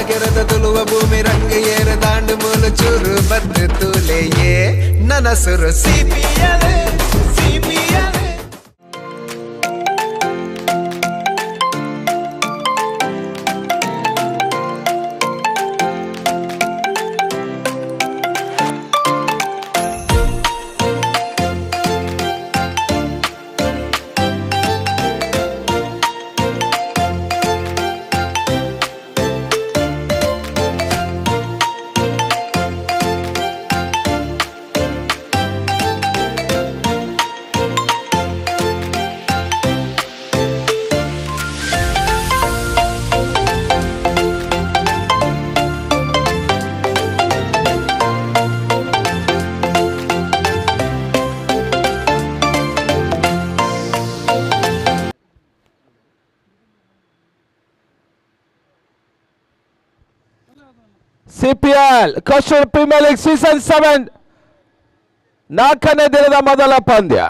ಕೆರದ ತುಳುವ ಭೂಮಿ ರಂಗ ಏರ ದಾಂಡು ಮೂಲು ಚೂರು ಬದ್ದು ತೂಲೆಯೇ ನನಸುರು ಸಿಪಿಯಲೆ ಸಿಪಿಯಲೆ. CPL Kashmir Premier league season 7 ನಾಲ್ಕನೇ ದಿನದ ಮೊದಲ ಪಂದ್ಯ.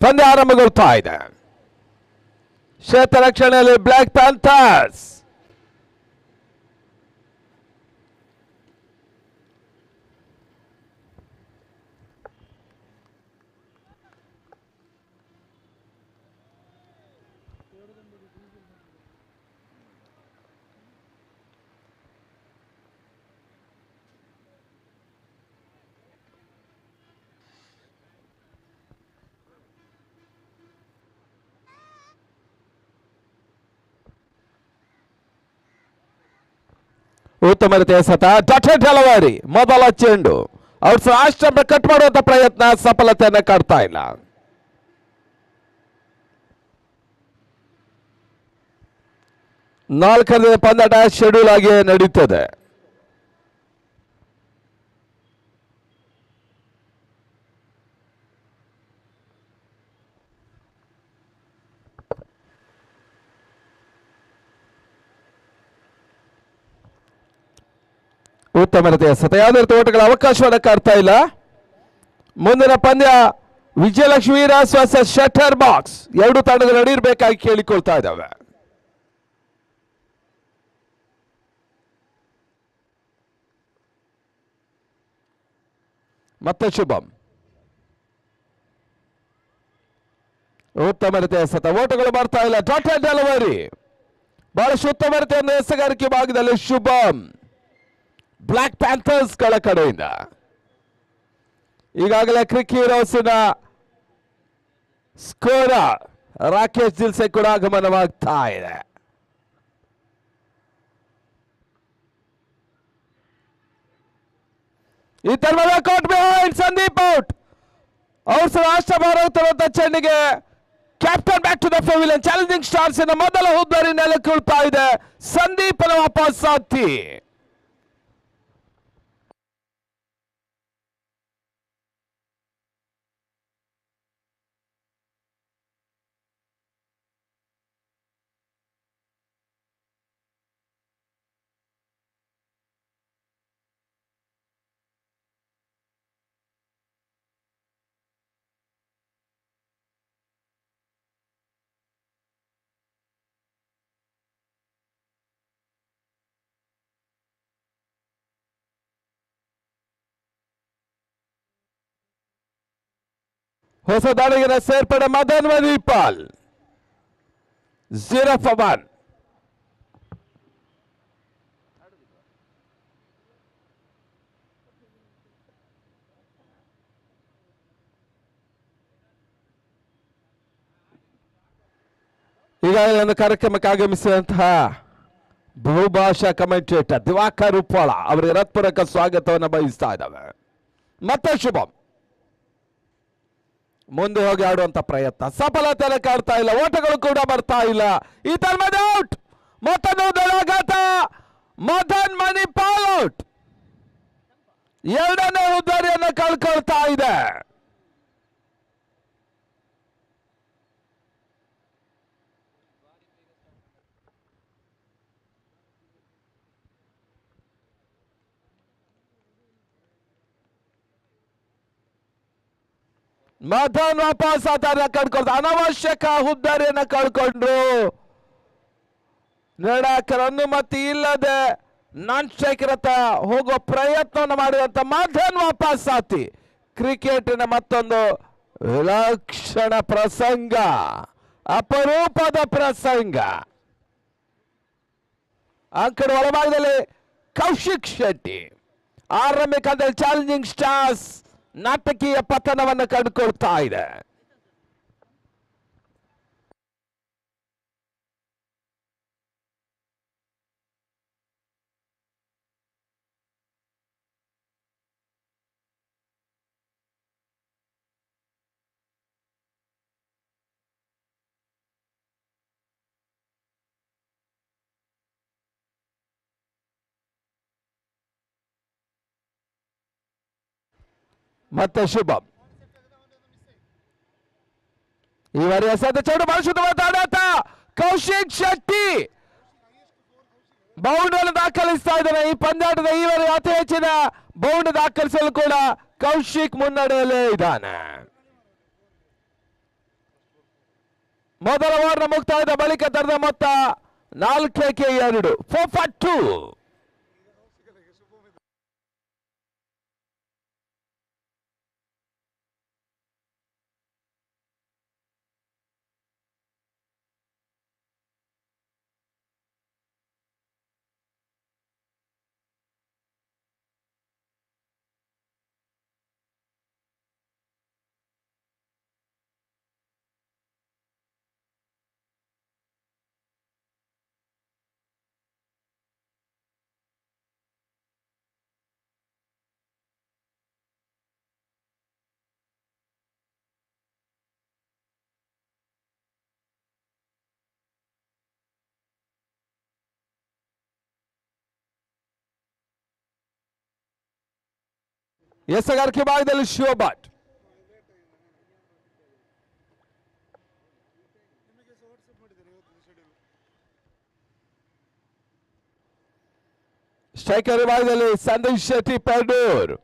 ಪಂದ್ಯ ಆರಂಭಗೊಳ್ತಾ ಇದೆ. ಕ್ಷೇತ್ರ ರಕ್ಷಣೆಯಲ್ಲಿ ಬ್ಲಾಕ್ ಪ್ಯಾಂಥರ್ಸ್. ಉತ್ತಮ ರೀತಿಯ ಸತ ಡಾಟೆಡ್ ಡೆಲಿವರಿ. ಮೊದಲ ಚೆಂಡು ಔಟ್ ಸ್ಟಂಪ್ ಕಟ್ ಮಾಡುವಂತ ಪ್ರಯತ್ನ ಸಫಲತೆಯನ್ನು ಕಾಡ್ತಾ ಇಲ್ಲ. ನಾಲ್ಕನೇ ಪಂದ್ಯ ಶೆಡ್ಯೂಲ್ ಆಗಿ ನಡೀತದೆ. ಉತ್ತಮ ರೀತಿಯ ಸತ ಯಾವುದೇ ರೀತಿ ಓಟಗಳ ಅವಕಾಶವನ್ನು ಕಾಡ್ತಾ ಇಲ್ಲ. ಮುಂದಿನ ಪಂದ್ಯ ವಿಜಯಲಕ್ಷ್ಮಿ ವರ್ಸಸ್ ಶಟರ್ ಬಾಕ್ಸ್. ಎರಡು ತಂಡಗಳು ನಡೆಯಬೇಕಾಗಿ ಕೇಳಿಕೊಳ್ತಾ ಇದ್ದಾವೆ. ಮತ್ತೆ ಶುಭಂ. ಉತ್ತಮ ರೀತಿಯ ಸತ ಓಟಗಳು ಬರ್ತಾ ಇಲ್ಲ. ಡಾಟೆಡ್ ಡೆಲಿವರಿ ಬಹಳಷ್ಟು ಉತ್ತಮ ರೀತಿಯ ಎಸೆಗಾರಿಕೆ ಭಾಗದಲ್ಲಿ ಶುಭಂ ಬ್ಲಾಕ್ ಪ್ಯಾಂಥರ್ಸ್ ಗಳ ಕಡೆಯಿಂದ. ಈಗಾಗಲೇ ಕ್ರಿಕ್ ಹೀರೋಸಿನ ಸ್ಕೋರ ರಾಕೇಶ್ ದಿಲ್ಸೆ ಕೂಡ ಆಗಮನವಾಗ್ತಾ ಇದೆ. ಈ ತರವಾದ ಕೋಟ್ ಬಿಹೈಂಡ್ ಸಂದೀಪ್ ಔಟ್. ರಾಷ್ಟ್ರಭಾರತ ಚೆಂಡಿಗೆ captain back to the pavilion. Challenging Stars ನ ಮೊದಲ ಹುದ್ದರಿ ನೆಲಕೊಳ್ತಾ ಇದೆ. ಸಂದೀಪನ ವಾಪಸ್ ಸಾಥಿ. ಹೊಸ ದಾಳಿಗೆ ಸೇರ್ಪಡೆ ಮದನ್ ಮಣಿಪಾಲ್ 0 for 1. ಈಗಾಗಲೇ ಒಂದು ಕಾರ್ಯಕ್ರಮಕ್ಕೆ ಆಗಮಿಸಿದಂತಹ ಬಹುಭಾಷಾ ಕಮೆಂಟೇಟರ್ ದಿವಾಕರ್ ಉಪ್ಪಾಳ ಅವರಿಗೆ ಹೃತ್ಪೂರ್ವಕ ಸ್ವಾಗತವನ್ನು ಬಯಸ್ತಾ ಇದ್ದಾವೆ. ಮತ್ತೆ ಶುಭಂ ಮುಂದೆ ಹೋಗಿ ಆಡುವಂತ ಪ್ರಯತ್ನ ಸಫಲತೆ ಕಾಡ್ತಾ ಇಲ್ಲ. ಓಟಗಳು ಕೂಡ ಬರ್ತಾ ಇಲ್ಲ. ಈ ತರ್ಮದ ಔಟ್. ಮತ್ತೊಂದು ದಳಾಘಾತ. ಮದನ್ ಮಣಿಪಾಲ್ ಔಟ್. ಎರಡನೇ ಉದ್ದಾರಿಯನ್ನು ಕಳ್ಕೊಳ್ತಾ ಇದೆ. ಮಧನ್ ವಾಪಸ್ ಆತನ ಕಳ್ಕೊಂಡು ಅನಾವಶ್ಯಕ ಹುದ್ದಾರಿಯನ್ನ ಕಳ್ಕೊಂಡ್ರು. ನಿರ್ಣಾಯಕರ ಅನುಮತಿ ಇಲ್ಲದೆ ನಾನ್ ಸ್ಟ್ರೈಕರ್ ಹತ್ತ ಹೋಗುವ ಪ್ರಯತ್ನವನ್ನು ಮಾಡಿದಂತ ಮಧನ್ ವಾಪಸ್ ಆತಿ. ಕ್ರಿಕೆಟಿನ ಮತ್ತೊಂದು ವಿಲಕ್ಷಣ ಪ್ರಸಂಗ, ಅಪರೂಪದ ಪ್ರಸಂಗ. ಅಂಕಡ ಒಳಭಾಗದಲ್ಲಿ ಕೌಶಿಕ್ ಶೆಟ್ಟಿ ಆರಂಭಿಕ ಹಂತದಲ್ಲಿ ಚಾಲೆಂಜಿಂಗ್ ಸ್ಟಾರ್ಸ್ ನಾಟಕೀಯ ಪತನವನ್ನು ಕಂಡುಕೊಳ್ತಾ ಇದೆ. ಮತ್ತೆ ಶುಭಂ ಈ ಬಾರಿ ಎಸೆದ ಚೆಂಡು ಬಹಳ ಶುದ್ಧವಾದ ಆಡಾಟ. ಕೌಶಿಕ್ ಶೆಟ್ಟಿ ಬೌಂಡನ್ನು ದಾಖಲಿಸ್ತಾ ಇದ್ದಾನೆ. ಈ ಪಂದ್ಯಾಟದ ಈವರೆಗೆ ಅತಿ ಹೆಚ್ಚಿನ ಬೌಂಡ್ ದಾಖಲಿಸಲು ಕೂಡ ಕೌಶಿಕ್ ಮುನ್ನಡೆಯಲ್ಲೇ ಇದ್ದಾನೆ. ಮೊದಲ ಓವರ್ನ ಮುಕ್ತಾಯದ ಬಳಿಕ ದರದ ಮೊತ್ತ 4-2 4-2. ಎಸೆಗಾರಿಕೆ ಭಾಗದಲ್ಲಿ ಶಿವಭಟ್ ಸ್ಟ್ರೈಕರ್ ವಿಭಾಗದಲ್ಲಿ ಸಂದೇಶ್ ಶೆಟ್ಟಿ ಪೆರ್ಡೂರ್.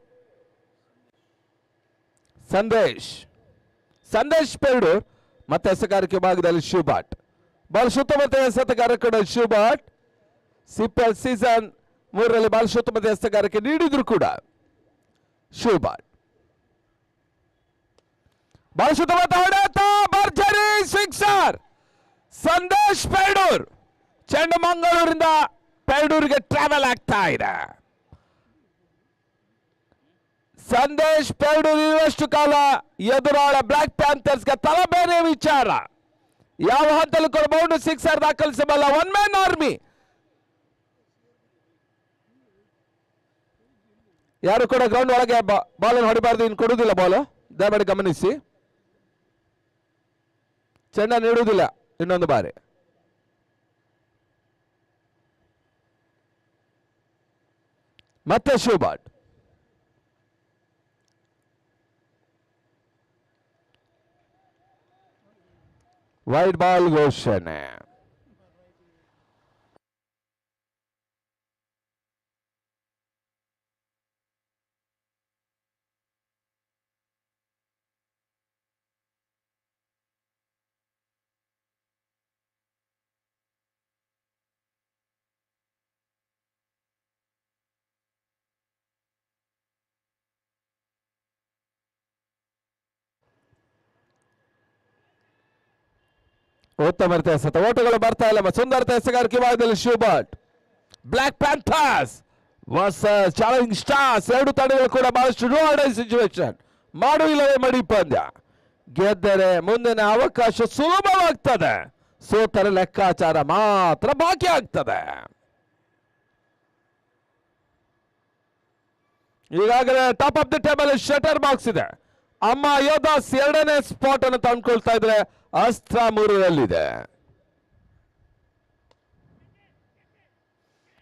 ಸಂದೇಶ್ ಪೆರ್ಡೂರ್ ಮತ್ತೆ ಎಸೆಗಾರಿಕೆ ಭಾಗದಲ್ಲಿ ಶಿವಭಟ್. ಬಾಲ್ ಸುತ್ತಮುತ್ತ ಎಸೆತಗಾರ ಶಿವಭಟ್ ಸಿಪಿಎಲ್ ಸೀಸನ್ 3ರಲ್ಲಿ ಬಾಲ್ ಸುತ್ತಮುತ್ತ ಎಸೆಗಾರಿಕೆ ನೀಡಿದ್ರು ಕೂಡ ಶಿವಭಟ್ ಬಾಲ್ ಸುತ್ತಮುತ್ತ ಹೊಡೆತ ಭರ್ಜರಿ ಸಿಕ್ಸರ್. ಸಂದೇಶ್ ಪೆರ್ಡೂರ್ ಚೆಂಡು ಮಂಗಳೂರಿಂದ ಪೆರ್ಡೂರ್ಗೆ ಟ್ರಾವೆಲ್ ಆಗ್ತಾ ಇದೆ. ಸಂದೇಶ್ ಪೆರ್ಡೂರ್ ಇರುವಷ್ಟು ಕಾಲ ಎದುರಾಳ ಬ್ಲಾಕ್ ಪ್ಯಾಂಥರ್ಸ್ಗೆ ತಲಬೇರೆ ವಿಚಾರ. ಯಾವ ಹಂತಲ್ಲೂ ಕೂಡ ಬೌಂಡ್ ಸಿಕ್ಸರ್ ದಾಖಲಿಸಬಲ್ಲ ಒನ್ ಮ್ಯಾನ್ ಆರ್ಮಿ. ಯಾರು ಕೂಡ ಗ್ರೌಂಡ್ ಒಳಗೆ ಬಾಲ್ ಹೊಡಿಬಾರ್ದು, ಇನ್ನು ಕೊಡುವುದಿಲ್ಲ ಬಾಲ್, ದಯಮಾಡಿ ಗಮನಿಸಿ. ಚೆಂಡ ನೀಡುವುದಿಲ್ಲ ಇನ್ನೊಂದು ಬಾರಿ. ಮತ್ತೆ ಶಿವಭಟ್ ವೈಡ್ ಬಾಲ್ ಘೋಷಣೆ. ಉತ್ತಮ ರೀತಿಯ ಎಸೆತ, ಓಟಗಳು ಬರ್ತಾ ಇಲ್ಲ. ಸುಂದರತೆ ಎಸೆಗಾರಿಕೆ ಭಾಗದಲ್ಲಿ Shivabhat. Black panthers versus Challenging Stars ಎರಡು ತಂಡಗಳು ಕೂಡ ಬಹಳಷ್ಟು ನೋ ಆರ್ಡರ್ ಸಿಚುವೇಶನ್ ಮಾಡು ಇಲ್ಲವೇ ಮಡಿ ಪಂದ್ಯ. ಗೆದ್ದರೆ ಮುಂದಿನ ಅವಕಾಶ ಸುಲಭವಾಗ್ತದೆ, ಸೋತರ ಲೆಕ್ಕಾಚಾರ ಮಾತ್ರ ಬಾಕಿ ಆಗ್ತದೆ. ಈಗಾಗಲೇ top of the table shutter box ಇದೆ. ಅಮ್ಮ ಯೋಧಾಸ್ 2ನೇ ಸ್ಪಾಟ್ ಅನ್ನು ತಂದ್ಕೊಳ್ತಾ ಇದ್ರೆ ಅಸ್ತ್ರ 3ರಲ್ಲಿದೆ.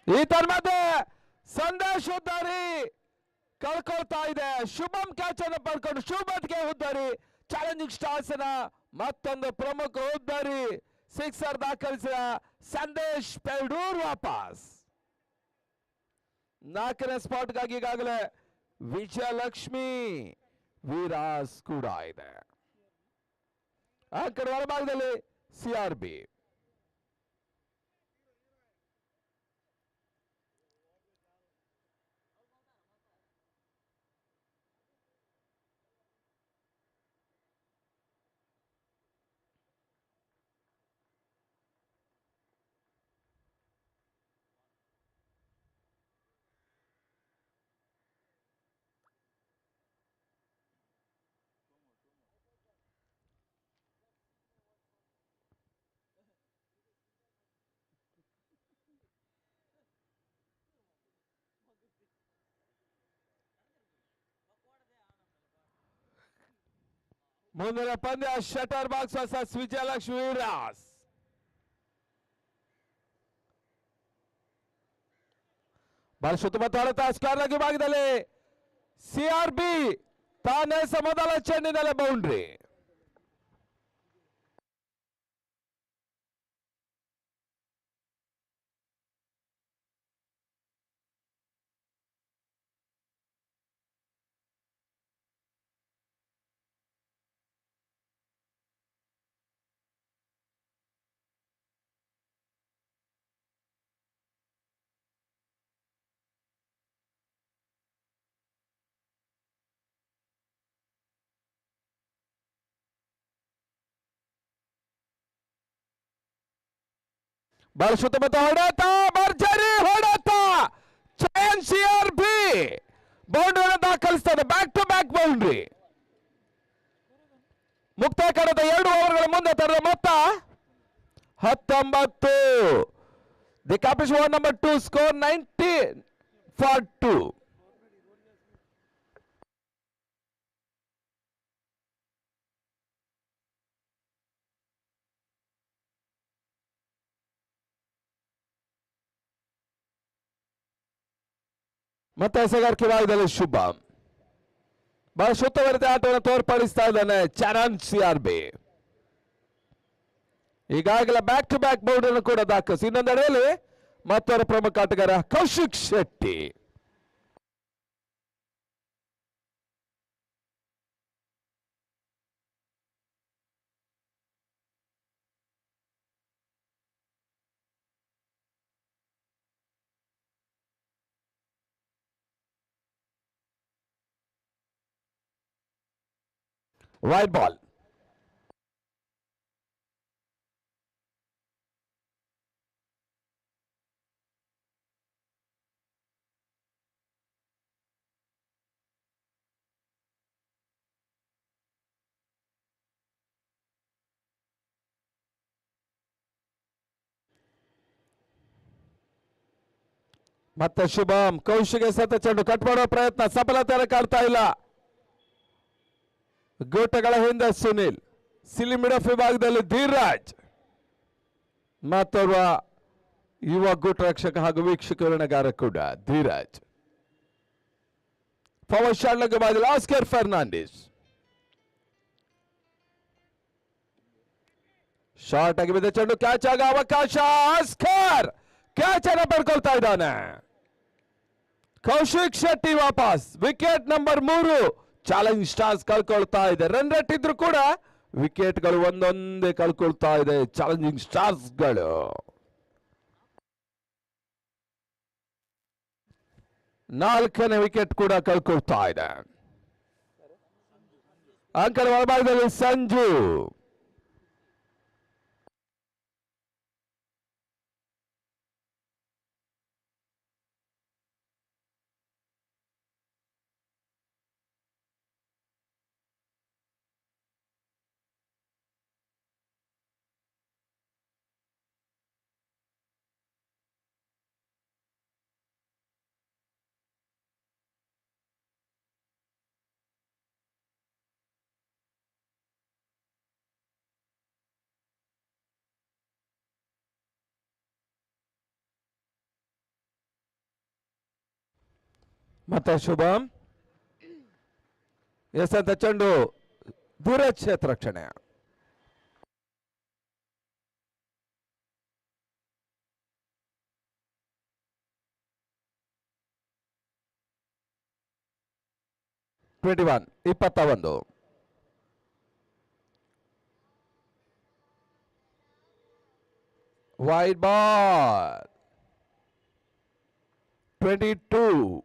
ಈ ತನ್ಮಧ್ಯೆ ಸಂದೇಶ್ ಉದ್ದಾರಿ ಕಳ್ಕೊಳ್ತಾ ಇದೆ. ಶುಭಂ ಕ್ಯಾಚ್ ಅನ್ನು ಪಡ್ಕೊಂಡು ಶಿವಭಟ್ಗೆ ಉದ್ದಾರಿ. ಚಾಲೆಂಜಿಂಗ್ ಸ್ಟಾರ್ಸ್ ನ ಮತ್ತೊಂದು ಪ್ರಮುಖ ಉದ್ದಾರಿ ಸಿಕ್ಸರ್ ದಾಖಲಿಸಿದ ಸಂದೇಶ್ ಪೆರ್ಡೂರ್ ವಾಪಸ್. 4ನೇ ಸ್ಪಾಟ್ಗಾಗಿ ಈಗಾಗಲೇ ವಿಜಯಲಕ್ಷ್ಮಿ ವೀರಾಸ್ ಕೂಡ ಇದೆ. ಆ ಕಡೆ ಹೊರಭಾಗದಲ್ಲಿ CRB. ಮುಂದಿನ ಪಂದ್ಯ ಶಟರ್ ಬಾಕ್ಸ್ ವರ್ಸಸ್ ವಿಜಯಲಕ್ಷ್ಮಿ ವೀರಾಸ್. ಬಹಳ ಸುತ್ತಮುತ್ತ ಹೊಡೆತ ಸ್ಕ್ವೇರ್ ಭಾಗದಲ್ಲಿ CRB ತಾನೇ ಮೊದಲ ಚೆಂಡಿನಲ್ಲೇ ಬೌಂಡ್ರಿ. ಬಹಳ ಸುತ್ತಮುತ್ತ ಹೊಡೆತ, ಭರ್ಜರಿ ಹೊಡೆತ, ಚಯನ್ CRB ಬೌಂಡ್ರಿಯನ್ನು ದಾಖಲಿಸ್ತದೆ. Back to back boundary. ಮುಕ್ತಾಯ ಕಡದ 2 ಓವರ್ಗಳ ಮುಂದೆ ತರದ ಮೊತ್ತ 19. The Capitals over number 2 score 90-2. ಮತ್ತೆ ಎಸೆಗಾರಿಕೆ ಭಾಗದಲ್ಲಿ ಶುಭ ಬಹಳ ಸುತ್ತುವರಿದ ಆಟವನ್ನು ತೋರ್ಪಡಿಸ್ತಾ ಇದ್ದಾನೆ ಚರಣ್ CRB. ಈಗಾಗಲೇ ಬ್ಯಾಕ್ ಟು ಬ್ಯಾಕ್ ಬೌಂಡ್ರಿಯನ್ನು ಕೂಡ ದಾಖಲಿಸಿ ಇನ್ನೊಂದೆಡೆಯಲ್ಲಿ ಮತ್ತೊಬ್ಬ ಪ್ರಮುಖ ಆಟಗಾರ ಕೌಶಿಕ್ ಶೆಟ್ಟಿ. Wide ball. ಮತ್ತೆ ಶುಭಂ ಕೌಶಿಗೆ ಸತ ಚೆಂಡು ಕಟ್ ಮಾಡುವ ಪ್ರಯತ್ನ ಸಫಲತೆ ಕಾಡ್ತಾ ಇಲ್ಲ. ಗೋಟಗಳ ಹಿಂದೆ ಸುನಿಲ್, ಸಿಲಿ ಮಿಡಫ್ ವಿಭಾಗದಲ್ಲಿ ಧೀರಾಜ್, ಮತ್ತೋರ್ವ ಯುವ ಗೂಟ ರಕ್ಷಕ ಹಾಗೂ ವೀಕ್ಷಕರಣಗಾರ ಕೂಡ ಧೀರಾಜ್. ಪವರ್ ಶಾಟ್ ಭಾಗದಲ್ಲಿ ಆಸ್ಕರ್ ಫರ್ನಾಂಡಿಸ್. ಶಾರ್ಟ್ ಆಗಿ ಬಿದ್ದ ಚೆಂಡು ಕ್ಯಾಚ್ ಆಗ ಅವಕಾಶ. ಆಸ್ಕರ್ ಕ್ಯಾಚ್ ಅನ್ನು ಪಡ್ಕೊಳ್ತಾ ಇದ್ದಾನೆ. ಕೌಶಿಕ್ ಶೆಟ್ಟಿ ವಾಪಸ್. Wicket number 3. ಚಾಲೆಂಜ್ ಸ್ಟಾರ್ಸ್ ಕಳ್ಕೊಳ್ತಾ ಇದೆ. ರನ್ ರೇಟ್ ಇದ್ರು ಕೂಡ ವಿಕೆಟ್ಗಳು ಒಂದೊಂದೇ ಕಳ್ಕೊಳ್ತಾ ಇದೆ ಚಾಲೆಂಜಿಂಗ್ ಸ್ಟಾರ್ಸ್ಗಳು. ನಾಲ್ಕನೇ ವಿಕೆಟ್ ಕೂಡ ಕಳ್ಕೊಳ್ತಾ ಇದೆ. ಅಂಕಲ್ ಒಳಭಾಗದಲ್ಲಿ ಸಂಜು. ಮತ್ತೆ ಶುಭಂ ಎಸೆದ ಚೆಂಡು ದೂರ ಕ್ಷೇತ್ರ ರಕ್ಷಣೆ. ಟ್ವೆಂಟಿ 21. Wide ball. 22.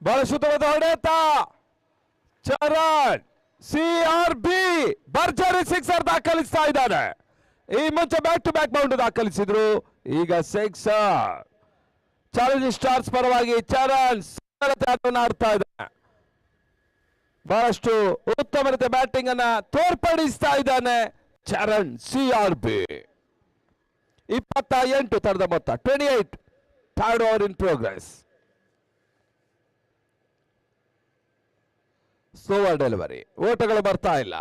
ಬಹಳ ಶುದ್ಧವಾದ ಹೊಡೆತ ಚರಣ್ CRB ಭರ್ಜರಿ ಸಿಕ್ಸರ್ ದಾಖಲಿಸ್ತಾ ಇದ್ದಾನೆ. ಈ ಮುಂಚೆ ಬ್ಯಾಕ್ ಟು ಬ್ಯಾಕ್ ಬೌಂಡ್ ದಾಖಲಿಸಿದ್ರು, ಈಗ ಸಿಕ್ಸರ್. ಚಾಲೆಂಜಿಂಗ್ ಸ್ಟಾರ್ಸ್ ಪರವಾಗಿ ಚರಣ್ ಆಟವನ್ನು ಆಡ್ತಾ ಇದ್ದಾನೆ. ಬಹಳಷ್ಟು ಉತ್ತಮ ರೀತಿಯ ಬ್ಯಾಟಿಂಗ್ ಅನ್ನ ತೋರ್ಪಡಿಸ್ತಾ ಇದ್ದಾನೆ ಚರಣ್. CRB 28 ತರದ ಮೊತ್ತ. 28 third over in progress. Slower delivery, ಓಟಗಳು ಬರ್ತಾ ಇಲ್ಲ.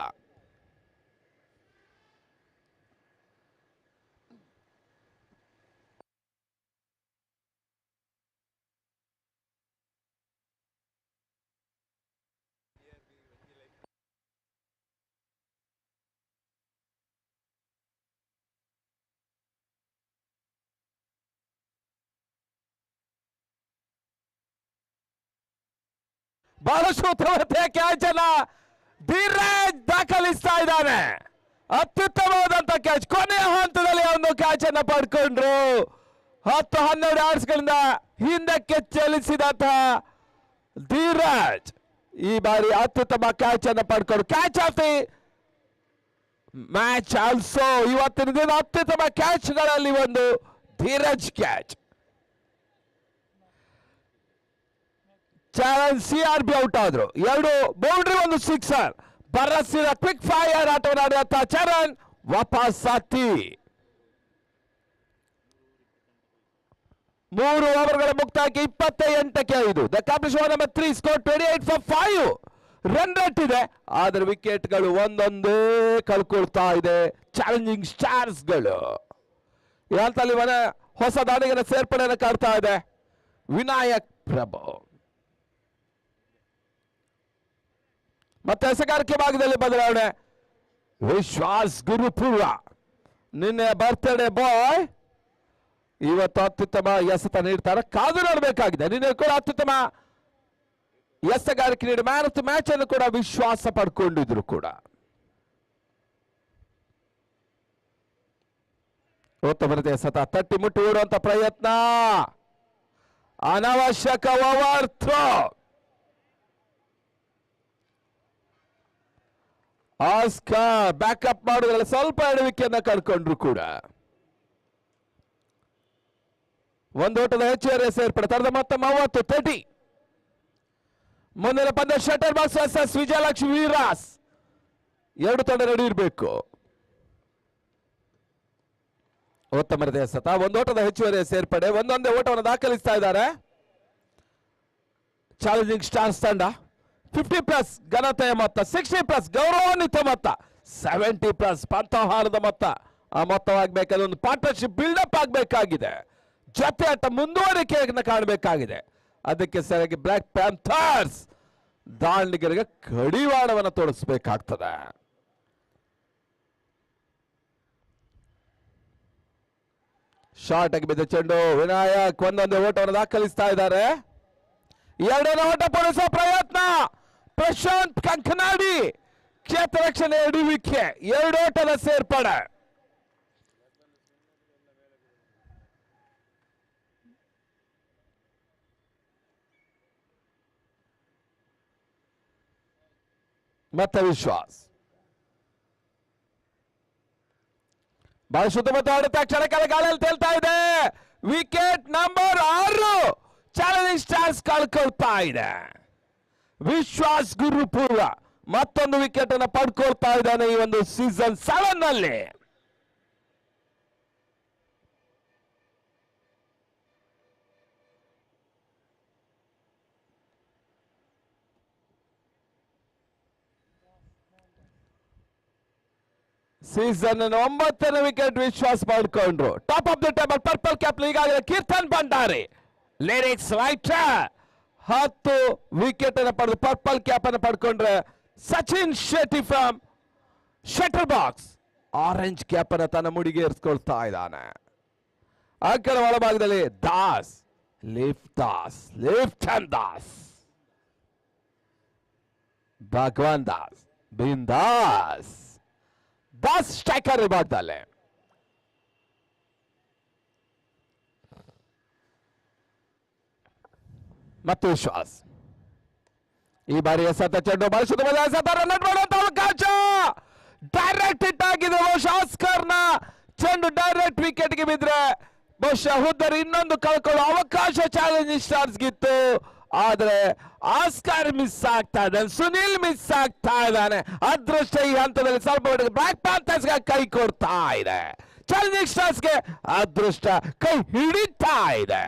ಬಹಳಷ್ಟು ಉತ್ತಮತೆ ಕ್ಯಾಚ್ ಅನ್ನ ಧೀರಜ್ ದಾಖಲಿಸ್ತಾ ಇದ್ದಾನೆ. ಅತ್ಯುತ್ತಮವಾದಂತ ಕ್ಯಾಚ್. ಕೊನೆಯ ಹಂತದಲ್ಲಿ ಒಂದು ಕ್ಯಾಚ್ ಅನ್ನ ಪಡ್ಕೊಂಡ್ರು. 10-12 ಯಾರ್ಡ್ಸ್ಗಳಿಂದ ಹಿಂದಕ್ಕೆ ಚಲಿಸಿದಂತಹ ಧೀರಜ್ ಈ ಬಾರಿ ಅತ್ಯುತ್ತಮ ಕ್ಯಾಚ್ ಅನ್ನ ಪಡ್ಕೊಂಡು catch of the match also. ಇವತ್ತಿನ ದಿನ ಅತ್ಯುತ್ತಮ ಕ್ಯಾಚ್ಗಳಲ್ಲಿ ಒಂದು Dheeraj catch. Charan CRB out ಆದ್ರು. 2 ಬೌಂಡ್ರಿ, 1 ಸಿಕ್ಸರ್. ಬರಸಿದ ಕ್ವಿಕ್ ಫೈರ್ ಆಟವನ್ನು ಆಡಿದಂತ ಚರಣ್ ವಾಪಸ್ ಹತ್ತಿ 3 ಓವರ್ಗಳ ಮುಕ್ತಾಯಕ್ಕೆ 28ಕ್ಕೆ 5. The competition over number 3 score 28 for 5 run rate ಇದೆ. ಆದರೆ ವಿಕೆಟ್ಗಳು ಒಂದೊಂದೇ ಕಳ್ಕೊಳ್ತಾ ಇದೆ ಚಾಲೆಂಜಿಂಗ್ ಸ್ಟಾರ್ಸ್ಗಳು. ಈ ಹಂತದಲ್ಲಿ ಹೊಸ ದಾಳಿಗರ ಸೇರ್ಪಡೆಯನ್ನು ಕಾಡ್ತಾ ಇದೆ ವಿನಾಯಕ್ ಪ್ರಭು. ಮತ್ತೆ ಎಸೆಗಾರಿಕೆ ಭಾಗದಲ್ಲಿ ಬದಲಾವಣೆ. ವಿಶ್ವಾಸ್ ಗುರುಪುರ ನಿನ್ನೆ ಬರ್ತ್ಡೇ ಬಾಯ್ ಇವತ್ತು ಅತ್ಯುತ್ತಮ ಎಸೆತ ನೀಡ್ತಾರೆ. ಕಾದು ನೋಡಬೇಕಾಗಿದೆ. ನಿನ್ನೆ ಕೂಡ ಅತ್ಯುತ್ತಮ ಎಸೆಗಾರಿಕೆ ನೀಡಿ ಮ್ಯಾನ್ ಆಫ್ ದ ಮ್ಯಾಚ್ ಅನ್ನು ಕೂಡ ವಿಶ್ವಾಸ ಪಡ್ಕೊಂಡಿದ್ರು ಕೂಡ. ಉತ್ತಮ ರೀತಿಯ ಎಸೆತ, ತಟ್ಟಿ ಮುಟ್ಟಿ ಓಡುವಂತ ಪ್ರಯತ್ನ, ಅನಾವಶ್ಯಕ ಓವರ್ ಥ್ರೋ. ಆಸ್ಕರ್ ಬ್ಯಾಕಪ್ ಮಾಡೋದ್ರಲ್ಲಿ ಸ್ವಲ್ಪ ಎಡವಿಕೆಯನ್ನ ಕಳ್ಕೊಂಡ್ರು ಕೂಡ. ಒಂದು ಓಟದ ಹೆಚ್ಚುವರಿ ಸೇರ್ಪಡೆ. ತರದ ಮೊತ್ತ 30. ಮುಂದಿನ ಪಂದ್ಯ shutter box versus Vijayalakshmi Veeras. 2 ತಂಡ ರೆಡಿ ಇರಬೇಕು. ಉತ್ತಮ ರೀತಿಯ ಎಸೆತ, ಒಂದು ಓಟದ ಹೆಚ್ಚುವರಿ ಸೇರ್ಪಡೆ. ಒಂದೊಂದೇ ಓಟವನ್ನು ದಾಖಲಿಸ್ತಾ ಇದ್ದಾರೆ ಚಾಲೆಂಜಿಂಗ್ ಸ್ಟಾರ್ಸ್ ತಂಡ. 50+ ಘನತೆಯ ಮೊತ್ತ, 60+ ಗೌರವಾನ್ವಿತ ಮೊತ್ತ, 70+ ಪಂಥಹಾರದ ಮೊತ್ತ. ಆ ಮೊತ್ತವಾಗಬೇಕಾದ್ರೆ ಒಂದು ಪಾರ್ಟ್ನರ್ಶಿಪ್ ಬಿಲ್ಡಪ್ ಆಗಬೇಕಾಗಿದೆ. ಜೊತೆ ಆಟ ಮುಂದುವರಿಕೆಯನ್ನು ಕಾಣಬೇಕಾಗಿದೆ. ಅದಕ್ಕೆ ಸರಿಯಾಗಿ ಬ್ಲಾಕ್ ಪ್ಯಾಂಥರ್ಸ್ ದಾಂಡಿಗರಿಗೆ ಕಡಿವಾಣವನ್ನು ತೋರಿಸಬೇಕಾಗ್ತದೆ. ಶಾರ್ಟ್ ಆಗಿ ಬಿದ್ದ ಚೆಂಡು. ವಿನಾಯಕ್ ಒಂದೊಂದೇ ಓಟವನ್ನು ದಾಖಲಿಸ್ತಾ ಇದ್ದಾರೆ. 2ನೇ ಓಟ ಪೂರೈಸುವ ಪ್ರಯತ್ನ. ಪ್ರಶಾಂತ್ ಕಂಕನಾಡಿ ಕ್ಷೇತ್ರ ರಕ್ಷಣೆ ಎಡುವಿಕೆ. 2 ಓಟದ ಸೇರ್ಪಡೆ. ಮತ್ತೆ ವಿಶ್ವಾಸ್ ಬಹಳ ಶುದ್ಧಮತ ಆಡುತ್ತಾ ಕ್ಷಣಕಾಲ ಗಾಳಿಯಲ್ಲಿ ತೇಲ್ತಾ ಇದೆ. ವಿಕೆಟ್ ನಂಬರ್ 6 ಚಾಲೆಂಜಿಂಗ್ ಸ್ಟಾರ್ಸ್ ಕಳ್ಕೊಳ್ತಾ ಇದೆ. ವಿಶ್ವಾಸ್ ಗುರುಪೂರ್ವ ಮತ್ತೊಂದು ವಿಕೆಟ್ ಅನ್ನು ಪಡ್ಕೊಳ್ತಾ ಇದ್ದಾನೆ ಈ ಒಂದು ಸೀಸನ್ 7 ನಲ್ಲಿ. ಸೀಸನ್ 9ನೇ ವಿಕೆಟ್ ವಿಶ್ವಾಸ್ ಮಾಡಿಕೊಂಡ್ರು. Top of the table purple cap ಈಗಾಗಲೇ Keerthan Bhandari lyrics writer 10 wicket ಅನ್ನು ಪಡೆದು ಪರ್ಪಲ್ ಕ್ಯಾಪ್ ಅನ್ನು ಪಡ್ಕೊಂಡ್ರೆ Sachin Shetty from Shutter Box orange cap ಅನ್ನು ತನ್ನ ಮುಡಿಗೆ ಏರಿಸ್ಕೊಳ್ತಾ ಇದ್ದಾನೆ. ಅಂಕಣ ಒಳಭಾಗದಲ್ಲಿ ದಾಸ್ ಲಿಫ್ಟ್ ಅಂಡ್ ದಾಸ್ ಭಗವಾನ್ ದಾಸ್ ಬಿಂದಾಸ್ ದಾಸ್ ಸ್ಟ್ರೈಕರ್ ವಿಭಾಗದಲ್ಲಿ ಮತ್ತು ವಿಶ್ವಾಸ್ ಈ ಬಾರಿ ಎಸೆತ ಚೆಂಡು ಬಳಸುತ್ತ ಎಸೆತ ರನ್ ಮಾಡುವಂತ ಅವಕಾಶ ಡೈರೆಕ್ಟ್ ಹಿಟ್ ಆಗಿದೆ. ಆಸ್ಕರ್ನ ಚೆಂಡು ಡೈರೆಕ್ಟ್ ವಿಕೆಟ್ಗೆ ಬಿದ್ರೆ ಬಹುಶಃ ಹುದ್ದರ್ ಇನ್ನೊಂದು ಕಳ್ಕೊಳ್ಳೋ ಅವಕಾಶ ಚಾಲೆಂಜಿಂಗ್ ಸ್ಟಾರ್ಸ್ ಗಿತ್ತು. ಆದ್ರೆ ಆಸ್ಕರ್ ಮಿಸ್ ಆಗ್ತಾ ಇದ್ದಾನೆ, ಸುನಿಲ್ ಮಿಸ್ ಆಗ್ತಾ ಇದ್ದಾನೆ. ಅದೃಷ್ಟ ಈ ಹಂತದಲ್ಲಿ ಸ್ವಲ್ಪ ಮಟ್ಟಿಗೆ ಬ್ಲಾಕ್ ಪ್ಯಾಂಥರ್ಸ್ ಕೈ ಕೊಡ್ತಾ ಇದೆ, ಚಾಲೆಂಜಿಂಗ್ ಸ್ಟಾರ್ಸ್ಗೆ ಅದೃಷ್ಟ ಕೈ ಹಿಡಿತಾ ಇದೆ.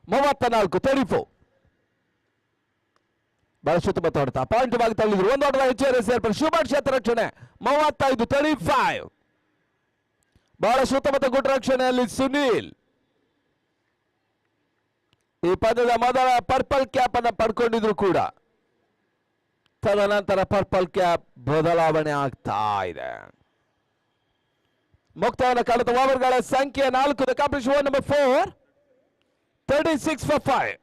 34 ಬಹಳ ಸುತ್ತಮುತ್ತ ಹೊಡೆತ ಪಾಯಿಂಟ್ ಭಾಗ ತಳ್ಳಿದ್ರು. ಒಂದು ಆಟದ ಹೆಚ್ಚುವರಿ ಸೇರ್ಪಡೆ ಶುಭಾಟ್ ಕ್ಷೇತ್ರ ರಕ್ಷಣೆ 35 ಬಹಳ ಸುತ್ತಮುತ್ತ ಗುಡ್ ರಕ್ಷಣೆಯಲ್ಲಿ ಸುನೀಲ್ ಈ ಪಂದ್ಯದ ಮೊದಲ ಪರ್ಪಲ್ ಕ್ಯಾಪ್ ಅನ್ನು ಪಡ್ಕೊಂಡಿದ್ರು ಕೂಡ ತದನಂತರ ಪರ್ಪಲ್ ಕ್ಯಾಪ್ ಬದಲಾವಣೆ ಆಗ್ತಾ ಇದೆ. ಮುಕ್ತವನ್ನು ಕಾಣುತ್ತ ಓವರ್ಗಳ ಸಂಖ್ಯೆ 4. Complete over number 4 36 for 5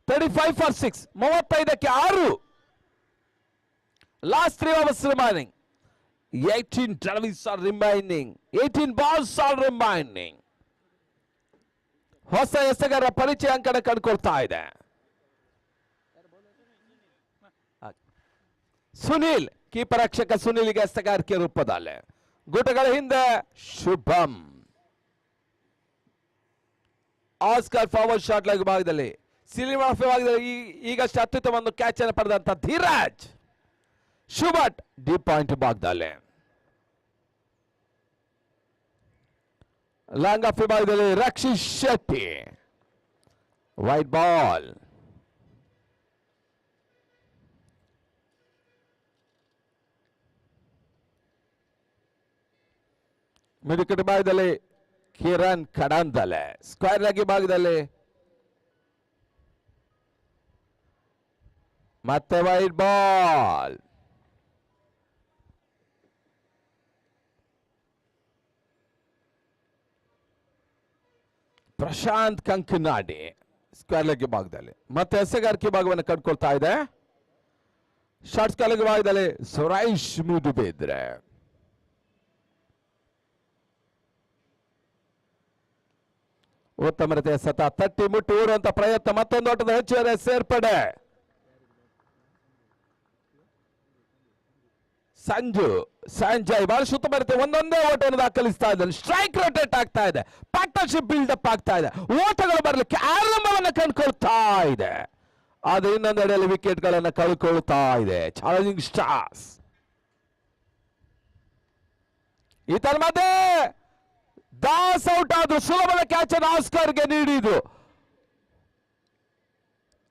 35 for 6 35ಕ್ಕೆ 6 last 3 overs remaining 18 drives are remaining 18 balls are remaining. ಹೊಸ ಎಸೆಗಾರರ ಪರಿಚಯ ಅಂಕಣ ಕಂಡುಕೊಳ್ತಾ ಇದೆ. ಸುನಿಲ್ ಕೀಪರ್ ರಕ್ಷಕ ಸುನಿಲ್ಗೆ ಎಸೆಗಾರಿಕೆ ರೂಪದಲ್ಲಿ ಗುಟಗಳ ಹಿಂದೆ ಶುಭಂ. ಆಸ್ಕರ್ ಫಾರ್ವರ್ಡ್ ಶಾಟ್ ಲೆಗ್ ಭಾಗದಲ್ಲಿ ಸಿಲಿಮ್ ಆಫ್ ಭಾಗದಲ್ಲಿ ಈಗಷ್ಟೇ ಅತ್ಯುತ್ತಮ ಒಂದು ಕ್ಯಾಚ್ ಅನ್ನು ಪಡೆದಂತ ಧೀರಾಜ್. ಶುಭಟ್ ಡೀಪ್ ಪಾಯಿಂಟ್ ಭಾಗದಲ್ಲಿ ಲಾಂಗ್ ಆಫ್ ಭಾಗದಲ್ಲಿ ರಕ್ಷಿತ್ ಶೆಟ್ಟಿ ವೈಟ್ ಬಾಲ್. ಮಿಡಿಕಟ್ ಭಾಗದಲ್ಲಿ ಕಿರಣ್ ಕಡಂದಲೆ ಸ್ಕ್ವೇರ್ ಲೆಗ್ ಭಾಗದಲ್ಲಿ ಮತ್ತೆ wide ball. Prashanth Kankanadi square leg ಭಾಗದಲ್ಲಿ ಮತ್ತೆ ಎಸೆಗಾರಿಕೆ ಭಾಗವನ್ನು ಕಂಡುಕೊಳ್ತಾ ಇದೆ. ಶಾರ್ಟ್ ಸ್ಕ್ವೇರ್ ಲೆಗ್ ಭಾಗದಲ್ಲಿ ಸುರೇಶ್ ಮುದುಬೇದ್ರೆ ಉತ್ತಮ ರೀತಿಯ ಸತ ತಟ್ಟಿ ಮುಟ್ಟಿ ಓಡುವಂತ ಪ್ರಯತ್ನ. ಮತ್ತೊಂದು ಆಟದ ಹೆಚ್ಚುವರಿ ಸೇರ್ಪಡೆ ಸಂಜಯ್ ಬಹಳ ಉತ್ತಮ ರೀತಿ ಒಂದೊಂದೇ ಓಟವನ್ನು ದಾಖಲಿಸ್ತಾ ಇದ್ದಾನೆ. ಸ್ಟ್ರೈಕ್ ರೊಟೇಟ್ ಆಗ್ತಾ ಇದೆ, ಪಾರ್ಟ್ನರ್ಶಿಪ್ ಬಿಲ್ಡಪ್ ಆಗ್ತಾ ಇದೆ, ಓಟಗಳು ಬರಲಿಕ್ಕೆ ಆರಂಭವನ್ನು ಕಂಡುಕೊಳ್ತಾ ಇದೆ. ಆದ್ರೆ ಇನ್ನೊಂದೆಡೆಯಲ್ಲಿ ವಿಕೆಟ್ ಗಳನ್ನ ಕಳ್ಕೊಳ್ತಾ ಇದೆ ಚಾಲೆಂಜಿಂಗ್ ಸ್ಟಾರ್ಸ್. ಈತನ ಮಧ್ಯೆ ದಾಸ್ ಔಟ್ ಆದ್ರು, ಸುಲಭದ ಕ್ಯಾಚ್ ಅನ್ನು ಆಸ್ಕರ್ಗೆ ನೀಡಿದ್ರು.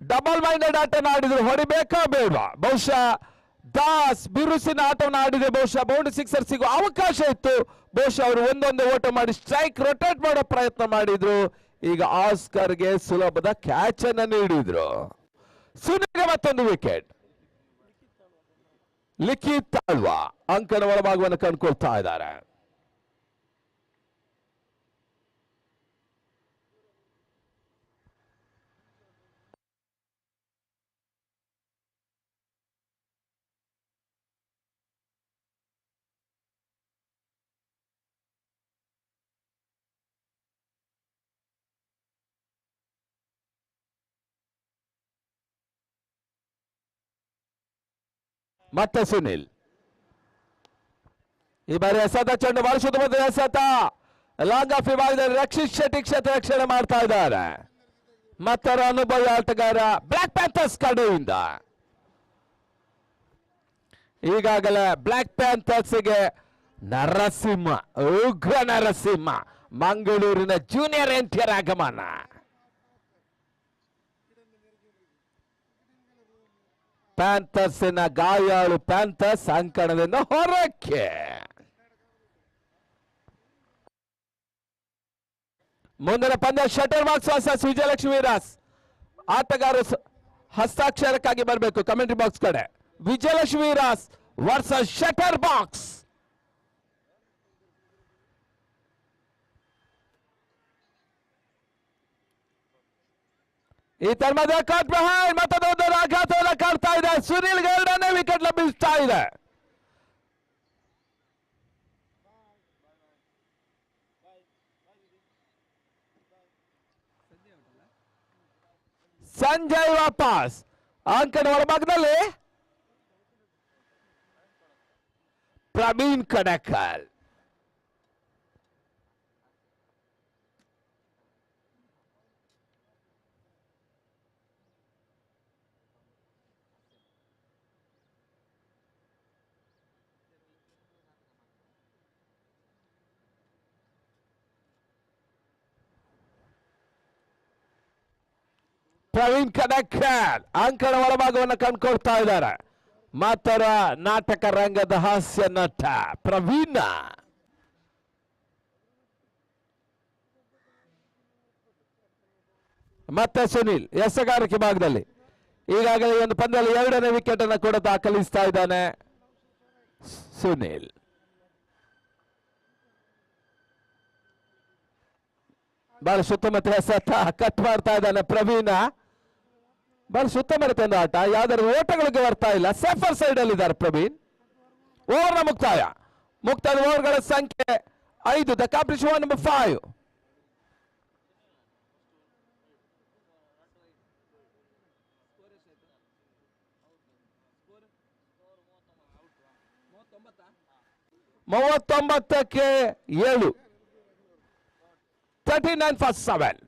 ಡಬಲ್ ಮೈಂಡೆಡ್ ಆಟ ಆಡಿದ್ರು, ಹೊಡಿಬೇಕಾ ಬೇಡವಾ? ಬಹುಶಃ ದಾಸ್ ಬಿರುಸಿನ ಆಟವನ್ನು ಆಡಿದ್ರೆ ಬಹುಶಃ ಬೌಂಡ್ರಿ ಸಿಕ್ಸರ್ ಸಿಗುವ ಅವಕಾಶ ಇತ್ತು. ಬಹುಶಃ ಅವರು ಒಂದೊಂದೇ ಓಟ ಮಾಡಿ ಸ್ಟ್ರೈಕ್ ರೊಟೇಟ್ ಮಾಡೋ ಪ್ರಯತ್ನ ಮಾಡಿದ್ರು. ಈಗ ಆಸ್ಕರ್ಗೆ ಸುಲಭದ ಕ್ಯಾಚ್ ಅನ್ನು ನೀಡಿದ್ರು. ಸುನಿಲ್ಗೆ ಮತ್ತೊಂದು ವಿಕೆಟ್. ಲಿಖಿತ್ ತಾಳ್ವಾ ಅಂಕಣ ಒಳಭಾಗವನ್ನು ಕಂಡುಕೊಳ್ತಾ ಇದ್ದಾರೆ. ಮತ್ತೆ ಸುನಿಲ್ ಈ ಬಾರಿ ಎಸೆತ ಚೆಂಡು ಬಹಳ ಸುತ್ತಮುತ್ತ ಎಸೆತ ಲಾಂಗ್ ಆಫ್ ವಿಭಾಗದಲ್ಲಿ ರಕ್ಷಿತ್ ಶೆಟ್ಟಿ ಕ್ಷೇತ್ರ ರಕ್ಷಣೆ ಮಾಡ್ತಾ ಇದ್ದಾರೆ. ಮತ್ತರ ಅನುಭವಿ ಆಟಗಾರ ಬ್ಲಾಕ್ ಪ್ಯಾಂಥರ್ಸ್ ಕಡೆಯಿಂದ ಈಗಾಗಲೇ ಬ್ಲಾಕ್ ಪ್ಯಾಂಥರ್ಸ್ಗೆ ನರಸಿಂಹ ಉಗ್ರ ನರಸಿಂಹ ಮಂಗಳೂರಿನ ಜೂನಿಯರ್ ಎನ್ಟಿಆರ್ ಆಗಮನ. ಪ್ಯಾಂಥರ್ಸಿನ ಗಾಯಾಳು ಪ್ಯಾಂಥರ್ಸ್ ಅಂಕಣದಿಂದ ಹೊರಕ್ಕೆ. ಮುಂದಿನ ಪಂದ್ಯ ಶಟರ್ ಬಾಕ್ಸ್ ವರ್ಸಸ್ ವಿಜಯಲಕ್ಷ್ಮಿ ರಾಸ್. ಆಟಗಾರರು ಹಸ್ತಾಕ್ಷರಕ್ಕಾಗಿ ಬರಬೇಕು ಕಮೆಂಟ್ರಿ ಬಾಕ್ಸ್ ಕಡೆ. ವಿಜಯಲಕ್ಷ್ಮಿ ರಾಸ್ ವರ್ಸಸ್ ಶಟರ್ ಬಾಕ್ಸ್. ಈ ತರ್ಮದ ಕಾಟ್ ಬಿಹೈಂಡ್ ಮತ್ತೊಂದು ಆಘಾತವನ್ನು ಕಾಡ್ತಾ ಇದೆ. ಸುನಿಲ್ ಎರಡನೇ ವಿಕೆಟ್ ಲಭಿಸ್ತಾ ಇದೆ. ಸಂಜಯ್ ವಾಪಸ್ ಅಂಕಣ ಒಳಭಾಗದಲ್ಲಿ ಪ್ರವೀಣ್ ಕಡಕಲ್. ಪ್ರವೀಣ್ ಕಡಕಲ್ ಅಂಕಣ ಒಳಭಾಗವನ್ನು ಕಂಡುಕೊಳ್ತಾ ಇದ್ದಾರೆ. ಮಾತರ ನಾಟಕ ರಂಗದ ಹಾಸ್ಯ ನಟ ಪ್ರವೀಣ. ಮತ್ತೆ ಸುನಿಲ್ ಎಸೆಗಾರಿಕೆ ಭಾಗದಲ್ಲಿ ಈಗಾಗಲೇ ಒಂದು ಪಂದ್ಯದಲ್ಲಿ ಎರಡನೇ ವಿಕೆಟ್ ಅನ್ನು ಕೂಡ ದಾಖಲಿಸ್ತಾ ಇದ್ದಾನೆ ಸುನಿಲ್. ಬಹಳ ಸುತ್ತಮುತ್ತ ಎಸೆತ ಕಟ್ ಮಾಡ್ತಾ ಇದ್ದಾನೆ ಪ್ರವೀಣ. ಬಹಳ ಸುತ್ತಮುತ್ತ ಒಂದು ಆಟ, ಯಾವ್ದಾದ್ರು ಓಟಗಳಿಗೆ ಬರ್ತಾ ಇಲ್ಲ. ಸೇಫರ್ ಸೈಡ್ ಅಲ್ಲಿ ಇದ್ದಾರೆ ಪ್ರವೀಣ್. ಓವರ್ನ ಮುಕ್ತಾಯ. ಓವರ್ಗಳ ಸಂಖ್ಯೆ 5. The competition number 5. ಮೂವತ್ತೊಂಬತ್ತಕ್ಕೆ 7. 39 for 7.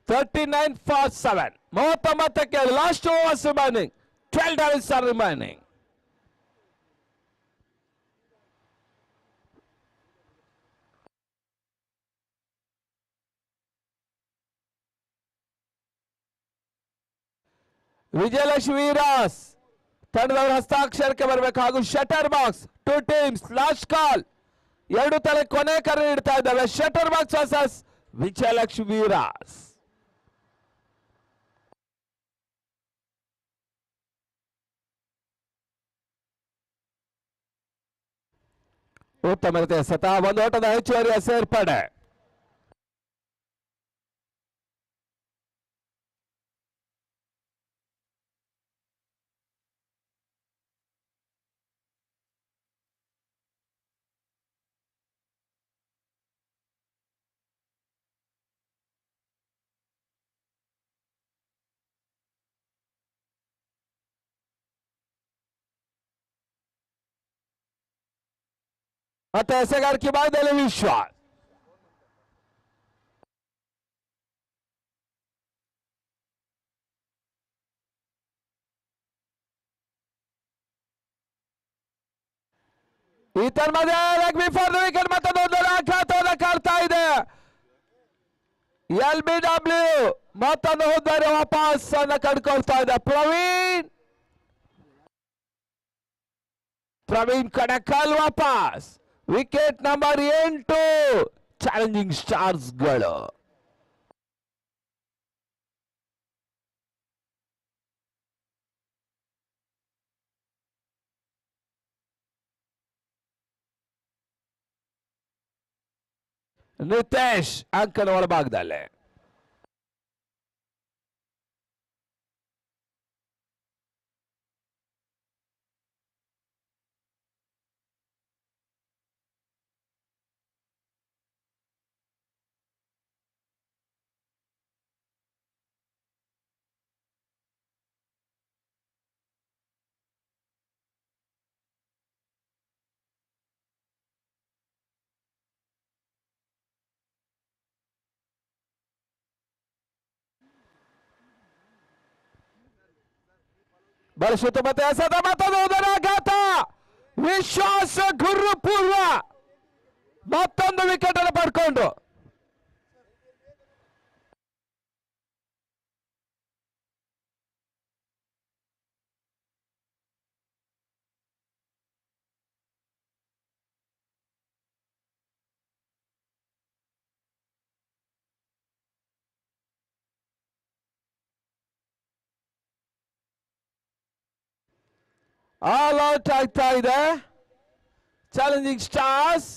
$39 for 7. ಮೂವತ್ತೊಂಬತ್ತಕ್ಕೆ last overs remaining. 12 overs are remaining. Vijayalakshmi ರಾಸ್ ತಂಡದವರು ಹಸ್ತಾಕ್ಷರಕ್ಕೆ ಬರಬೇಕು ಹಾಗೂ Shutter Box 2 teams last call. ಎರಡು ತಲೆ ಕೊನೆ ಕರೆ ನೀಡ್ತಾ ಇದ್ದಾವೆ. ಶಟರ್ ಬಾಕ್ಸ್ ವರ್ಸಸ್ ವಿಜಯಲಕ್ಷ್ಮಿ ರಾಸ್. ಉತ್ತಮ ರೀತಿಯ ಸತ ಒಂದು ಓಟದ ಹೆಚ್ಚುವರಿಯ ಸೇರ್ಪಡೆ. ಮತ್ತೆ ಎಸೆಗಾರಿಕೆ ಭಾಗದಲ್ಲಿ ವಿಶ್ವಾಸ್. ಈ ತರ್ಮದ ಬಿಫೋರ್ ದ ವಿಕೆಟ್ ಮತ್ತೊಂದು ಆಘಾತವನ್ನು ಕಾಡ್ತಾ ಇದೆ. LBW ಮತ್ತೊಂದು ಹುದ್ದಾರಿ ವಾಪಸ್ ಅನ್ನು ಕಂಡುಕೊಳ್ತಾ ಇದೆ. ಪ್ರವೀಣ್ ಕಡಕಲ್ ವಾಪಸ್. Wicket number 8. ಚಾಲೆಂಜಿಂಗ್ ಸ್ಟಾರ್ಸ್ ಗಳು ನಿತೇಶ್ ಅಂಕಣ ಒಳಭಾಗದಲ್ಲೇ. ಬಳಸುತ್ತ ಮತ್ತೆ ಎಸೆದ ಮತ್ತೊಂದು ಆಘಾತ. ವಿಶ್ವಾಸ ಗುರುಪುರ ಮತ್ತೊಂದು ವಿಕೆಟ್ ಅನ್ನು ಪಡ್ಕೊಂಡು ಆಲ್ ಔಟ್ ಆಗ್ತಾ ಇದೆ ಚಾಲೆಂಜಿಂಗ್ ಸ್ಟಾರ್ಸ್.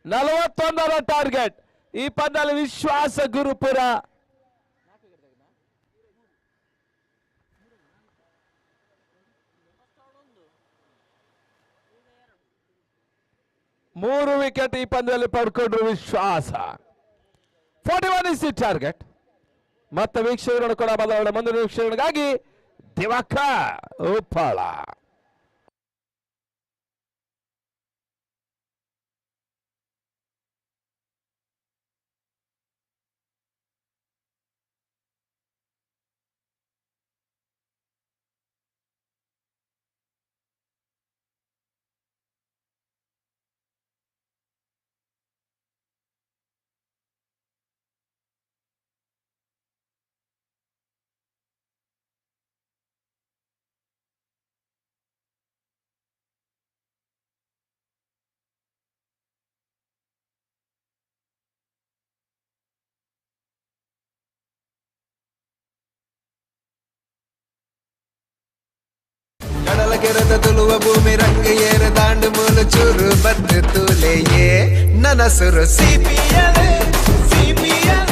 41 ಟಾರ್ಗೆಟ್ ಈ ಪಂದ್ಯದಲ್ಲಿ ವಿಶ್ವಾಸ ಗುರುಪುರ. ಮೂರು ವಿಕೆಟ್ ಈ ಪಂದ್ಯದಲ್ಲಿ ಪಡ್ಕೊಂಡ್ರು ವಿಶ್ವಾಸ. 41 ಇಸ್ ದಿ ಟಾರ್ಗೆಟ್. ಮತ್ತೆ ವೀಕ್ಷಕರು ಕೂಡ ಬದಲಾವಣೆ. ಮುಂದಿನ ವೀಕ್ಷಕರಿಗಾಗಿ ದಿವಾಕರ್ ಉಪ್ಪಳ. ಕಡಲ ಕೆರೆತ ತುಳುವ ಭೂಮಿ ರಂಗ ಏರ ದಾಂಡು ಮೂಲು ಚೂರು ಬದ್ದು ತೂಲೆಯೇ ನನಸುರು ಸಿಪಿಯಲೆ ಸಿಪಿಯಲೆ.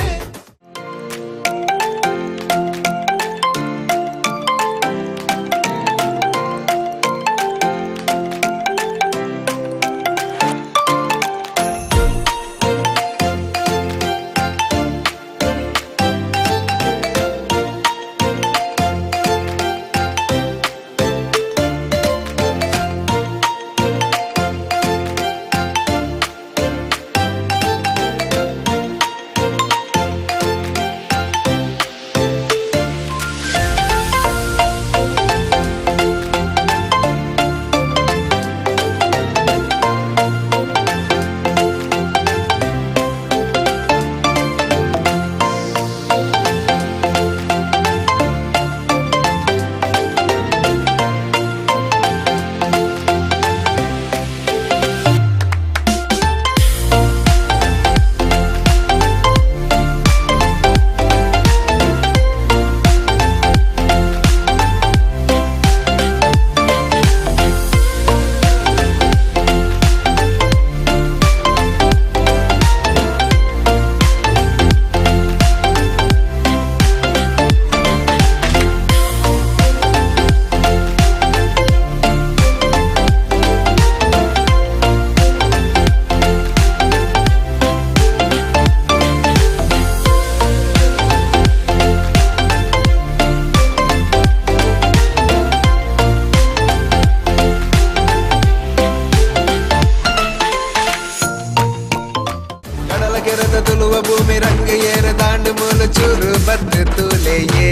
ತುಳುವ ಭೂಮಿ ರಂಗ ಏರ ದಾಂಡು ಮೂಲು ಚೂರು ಬದ್ದು ತೂಲೆಯೇ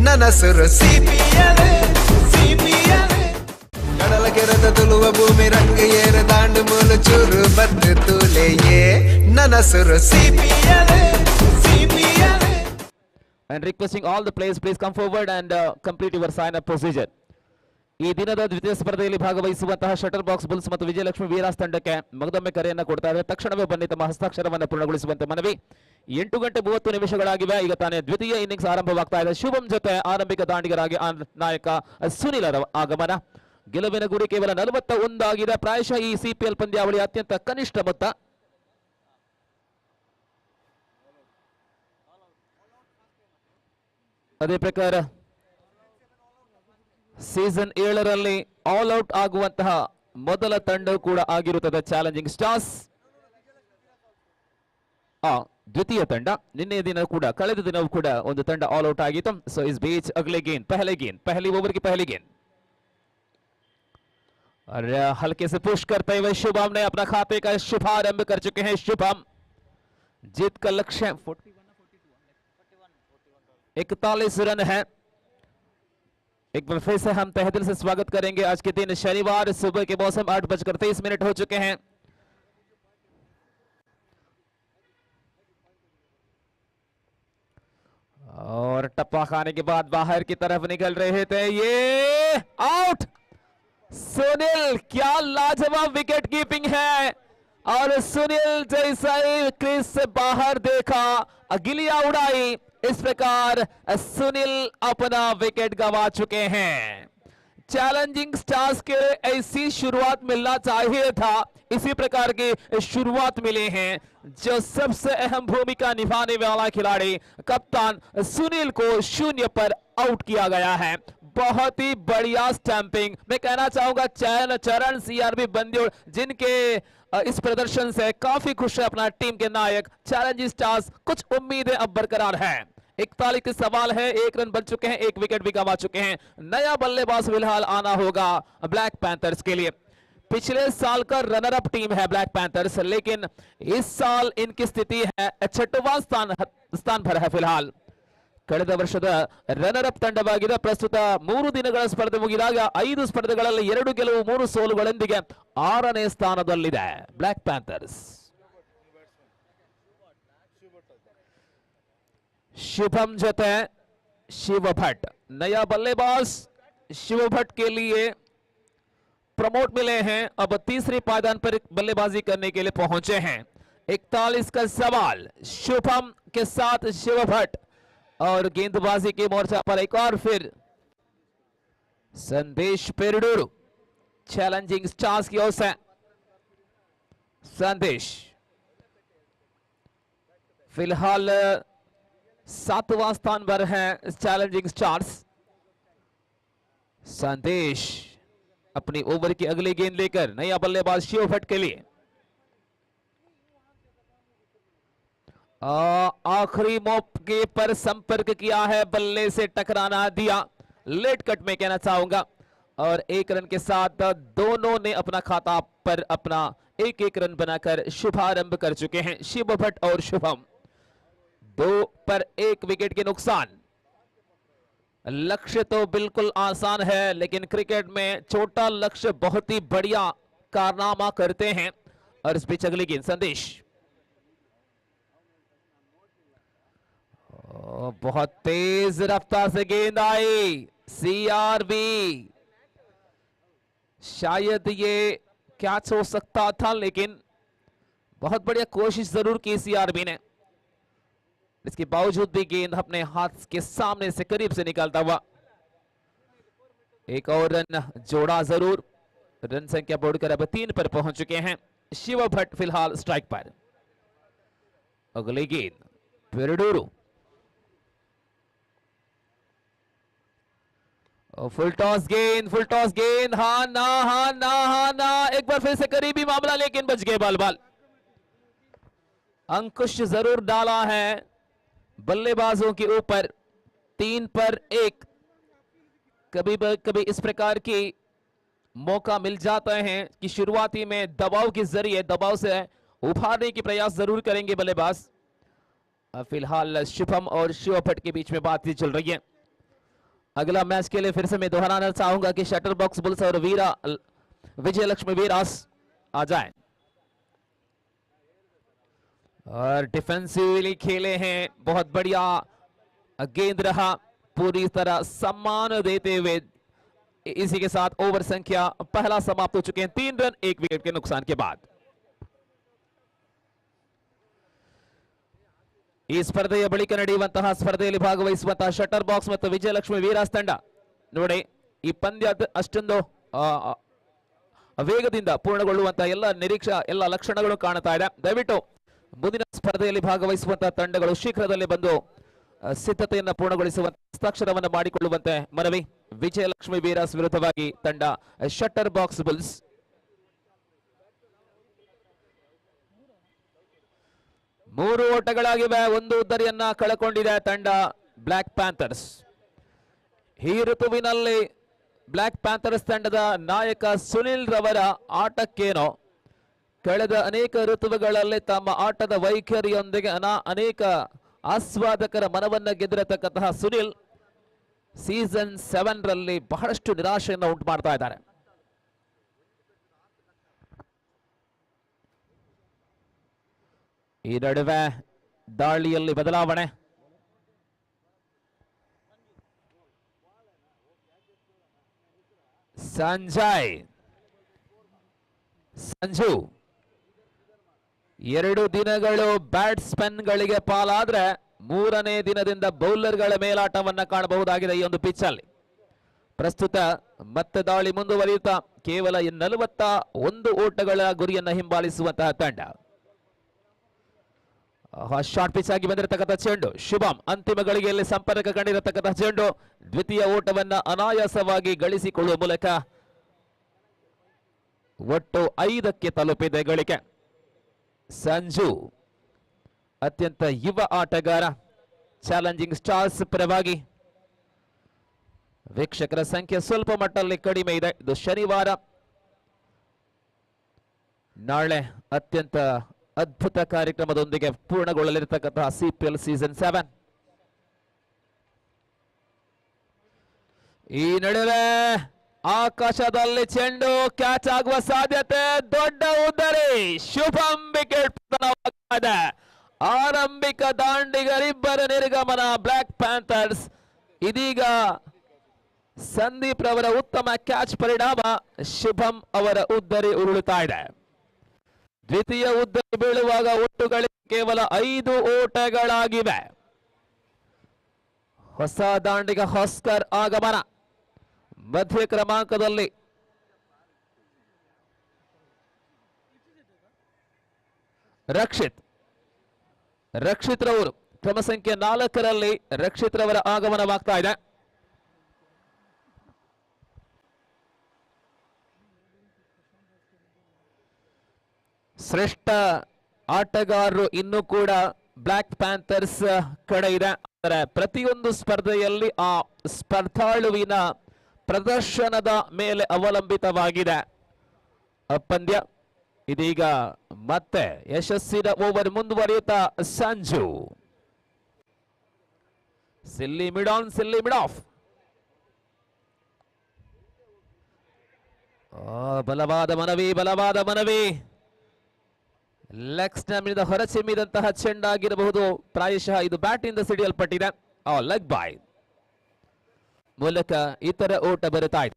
ನನಸುರು ಸಿಪಿಯಲೆ ಸಿಪಿಯಲೆ. ಕಡಲ ಕೆರೆತ ತುಳುವ ಭೂಮಿ ರಂಗ ಏರ ದಾಂಡು ಮೂಲು ಚೂರು ಬದ್ದು ತೂಲೆಯೇ ನನಸುರು ಸಿಪಿಯಲೆ ಸಿಪಿಯಲೆ. And requesting all the players, please come forward and complete your sign up procedure. ಈ ದಿನದ ದ್ವಿತೀಯ ಸ್ಪರ್ಧೆಯಲ್ಲಿ ಭಾಗವಹಿಸುವಂತಹ ಶಟಲ್ ಬಾಕ್ಸ್ ಬುಲ್ಸ್ ಮತ್ತು ವಿಜಯಲಕ್ಷ್ಮಿ ವೀರಾಸ್ ತಂಡಕ್ಕೆ ಮಗದೊಮ್ಮೆ ಕರೆಯನ್ನು ಕೊಡ್ತಾ ಇದೆ. ತಕ್ಷಣವೇ ಬನ್ನಿ, ತಮ್ಮ ಹಸ್ತಾಕ್ಷರವನ್ನು ಪೂರ್ಣಗೊಳಿಸುವಂತೆ ಮನವಿ. 8:30 ಈಗ ತಾನೇ ದ್ವಿತೀಯ ಇನ್ನಿಂಗ್ಸ್ ಆರಂಭವಾಗ್ತಾ ಇದೆ. ಶುಭಂ ಜೊತೆ ಆರಂಭಿಕ ದಾಂಡಿಗರಾಗಿ ನಾಯಕ ಸುನಿಲ್ ಆಗಮನ. ಗೆಲುವಿನ ಗುರಿ ಕೇವಲ 41 ಆಗಿದೆ. ಪ್ರಾಯಶಃ ಈ ಸಿಪಿಎಲ್ ಪಂದ್ಯಾವಳಿಯ ಅತ್ಯಂತ ಕನಿಷ್ಠ ಮೊತ್ತ. ಅದೇ ಪ್ರಕಾರ ಸೀಸನ್ 7ರಲ್ಲಿ ಆಲ್ ಔಟ್ ಆಗುವಂತಹ ಮೊದಲ ತಂಡ ಕೂಡ ಆಗಿರುತ್ತದೆ ಚಾಲೆಂಜಿಂಗ್ ಸ್ಟಾರ್ಸ್. ದ್ವಿತೀಯ ತಂಡ. ನಿನ್ನೆ ದಿನ ಕೂಡ, ಕಳೆದ ದಿನವೂ ಕೂಡ ಒಂದು ತಂಡ ಆಲ್ ಔಟ್ ಆಗಿತ್ತು. ಸೊ ಇಸ್ बीच अगले गेंद, पहली ओवर की पहली गेंद. और हल्के से पुश करते हुए शुभम ने अपना खाते का शुभारंभ कर चुके हैं. शुभम जीत का लक्ष्य 41 रन है। एक बार फिर से हम तहे दिल से स्वागत करेंगे आज के दिन शनिवार सुबह के मौसम 8:23 हो चुके हैं। और टप्पा खाने के बाद बाहर की तरफ निकल रहे थे, ये आउट। सुनील, क्या लाजवाब विकेट कीपिंग है। और सुनील जैसा ही क्रीज से बाहर देखा, गिलिया उड़ाई, इस प्रकार सुनील अपना विकेट गंवा चुके हैं। चैलेंजिंग स्टार्स के ऐसी शुरुआत मिलना चाहिए था, इसी प्रकार की शुरुआत मिले हैं। जो सबसे अहम भूमिका निभाने वाला खिलाड़ी कप्तान सुनील को 0 पर आउट किया गया है। बहुत ही बढ़िया स्टैंपिंग। मैं कहना चाहूंगा चरण सीआरबी बंदियों, जिनके इस प्रदर्शन से काफी खुश है अपना टीम के नायक चैलेंजिंग स्टार्स। कुछ उम्मीदें अब बरकरार है। 41 सवाल है, 1 रन बन चुके हैं, 1 विकेट भी गंवा चुके हैं। नया बल्लेबाज फिलहाल आना होगा ब्लैक पैंथर्स के लिए। पिछले साल का रनर अप टीम है ब्लैक पैंथर्स, लेकिन इस साल इनकी स्थिति है 6वां स्थान पर है फिलहाल। ಕಳೆದ ವರ್ಷದ ರನ್ನರ್ ಅಪ್ ತಂಡವಾಗಿದೆ। ಪ್ರಸ್ತುತ 3 ದಿನಗಳ ಸ್ಪರ್ಧೆ ಮುಗಿದಾಗ 5 ಸ್ಪರ್ಧೆಗಳಲ್ಲಿ 2 ಗೆಲುವು 3 ಸೋಲುಗಳೊಂದಿಗೆ 6ನೇ ಸ್ಥಾನದಲ್ಲಿದೆ ಬ್ಲಾಕ್ ಪ್ಯಾಂಥರ್ಸ್। शुभम जते शिव भट्ट, नया बल्लेबाज शिव भट्ट के लिए प्रमोट मिले हैं, अब तीसरे पायदान पर बल्लेबाजी करने के लिए पहुंचे हैं। 41 का सवाल शुभम के साथ शिव भट्ट, और गेंदबाजी के मोर्चा पर एक और फिर संदेश पेरडूरू। चैलेंजिंग स्टार्स की ओर से संदेश फिलहाल 7वां स्थान पर है चैलेंजिंग स्टार्स। संदेश अपनी ओवर की अगली गेंद लेकर नया बल्लेबाज शिव भट्ट के लिए। आखिरी मौके पर संपर्क किया है, बल्ले से टकराना दिया, लेट कट में कहना चाहूंगा। और 1 रन के साथ दोनों ने अपना खाता पर अपना 1-1 रन बनाकर शुभारंभ कर चुके हैं शिव भट्ट और शुभम। 2 पर 1 विकेट के नुकसान। लक्ष्य तो बिल्कुल आसान है, लेकिन क्रिकेट में छोटा लक्ष्य बहुत ही बढ़िया कारनामा करते हैं। और इस बीच अगली गेंद संदेश, बहुत तेज रफ्तार से गेंद आई। सीआरबी, शायद ये कैच हो सकता था, लेकिन बहुत बढ़िया कोशिश जरूर की सीआरबी ने। इसके बावजूद भी गेंद अपने हाथ के सामने से करीब से निकलता हुआ। एक और रन जोड़ा जरूर। रन संख्या बढ़कर अब 3 पर पहुंच चुके हैं। शिव भट्ट फिलहाल स्ट्राइक पर। अगली गेंद पेरडूरू, फुल टॉस गेंद, हाँ ना हाँ ना हाँ ना, एक बार फिर से करीबी मामला, लेकिन बच गए बाल। अंकुश जरूर डाला है बल्लेबाजों के ऊपर। 3 पर 1। कभी इस प्रकार की मौका मिल जाता है कि शुरुआती में दबाव के जरिए दबाव से उभारने की प्रयास जरूर करेंगे बल्लेबाज। फिलहाल शुभम और शिव भट्ट के बीच में बातचीत चल रही है। अगला मैच के लिए फिर से मैं दोहराना चाहूंगा कि शटर बॉक्स बुल्स और विजय लक्ष्मी वीरास आ जाएं। और डिफेंसिवली खेले हैं, बहुत बढ़िया गेंद रहा, पूरी तरह सम्मान देते हुए। इसी के साथ ओवर संख्या पहला समाप्त हो चुके हैं, 3 रन 1 विकेट के नुकसान के बाद। ಈ ಸ್ಪರ್ಧೆಯ ಬಳಿಕ ನಡೆಯುವಂತಹ ಸ್ಪರ್ಧೆಯಲ್ಲಿ ಭಾಗವಹಿಸುವಂತಹ ಶಟರ್ ಬಾಕ್ಸ್ ಮತ್ತು ವಿಜಯಲಕ್ಷ್ಮಿ ವೀರಾಸ್ ತಂಡ ನೋಡಿ, ಈ ಪಂದ್ಯ ಅಷ್ಟೊಂದು ವೇಗದಿಂದ ಪೂರ್ಣಗೊಳ್ಳುವಂತಹ ಎಲ್ಲ ಲಕ್ಷಣಗಳು ಕಾಣ್ತಾ ಇದೆ. ದಯವಿಟ್ಟು ಮುಂದಿನ ಸ್ಪರ್ಧೆಯಲ್ಲಿ ಭಾಗವಹಿಸುವಂತಹ ತಂಡಗಳು ಶೀಘ್ರದಲ್ಲೇ ಬಂದು ಸಿದ್ಧತೆಯನ್ನು ಪೂರ್ಣಗೊಳಿಸುವಂತ ಹಸ್ತಾಕ್ಷರವನ್ನು ಮಾಡಿಕೊಳ್ಳುವಂತೆ ಮನವಿ. ವಿಜಯಲಕ್ಷ್ಮಿ ವೀರಾಸ್ ವಿರುದ್ಧವಾಗಿ ತಂಡ ಶಟರ್ ಬಾಕ್ಸ್ ಬುಲ್ಸ್. ಮೂರು ಓಟಗಳಾಗಿವೆ, 1 ಉದ್ದರಿಯನ್ನ ಕಳಕೊಂಡಿದೆ ತಂಡ ಬ್ಲಾಕ್ ಪ್ಯಾಂಥರ್ಸ್. ಈ ಋತುವಿನಲ್ಲಿ ಬ್ಲಾಕ್ ಪ್ಯಾಂಥರ್ಸ್ ತಂಡದ ನಾಯಕ ಸುನಿಲ್ ರವರ ಆಟಕ್ಕೇನೋ ಕಳೆದ ಅನೇಕ ಋತುಗಳಲ್ಲಿ ತಮ್ಮ ಆಟದ ವೈಖರಿಯೊಂದಿಗೆ ಅನೇಕ ಆಸ್ವಾದಕರ ಮನವನ್ನ ಗೆದ್ದಿರತಕ್ಕಂತಹ ಸುನಿಲ್ ಸೀಸನ್ 7 ರಲ್ಲಿ ಬಹಳಷ್ಟು ನಿರಾಶೆಯನ್ನು ಉಂಟು ಮಾಡ್ತಾ ಇದ್ದಾರೆ. ಈ ನಡುವೆ ದಾಳಿಯಲ್ಲಿ ಬದಲಾವಣೆ. ಸಂಜು 2 ದಿನಗಳು ಬ್ಯಾಟ್ಸ್ಮನ್ಗಳಿಗೆ ಪಾಲಾದ್ರೆ 3ನೇ ದಿನದಿಂದ ಬೌಲರ್ಗಳ ಮೇಲಾಟವನ್ನ ಕಾಣಬಹುದಾಗಿದೆ ಈ ಒಂದು ಪಿಚ್ ಅಲ್ಲಿ. ಪ್ರಸ್ತುತ ಮತ್ತೆ ದಾಳಿ ಮುಂದುವರಿಯುತ್ತಾ ಕೇವಲ 41 ಓಟಗಳ ಗುರಿಯನ್ನ ಹಿಂಬಾಲಿಸುವಂತಹ ತಂಡ. ಶಾರ್ಟ್ ಪಿಚ್ ಆಗಿ ಬಂದಿರತಕ್ಕಂಥ ಚೆಂಡು. ಶುಭಂ ಅಂತಿಮ ಗಳಿಗೆಯಲ್ಲಿ ಸಂಪರ್ಕ ಕಂಡಿರತಕ್ಕಂಥ ಚೆಂಡು ದ್ವಿತೀಯ ಓಟವನ್ನ ಅನಾಯಾಸವಾಗಿ ಗಳಿಸಿಕೊಳ್ಳುವ ಮೂಲಕ ಒಟ್ಟು 5ಕ್ಕೆ ತಲುಪಿದೆ ಗಳಿಕೆ. ಸಂಜು ಅತ್ಯಂತ ಯುವ ಆಟಗಾರ. ಚಾಲೆಂಜಿಂಗ್ ಸ್ಟಾರ್ಸ್ ಪರವಾಗಿ ವೀಕ್ಷಕರ ಸಂಖ್ಯೆ ಸ್ವಲ್ಪ ಮಟ್ಟದಲ್ಲಿ ಕಡಿಮೆ ಇದೆ. ಇದು ಶನಿವಾರ. ನಾಳೆ ಅತ್ಯಂತ ಅದ್ಭುತ ಕಾರ್ಯಕ್ರಮದೊಂದಿಗೆ ಪೂರ್ಣಗೊಳ್ಳಲಿರತಕ್ಕಂತಹ CPL ಸೀಸನ್ 7. ಈ ನಡುವೆ ಆಕಾಶದಲ್ಲಿ ಚೆಂಡು ಕ್ಯಾಚ್ ಆಗುವ ಸಾಧ್ಯತೆ. ದೊಡ್ಡ ಉದ್ದರಿ ಶುಭಂ ವಿಕೆಟ್ ಪತನವಾಗಿದೆ. ಆರಂಭಿಕ ದಾಂಡಿಗರಿಬ್ಬರ ನಿರ್ಗಮನ ಬ್ಲಾಕ್ ಪ್ಯಾಂಥರ್ಸ್. ಇದೀಗ ಸಂದೀಪ್ ರವರ ಉತ್ತಮ ಕ್ಯಾಚ್ ಪರಿಣಾಮ ಶುಭಂ ಅವರ ಉದ್ದರಿ ಉರುಳುತ್ತಾ ಇದೆ. ದ್ವಿತೀಯ ಉದ್ದರಿ ಬೀಳುವಾಗ ಒಟ್ಟುಗಳಿಗೆ ಕೇವಲ 5 ಓಟಗಳಾಗಿವೆ. ಹೊಸ ದಾಂಡಿಗ ಹಾಸ್ಕರ್ ಆಗಮನ. ಮಧ್ಯ ಕ್ರಮಾಂಕದಲ್ಲಿ ರಕ್ಷಿತ್ ರವರು ಕ್ರಮ ಸಂಖ್ಯೆ 4ರಲ್ಲಿ ರಕ್ಷಿತ್ ರವರ ಆಗಮನವಾಗ್ತಾ ಇದೆ. ಶ್ರೇಷ್ಠ ಆಟಗಾರರು ಇನ್ನೂ ಕೂಡ ಬ್ಲಾಕ್ ಪ್ಯಾಂಥರ್ಸ್ ಕಡೆ ಇದೆ. ಆದರೆ ಪ್ರತಿಯೊಂದು ಸ್ಪರ್ಧೆಯಲ್ಲಿ ಆ ಸ್ಪರ್ಧಾಳುವಿನ ಪ್ರದರ್ಶನದ ಮೇಲೆ ಅವಲಂಬಿತವಾಗಿದೆ ಪಂದ್ಯ. ಇದೀಗ ಮತ್ತೆ ಯಶಸ್ಸಿನ ಓವರ್ ಮುಂದುವರಿಯುತ್ತಾ Sanju. Silly mid on, silly mid off. ಬಲವಾದ ಮನವಿ. ಲೆಗ್ ಸ್ಟಂಪ್ನಿಂದ ಹೊರಚಿಮ್ಮಿದಂತಹ ಚೆಂಡಾಗಿರಬಹುದು. ಪ್ರಾಯಶಃ ಇದು ಬ್ಯಾಟ್ ಇಂದ ಸಿಡಿಯಲ್ಪಟ್ಟಿದೆ. ಲೆಗ್ ಬಾಯ್ ಮೂಲಕ ಇತರ ಓಟ ಬರುತ್ತಾ ಇದೆ.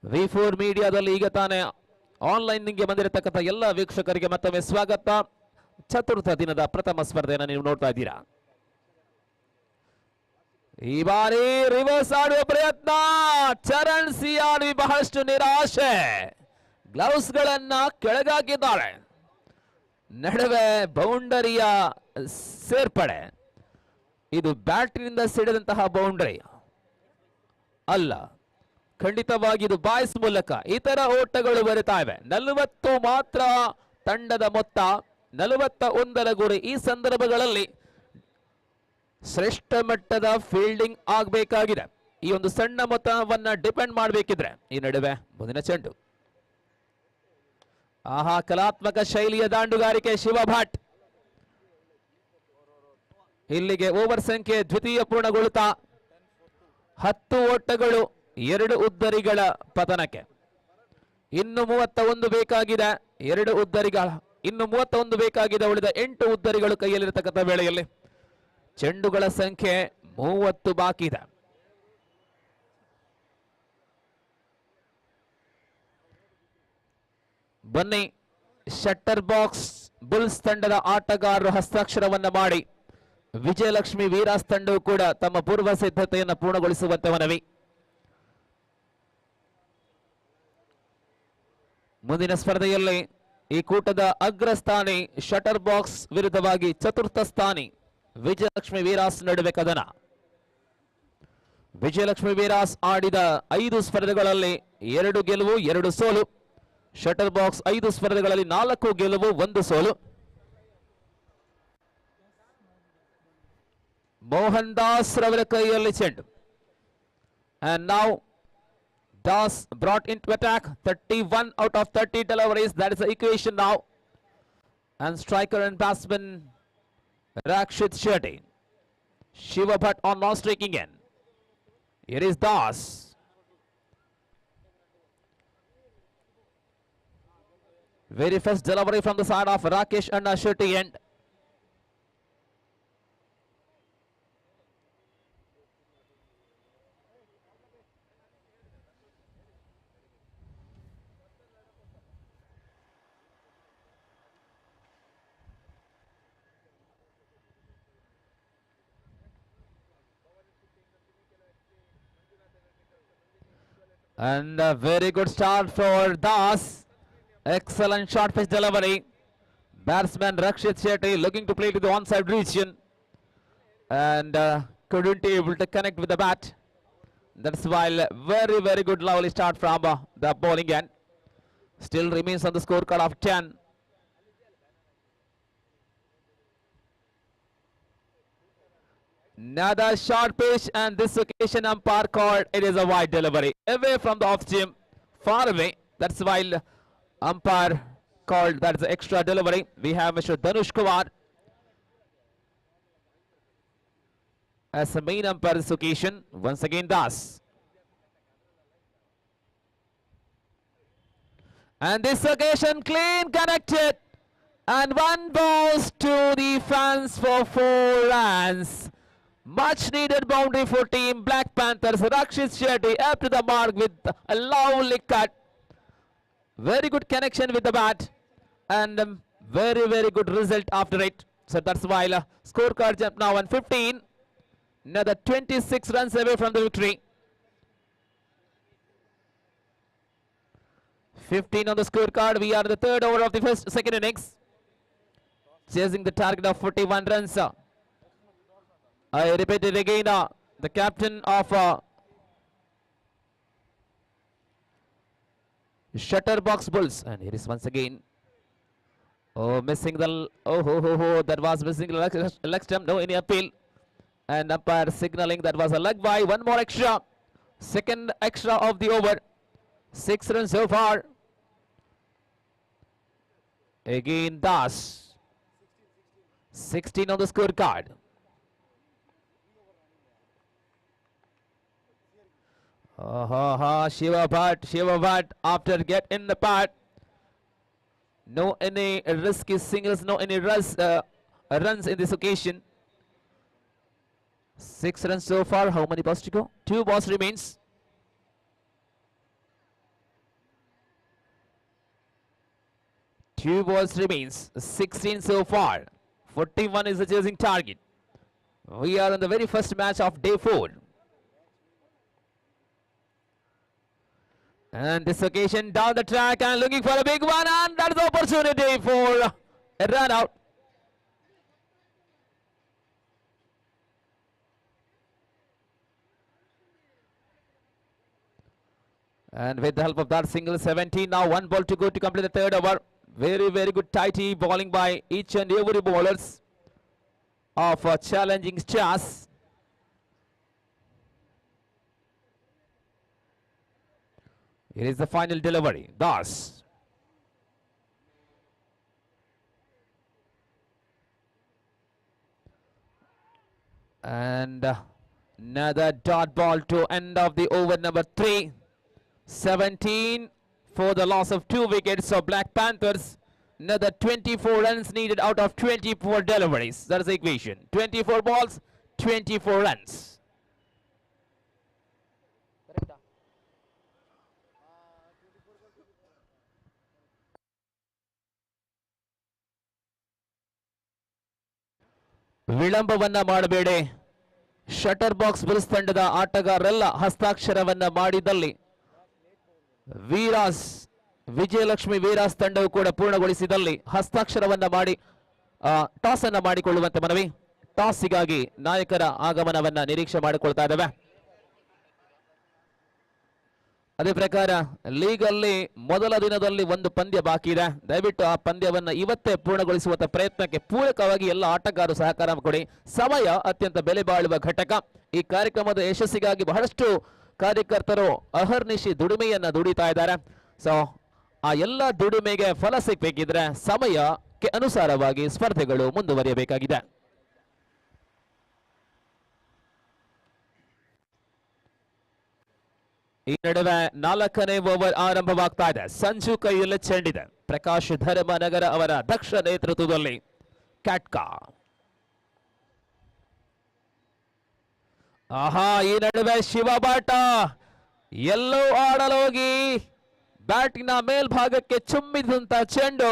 V4 ಮೀಡಿಯಾದಲ್ಲಿ ಈಗ ತಾನೇ ಆನ್ಲೈನ್ಗೆ ಬಂದಿರತಕ್ಕಂಥ ಎಲ್ಲ ವೀಕ್ಷಕರಿಗೆ ಮತ್ತೊಮ್ಮೆ ಸ್ವಾಗತ. ಚತುರ್ಥ ದಿನದ ಪ್ರಥಮ ಸ್ಪರ್ಧೆಯನ್ನು ನೀವು ನೋಡ್ತಾ ಇದ್ದೀರಾ. ಈ ಬಾರಿ ರಿವರ್ಸ್ ಆಡುವ ಪ್ರಯತ್ನ. ಚರಣ್ ಸಿಯಾನಿ ಬಹಳಷ್ಟು ನಿರಾಶೆ. ಗ್ಲೌಸ್ ಗಳನ್ನ ಕೆಳಗಾಕಿದ್ದಾರೆ. ನಡುವೆ ಬೌಂಡರಿಯ ಸೇರ್ಪಡೆ. ಇದು ಬ್ಯಾಟ್ನಿಂದ ಸಿಡಿದಂತಹ ಬೌಂಡರಿ ಅಲ್ಲ, ಖಂಡಿತವಾಗಿ ಇದು ಬಾಯ್ಸ್ ಮೂಲಕ ಇತರ ಓಟಗಳು ಬರುತ್ತಾ ಇವೆ. 40 ಮಾತ್ರ ತಂಡದ ಮೊತ್ತ, 41ರ ಗುರಿ. ಈ ಸಂದರ್ಭಗಳಲ್ಲಿ ಶ್ರೇಷ್ಠ ಮಟ್ಟದ ಫೀಲ್ಡಿಂಗ್ ಆಗಬೇಕಾಗಿದೆ. ಈ ಒಂದು ಸಣ್ಣ ಮೊತ್ತವನ್ನ ಡಿಪೆಂಡ್ ಮಾಡಬೇಕಿದ್ರೆ. ಈ ನಡುವೆ ಮುಂದಿನ ಚೆಂಡು. ಕಲಾತ್ಮಕ ಶೈಲಿಯ ದಾಂಡುಗಾರಿಕೆ ಶಿವ ಭಟ್. ಇಲ್ಲಿಗೆ ಓವರ್ ಸಂಖ್ಯೆ ದ್ವಿತೀಯ ಪೂರ್ಣಗೊಳ್ಳುತ್ತಾ 10 ಓಟಗಳು 2 ಉದ್ದರಿಗಳ ಪತನಕ್ಕೆ. ಇನ್ನು 31 ಬೇಕಾಗಿದೆ. 2 ಉದ್ದರಿಗಳ ಇನ್ನು 31 ಬೇಕಾಗಿದೆ. ಉಳಿದ 8 ಉದ್ದರಿಗಳು ಕೈಯಲ್ಲಿರತಕ್ಕಂಥ ವೇಳೆಯಲ್ಲಿ ಚೆಂಡುಗಳ ಸಂಖ್ಯೆ 30 ಬಾಕಿ ಇದೆ. ಬನ್ನಿ, ಶಟ್ಟರ್ ಬಾಕ್ಸ್ ಬುಲ್ಸ್ ತಂಡದ ಆಟಗಾರರು ಹಸ್ತಾಕ್ಷರವನ್ನ ಮಾಡಿ ವಿಜಯಲಕ್ಷ್ಮಿ ವೀರಾಸ್ ತಂಡವು ಕೂಡ ತಮ್ಮ ಪೂರ್ವ ಸಿದ್ಧತೆಯನ್ನು ಪೂರ್ಣಗೊಳಿಸುವಂತೆ ಮನವಿ. ಮುಂದಿನ ಸ್ಪರ್ಧೆಯಲ್ಲಿ ಈ ಕೂಟದ ಅಗ್ರಸ್ಥಾನಿ ಶಟರ್ ಬಾಕ್ಸ್ ವಿರುದ್ಧವಾಗಿ ಚತುರ್ಥ ಸ್ಥಾನಿ ವಿಜಯಲಕ್ಷ್ಮಿ ವೀರಾಸ್ ನಡುವೆ ಕದನ. ವಿಜಯಲಕ್ಷ್ಮಿ ವೀರಾಸ್ ಆಡಿದ 5 ಸ್ಪರ್ಧೆಗಳಲ್ಲಿ 2 ಗೆಲುವು 2 ಸೋಲು. ಶಟರ್ ಬಾಕ್ಸ್ 5 ಸ್ಪರ್ಧೆಗಳಲ್ಲಿ 4 ಗೆಲುವು 1 ಸೋಲು. ಮೋಹನ್ ದಾಸ್ ರವರ ಕೈಯಲ್ಲಿ ಚೆಂಡು. And now Das brought into attack. 31 out of 30 deliveries. That is the equation now. And striker and batsman Rakshit Shetty. Shiva Bhatt on now striking in. Here is Das. Very first delivery from the side of Rakesh Anna Shetty and a very good start for Das. Excellent short pitch delivery. Batsman Rakshit Shetty looking to play to the onside region and couldn't be able to connect with the bat. That's why very good lovely start from the bowling end. Still remains on the scorecard of 10. Another short pitch, and this occasion umpire called it is a wide delivery away from the off seam, far away. That's why umpire called that is the extra delivery. We have Mr. Dhanush Kumar as the main umpire this occasion. Once again Das. And this occasion clean connected. And one balls to the fans for 4 runs. Much needed boundary for team Black Panthers. Rakshit Shetty up to the mark with a lovely cut. Very good connection with the bat. And very good result after it. So that's why scorecard jump now on 15. Another 26 runs away from the victory. 15 on the scorecard. We are in the third over of the second innings. Chasing the target of 41 runs. I repeat it again. The captain of Shutterbox Bulls. And here is once again. Oh, missing the... that was missing the leg stump. No, any appeal. And umpire signaling that was a leg by. One more extra. Second extra of the over. 6 runs so far. Again, Das. 16 on the scorecard. Shiva Bhatt after get in the part. No any risky singles, no any runs in this occasion. 6 runs so far. How many balls to go? 2 balls remains. Two balls remains. 16 so far. 41 is the chasing target. We are in the very first match of day 4. And this occasion down the track and looking for a big one, and that is the opportunity for a run out. And with the help of that single, 17 now, 1 ball to go to complete the third over. Very good tighty bowling by each and every bowlers of challenging stars. Here is the final delivery. Das. And another dot ball to end of the over number 3. 17 for the loss of 2 wickets. So Black Panthers, another 24 runs needed out of 24 deliveries. That is the equation. 24 balls, 24 runs. ವಿಳಂಬವನ್ನ ಮಾಡಬೇಡಿ. Shutter box Bulls ತಂಡದ ಆಟಗಾರರೆಲ್ಲ ಹಸ್ತಾಕ್ಷರವನ್ನ ಮಾಡಿದಲ್ಲಿ ವೀರಾಸ್ ವಿಜಯಲಕ್ಷ್ಮಿ ವೀರಾಸ್ ತಂಡವು ಕೂಡ ಪೂರ್ಣಗೊಳಿಸಿದಲ್ಲಿ ಹಸ್ತಾಕ್ಷರವನ್ನ ಮಾಡಿ toss ಅನ್ನ ಮಾಡಿಕೊಳ್ಳುವಂತೆ ಮನವಿ. ಟಾಸ್ಗಾಗಿ ನಾಯಕರ ಆಗಮನವನ್ನ ನಿರೀಕ್ಷೆ ಮಾಡಿಕೊಳ್ತಾ ಇದ್ದೇವೆ. ಅದೇ ಪ್ರಕಾರ ಲೀಗಲ್ಲಿ ಮೊದಲ ದಿನದಲ್ಲಿ ಒಂದು ಪಂದ್ಯ ಬಾಕಿ ಇದೆ. ದಯವಿಟ್ಟು ಆ ಪಂದ್ಯವನ್ನ ಇವತ್ತೇ ಪೂರ್ಣಗೊಳಿಸುವಂತ ಪ್ರಯತ್ನಕ್ಕೆ ಪೂರಕವಾಗಿ ಎಲ್ಲ ಆಟಗಾರರು ಸಹಕಾರ ಕೊಡಿ. ಸಮಯ ಅತ್ಯಂತ ಬೆಲೆ ಬಾಳುವ ಘಟಕ. ಈ ಕಾರ್ಯಕ್ರಮದ ಯಶಸ್ಸಿಗಾಗಿ ಬಹಳಷ್ಟು ಕಾರ್ಯಕರ್ತರು ಅಹರ್ನಿಶಿ ದುಡಿಮೆಯನ್ನ ದುಡಿತಾ ಇದ್ದಾರೆ. ಸೊ ಆ ಎಲ್ಲ ದುಡಿಮೆಗೆ ಫಲ ಸಿಗಬೇಕಿದ್ರೆ ಸಮಯಕ್ಕೆ ಅನುಸಾರವಾಗಿ ಸ್ಪರ್ಧೆಗಳು ಮುಂದುವರಿಯಬೇಕಾಗಿದೆ. ಈ ನಡುವೆ 4ನೇ ಓವರ್ ಆರಂಭವಾಗ್ತಾ ಇದೆ. ಸಂಜು ಕೈಯಲ್ಲಿ ಚೆಂಡಿದೆ. ಪ್ರಕಾಶ್ ಧರ್ಮನಗರ ಅವರ ದಕ್ಷ ನೇತೃತ್ವದಲ್ಲಿ ಕ್ಯಾಟ್ಕಾ. ಆಹಾ, ಈ ನಡುವೆ ಶಿವಬಾಟ ಎಲ್ಲೋ ಆಡಲೋಗಿ ಬ್ಯಾಟಿನ ಮೇಲ್ಭಾಗಕ್ಕೆ ಚುಮ್ಮಿದಂತ ಚೆಂಡು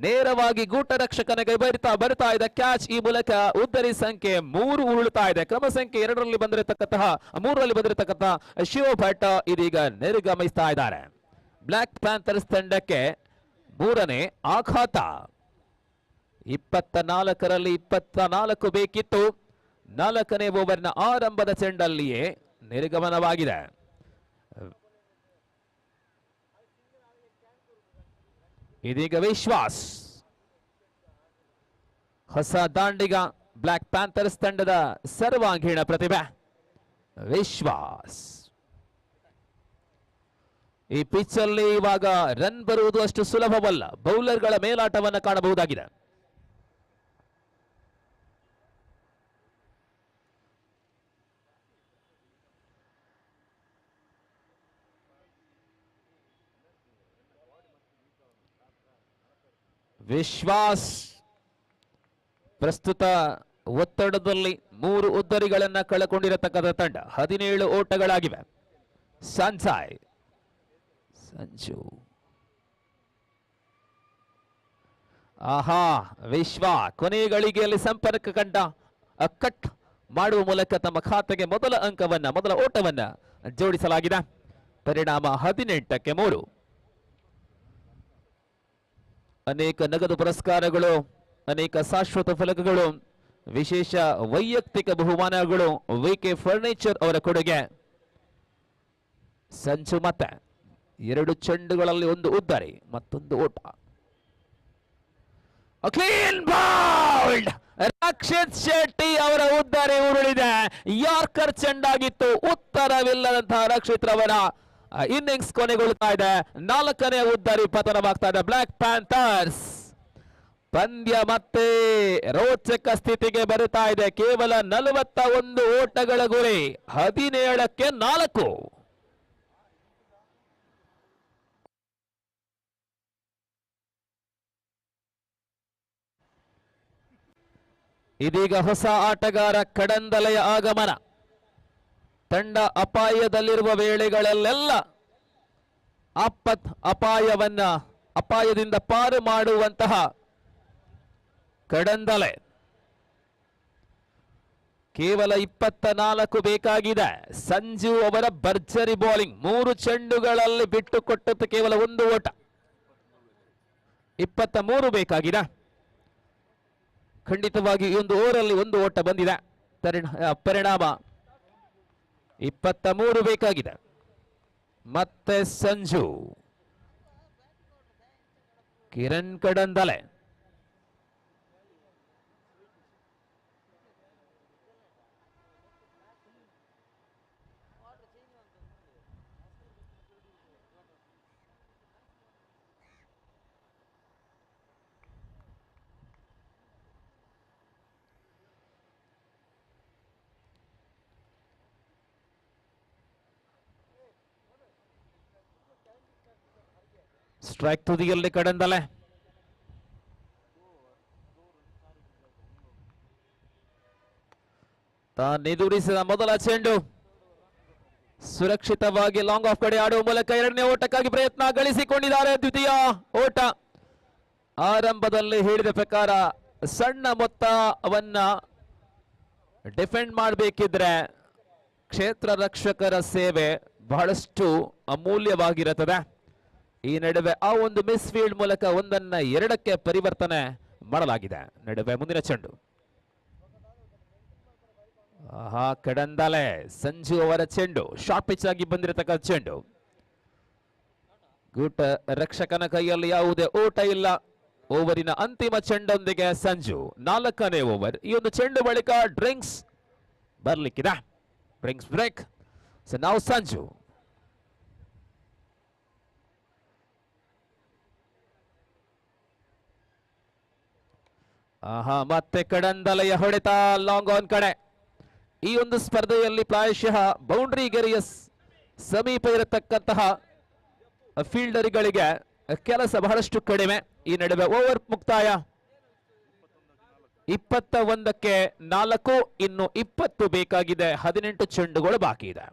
ನೇರವಾಗಿ ಗೂಟ ರಕ್ಷಕನಿಗೆ ಬರ್ತಾ ಇದೆ. ಕ್ಯಾಚ್. ಈ ಮೂಲಕ ಉದ್ದರಿ ಸಂಖ್ಯೆ 3 ಉರುಳುತ್ತಾ ಇದೆ. ಕ್ರಮ ಸಂಖ್ಯೆ 2ರಲ್ಲಿ ಬಂದಿರತಕ್ಕಂತಹ 3ರಲ್ಲಿ ಬಂದಿರತಕ್ಕಂತಹ ಶಿವಭಟ್ ಇದೀಗ ನಿರ್ಗಮಿಸ್ತಾ ಇದ್ದಾರೆ. ಬ್ಲಾಕ್ ಪ್ಯಾಂಥರ್ಸ್ ತಂಡಕ್ಕೆ 3ನೇ ಆಘಾತ. 24ರಲ್ಲಿ 24 ಬೇಕಿತ್ತು. 4ನೇ ಓವರ್ನ ಆರಂಭದ ಚೆಂಡಲ್ಲಿಯೇ ನಿರ್ಗಮನವಾಗಿದೆ. ಇದೀಗ ವಿಶ್ವಾಸ್ ಹೊಸ ದಾಂಡಿಗ. ಬ್ಲಾಕ್ ಪ್ಯಾಂಥರ್ಸ್ ತಂಡದ ಸರ್ವಾಂಗೀಣ ಪ್ರತಿಭೆ ವಿಶ್ವಾಸ್. ಈ ಪಿಚ್ ಅಲ್ಲಿ ಇವಾಗ ರನ್ ಬರುವುದು ಅಷ್ಟು ಸುಲಭವಲ್ಲ. ಬೌಲರ್ಗಳ ಮೇಲಾಟವನ್ನು ಕಾಣಬಹುದಾಗಿದೆ. ವಿಶ್ವಾಸ್ ಪ್ರಸ್ತುತ ಒತ್ತಡದಲ್ಲಿ 3 ಉದ್ದರಿಗಳನ್ನ ಕಳಕೊಂಡಿರತಕ್ಕಂಥ ತಂಡ. 17 ಓಟಗಳಾಗಿವೆ. ಸಂಜು ಆಹಾ, ವಿಶ್ವ ಕೊನೆಯ ಗಳಿಗೆಯಲ್ಲಿ ಸಂಪರ್ಕ ಕಂಡ ಕಟ್ ಮಾಡುವ ಮೂಲಕ ತಮ್ಮ ಖಾತೆಗೆ ಮೊದಲ ಓಟವನ್ನ ಜೋಡಿಸಲಾಗಿದೆ. ಪರಿಣಾಮ 18ಕ್ಕೆ 3. ಅನೇಕ ನಗದು ಪುರಸ್ಕಾರಗಳು, ಅನೇಕ ಶಾಶ್ವತ ಫಲಕಗಳು, ವಿಶೇಷ ವೈಯಕ್ತಿಕ ಬಹುಮಾನಗಳು ವಿಕೆ ಫರ್ನಿಚರ್ ಅವರ ಕೊಡುಗೆ. ಸಂಚು ಮತ್ತೆ 2 ಚೆಂಡುಗಳಲ್ಲಿ 1 ಉದ್ದರಿ, ಮತ್ತೊಂದು ಓಟ. Clean bowled. ರಕ್ಷಿತ್ ಶೆಟ್ಟಿ ಅವರ ಉದ್ದರಿ ಉರುಳಿದೆ. ಯಾರ್ಕರ್ ಚೆಂಡಾಗಿತ್ತು. ಉತ್ತರವಿಲ್ಲದಂತಹ ರಕ್ಷಿತ್ ರವರ ಇನ್ನಿಂಗ್ಸ್ ಕೊನೆಗೊಳ್ಳುತ್ತಾ ಇದೆ. 4ನೇ ಉದ್ದರಿ ಪತನವಾಗ್ತಾ ಇದೆ. ಬ್ಲಾಕ್ ಪ್ಯಾಂಥರ್ಸ್ ಪಂದ್ಯ ಮತ್ತೆ ರೋಚಕ ಸ್ಥಿತಿಗೆ ಬರುತ್ತಾ ಇದೆ. ಕೇವಲ 41 ಓಟಗಳ ಗುರಿ. 17ಕ್ಕೆ 4. ಇದೀಗ ಹೊಸ ಆಟಗಾರ ಕಡಂದಲೆಯ ಆಗಮನ. ತಂಡ ಅಪಾಯದಲ್ಲಿರುವ ವೇಳೆಗಳಲ್ಲೆಲ್ಲ ಅಪಾಯದಿಂದ ಪಾರು ಮಾಡುವಂತಹ ಕಡಂದಲೆ. ಕೇವಲ 24 ಬೇಕಾಗಿದೆ. ಸಂಜು ಅವರ ಭರ್ಜರಿ ಬೌಲಿಂಗ್. 3 ಚೆಂಡುಗಳಲ್ಲಿ ಬಿಟ್ಟುಕೊಟ್ಟದ್ದು ಕೇವಲ 1 ಓಟ. 23 ಬೇಕಾಗಿದೆ. ಖಂಡಿತವಾಗಿ ಈ ಒಂದು ಓವರಲ್ಲಿ 1 ಓಟ ಬಂದಿದೆ. ಪರಿಣಾಮ 23 ಬೇಕಾಗಿದೆ. ಮತ್ತೆ ಸಂಜು, ಕಿರಣ್ ಕಡಂದಲೆ, ಸ್ಟ್ರೈಕ್ ತುದಿಯಲ್ಲಿ ಕಡಂದಲೆ. ತಾನೆದುರಿಸಿದ ಮೊದಲ ಚೆಂಡು ಸುರಕ್ಷಿತವಾಗಿ ಲಾಂಗ್ ಆಫ್ ಕಡೆ ಆಡುವ ಮೂಲಕ 2ನೇ ಓಟಕ್ಕಾಗಿ ಪ್ರಯತ್ನ ಗಳಿಸಿಕೊಂಡಿದ್ದಾರೆ. ದ್ವಿತೀಯ ಓಟ. ಆರಂಭದಲ್ಲಿ ಹೇಳಿದ ಪ್ರಕಾರ ಸಣ್ಣ ಮೊತ್ತವನ್ನ ಡಿಫೆಂಡ್ ಮಾಡಬೇಕಿದ್ರೆ ಕ್ಷೇತ್ರ ರಕ್ಷಕರ ಸೇವೆ ಬಹಳಷ್ಟು ಅಮೂಲ್ಯವಾಗಿರುತ್ತದೆ. ಈ ನಡುವೆ ಆ ಒಂದು ಮಿಸ್ ಫೀಲ್ಡ್ ಮೂಲಕ 1ಅನ್ನು 2ಕ್ಕೆ ಪರಿವರ್ತನೆ ಮಾಡಲಾಗಿದೆ. ನಡುವೆ ಮುಂದಿನ ಚೆಂಡು. ಆಹಾ, ಕಡಂದಲೆ. ಸಂಜು ಅವರ ಚೆಂಡು ಶಾರ್ಟ್ ಪಿಚ್ ಆಗಿ ಬಂದಿರತಕ್ಕಂಥ ಚೆಂಡು. ಗೂಟ ರಕ್ಷಕನ ಕೈಯಲ್ಲಿ ಯಾವುದೇ ಓಟ ಇಲ್ಲ. ಓವರಿನ ಅಂತಿಮ ಚೆಂಡೊಂದಿಗೆ ಸಂಜು 4ನೇ ಓವರ್. ಈ ಒಂದು ಚೆಂಡು ಬಳಿಕ ಡ್ರಿಂಕ್ಸ್ ಬರ್ಲಿಕ್ಕಿದೆ. Drinks break. ಸೊ ನಾವು ಸಂಜು ಮತ್ತೆ ಕಡಂದಲೆಯ ಹೊಡೆತ ಲಾಂಗ್ ಆನ್ ಕಡೆ. ಈ ಒಂದು ಸ್ಪರ್ಧೆಯಲ್ಲಿ ಪ್ರಾಯಶಃ ಬೌಂಡ್ರಿ ಗೆರೆಯ ಸಮೀಪ ಇರತಕ್ಕಂತಹ ಫೀಲ್ಡರ್ಗಳಿಗೆ ಕೆಲಸ ಬಹಳಷ್ಟು ಕಡಿಮೆ. ಈ ನಡುವೆ ಓವರ್ ಮುಕ್ತಾಯ 21ಕ್ಕೆ 4, ಇನ್ನು 20 ಬೇಕಾಗಿದೆ. 18 ಚೆಂಡುಗಳು ಬಾಕಿ ಇದೆ.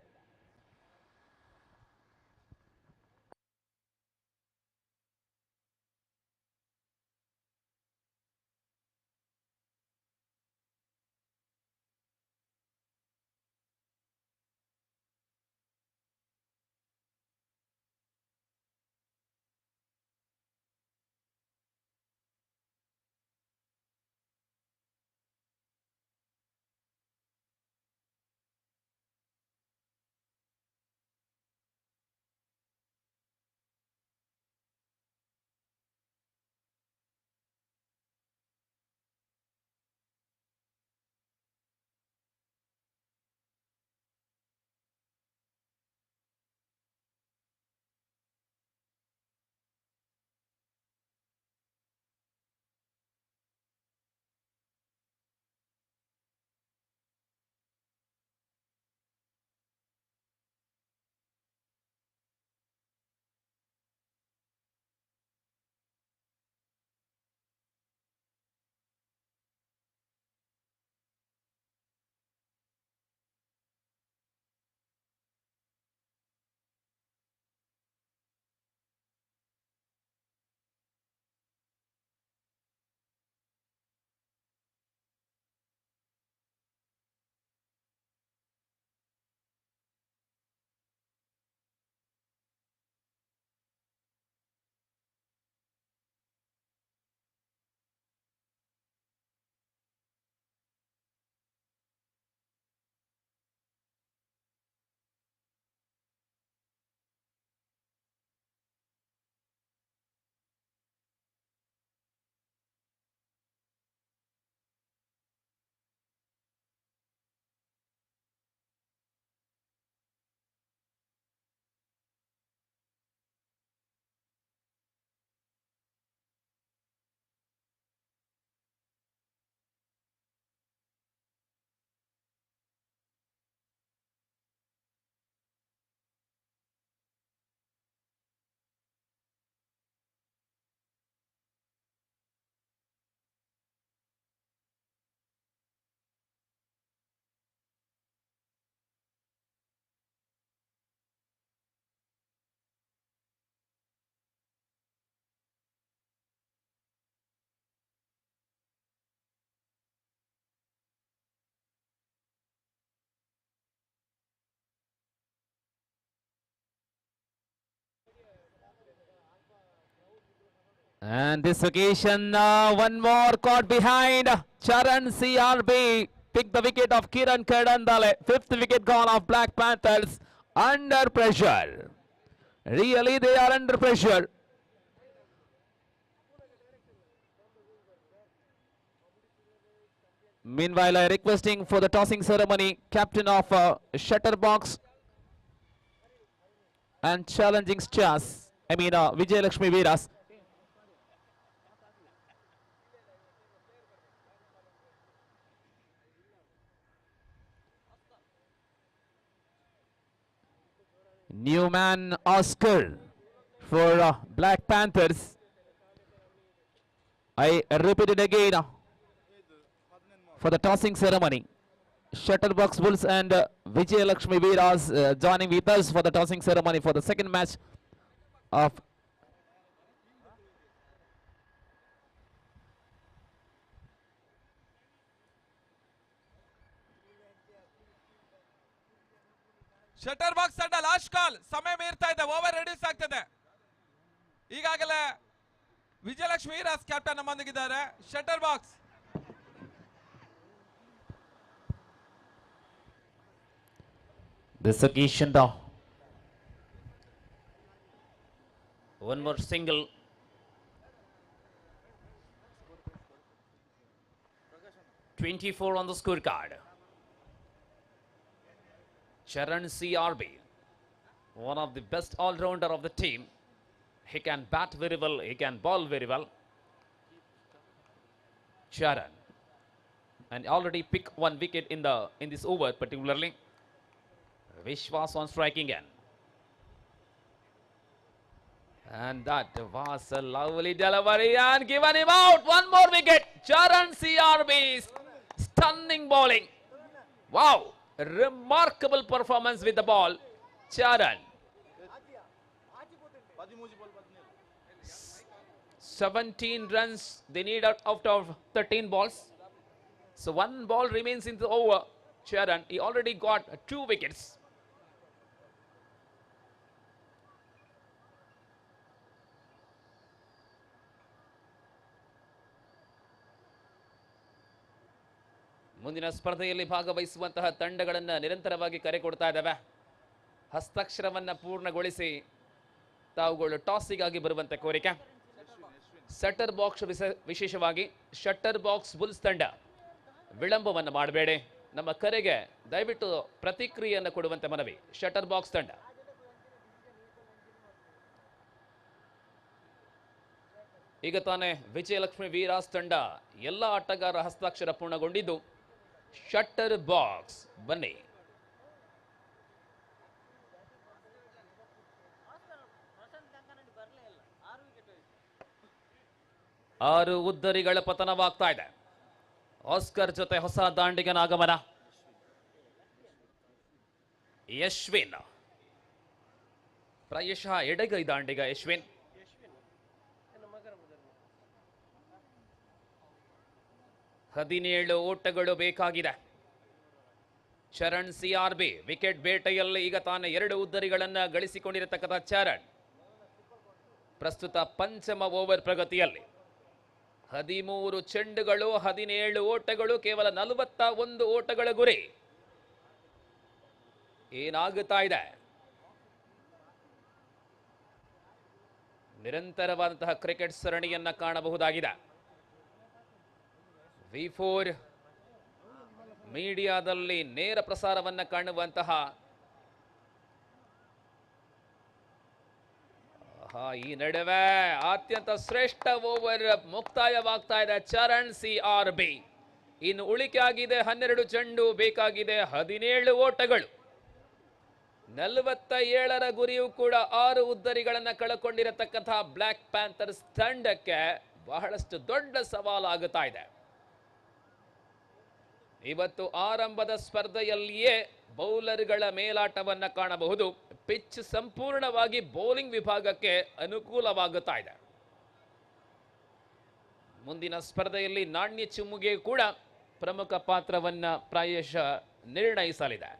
And this occasion, one more caught behind. Charan CRB picked the wicket of Kiran Kadandale. 5th wicket gone of Black Panthers. Under pressure. Really, they are under pressure. Meanwhile, I requesting for the tossing ceremony, captain of Shutterbox and challenging stars. Vijay Lakshmi Veeras. Newman Oscar for Black Panthers. I repeat it again for the tossing ceremony. Shutterbox Bulls and Vijay Lakshmi Veeras joining with us for the tossing ceremony for the second match of Shutter Box ಅಡ್ಡ last call. ಸಮಯ ಮೀರ್ತಾ ಇದೆ, over reduce ಆಗ್ತದೆ. ಈಗಾಗಲೇ Vijayalakshmi Veeras captain ನಮ್ಮೊಂದಿಗಿದ್ದಾರೆ. Shutter Box this occasion though. One more single. .24 on the scorecard. Charan CRB, one of the best all-rounder of the team. He can bat very well, he can bowl very well. Charan, and already picked one wicket in this over particularly. Vishwas on striking end. And that was a lovely delivery and given him out. One more wicket. Charan CRB. Stunning bowling. Wow. Remarkable performance with the ball. Charan. 17 runs they need out of 13 balls. So one ball remains in the over. Charan, he already got 2 wickets. ಮುಂದಿನ ಸ್ಪರ್ಧೆಯಲ್ಲಿ ಭಾಗವಹಿಸುವಂತಹ ತಂಡಗಳನ್ನು ನಿರಂತರವಾಗಿ ಕರೆ ಕೊಡ್ತಾ ಇದ್ದಾವೆ. ಹಸ್ತಾಕ್ಷರವನ್ನು ಪೂರ್ಣಗೊಳಿಸಿ ತಾವುಗಳು ಟಾಸಿಗಾಗಿ ಬರುವಂತೆ ಕೋರಿಕೆ. ಸೆಟರ್ ಬಾಕ್ಸ್ ವಿಶೇಷವಾಗಿ ಶಟರ್ ಬಾಕ್ಸ್ ಬುಲ್ಸ್ ತಂಡ ವಿಳಂಬವನ್ನು ಮಾಡಬೇಡಿ. ನಮ್ಮ ಕರೆಗೆ ದಯವಿಟ್ಟು ಪ್ರತಿಕ್ರಿಯೆಯನ್ನು ಕೊಡುವಂತೆ ಮನವಿ. ಶಟರ್ ಬಾಕ್ಸ್ ತಂಡ ಈಗ ತಾನೇ ವಿಜಯಲಕ್ಷ್ಮಿ ವೀರಾಸ್ ತಂಡ ಎಲ್ಲ ಆಟಗಾರರ ಹಸ್ತಾಕ್ಷರ ಪೂರ್ಣಗೊಂಡಿದ್ದು ಶಟರ್ ಬಾಕ್ಸ್ ಬನ್ನಿ. 6 ಉದ್ದರಿಗಳ ಪತನವಾಗ್ತಾ ಇದೆ. ಆಸ್ಕರ್ ಜೊತೆ ಹೊಸ ದಾಂಡಿಗನ ಆಗಮನ. ಯಶ್ವಿನ್ ಪ್ರಾಯಶಃ ಎಡಗೈ ದಾಂಡಿಗ ಯಶ್ವಿನ್. ಹದಿನೇಳು ಓಟಗಳು ಬೇಕಾಗಿದೆ. ಚರಣ್ CRB ವಿಕೆಟ್ ಬೇಟೆಯಲ್ಲಿ ಈಗ ತಾನೇ 2 ಉದ್ದರಿಗಳನ್ನು ಗಳಿಸಿಕೊಂಡಿರತಕ್ಕಂಥ ಚರಣ್ ಪ್ರಸ್ತುತ ಪಂಚಮ ಓವರ್ ಪ್ರಗತಿಯಲ್ಲಿ 13 ಚೆಂಡುಗಳು 17 ಓಟಗಳು ಕೇವಲ 41 ಓಟಗಳ ಗುರಿ. ಏನಾಗುತ್ತಾ ಇದೆ? ನಿರಂತರವಾದಂತಹ ಕ್ರಿಕೆಟ್ ಸರಣಿಯನ್ನ ಕಾಣಬಹುದಾಗಿದೆ. V4 ಮೀಡಿಯಾದಲ್ಲಿ ನೇರ ಪ್ರಸಾರವನ್ನ ಕಾಣುವಂತಹ ಈ ನಡುವೆ ಅತ್ಯಂತ ಶ್ರೇಷ್ಠ ಓವರ್ ಮುಕ್ತಾಯವಾಗ್ತಾ ಇದೆ. ಚರಣ್ CRB ಇನ್ನು ಉಳಿಕೆ ಆಗಿದೆ 12 ಚೆಂಡು, ಬೇಕಾಗಿದೆ 17 ಓಟಗಳು. 47ರ ಗುರಿಯೂ ಕೂಡ 6 ಉದ್ದರಿಗಳನ್ನ ಕಳಕೊಂಡಿರತಕ್ಕಂತಹ ಬ್ಲಾಕ್ ಪ್ಯಾಂಥರ್ಸ್ ತಂಡಕ್ಕೆ ಬಹಳಷ್ಟು ದೊಡ್ಡ ಸವಾಲಾಗುತ್ತಾ ಇದೆ. ಇವತ್ತು ಆರಂಭದ ಸ್ಪರ್ಧೆಯಲ್ಲಿಯೇ ಬೌಲರ್ಗಳ ಮೇಲಾಟವನ್ನ ಕಾಣಬಹುದು. ಪಿಚ್ ಸಂಪೂರ್ಣವಾಗಿ ಬೌಲಿಂಗ್ ವಿಭಾಗಕ್ಕೆ ಅನುಕೂಲವಾಗುತ್ತಾ ಇದೆ. ಮುಂದಿನ ಸ್ಪರ್ಧೆಯಲ್ಲಿ ನಾಣ್ಯ ಚಿಮ್ಮುಗೆ ಕೂಡ ಪ್ರಮುಖ ಪಾತ್ರವನ್ನ ಪ್ರಾಯಶಃ ನಿರ್ಣಯಿಸಲಿದೆ.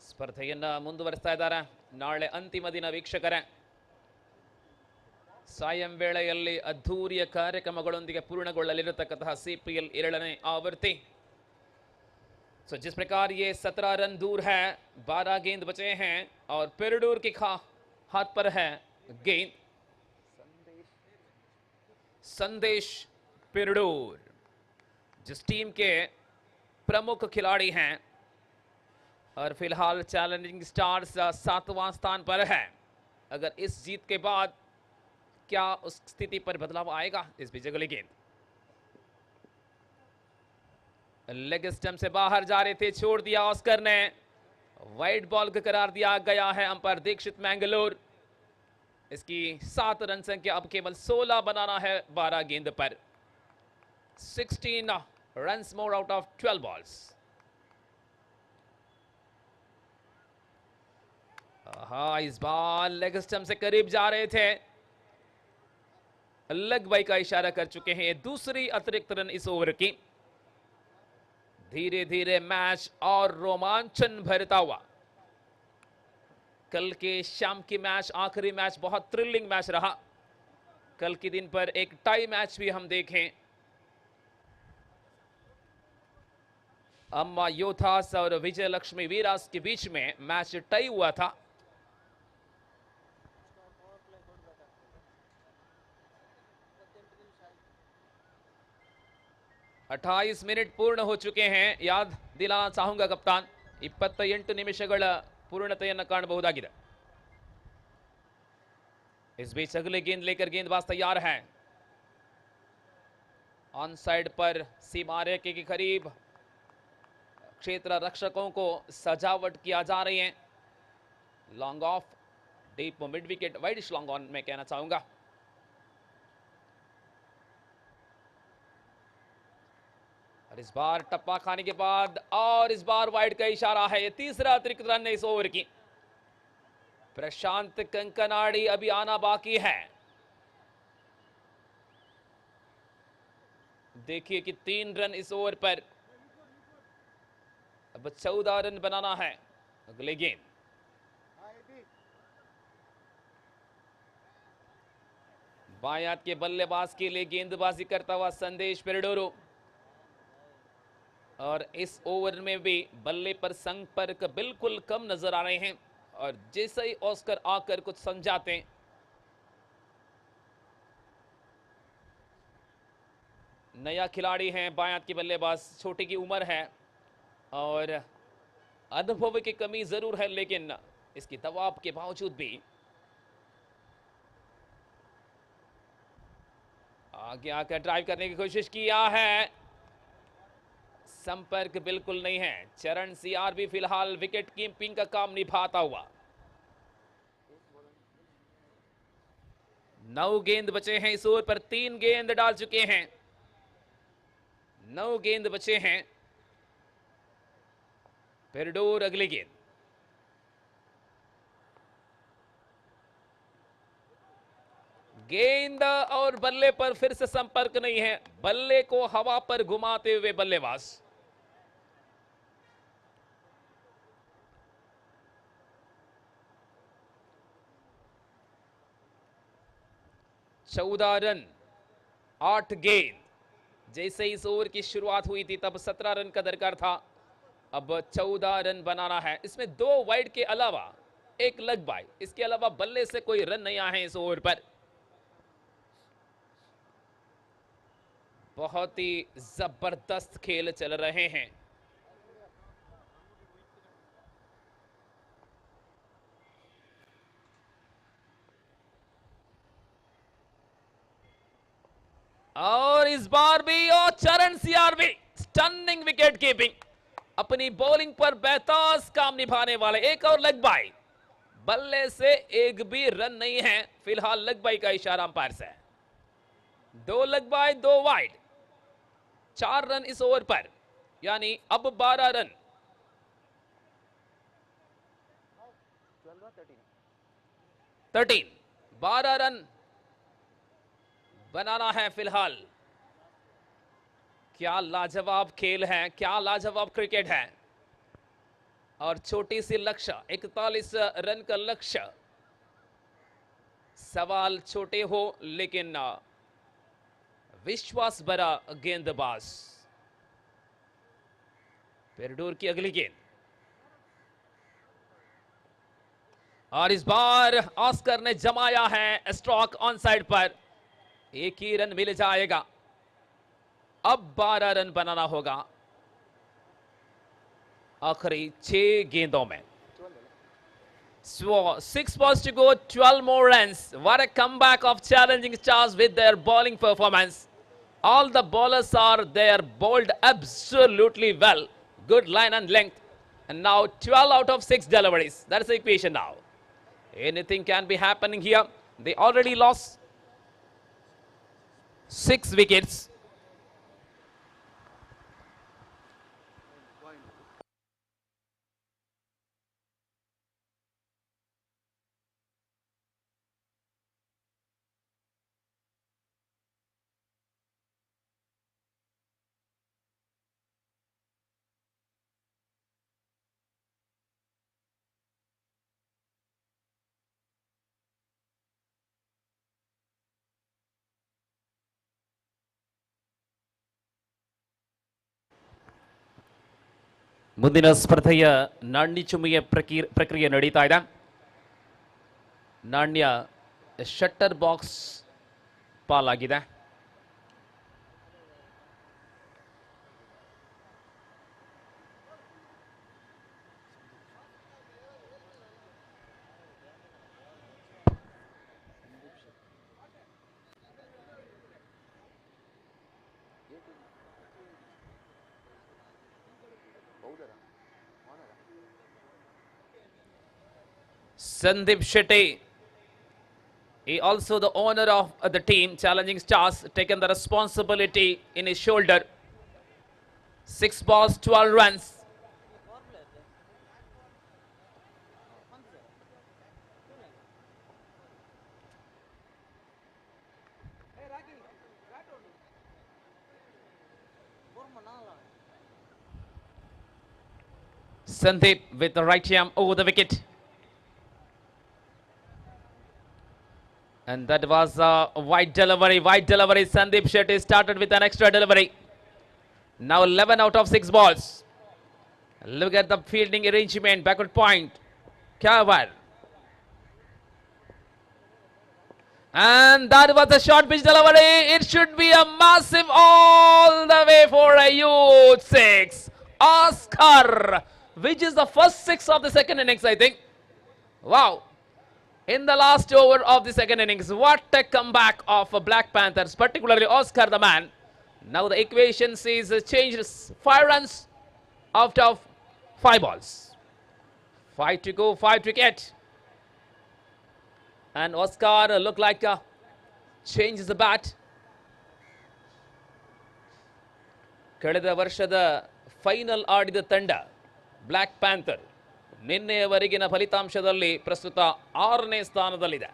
ಸ್ಪರ್ಧೆಯನ್ನ ಮುಂದುವರಿಸ್ತಾ ಇದ್ದಾರೆ. ನಾಳೆ ಅಂತಿಮ ದಿನ ವೀಕ್ಷಕರೇ. ಸಾಯಂ ವೇಳೆಯಲ್ಲಿ ಅದ್ಧೂರಿಯ ಕಾರ್ಯಕ್ರಮಗಳೊಂದಿಗೆ ಪೂರ್ಣಗೊಳ್ಳಲಿರತಕ್ಕಂತಹ CPL 2ನೇ ಆವೃತ್ತಿ. सो जिस प्रकार ये 17 रन दूर है, 12 गेंद बचे हैं और पेरडूर के हाथ पर है गेंद. संदेश पेरडूर जिस टीम के प्रमुख खिलाड़ी हैं और फिलहाल चैलेंजिंग स्टार्स 7वां स्थान पर है. अगर इस जीत के बाद क्या उस स्थिति पर बदलाव आएगा? इस बीच अगली गेंद लेग स्टंप से बाहर जा रहे थे, छोड़ दिया ऑस्कर ने. वाइड बॉल का करार दिया गया है अंपायर दीक्षित मैंगलोर. इसकी 7 रन संख्या अब केवल 16 बनाना है 12 गेंद पर. 16 runs more out of 12 balls. हाँ, इस बार लेग स्टंप से करीब जा रहे थे. लेग बाई का इशारा कर चुके हैं. दूसरी अतिरिक्त रन इस ओवर की. धीरे धीरे मैच और रोमांचन भरता हुआ. कल के शाम की मैच, आखिरी मैच बहुत थ्रिलिंग मैच रहा. कल के दिन पर एक टाई मैच भी हम देखें. अम्मा योथास और विजय लक्ष्मी वीरास के बीच में मैच टाई हुआ था. अट्ठाईस मिनट पूर्ण हो चुके हैं. याद दिलाना चाहूंगा कप्तान, 28 ನಿಮಿಷಗಳ पूर्णತೆಯನ್ನು ಕಾಣಬಹುದಾಗಿದೆ. इस बीच अगले गेंद लेकर गेंदबाज तैयार है. ऑन साइड पर सीमा रेखे के करीब क्षेत्र रक्षकों को सजावट किया जा रही है। Long off, deep mid wicket, widish long on मैं कहना चाहूंगा। और इस बार टप्पा खाने के बाद और इस बार वाइड का इशारा है। ये तीसरा अतिरिक्त रन है इस ओवर की। प्रशांत कंकनाडी अभी आना बाकी है। देखिए कि 3 रन इस ओवर पर, अब 14 रन बनाना है। अगले गेंद, बाएं हाथ के बल्लेबाज के लिए गेंदबाजी करता हुआ संदेश पेरेडोरो। और इस ओवर में भी बल्ले पर संपर्क बिल्कुल कम नजर आ रहे हैं। और जैसे ही ऑस्कर आकर कुछ समझाते हैं, नया खिलाड़ी हैं बाएं हाथ के बल्लेबाज, छोटे की उम्र है और अनुभव की कमी जरूर है, लेकिन इसकी दबाव के बावजूद भी आगे आकर ड्राइव करने की कोशिश किया है। संपर्क बिल्कुल नहीं है। चरण सीआर भी फिलहाल विकेट कीपिंग का काम निभाता हुआ। 9 गेंद बचे हैं इस ओवर पर, 3 गेंद डाल चुके हैं। 9 गेंद बचे हैं। पेरेडोर अगली गेंद, गेंद और बल्ले पर फिर से संपर्क नहीं है। बल्ले को हवा पर घुमाते हुए बल्लेबाज। चौदह रन 8 गेंद। जैसे इस ओवर की शुरुआत हुई थी तब 17 रन का दरकार था, अब 14 रन बनाना है। इसमें 2 वाइड के अलावा 1 लग बाई, इसके अलावा बल्ले से कोई रन नहीं आए इस ओवर पर। बहुत ही जबरदस्त खेल चल रहे हैं। और इस बार भी और चरण सीआर भी स्टनिंग विकेट कीपिंग, अपनी बॉलिंग पर बेहताज काम निभाने वाले। एक और लग बाई, बल्ले से एक भी रन नहीं है फिलहाल। लग बाई का इशारा अंपायर से। 2 लग बाई 2 वाइड, 4 रन इस ओवर पर, यानी अब 12 रन। 12 रन बनाना है फिलहाल। क्या लाजवाब खेल है, क्या लाजवाब क्रिकेट है। और छोटी सी लक्ष्य, 41 रन का लक्ष्य। सवाल छोटे हो लेकिन विश्वास भरा गेंदबाज। पेरेडोर की अगली गेंद, और इस बार ऑस्कर ने जमाया है स्ट्रोक ऑन साइड पर। एक ही रन मिल जाएगा। अब 12 रन बनाना होगा आखिरी 6 गेंदों में। So 6 balls to go, 12 more runs. What a comeback of challenging stars with their bowling performance. All the bowlers are there, bowled absolutely well. Good line and length. And now 12 out of 6 deliveries. That's the equation now. Anything can be happening here. They already lost 6 wickets. ಮುಂದಿನ ಸ್ಪರ್ಧೆಯ ನಾಣ್ಯ ಚುಮ್ಮಿಯ ಪ್ರಕ್ರಿಯೆ ನಡೀತಾ ಇದೆ. ನಾಣ್ಯ shutter box ಪಾಲಾಗಿದೆ. Sandeep Shetty, he also the owner of the team, Challenging Stars, taken the responsibility in his shoulder. 6 balls, 12 runs. Sandeep with the right arm over the wicket. And that was a wide delivery. Sandeep Shetty started with an extra delivery. Now 11 out of 6 balls. Look at the fielding arrangement. Backward point. Cover. And that was a short pitch delivery. It should be a massive all the way for a huge 6. Oscar, which is the first 6 of the second innings, I think. Wow. In the last over of the second innings, what a comeback of Black Panthers, particularly Oscar the man. Now the equation sees changed 5 runs out of 5 balls. 5 to go, 5 to get. And Oscar looked like changes the bat. ಕಳೆದ ವರ್ಷದ final ಆಡಿದ ತಂಡ black panther ನಿನ್ನೆಯವರೆಗಿನ ಫಲಿತಾಂಶದಲ್ಲಿ ಪ್ರಸ್ತುತ 6ನೇ ಸ್ಥಾನದಲ್ಲಿದೆ.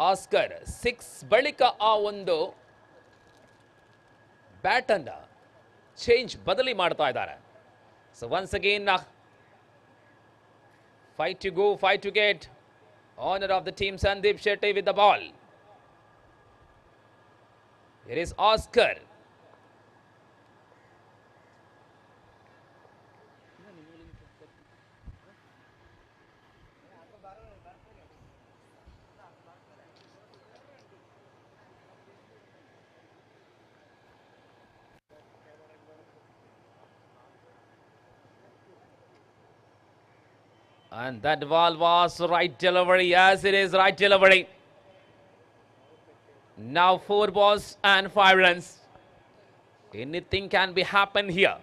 Oscar 6 ಬಳಿಕ ಆ ಒಂದು ಬ್ಯಾಟ್ ಅನ್ನ ಬದಲಿ ಮಾಡ್ತಾ ಇದ್ದಾರೆ. So once again, 5 to go, 5 to get. Owner of the team, Sandeep Shetty with the ball. Here is Oscar. And that ball was right delivery. Yes, it is right delivery. Now 4 balls and 5 runs. Anything can be happen here.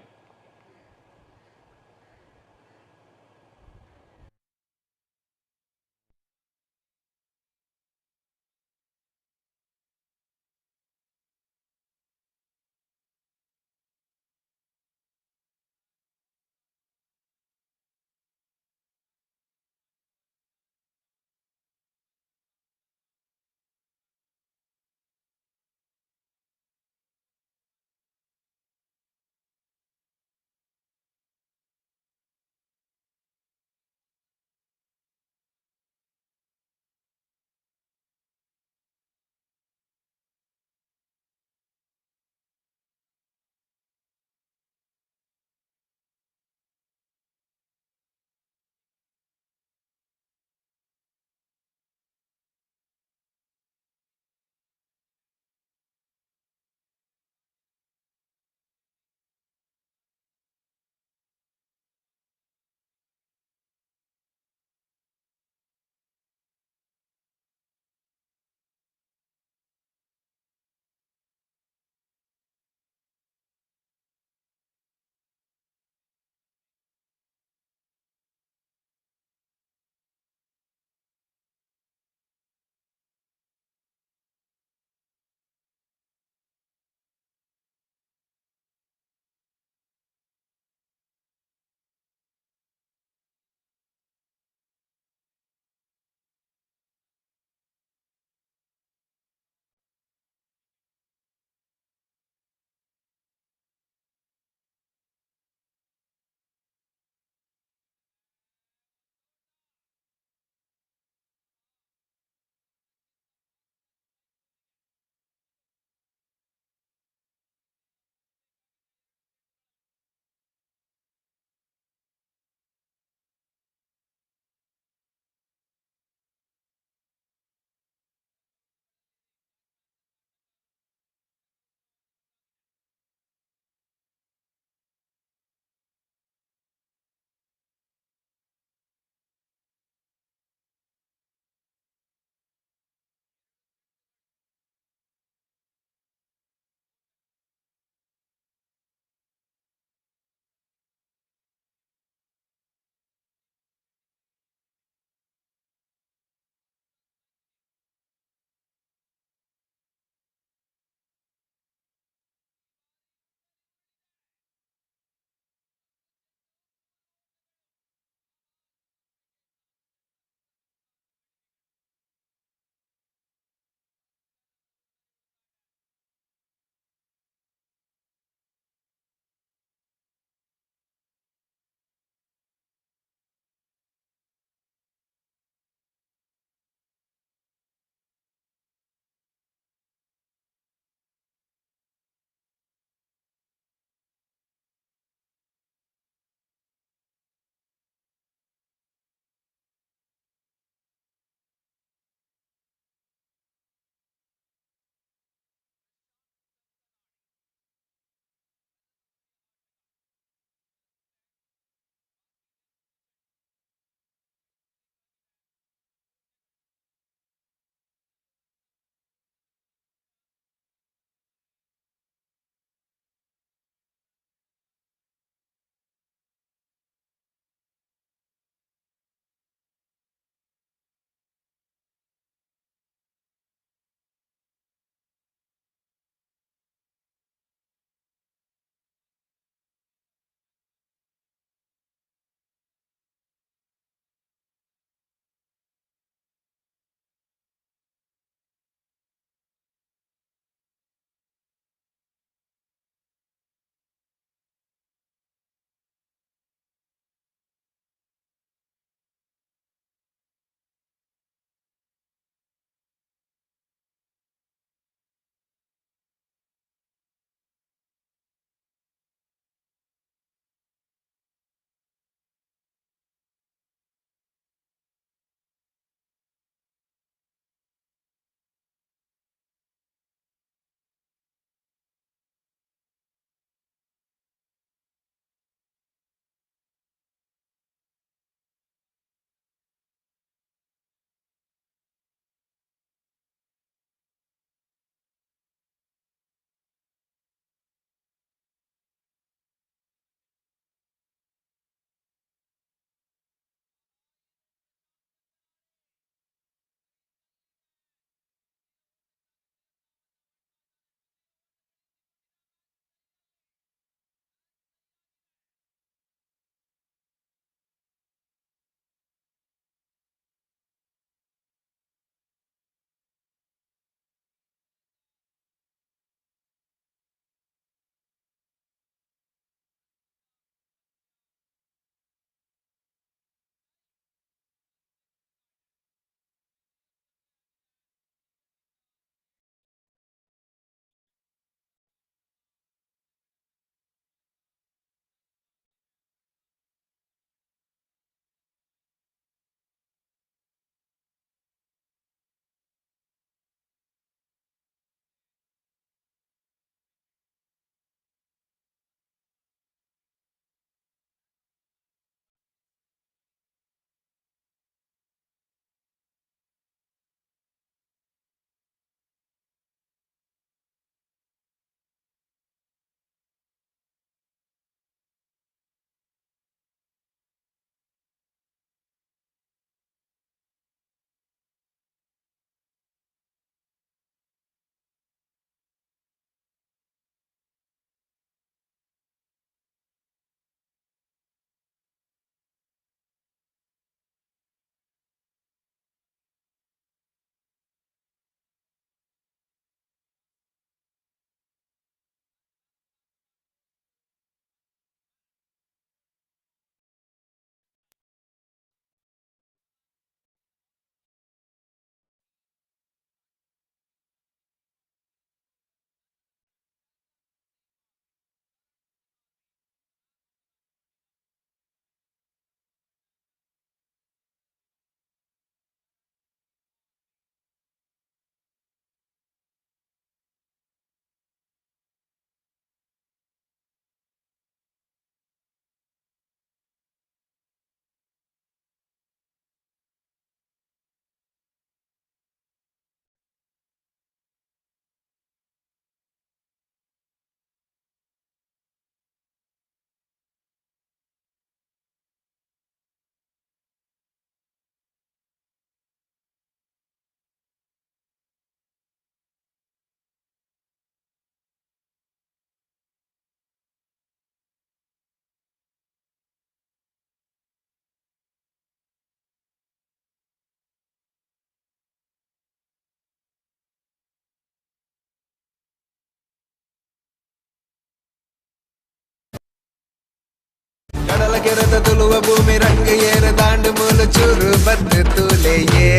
ಕೆರದ ತುಳುವ ಭೂಮಿ ರಂಗ ಏರು ದಾಂಡು ಮೂಲು ಚೂರು ಬತ್ತು ತೂಲೆಯೇ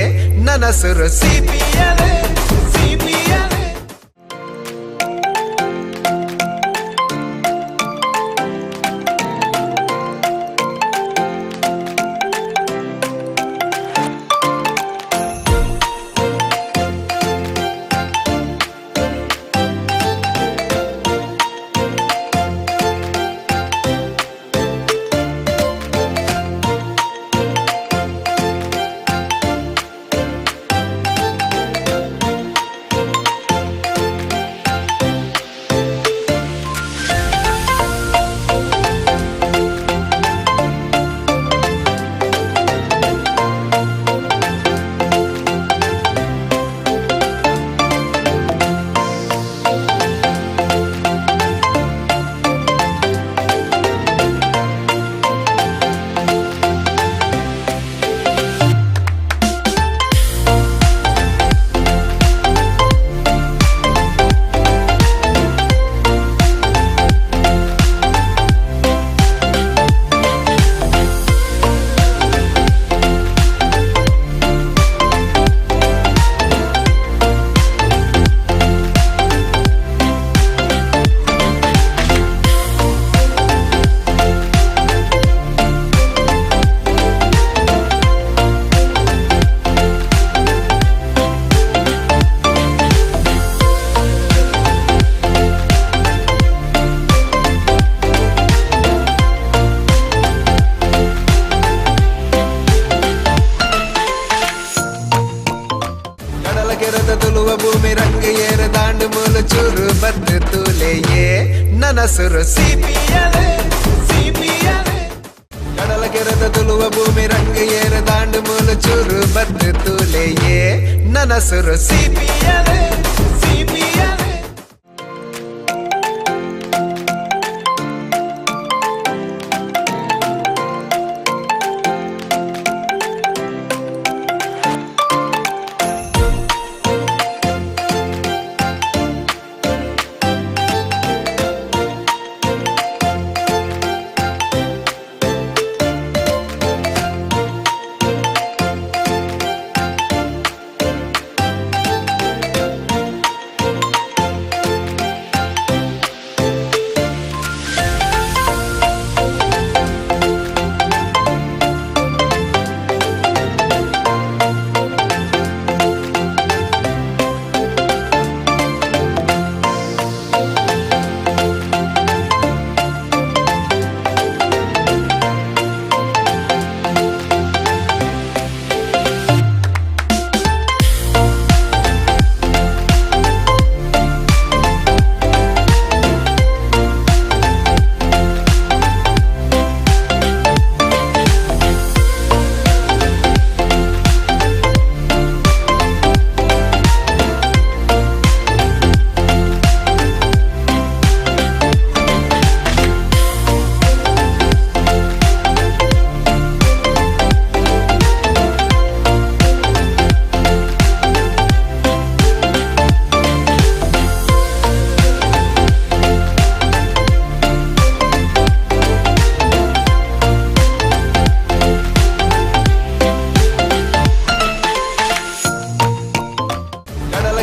ನನ್ನ ಸುರು ಸಿಪಿಯಲೆ ಸಿಪಿಯಲೆ ಕೆರದ ತುಳುವ ಭೂಮಿ ರಂಗ ಏರು ದಾಂಡು ಮೂಲು ಚೂರು ಬತ್ತು ತೂಲೆಯೇ ನನ್ನ ಸುರು ಸಿಪಿಯಲೆ ಸಿಪಿಯಲೆ ಕಡಲ ಕೆರದ ತುಳುವ ಭೂಮಿ ರಂಗ ಏರು ದಾಂಡು ಮೂಲು ಚೂರು ಬತ್ತು ತೂಲೆಯೇ ನನ್ನ ಸುರು ಸಿಪಿಯಲೆ ಸಿಪಿಯಲೆ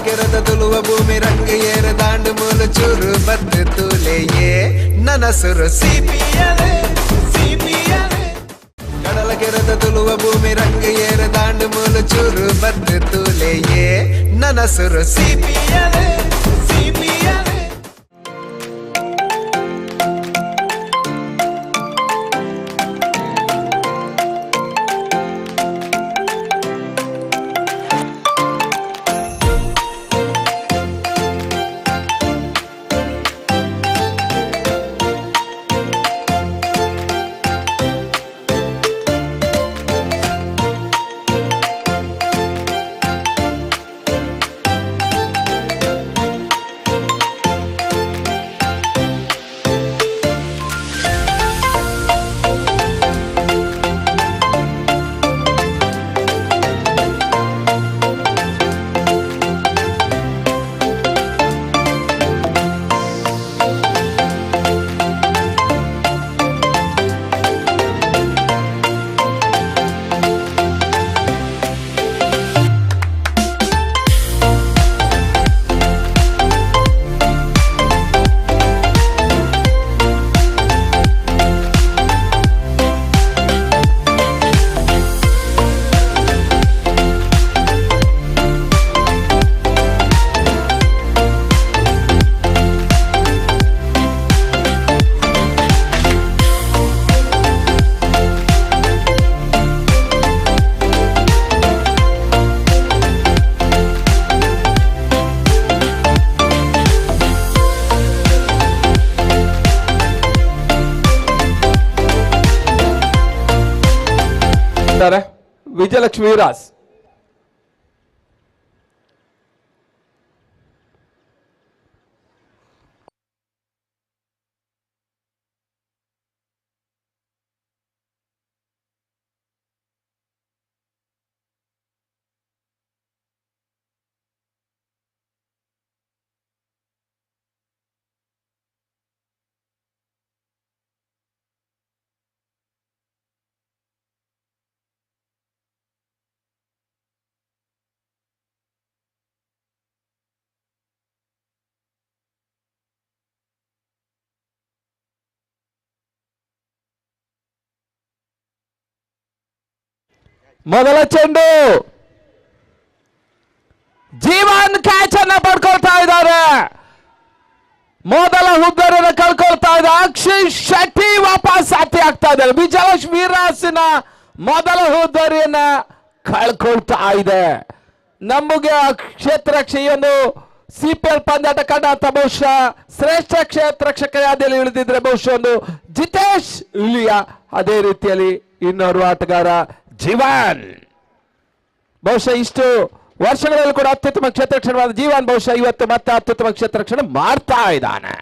ಕೆರದ ತುಳುವ ಭೂಮಿ ರಂಗ ಏರು ದಾಂಡು ಮೂಲು ಚೂರು ಬತ್ತು ತೂಲೆಯೇ ನನ್ನ ಸುರು ಸಿಪಿಯಲೆ ಸಿಪಿಯಲೆ ಕಡಲ ಕೆರದ ತುಳುವ ಭೂಮಿ ರಂಗ ಏರು ದಾಂಡು ಮೂಲು ಚೂರು ಬತ್ತು ತೂಲೆಯೇ ನನ್ನ ಸುರು ಸಿಪಿಯಲೆ ಸಿಪಿಯಲೆ ಮಾಡ್ತಾರೆ ವಿಜಯಲಕ್ಷ್ಮಿ ವೀರಾಸ್. ಮೊದಲ ಚೆಂಡು ಜೀವನ್ ಕ್ಯಾಚ್ ಅನ್ನ ಪಡ್ಕೊಳ್ತಾ ಇದ್ದಾರೆ. ಮೊದಲ ಹುದ್ದರನ್ನು ಕಳ್ಕೊಳ್ತಾ ಇದೆ. ಅಕ್ಷಿತ್ ಶೆಟ್ಟಿ ವಾಪಸ್ ಸಾಥಿ ಆಗ್ತಾ ಇದ್ದಾರೆ. ವಿಜಯಲಕ್ಷ್ಮಿ ವೀರಾಸಿನ ಮೊದಲ ಹುದ್ದರಿಯನ್ನ ಕಳ್ಕೊಳ್ತಾ ಇದೆ. ನಮಗೆ ಕ್ಷೇತ್ರ ರಕ್ಷೆಯನ್ನು ಸಿಪಿಎಲ್ ಪಂದ್ಯಾಟ ಕಂಡ ಅಂತ ಬಹುಶಃ ಶ್ರೇಷ್ಠ ಕ್ಷೇತ್ರ ರಕ್ಷಕ ಯಾದಿಯಲ್ಲಿ ಇಳಿದಿದ್ರೆ ಬಹುಶಃ ಒಂದು ಜಿತೇಶ್ ಇಲಿಯಾ, ಅದೇ ರೀತಿಯಲ್ಲಿ ಇನ್ನೋರ್ವ ಆಟಗಾರ ಜೀವನ್. ಬಹುಶಃ ಇಷ್ಟು ವರ್ಷಗಳಲ್ಲಿ ಕೂಡ ಅತ್ಯುತ್ತಮ ಕ್ಷೇತ್ರ ರಕ್ಷಣವಾದ ಜೀವನ್ ಬಹುಶಃ ಇವತ್ತು ಮತ್ತೆ ಅತ್ಯುತ್ತಮ ಕ್ಷೇತ್ರ ರಕ್ಷಣೆ ಮಾಡ್ತಾ ಇದ್ದಾನೆ.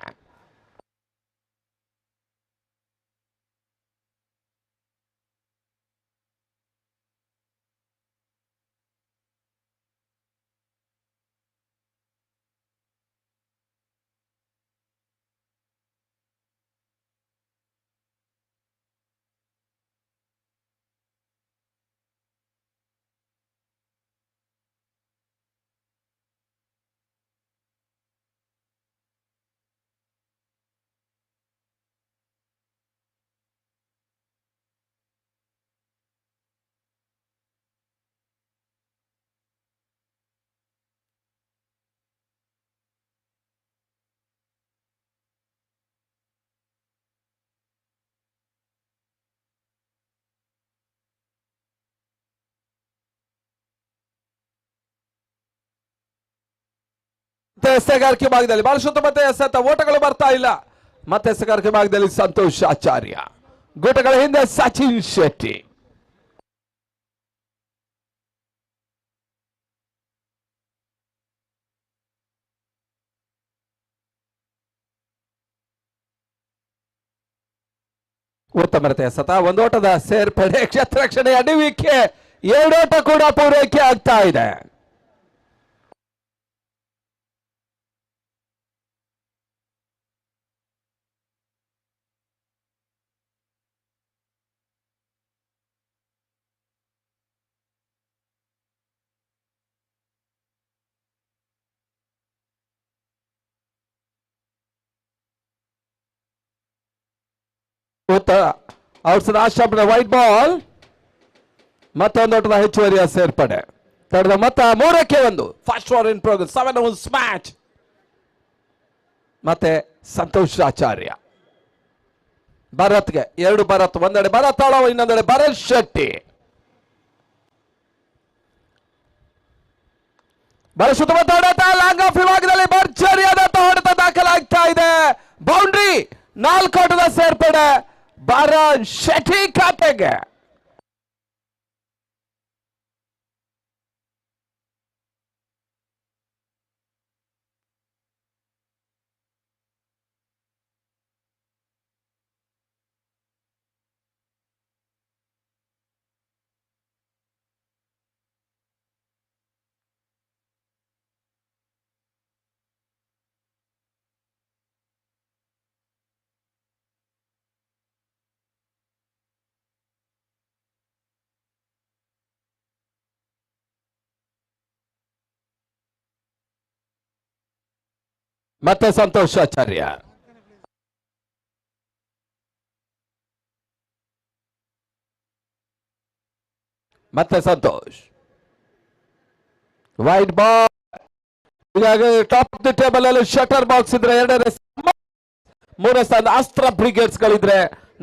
ಎಸೆಗಾರಿಕೆ ಭಾಗದಲ್ಲಿ ಬಹಳ ಮತ್ತೆ ಎಸೆತ ಓಟಗಳು ಬರ್ತಾ ಇಲ್ಲ. ಮತ್ತೆ ಎಸೆಗಾರಿಕೆ ಭಾಗದಲ್ಲಿ ಸಂತೋಷ್ ಆಚಾರ್ಯ, ಗೋಟಗಳ ಹಿಂದೆ ಸಚಿನ್ ಶೆಟ್ಟಿ. ಉತ್ತಮತೆ ಎಸೆತ, ಒಂದೋಟದ ಸೇರ್ಪಡೆ, ಕ್ಷೇತ್ರ ರಕ್ಷಣೆಯ ಅಡಿವಿಕೆ, ಎರಡೋಟ ಕೂಡ ಪೂರೈಕೆ ಆಗ್ತಾ ಇದೆ. ಔಟ್ಸೈಡ್ ವೈಟ್ ಬಾಲ್, ಮತ್ತೊಂದೋಟದ ಹೆಚ್ಚುವರಿಯ ಸೇರ್ಪಡೆ. ತಡೆದ ಮತ್ತ 3-1 first over in progress, 7 overs match. ಮತ್ತೆ ಸಂತೋಷ್ ಆಚಾರ್ಯ, ಭರತ್ಗೆ 2 ಭರತ್, ಒಂದೆಡೆ ಭರತ್ ಆಳವ, ಇನ್ನೊಂದೆಡೆ ಭರತ್ ಶೆಟ್ಟಿ. ಬಹಳ ಸುತ್ತಮುತ್ತ ಹೊಡೆತ, ಲಾಂಗ್ ಆಫ್ ವಿಭಾಗದಲ್ಲಿ ಭರ್ಜರಿಯಾದಂತ ಹೊಡೆತ ದಾಖಲಾಗ್ತಾ ಇದೆ. ಬೌಂಡ್ರಿ, 4 ಓಟದ ಸೇರ್ಪಡೆ ಭರತ್ ಶೆಟ್ಟಿ ಖಾತೆಗೆ. ಮತ್ತೆ ಸಂತೋಷ್ ಆಚಾರ್ಯ, ಮತ್ತೆ ಸಂತೋಷ್ ವೈಟ್ ಬಾಲ್. ಈಗಾಗಲೇ ಟಾಪ್ ಆಫ್ ದಿ ಟೇಬಲ್ ಅಲ್ಲಿ ಶಟರ್ ಬಾಕ್ಸ್ ಇದ್ರೆ 3ನೇ ಸ್ಥಾನ ಅಸ್ತ್ರ ಬ್ರಿಗೇಡ್ಸ್ ಗಳಿದ್ರೆ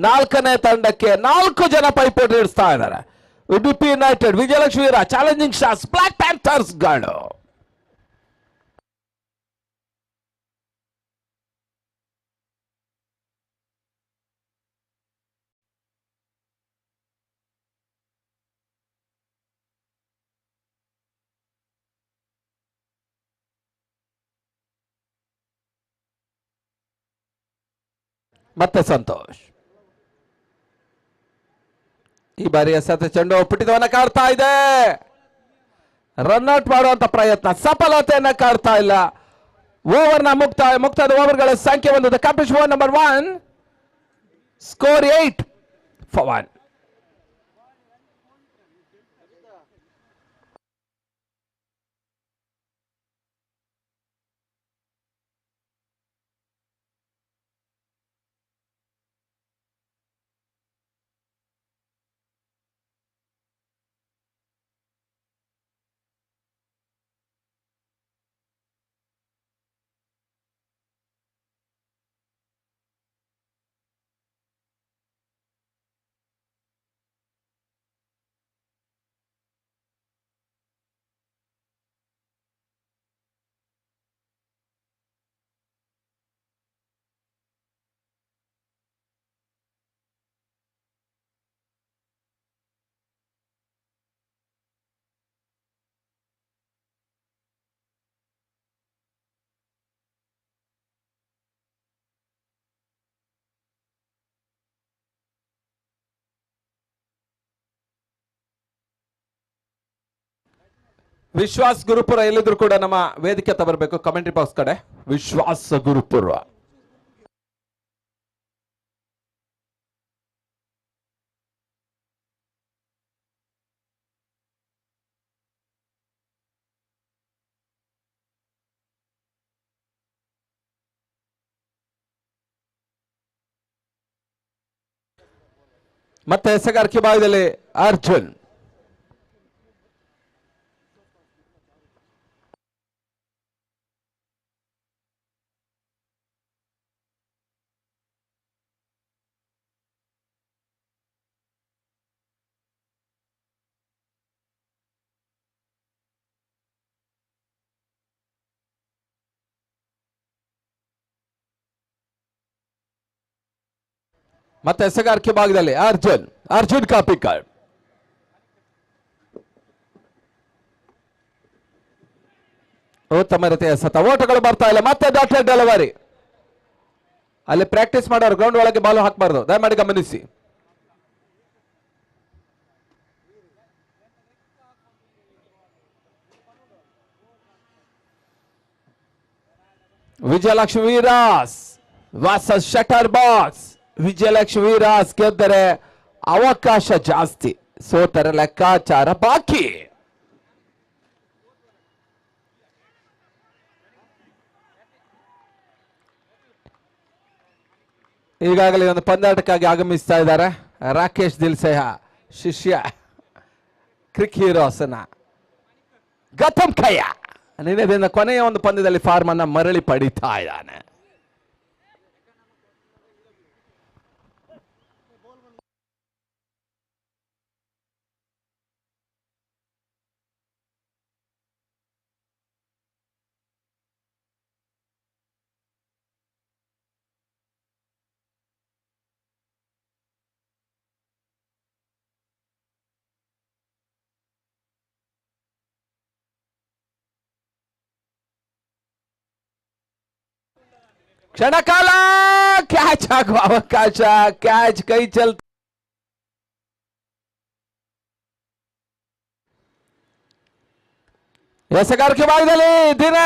4ನೇ ತಂಡಕ್ಕೆ 4 ಜನ ಪೈಪೋಟಿ ಇಡಿಸ್ತಾ ಇದ್ದಾರೆ. ಉಡುಪಿ ಯುನೈಟೆಡ್, ವಿಜಯಲಕ್ಷ್ಮಿ ವೀರ, ಚಾಲೆಂಜಿಂಗ್ ಸ್ಟಾರ್ಸ್, ಬ್ಲಾಕ್ ಪ್ಯಾಂಥರ್ಸ್ ಗಳು. ಮತ್ತೆ ಸಂತೋಷ್. ಈ ಬಾರಿ ಎಸೆತ ಚೆಂಡು ಪುಟಿತವನ್ನ ಕಾಡ್ತಾ ಇದೆ. ರನ್ಔಟ್ ಮಾಡುವಂತ ಪ್ರಯತ್ನ ಸಫಲತೆಯನ್ನ ಕಾಡ್ತಾ ಇಲ್ಲ. ಓವರ್ನ ಮುಕ್ತಾಯದ ಓವರ್ಗಳ ಸಂಖ್ಯೆ 1. The captain over number 1. Score 8-1. ವಿಶ್ವಾಸ್ ಗುರುಪುರ ಎಲ್ಲಿದ್ರು ಕೂಡ ನಮ್ಮ ವೇದಿಕೆ ಬರಬೇಕು. ಕಮೆಂಟ್ರಿ ಬಾಕ್ಸ್ ಕಡೆ ವಿಶ್ವಾಸ ಗುರುಪುರ. ಮತ್ತೆ ಎಸೆಗಾರಿಕೆ ಭಾಗದಲ್ಲಿ ಅರ್ಜುನ್. ಮತ್ತೆ ಎಸೆಗಾರಿಕೆ ಭಾಗದಲ್ಲಿ ಅರ್ಜುನ್ ಕಾ ಪಿಕರ್. ಉತ್ತಮ ರೀತಿಯ ಎಸೆತ. ಓಟಗಳು ಬರ್ತಾ ಇಲ್ಲ. ಮತ್ತೆ ಡಾಟೆಡ್ ಡೆಲಿವರಿ. ಅಲ್ಲಿ ಪ್ರಾಕ್ಟೀಸ್ ಮಾಡೋರು ಗ್ರೌಂಡ್ ಒಳಗೆ ಬಾಲ್ ಹಾಕಬಾರ್ದು, ದಯಮಾಡಿ ಗಮನಿಸಿ. Vijayalakshmi Veeras versus shutter Box. Vijayalakshmi Veeras ಗೆದ್ದರೆ ಅವಕಾಶ ಜಾಸ್ತಿ, ಸೋತರೆ ಲೆಕ್ಕಾಚಾರ ಬಾಕಿ. ಈಗಾಗಲೇ ಒಂದು ಪಂದ್ಯಾಟಕ್ಕಾಗಿ ಆಗಮಿಸ್ತಾ ಇದ್ದಾರೆ ರಾಕೇಶ್ ದಿಲ್ಸೆಹ ಶಿಷ್ಯ ಕ್ರಿಕ್ ಹೀರೋಸ್ನ ಗೌತಮ್ ಖಯ್ಯ. ನಿನ್ನೆದಿಂದ ಕೊನೆಯ ಒಂದು ಪಂದ್ಯದಲ್ಲಿ ಫಾರ್ಮ್ ಅನ್ನ ಮರಳಿ ಪಡಿತಾ ಇದ್ದಾನೆ. ಕ್ಷಣಕಾಲ ಕ್ಯಾಚ್ ಆಗುವ ಅವಕಾಶ. ಕ್ಯಾಚ್ ಕೈ ಚಲ್. ಎಸೆಗಾರಿಕೆ ಭಾಗದಲ್ಲಿ ದಿನ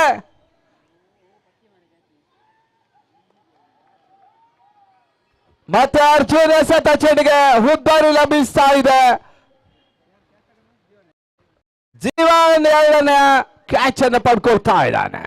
ಮತ್ತೆ ಅರ್ಜುನ್ ಎಸೆತ ಚೆಂಡಿಗೆ ಹುದ್ದಾರಿ ಲಭಿಸ್ತಾ ಇದೆ. ಜೀವನ್ 2ನೇ ಕ್ಯಾಚ್ ಅನ್ನು ಪಡ್ಕೊಳ್ತಾ ಇದ್ದಾನೆ.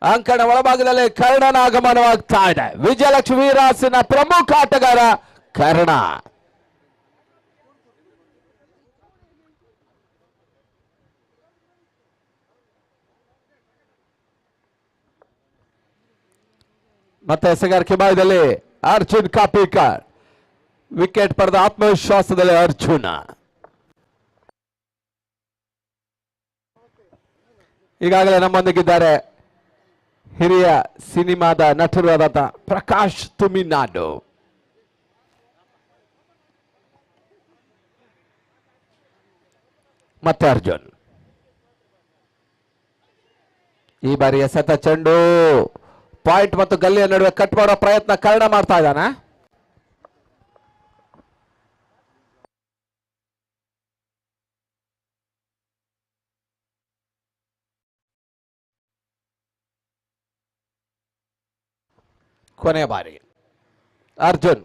ಅಂಕಣ ಒಳಭಾಗದಲ್ಲಿ ಕರ್ಣನ ಆಗಮನವಾಗ್ತಾ ಇದೆ. ವಿಜಯಲಕ್ಷ್ಮಿ ವೀರಾಸಿನ ಪ್ರಮುಖ ಆಟಗಾರ ಕರ್ಣ. ಮತ್ತೆ ಎಸೆಗಾರಿಕೆ ಭಾಗದಲ್ಲಿ ಅರ್ಜುನ್ ಕಾಪಿಕರ್ ವಿಕೆಟ್ ಪಡೆದ ಆತ್ಮವಿಶ್ವಾಸದಲ್ಲಿ ಅರ್ಜುನ. ಈಗಾಗಲೇ ನಮ್ಮೊಂದಿಗಿದ್ದಾರೆ ಹಿರಿಯ ಸಿನಿಮಾದ ನಟರಾದ ಪ್ರಕಾಶ್ ತುಮಿನಾಡು. ಮತ್ತೆ ಅರ್ಜುನ್ ಈ ಬಾರಿ ಎಸೆತ ಚೆಂಡು ಪಾಯಿಂಟ್ ಮತ್ತು ಗಲ್ಲಿಯ ನಡುವೆ ಕಟ್ ಮಾಡೋ ಪ್ರಯತ್ನ ಕರ್ಣ ಮಾಡ್ತಾ ಇದ್ದಾನೆ. ಕೊನೆಯ ಬಾರಿ ಅರ್ಜುನ್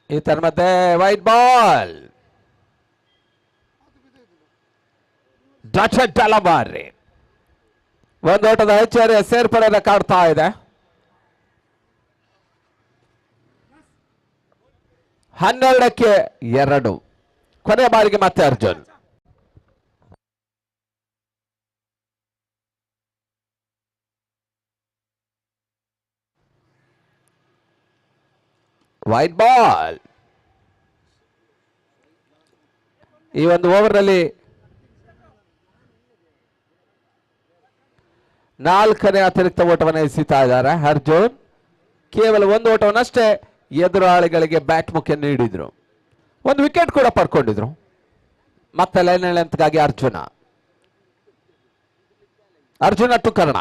ಇದರ ಮಧ್ಯೆ ವೈಟ್ ಬಾಲ್ ಡಚನ್ ತಲವಾರಿ ಒಂದು ಓಟದ ಹೆಚ್ಚುವರಿಯ ಸೇರ್ಪಡೆಯನ್ನು ಕಾಡ್ತಾ ಇದೆ. 12-2 ಕೊನೆಯ ಬಾರಿಗೆ ಮತ್ತೆ ಅರ್ಜುನ್. ವೈಟ್ ಬಾಲ್ ಈ ಒಂದು ಓವರ್ನಲ್ಲಿ 4ನೇ ಅತಿರಿಕ್ತ ಓಟವನ್ನು ಎಸೆತಾ ಇದ್ದಾರೆ ಅರ್ಜುನ್. ಕೇವಲ ಒಂದು ಓಟವನ್ನಷ್ಟೇ ಎದುರಾಳಿಗಳಿಗೆ ಬ್ಯಾಟ್ ಮುಖ್ಯ ನೀಡಿದ್ರು. ಒಂದು ವಿಕೆಟ್ ಕೂಡ ಪಡ್ಕೊಂಡಿದ್ರು. ಮತ್ತೆ ಲೈನ್ ಲೆಂತ್ಗಾಗಿ ಅರ್ಜುನ ಟು ಕರ್ಣ.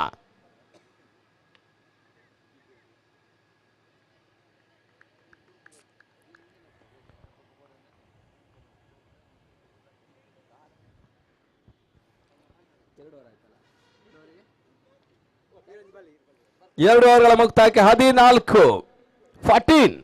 ಎರಡು ಓವರ್ಗಳ ಮುಕ್ತಾಯಕ್ಕೆ 14.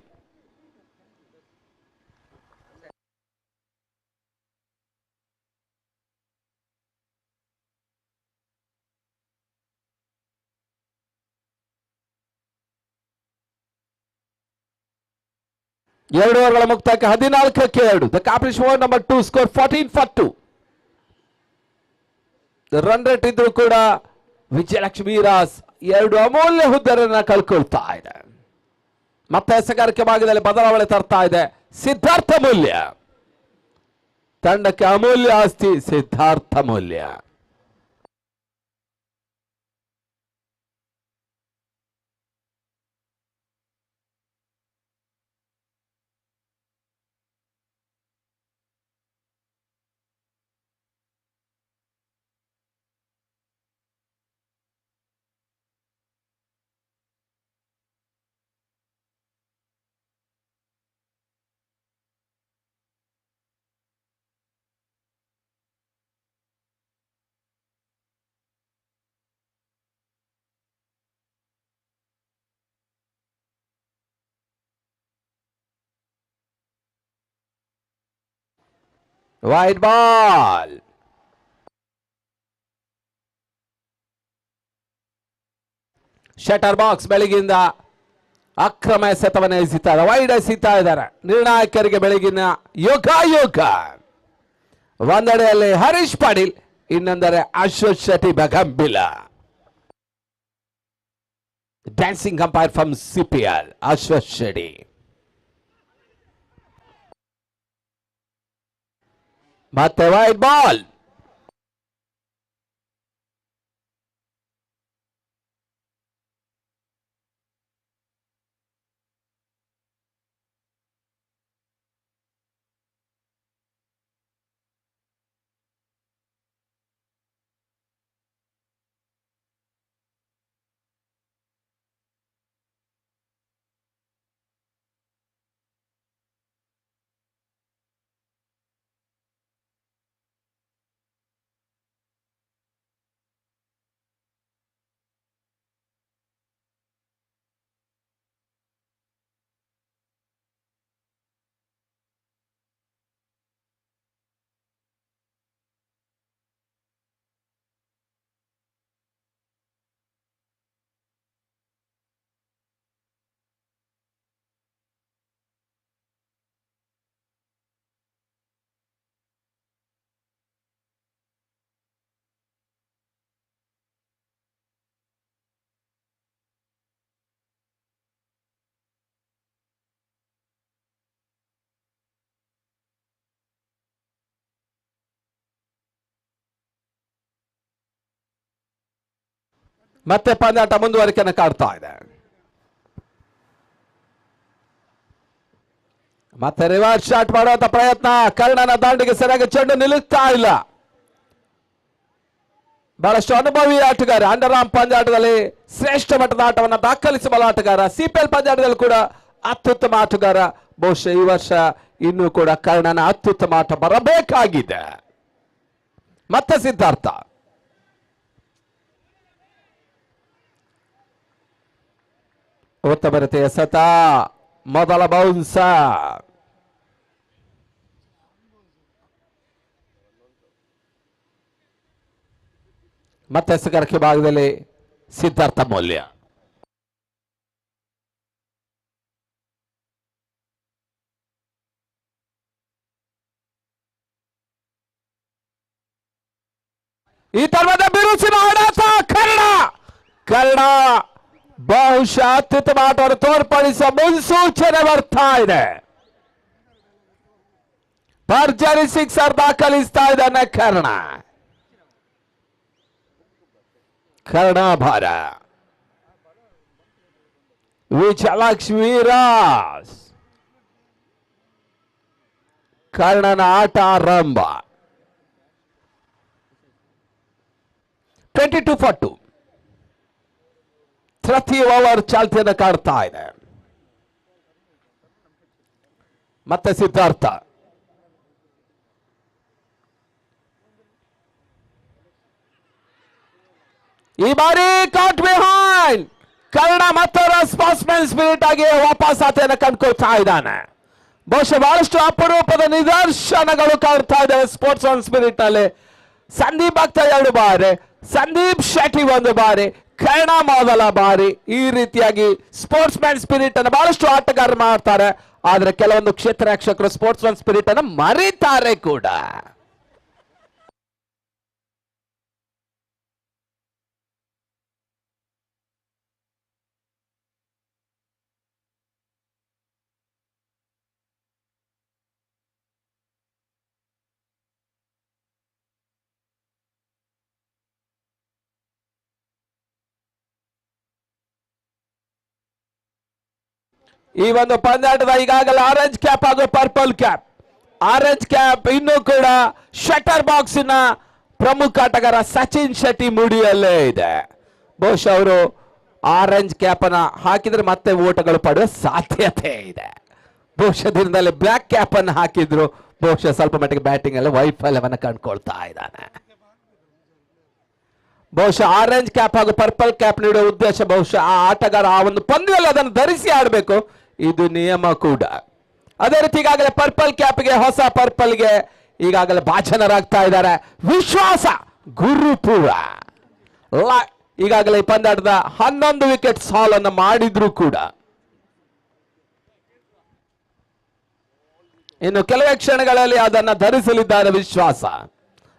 ಎರಡು ಓವರ್ಗಳ ಮುಕ್ತಾಯಕ್ಕೆ 14-2. The complete over number 2 score 14 for 2. Run rate ಇದ್ರೂ ಕೂಡ ವಿಜಯಲಕ್ಷ್ಮಿ ವೀರಾಸ್ 2 ಅಮೂಲ್ಯ ಹುದ್ದರನ್ನ ಕಳ್ಕೊಳ್ತಾ ಇದೆ. ಮತ್ತೆ ಎಸೆಗಾರಿಕೆ ಭಾಗದಲ್ಲಿ ಬದಲಾವಣೆ ತರ್ತಾ ಇದೆ ಸಿದ್ಧಾರ್ಥ ಮೂಲ್ಯ. ತಂಡಕ್ಕೆ ಅಮೂಲ್ಯ ಆಸ್ತಿ Siddhartha Mulya. Wide ball Shutter Box ಬೆಳಗಿಂದ ಅಕ್ರಮ ಎಸೆತವನ್ನು ಎಸೆತಾರೆ. ವೈಡ್ ಎಸೀತಾ ಇದ್ದಾರೆ. ನಿರ್ಣಾಯಕರಿಗೆ ಬೆಳಗಿನ ಯೋಗ. ಒಂದೆಡೆಯಲ್ಲಿ ಹರೀಶ್ ಪಾಟೀಲ್, ಇನ್ನೊಂದೆಡೆ Ashwath Shetty Bagambila. Dancing umpire from CPL Ashwath Shetty. ಮತ್ತೆ ವೈಡ್ ಬಾಲ್ ಮತ್ತೆ ಪಂದ್ಯಾಟ ಮುಂದುವರಿಕೆಯನ್ನು ಕಾಡ್ತಾ ಇದೆ. ಮತ್ತೆ ರಿವರ್ಸ್ ಶಾಟ್ ಮಾಡುವಂತ ಪ್ರಯತ್ನ. ಕರ್ಣನ ದಾಂಡಿಗೆ ಸರಿಯಾಗಿ ಚೆಂಡು ನಿಲ್ಲುತ್ತಾ ಇಲ್ಲ. ಬಹಳಷ್ಟು ಅನುಭವಿ ಆಟಗಾರ. ಅಂಡರ್ ಆರ್ಮ್ ಪಂದ್ಯಾಟದಲ್ಲಿ ಶ್ರೇಷ್ಠ ಮಟ್ಟದ ಆಟವನ್ನು ದಾಖಲಿಸುವ ಆಟಗಾರ. ಸಿಪಿಎಲ್ ಪಂದ್ಯಾಟದಲ್ಲಿ ಕೂಡ ಅತ್ಯುತ್ತಮ ಆಟಗಾರ. ಬಹುಶಃ ಈ ವರ್ಷ ಇನ್ನೂ ಕೂಡ ಕರ್ಣನ ಅತ್ಯುತ್ತಮ ಆಟ ಬರಬೇಕಾಗಿದೆ. ಮತ್ತೆ ಸಿದ್ಧಾರ್ಥ ಉತ್ತಮ ರೀತಿಯ ಸತ. ಮೊದಲ ಬೌನ್ಸ. ಮತ್ತೆ ಎಸೆಗಾರಿಕೆ ಭಾಗದಲ್ಲಿ ಸಿದ್ಧಾರ್ಥ ಮೌಲ್ಯ. ಈ ತರವಾದ ಬಿರುಸಿನ ಆಡಾಟ. ಕರ್ಣ ಬಹುಶಃ ಅತ್ಯುತ್ತಮ ಆಟವನ್ನು ತೋರ್ಪಡಿಸುವ ಮುನ್ಸೂಚನೆ ಬರ್ತಾ ಇದೆ. ಭರ್ಜರಿ ಸಿಕ್ಸರ್ ದಾಖಲಿಸ್ತಾ ಇದ್ದಾನೆ ಕರ್ಣಾಭಾರ. ವಿಜಯಲಕ್ಷ್ಮಿ ರಾಸ್. ಕರ್ಣನ ಆಟ ಆರಂಭ. 22-2 ಪ್ರತಿ ಓವರ್ ಚಾಲ್ತಿಯನ್ನು ಕಾಡ್ತಾ ಇದೆ. ಮತ್ತೆ ಸಿದ್ಧಾರ್ಥ. ಈ ಬಾರಿ ಕಾಟ್ ಬಿಹೈಂಡ್. ಕರ್ಣ ಮತ್ತೊಂದು ಸ್ಪೋರ್ಟ್ಸ್ಮನ್ ಸ್ಪಿರಿಟ್ ಆಗಿ ವಾಪಸ್ ಆತೆಯನ್ನು ಕಂಡುಕೊಳ್ತಾ ಇದ್ದಾನೆ. ಬಹುಶಃ ಬಹಳಷ್ಟು ಅಪರೂಪದ ನಿದರ್ಶನಗಳು ಕಾಡ್ತಾ ಇದ್ದಾವೆ ಸ್ಪೋರ್ಟ್ಸ್ಮನ್ ಸ್ಪಿರಿಟ್ ನಲ್ಲಿ. ಸಂದೀಪ್ ಭಕ್ತ 2 ಬಾರಿ, ಸಂದೀಪ್ ಶೆಟ್ಟಿ 1 ಬಾರಿ, ಕರ್ಣ ಮೊದಲ ಬಾರಿ. ಈ ರೀತಿಯಾಗಿ ಸ್ಪೋರ್ಟ್ಸ್ ಮ್ಯಾನ್ ಸ್ಪಿರಿಟ್ ಅನ್ನು ಬಹಳಷ್ಟು ಆಟಗಾರರು ಮಾಡ್ತಾರೆ. ಆದ್ರೆ ಕೆಲವೊಂದು ಕ್ಷೇತ್ರ ರಕ್ಷಕರು ಸ್ಪೋರ್ಟ್ಸ್ ಮ್ಯಾನ್ ಸ್ಪಿರಿಟ್ ಅನ್ನು ಮರೀತಾರೆ ಕೂಡ. ಈ ಒಂದು ಪಂದ್ಯಾಟದ ಈಗಾಗಲೇ ಆರೆಂಜ್ ಕ್ಯಾಪ್ ಹಾಗೂ ಪರ್ಪಲ್ ಕ್ಯಾಪ್. ಆರೆಂಜ್ ಕ್ಯಾಪ್ ಇನ್ನೂ ಕೂಡ ಶಟರ್ ಬಾಕ್ಸ್ ನ ಪ್ರಮುಖ ಆಟಗಾರ ಸಚಿನ್ ಶೆಟ್ಟಿ ಮುಡಿಯಲ್ಲೇ ಇದೆ. ಬಹುಶಃ ಅವರು ಆರೆಂಜ್ ಕ್ಯಾಪ್ ಅನ್ನ ಹಾಕಿದ್ರೆ ಮತ್ತೆ ಓಟಗಳು ಪಡೆಯುವ ಸಾಧ್ಯತೆ ಇದೆ. ಬಹುಶಃ ದಿನದಲ್ಲಿ ಬ್ಲಾಕ್ ಕ್ಯಾಪ್ ಅನ್ನು ಹಾಕಿದ್ರು ಬಹುಶಃ ಸ್ವಲ್ಪ ಮಟ್ಟಿಗೆ ಬ್ಯಾಟಿಂಗ್ ಅಲ್ಲಿ ವೈಫಲ್ಯವನ್ನು ಕಂಡುಕೊಳ್ತಾ ಇದ್ದಾನೆ. ಬಹುಶಃ ಆರೆಂಜ್ ಕ್ಯಾಪ್ ಹಾಗೂ ಪರ್ಪಲ್ ಕ್ಯಾಪ್ ನೀಡುವ ಉದ್ದೇಶ ಬಹುಶಃ ಆ ಆಟಗಾರ ಆ ಒಂದು ಪಂದ್ಯದಲ್ಲಿ ಅದನ್ನು ಧರಿಸಿ ಆಡಬೇಕು. ಇದು ನಿಯಮ ಕೂಡ. ಅದೇ ರೀತಿ ಈಗಾಗಲೇ ಪರ್ಪಲ್ ಕ್ಯಾಪ್ಗೆ ಹೊಸ ಪರ್ಪಲ್ಗೆ ಈಗಾಗಲೇ ಭಾಜನರಾಗ್ತಾ ಇದ್ದಾರೆ. ವಿಶ್ವಾಸ ಗುರುಪುರ ಈಗಾಗಲೇ ಈ ಪಂದ್ಯಾಟದ 11 ವಿಕೆಟ್ ಸಾಲನ್ನು ಮಾಡಿದ್ರು ಕೂಡ ಇನ್ನು ಕೆಲವೇ ಕ್ಷಣಗಳಲ್ಲಿ ಅದನ್ನು ಧರಿಸಲಿದ್ದಾರೆ ವಿಶ್ವಾಸ.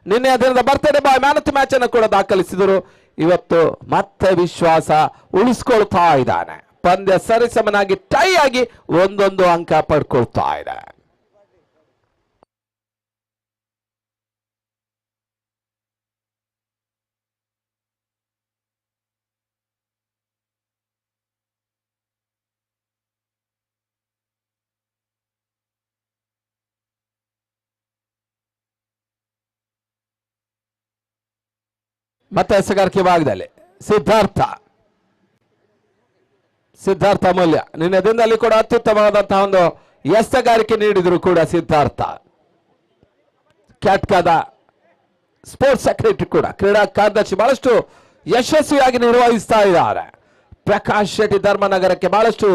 ನಿನ್ನೆ ಅದರಿಂದ birthday boy man of the match ಅನ್ನು ಕೂಡ ದಾಖಲಿಸಿದರು. ಇವತ್ತು ಮತ್ತೆ ವಿಶ್ವಾಸ ಉಳಿಸ್ಕೊಳ್ತಾ ಇದ್ದಾನೆ. ಪಂದ್ಯ ಸರಿಸಮನಾಗಿ ಟೈ ಆಗಿ 1 ಅಂಕ ಪಡ್ಕೊಳ್ತಾ ಇದೆ. ಮತ್ತೆ ಎಸೆಗಾರಿಕೆ ಭಾಗದಲ್ಲಿ ಸಿದ್ಧಾರ್ಥ ಮೌಲ್ಯ ನಿನ್ನೆ ದಿನದಲ್ಲಿ ಕೂಡ ಅತ್ಯುತ್ತಮವಾದಂತಹ ಒಂದು ಎಸೆಗಾರಿಕೆ ನೀಡಿದ್ರು ಕೂಡ ಸಿದ್ಧಾರ್ಥ. ಕ್ಯಾಟ್ಕಾದ ಸ್ಪೋರ್ಟ್ಸ್ ಸೆಕ್ರೆಟರಿ ಕೂಡ ಕ್ರೀಡಾ ಕಾರ್ಯದರ್ಶಿ ಬಹಳಷ್ಟು ಯಶಸ್ವಿಯಾಗಿ ನಿರ್ವಹಿಸ್ತಾ ಇದ್ದಾರೆ. ಪ್ರಕಾಶ್ ಶೆಟ್ಟಿ ಧರ್ಮನಗರಕ್ಕೆ ಬಹಳಷ್ಟು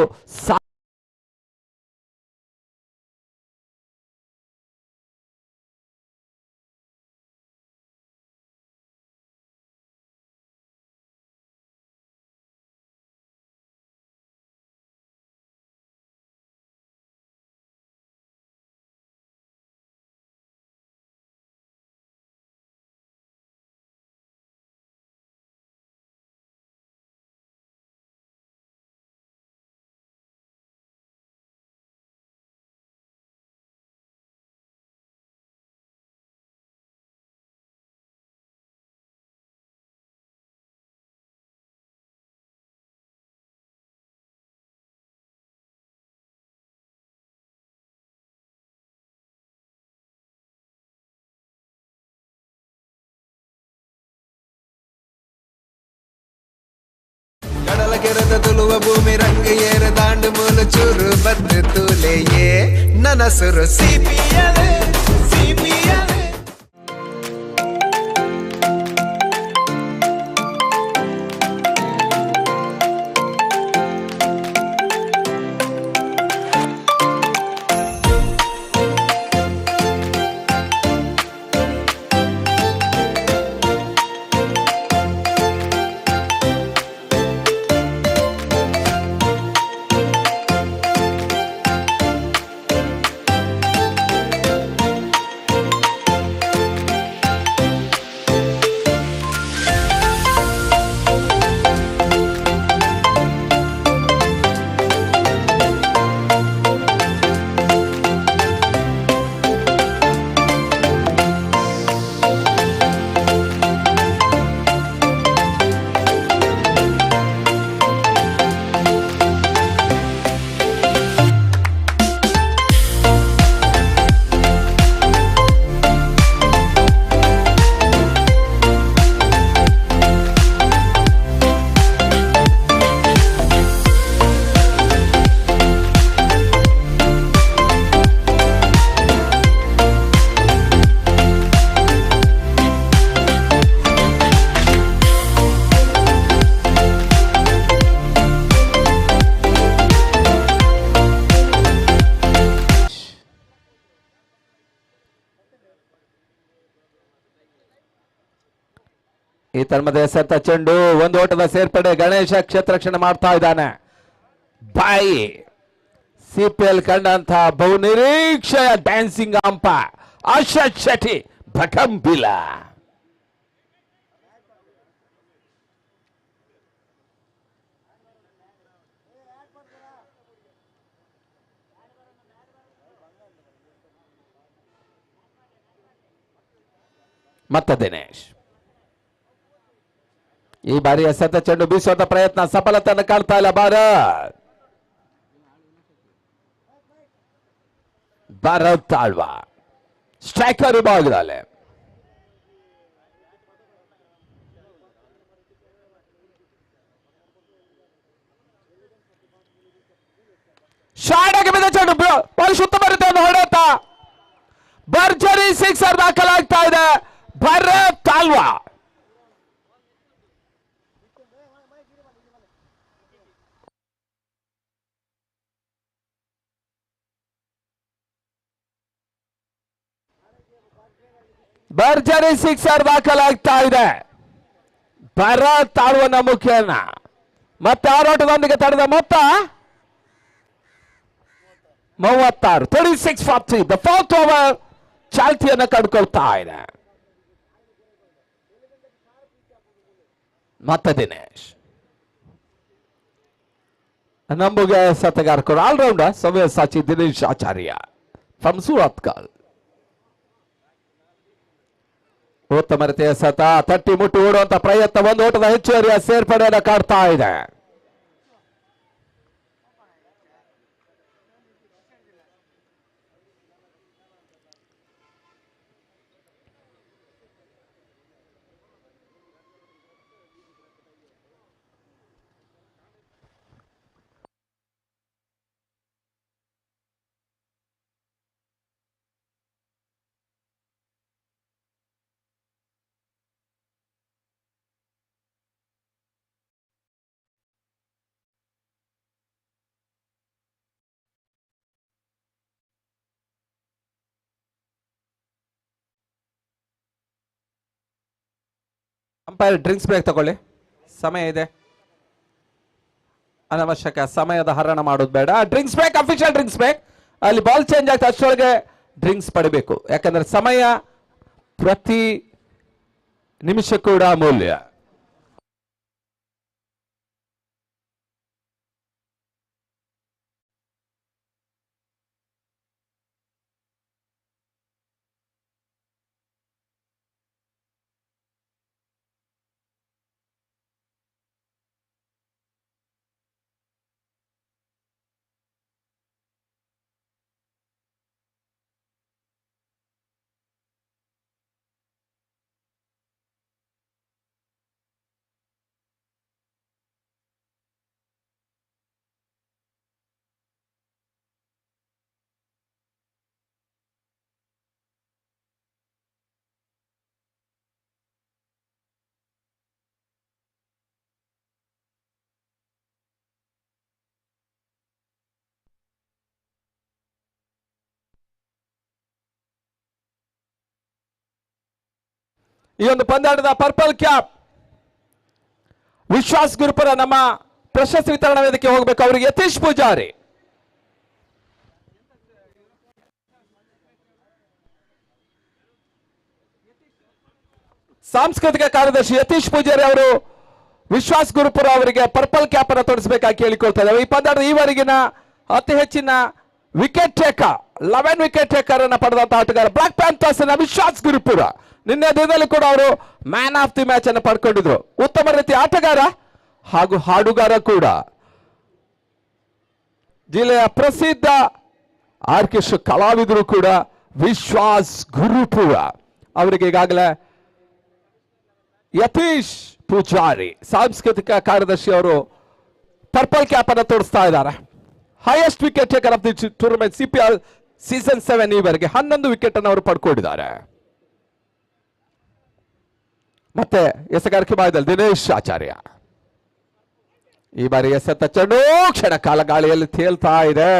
ಕೆರೆದ ತುಳುವ ಭೂಮಿ ರಂಗ ಏರ ದಾಂಡು ಮೂಲು ಚೂರು ಬದ್ದು ತೂಲೆಯೇ ನನ್ನ ಸುರು ಸಿಪಿಯಲೆ ಸಿಪಿಯಲೆ. ಈ ತರ್ಮದ ಎಸೆತ ಚೆಂಡು ಒಂದು ಓಟದ ಸೇರ್ಪಡೆ. ಗಣೇಶ ಕ್ಷೇತ್ರರಕ್ಷಣೆ ಮಾಡ್ತಾ ಇದ್ದಾನೆ. ಬಾಯಿ ಸಿಪಿಎಲ್ ಕಂಡಂತ ಬಹು ನಿರೀಕ್ಷೆಯ ಡ್ಯಾನ್ಸಿಂಗ್ ಅಂಪ ಅಶತ್ ಶೆಟ್ಟಿ ಭಟಂಬಿಲ. ಮತ್ತೆ ದಿನೇಶ್ ಈ ಬಾರಿ ಎಸೆತ ಚೆಂಡು ಬೀಸುವಂತ ಪ್ರಯತ್ನ ಸಫಲತೆಯನ್ನು ಕಾಣ್ತಾ ಇಲ್ಲ ಭಾರತ್ ತಾಳ್ವಾ ಸ್ಟ್ರೈಕರ್ ವಿಭಾಗದಲ್ಲಿ ಶಾಡಾಗಿ ಬಿದ್ದ ಚೆಂಡು ಪರಿಶುದ್ಧ ಬರುತ್ತೆ ಒಂದು ಹೊಡೆತ. ಭರ್ಜರಿ ಸಿಕ್ಸರ್ ದಾಖಲಾಗ್ತಾ ಇದೆ ಭಾರತ್ ತಾಳ್ವಾ. ಭರ್ಜರಿ ಸಿಕ್ಸರ್ ದಾಖಲಾಗ್ತಾ ಇದೆ ಭಾರತ್ ತಾಳ್ವನ ಮುಖ್ಯನ. ಮತ್ತೆ ಆರೋಟದೊಂದಿಗೆ ತಡೆದ ಮೊತ್ತ 36. 36 for 3. ದ ಫೋರ್ತ್ ಓವರ್ ಚಾಲ್ತಿಯನ್ನು ಕಂಡುಕೊಳ್ತಾ ಇದೆ. ಮತ್ತೆ ದಿನೇಶ್ ನಂಬುಗೆ ಸತಗಾರಕರು ಆಲ್ರೌಂಡರ್ ಸವ್ಯಸಾಚಿ ದಿನೇಶ್ ಆಚಾರ್ಯ ಫ್ರಮ್ ಸೂರತ್ಕಲ್. ಉತ್ತಮ ರೀತಿಯ ಸತ ತಟ್ಟಿ ಮುಟ್ಟಿ ಓಡುವಂತ ಪ್ರಯತ್ನ. ಒಂದು ಓಟದ ಹೆಚ್ಚುವರಿಯ ಸೇರ್ಪಡೆಯನ್ನು ಕಾಡ್ತಾ ಇದೆ. ಅಂಪೈರ್ ಡ್ರಿಂಕ್ಸ್ ಬ್ರೇಕ್ ತಗೊಳ್ಳಿ, ಸಮಯ ಇದೆ. ಅನವಶ್ಯಕ ಸಮಯದ ಹರಣ ಮಾಡೋದು ಬೇಡ. Drinks break, official drinks break. ಅಲ್ಲಿ ಬಾಲ್ ಚೇಂಜ್ ಆಗ್ತದೆ, ಅಷ್ಟರೊಳಗೆ ಡ್ರಿಂಕ್ಸ್ ಪಡಿಬೇಕು. ಯಾಕಂದ್ರೆ ಸಮಯ ಪ್ರತಿ ನಿಮಿಷ ಕೂಡ ಅಮೂಲ್ಯ. ಈ ಒಂದು ಪಂದ್ಯಾಟದ ಪರ್ಪಲ್ ಕ್ಯಾಪ್ ವಿಶ್ವಾಸ್ ಗುರುಪುರ ನಮ್ಮ ಪ್ರಶಸ್ತಿ ವಿತರಣಾ ವೇದಿಕೆ ಹೋಗಬೇಕು. ಅವರಿಗೆ ಯತೀಶ್ ಪೂಜಾರಿ, ಸಾಂಸ್ಕೃತಿಕ ಕಾರ್ಯದರ್ಶಿ ಯತೀಶ್ ಪೂಜಾರಿ ಅವರು ವಿಶ್ವಾಸ್ ಗುರುಪುರ ಅವರಿಗೆ ಪರ್ಪಲ್ ಕ್ಯಾಪ್ ಅನ್ನು ತೊಡಿಸಬೇಕಾಗಿ ಕೇಳಿಕೊಳ್ತಾ ಇದ್ದಾರೆ. ಈ ಪಂದ್ಯದ ಈವರೆಗಿನ ಅತಿ ಹೆಚ್ಚಿನ ವಿಕೆಟ್ ಟೇಕರ್ 11 ವಿಕೆಟ್ ಟೇಕರ್ ಅನ್ನು ಪಡೆದಂತಹ ಆಟಗಾರ ಬ್ಲಾಕ್ ಪ್ಯಾಂಥರ್ಸ್ ನ ವಿಶ್ವಾಸ್ ಗುರುಪುರ. ನಿನ್ನೆ ದಿನದಲ್ಲಿ ಕೂಡ ಅವರು ಮ್ಯಾನ್ ಆಫ್ ದಿ ಮ್ಯಾಚ್ ಅನ್ನು ಪಡ್ಕೊಂಡಿದ್ರು. ಉತ್ತಮ ರೀತಿಯ ಆಟಗಾರ ಹಾಗೂ ಹಾಡುಗಾರ ಕೂಡ. ಜಿಲ್ಲೆಯ ಪ್ರಸಿದ್ಧ ಆರ್ಕೆಸ್ಟ್ರಾ ಕಲಾವಿದರು ಕೂಡ ವಿಶ್ವಾಸ್ ಗುರುಪುರ ಅವರಿಗೆ ಈಗಾಗಲೇ ಯತೀಶ್ ಪೂಜಾರಿ ಸಾಂಸ್ಕೃತಿಕ ಕಾರ್ಯದರ್ಶಿ ಅವರು ಪರ್ಪಲ್ ಕ್ಯಾಪ್ ಅನ್ನು ತೋರಿಸ್ತಾ ಇದ್ದಾರೆ. Highest wicket taker of the tournament CPL season 7 ಈವರೆಗೆ 11 ವಿಕೆಟ್ ಅನ್ನು ಅವರು ಪಡ್ಕೊಂಡಿದ್ದಾರೆ. ಮತ್ತೆ ಎಸೆಗಾರಿಕೆ ಭಾಗದಲ್ಲಿ ದಿನೇಶ್ ಆಚಾರ್ಯ. ಈ ಬಾರಿ ಎಸೆತ ಚೆಂಡು ಕ್ಷಣ ಕಾಲ ಗಾಳಿಯಲ್ಲಿ ತೇಲ್ತಾ ಇದೆ.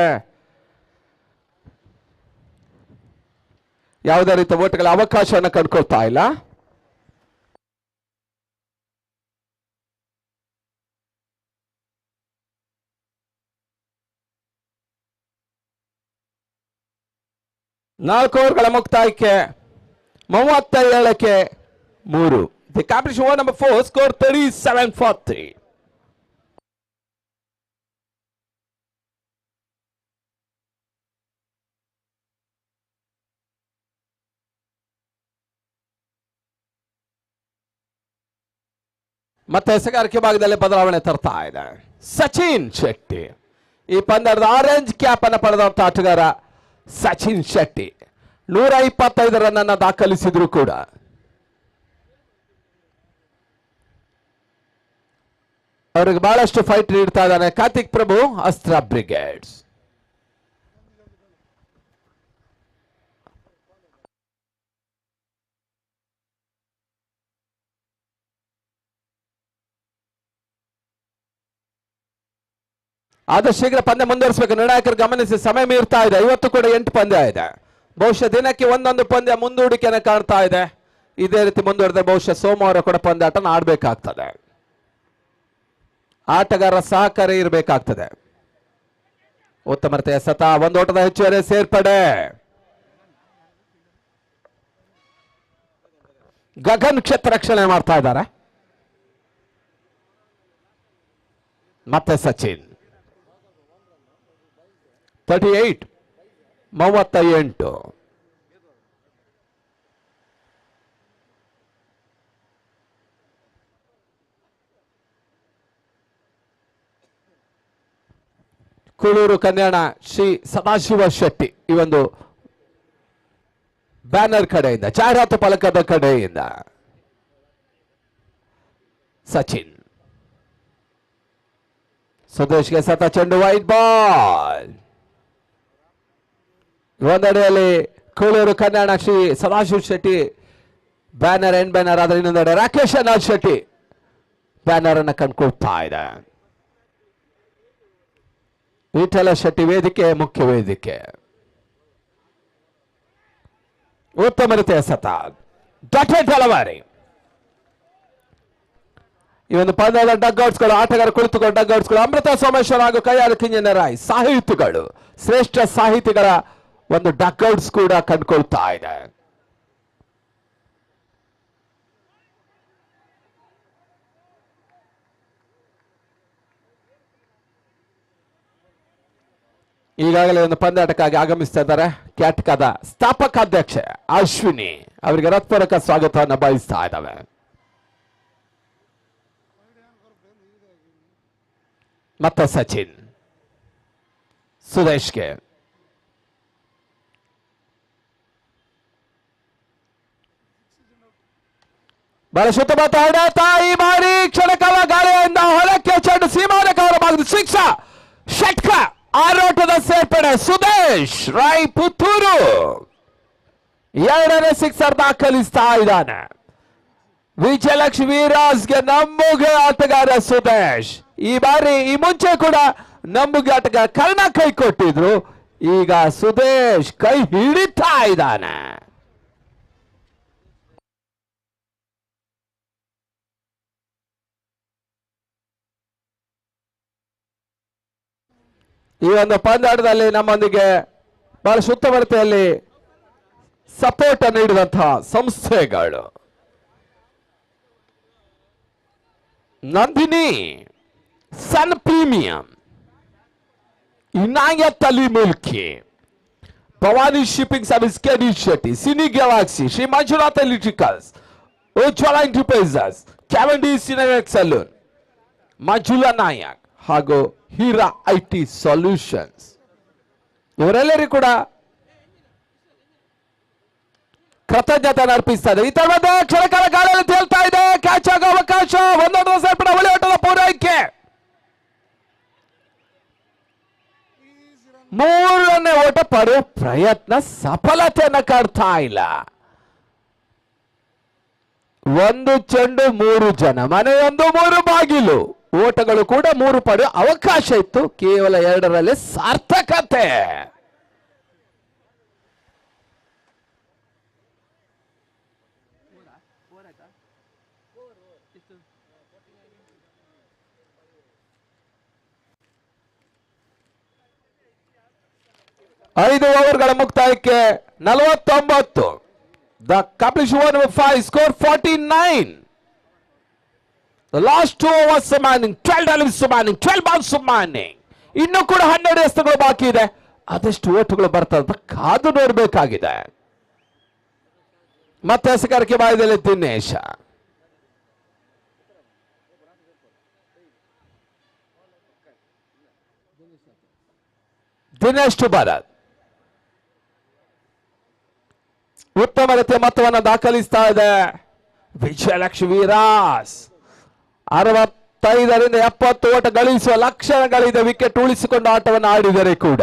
ಯಾವುದೇ ರೀತಿಯ ಓಟಗಳ ಅವಕಾಶವನ್ನು ಕಂಡುಕೊಳ್ತಾ ಇಲ್ಲ. ನಾಲ್ಕು ಓವರ್ಗಳ ಮುಕ್ತಾಯಕ್ಕೆ 37ಕ್ಕೆ 3. The competition over number 4 score 37-43. ಮತ್ತೆ ಎಸೆಗಾರಿಕೆ ಭಾಗದಲ್ಲಿ ಬದಲಾವಣೆ ತರ್ತಾ ಇದೆ ಸಚಿನ್ ಶೆಟ್ಟಿ. ಈ ಪಂದ್ಯದ ಆರೆಂಜ್ ಕ್ಯಾಪ್ ಅನ್ನು ಪಡೆದಂತ ಆಟಗಾರ ಸಚಿನ್ ಶೆಟ್ಟಿ 125 ರನ್ ಅನ್ನು ದಾಖಲಿಸಿದ್ರು ಕೂಡ ಅವರಿಗೆ ಬಹಳಷ್ಟು ಫೈಟ್ ನೀಡ್ತಾ ಇದ್ದಾನೆ ಕಾರ್ತಿಕ್ ಪ್ರಭು ಅಸ್ತ್ರ ಬ್ರಿಗೇಡ್ಸ್. ಆದಷ್ಟು ಶೀಘ್ರ ಪಂದ್ಯ ಮುಂದುವರಿಸಬೇಕು. ನಿರ್ಣಾಯಕರು ಗಮನಿಸಿ, ಸಮಯ ಮೀರ್ತಾ ಇದೆ. ಇವತ್ತು ಕೂಡ 8 ಪಂದ್ಯ ಇದೆ. ಬಹುಶಃ ದಿನಕ್ಕೆ ಒಂದೊಂದು ಪಂದ್ಯ ಮುಂದೂಡಿಕೆಯನ್ನು ಕಾಣ್ತಾ ಇದೆ. ಇದೇ ರೀತಿ ಮುಂದುವರೆದ್ರೆ ಬಹುಶಃ ಸೋಮವಾರ ಕೂಡ ಪಂದ್ಯಾಟನ ಆಡಬೇಕಾಗ್ತದೆ. ಆಟಗಾರರ ಸಹಕಾರ ಇರಬೇಕಾಗ್ತದೆ. ಉತ್ತಮ ರೀತಿಯ ಸತ, ಒಂದು ಓಟದ ಹೆಚ್ಚುವರಿ ಸೇರ್ಪಡೆ. ಗಗನ್ ಕ್ಷೇತ್ರ ರಕ್ಷಣೆ ಮಾಡ್ತಾ ಇದ್ದಾರೆ. ಮತ್ತೆ ಸಚಿನ್ 38. ಕೂಳೂರು ಕಲ್ಯಾಣ ಶ್ರೀ ಸದಾಶಿವ ಶೆಟ್ಟಿ ಈ ಒಂದು ಬ್ಯಾನರ್ ಕಡೆಯಿಂದ, ಜಾಹೀರಾತು ಫಲಕದ ಕಡೆಯಿಂದ ಸಚಿನ್ ಸುದೇಶ್ಗೆ ಸತ ಚೆಂಡು, ವೈಟ್ ಬಾಲ್. ಒಂದೆಡೆಯಲ್ಲಿ Kulur Kalyana Shri Sadashiva Shetty banner, and banner ಆದ್ರೆ ಇನ್ನೊಂದೆಡೆ ರಾಕೇಶ್ ಅನಾಥ್ ಶೆಟ್ಟಿ ಬ್ಯಾನರ್ ಅನ್ನು ಕಂಡುಕೊಳ್ತಾ ಇದೆ. ವಿಠಲ ಶೆಟ್ಟಿ ವೇದಿಕೆ, ಮುಖ್ಯ ವೇದಿಕೆ. ಉತ್ತಮ ರೀತಿಯ ಸತ, ಡಾಟೆಡ್ ಡೆಲಿವರಿ. ಈ ಒಂದು ಪಂದ್ಯದ ಡಗ್ಔಟ್ಸ್ಗಳು, ಆಟಗಾರ ಕುಳಿತುಕೊಂಡು ಡಗ್ಔಟ್ಸ್ಗಳು ಅಮೃತ ಸೋಮೇಶ್ವರ ಹಾಗೂ ಕೈಯಾಳು ಕಿಂಜನ ರಾಯ್ ಸಾಹಿತಿಗಳು, ಶ್ರೇಷ್ಠ ಸಾಹಿತಿಗಳ ಒಂದು ಡಗ್ಔಟ್ಸ್ ಕೂಡ ಕಂಡುಕೊಳ್ತಾ ಇದೆ. ಈಗಾಗಲೇ ಒಂದು ಪಂದ್ಯಾಟಕ್ಕಾಗಿ ಆಗಮಿಸ್ತಾ ಇದ್ದಾರೆ ಕ್ಯಾಟ್ಕದ ಸ್ಥಾಪಕ ಅಧ್ಯಕ್ಷೆ ಅಶ್ವಿನಿ. ಅವರಿಗೆ ಹೃತ್ಪೂರ್ವಕ ಸ್ವಾಗತವನ್ನು ಬಯಸ್ತಾ ಇದ್ದಾವೆ. ಮತ್ತೆ ಸಚಿನ್ ಸುದೇಶ್ಗೆ ಬಹಳ ಶುದ್ಧವಾದ ಹೊಡೆತ. ಈ ಬಾರಿ ಕ್ಷಣಕಾಲ ಗಾಳಿಯಿಂದ ಹೊಲಕ್ಕೆ ಚೆಂಡು ಸೀಮಾರಕವರ ಭಾಗದ ಶಿಕ್ಷ ಷಟ್ಕ, ಆರೋಟದ ಸೇರ್ಪಡೆ ಸುದೇಶ್ ರೈ ಪುತ್ತೂರು 2ನೇ ಸಿಕ್ಸರ್ ದಾಖಲಿಸ್ತಾ ಇದ್ದಾನೆ. ವಿಜಯಲಕ್ಷ್ಮಿ ವೀರಾಸ್ಗೆ ನಮ್ಮುಗೆ ಆಟಗಾರ ಸುದೇಶ್. ಈ ಬಾರಿ ಈ ಮುಂಚೆ ಕೂಡ ನಮ್ಮುಗೆ ಆಟಗಾರ ಕರ್ಣ ಕೈ ಕೊಟ್ಟಿದ್ರು, ಈಗ ಸುದೇಶ್ ಕೈ ಹಿಡಿತಾ ಇದ್ದಾನೆ. ಈ ಒಂದು ಪಂದ್ಯಾಟದಲ್ಲಿ ನಮ್ಮೊಂದಿಗೆ ಬಹಳ ಸುತ್ತಮುತ್ತಲೆಯಲ್ಲಿ ಸಪೋರ್ಟ್ ನೀಡಿದಂತಹ ಸಂಸ್ಥೆಗಳು Nandini, Sun Premium, Inayat Ali Milky, Bhavani Shipping Service, KD Shetty, Cine Galaxy, Shri Manjunath Electricals, Ujwala Enterprises, Cavendish Cinemac Salon, Manjula Nayak ಹಾಗೂ ಹೀರಾ ಐಟಿ ಸೊಲ್ಯೂಷನ್ಸ್ ಇವರೆಲ್ಲರಿಗೂ ಕೂಡ ಕೃತಜ್ಞತೆ ಅರ್ಪಿಸ್ತಾರೆ. ಈ ತರವಾದ ಕ್ಷಣಕಾಲ ಗಾಳಿಯಲ್ಲಿ ತೇಲ್ತಾ ಇದೆ. ಕ್ಯಾಚ್ ಆಗೋ ಅವಕಾಶ, ಒಂದೊಂದು ಸೇರ್ಪಡೆ ಒಳ್ಳೆ ಆಟದ ಪೂರೈಕೆ, ಮೂರನೇ ಓಟ ಪಡೆಯುವ ಪ್ರಯತ್ನ ಸಫಲತೆಯನ್ನ ಕಾಡ್ತಾ ಇಲ್ಲ. ಒಂದು ಚೆಂಡು 3 ಜನ, ಮನೆಯೊಂದು 3 ಬಾಗಿಲು, ಓಟಗಳು ಕೂಡ 3 ಪಡೆಯುವ ಅವಕಾಶ ಇತ್ತು, ಕೇವಲ 2ರಲ್ಲಿ ಸಾರ್ಥಕತೆ. ಐದು ಓವರ್ಗಳ ಮುಕ್ತಾಯಕ್ಕೆ 49. The completion over 5 score 49. The last 2 overs remaining, 12 deliveries remaining, 12 balls remaining. ಇನ್ನೂ ಕೂಡ 12 ಎಸೆತಗಳು ಬಾಕಿ ಇದೆ. ಅದೆಷ್ಟು ಓಟುಗಳು ಬರ್ತದೆ ಕಾದು ನೋಡಬೇಕಾಗಿದೆ. ಮತ್ತೆ ಎಸೆಗಾರಿಕೆ ಬಾಯದಲ್ಲಿ ದಿನೇಶ. ದಿನೇಶ್ ಟು ಭಾರತ್ ಉತ್ತಮ ರೀತಿಯ ಮೊತ್ತವನ್ನು ದಾಖಲಿಸ್ತಾ ಇದೆ. ವಿಜಯಲಕ್ಷ್ಮಿ ವೀರಾಸ್ 65ರಿಂದ 70 ಓಟ ಗಳಿಸುವ ಲಕ್ಷಣಗಳಿದೆ. ವಿಕೆಟ್ ಉಳಿಸಿಕೊಂಡು ಆಟವನ್ನು ಆಡಿದರೆ ಕೂಡ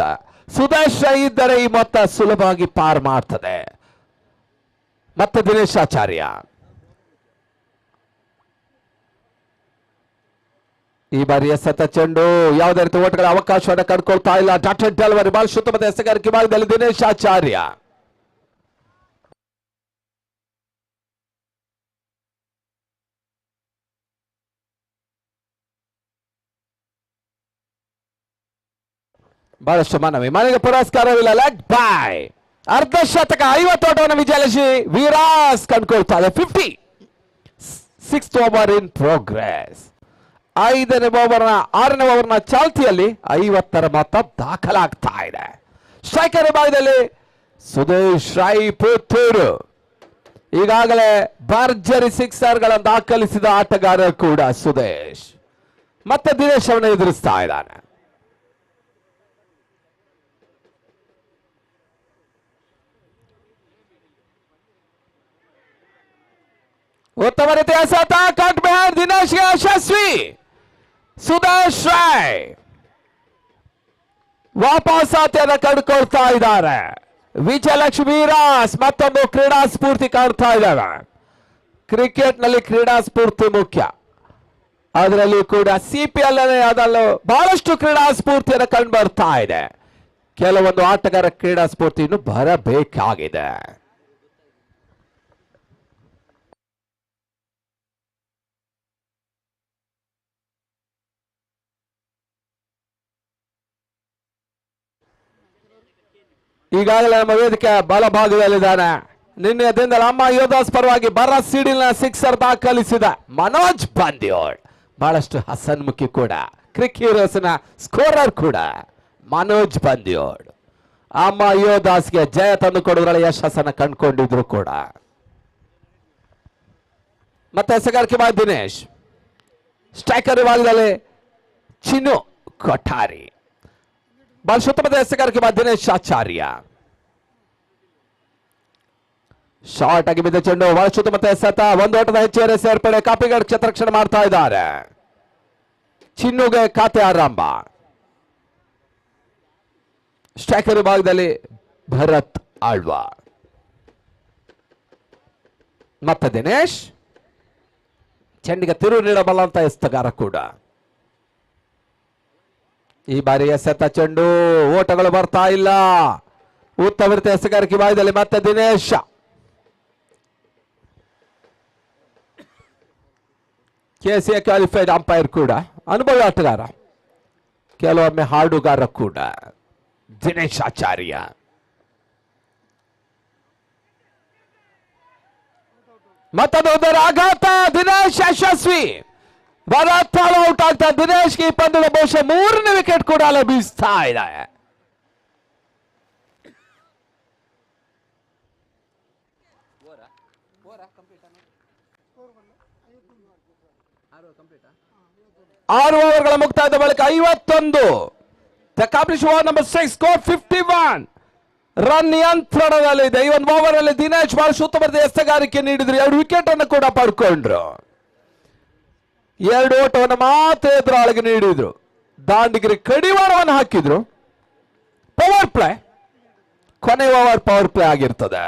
ಸುದೇಶ್ ಇದ್ದರೆ ಈ ಮೊತ್ತ ಸುಲಭವಾಗಿ ಪಾರ್ ಮಾಡ್ತದೆ. ಮತ್ತೆ ದಿನೇಶ್ ಆಚಾರ್ಯ ಈ ಬಾರಿಯ ಸತ ಚೆಂಡು ಯಾವುದೇ ರೀತಿ ಓಟಗಳ ಅವಕಾಶವನ್ನು ಕಂಡುಕೊಳ್ತಾ ಇಲ್ಲ. ಡಾಟೆಡ್ ಡೆಲಿವರಿ ಬಾಲ್ ಶುದ್ಧ ಎಸೆಗಾರಿಕೆ ಭಾಗದಲ್ಲಿ ದಿನೇಶ್ ಆಚಾರ್ಯ. ಬಹಳಷ್ಟು ಮನೆಗೆ ಪುರಸ್ಕಾರವಿಲ್ಲ. ಲೆಗ್ ಬೈ ಅರ್ಧ ಶತಕ 50 ಓಟವನ್ನು ವಿಜಯಲಕ್ಷ್ಮಿ ವೀರಾಸ್ ಕಂಡುಕೊಳ್ತಾರೆ. 50. 6th over in progress. 6ನೇ ಓವರ್ನ ಚಾಲ್ತಿಯಲ್ಲಿ 50ರ ಮೊತ್ತ ದಾಖಲಾಗ್ತಾ ಇದೆ. ಸ್ಟ್ರೈಕರ್ ವಿಭಾಗದಲ್ಲಿ ಸುದೇಶ್ ರೈ ಪುತ್ತೂರು ಈಗಾಗಲೇ ಭರ್ಜರಿ 6ಗಳನ್ನು ದಾಖಲಿಸಿದ ಆಟಗಾರ ಕೂಡ ಸುದೇಶ್. ಮತ್ತೆ ದಿನೇಶ್ ಅವನ್ನ ಎದುರಿಸ್ತಾ ಇದ್ದಾನೆ. ಉತ್ತಮ ರೀತಿಯ ಸತ ಕಟ್ ಬ್ಯಾಟ್ ದಿನೇಶ್ಗೆ ಯಶಸ್ವಿ. ಸುದೇಶ್ ರಾಯ್ ವಾಪಸ್ ಆತೆಯನ್ನು ಕಂಡುಕೊಳ್ತಾ ಇದ್ದಾರೆ. ವಿಜಯಲಕ್ಷ್ಮಿ ವೀರಾಸ್ ಮತ್ತೊಂದು ಕ್ರೀಡಾ ಸ್ಫೂರ್ತಿ ಕಾಣ್ತಾ ಇದ್ದಾರೆ. ಕ್ರಿಕೆಟ್ ನಲ್ಲಿ ಕ್ರೀಡಾ ಸ್ಫೂರ್ತಿ ಮುಖ್ಯ. ಅದರಲ್ಲಿ ಕೂಡ CPL ಅದರಲ್ಲೂ ಬಹಳಷ್ಟು ಕ್ರೀಡಾ ಸ್ಫೂರ್ತಿಯನ್ನು ಕಂಡು ಬರ್ತಾ ಇದೆ. ಕೆಲವೊಂದು ಆಟಗಾರ ಕ್ರೀಡಾ ಸ್ಫೂರ್ತಿ ಇನ್ನು ಬರಬೇಕಾಗಿದೆ. ಈಗಾಗಲೇ ನಮ್ಮ ವೇದಿಕೆ ಬಲಭಾಗದಲ್ಲಿದ್ದಾನೆ. ನಿನ್ನೆ ದಿನದಲ್ಲಿ ಅಮ್ಮ ಯೋಧಾಸ್ ಪರವಾಗಿ ಬರ ಸಿಡಿಲ್ನ 6 ದಾಖಲಿಸಿದ ಮನೋಜ್ ಬಂದ್ಯೋಳ್. ಬಹಳಷ್ಟು ಹಸನ್ಮುಖಿ ಕೂಡ, ಕ್ರಿಕ್ ಹೀರೋಸ್ನ ಸ್ಕೋರರ್ ಕೂಡ ಮನೋಜ್ ಬಂದ್ಯೋಳ್. ಅಮ್ಮ ಯೋಧಾಸ್ಗೆ ಜಯ ತಂದು ಕೊಡುವುದರಲ್ಲಿ ಯಶಸ್ಸನ್ನು ಕಂಡುಕೊಂಡಿದ್ರು ಕೂಡ. ಮತ್ತೆ ಎಸೆಗಾರಿಕೆ ಮಾಡಿ ದಿನೇಶ್. ಸ್ಟ್ರೈಕರ್ ವಿಭಾಗದಲ್ಲಿ ಚಿನ್ನು ಕೊಠಾರಿ. ಬಹಳ ಸುತ್ತಮುತ್ತ ಎಸೆಗಾರಿಕೆ ಮಾಡಿ ದಿನೇಶ್ ಆಚಾರ್ಯ. ಶಾರ್ಟ್ ಆಗಿ ಬಿದ್ದ ಚೆಂಡು ಬಹಳ ಸುತ್ತಮುತ್ತ ಎಸೆತ. ಒಂದು ಓಟದ ಹೆಚ್ಚುವರಿ ಸೇರ್ಪಡೆ. ಕಾಪಿಗಡ್ ಕ್ಷೇತ್ರರಕ್ಷಣೆ ಮಾಡ್ತಾ ಇದ್ದಾರೆ. ಚಿನ್ನುಗೆ ಖಾತೆ ಆರಂಭ. ಸ್ಟ್ರೈಕರ್ ವಿಭಾಗದಲ್ಲಿ ಭರತ್ ಆಳ್ವ. ಮತ್ತೆ ದಿನೇಶ್ ಚೆಂಡಿಗೆ ತಿರುವು ನೀಡಬಲ್ಲಂತ ಎಸ್ತಗಾರ ಕೂಡ. ಈ ಬಾರಿ ಎಸೆತ ಚೆಂಡು ಓಟಗಳು ಬರ್ತಾ ಇಲ್ಲ. ಉತ್ತಮ ರೀತಿಯ ಎಸೆಗಾರಿಕೆ ಭಾಗದಲ್ಲಿ ಮತ್ತೆ ದಿನೇಶ್. KCA ಕ್ವಾಲಿಫೈಡ್ ಅಂಪೈರ್ ಕೂಡ ಅನುಭವಿ ಆಟಗಾರ. ಕೆಲವೊಮ್ಮೆ ಹಾಡುಗಾರ ಕೂಡ ದಿನೇಶ್ ಆಚಾರ್ಯ. ಮತ್ತೊಂದರ ಆಘಾತ, ದಿನೇಶ್ ಯಶಸ್ವಿ. ಭರತ್ ಔಟ್ ಆಗ್ತಾ ದಿನೇಶ್ಗೆ ಈ ಪಂದ್ಯದ ಬಹುಶಃ 3ನೇ ವಿಕೆಟ್ ಕೂಡ ಲಭಿಸ್ತಾ ಇದೆ. ಆರು ಓವರ್ಗಳ ಮುಕ್ತಾಯದ ಬಳಿಕ 51. The complete over number 6 score 51 run ನಿಯಂತ್ರಣದಲ್ಲಿದೆ. ಈ ಒಂದು ಓವರ್ ಅಲ್ಲಿ ದಿನೇಶ್ ಬಹಳ ಉತ್ತಮವಾದ ಎಸೆಗಾರಿಕೆ ನೀಡಿದ್ರು, 2 ವಿಕೆಟ್ ಅನ್ನು ಕೂಡ ಪಡ್ಕೊಂಡ್ರು. 2 ಓಟವನ್ನು ಮಾತ್ರ ಎದುರಾಳಿಗೆ ನೀಡಿದ್ರು. ದಾಂಡಿಗಿರಿ ಕಡಿವಾಣವನ್ನು ಹಾಕಿದ್ರು. ಪವರ್ ಪ್ಲೇ, ಕೊನೆ ಓವರ್ ಪವರ್ ಪ್ಲೇ ಆಗಿರ್ತದೆ.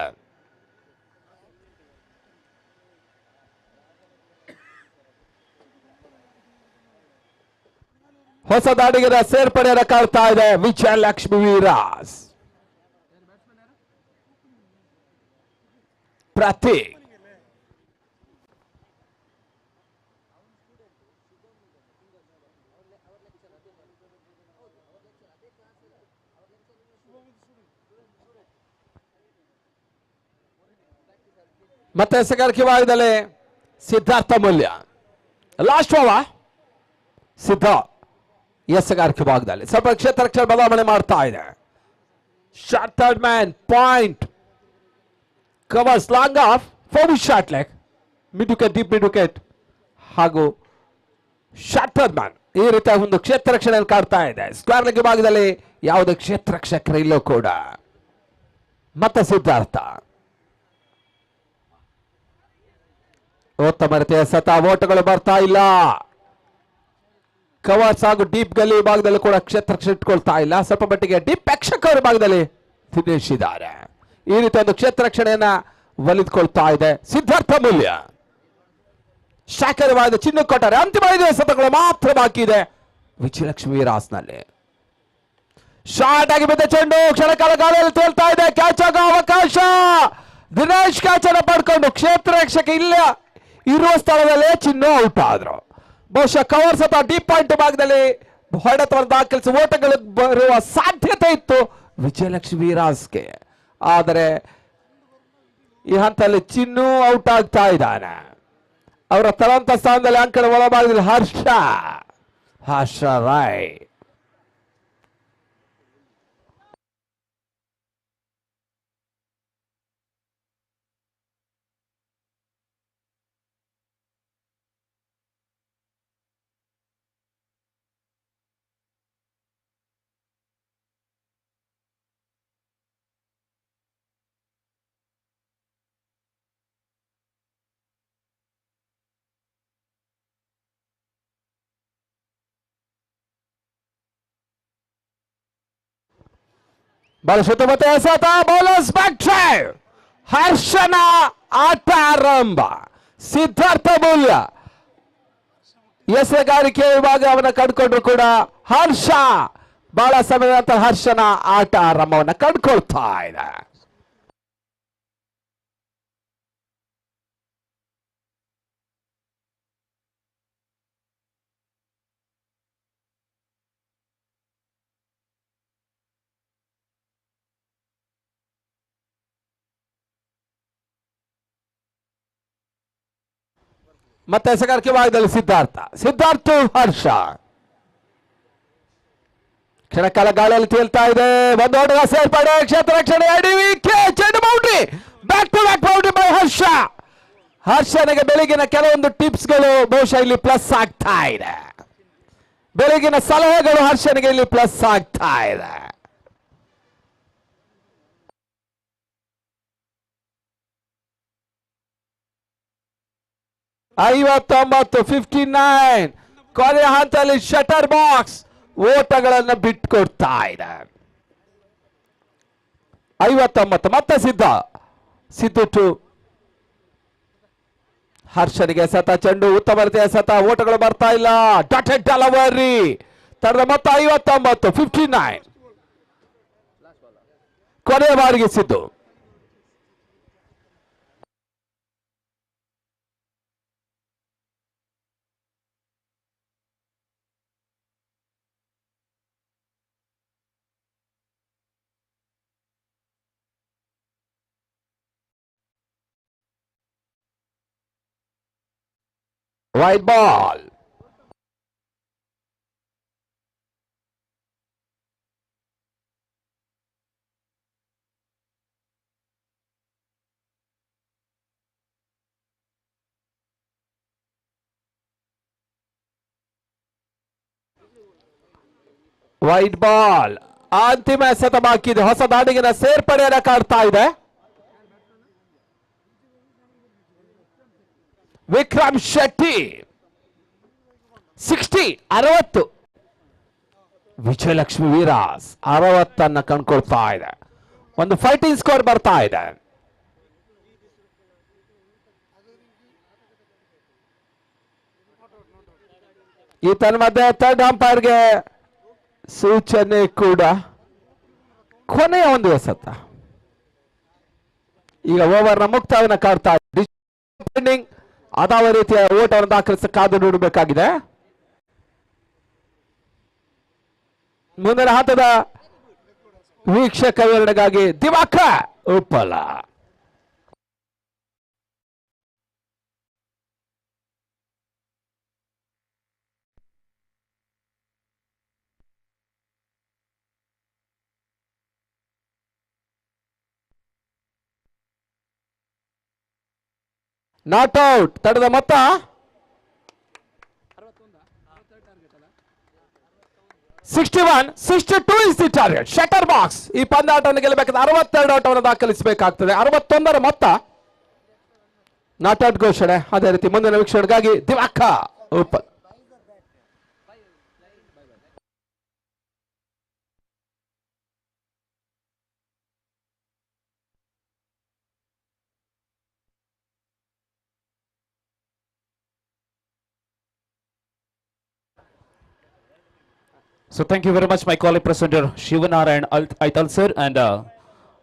ಹೊಸ ದಾಂಡಿಗರ ಸೇರ್ಪಡೆಯನ್ನು ಕಾಡ್ತಾ ಇದೆ ವಿಜಯಲಕ್ಷ್ಮಿ ವೀರಾಸ್. ಪ್ರತೀಕ್, ಮತ್ತೆ ಎಸೆಗಾರಿಕೆ ಭಾಗದಲ್ಲಿ ಸಿದ್ಧಾರ್ಥ ಮೂಲ್ಯ. ಲಾಸ್ಟ್ ಓವರ್ ಸಿದ್ಧ ಎಸೆಗಾರಿಕೆ ಭಾಗದಲ್ಲಿ ಸ್ವಲ್ಪ ಕ್ಷೇತ್ರ ಬದಲಾವಣೆ ಮಾಡ್ತಾ ಇದೆ. Short third man point covers long off for short leg, mid wicket, deep mid wicket ಹಾಗೂ ಶಾರ್ಟರ್ಡ್ ಮ್ಯಾನ್ ಈ ರೀತಿಯ ಒಂದು ಕ್ಷೇತ್ರ ರಕ್ಷಣೆಯನ್ನು ಕಾಡ್ತಾ ಇದೆ. ಸ್ಕ್ವೇರ್ ಲೆಗ್ ಭಾಗದಲ್ಲಿ ಯಾವುದೇ ಕ್ಷೇತ್ರ ರಕ್ಷಕರು ಇಲ್ಲೋ ಕೂಡ. ಮತ್ತೆ ಸಿದ್ಧಾರ್ಥ ಉತ್ತಮ ರೀತಿಯ ಸತ ಓಟಗಳು ಬರ್ತಾ ಇಲ್ಲ. ಕವರ್ಸ್ ಹಾಗೂ ಡೀಪ್ ಗಲ್ಲಿ ಭಾಗದಲ್ಲಿ ಕೂಡ ಕ್ಷೇತ್ರ ಇಟ್ಕೊಳ್ತಾ ಇಲ್ಲ. ಸ್ವಲ್ಪ ಮಟ್ಟಿಗೆ ಡೀಪ್ ಪ್ರೇಕ್ಷಕರ ಭಾಗದಲ್ಲಿ ದಿನೇಶ್ ಇದ್ದಾರೆ. ಈ ರೀತಿ ಒಂದು ಕ್ಷೇತ್ರ ರಕ್ಷಣೆಯನ್ನ ಒಲಿದುಕೊಳ್ತಾ ಇದೆ ಸಿದ್ಧಾರ್ಥ ಮೂಲ್ಯ. ಶಾಖರವಾದ ಚಿನ್ನ ಕೊಟ್ಟರೆ ಅಂತಿಮ 5 ಎಸೆತಗಳು ಮಾತ್ರ ಬಾಕಿ ಇದೆ ವಿಜಯಲಕ್ಷ್ಮಿ ವೀರಾಸ್ನಲ್ಲಿ. ಶಾರ್ಟ್ ಆಗಿ ಬಿದ್ದ ಚೆಂಡು ಕ್ಷಣಕಾಲ ಗಾಳಿಯಲ್ಲಿ ತೇಲ್ತಾ ಇದೆ. ಕ್ಯಾಚ್ ಆಗೋ ಅವಕಾಶ. ದಿನೇಶ್ ಕ್ಯಾಚ್ ಅನ್ನು ಪಡ್ಕೊಂಡು ಕ್ಷೇತ್ರ ರಕ್ಷಕ ಇಲ್ಲ ಇರುವ ಸ್ಥಳದಲ್ಲೇ ಚಿನ್ನು ಔಟ್ ಆದ್ರು. ಬಹುಶಃ ಕವರ್ಸ್ ಅಥವಾ ಡೀಪ್ ಪಾಯಿಂಟ್ ಭಾಗದಲ್ಲಿ ಹೊಡೆತವನ್ನು ದಾಖಲಿಸಿ ಓಟಗಳು ಬರುವ ಸಾಧ್ಯತೆ ಇತ್ತು ವಿಜಯಲಕ್ಷ್ಮಿ ವೀರಾಸ್ಗೆ. ಆದರೆ ಈ ಹಂತದಲ್ಲಿ ಚಿನ್ನು ಔಟ್ ಆಗ್ತಾ ಇದ್ದಾನೆ. ಅವರ ತರಂತ ಸ್ಥಾನದಲ್ಲಿ ಅಂಕಣ ಒಳಭಾಗದಲ್ಲಿ ಹರ್ಷ ರಾಯ್. ಬಹಳ ಸುತ್ತಮುತ್ತ ಎಸೆತ, ಬೌಲರ್ಸ್ ಬ್ಯಾಕ್ ಡ್ರೈವ್. ಹರ್ಷನ ಆಟ ಆರಂಭ. ಸಿದ್ಧಾರ್ಥ ಮೂಲ್ಯ ಎಸೆಗಾರಿಕೆ ವಿಭಾಗವನ್ನು ಕಂಡುಕೊಂಡ್ರು ಕೂಡ ಹರ್ಷ ಬಹಳ ಸಮಯದ ನಂತರ ಹರ್ಷನ ಆಟ ಆರಂಭವನ್ನು ಕಂಡುಕೊಳ್ತಾ ಇದೆ. ಮತ್ತೆ ಎಸೆಗಾರಿಕೆ ಭಾಗದಲ್ಲಿ ಸಿದ್ಧಾರ್ಥ ಹರ್ಷ ಕ್ಷಣಕಾಲ ಗಾಳಿಯಲ್ಲಿ ತೇಲ್ತಾ ಇದೆ. ಒಂದು ಓಟದ ಸೇರ್ಪಡೆ, ಕ್ಷೇತ್ರ ರಕ್ಷಣೆ, ಚೆಂಡು boundary, back to back boundary by Harsha. ಹರ್ಷನಿಗೆ ಬೆಳಗಿನ ಕೆಲವೊಂದು ಟಿಪ್ಸ್ಗಳು ಬಹುಶಃ ಇಲ್ಲಿ ಪ್ಲಸ್ ಆಗ್ತಾ ಇದೆ. ಬೆಳಗಿನ ಸಲಹೆಗಳು ಹರ್ಷನಿಗೆ ಇಲ್ಲಿ ಪ್ಲಸ್ ಆಗ್ತಾ ಇದೆ. 59 ಕೊನೆಯ ಹಂತದಲ್ಲಿ ಶಟರ್ ಬಾಕ್ಸ್ ಓಟಗಳನ್ನು ಬಿಟ್ಕೊಡ್ತಾ ಇದೆ. 59 ಮತ್ತೆ ಸಿದ್ದು ಟು ಹರ್ಷನಿಗೆ ಸತ ಚೆಂಡು, ಉತ್ತಮ ರೀತಿಯ ಸತ, ಓಟಗಳು ಬರ್ತಾ ಇಲ್ಲ. ಡಾಟೆಡ್ ಡೆಲಿವರಿ ತರದ ಮೊತ್ತ 59 ಕೊನೆಯ ಬಾರಿಗೆ Siddu. Wide ball. Wide ball. ಅಂತಿಮ ಎಸೆತ ಬಾಕಿ ಇದೆ. ಹೊಸ ದಾಂಡಿಗಿನ ಸೇರ್ಪಡೆಯನ್ನ ಕಾಡ್ತಾ ಇದೆ. ವಿಕ್ರಮ್ ಶೆಟ್ಟಿ 60. ವಿಜಯಲಕ್ಷ್ಮಿ ವೀರಾಸ್ 60 ಕಂಡ್ಕೊಳ್ತಾ ಇದೆ. ಒಂದು ಫೈಟಿಂಗ್ ಸ್ಕೋರ್ ಬರ್ತಾ ಇದೆ. ಈ ತನ್ಮಧ್ಯೆ ಥರ್ಡ್ ಅಂಪೈರ್ಗೆ ಸೂಚನೆ ಕೂಡ. ಕೊನೆಯ ಒಂದು ಎಸೆತ. ಈಗ ಓವರ್ನ ಮುಕ್ತಾಯವನ್ನು ಕಾಡ್ತಾ ಇದೆ. ಅದಾವ ರೀತಿಯ ಓಟವನ್ನು ದಾಖಲಿಸ ಕಾದು ನೋಡಬೇಕಾಗಿದೆ. ಮುಂದಿನ ಹಂತದ ವೀಕ್ಷಕ ವಿವರಣೆಗಾಗಿ ದಿವಾಕರ್ ಉಪ್ಪಲ. Not out. ತಡೆದ ಮೊತ್ತ 61-62 is the target. Shutter box ಈ ಪಂದ್ಯಾಟವನ್ನು ಗೆಲ್ಲಬೇಕಾದ್ರೆ 62 ಆಟವನ್ನು ದಾಖಲಿಸಬೇಕಾಗ್ತದೆ. 61 ಮೊತ್ತ. ನಾಟ್ ಔಟ್ ಘೋಷಣೆ. ಅದೇ ರೀತಿ ಮುಂದಿನ ವೀಕ್ಷಣೆಗಾಗಿ Diwakar Uppal. So thank you very much, my colleague presenter Shivanarayan Aital sir, and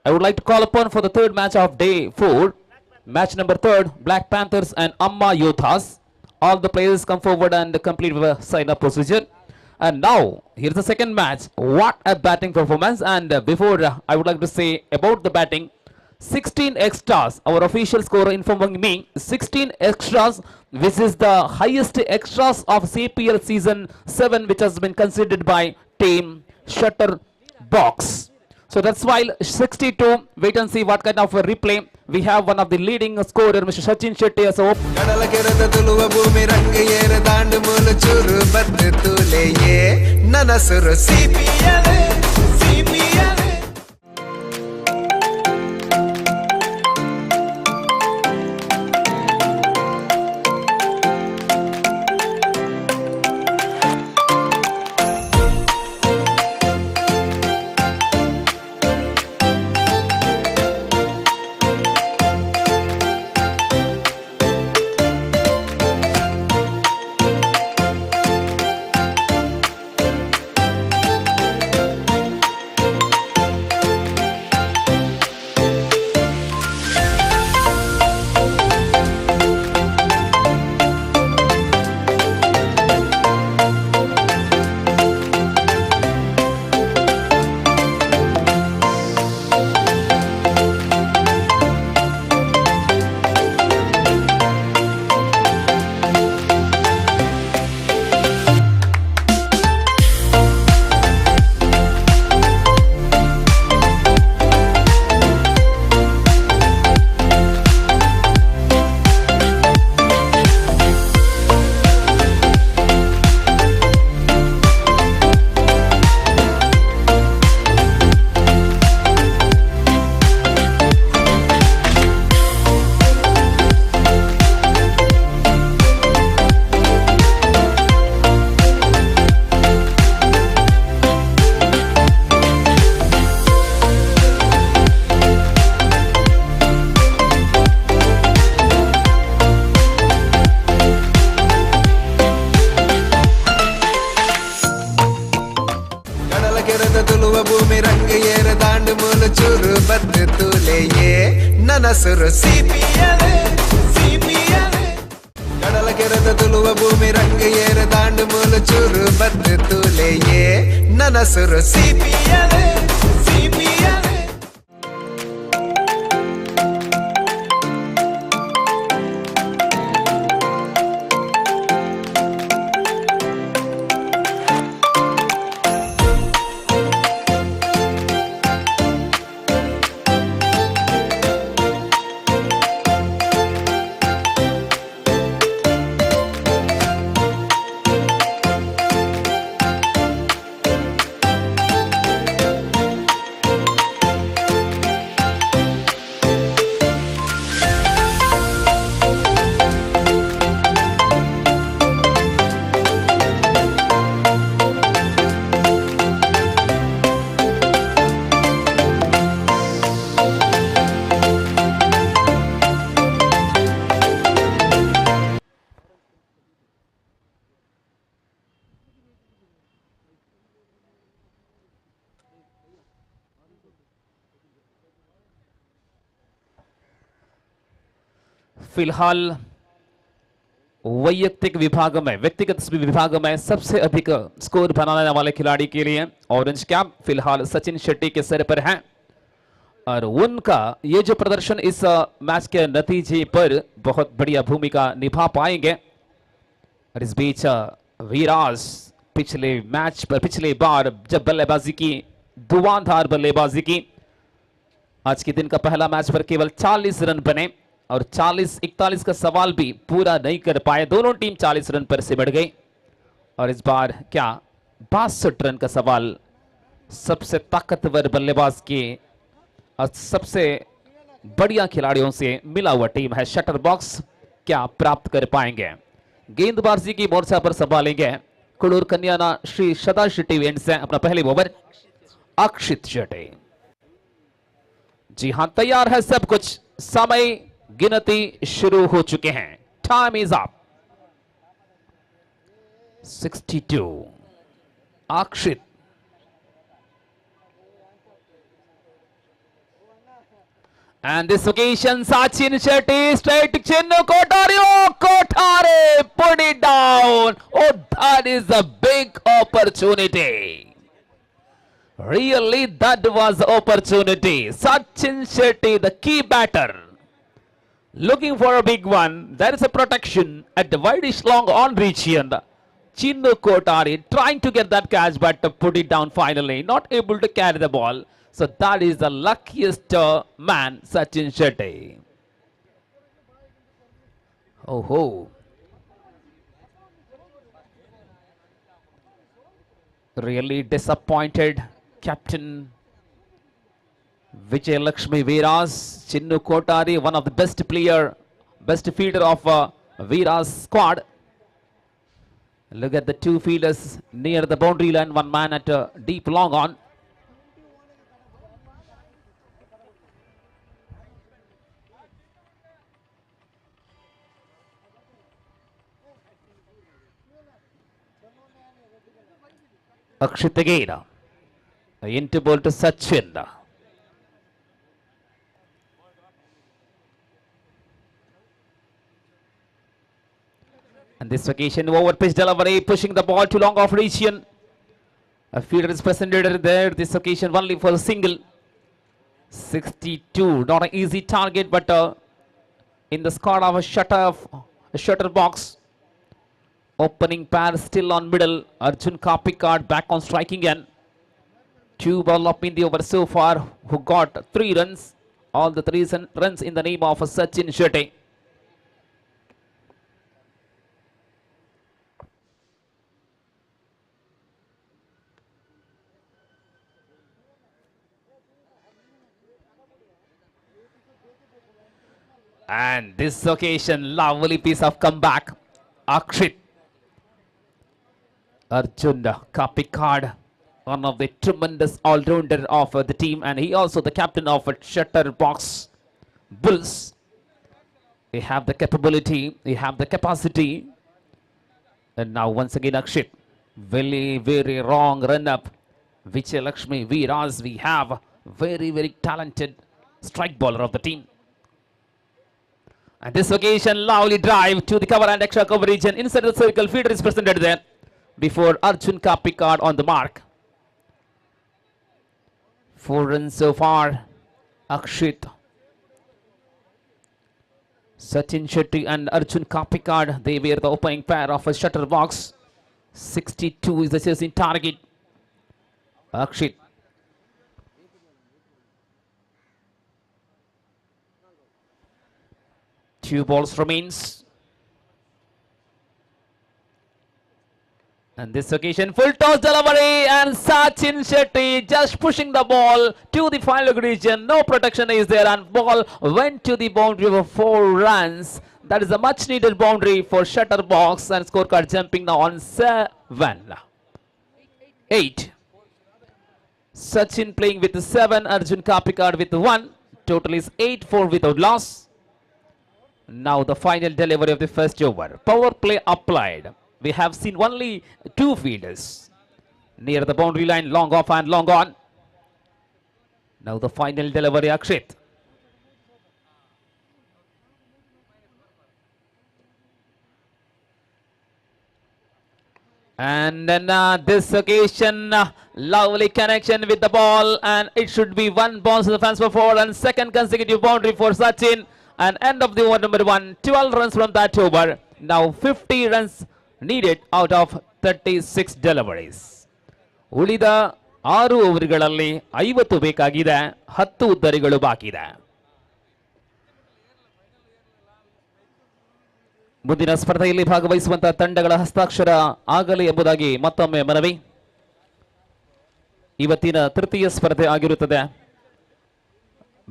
I would like to call upon for the third match of day 4, match number 3, Black Panthers and Amma Yothas. All the players come forward and complete the sign-up procedure. And now here's the second match. What a batting performance! And before I would like to say about the batting. 16 extras. Our official scorer informing me 16 extras. This is the highest extras of CPL season 7, which has been considered by team Shutter Box. So that's why 62. Wait and see what kind of a replay. We have one of the leading scorer, Mr. Sachin Shetty, as a ಕಡಲಕೆರೆದ ತುಳುವ ಭೂಮಿ ರಂಗ ಏರ ದಾಂಡು ಮೂಲು ಚೂರು ಬದ್ದು ತೂಲೆಯೇ ನನಸುರು CPL CPL. ಭೂಮಿ ರಂಗ ಏರ ದಾಂಡು ಮೂಲು ಚೂರು ಬದ್ದು ತೂಲೆಯೇ ನನಸುರು ಸಿಪಿಎಲ್ ಸಿಪಿಎಲ್. ಕಡಲ ಕೆರೆದ ತುಳುವ ಭೂಮಿ ರಂಗ ಏರ ದಾಂಡು ಮೂಲು ಚೂರು ಬದ್ದು ತೂಲೆಯೇ ನನಸುರು ಸಿಪಿಎಲ್ ಸಿಪಿಎಲ್. फिलहाल वैयक्तिक विभाग में, व्यक्तिगत विभाग में सबसे अधिक स्कोर बनाने वाले खिलाड़ी के लिए ऑरेंज कैप फिलहाल सचिन शेट्टी के सिर पर है और उनका ये जो प्रदर्शन इस मैच के नतीजे पर बहुत बढ़िया भूमिका निभा पाएंगे। और इस बीच विराज पिछले बार जब बल्लेबाजी की, धुआंधार बल्लेबाजी की, आज के दिन का पहला मैच पर केवल 40 रन बने और 41 का सवाल भी पूरा नहीं कर पाए। दोनों टीम 40 रन पर सिमट गई और इस बार क्या 62 रन का सवाल सबसे ताकतवर बल्लेबाज के और सबसे बढ़िया खिलाड़ियों से मिला हुआ टीम है शटर बॉक्स, क्या प्राप्त कर पाएंगे। गेंदबाजी की मोर्चा पर संभालेंगे कुड़ूर कन्याना श्री सदा शेट्टी इवेंट्स से अपना पहले ओवर अक्षित शेट्टी। जी हां, तैयार है सब कुछ, समय गिनती शुरू हो चुके हैं। Time is up. 62 Akshit, and this occasion Sachin Shetty straight Chinnu Kothari put it down. Oh, that is a big opportunity. Really, that was opportunity. Sachin Shetty, the key batter, looking for a big one. There is a protection at the wideish long on region. Chinnu Kothari trying to get that catch but put it down finally, not able to carry the ball. So that is the luckiest man, Sachin Shetty. Oh ho. Really disappointed captain Vijay Lakshmi Viras. Chinnu Kothari, one of the best fielder of Viras squad. Look at the two fielders near the boundary line, one man at a deep long on. Akshit again. Into ball to Sachin. And this occasion, over pitch delivery, pushing the ball to long off region. A fielder is presented there. This occasion only for a single. 62, not an easy target, but in the squad of a shutter box. Opening pair still on middle. Arjun Kapikad back on striking end. 2 ball up in the over so far, who got 3 runs. All the 3 runs in the name of Sachin Shetty. And this occasion, lovely piece of comeback. Akshit. Arjun Kapikad, one of the tremendous all-rounder of the team, and he also the captain of Shutter Box Bulls. They have the capability, they have the capacity. And now once again Akshit, very, very wrong run up. Vijay Lakshmi Viras, we have very, very talented strike bowler of the team. And this occasion, lovely drive to the cover and extra cover region. Inside the circle, fielder is presented there before Arjun Kapikad on the mark. 4 runs so far. Akshit, Sachin Shetty and Arjun Kapikad, they were the opening pair of a shutter box. 62 is the chasing target. Akshit. Two balls remains. And this occasion, full toss delivery, and Sachin Shetty just pushing the ball to the final region. No protection is there, and ball went to the boundary for 4 runs. That is a much needed boundary for shutter box, and scorecard jumping now on 7. 8. Sachin playing with 7, Arjun Kapikad with 1. Total is 8-4 without loss. Now the final delivery of the first over. Power play applied. We have seen only 2 fielders near the boundary line, long off and long on. Now the final delivery, Akshit. And then this occasion, lovely connection with the ball, and it should be one bounce to the fence for 4 and second consecutive boundary for Sachin. And end of the over number 1, 12 runs from that over. Now 50 runs needed out of 36 deliveries. ಉಳಿದ 6 ಓವರ್ಗಳಲ್ಲಿ 50 ಬೇಕಾಗಿದೆ, 10 ಉದ್ದರಿಗಳು ಬಾಕಿ ಇದೆ. ಮುಂದಿನ ಸ್ಪರ್ಧೆಯಲ್ಲಿ ಭಾಗವಹಿಸುವಂತಹ ತಂಡಗಳ ಹಸ್ತಾಕ್ಷರ ಆಗಲಿ ಎಂಬುದಾಗಿ ಮತ್ತೊಮ್ಮೆ ಮನವಿ. ಇವತ್ತಿನ ತೃತೀಯ ಸ್ಪರ್ಧೆ ಆಗಿರುತ್ತದೆ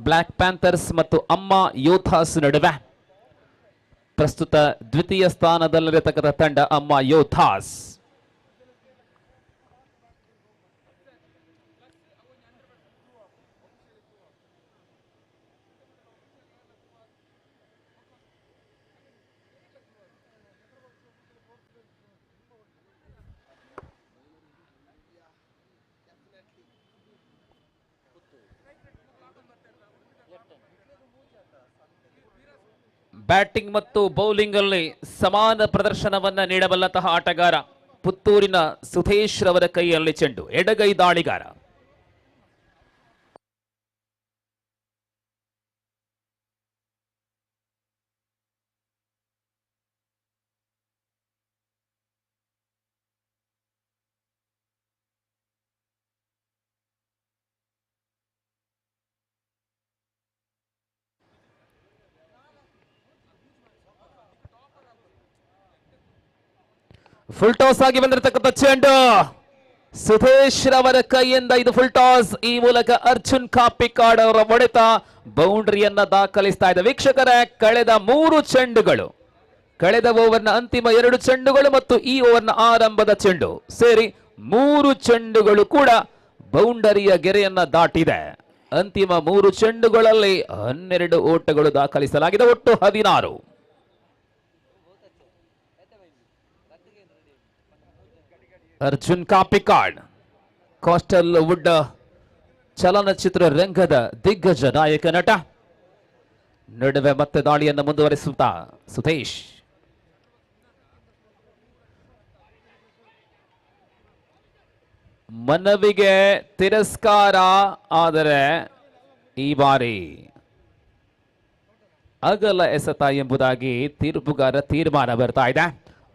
ಬ್ಲ್ಯಾಕ್ ಪ್ಯಾಂಥರ್ಸ್ ಮತ್ತು ಅಮ್ಮ ಯೋಥಾಸ್ ನಡುವೆ. ಪ್ರಸ್ತುತ ದ್ವಿತೀಯ ಸ್ಥಾನದಲ್ಲಿರತಕ್ಕಂಥ ತಂಡ ಅಮ್ಮ ಯೋಥಾಸ್. ಬ್ಯಾಟಿಂಗ್ ಮತ್ತು ಬೌಲಿಂಗ್ ಅಲ್ಲಿ ಸಮಾನ ಪ್ರದರ್ಶನವನ್ನ ನೀಡಬಲ್ಲಂತಹ ಆಟಗಾರ ಪುತ್ತೂರಿನ ಸುಧೇಶ್ ರವರ ಕೈಯಲ್ಲಿ ಚೆಂಡು, ಎಡಗೈ ದಾಳಿಗಾರ. ಫುಲ್ ಟಾಸ್ ಆಗಿ ಬಂದಿರತಕ್ಕಂಥ ಚೆಂಡು ಸುಧೇಶ್ ರವರ ಕೈಯಿಂದ ಇದು ಫುಲ್ ಟಾಸ್. ಈ ಮೂಲಕ ಅರ್ಜುನ್ ಕಾಪಿಕಾಡ್ ಅವರ ಹೊಡೆತ ಬೌಂಡ್ರಿಯನ್ನ ದಾಖಲಿಸ್ತಾ ಇದೆ. ವೀಕ್ಷಕರೇ, ಕಳೆದ 3 ಚೆಂಡುಗಳು, ಕಳೆದ ಓವರ್ನ ಅಂತಿಮ 2 ಚೆಂಡುಗಳು ಮತ್ತು ಈ ಓವರ್ನ ಆರಂಭದ ಚೆಂಡು ಸೇರಿ 3 ಚೆಂಡುಗಳು ಕೂಡ ಬೌಂಡರಿಯ ಗೆರೆಯನ್ನ ದಾಟಿದೆ. ಅಂತಿಮ 3 ಚೆಂಡುಗಳಲ್ಲಿ 12 ಓಟಗಳು ದಾಖಲಿಸಲಾಗಿದೆ, ಒಟ್ಟು 16. ಅರ್ಜುನ್ ಕಾಪಿಕಾಡ್ ಕೋಸ್ಟಲ್ ವುಡ್ ಚಲನಚಿತ್ರ ರಂಗದ ದಿಗ್ಗಜ ನಾಯಕ ನಟ. ನಡುವೆ ಮತ್ತೆ ದಾಳಿಯನ್ನು ಮುಂದುವರಿಸುತ್ತಾ ಸುಧೇಶ್. ಮನವಿಗೆ ತಿರಸ್ಕಾರ, ಆದರೆ ಈ ಬಾರಿ ಅಗಲ ಎಸೆತ ಎಂಬುದಾಗಿ ತೀರ್ಪುಗಾರ ತೀರ್ಮಾನ ಬರ್ತಾ ಇದೆ.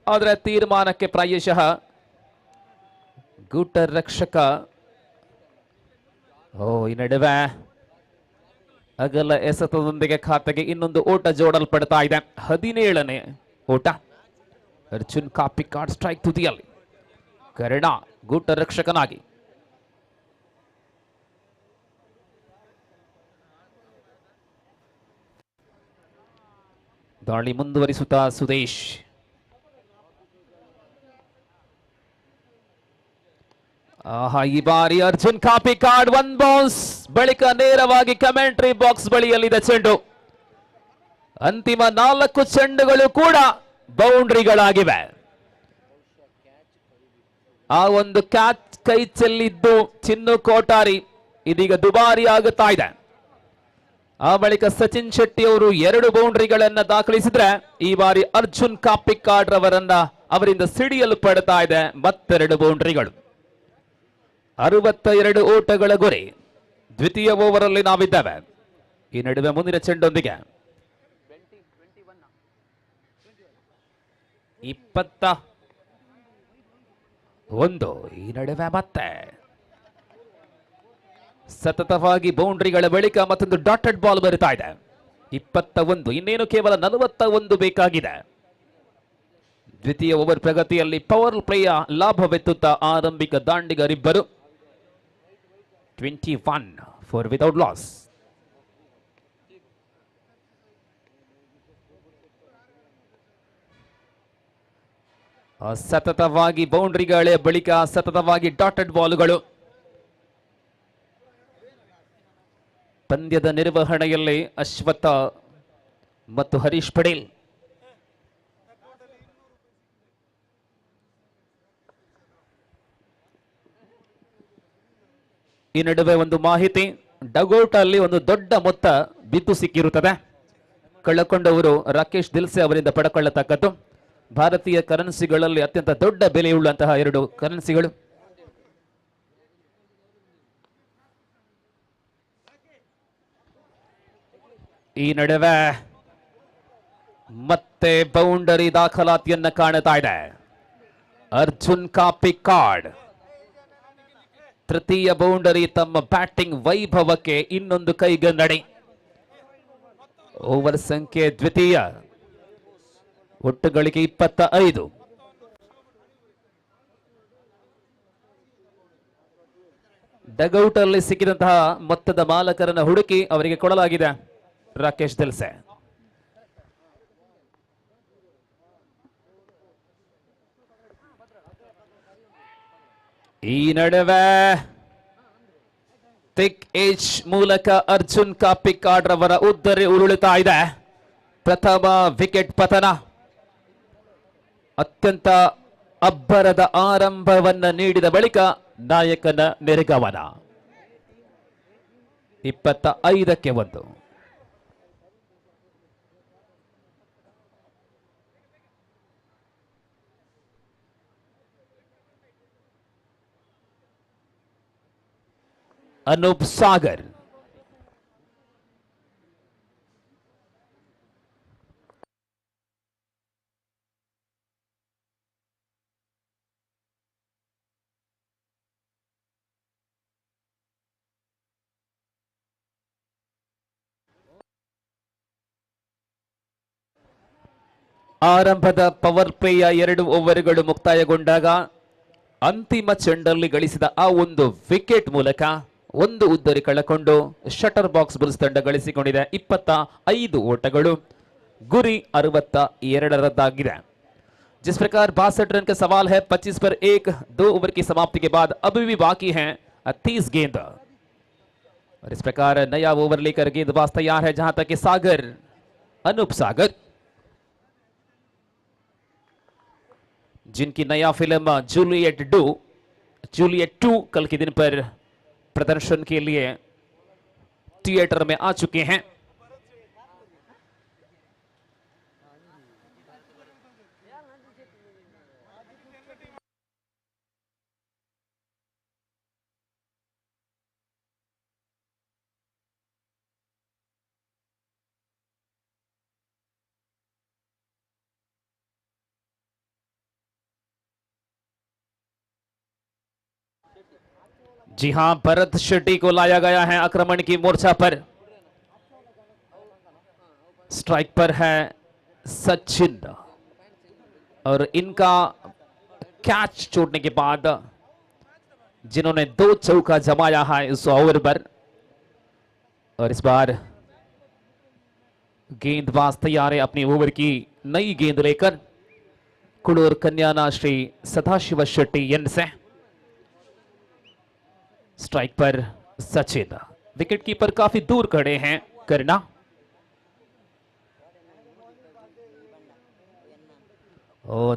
ಆದರೆ ತೀರ್ಮಾನಕ್ಕೆ ಪ್ರಾಯಶಃ ಗೂಟ ರಕ್ಷಕ ಈ ನಡುವೆ ಅಗಲ ಎಸೆತದೊಂದಿಗೆ ಖಾತೆಗೆ ಇನ್ನೊಂದು ಓಟ ಜೋಡಲ್ಪಡ್ತಾ ಇದೆ. 17ನೇ ಓಟ. ಅರ್ಜುನ್ ಕಾಪಿಕಾಡ್ ಸ್ಟ್ರೈಕ್ ತುದಿಯಲ್ಲಿ, ಕರ್ಣ ಗೂಟ ರಕ್ಷಕನಾಗಿ. ದಾಳಿ ಮುಂದುವರಿಸುತ್ತಾ ಸುದೇಶ್. ಈ ಬಾರಿ ಅರ್ಜುನ್ ಕಾಪಿಕಾಡ್ 1 ಬೌನ್ಸ್ ಬಳಿಕ ನೇರವಾಗಿ ಕಮೆಂಟ್ರಿ ಬಾಕ್ಸ್ ಬಳಿಯಲ್ಲಿದೆ ಚೆಂಡು. ಅಂತಿಮ 4 ಚೆಂಡುಗಳು ಕೂಡ ಬೌಂಡ್ರಿಗಳಾಗಿವೆ. ಆ ಒಂದು ಕ್ಯಾಚ್ ಕೈ ಚೆಲ್ಲಿದ್ದು ಚಿನ್ನು ಕೋಟಾರಿ ಇದೀಗ ದುಬಾರಿ ಆಗುತ್ತಾ ಇದೆ. ಆ ಬಳಿಕ ಸಚಿನ್ ಶೆಟ್ಟಿ ಅವರು 2 ಬೌಂಡ್ರಿಗಳನ್ನ ದಾಖಲಿಸಿದ್ರೆ, ಈ ಬಾರಿ ಅರ್ಜುನ್ ಕಾಪಿಕಾಡ್ ಅವರಿಂದ ಸಿಡಿಯಲು ಪಡ್ತಾ ಇದೆ ಮತ್ತೆರಡು ಬೌಂಡ್ರಿಗಳು. 62 ಓಟಗಳ ಗುರಿ. ದ್ವಿತೀಯ ಓವರ್ ಅಲ್ಲಿ ನಾವಿದ್ದೇವೆ. ಈ ನಡುವೆ ಮುಂದಿನ ಚೆಂಡೊಂದಿಗೆ 21. ಈ ನಡುವೆ ಮತ್ತೆ ಸತತವಾಗಿ ಬೌಂಡ್ರಿಗಳ ಬಳಿಕ ಮತ್ತೊಂದು ಡಾಟೆಡ್ ಬಾಲ್ ಬರುತ್ತಾ ಇದೆ. 21. ಇನ್ನೇನು ಕೇವಲ 41 ಬೇಕಾಗಿದೆ. ದ್ವಿತೀಯ ಓವರ್ ಪ್ರಗತಿಯಲ್ಲಿ ಪವರ್ ಪ್ಲೇಯ ಲಾಭವೆತ್ತುತ್ತಾ ಆರಂಭಿಕ ದಾಂಡಿಗರಿಬ್ಬರು. 21 for without loss. ಸತತವಾಗಿ ಬೌಂಡ್ರಿಗಳ ಬಳಿಕ ಸತತವಾಗಿ ಡಾಟೆಡ್ ಬಾಲ್ಗಳು. ಪಂದ್ಯದ ನಿರ್ವಹಣೆಯಲ್ಲಿ ಅಶ್ವಥ ಮತ್ತು ಹರೀಶ್ ಪಟೇಲ್. ಈ ನಡುವೆ ಒಂದು ಮಾಹಿತಿ, ಡಗೌಟ್ ಅಲ್ಲಿ ಒಂದು ದೊಡ್ಡ ಮೊತ್ತ ಬಿದ್ದು ಸಿಕ್ಕಿರುತ್ತದೆ. ಕಳ್ಳಕೊಂಡವರು ರಾಕೇಶ್ ದಿಲ್ಸೆ ಅವರಿಂದ ಪಡೆಕೊಳ್ಳತಕ್ಕದ್ದು. ಭಾರತೀಯ ಕರೆನ್ಸಿಗಳಲ್ಲಿ ಅತ್ಯಂತ ದೊಡ್ಡ ಬೆಲೆಯುಳ್ಳಂತಹ 2 ಕರೆನ್ಸಿಗಳು. ಈ ನಡುವೆ ಮತ್ತೆ ಬೌಂಡರಿ ದಾಖಲಾತಿಯನ್ನ ಕಾಣ್ತಾ ಇದೆ. ಅರ್ಜುನ್ ಕಾ ಪಿಕಾರ್ಡ್ ತೃತೀಯ ಬೌಂಡರಿ ತಮ್ಮ ಬ್ಯಾಟಿಂಗ್ ವೈಭವಕ್ಕೆ ಇನ್ನೊಂದು ಕೈಗನ್ನಡಿ. ಓವರ್ ಸಂಖ್ಯೆ ದ್ವಿತೀಯ, ಒಟ್ಟು ಗಳಿಕೆ 25. ಡಗೌಟ್ ಅಲ್ಲಿ ಸಿಕ್ಕಿದಂತಹ ಮೊತ್ತದ ಮಾಲಕರನ್ನು ಹುಡುಕಿ ಅವರಿಗೆ ಕೊಡಲಾಗಿದೆ. ರಾಕೇಶ್ ದಿಲ್ಸೆ ಈ ನಡುವೆ ಥಿಕ್ ಏಜ್ ಮೂಲಕ ಅರ್ಜುನ್ ಕಾ ಪಿಕಾರ್ಡ್ ರವರ ಉದ್ದರಿ ಉರುಳುತ್ತಾ ಇದೆ. ಪ್ರಥಮ ವಿಕೆಟ್ ಪತನ. ಅತ್ಯಂತ ಅಬ್ಬರದ ಆರಂಭವನ್ನ ನೀಡಿದ ಬಳಿಕ ನಾಯಕನ ನಿರ್ಗಮನ. 25ಕ್ಕೆ 1. ಅನೂಪ್ ಸಾಗರ್ ಆರಂಭದ ಪವರ್ ಪ್ಲೇಯ 2 ಓವರ್ಗಳು ಮುಕ್ತಾಯಗೊಂಡಾಗ ಅಂತಿಮ ಚೆಂಡಲ್ಲಿ ಗಳಿಸಿದ ಆ ಒಂದು ವಿಕೆಟ್ ಮೂಲಕ ಒಂದು ಉದ್ದರಿ ಕಳಕೊಂಡು ಶಟರ್ ಬಾಕ್ಸ್ ಬುಲ್ಸ್ ತಂಡ ಗಳಿಸಿಕೊಂಡಿದೆ 25 ಓಟಗಳು. ಗುರಿ 62 ರದ್ದಾಗಿದೆ. जिस प्रकार 62 रन का सवाल है, 25 पर 1, 2 ओवर की समाप्ति के बाद अभी भी बाकी हैं 30 गेंद. और इस प्रकार नया ओवर लेकर गेंदबाज तैयार है, जहां तक कि सागर, अनूप सागर, जिनकी नया फिल्म जूलियट 2 कल के दिन पर प्रदर्शन के लिए थिएटर में आ चुके हैं. जी हां, भरत शेट्टी को लाया गया है आक्रमण की मोर्चा पर. स्ट्राइक पर है सचिन और इनका कैच छोड़ने के बाद जिन्होंने 2 चौका जमाया है इस ओवर पर. और इस बार गेंदबाज तैयार है अपनी ओवर की नई गेंद लेकर. कुड़ूर कन्याना श्री सदाशिव शेट्टी एन से. स्ट्राइक पर सचिन. विकेट कीपर काफी दूर खड़े हैं करना.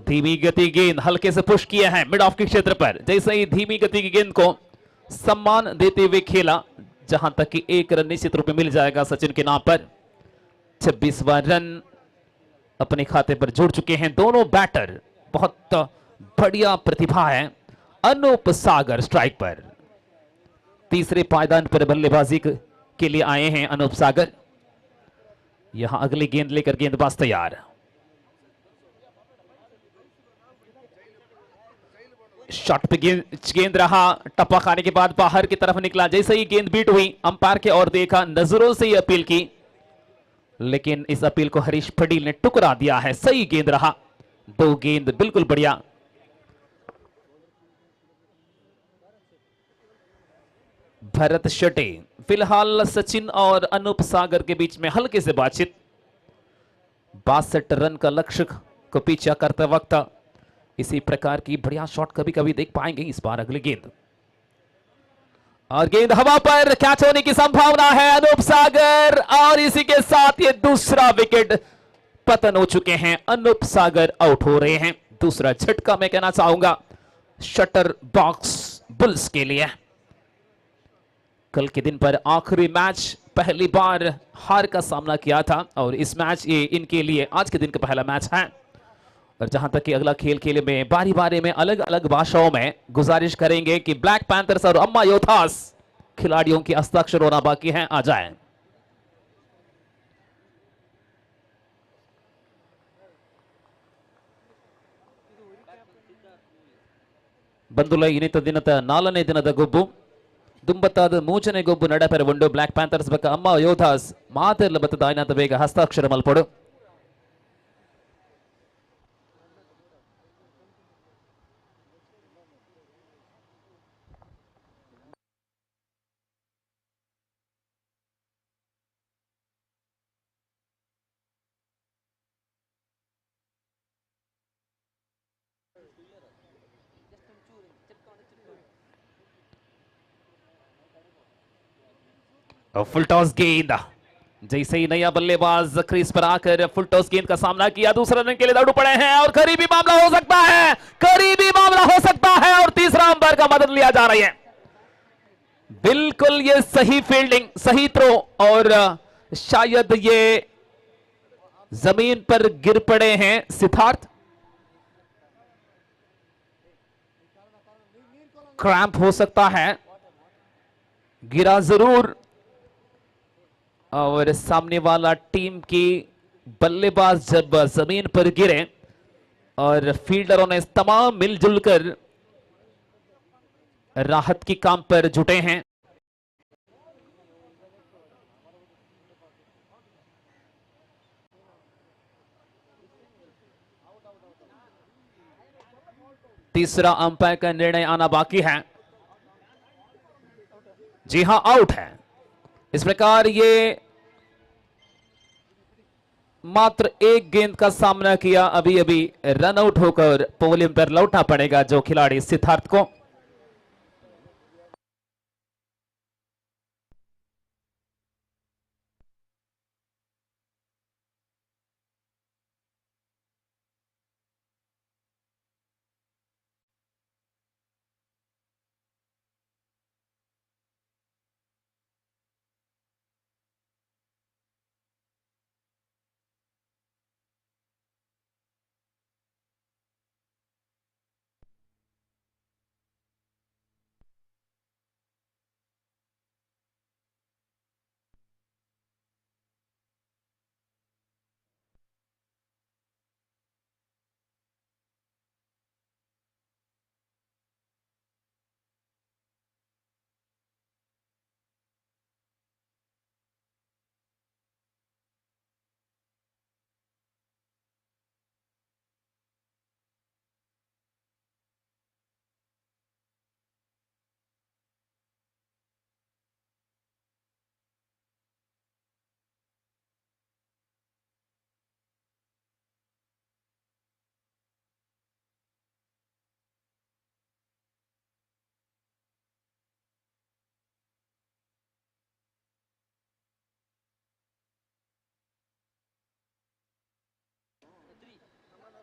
धीमी गति गेंद हल्के से पुश किया है मिड ऑफ के क्षेत्र पर. जैसे ही धीमी गति की गेंद को सम्मान देते हुए खेला, जहां तक कि 1 रन निश्चित रूप में मिल जाएगा सचिन के नाम पर. 26वां रन अपने खाते पर जोड़ चुके हैं दोनों बैटर. बहुत बढ़िया प्रतिभा है. अनूप सागर स्ट्राइक पर. तीसरे पायदान पर बल्लेबाजी के लिए आए हैं अनूप सागर. यहां अगली गेंद लेकर गेंदबाज तैयार. शॉट पे गेंद रहा, टप्पा खाने के बाद बाहर की तरफ निकला. जैसे ही गेंद बीट हुई, अंपायर के और देखा, नजरों से ही अपील की, लेकिन इस अपील को हरीश पटेल ने टुकरा दिया है. सही गेंद रहा. 2 गेंद बिल्कुल बढ़िया. भरत शेट्टी. फिलहाल सचिन और अनूप सागर के बीच में हल्के से बातचीत. 62 रन का लक्ष्य को पीछा करते वक्त इसी प्रकार की बढ़िया शॉट कभी कभी देख पाएंगे. इस बार अगली गेंद और गेंद हवा पर कैच होने की संभावना है. अनूप सागर और इसी के साथ ये दूसरा विकेट पतन हो चुके हैं. अनूप सागर आउट हो रहे हैं. दूसरा झटका मैं कहना चाहूंगा शटर बॉक्स बुल्स के लिए. कल के दिन पर आखिरी मैच पहली बार हार का सामना किया था और इस मैच ये इनके लिए आज के दिन का पहला मैच है. और जहां तक कि अगला खेल खेले में बारी बारी में अलग अलग भाषाओं में गुजारिश करेंगे कि ब्लैक पैंथर्स और अम्मा योथास खिलाड़ियों की हस्ताक्षर होना बाकी हैं, आ जाएं। ಬಂಧುಲ ಇನ್ನಿತ ದಿನದ 4ನೇ ದಿನದ ಗೊಬ್ಬು ದುಂಬತ್ತಾದ 3ನೇ ಗೊಬ್ಬು ನಡಪೆರಗೊಂಡು ಬ್ಲಾಕ್ ಪ್ಯಾಂಥರ್ಸ್ ಬಕ್ಕ ಅಮ್ಮ ಯೋಧಾಸ್ ಮಾತೆರ್ಲ ಬತ್ತದ ಆಯ್ನಾತ ಬೇಗ ಹಸ್ತಾಕ್ಷರ ಮಲ್ಪಡು फुल टॉस गेंद जैसे ही नया बल्लेबाज क्रीज पर आकर फुल टॉस गेंद का सामना किया, दूसरा रन के लिए दौड़ पड़े हैं और करीबी मामला हो सकता है, करीबी मामला हो सकता है और तीसरा अंपायर का मदद लिया जा रही है। बिल्कुल ये सही फील्डिंग, सही थ्रो और शायद ये जमीन पर गिर पड़े हैं सिद्धार्थ, क्रैम्प हो सकता है, गिरा जरूर और सामने वाला टीम की बल्लेबाज जब जमीन पर गिरे और फील्डरों ने तमाम मिलजुल कर राहत की काम पर जुटे हैं। तीसरा अंपायर का निर्णय आना बाकी है। जी हां, आउट है। इस प्रकार ये मात्र एक गेंद का सामना किया, अभी अभी रन आउट होकर पोलियम पर लौटना पड़ेगा जो खिलाड़ी सिद्धार्थ को।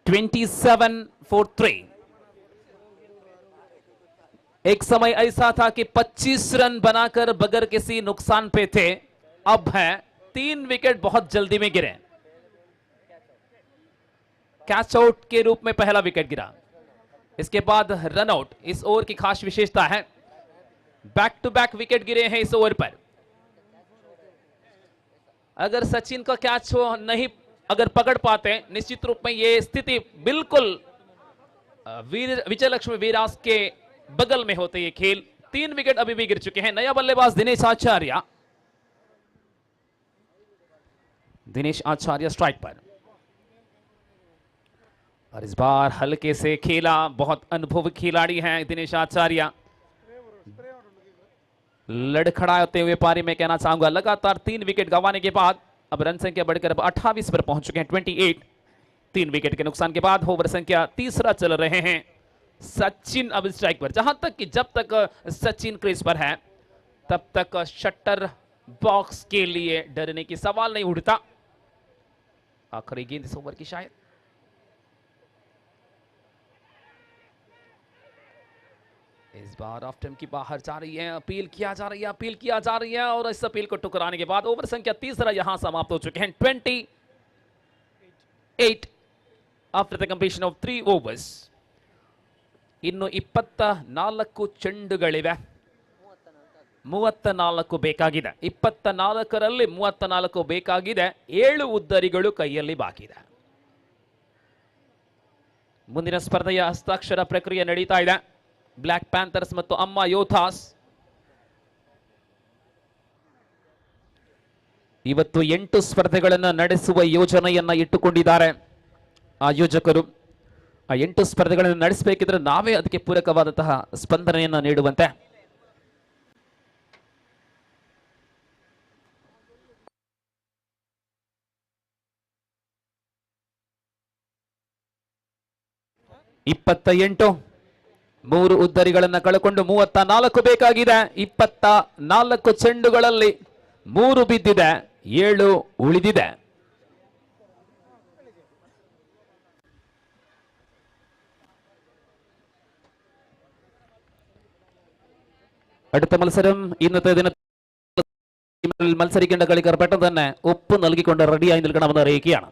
(27-3) एक समय ऐसा था कि 25 रन बनाकर बगैर किसी नुकसान पे थे, अब है 3 विकेट बहुत जल्दी में गिरे। कैच आउट के रूप में पहला विकेट गिरा, इसके बाद रन आउट। इस ओवर की खास विशेषता है बैक टू बैक विकेट गिरे हैं इस ओवर पर। अगर सचिन का कैच हो नहीं अगर पकड़ पाते, निश्चित रूप में ये स्थिति बिल्कुल विजय लक्ष्मी वीरास के बगल में होते ये खेल। 3 विकेट अभी भी गिर चुके हैं। नया बल्लेबाज दिनेश आचार्य, दिनेश आचार्य स्ट्राइक पर और इस बार हल्के से खेला, बहुत अनुभवी खिलाड़ी हैं दिनेश आचार्य। लड़खड़ाते हुए पारी में कहना चाहूंगा, लगातार 3 विकेट गंवाने के बाद अब रन संख्या बढ़कर अब 28 पर पहुंच चुके हैं, 28। 3 विकेट के नुकसान के बाद ओवर संख्या तीसरा चल रहे हैं। सचिन अब स्ट्राइक पर। जहां तक कि जब तक सचिन क्रीज पर है तब तक शटर बॉक्स के लिए डरने की सवाल नहीं उठता। आखिरी गेंद इस ओवर की शायद इस बार ऑफ टाइम की बाहर जा रही है, अपील किया जा रही है, अपील किया जा रही है और इस अपील को टुकराने के बाद ओवर संख्या तीसरा यहां समाप्त हो चुके हैं। 28। after the completion of 3 overs. ಇನ್ನು 24 ಚೆಂಡುಗಳಿವೆ. 34 ಬೇಕಾಗಿದೆ. 24ರಲ್ಲಿ 34 ಬೇಕಾಗಿದೆ. 7 ಉದ್ದರಿಗಳು ಕೈಯಲ್ಲಿ ಬಾಕಿ ಇದೆ. ಮುಂದಿನ ಸ್ಪರ್ಧೆಯ ಹಸ್ತಾಕ್ಷರ ಪ್ರಕ್ರಿಯೆ ನಡೀತಾ ಇದೆ. ಬ್ಲ್ಯಾಕ್ ಪ್ಯಾಂಥರ್ಸ್ ಮತ್ತು ಅಮ್ಮ ಯೋಥಾಸ್ ಇವತ್ತು 8 ಸ್ಪರ್ಧೆಗಳನ್ನು ನಡೆಸುವ ಯೋಜನೆಯನ್ನ ಇಟ್ಟುಕೊಂಡಿದ್ದಾರೆ ಆಯೋಜಕರು. ಆ 8 ಸ್ಪರ್ಧೆಗಳನ್ನು ನಡೆಸಬೇಕಿದ್ರೆ ನಾವೇ ಅದಕ್ಕೆ ಪೂರಕವಾದಂತಹ ಸ್ಪಂದನೆಯನ್ನು ನೀಡುವಂತೆ ಇಪ್ಪತ್ತ 3 ಉದ್ದರಿಗಳನ್ನು ಕಳೆಕೊಂಡು 34 ಬೇಕಾಗಿದೆ. 24 ಚೆಂಡುಗಳಲ್ಲಿ 3 ಬಿದ್ದಿದೆ, 7 ಉಳಿದಿದೆ. അടുത്ത മത്സരം ഇന്നത്തെ ദിനത്തിൽ മത്സരിക്കേണ്ട കളിക്കാർ പെട്ടെന്ന് തന്നെ ഒപ്പ് നൽകിക്കൊണ്ട് റെഡിയായി നിൽക്കണമെന്ന് അറിയിക്കുകയാണ്.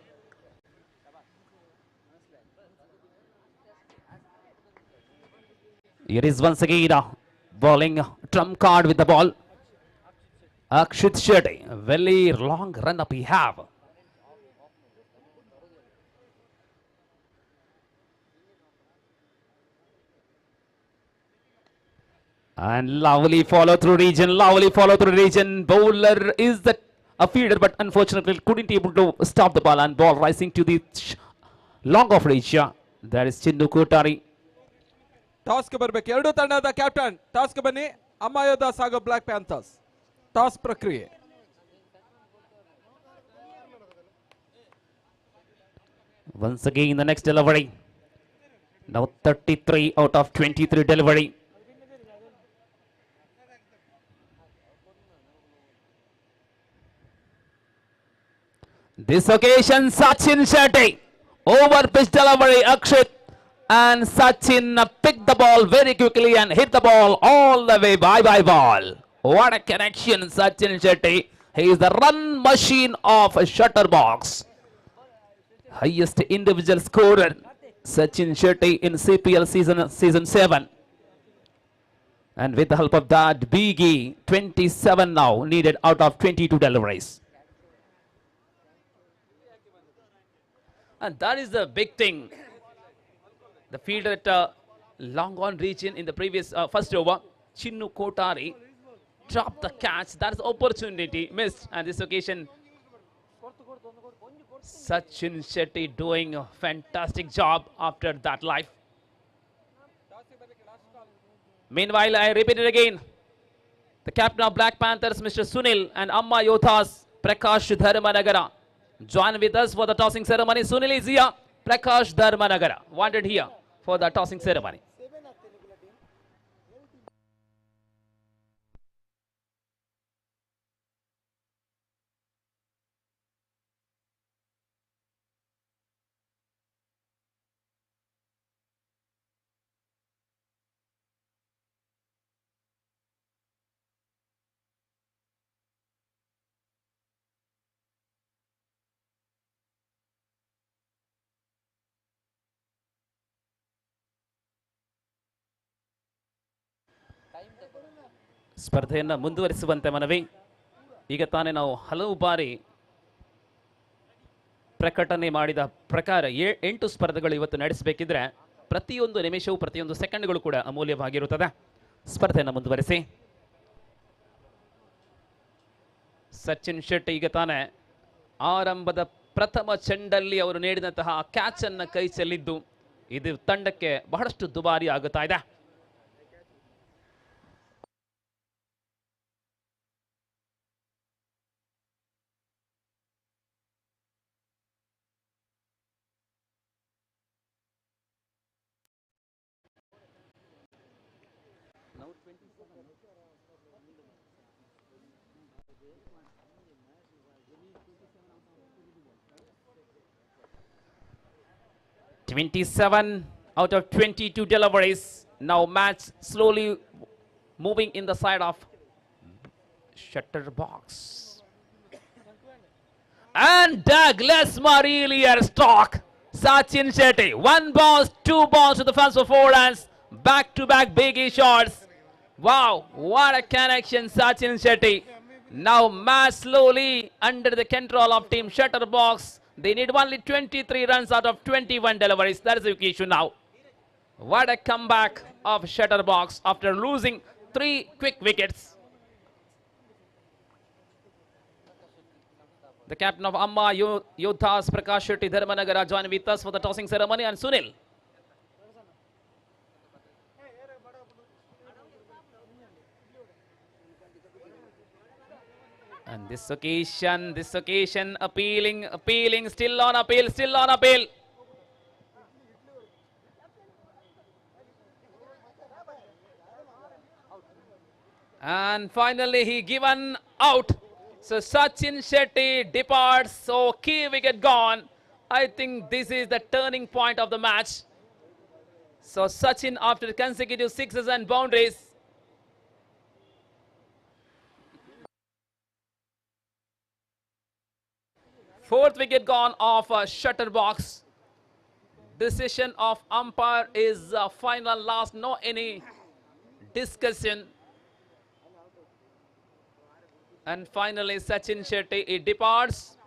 Here is once again bowling trump card with the ball. Akshit Shetty, very long run up he have. And lovely follow through region, Bowler is a fielder, but unfortunately couldn't able to stop the ball and ball rising to the long of reach. That is Chinnu Kotari. ಟಾಸ್ಗೆ ಬರಬೇಕು. ಎರಡು ತಂಡದ captain ಟಾಸ್ಗೆ ಬನ್ನಿ. ಅಮ್ಮ ಯೋಧಾಸ್ ಹಾಗೂ block panthers toss ಪ್ರಕ್ರಿಯೆ. Once again the next delivery. Now 33 out of 23 delivery. This occasion Sachin Shetty, over pitch delivery, Akshit, and Sachin picked the ball very quickly and hit the ball all the way. Bye ball. What a connection, Sachin Shetty. He is the run machine of a shutter box. Highest individual scorer, Sachin Shetty in CPL season 7. And with the help of that, Biggie 27 now needed out of 22 deliveries. And that is the big thing. The fielder at long on region in the previous first over, Chinnu Kotari dropped the catch. That is opportunity missed. And this occasion, Sachin Shetty doing a fantastic job after that life. Meanwhile, I repeat it again. The captain of Black Panthers, Mr. Sunil, and Amma Yothas, Prakash Dharmanagara, join with us for the tossing ceremony. Sunil is here. Prakash Dharmanagara wanted here for the tossing ceremony. ಸ್ಪರ್ಧೆಯನ್ನು ಮುಂದುವರಿಸುವಂತೆ ಮನವಿ. ಈಗ ತಾನೇ ನಾವು ಹಲವು ಬಾರಿ ಪ್ರಕಟಣೆ ಮಾಡಿದ ಪ್ರಕಾರ 8 ಸ್ಪರ್ಧೆಗಳು ಇವತ್ತು ನಡೆಸಬೇಕಿದ್ರೆ ಪ್ರತಿಯೊಂದು ನಿಮಿಷವೂ ಪ್ರತಿಯೊಂದು ಸೆಕೆಂಡ್ಗಳು ಕೂಡ ಅಮೂಲ್ಯವಾಗಿರುತ್ತದೆ. ಸ್ಪರ್ಧೆಯನ್ನು ಮುಂದುವರಿಸಿ. ಸಚಿನ್ ಶೆಟ್ಟಿ ಈಗ ತಾನೇ ಆರಂಭದ ಪ್ರಥಮ ಚೆಂಡಲ್ಲಿ ಅವರು ನೀಡಿದಂತಹ ಕ್ಯಾಚ್ ಅನ್ನು ಕೈ ಚೆಲ್ಲಿದ್ದು ಇದು ತಂಡಕ್ಕೆ ಬಹಳಷ್ಟು ದುಬಾರಿ ಆಗುತ್ತಾ ಇದೆ. Now 27 out of 22 deliveries. Now match slowly moving in the side of shutter box. And Douglas Marilier stock. Sachin Shetty. One bounce, two bounce to the fence for 4 runs. Back to back biggie shots. Wow, what a connection, Sachin Shetty. Now match slowly under the control of team Shutterbox. They need only 23 runs out of 21 deliveries. That is the issue now. What a comeback of Shutterbox after losing 3 quick wickets. The captain of Amma Yodhas, Prakash Shetty Dharmanagara, joined with us for the tossing ceremony, and Sunil. And this occasion, appealing, still on appeal. And finally he given out. So Sachin Shetty departs. So key wicket gone. I think this is the turning point of the match. So Sachin, after consecutive sixes and boundaries, fourth wicket gone off Shutterbox. Decision of umpire is final last, no any discussion. And finally Sachin Shetty, it departs.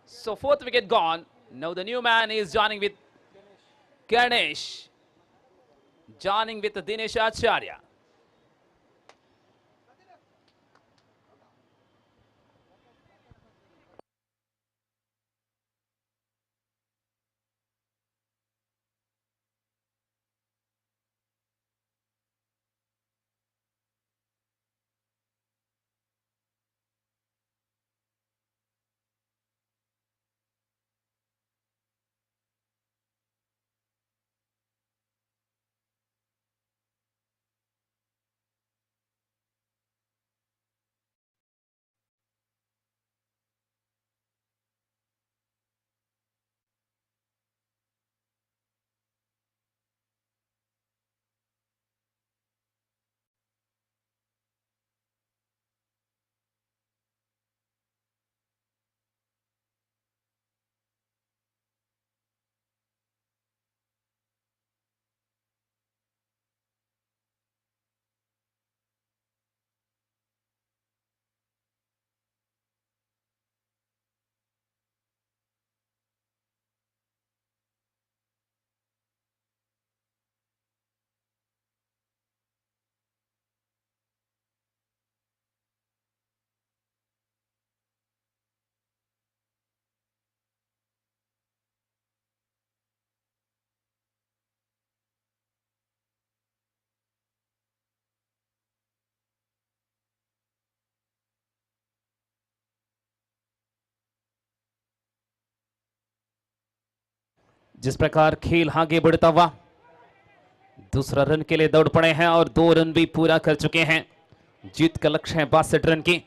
So fourth wicket gone. Now the new man is joining with Ganesh, joining with Dinesh Acharya. जिस प्रकार खेल आगे बढ़ता हुआ, दूसरा run के लिए दौड़ पड़े हैं और 2 रन भी पूरा कर चुके हैं। जीत का लक्ष्य है 62 रन की।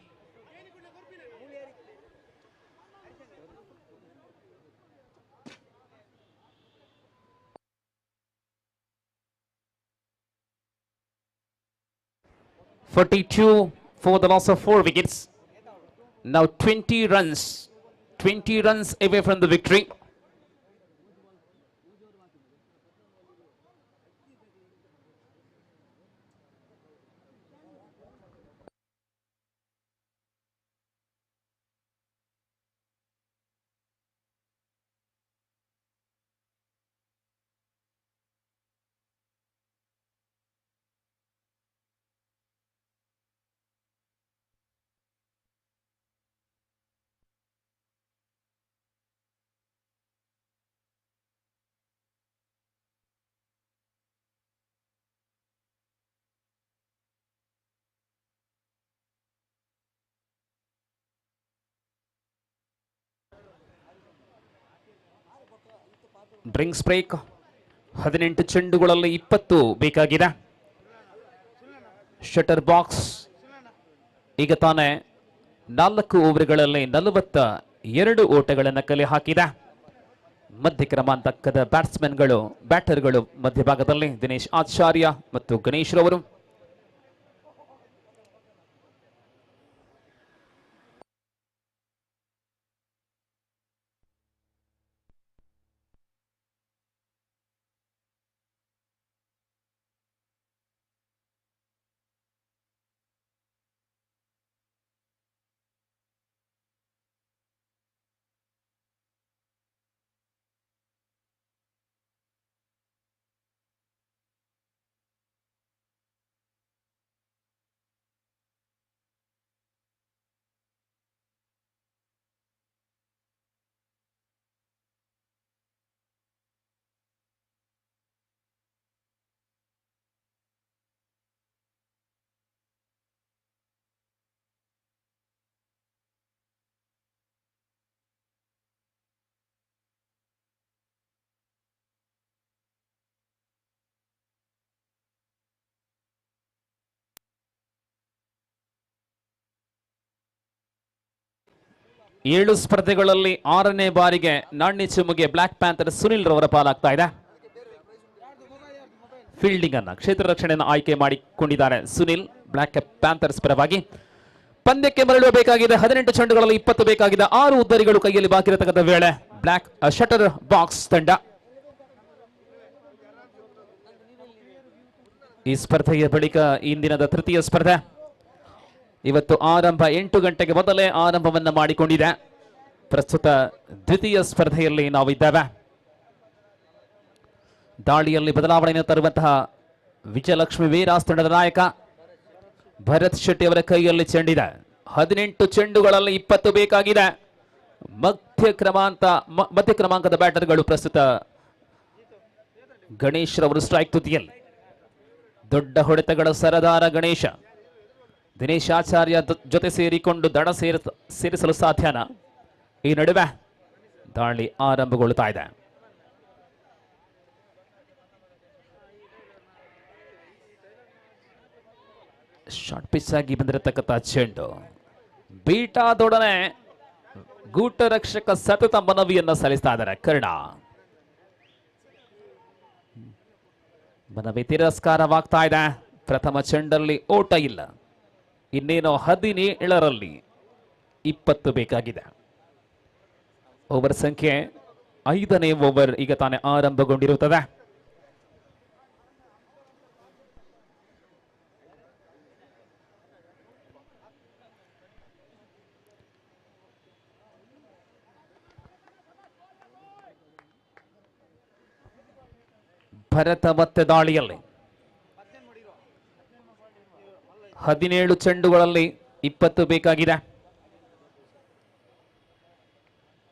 (42 for the loss of 4 wickets). Now 20 runs away from the victory. Drinks break. 18 ಚೆಂಡುಗಳಲ್ಲಿ 20 ಬೇಕಾಗಿದೆ. ಶಟರ್ ಬಾಕ್ಸ್ ಈಗ ತಾನೇ 4 ಓವರ್ಗಳಲ್ಲಿ 42 ಓಟಗಳನ್ನು ಕಲೆ ಹಾಕಿದೆ. ಮಧ್ಯ ಕ್ರಮಾಂಕದ ಬ್ಯಾಟರ್ಗಳು ಮಧ್ಯಭಾಗದಲ್ಲಿ ದಿನೇಶ್ ಆಚಾರ್ಯ ಮತ್ತು ಗಣೇಶ್ ರವರು. 7 ಸ್ಪರ್ಧೆಗಳಲ್ಲಿ 6ನೇ ಬಾರಿಗೆ ನಾಣ್ಯ ಚಿಮ್ಮುಗೆ ಬ್ಲಾಕ್ ಪ್ಯಾಂಥರ್ ಸುನಿಲ್ ರವರ ಪಾಲಾಗ್ತಾ ಇದೆ. ಫೀಲ್ಡಿಂಗ್ ಅನ್ನ ಕ್ಷೇತ್ರ ರಕ್ಷಣೆಯನ್ನು ಆಯ್ಕೆ ಮಾಡಿಕೊಂಡಿದ್ದಾರೆ ಸುನಿಲ್ ಬ್ಲಾಕ್ ಪ್ಯಾಂಥರ್ಸ್ ಪರವಾಗಿ. ಪಂದ್ಯಕ್ಕೆ ಮರಳಬೇಕಾಗಿದೆ. 18 ಚೆಂಡುಗಳಲ್ಲಿ 20 ಬೇಕಾಗಿದೆ. 6 ಉದ್ದರಿಗಳು ಕೈಯಲ್ಲಿ ಬಾಕಿ ಇರತಕ್ಕಂಥ ವೇಳೆ ಬ್ಲಾಕ್ ಶಟರ್ ಬಾಕ್ಸ್ ತಂಡ ಈ ಸ್ಪರ್ಧೆಯ ಬಳಿಕ ಇಂದಿನದ ತೃತೀಯ ಸ್ಪರ್ಧೆ ಇವತ್ತು ಆರಂಭ 8 ಗಂಟೆಗೆ ಮೊದಲೇ ಆರಂಭವನ್ನ ಮಾಡಿಕೊಂಡಿದೆ. ಪ್ರಸ್ತುತ ದ್ವಿತೀಯ ಸ್ಪರ್ಧೆಯಲ್ಲಿ ನಾವಿದ್ದೇವೆ. ದಾಳಿಯಲ್ಲಿ ಬದಲಾವಣೆಯನ್ನು ತರುವಂತಹ ವಿಜಯಲಕ್ಷ್ಮಿ ವೀರಾಸ್ ತಂಡದ ನಾಯಕ ಭರತ್ ಶೆಟ್ಟಿ ಅವರ ಕೈಯಲ್ಲಿ ಚೆಂಡಿದೆ. 18 ಚೆಂಡುಗಳಲ್ಲಿ 20 ಬೇಕಾಗಿದೆ. ಮಧ್ಯ ಕ್ರಮಾಂಕದ ಬ್ಯಾಟರ್ಗಳು ಪ್ರಸ್ತುತ ಗಣೇಶ್ ರವರು ಸ್ಟ್ರೈಕ್ ತುದಿಯಲ್ಲಿ. ದೊಡ್ಡ ಹೊಡೆತಗಳ ಸರದಾರ ಗಣೇಶ. ದಿನೇಶ್ ಆಚಾರ್ಯ ಜೊತೆ ಸೇರಿಕೊಂಡು ದಡ ಸೇರಿಸಲು ಸಾಧ್ಯನಾ? ಈ ನಡುವೆ ದಾಳಿ ಆರಂಭಗೊಳ್ಳುತ್ತಾ ಇದೆ. ಶಾರ್ಟ್ ಪಿಚ್ ಆಗಿ ಬಂದಿರತಕ್ಕಂಥ ಚೆಂಡು ಬೀಟಾದೊಡನೆ ಗೂಟ ರಕ್ಷಕ ಸತತ ಮನವಿಯನ್ನ ಸಲ್ಲಿಸ್ತಾ ಇದ್ದಾರೆ. ಕರ್ಣ ಮನವಿ ತಿರಸ್ಕಾರವಾಗ್ತಾ ಇದೆ. ಪ್ರಥಮ ಚೆಂಡಲ್ಲಿ ಓಟ ಇಲ್ಲ. ಇನ್ನೇನೋ 17ರಲ್ಲಿ 20 ಬೇಕಾಗಿದೆ. ಓವರ್ ಸಂಖ್ಯೆ 5ನೇ ಓವರ್ ಈಗ ತಾನೇ ಆರಂಭಗೊಂಡಿರುತ್ತದೆ. ಭರತ ಮತ್ತೆ ದಾಳಿಯಲ್ಲಿ 17 ಚೆಂಡುಗಳಲ್ಲಿ 20 ಬೇಕಾಗಿದೆ.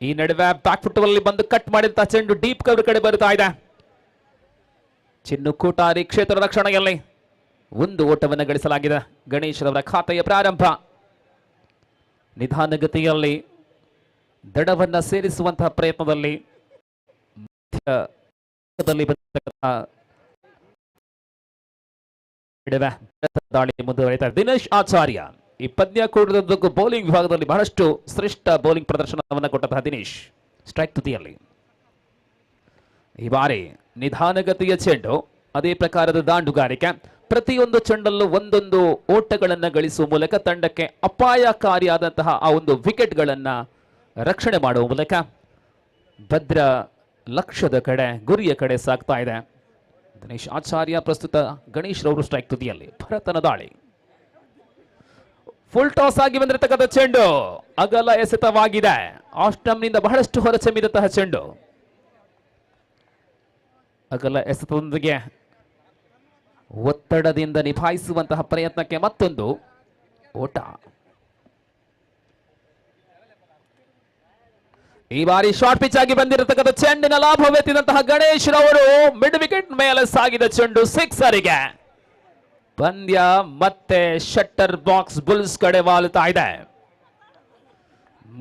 ಈ ನಡುವೆ ಬ್ಯಾಕ್ ಫುಟ್ ಅಲ್ಲಿ ಬಂದು ಕಟ್ ಮಾಡಿದಂತಹ ಚೆಂಡು ಡೀಪ್ ಕವರ್ ಕಡೆ ಬರುತ್ತಾ ಇದೆ. ಚಿನ್ನು ಕೂಟಾರಿ ಕ್ಷೇತ್ರ ರಕ್ಷಣೆಯಲ್ಲಿ 1 ಓಟವನ್ನು ಗಳಿಸಲಾಗಿದೆ. ಗಣೇಶ್ ರವರ ಖಾತೆಯ ಪ್ರಾರಂಭ. ನಿಧಾನಗತಿಯಲ್ಲಿ ದಡವನ್ನ ಸೇರಿಸುವಂತಹ ಪ್ರಯತ್ನದಲ್ಲಿ ದಾಳಿ ಮುಂದುವರಿಯುತ್ತಾರೆ. ದಿನೇಶ್ ಆಚಾರ್ಯ ಈ ಪಂದ್ಯ ಕೂಡಿದ್ದಕ್ಕೂ ಬೌಲಿಂಗ್ ವಿಭಾಗದಲ್ಲಿ ಬಹಳಷ್ಟು ಶ್ರೇಷ್ಠ ಬೌಲಿಂಗ್ ಪ್ರದರ್ಶನವನ್ನು ಕೊಟ್ಟಂತಹ ದಿನೇಶ್ ಸ್ಟ್ರೈಕ್ ತುದಿಯಲ್ಲಿ. ಈ ಬಾರಿ ನಿಧಾನಗತಿಯ ಚೆಂಡು, ಅದೇ ಪ್ರಕಾರದ ದಾಂಡುಗಾರಿಕೆ. ಪ್ರತಿಯೊಂದು ಚೆಂಡಲ್ಲೂ ಒಂದೊಂದು ಓಟಗಳನ್ನು ಗಳಿಸುವ ಮೂಲಕ ತಂಡಕ್ಕೆ ಅಪಾಯಕಾರಿಯಾದಂತಹ ಆ ಒಂದು ವಿಕೆಟ್ಗಳನ್ನು ರಕ್ಷಣೆ ಮಾಡುವ ಮೂಲಕ ಭದ್ರ ಲಕ್ಷ್ಯದ ಕಡೆ, ಗುರಿಯ ಕಡೆ ಸಾಗ್ತಾ ಇದೆ. ದಿನೇಶ್ ಆಚಾರ್ಯ ಪ್ರಸ್ತುತ ಗಣೇಶ್ ರವರು ಸ್ಟ್ರೈಕ್ ತುದಿಯಲ್ಲಿ. ಭರತನ ದಾಳಿ. ಫುಲ್ ಟಾಸ್ ಆಗಿ ಬಂದಿರತಕ್ಕಂಥ ಚೆಂಡು ಅಗಲ ಎಸೆತವಾಗಿದೆ. ಆಸ್ಟಮ್ನಿಂದ ಬಹಳಷ್ಟು ಹೊರಚೆಮ್ಮಿದಂತಹ ಚೆಂಡು ಅಗಲ ಎಸೆತದೊಂದಿಗೆ ಒತ್ತಡದಿಂದ ನಿಭಾಯಿಸುವಂತಹ ಪ್ರಯತ್ನಕ್ಕೆ ಮತ್ತೊಂದು ಓಟ. ಈ ಬಾರಿ ಶಾರ್ಟ್ ಪಿಚ್ ಆಗಿ ಬಂದಿರತಕ್ಕಂಥ ಚೆಂಡಿನ ಲಾಭವೆತ್ತಿದಂತಹ ಗಣೇಶ್ ರವರು ಮಿಡ್ ವಿಕೆಟ್ ಮೇಲೆ ಸಾಗಿದ ಚೆಂಡು ಸಿಕ್ಸರಿಗೆ. ಪಂದ್ಯ ಮತ್ತೆ ಶಟ್ಟರ್ ಬಾಕ್ಸ್ ಬುಲ್ಸ್ ಕಡೆ ವಾಲುತ್ತಾ ಇದೆ.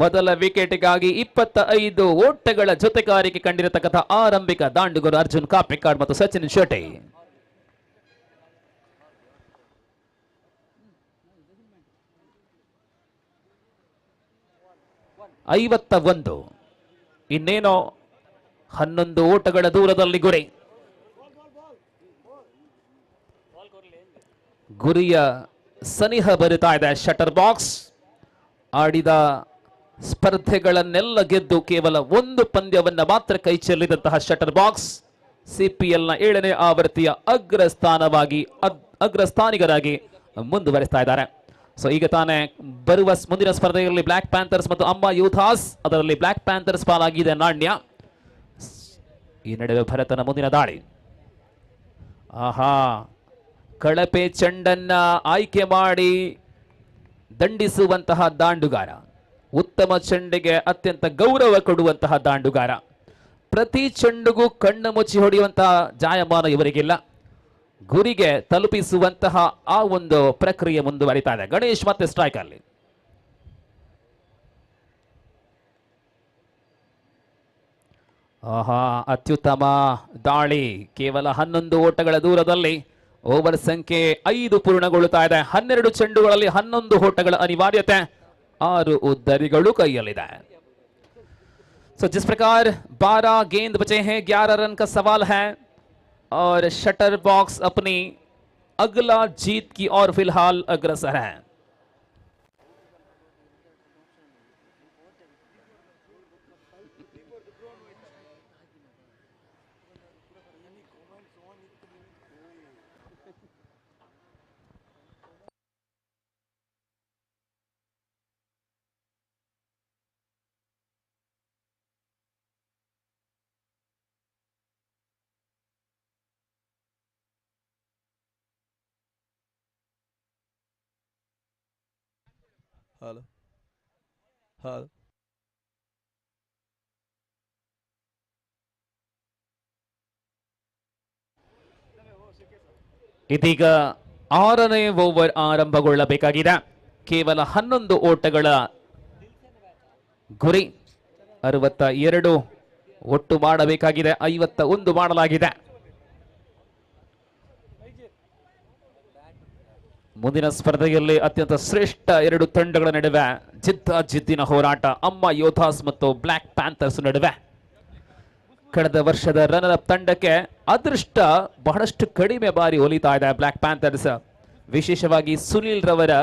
ಮೊದಲ ವಿಕೆಟ್ಗಾಗಿ 25 ಓಟಗಳ ಜೊತೆಗಾರಿಕೆ ಕಂಡಿರತಕ್ಕಂಥ ಆರಂಭಿಕ ದಾಂಡುಗರು ಅರ್ಜುನ್ ಕಾಪಿಕಾಡ್ ಮತ್ತು ಸಚಿನ್ ಶೆಟ್ಟಿ. ಇನ್ನೇನೋ 11 ಓಟಗಳ ದೂರದಲ್ಲಿ ಗುರಿಯ ಸನಿಹ ಬರುತ್ತಾ ಇದೆ. Shutter box. ಆಡಿದ ಸ್ಪರ್ಧೆಗಳನ್ನೆಲ್ಲ ಗೆದ್ದು ಕೇವಲ 1 ಪಂದ್ಯವನ್ನ ಮಾತ್ರ ಕೈ ಚೆಲ್ಲಿದಂತಹ ಶಟರ್ ಬಾಕ್ಸ್ ಸಿಪಿಎಲ್ನ 7ನೇ ಆವೃತ್ತಿಯ ಅಗ್ರಸ್ಥಾನಿಗರಾಗಿ ಮುಂದುವರಿಸ್ತಾ ಇದ್ದಾರೆ. ಸೊ ಈಗ ತಾನೇ ಬರುವ ಮುಂದಿನ ಸ್ಪರ್ಧೆಯಲ್ಲಿ ಬ್ಲಾಕ್ ಪ್ಯಾಂಥರ್ಸ್ ಮತ್ತು ಅಂಬಾ ಯೂಥಾಸ್, ಅದರಲ್ಲಿ ಬ್ಲಾಕ್ ಪ್ಯಾಂಥರ್ಸ್ ಪಾಲಾಗಿದೆ ನಾಣ್ಯ. ಈ ನಡುವೆ ಭರತನ ಮುಂದಿನ ದಾಳಿ. ಆಹಾ, ಕಳಪೆ ಚೆಂಡನ್ನ ಆಯ್ಕೆ ಮಾಡಿ ದಂಡಿಸುವಂತಹ ದಾಂಡುಗಾರ. ಉತ್ತಮ ಚೆಂಡಿಗೆ ಅತ್ಯಂತ ಗೌರವ ಕೊಡುವಂತಹ ದಾಂಡುಗಾರ. ಪ್ರತಿ ಚೆಂಡಿಗೂ ಕಣ್ಣು ಮುಚ್ಚಿ ಹೊಡೆಯುವಂತಹ ಜಾಯಮಾನ ಇವರಿಗಿಲ್ಲ. ಗುರಿಗೆ ತಲುಪಿಸುವಂತಹ ಆ ಒಂದು ಪ್ರಕ್ರಿಯೆ ಮುಂದುವರಿತಾ ಇದೆ. ಗಣೇಶ್ ಮತ್ತೆ ಸ್ಟ್ರೈಕ್ ಅಲ್ಲಿ. ಆಹಾ, ಅತ್ಯುತ್ತಮ ದಾಳಿ. ಕೇವಲ 11 ಓಟಗಳ ದೂರದಲ್ಲಿ ಓವರ್ ಸಂಖ್ಯೆ 5 ಪೂರ್ಣಗೊಳ್ಳುತ್ತಾ ಇದೆ. 12 ಚೆಂಡುಗಳಲ್ಲಿ 11 ಓಟಗಳ ಅನಿವಾರ್ಯತೆ. 6 ಉದ್ದರಿಗಳು ಕೈಯಲ್ಲಿದೆ. सो जिस प्रकार 12 गेंद बचे हैं, 11 रन का सवाल है और शटर बॉक्स अपनी अगला जीत की ओर फिलहाल अग्रसर है. Hello. Hello. ಇದೀಗ 6ನೇ ಓವರ್ ಆರಂಭಗೊಳ್ಳಬೇಕಾಗಿದೆ. ಕೇವಲ 11 ಓಟಗಳ ಗುರಿ, 62 ಒಟ್ಟು ಮಾಡಬೇಕಾಗಿದೆ, 51 ಮಾಡಲಾಗಿದೆ. ಮುಂದಿನ ಸ್ಪರ್ಧೆಯಲ್ಲಿ ಅತ್ಯಂತ ಶ್ರೇಷ್ಠ 2 ತಂಡಗಳ ನಡುವೆ ಜಿದ್ದಿನ ಹೋರಾಟ ಅಮ್ಮ ಯೋಧಾಸ್ ಮತ್ತು ಬ್ಲಾಕ್ ಪ್ಯಾಂಥರ್ಸ್ ನಡುವೆ. ಕಳೆದ ವರ್ಷದ ರನ್ನರ್ ಅಪ್ ತಂಡಕ್ಕೆ ಅದೃಷ್ಟ ಬಹಳಷ್ಟು ಕಡಿಮೆ ಬಾರಿ ಒಲಿತಾ ಇದೆ. ಬ್ಲಾಕ್ ಪ್ಯಾಂಥರ್ಸ್ ವಿಶೇಷವಾಗಿ ಸುನಿಲ್ ರವರ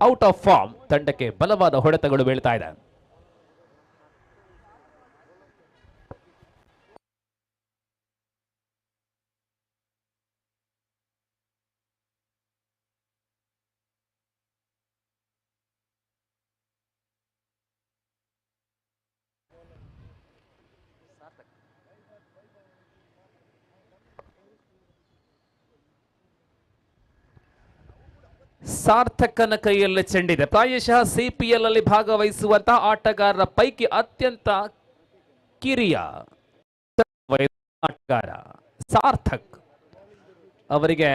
ಔಟ್ ಆಫ್ ಫಾರ್ಮ್ ತಂಡಕ್ಕೆ ಬಲವಾದ ಹೊಡೆತಗಳು ಬೀಳ್ತಾ ಇದೆ. ಸಾರ್ಥಕನ ಕೈಯಲ್ಲಿ ಚೆಂಡಿದೆ. ಪ್ರಾಯಶಃ ಸಿಪಿಎಲ್ ಅಲ್ಲಿ ಭಾಗವಹಿಸುವಂತಹ ಆಟಗಾರರ ಪೈಕಿ ಅತ್ಯಂತ ಕಿರಿಯ ಆಟಗಾರ ಸಾರ್ಥಕ್ ಅವರಿಗೆ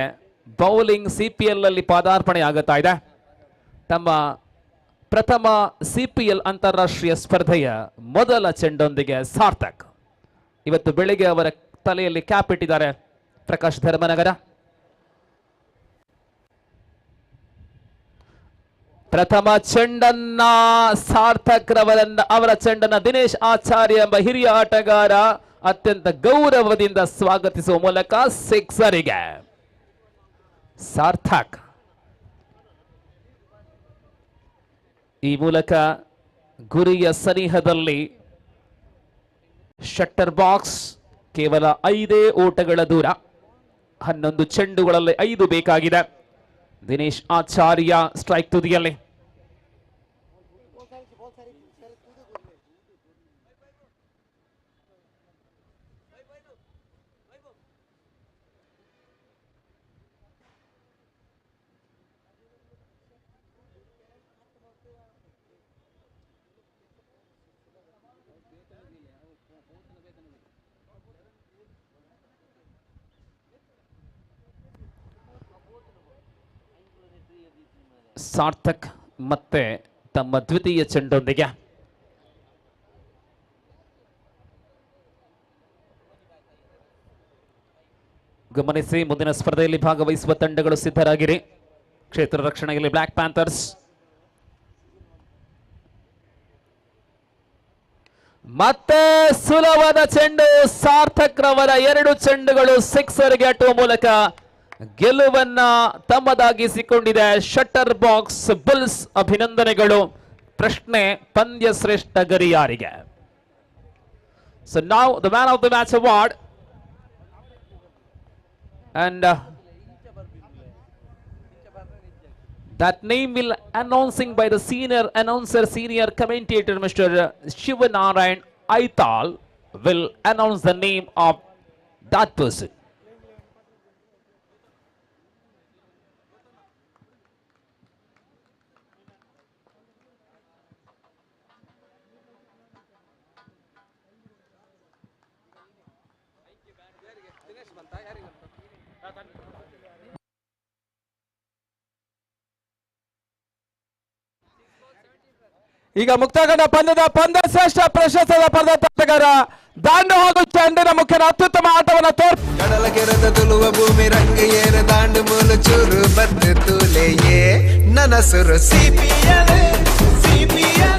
ಬೌಲಿಂಗ್ ಸಿಪಿಎಲ್ ಅಲ್ಲಿ ಪಾದಾರ್ಪಣೆ ಆಗುತ್ತಾ ಇದೆ. ತಮ್ಮ ಪ್ರಥಮ ಸಿಪಿಎಲ್ ಅಂತಾರಾಷ್ಟ್ರೀಯ ಸ್ಪರ್ಧೆಯ ಮೊದಲ ಚೆಂಡೊಂದಿಗೆ ಸಾರ್ಥಕ್ ಇವತ್ತು ಬೆಳಿಗ್ಗೆ ಅವರ ತಲೆಯಲ್ಲಿ ಕ್ಯಾಪ್ ಇಟ್ಟಿದ್ದಾರೆ ಪ್ರಕಾಶ್ ಧರ್ಮನಗರ. ಪ್ರಥಮ ಚೆಂಡನ್ನ ಸಾರ್ಥಕ್ ಅವರ ಚೆಂಡನ್ನ ದಿನೇಶ್ ಆಚಾರ್ಯ ಎಂಬ ಹಿರಿಯ ಆಟಗಾರ ಅತ್ಯಂತ ಗೌರವದಿಂದ ಸ್ವಾಗತಿಸುವ ಮೂಲಕ ಸಿಕ್ಸರಿಗೆ ಸಾರ್ಥಕ್ ಈ ಮೂಲಕ ಗುರಿಯ ಸನಿಹದಲ್ಲಿ. ಶಟ್ಟರ್ ಬಾಕ್ಸ್ ಕೇವಲ 5 ಓಟಗಳ ದೂರ, 11 ಚೆಂಡುಗಳಲ್ಲಿ 5 ಬೇಕಾಗಿದೆ. ದಿನೇಶ್ ಆಚಾರ್ಯ ಸ್ಟ್ರೈಕ್ ತುದಿಯಲ್ಲಿ. ಸಾರ್ಥಕ್ ಮತ್ತೆ ತಮ್ಮ ದ್ವಿತೀಯ ಚೆಂಡೊಂದಿಗೆ. ಗಮನಿಸಿ, ಮುಂದಿನ ಸ್ಪರ್ಧೆಯಲ್ಲಿ ಭಾಗವಹಿಸುವ ತಂಡಗಳು ಸಿದ್ಧರಾಗಿರಿ. ಕ್ಷೇತ್ರ ರಕ್ಷಣೆಯಲ್ಲಿ ಬ್ಲಾಕ್ ಪ್ಯಾಂಥರ್ಸ್ ಮತ್ತೆ ಸುಲಭದ ಚೆಂಡು. ಸಾರ್ಥಕ್ ರವರ 2 ಚೆಂಡುಗಳು ಸಿಕ್ಸರ್ಗೆ ಅಟ್ಟುವ ಮೂಲಕ ಗೆಲುವನ್ನ ತಮ್ಮದಾಗಿಸಿಕೊಂಡಿದೆ ಶಟ್ಟರ್ ಬಾಕ್ಸ್ ಬುಲ್ಸ್. ಅಭಿನಂದನೆಗಳು. ಪ್ರಶ್ನೆ, ಪಂದ್ಯ ಶ್ರೇಷ್ಠ ಗರಿಯಾರಿಗೆ. So now the man of the match award and that name will announcing by the senior announcer, senior commentator Mr. Shivanarayan Aital will announce the name of that person. ಈಗ ಮುಕ್ತಾಯಗೊಂಡ ಪಂದ್ಯ ಶ್ರೇಷ್ಠ ಪ್ರಶಸ್ತಿಯ ಪಡೆದ ದಾಂಡು ಹಾಗೂ ಚೆಂಡಿನ ಮುಖ್ಯನ ಅತ್ಯುತ್ತಮ ಆಟವನ್ನು ಕಡಲ ಕೆರೆದ ತುಳುವ ಭೂಮಿ ರಂಗ ಏರ ದಾಂಡು ಮೂಲ ಚೂರು ಬದ್ದು ತೂಲೆಯೇ ನನಸುರು ಸಿಪಿಎಲ್ ಸಿಪಿಎಲ್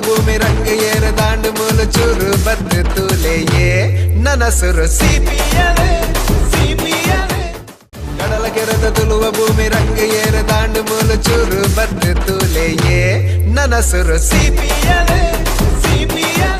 ಭೂಮಿ ರಂಗ ಏರ ದಾಂಡು ಮೂಲು ಚೂರು ಬದ್ದು ತೂಲೆಯೇ ನನಸುರು ಸಿಪಿಎಲ್ ಸಿಪಿಎಲ್ ಕಡಲ ಕೆರೆದ ತುಳುವ ಭೂಮಿ ರಂಗ ಏರ ದಾಂಡು ಮೂಲು ಚೂರು ಬದ್ದು ತೂಲೆಯೇ ನನಸುರು ಸಿಪಿಎಲ್ ಸಿಪಿಎಲ್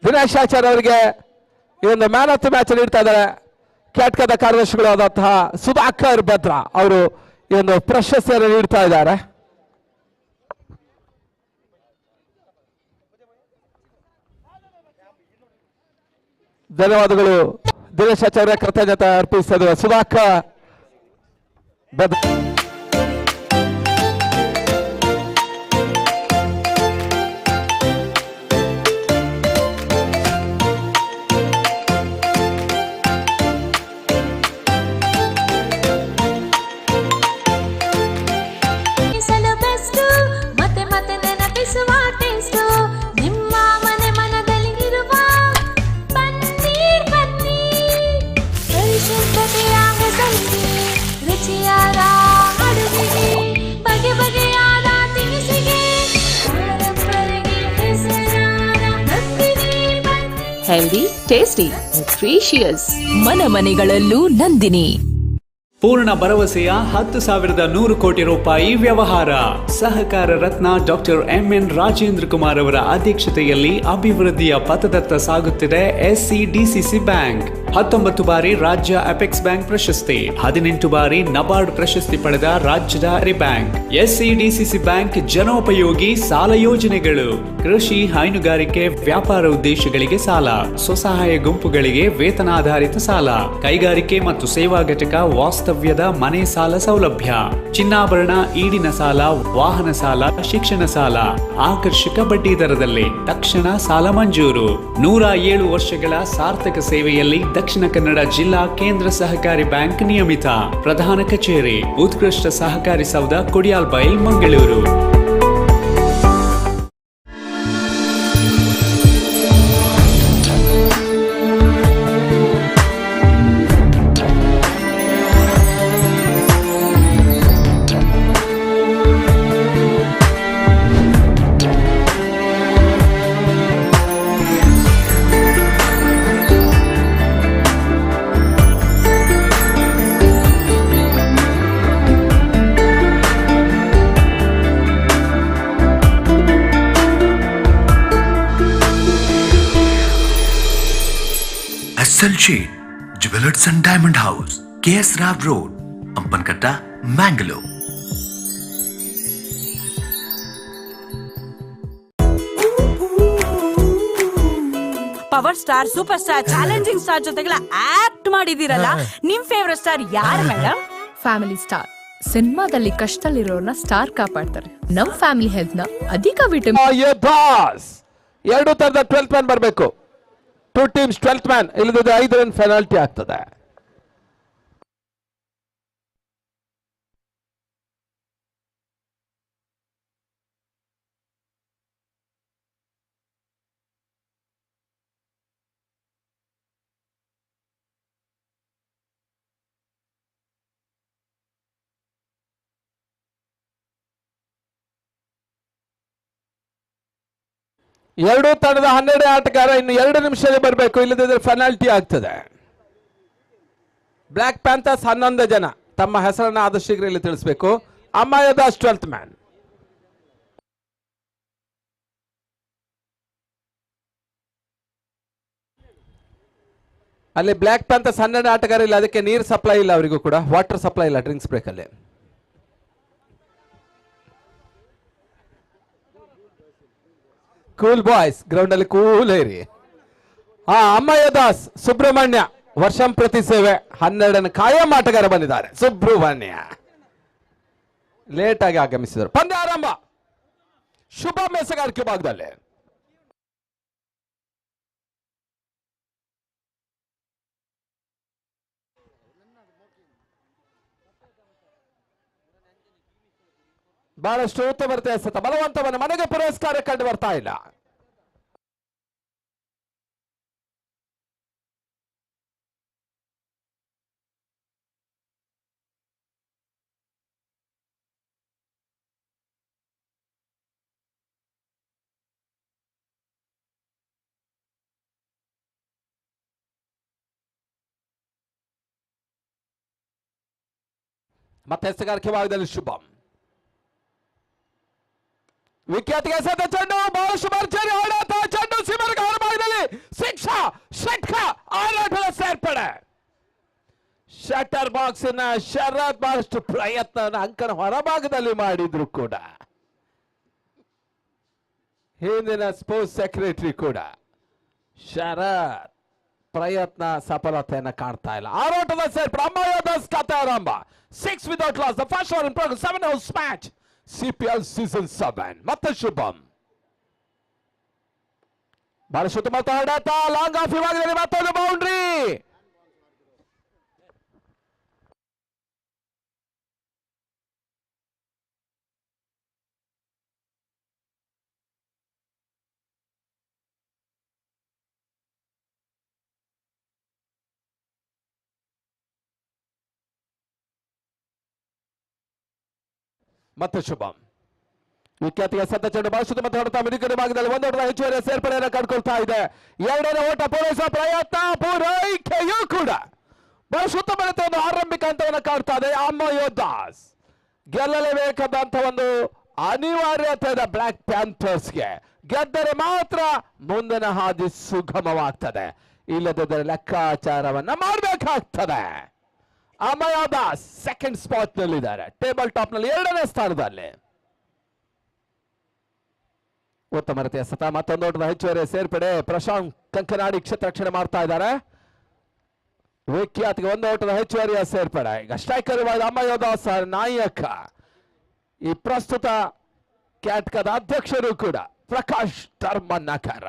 ದಿನೇಶ್ ಆಚಾರ್ ಅವರಿಗೆ ಈ ಒಂದು ಮ್ಯಾನ್ ಆಫ್ ದ ಮ್ಯಾಚ್ ನೀಡ್ತಾ ಇದ್ದಾರೆ. ಕ್ಯಾಟ್ಕದ ಕಾರ್ಯದರ್ಶಿಗಳಾದಂತಹ ಸುಧಾಕರ್ ಭದ್ರಾ ಅವರು ಈ ಒಂದು ಪ್ರಶಸ್ತಿಯನ್ನು ನೀಡ್ತಾ ಇದ್ದಾರೆ. ಧನ್ಯವಾದಗಳು ದಿನೇಶ್ ಆಚಾರ್ಯ, ಕೃತಜ್ಞತೆ ಅರ್ಪಿಸ್ತಾ ಇದ್ದಾರೆ. Sudhakar Bhadra healthy, tasty, nutritious. ಮನ ಮನೆಗಳಲ್ಲೂ ನಂದಿನಿ. ಪೂರ್ಣ ಭರವಸೆಯ 10,100 ಕೋಟಿ ರೂಪಾಯಿ ವ್ಯವಹಾರ. ಸಹಕಾರ ರತ್ನ ಡಾಕ್ಟರ್ ಎಂಎನ್ ರಾಜೇಂದ್ರ ಕುಮಾರ್ ಅವರ ಅಧ್ಯಕ್ಷತೆಯಲ್ಲಿ ಅಭಿವೃದ್ಧಿಯ ಪಥದತ್ತ ಸಾಗುತ್ತಿದೆ SCDCC ಬ್ಯಾಂಕ್. 19 ಬಾರಿ ರಾಜ್ಯ ಅಪೆಕ್ಸ್ ಬ್ಯಾಂಕ್ ಪ್ರಶಸ್ತಿ, 18 ಬಾರಿ ನಬಾರ್ಡ್ ಪ್ರಶಸ್ತಿ ಪಡೆದ ರಾಜ್ಯದ ಬ್ಯಾಂಕ್. SCDCC ಬ್ಯಾಂಕ್ ಜನೋಪಯೋಗಿ ಸಾಲ ಯೋಜನೆಗಳು, ಕೃಷಿ, ಹೈನುಗಾರಿಕೆ, ವ್ಯಾಪಾರ ಉದ್ದೇಶಗಳಿಗೆ ಸಾಲ, ಸ್ವಸಹಾಯ ಗುಂಪುಗಳಿಗೆ ವೇತನಾಧಾರಿತ ಸಾಲ, ಕೈಗಾರಿಕೆ ಮತ್ತು ಸೇವಾ ಘಟಕ ವಾಸ್ತವ್ಯದ ಮನೆ ಸಾಲ ಸೌಲಭ್ಯ, ಚಿನ್ನಾಭರಣ, ಈಡಿನ ಸಾಲ, ವಾಹನ ಸಾಲ, ಶಿಕ್ಷಣ ಸಾಲ, ಆಕರ್ಷಕ ಬಡ್ಡಿ ದರದಲ್ಲಿ ತಕ್ಷಣ ಸಾಲ ಮಂಜೂರು. 107 ವರ್ಷಗಳ ಸಾರ್ಥಕ ಸೇವೆಯಲ್ಲಿ ದಕ್ಷಿಣ ಕನ್ನಡ ಜಿಲ್ಲಾ ಕೇಂದ್ರ ಸಹಕಾರಿ ಬ್ಯಾಂಕ್ ನಿಯಮಿತ. ಪ್ರಧಾನ ಕಚೇರಿ ಉತ್ಕೃಷ್ಟ ಸಹಕಾರಿ ಸೌಧ, Kodialbail, Mangaluru. Excel Shade, Jewelers and Diamond House, KS Rao Road, Ampankatta, Mangalore. Power star, super star, challenging star ಜೊತೆಗೆಲ್ಲ ಆಕ್ಟ್ ಮಾಡಿದಿರಲ್ಲ, ನಿಮ್ ಫೇವರೇಟ್ ಸ್ಟಾರ್ ಯಾರು ಮೇಡಮ್? Family star. ಸಿನಿಮಾದಲ್ಲಿ ಕಷ್ಟದಲ್ಲಿರೋರ್ನ ಸ್ಟಾರ್ ಕಾಪಾಡ್ತಾರೆ. ನಮ್ ಫ್ಯಾಮಿಲಿ ಹೆಲ್ತ್ ನ ಅಧಿಕ ವಿಟಮಿನ್. ಯೋಧಾಸ್ 2 ತರದ 12th ಮ್ಯಾನ್ ಬರಬೇಕು. 2 ಟೀಮ್ಸ್ 12th ಮ್ಯಾನ್, ಇಲ್ಲದಿದ್ರೆ 5 ರನ್ ಪೆನಾಲ್ಟಿ ಆಗ್ತದೆ. ಎರಡು ತಂಡದ 12 ಆಟಗಾರ ಇನ್ನು 2 ನಿಮಿಷದಲ್ಲಿ ಬರಬೇಕು, ಇಲ್ಲದಿದ್ದರೆ ಪೆನಾಲ್ಟಿ ಆಗ್ತದೆ. ಬ್ಲಾಕ್ ಪ್ಯಾಂಥರ್ಸ್ 11 ಜನ ತಮ್ಮ ಹೆಸರನ್ನ ಆದಷ್ಟು ಶೀಘ್ರ ಇಲ್ಲಿ ತಿಳಿಸಬೇಕು. ಅಮ್ಮಾಯದಾಸ್ 12th ಮ್ಯಾನ್. ಅಲ್ಲಿ ಬ್ಲಾಕ್ ಪ್ಯಾಂಥರ್ಸ್ 12 ಆಟಗಾರ ಇಲ್ಲ, ಅದಕ್ಕೆ ನೀರು ಸಪ್ಲೈ ಇಲ್ಲ, ಅವರಿಗೂ ಕೂಡ ವಾಟರ್ ಸಪ್ಲೈ ಇಲ್ಲ ಡ್ರಿಂಕ್ಸ್ ಬ್ರೇಕ್ ಅಲ್ಲಿ. ಕೂಲ್ ಬಾಯ್ಸ್ ಗ್ರೌಂಡ್ ಅಲ್ಲಿ ಕೂಲ್ ಏರಿ. ಅಮ್ಮಯ್ಯದಾಸ್ ಸುಬ್ರಹ್ಮಣ್ಯ ವರ್ಷಂ ಪ್ರತಿ ಸೇವೆ 12ನೇ ಕಾಯಂ ಆಟಗಾರ ಬಂದಿದ್ದಾರೆ. ಸುಬ್ರಹ್ಮಣ್ಯ ಲೇಟ್ ಆಗಿ ಆಗಮಿಸಿದರು. ಪಂದ್ಯ ಆರಂಭ. ಶುಭ ಮೆಸಗಾರಿಕೆ ಭಾಗದಲ್ಲಿ ಬಹಳಷ್ಟು ಉತ್ತಮತೆ ಎಸೆತ, ಬಲವಂತವನ್ನು ಮನೆಗೆ ಪುರಸ್ಕಾರ ಕಂಡು ಬರ್ತಾ ಇಲ್ಲ. ಮತ್ತೆ ಎಸೆಗಾರಿಕೆ ಭಾಗದಲ್ಲಿ ಶುಭಂ ವಿಖ್ಯಾತಿಗೆ ಎಸೆದ ಚೆಂಡು, ಬಹಳಷ್ಟು ಭರ್ಜರಿ ಆಡಾಟ. ಚೆಂಡು ಸೀಮರ್ಗ ಹೊರಭಾಗದಲ್ಲಿ ಶಿಕ್ಷಾ ಷಟ್ಕ ಆರಾಟದ ಸೇರ್ಪಡೆ. ಶಟರ್ ಬಾಕ್ಸಿನ ಶರತ್ ಬಹಳಷ್ಟು ಪ್ರಯತ್ನ ಅಂಕನ ಹೊರಭಾಗದಲ್ಲಿ ಮಾಡಿದ್ರು ಕೂಡ ಹಿಂದಿನ ಸ್ಪೋರ್ಟ್ಸ್ ಸೆಕ್ರೆಟರಿ ಕೂಡ ಶರತ್ ಪ್ರಯತ್ನ ಸಫಲತೆಯನ್ನು ಕಾಣ್ತಾ ಇಲ್ಲ. ಆರಾಟದ ಸೇರ್ಪಡೆ. ಅಮ್ಮಾಯದಾಸ್ ಖಾತೆ ಆರಂಭ. 6 without loss. The first over in progress. 7 hours match. CPL season 7. ಮತ್ತೆ ಶುಭಂ ಬಹಳಷ್ಟು ಮಾತಾಡಾಟ. ಲಾಂಗ್ ಆಫ್ ವಿಭಾಗದಲ್ಲಿ ಮತ್ತೊಂದು ಬೌಂಡ್ರಿ. ಮತ್ತೆ ಶುಭಂ ವಿಖ್ಯಾತಿಗೆ ಸದ್ದ ಚೆಂಡು ಬಹಳಷ್ಟು ಮತ್ತೆ ಹೊರತಾ ಮಿಡಿಕಡೆ ಭಾಗದಲ್ಲಿ 1 ಓಟದ ಹೆಚ್ಚುವರಿ ಸೇರ್ಪಡೆಯನ್ನು ಕಂಡುಕೊಳ್ತಾ ಇದೆ. 2ನೇ ಓಟ ಪೂರೈಸುವ ಪ್ರಯತ್ನ, ಪೂರೈಕೆಯೂ ಕೂಡ ಬಹಳಷ್ಟು ಉತ್ತಮತೆ ಒಂದು ಆರಂಭಿಕ ಹಂತವನ್ನು ಕಾಡ್ತಾ ಇದೆ. ಅಮ್ಮಾಯದಾಸ್ ಗೆಲ್ಲಲೇಬೇಕಾದಂತ ಒಂದು ಅನಿವಾರ್ಯತೆ ಇದೆ ಬ್ಲಾಕ್ ಪ್ಯಾಂಥರ್ಸ್ಗೆ. ಗೆದ್ದರೆ ಮಾತ್ರ ಮುಂದಿನ ಹಾದಿ ಸುಗಮವಾಗ್ತದೆ, ಇಲ್ಲದಿದ್ದರೆ ಲೆಕ್ಕಾಚಾರವನ್ನ ಮಾಡಬೇಕಾಗ್ತದೆ. ಅಮ್ಮಾಯದಾಸ್ ಸೆಕೆಂಡ್ ಸ್ಪಾಟ್ ನಲ್ಲಿದ್ದಾರೆ, ಟೇಬಲ್ ಟಾಪ್ ನಲ್ಲಿ 2ನೇ ಸ್ಥಾನದಲ್ಲಿ. ಉತ್ತಮ ರೀತಿಯ ಸತ. ಮತ್ತೊಂದು ಓಟದ ಹೆಚ್ಚುವರಿ ಸೇರ್ಪಡೆ. ಪ್ರಶಾಂತ್ ಕಂಕನಾಡಿ ಕ್ಷೇತ್ರ ರಕ್ಷಣೆ ಮಾಡ್ತಾ ಇದ್ದಾರೆ. ವಿಖ್ಯಾತಿಗೆ 1 ಓಟದ ಹೆಚ್ಚುವರಿಯ ಸೇರ್ಪಡೆ. ಈಗ ಸ್ಟ್ರೈಕರ್ ಅಮ್ಮಾಯದಾಸ್ ನಾಯಕ. ಈ ಪ್ರಸ್ತುತ ಕ್ಯಾಟ್ಕದ ಅಧ್ಯಕ್ಷರು ಕೂಡ ಪ್ರಕಾಶ್ ಧರ್ಮನಗರ.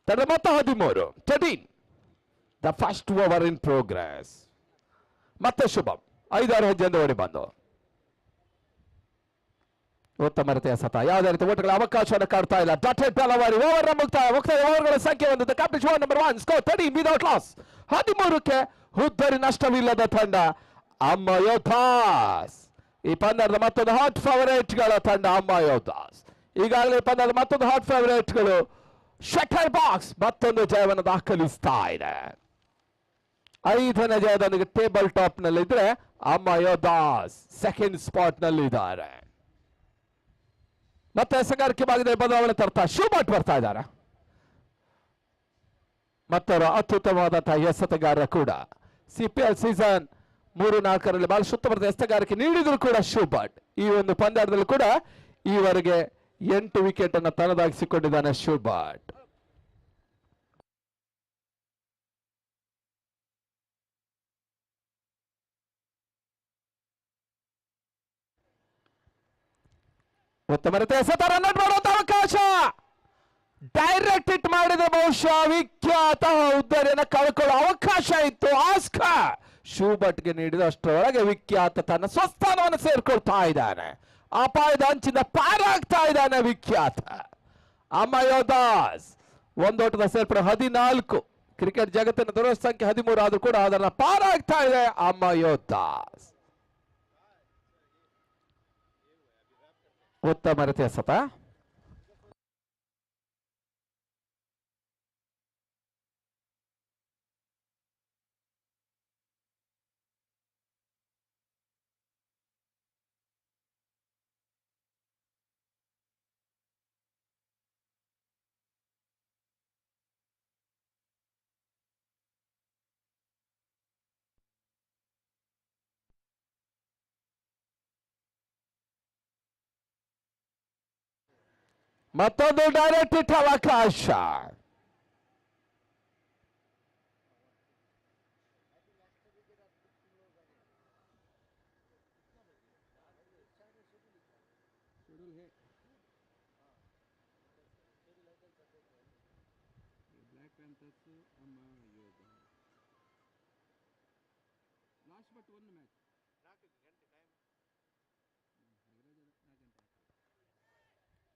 ತಂಡ ಮೊತ್ತ 13. 13 the first over in progress. ಮತ್ತೆ ಶುಭಂ 5-6 ಹೆಜ್ಜೆಯಿಂದ ಓಡಿ ಬಂದು ಉತ್ತಮ ರೀತಿಯ ಸತ. ಯಾವುದೇ ರೀತಿ ಓಟಗಳ ಅವಕಾಶವನ್ನು ಕಾಡ್ತಾ ಇಲ್ಲ. ಡಾಟೆಡ್ ಹಲವಾರು ಓವರ್ ಮುಕ್ತಾಯ. ಓವರ್ಗಳ ಸಂಖ್ಯೆ 1. Completion over number 1 score 13 without loss. 13ಕ್ಕೆ ಹುದ್ದರಿ ನಷ್ಟವಿಲ್ಲದ ತಂಡ ಅಮ್ಮಾಯದಾಸ್. ಈ ಪಂದ್ಯದ ಮತ್ತೊಂದು ಹಾಟ್ ಫೇವರೇಟ್ಗಳ ತಂಡ ಅಮ್ಮಾಯದಾಸ್. ಈಗಾಗಲೇ ಪಂದ್ಯದ ಮತ್ತೊಂದು ಹಾಟ್ ಫೇವರೇಟ್ಗಳು ಶಟರ್ ಬಾಕ್ಸ್ ಮತ್ತೊಂದು ಜಯವನ್ನು ದಾಖಲಿಸ್ತಾ ಇದೆ. 5ನೇ ಜಯದೊಂದಿಗೆ ಟೇಬಲ್ ಟಾಪ್ ನಲ್ಲಿದ್ರೆ ಅಮ್ಮಾಯದಾಸ್ ಸೆಕೆಂಡ್ ಸ್ಪಾಟ್ ನಲ್ಲಿದ್ದಾರೆ. ಮತ್ತೆ ಎಸೆಗಾರಿಕೆ ಭಾಗದಲ್ಲಿ ಬದಲಾವಣೆ ತರ್ತಾ ಶೂಬಾಟ್ ಬರ್ತಾ ಇದ್ದಾರೆ. ಮತ್ತವರು ಅತ್ಯುತ್ತಮವಾದಂತಹ ಎಸೆತಗಾರ ಕೂಡ. CPL ಸೀಸನ್ 3-4ರಲ್ಲಿ ಬಹಳ ಉತ್ತಮವಾದ ಎಸೆತಗಾರಿಕೆ ನೀಡಿದ್ರು ಕೂಡ ಶೂಬರ್ಟ್. ಈ ಒಂದು ಪಂದ್ಯಾಟದಲ್ಲಿ ಕೂಡ ಈವರೆಗೆ 8 ವಿಕೆಟ್ ಅನ್ನು ತನ್ನದಾಗಿಸಿಕೊಂಡಿದ್ದಾನೆ ಶೂಬರ್ಟ್. ಉತ್ತಮ ರೀತಿಯ ಎಸೆತ, ರನ್ ಔಟ್ ಮಾಡುವಂತ ಅವಕಾಶ. ಡೈರೆಕ್ಟ್ ಹಿಟ್ ಮಾಡಿದ್ರೆ ಬಹುಶಃ ವಿಖ್ಯಾತ ಹುದ್ದೆಯನ್ನು ಕಳ್ಕೊಳ್ಳೋ ಅವಕಾಶ ಇತ್ತು. ಆಸ್ಕರ್ ಶೂಬರ್ಟ್ಗೆ ನೀಡಿದ ಅಷ್ಟರೊಳಗೆ ವಿಖ್ಯಾತ ತನ್ನ ಸ್ವಸ್ಥಾನವನ್ನು ಸೇರ್ಕೊಳ್ತಾ ಇದ್ದಾನೆ. ಅಪಾಯದ ಅಂಚಿಂದ ಪಾರಾಗ್ತಾ ಇದ್ದಾನೆ ವಿಖ್ಯಾತ. ಅಮಯೋದಾಸ್ ಒಂದೋಟದ ಸೇರ್ಪಡೆ 14. ಕ್ರಿಕೆಟ್ ಜಗತ್ತಿನ ದುರಸ್ಥ ಸಂಖ್ಯೆ 13 ಆದ್ರೂ ಕೂಡ ಅದನ್ನ ಪಾರಾಗ್ತಾ ಇದೆ ಅಮಯೋದಾಸ್. ಉತ್ತಮ ರೀತಿಯ ಎಸೆತ. ಮತ್ತೊಂದು ಡೈರೆಕ್ಟ್ ಹಿಟ್ ಅವಕಾಶ.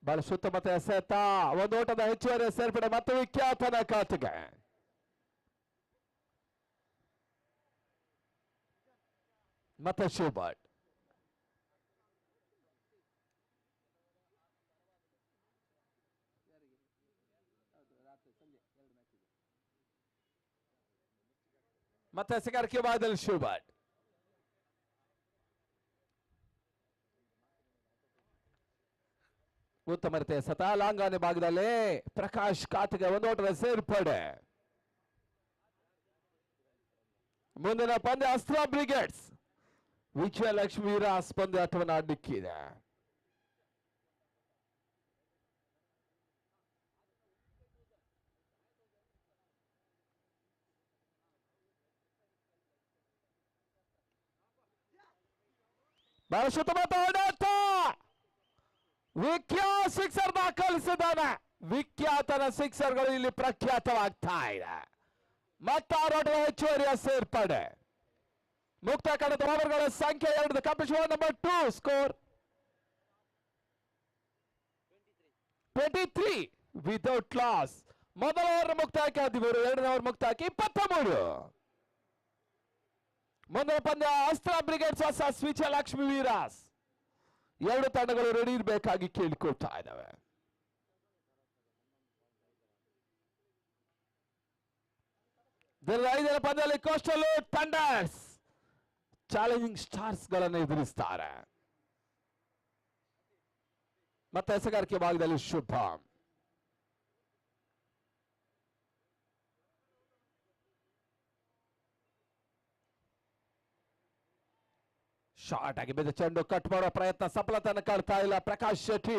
ಬಹಳ ಸುತ್ತಮುತ್ತ ಎಸೆತ, ಒಂದು ಓಟದ ಹೆಚ್ಚುವರಿ ಸೇರ್ಪಡೆ ಮತ್ತು ವಿಖ್ಯಾತನ ಖಾತೆಗೆ. ಮತ್ತೆ ಶೂಬರ್ಟ್ ಮತ್ತೆ ಎಸೆಗಾರಿಕೆ ಭಾಗದಲ್ಲಿ ಶೂಬರ್ಟ್. ಉತ್ತಮ ರೀತಿಯ ಎಸೆತ, ಲಾಂಗಾನೆ ಭಾಗದಲ್ಲಿ ಪ್ರಕಾಶ್ ಖಾತೆಗೆ ಒಂದು ಓಟದ ಸೇರ್ಪಡೆ. ಮುಂದಿನ ಪಂದ್ಯ ಅಸ್ತ್ರ ಬ್ರಿಗೇಡ್ಸ್ ವಿಜಯಲಕ್ಷ್ಮಿ ವೀರಾಸ್ ಪಂದ್ಯಾಟವನ್ನು ಆಡಲಿಕ್ಕಿದೆ. ಬಹಳ ಉತ್ತಮ ವಿಖ್ಯಾತ ಸಿಕ್ಸರ್ ದಾಖಲಿಸಿದ್ದಾನೆ. ವಿಖ್ಯಾತನ ಸಿಕ್ಸರ್ಗಳು ಇಲ್ಲಿ ಪ್ರಖ್ಯಾತವಾಗ್ತಾ ಇದೆ. ಮತ್ತಾರೋಟದ ಹೆಚ್ಚುವರಿಯ ಸೇರ್ಪಡೆ. ಮುಕ್ತ ಕಣದ ಓವರ್ಗಳ ಸಂಖ್ಯೆ 2. Completion number 2. Score 23 without loss. ಮೊದಲ ಓವರ್ ಮುಕ್ತಾಯಕ್ಕೆ 13, ಎರಡನೇ ಓವರ್ ಮುಕ್ತಾಯಕ್ಕೆ 23. ಮುಂದಿನ ಪಂದ್ಯ ಅಸ್ತ್ರ ಬ್ರಿಗೇಡ್ಸ್ ವರ್ಸಸ್ ವಿಜಯಲಕ್ಷ್ಮಿ ವೀರಾಸ್. ಎರಡು ತಂಡಗಳು ರೆಡಿ ಇರಬೇಕಾಗಿ ಕೇಳಿಕೊಳ್ತಾ ಇದ್ದಾವೆ. ಐದನೇ ಪಂದ್ಯದಲ್ಲಿ ಕೋಸ್ಟಲ್ ಥಂಡರ್ಸ್ ಚಾಲೆಂಜಿಂಗ್ ಸ್ಟಾರ್ಸ್ ಗಳನ್ನು ಎದುರಿಸ್ತಾರೆ. ಮತ್ತೆ ಎಸೆಗಾರಿಕೆ ಭಾಗದಲ್ಲಿ ಶುಭಂ. ಶಾರ್ಟ್ ಆಗಿ ಬಿದ್ದ ಚೆಂಡು ಕಟ್ ಮಾಡುವ ಪ್ರಯತ್ನ ಸಫಲತೆಯನ್ನು ಕಾಡ್ತಾ ಇಲ್ಲ ಪ್ರಕಾಶ್ ಶೆಟ್ಟಿ.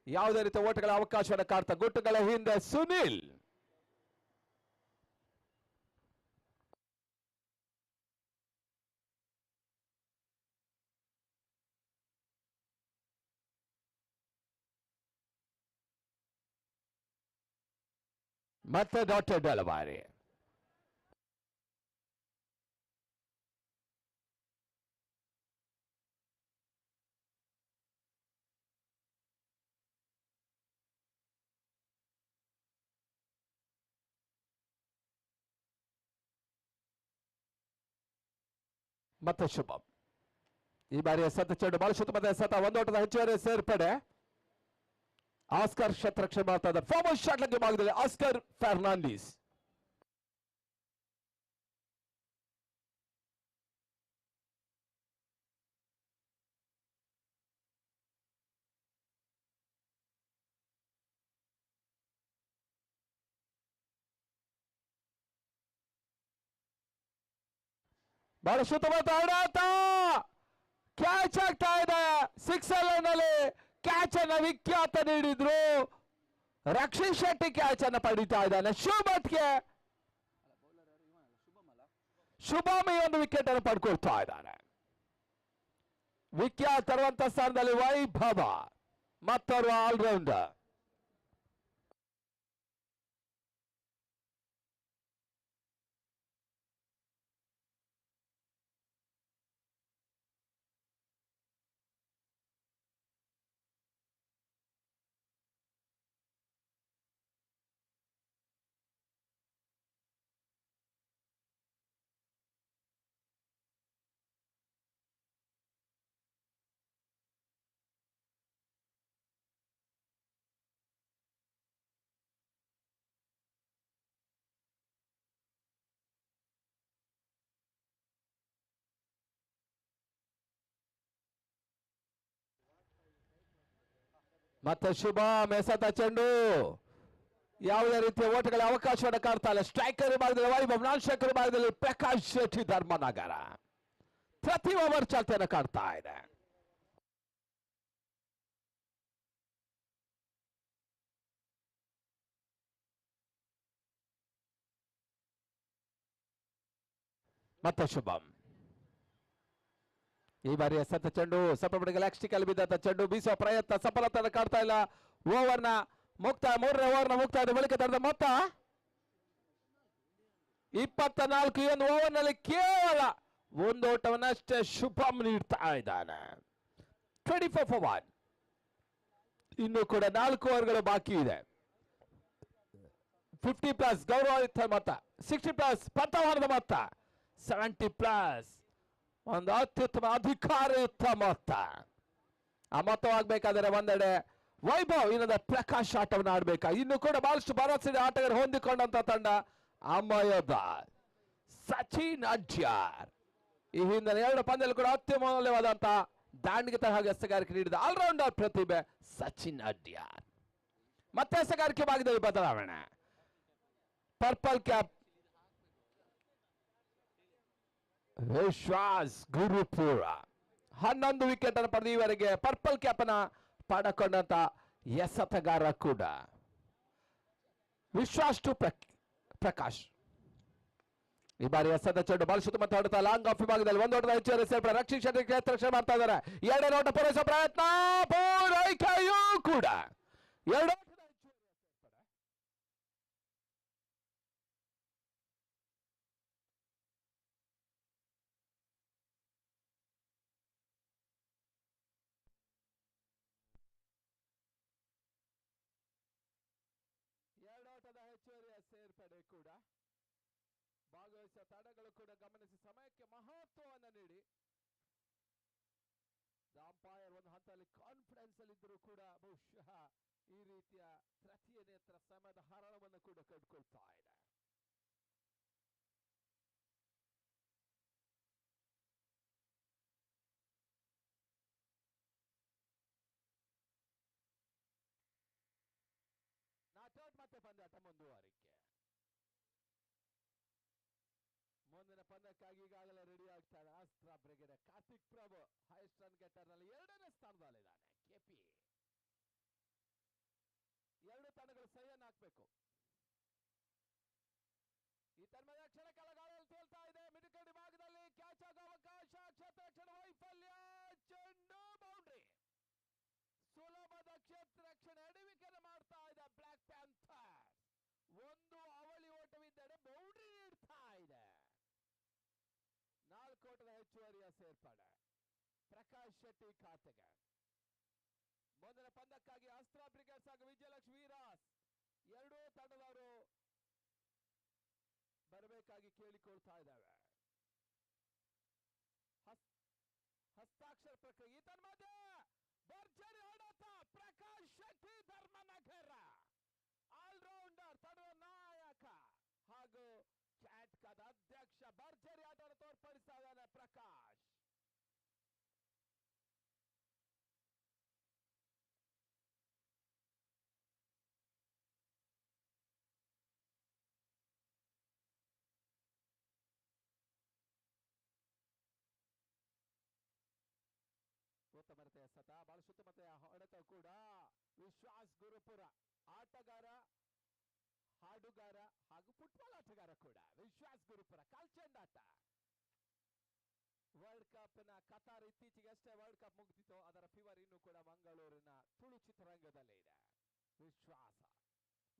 ಯಾವುದೇ ರೀತಿಯ ಓಟಗಳ ಅವಕಾಶವನ್ನು ಕಾಡ್ತಾ ಗುಟ್ಟುಗಳ ಹಿಂದೆ ಸುನಿಲ್. ಮತ್ತೆ ಡಾಟೆಡ್ ಡೆಲಿವರಿ. ಮತ್ತೆ ಶುಭಂ. ಈ ಬಾರಿ ಎಸೆತ ಚೆಂಡು ಬಹಳ ಶುದ್ಧ ಎಸೆತ, ಒಂದೋಟದ ಹೆಚ್ಚುವರಿ ಸೇರ್ಪಡೆ. ಆಸ್ಕರ್ ಶತರಕ್ಷಣೆ ಮಾಡ್ತಾ ಇದ್ದಾರೆ. ಫಾರ್ಮರ್ ಶಾಟ್ ಲಗ್ಗೆ ಭಾಗದಲ್ಲಿ ಆಸ್ಕರ್ ಫರ್ನಾಂಡಿಸ್. ಬಹಳ ಸುತ್ತಮುತ್ತ ಆಡಾಟ, ಕ್ಯಾಚ್ ಆಗ್ತಾ ಇದೆ. 6 ನಲ್ಲಿ ಕ್ಯಾಚ್ ಅನ್ನ ವಿಖ್ಯಾತ ನೀಡಿದ್ರು. ರಕ್ಷಿತ್ ಶೆಟ್ಟಿ ಕ್ಯಾಚ್ ಅನ್ನ ಪಡಿತಾ ಇದ್ದಾನೆ. ಶುಭಮ್ ಈ ಒಂದು ವಿಕೆಟ್ ಅನ್ನು ಪಡ್ಕೊಳ್ತಾ ಇದ್ದಾನೆ. ವಿಖ್ಯಾತ ತರುವಂತ ಸ್ಥಾನದಲ್ಲಿ ವೈಭವ ಮತ್ತೋರ್ವ ಆಲ್ರೌಂಡರ್. ಮತ್ತೆ ಶುಭಮ್ ಎಸೆತ ಚೆಂಡು ಯಾವುದೇ ರೀತಿಯ ಓಟಗಳ ಅವಕಾಶವನ್ನು ಕಾಡ್ತಾ ಇಲ್ಲ. ಸ್ಟ್ರೈಕರ್ ವಿಭಾಗದಲ್ಲಿ ವೈಭವ್, ನಾನ್ ಸ್ಟ್ರೈಕರ್ ವಿಭಾಗದಲ್ಲಿ ಪ್ರಕಾಶ್ ಶೆಟ್ಟಿ ಧರ್ಮನಗರ ಪ್ರತಿ ಓವರ್ ಚಾಲ್ತಿಯನ್ನು ಕಾಡ್ತಾ ಇದೆ. ಮತ್ತೆ ಶುಭಮ್ ಈ ಬಾರಿ ಎಸೆತ ಚೆಂಡು ಸಪಪಡಿಗೆ ಲೆಗ್ಸ್ಟಿಕಲ್ ಬಿದ್ದಂತ ಚೆಂಡು ಬೀಸುವ ಪ್ರಯತ್ನ ಸಫಲತೆ ಕಾಡ್ತಾ ಇಲ್ಲ. ಓವರ್ನ ಮುಕ್ತಾಯ, 3ನೇ ಓವರ್ನ ಮುಕ್ತಾಯದ ಬಳಿಕ ತಡೆದ ಮೊತ್ತ 24. ಈ ಒಂದು ಓವರ್ನಲ್ಲಿ ಕೇವಲ ಒಂದು ಓಟವನ್ನಷ್ಟೇ ಶುಭಮ್ ನೀಡ್ತಾ ಇದ್ದಾನೆ. 24 for 1. ಇನ್ನು ಕೂಡ 4 ಓವರ್ಗಳು ಬಾಕಿ ಇದೆ. 50+ ಗೌರವಾನ್ವಿತ ಮೊತ್ತ, 60+ ಪತಮಾನದ ಮೊತ್ತ, 70+ ಒಂದು ಅತ್ಯುತ್ತಮ ಅಧಿಕಾರಯುಕ್ತ ಮೊತ್ತ. ಆ ಮೊತ್ತವಾಗಬೇಕಾದರೆ ಒಂದೆಡೆ ವೈಭವ್, ಇನ್ನೊಂದು ಪ್ರಕಾಶ್ ಆಟವನ್ನು ಆಡಬೇಕಾ. ಇನ್ನು ಕೂಡ ಬಹಳಷ್ಟು ಭರವಸೆ ಆಟಗಾರ ಹೊಂದಿಕೊಂಡಂತ ತಂಡ ಅಮಯೋಧ ಸಚಿನ್ ಅಡ್ಯಾರ್. ಈ ಹಿಂದಿನ 2 ಪಂದ್ಯದಲ್ಲಿ ಕೂಡ ಅತ್ಯಮೂಲ್ಯವಾದಂತ ದಾಂಡಿಗೆ ತರಹ ಎಸೆಗಾರಿಕೆ ನೀಡಿದ ಆಲ್ರೌಂಡರ್ ಪ್ರತಿಭೆ ಸಚಿನ್ ಅಡ್ಯಾರ್. ಮತ್ತೆ ಎಸೆಗಾರಿಕೆ ಭಾಗದಲ್ಲಿ ಬದಲಾವಣೆ. ಪರ್ಪಲ್ ಕ್ಯಾಪ್ ವಿಶ್ವಾಸ್ ಗುರುಪುರ 11 ವಿಕೆಟ್ ಅನ್ನು ಪಡೆದು ಈವರೆಗೆ ಪರ್ಪಲ್ ಕ್ಯಾಪ್ ಅನ್ನ ಪಡೆಕೊಂಡಂತ ಎಸೆತಗಾರ ಕೂಡ ವಿಶ್ವಾಸ್ ಟು ಪ್ರಕಾಶ್. ಈ ಬಾರಿ ಎಸೆತ ಚೆಂಡು ಬಾಲ್ ಸುತ್ತಮುತ್ತ ಹೊಡೆತ ಲಾಂಗ್ ಆಫ್ ವಿಭಾಗದಲ್ಲಿ ಒಂದು ಓಟದ ಹೆಚ್ಚುವರಿ ಸೇರ್ಪಡೆ. ರಕ್ಷಿತ್ ಶೆಟ್ಟಿ ರಕ್ಷಣೆ ಮಾಡ್ತಾ ಇದ್ದಾರೆ. 2ನೇ ಓಟ ಪೂರೈಸುವ ಪ್ರಯತ್ನ, ಪೂರೈಕೆಯೂ ಕೂಡ 2 ಓಟದ ಹೆಚ್ಚುವರಿ ಸೇರ್ಪಡೆ. ಓಟದ ಹೆಚ್ಚುವರಿಯ ಸೇರ್ಪಡೆ ಕೂಡ ಭಾಗವಹಿಸುವ ತಂಡಗಳು ಕೂಡ ಗಮನಿಸಿ ಸಮಯಕ್ಕೆ ಮಹತ್ವವನ್ನು ನೀಡಿ. ಅಂಪೈರ್ ಒಂದು ಹಂತದಲ್ಲಿ ಕಾನ್ಫಿಡೆನ್ಸ್ ಅಲ್ಲಿ ಇದ್ದರೂ ಕೂಡ ಬಹುಶಃ ಈ ರೀತಿಯ ತೃತೀಯ ನೇತ್ರ ಸಮಯದ ಹರಣವನ್ನು ಕೂಡ ಕಂಡುಕೊಳ್ತಾ ಇದೆ. ನಾಟೌಟ್ ಮತ್ತೆ ಪಂದ್ಯಾಟ ಮುಂದುವರಿಕೆ. ಮುಂದಿನ ಪಂದ್ಯಕ್ಕಾಗಿ ಈಗಾಗಲೇ ರೆಡಿ ಆಗ್ತಾರೆ ಅಸ್ತ್ರ ಬ್ರಿಗೇಡ್. ಕಾರ್ತಿಕ್ ಪ್ರಭು ಹೈಯೆಸ್ಟ್ ರನ್ ಗೆಟರ್ ನಲ್ಲಿ 2ನೇ ಸ್ಥಾನದಲ್ಲಿದ್ದಾನೆ. ಕೆಪಿ 2 ತಂಡಗಳು ಸಹಿಯನ್ನು ಹಾಕಬೇಕು. ಈ ತನ್ಮಯ ಕ್ಷಣ ಕೆಳಗಾಲಲ್ಲಿ ತೇಲ್ತಾ ಇದೆ. ಮಿಡಿಕಡಿ ಭಾಗದಲ್ಲಿ ಕ್ಯಾಚ್ ಆಗುವ ಅವಕಾಶ, ಕ್ಷೇತ್ರ ರಕ್ಷಣೆ ವೈಫಲ್ಯ, ಚೆಂಡು ಬೌಂಡ್ರಿ. ಸುಲಭದ ಕ್ಷೇತ್ರ ರಕ್ಷಣೆ ಎಡವಿಕೆಯನ್ನು ಮಾಡ್ತಾ ಇದೆ ಬ್ಲಾಕ್ ಪ್ಯಾಂಥರ್ಸ್. ಒಂದು ಅವಳಿ ಓಟವಿದ್ದರೆ ಬೌಂಡ್ರಿ ನೀಡ್ತಾ ಇದೆ. 4 ಓಟದ ಹೆಚ್ಚುವರಿಯ ಸೇರ್ಪಡೆ ಪ್ರಕಾಶ್ ಶೆಟ್ಟಿ ಖಾತೆಗೆ. ಮುಂದಿನ ಪಂದ್ಯಕ್ಕಾಗಿ ಅಸ್ತ್ರ ಬ್ರಿಗೇಡ್ಸ್ ಹಾಗೂ ವಿಜಯಲಕ್ಷ್ಮಿ ವೀರಾಸ್ 2 ತಂಡದವರು ಬರಬೇಕಾಗಿ ಕೇಳಿಕೊಳ್ತಾ ಇದ್ದಾವೆ. ಹಸ್ತಾಕ್ಷರ ಪ್ರಕ್ರಿಯೆ. ಈ ತನ್ಮಧ್ಯೆ ಭರ್ಜರಿ ಹೊಡೆತ ಪ್ರಕಾಶ್ ಶೆಟ್ಟಿ ಧರ್ಮನಗರ ಆಲ್ರೌಂಡರ್ ತಂಡದ ನಾಯಕ ಹಾಗೂ ಕ್ಯಾಟ್ಕದ ಅಧ್ಯಕ್ಷ ಭರ್ಜರಿ ಆಟವನ್ನು ತೋರ್ಪಡಿಸ್ತಾ ಇದ್ದಾನೆ ಪ್ರಕಾಶ್. ಎಸೆತ ಬಹಳ ಸುತ್ತಮುತ್ತ ಹೊಡೆತ ಕೂಡ. ವಿಶ್ವಾಸ್ ಗುರುಪುರ ಆಟಗಾರ, ಹಾಡುಗಾರ ಹಾಗೂ ಫುಟ್ಬಾಲ್ ಆಟಗಾರ ಕೂಡ. ವಿಶ್ವಾಸ್ ಗುರುಪುರ ಕಾಲ್ಚೆಂಡಾಟ. ವರ್ಲ್ಡ್ ಕಪ್ ನ ಕತಾರ್ ಇತ್ತೀಚೆಗೆ ಅಷ್ಟೇ ವರ್ಲ್ಡ್ ಕಪ್ ಮುಗಿದಿತ್ತು. ಅದರ ಫೀವರ್ ಇನ್ನೂ ಕೂಡ ಮಂಗಳೂರಿನ ತುಳು ಚಿತ್ರರಂಗದಲ್ಲಿ ಇದೆ. ವಿಶ್ವಾಸ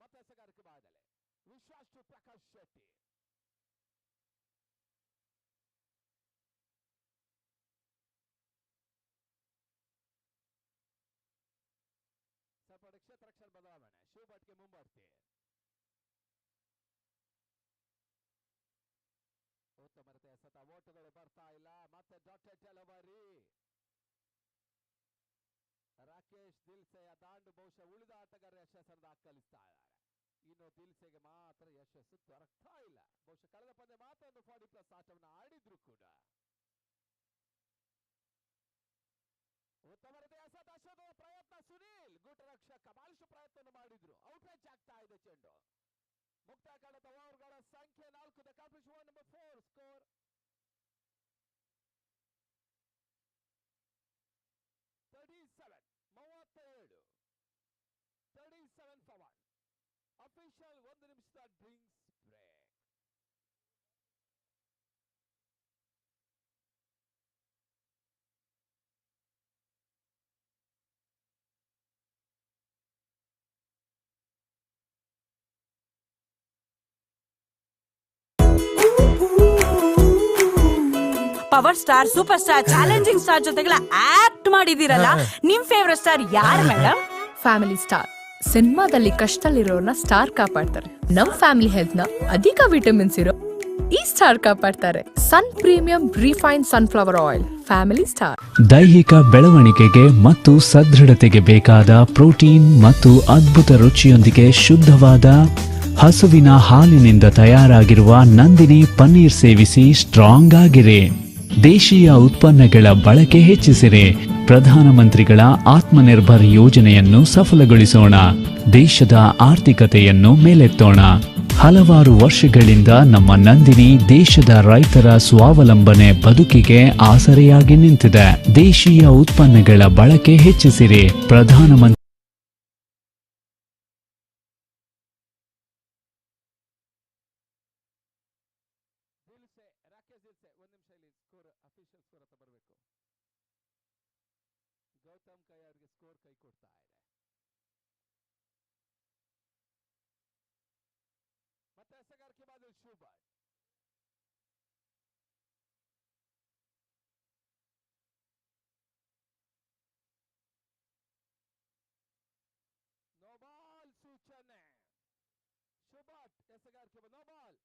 ಮತ್ತೆ ಎಸೆಗಾರಿಕೆ ಭಾಗದಲ್ಲಿ ವಿಶ್ವಾಸ್ ಟು ಪ್ರಕಾಶ್ ಶೆಟ್ಟಿ. ಸ್ವಲ್ಪ ಕ್ಷೇತ್ರಕ್ಷರ ಬದಲಾವಣೆ. ಶಿವಭಟ್ಗೆ ಮುಂಬಡ್ತಿ. ಉತ್ತಮ ರೀತಿಯ ಎಸೆತ. ಓಟಗಳು ಬರ್ತಾ ಇಲ್ಲ. ಮತ್ತೆ ಡಾಟೆಡ್ ಡೆಲಿವರಿ. ರಾಕೇಶ್ ದಿಲ್ಸೆಯ ದಾಂಡು ಬಹುಶಃ ಉಳಿದ ಆಟಗಾರ ಯಶಸ್ಸನ್ನು ದಾಖಲಿಸ್ತಾ ಇದ್ದಾರೆ. ಇನ್ನು ದಿಲ್ಸೆಗೆ ಮಾತ್ರ ಯಶಸ್ಸು ದೊರಕ್ತಾ ಇಲ್ಲ. ಬಹುಶಃ ಕಳೆದ ಪಂದ್ಯ ಮಾತ್ರ ಒಂದು 40+ ಆಟವನ್ನು ಆಡಿದ್ರು ಕೂಡ. ಉತ್ತಮ ರೀತಿಯ ಎಸೆತ. ಶೋಧದ ಪ್ರಯತ್ನ. ಸುನೀಲ್ ಗೂಟರಕ್ಷಕ ಬಹಳಷ್ಟು ಪ್ರಯತ್ನ ಮಾಡಿದ್ರು. ಔಟ್ರೇಜ್ ಆಗ್ತಾ ಇದೆ ಚೆಂಡು. ಮುಕ್ತಾಯ ಕಾಣದ ಓವರ್ಗಳ ಸಂಖ್ಯೆ 4. The competition number 4 score 37 37 for 1. Official 1 ನಿಮಿಷದ drinks break. Power star, super star, challenging star ಜೊತೆಗೆಲ್ಲ ಆಕ್ಟ್ ಮಾಡಿದಿರಲ್ಲ, ನಿಮ್ ಫೇವರೆಟ್ ಸ್ಟಾರ್ ಯಾರು ಮೇಡಮ್? Family star. ಸಿನಿಮಾದಲ್ಲಿ ಕಷ್ಟದಲ್ಲಿರೋರ್ನ ಸ್ಟಾರ್ ಕಾಪಾಡ್ತಾರೆ. ನಮ್ ಫ್ಯಾಮಿಲಿ ಹೆಲ್ತ್ ನ ಅಧಿಕ ವಿಟಮಿನ್ಸ್ ಇರೋ ಈ ಸ್ಟಾರ್ ಕಾಪಾಡ್ತಾರೆ. Sun premium refined sunflower oil. Family star. ದೈಹಿಕ ಬೆಳವಣಿಗೆಗೆ ಮತ್ತು ಸದೃಢತೆಗೆ ಬೇಕಾದ ಪ್ರೋಟೀನ್ ಮತ್ತು ಅದ್ಭುತ ರುಚಿಯೊಂದಿಗೆ ಶುದ್ಧವಾದ ಹಸುವಿನ ಹಾಲಿನಿಂದ ತಯಾರಾಗಿರುವ ನಂದಿನಿ ಪನ್ನೀರ್ ಸೇವಿಸಿ ಸ್ಟ್ರಾಂಗ್ ಆಗಿರಿ. ದೇಶೀಯ ಉತ್ಪನ್ನಗಳ ಬಳಕೆ ಹೆಚ್ಚಿಸಿರಿ. ಪ್ರಧಾನಮಂತ್ರಿಗಳ ಆತ್ಮನಿರ್ಭರ್ ಯೋಜನೆಯನ್ನು ಸಫಲಗೊಳಿಸೋಣ. ದೇಶದ ಆರ್ಥಿಕತೆಯನ್ನು ಮೇಲೆತ್ತೋಣ. ಹಲವಾರು ವರ್ಷಗಳಿಂದ ನಮ್ಮ ನಂದಿನಿ ದೇಶದ ರೈತರ ಸ್ವಾವಲಂಬನೆ ಬದುಕಿಗೆ ಆಸರೆಯಾಗಿ ನಿಂತಿದೆ. ದೇಶೀಯ ಉತ್ಪನ್ನಗಳ ಬಳಕೆ ಹೆಚ್ಚಿಸಿರಿ. ಪ್ರಧಾನಮಂತ್ರಿ ರಾಕೇಶ್ ದಿಲ್ಸೆ 1 ನಿಮಿಷ ಇಲ್ಲಿ ಸ್ಕೋರ್ ಅಫಿಷಿಯಲ್ ಸ್ಕೋರ್ ಅಂತ ಬರಬೇಕು. ಗೌತಮ್ ಕೈ ಅವರಿಗೆ ಸ್ಕೋರ್ ಕೈ ಕೊಡ್ತಾ ಇದೆ. ಮತ್ತೆ ಎಸೆಗಾರಿಕೆ ಬಾದಲ್ ಶಿವಭಟ್. ನೋ ಬಾಲ್ ಸೂಚನೆ. ಶಿವಭಟ್ ಎಸೆಗಾರಿಕೆ ನೋ ಬಾಲ್.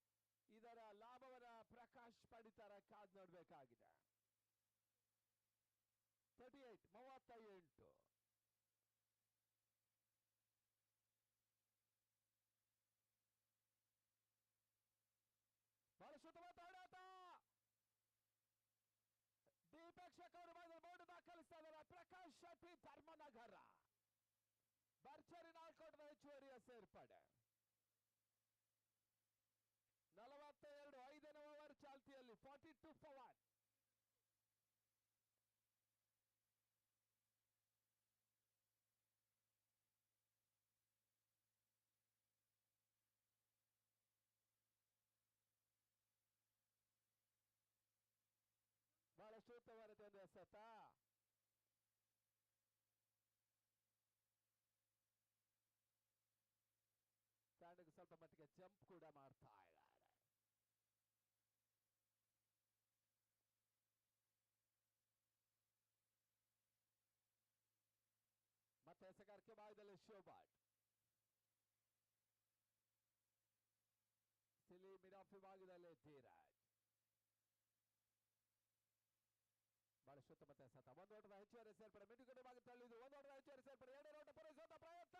ಇದರ ಲಾಭವನ್ನ ಪ್ರಕಾಶ್ ಪಡಿತರ ಕಾದ್ ನೋಡ್ಬೇಕಾಗಿದೆ. 38 ಬಹಳ ಸುತ್ತಮುತ್ತ ಹೊಡೆತ. ದೀಪಕ್ಷಕ್ ಅವರು ಬೋರ್ಡ್ ದಾಖಲಿಸ್ತಾ ಇದ್ದಾರೆ. ಪ್ರಕಾಶ್ ಶೆಟ್ಟಿ ಧರ್ಮನಗರ ಭರ್ಜರಿ ನಾಲ್ಕೌಟದ ಹೆಚ್ಚುವರಿಯ ಸೇರ್ಪಡೆ. 42 5ನೇ ಓವರ್ ಚಾಲ್ತಿಯಲ್ಲಿ 42 for 1. ಬಹಳಷ್ಟು ಉತ್ತಮವಾದ ಒಂದು ಎಸೆತ. ಸ್ಟ್ಯಾಂಡಿಗೆ ಸ್ವಲ್ಪ ಮಟ್ಟಿಗೆ ಜಂಪ್ ಕೂಡ ಮಾಡ್ತಾ ಇದ್ದಾರೆ. ಮತ್ತೆ ಎಸೆಗಾರಿಕೆ ಭಾಗದಲ್ಲಿ ಶಿವಭಟ್. ಸಿಲಿ ಮಿಡ್ ಆಫ್ ವಿಭಾಗದಲ್ಲಿ ಧೀರಜ್. ಬಹಳ ಸುತ್ತಮುತ್ತ ಎಸೆತ. ಒಂದು ಓಟದ ಹೆಚ್ಚುವರಿ ಸೇರ್ಪಡೆ. ಮಿಡುಗಡೆ ಭಾಗ ತಳ್ಳಿದು. ಒಂದು ಓಟದ ಹೆಚ್ಚುವರಿ ಸೇರ್ಪಡೆ. 2ನೇ ಓಟ ಪೂರೈಸುವಂತ ಪ್ರಯತ್ನ.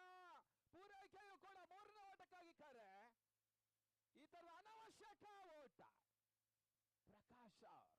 ಪೂರೈಕೆಯು ಕೂಡ 3ನೇ ಓಟಕ್ಕಾಗಿ ಕರೆ. ಈ ತರದ ಅನವಶ್ಯಕ ಓಟ. ಪ್ರಕಾಶ್ ಔಟ್.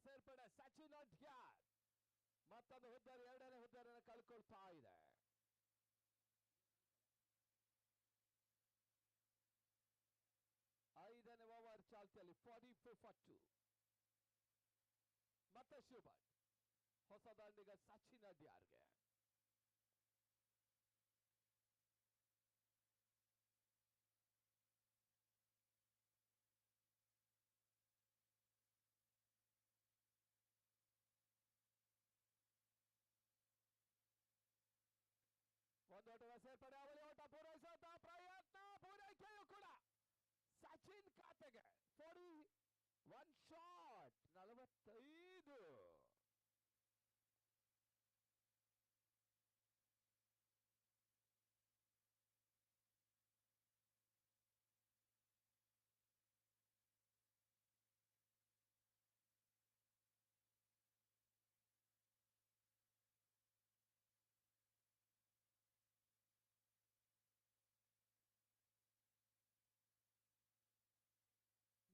ಸೇರ್ಪಡೆ ಸಚಿನ್ ಅಡ್ಯಾರ್. ಮತ್ತೊಂದು ಹುದ್ದಾರಿ, ಎರಡನೇ ಹುದ್ದಾರಿಯನ್ನು ಕಳ್ಕೊಳ್ತಾ ಇದೆ. ಐದನೇ ಓವರ್ ಚಾಲ್ತಿಯಲ್ಲಿ 40-2. ಮತ್ತೆ ಶುಭಟ್ ಹೊಸ ದಾಂಡಿಗ ಸಚಿನ್ ಅಡ್ಯಾರ್ಗೆ. ಒಂದು ಓಟದ ಸೇರ್ಪಡೆ, ಅವಳಿ ಓಟ ಪೂರೈಸುವಂತಹ ಪ್ರಯತ್ನ, ಪೂರೈಕೆಯೂ ಕೂಡ ಸಚಿನ್ ಖಾತೆಗೆ. 41 shot, 45.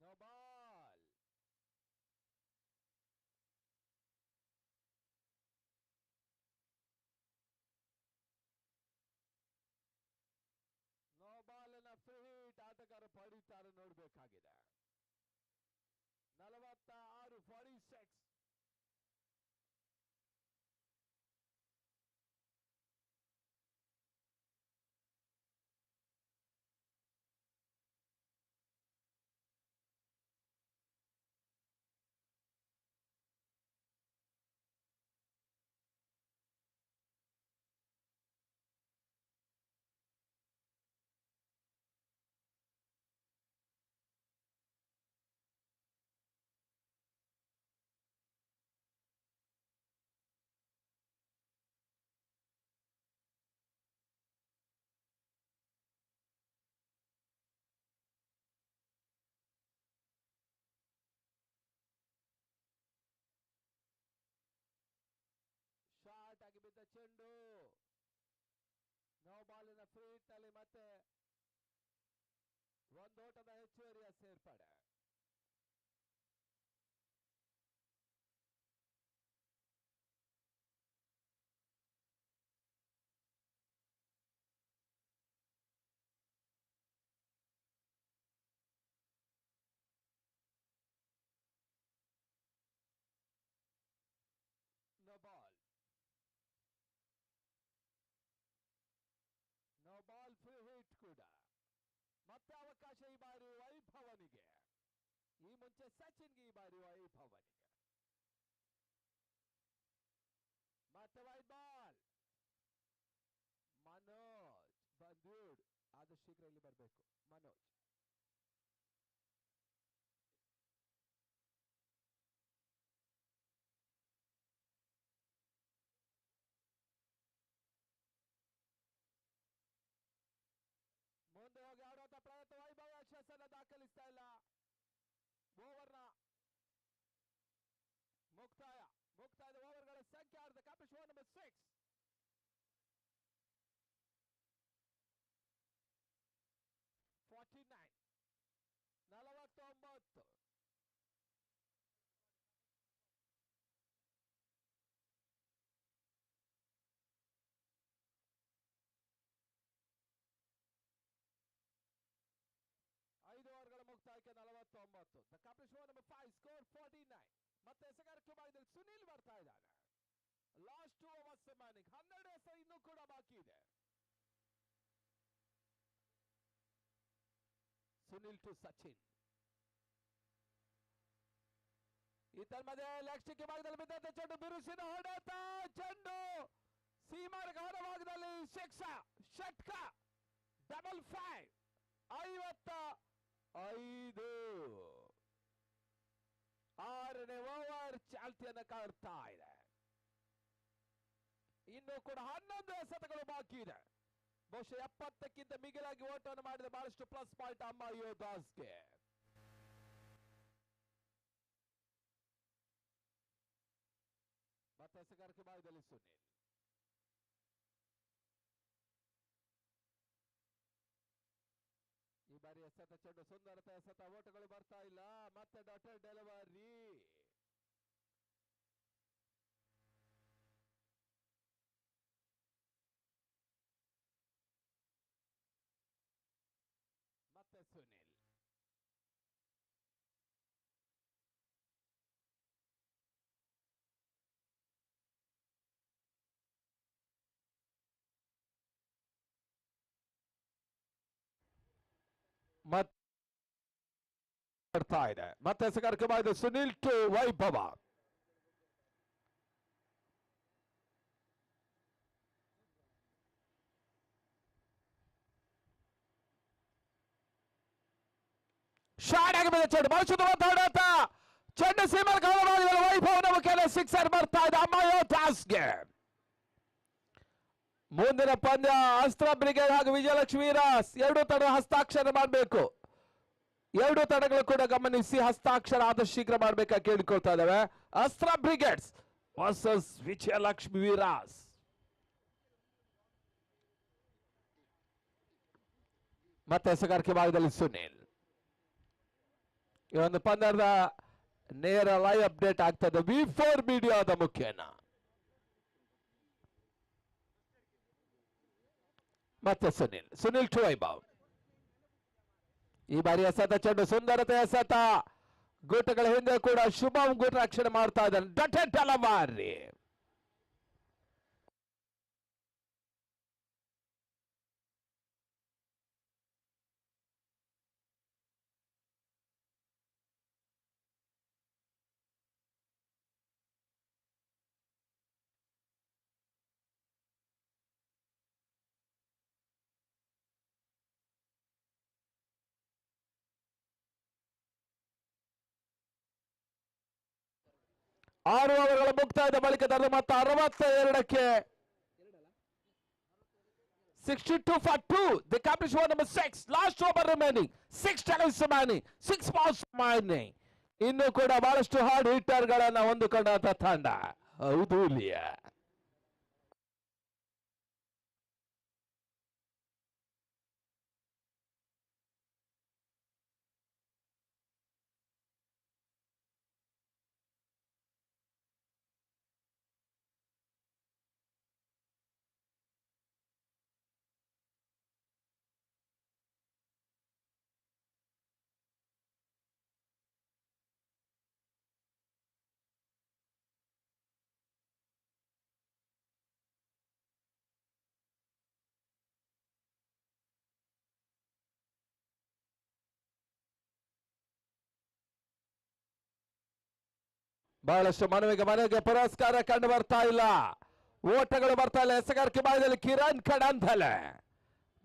No ball. No ball free hit ಆಟಗಾರ ಪಡೀತಾರೆ, ನೋಡಬೇಕಾಗಿದೆ. 46-46. ಶಾರ್ಟ್ ಆಗಿ ಬಿದ್ದ ಚೆಂಡು, ನೋ ಬಾಲಿನ ಫ್ರೀ ಹಿಟ್ ನಲ್ಲಿ ಮತ್ತೆ ಒಂದು ಓಟದ ಹೆಚ್ಚುವರಿಯ ಸೇರ್ಪಡೆ. No ball, no ball, free hit ಕೂಡ. ಮತ್ತೆ ಅವಕಾಶ ಈ ಬಾರಿ ವೈಭವನಿಗೆ. ಈ ಮುಂಚೆ ಸಚಿನ್ಗೆ, ಈ ಬಾರಿ ವೈಭವನಿಗೆ. ಮತ್ತೆ ವೈಡ್ ಬಾಲ್. ಮನೋಜ್ ಬಂದೂಡ್ ಆದಷ್ಟು ಶೀಘ್ರ ಇಲ್ಲಿ ಬರಬೇಕು. ಮನೋಜ್ ಮುಂದೆ ಹೋಗಿ ಆಡುವಂತ ಪ್ರಯತ್ನ, ವೈಭವ ಯಶಸ್ಸನ್ನು ದಾಖಲಿಸ್ತಾ ಇಲ್ಲ. ಓವರ್ನ ಮುಕ್ತಾಯದ ಓವರ್ಗಳ ಸಂಖ್ಯೆ ಆಡಿದ ಕ್ಯಾಪ್ಟನ್ ಓವರ್ ನಂಬರ್ 6. 49, 49. ಐದು ಓವರ್ಗಳ ಮುಕ್ತಾಯಕ್ಕೆ 49. The captain over number 5 score 49. ಮತ್ತೆ ಎಸೆಗಾರಿಕೆ ಭಾಗದಲ್ಲಿ ಸುನಿಲ್ ಬರ್ತಾ ಇದ್ದಾನೆ. Last 2 overs remaining. 12 ಎಸೆ ಇನ್ನೂ ಕೂಡ ಬಾಕಿ ಇದೆ. ಸುನಿಲ್ ಟು ಸಚಿನ್. ಇತರ ಮಧ್ಯೆ ಲೆಗ್ ಭಾಗದಲ್ಲಿ ಬಿದ್ದಂತೆ ಚೆಂಡು, ಬಿರುಸಿನ ಹೊಡೆತ, ಚೆಂಡು ಸೀಮಾರ್ಗ ಹೊರ ಭಾಗದಲ್ಲಿ ಷಟ್ಕ. ಡಬಲ್ 5. 55. 6ನೇ ಓವರ್ ಚಾಲ್ತಿಯನ್ನು ಕಾಡ್ತಾ ಇದೆ. ಇನ್ನು ಕೂಡ 11 ಎಸೆತಗಳು ಬಾಕಿ ಇದೆ. ಬಹುಶಃ 70ಕ್ಕಿಂತ ಮಿಗಿಲಾಗಿ ಓಟವನ್ನು ಮಾಡಿದ ಬಹಳಷ್ಟು ಪ್ಲಸ್ ಪಾಯಿಂಟ್ ಅಮ್ಮ ಯೋಧಾಸ್ಗೆ. ಮತ್ತೆ ಎಸೆಗಾರಿಕೆ ಭಾಗದಲ್ಲಿ ಸುನಿಲ್. ಈ ಬಾರಿ ಎಸೆತ ಚೆಂಡು, ಸುಂದರತೆ ಎಸೆತ, ಓಟಗಳು ಬರ್ತಾ ಇಲ್ಲ. ಮತ್ತೆ ಡಾಟರ್ ಡೆಲಿವರಿ. ಬರ್ತಾ ಇದೆ. ಮತ್ತೆ ಎಸೆಗಾರಿಕೆ ಸುನಿಲ್ ಟು ವೈಭವ. ಶಾಟ್ ಆಗಿ ಬಂದ ಚೆಂಡು ಬಳಸುತ್ತ ಹೊಡೆತ ಚೆಂಡು ಸೀಮಲ್ ವೈಭವನ ಮುಖೇನ ಸಿಕ್ಸರ್ ಬರ್ತಾ ಇದೆ ಅಮ್ಮಯ್ಯ ಟಾಸ್ಗೆ. ಮುಂದಿನ ಪಂದ್ಯ ಅಸ್ತ್ರ ಬ್ರಿಗೇಡ್ ಹಾಗೂ ವಿಜಯಲಕ್ಷ್ಮಿ ವೀರಾಸ್ ಎರಡು ತಂಡ ಹಸ್ತಾಕ್ಷರ ಮಾಡಬೇಕು. ಎರಡು ತಂಡಗಳು ಕೂಡ ಗಮನಿಸಿ ಹಸ್ತಾಕ್ಷರ ಆದಷ್ಟು ಶೀಘ್ರ ಮಾಡಬೇಕಾಗಿ ಕೇಳಿಕೊಳ್ತಾ ಇದ್ದಾವೆ. ಅಸ್ತ್ರ ಬ್ರಿಗೇಡ್ಸ್ ವರ್ಸಸ್ ವಿಜಯಲಕ್ಷ್ಮಿ ವೀರಾಸ್. ಮತ್ತೆ ಎಸೆಗಾರಿಕೆ ಭಾಗದಲ್ಲಿ ಸುನಿಲ್. ಈ ಒಂದು ಪಂದ್ಯದ ನೇರ ಲೈವ್ ಅಪ್ಡೇಟ್ ಆಗ್ತದೆ V4 ಮೀಡಿಯಾದ ಮುಖೇನ. ಮತ್ತೆ ಸುನಿಲ್ ಟು ವೈಭವ್. ಈ ಬಾರಿ ಎಸೆತ ಚೆಂಡು ಸುಂದರತೆ ಎಸೆತ ಗೂಟಗಳ ಹಿಂದೆ ಕೂಡ ಶುಭಂ ಗೂಟ ರಕ್ಷಣೆ ಮಾಡ್ತಾ ಇದ್ದಾನೆ. ಡಟೆಟ್ ಅಲಮಾರಿ ಆರು ಓವರ್ಗಳ ಮುಕ್ತಾಯದ ಬಳಿಕ ಮತ್ತು 62ಕ್ಕೆ 62 for 2. They accomplish one number 6. Last over remaining. 6 challenges remaining. 6 balls remaining. ಇನ್ನು ಕೂಡ ಬಹಳಷ್ಟು ಹಾರ್ಡ್ ಹಿಟ್ಟರ್ ಗಳನ್ನ ಹೊಂದಿಕೊಂಡಂತ ತಂಡ. ಹೌದು ಇಲ್ಲಿಯಾ ಬಹಳಷ್ಟು ಮನೆಗೆ ಪುರಸ್ಕಾರ ಕಂಡು ಬರ್ತಾ ಇಲ್ಲ. ಓಟಗಳು ಬರ್ತಾ ಇಲ್ಲ. ಎಸೆಗಾರಿಕೆ ಭಾಗದಲ್ಲಿ ಕಿರಣ್ ಕಡಂಧಲೆ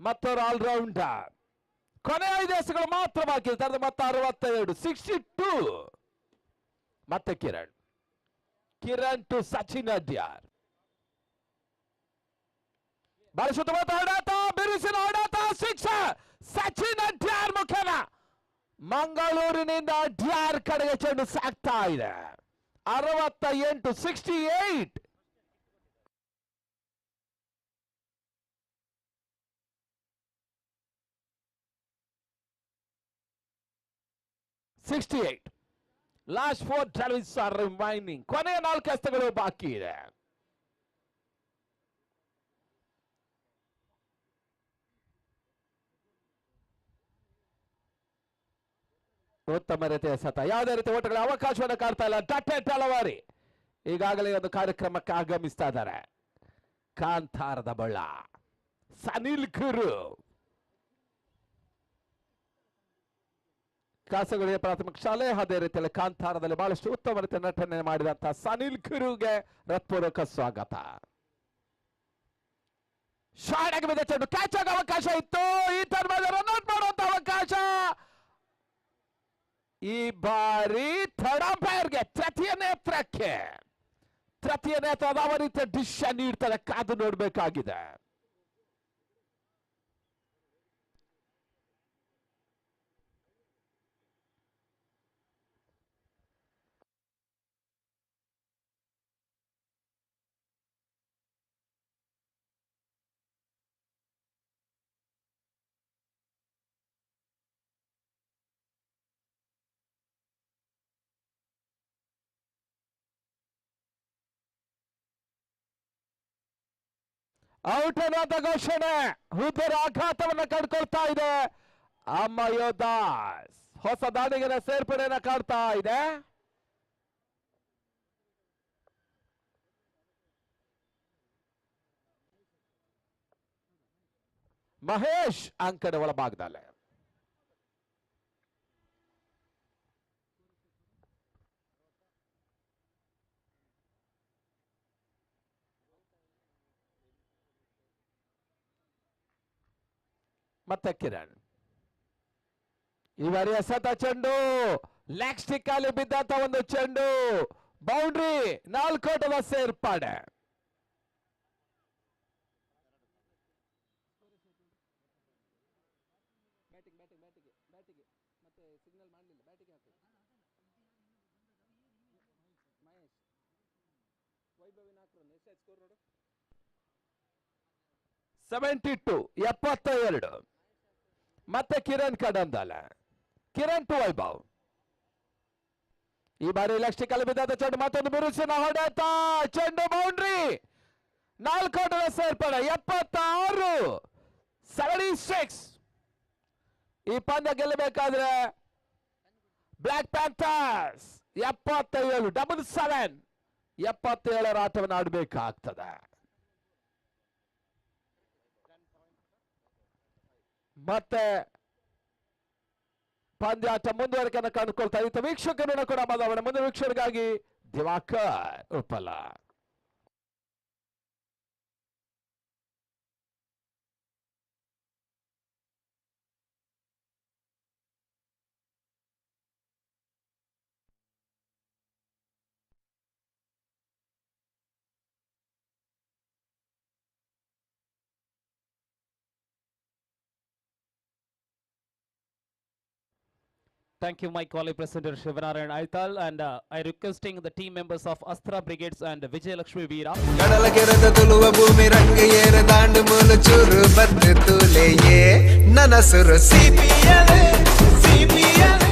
ಮತ್ತೊರು ಆಲ್ರೌಂಡರ್. ಕೊನೆ 5 ಎಸೆಗಳು ಮಾತ್ರ ಬಾಕಿ ಇರ್ತಾರೆ. ಮತ್ತೆ 62 62. ಮತ್ತೆ ಕಿರಣ್ ಟು ಸಚಿನ್ ಅಡ್ಯಾರ್. ಬಹಳ ಹೊಡೆತ ಬಿರುಸಿನ ಹೊಡೆತ ಸಿಕ್ಸರ್ ಸಚಿನ್ ಅಡ್ಯಾರ್ ಮುಖೇನ ಮಂಗಳೂರಿನಿಂದ ಅಡ್ಯಾರ್ ಕಡೆಗೆ ಚೆಂಡು ಸಾಕ್ತಾ ಇದೆ. 68 68. Last 4 challenges are remaining. ಕೊನೆಯ 4 ಎಸೆತಗಳು ಬಾಕಿ ಇದೆ. ಉತ್ತಮ ರೀತಿಯ ಎಸೆತ. ಯಾವುದೇ ರೀತಿಯ ಓಟಗಳ ಅವಕಾಶವನ್ನು ಕಾಡ್ತಾ ಇಲ್ಲ. ಡಟೆಟ್ ಅಲವಾರಿ ಈಗಾಗಲೇ ಒಂದು ಕಾರ್ಯಕ್ರಮಕ್ಕೆ ಆಗಮಿಸ್ತಾ ಇದ್ದಾರೆ. ಕಾಂತಾರದ ಬಳ್ಳ ಸನಿಲ್ ಕುರು. ಕಾಸರಗೋಡಿನ ಪ್ರಾಥಮಿಕ ಶಾಲೆ ಅದೇ ರೀತಿಯಲ್ಲಿ ಕಾಂತಾರದಲ್ಲಿ ಬಹಳಷ್ಟು ಉತ್ತಮ ರೀತಿಯ ನಟನೆ ಮಾಡಿದಂತಹ ಸನಿಲ್ ಕುರುಗೆ ಹೃತ್ಪೂರ್ವಕ ಸ್ವಾಗತ. ಶಾಟ್ ಆಗಿ ಬಿದ್ದ ಚೆಂಡು ಕ್ಯಾಚ್ ಆಗೋ ಅವಕಾಶ ಇತ್ತು. ಈ ಟರ್ನ್ ರನ್ಔಟ್ ಮಾಡುವಂತ ಅವಕಾಶ. ಈ ಬಾರಿ ಥರ್ಡ್ ಅಂಪೈರ್ಗೆ ತೃತೀಯ ನೇತ್ರಕ್ಕೆ ಯಾವ ರೀತಿಯ ಡಿಸಿಷನ್ ನೀಡ್ತಾರೆ ಕಾದು ನೋಡಬೇಕಾಗಿದೆ. ಔಟ್ ಅನ್ನುವಂತ ಘೋಷಣೆ ಹೃದಯ ಆಘಾತವನ್ನ ಕಂಡುಕೊಳ್ತಾ ಇದೆ. ಅಮ್ಮಯ್ಯ ದಾಸ್ ಹೊಸ ದಾಳಿಗಳ ಸೇರ್ಪಡೆಯನ್ನ ಕಾಡ್ತಾ ಇದೆ. ಮಹೇಶ್ ಅಂಕಣ ಒಳಭಾಗದಲ್ಲೇ ಮತ್ತೆ ಕಿರಣ್. ಈ ಬಾರಿ ಎಸೆತ ಚೆಂಡು ಲೆಗ್ ಸ್ಟಿಕ್ ಅಲ್ಲಿ ಬಿದ್ದಂತ ಒಂದು ಚೆಂಡು, ಬೌಂಡ್ರಿ, 4 ಓಟದ ಸೇರ್ಪಾಡೆ. ಮತ್ತೆ ಸಿಗ್ನಲ್ ಮಾಡಲಿಲ್ಲ, ಬ್ಯಾಟಿಗೆ ಹಾಕಿ. ಮಹೇಶ್ ವೈಭವಿನ ಹಾಕ್ರಲ್ಲ, ಎಷ್ಟು ಸ್ಕೋರ್ ನೋಡು. 72 72. ಮತ್ತೆ ಕಿರಣ್ ಕಡಂದಲ, ಕಿರಣ್ ಟು ವೈಭವ್. ಈ ಬಾರಿ ಲೆಗ್ ಅಲ್ಲಿ ಬಿದ್ದ ಚೆಂಡು, ಮತ್ತೊಂದು ಬಿರುಸಿನ ಹೊಡೆತ, ಚೆಂಡು ಬೌಂಡ್ರಿ, 4 ಓಟದ ಸೇರ್ಪಡೆ. 76 76. ಈ ಪಂದ್ಯ ಗೆಲ್ಲಬೇಕಾದ್ರೆ ಬ್ಲಾಕ್ ಪ್ಯಾಂಥರ್ಸ್ 77 77 77 ಆಟವನ್ನು ಆಡಬೇಕಾಗ್ತದೆ. ಮತ್ತೆ ಪಂದ್ಯಾಟ ಮುಂದುವರಿಕೆಯನ್ನು ಕಂಡುಕೊಳ್ತಾ ಇತ್ತು. ವೀಕ್ಷಕರನ್ನು ಕೂಡ ಬದಲಾವಣೆ. ಮುಂದಿನ ವೀಕ್ಷಕರಿಗಾಗಿ Diwakar Uppala. Thank you, my colleague President Shivanarayan Aital, and I requesting the team members of Astra Brigades and Vijay Lakshmi Veera. ಕಡಲ ಕೆರೆದ ತುಳುವ ಭೂಮಿ ರಂಗ ಏರ ದಾಂಡು ಮೂಲು ಚೂರು ಬದ್ದು ತೂಲೆಯೇ ನನ್ನ ಸುರು ಸಿಪಿಯಲೆ ಸಿಪಿಯಲೆ.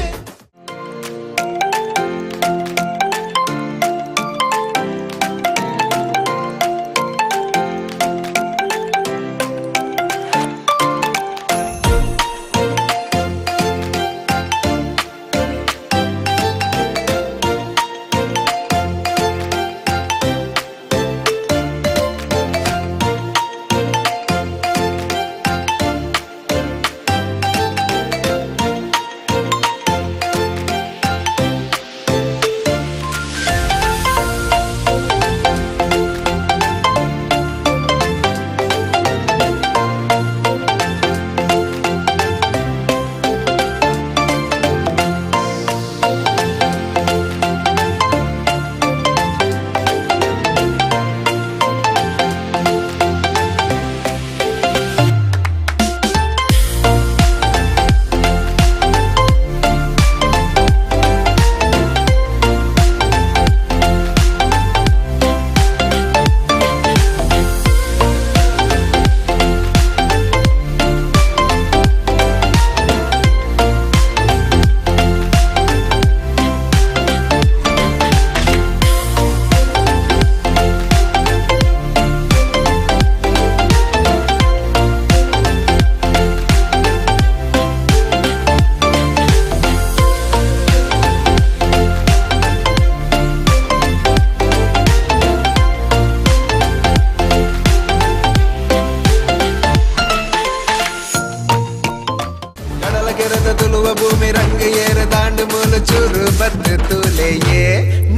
ಭೂಮಿ ರಂಗ ಏರ ದಾಂಡು ಮೂಲು ಚೂರು ಬದ್ದು ತೂಲೆಯೇ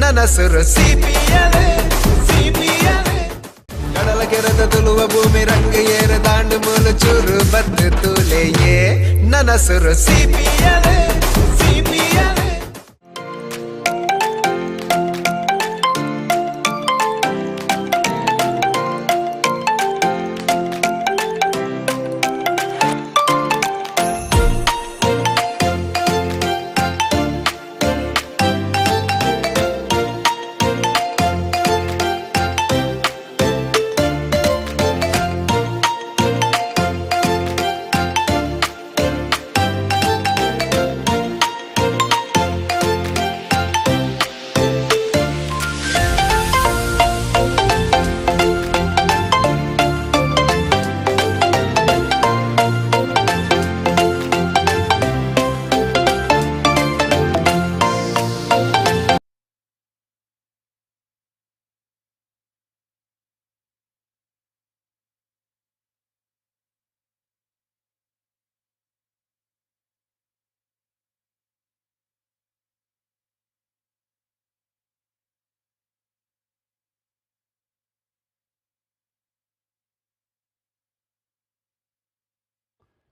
ನನ್ನ ಸುರು ಸಿಪಿಯಲೆ ಸಿಪಿಯಲೆ. ಕಡಲ ಕೆರೆದ ತುಳುವ ಭೂಮಿ ರಂಗ ಏರ ದಾಂಡು ಮೂಲು ಚೂರು ಬದ್ದು ತೂಲೆಯೇ ನನ್ನ ಸುರು ಸಿಪಿಯಲೆ ಸಿಪಿಯಲೆ.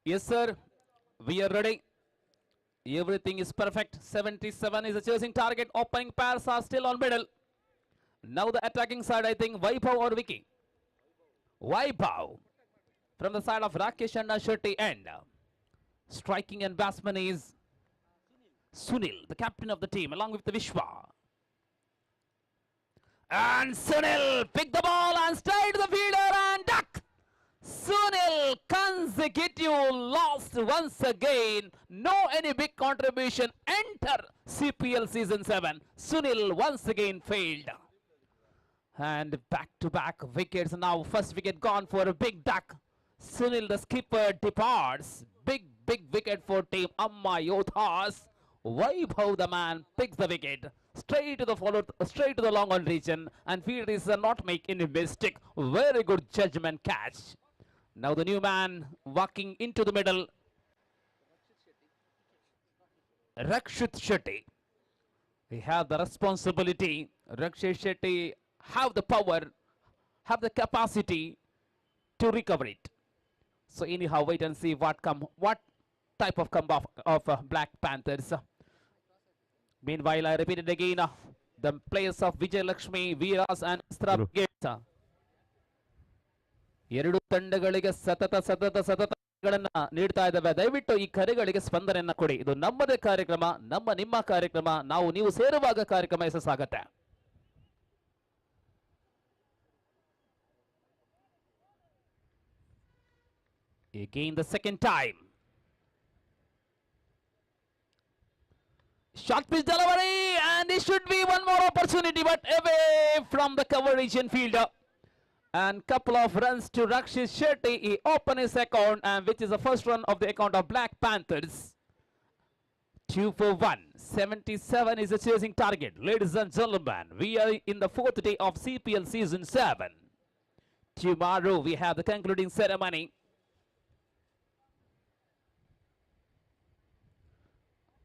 Yes, sir. We are ready. Everything is perfect. 77 is the chasing target. Opening pairs are still on middle. Now the attacking side, I think, Vaibhav or Vicky. Vaibhav from the side of Rakesh and Shetty end. Striking and batsman is Sunil, the captain of the team, along with the Vishwa. And Sunil pick the ball and straight to the fielder and duck. Sunil consecutive lost once again. No any big contribution. Enter CPL season 7. Sunil once again failed. And back-to-back wickets now. First wicket gone for a big duck. Sunil the skipper departs. Big wicket for team Amma Yothas. Vaibhav the man picks the wicket. Straight to the long on region. And fielder is not make any mistake. Very good judgment catch. Now the new man walking into the middle. Rakshit Shetty. He have the responsibility. Rakshit Shetty have the power, have the capacity to recover it. So anyhow, wait and see what type of comeback of Black Panthers. Meanwhile, I repeat it again, the players of Vijay Lakshmi, Veeras and Astra Brigades. ಎರಡು ತಂಡಗಳಿಗೆ ಸತತಗಳನ್ನ ನೀಡ್ತಾ ಇದ್ದಾವೆ. ದಯವಿಟ್ಟು ಈ ಕರೆಗಳಿಗೆ ಸ್ಪಂದನೆಯನ್ನ ಕೊಡಿ. ಇದು ನಮ್ಮದೇ ಕಾರ್ಯಕ್ರಮ, ನಿಮ್ಮ ಕಾರ್ಯಕ್ರಮ. ನೀವು ಸೇರುವಾಗ ಕಾರ್ಯಕ್ರಮ ಯಶಸ್ಸಾಗತ್ತೆ. Again the second time. Short pitch delivery and it should be one more opportunity but away from the cover region fielder. And couple of runs to Rakshit Shetty. He opened his account and which is the first run of the account of Black Panthers. 2 for 1. 77 is the chasing target. Ladies and gentlemen, we are in the 4th day of CPL season 7. Tomorrow we have the concluding ceremony.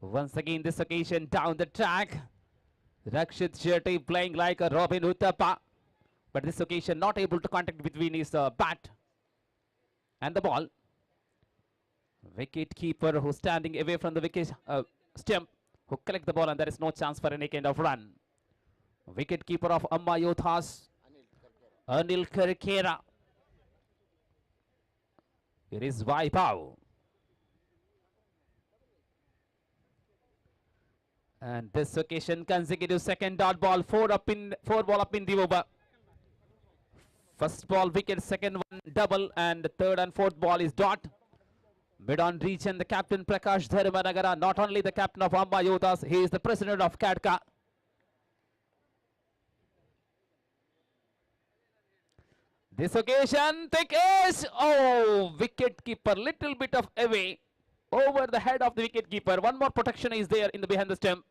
Once again this occasion down the track. Rakshit Shetty playing like a Robin Uthappa. But this occasion not able to contact between his bat and the ball. Wicket keeper who's standing away from the wicket stump who collect the ball and there is no chance for any kind of run. Wicket keeper of Amma Yothas, Anil Karkera. It is Vaibhav. And this occasion consecutive second dot ball, four ball up in the over. First ball wicket, second one double, and the third and fourth ball is dot. Mid on region, the captain Prakash Dharmanagara, not only the captain of Amma Yothas, he is the president of Kadka. This occasion, thick ace. Oh, wicket keeper, little bit of away over the head of the wicket keeper. One more protection is there in the behind the stump.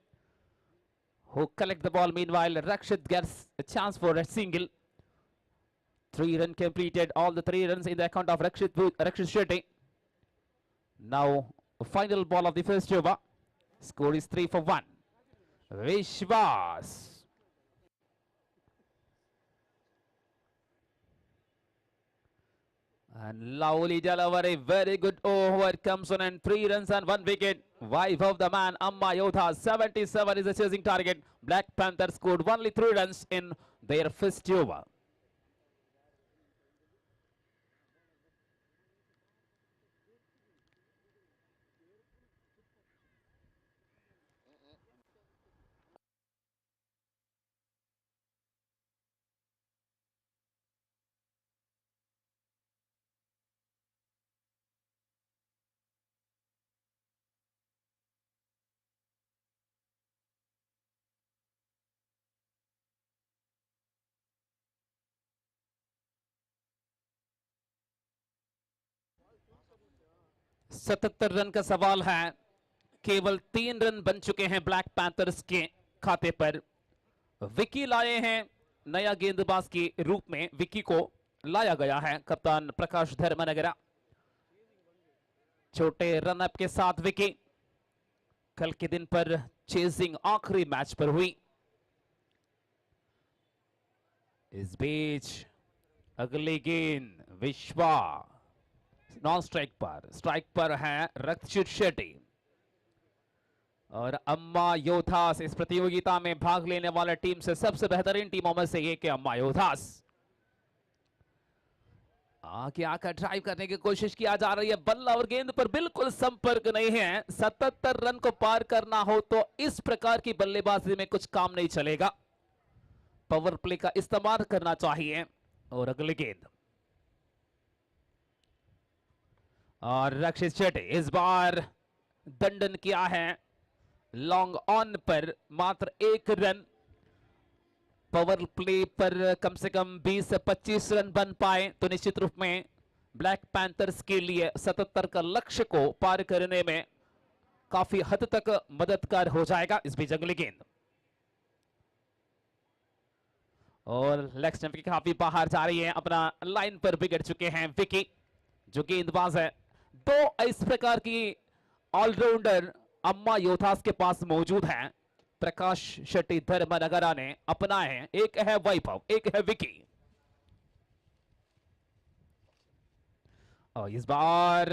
Who collect the ball? Meanwhile, Rakshit gets a chance for a single. 3 runs completed. All the 3 runs in the account of Rakshit Shetty. Now, final ball of the first over. Score is 3 for 1. Vishwas. And lovely delivery. Very good over. Comes on and 3 runs and 1 wicket. Vaibhav the man. Amma Yothas. 77 is the chasing target. Black Panther scored only 3 runs in their first over. सतहत्तर run का सवाल है. केवल 3 run बन चुके हैं black panthers के खाते पर. विकी लाए हैं नया गेंदबाज के रूप में. विकी को लाया गया है कप्तान प्रकाश धर्मनगरा. छोटे रन अप के साथ विकी. कल के दिन पर चेजिंग आखिरी मैच पर हुई. इस बीच अगली गेंद विश्वा नॉन स्ट्राइक पर है रक्षित शेट्टी और अम्मा योद्धास इस प्रतियोगिता में भाग लेने वाले टीम से सबसे बेहतरीन टीमों में से एक है अम्मा योद्धास। आगे आकर ड्राइव करने की कोशिश किया जा रही है, बल्ला और गेंद पर बिल्कुल संपर्क नहीं है। 77 रन को पार करना हो तो इस प्रकार की बल्लेबाजी में कुछ काम नहीं चलेगा, पावर प्ले का इस्तेमाल करना चाहिए। और अगली गेंद और रक्षित शेट्टी इस बार दंडन किया है लॉन्ग ऑन पर, मात्र 1 रन। पावर प्ले पर कम से कम 20 से 25 रन बन पाए तो निश्चित रूप में ब्लैक पैंथर्स के लिए 77 का लक्ष्य को पार करने में काफी हद तक मददगार हो जाएगा। इस बीच अगली गेंद और लेग स्टंप की काफी बाहर जा रही है, अपना लाइन पर बिगड़ चुके हैं विकी जो गेंदबाज है। 2 इस प्रकार की ऑलराउंडर अम्मा योद्धास के पास मौजूद हैं। प्रकाश शेट्टी धर्मनगरा ने अपनाए हैं, एक है वैभव, एक है विकी। और इस बार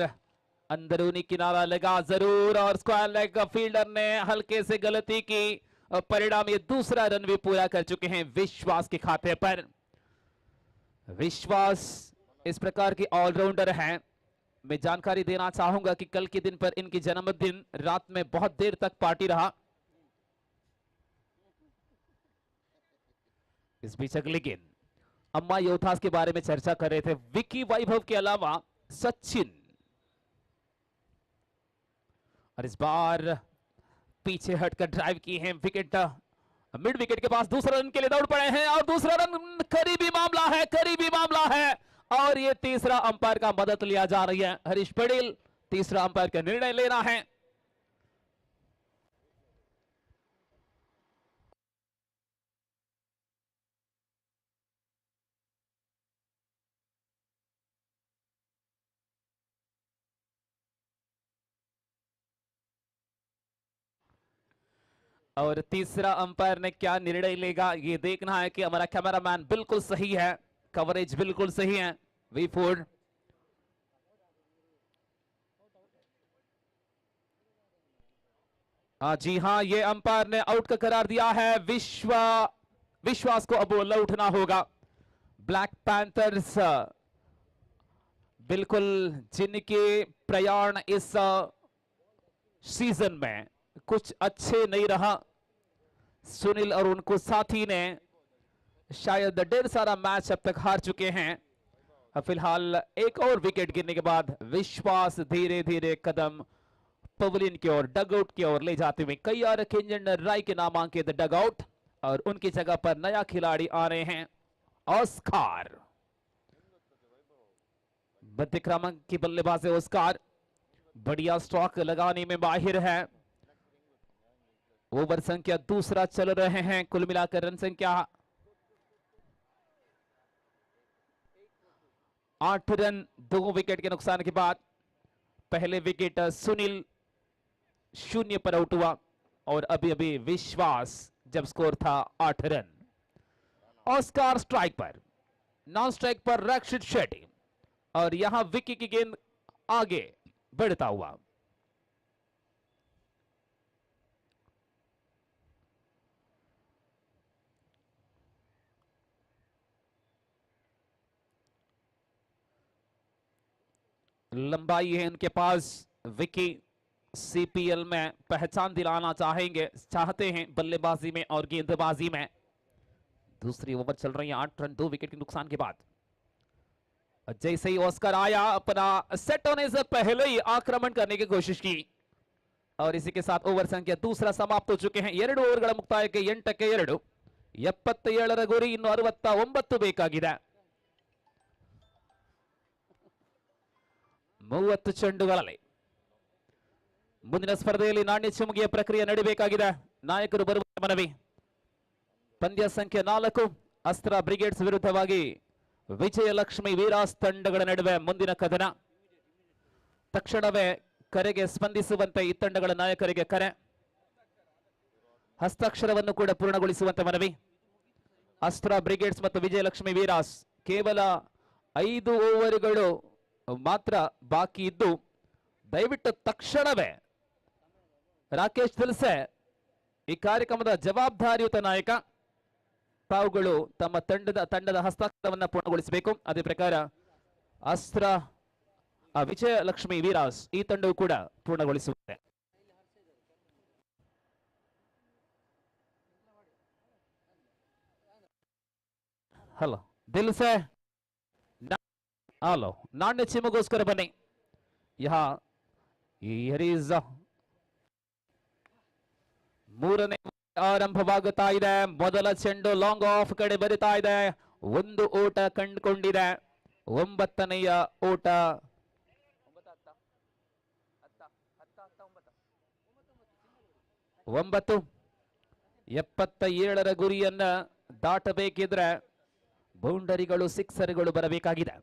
अंदरूनी किनारा लगा जरूर और स्क्वायर लेग फील्डर ने हल्के से गलती की, परिणाम ये दूसरा रन भी पूरा कर चुके हैं विश्वास के खाते पर। विश्वास इस प्रकार की ऑलराउंडर हैं। मैं जानकारी देना चाहूंगा कि कल के दिन पर इनकी जन्मदिन रात में बहुत देर तक पार्टी रहा। इस बीच अगली गेंद अम्मा योद्धास के बारे में चर्चा कर रहे थे विकी वैभव के अलावा सचिन, और इस बार पीछे हटकर ड्राइव की है विकेट, मिड विकेट के पास दूसरा रन के लिए दौड़ पड़े हैं और दूसरा रन करीबी मामला है और ये तीसरा अंपायर का मदद लिया जा रही है। हरीश पटेल तीसरा अंपायर का निर्णय लेना है। और तीसरा अंपायर ने क्या निर्णय लेगा ये देखना है कि हमारा कैमरामैन बिल्कुल सही है, कवरेज बिल्कुल सही है। V4 जी हां, ये अंपायर ने आउट का करार दिया है। विश्वास को अब लौटना होगा। ब्लैक पैंथर्स बिल्कुल जिनके प्रयाण इस सीजन में कुछ अच्छे नहीं रहा, सुनील और उनको साथी ने शायद ढेर सारा मैच अब तक हार चुके हैं। फिलहाल एक और विकेट गिरने के बाद विश्वास धीरे धीरे कदम पवलिन की ओर, डगआउट की ओर ले जाते हुए कई खिंजन राय के नामांकित डगआउट, और उनकी जगह पर नया खिलाड़ी आ रहे हैं ऑस्कार। मध्य क्रमांक की बल्लेबाज है ऑस्कार, बढ़िया स्ट्रोक लगाने में माहिर है। ओवर संख्या दूसरा चल रहे हैं, कुल मिलाकर रन संख्या 8 रन 2 विकेट के नुकसान के बाद। पहले विकेट सुनील 0 पर आउट हुआ और अभी अभी विश्वास जब स्कोर था 8 रन। ऑस्कार स्ट्राइक पर, नॉन स्ट्राइक पर रक्षित शेट्टी, और यहां विकी की गेंद आगे बढ़ता हुआ। लंबाई है उनके पास। विकी सीपीएल में पहचान दिलाना चाहते हैं बल्लेबाजी में और गेंदबाजी में। दूसरी ओवर चल रही है, 8 रन 2 विकेट के नुकसान के बाद। जैसे ही ऑस्कर आया, अपना सेट होने से पहले ही आक्रमण करने की कोशिश की, और इसी के साथ ओवर संख्या दूसरा समाप्त हो चुके हैं। 2 ओवरಗಳ ಮುಕ್ತಾಯಕ್ಕೆ 8-2 77 ಗುರಿ, ಇನ್ನು 69 ಬೇಕಾಗಿದೆ। 30 ಚೆಂಡುಗಳಲ್ಲಿ ಮುಂದಿನ ಸ್ಪರ್ಧೆಯಲ್ಲಿ ನಾಣ್ಯ ಚಿಮುಕಿಯ ಪ್ರಕ್ರಿಯೆ ನಡೆಯಬೇಕಾಗಿದೆ। ನಾಯಕರು ಬರುವ ಮನವಿ। ಪಂದ್ಯ ಸಂಖ್ಯೆ 4 ಅಸ್ತ್ರ ಬ್ರಿಗೇಡ್ಸ್ ವಿರುದ್ಧವಾಗಿ ವಿಜಯಲಕ್ಷ್ಮಿ ವೀರಾಸ್ ತಂಡಗಳ ನಡುವೆ ಮುಂದಿನ ಕದನ। ತಕ್ಷಣವೇ ಕರೆಗೆ ಸ್ಪಂದಿಸುವಂತೆ ಈ ತಂಡಗಳ ನಾಯಕರಿಗೆ ಕರೆ, ಹಸ್ತಾಕ್ಷರವನ್ನು ಕೂಡ ಪೂರ್ಣಗೊಳಿಸುವಂತೆ ಮನವಿ। ಅಸ್ತ್ರ ಬ್ರಿಗೇಡ್ಸ್ ಮತ್ತು ವಿಜಯಲಕ್ಷ್ಮಿ ವೀರಾಸ್ ಕೇವಲ 5 ಓವರ್ಗಳು ಮಾತ್ರ ಬಾಕಿ ಇದ್ದು ದಯವಿಟ್ಟು ತಕ್ಷಣವೇ ರಾಕೇಶ್ ದಿಲ್ಸೆ ಈ ಕಾರ್ಯಕ್ರಮದ ಜವಾಬ್ದಾರಿಯುತ ನಾಯಕ ತಾವುಗಳು ತಮ್ಮ ತಂಡದ ಹಸ್ತಾಕ್ಷರವನ್ನು ಪೂರ್ಣಗೊಳಿಸಬೇಕು. ಅದೇ ಪ್ರಕಾರ ಅಸ್ತ್ರ ವಿಜಯಲಕ್ಷ್ಮಿ ವೀರಾಸ್ ಈ ತಂಡವು ಕೂಡ ಪೂರ್ಣಗೊಳಿಸುತ್ತದೆ. ಹಲೋ ದಿಲ್ಸೆ, ಹಲೋ ನಾಣ್ಯ ಚಿಮ್ಮಗೋಸ್ಕರ ಬನ್ನಿ. ಮೂರನೇ ಆರಂಭವಾಗುತ್ತಾ ಇದೆ. ಮೊದಲ ಚೆಂಡು ಲಾಂಗ್ ಆಫ್ ಕಡೆ ಬರಿತಾ ಇದೆ. ಒಂದು ಓಟ ಕಂಡುಕೊಂಡಿದೆ. 9ನೆಯ ಓಟ 77ರ ಗುರಿಯನ್ನ ದಾಟಬೇಕಿದ್ರೆ ಬೌಂಡರಿಗಳು ಸಿಕ್ಸರ್ಗಳು ಬರಬೇಕಾಗಿದೆ.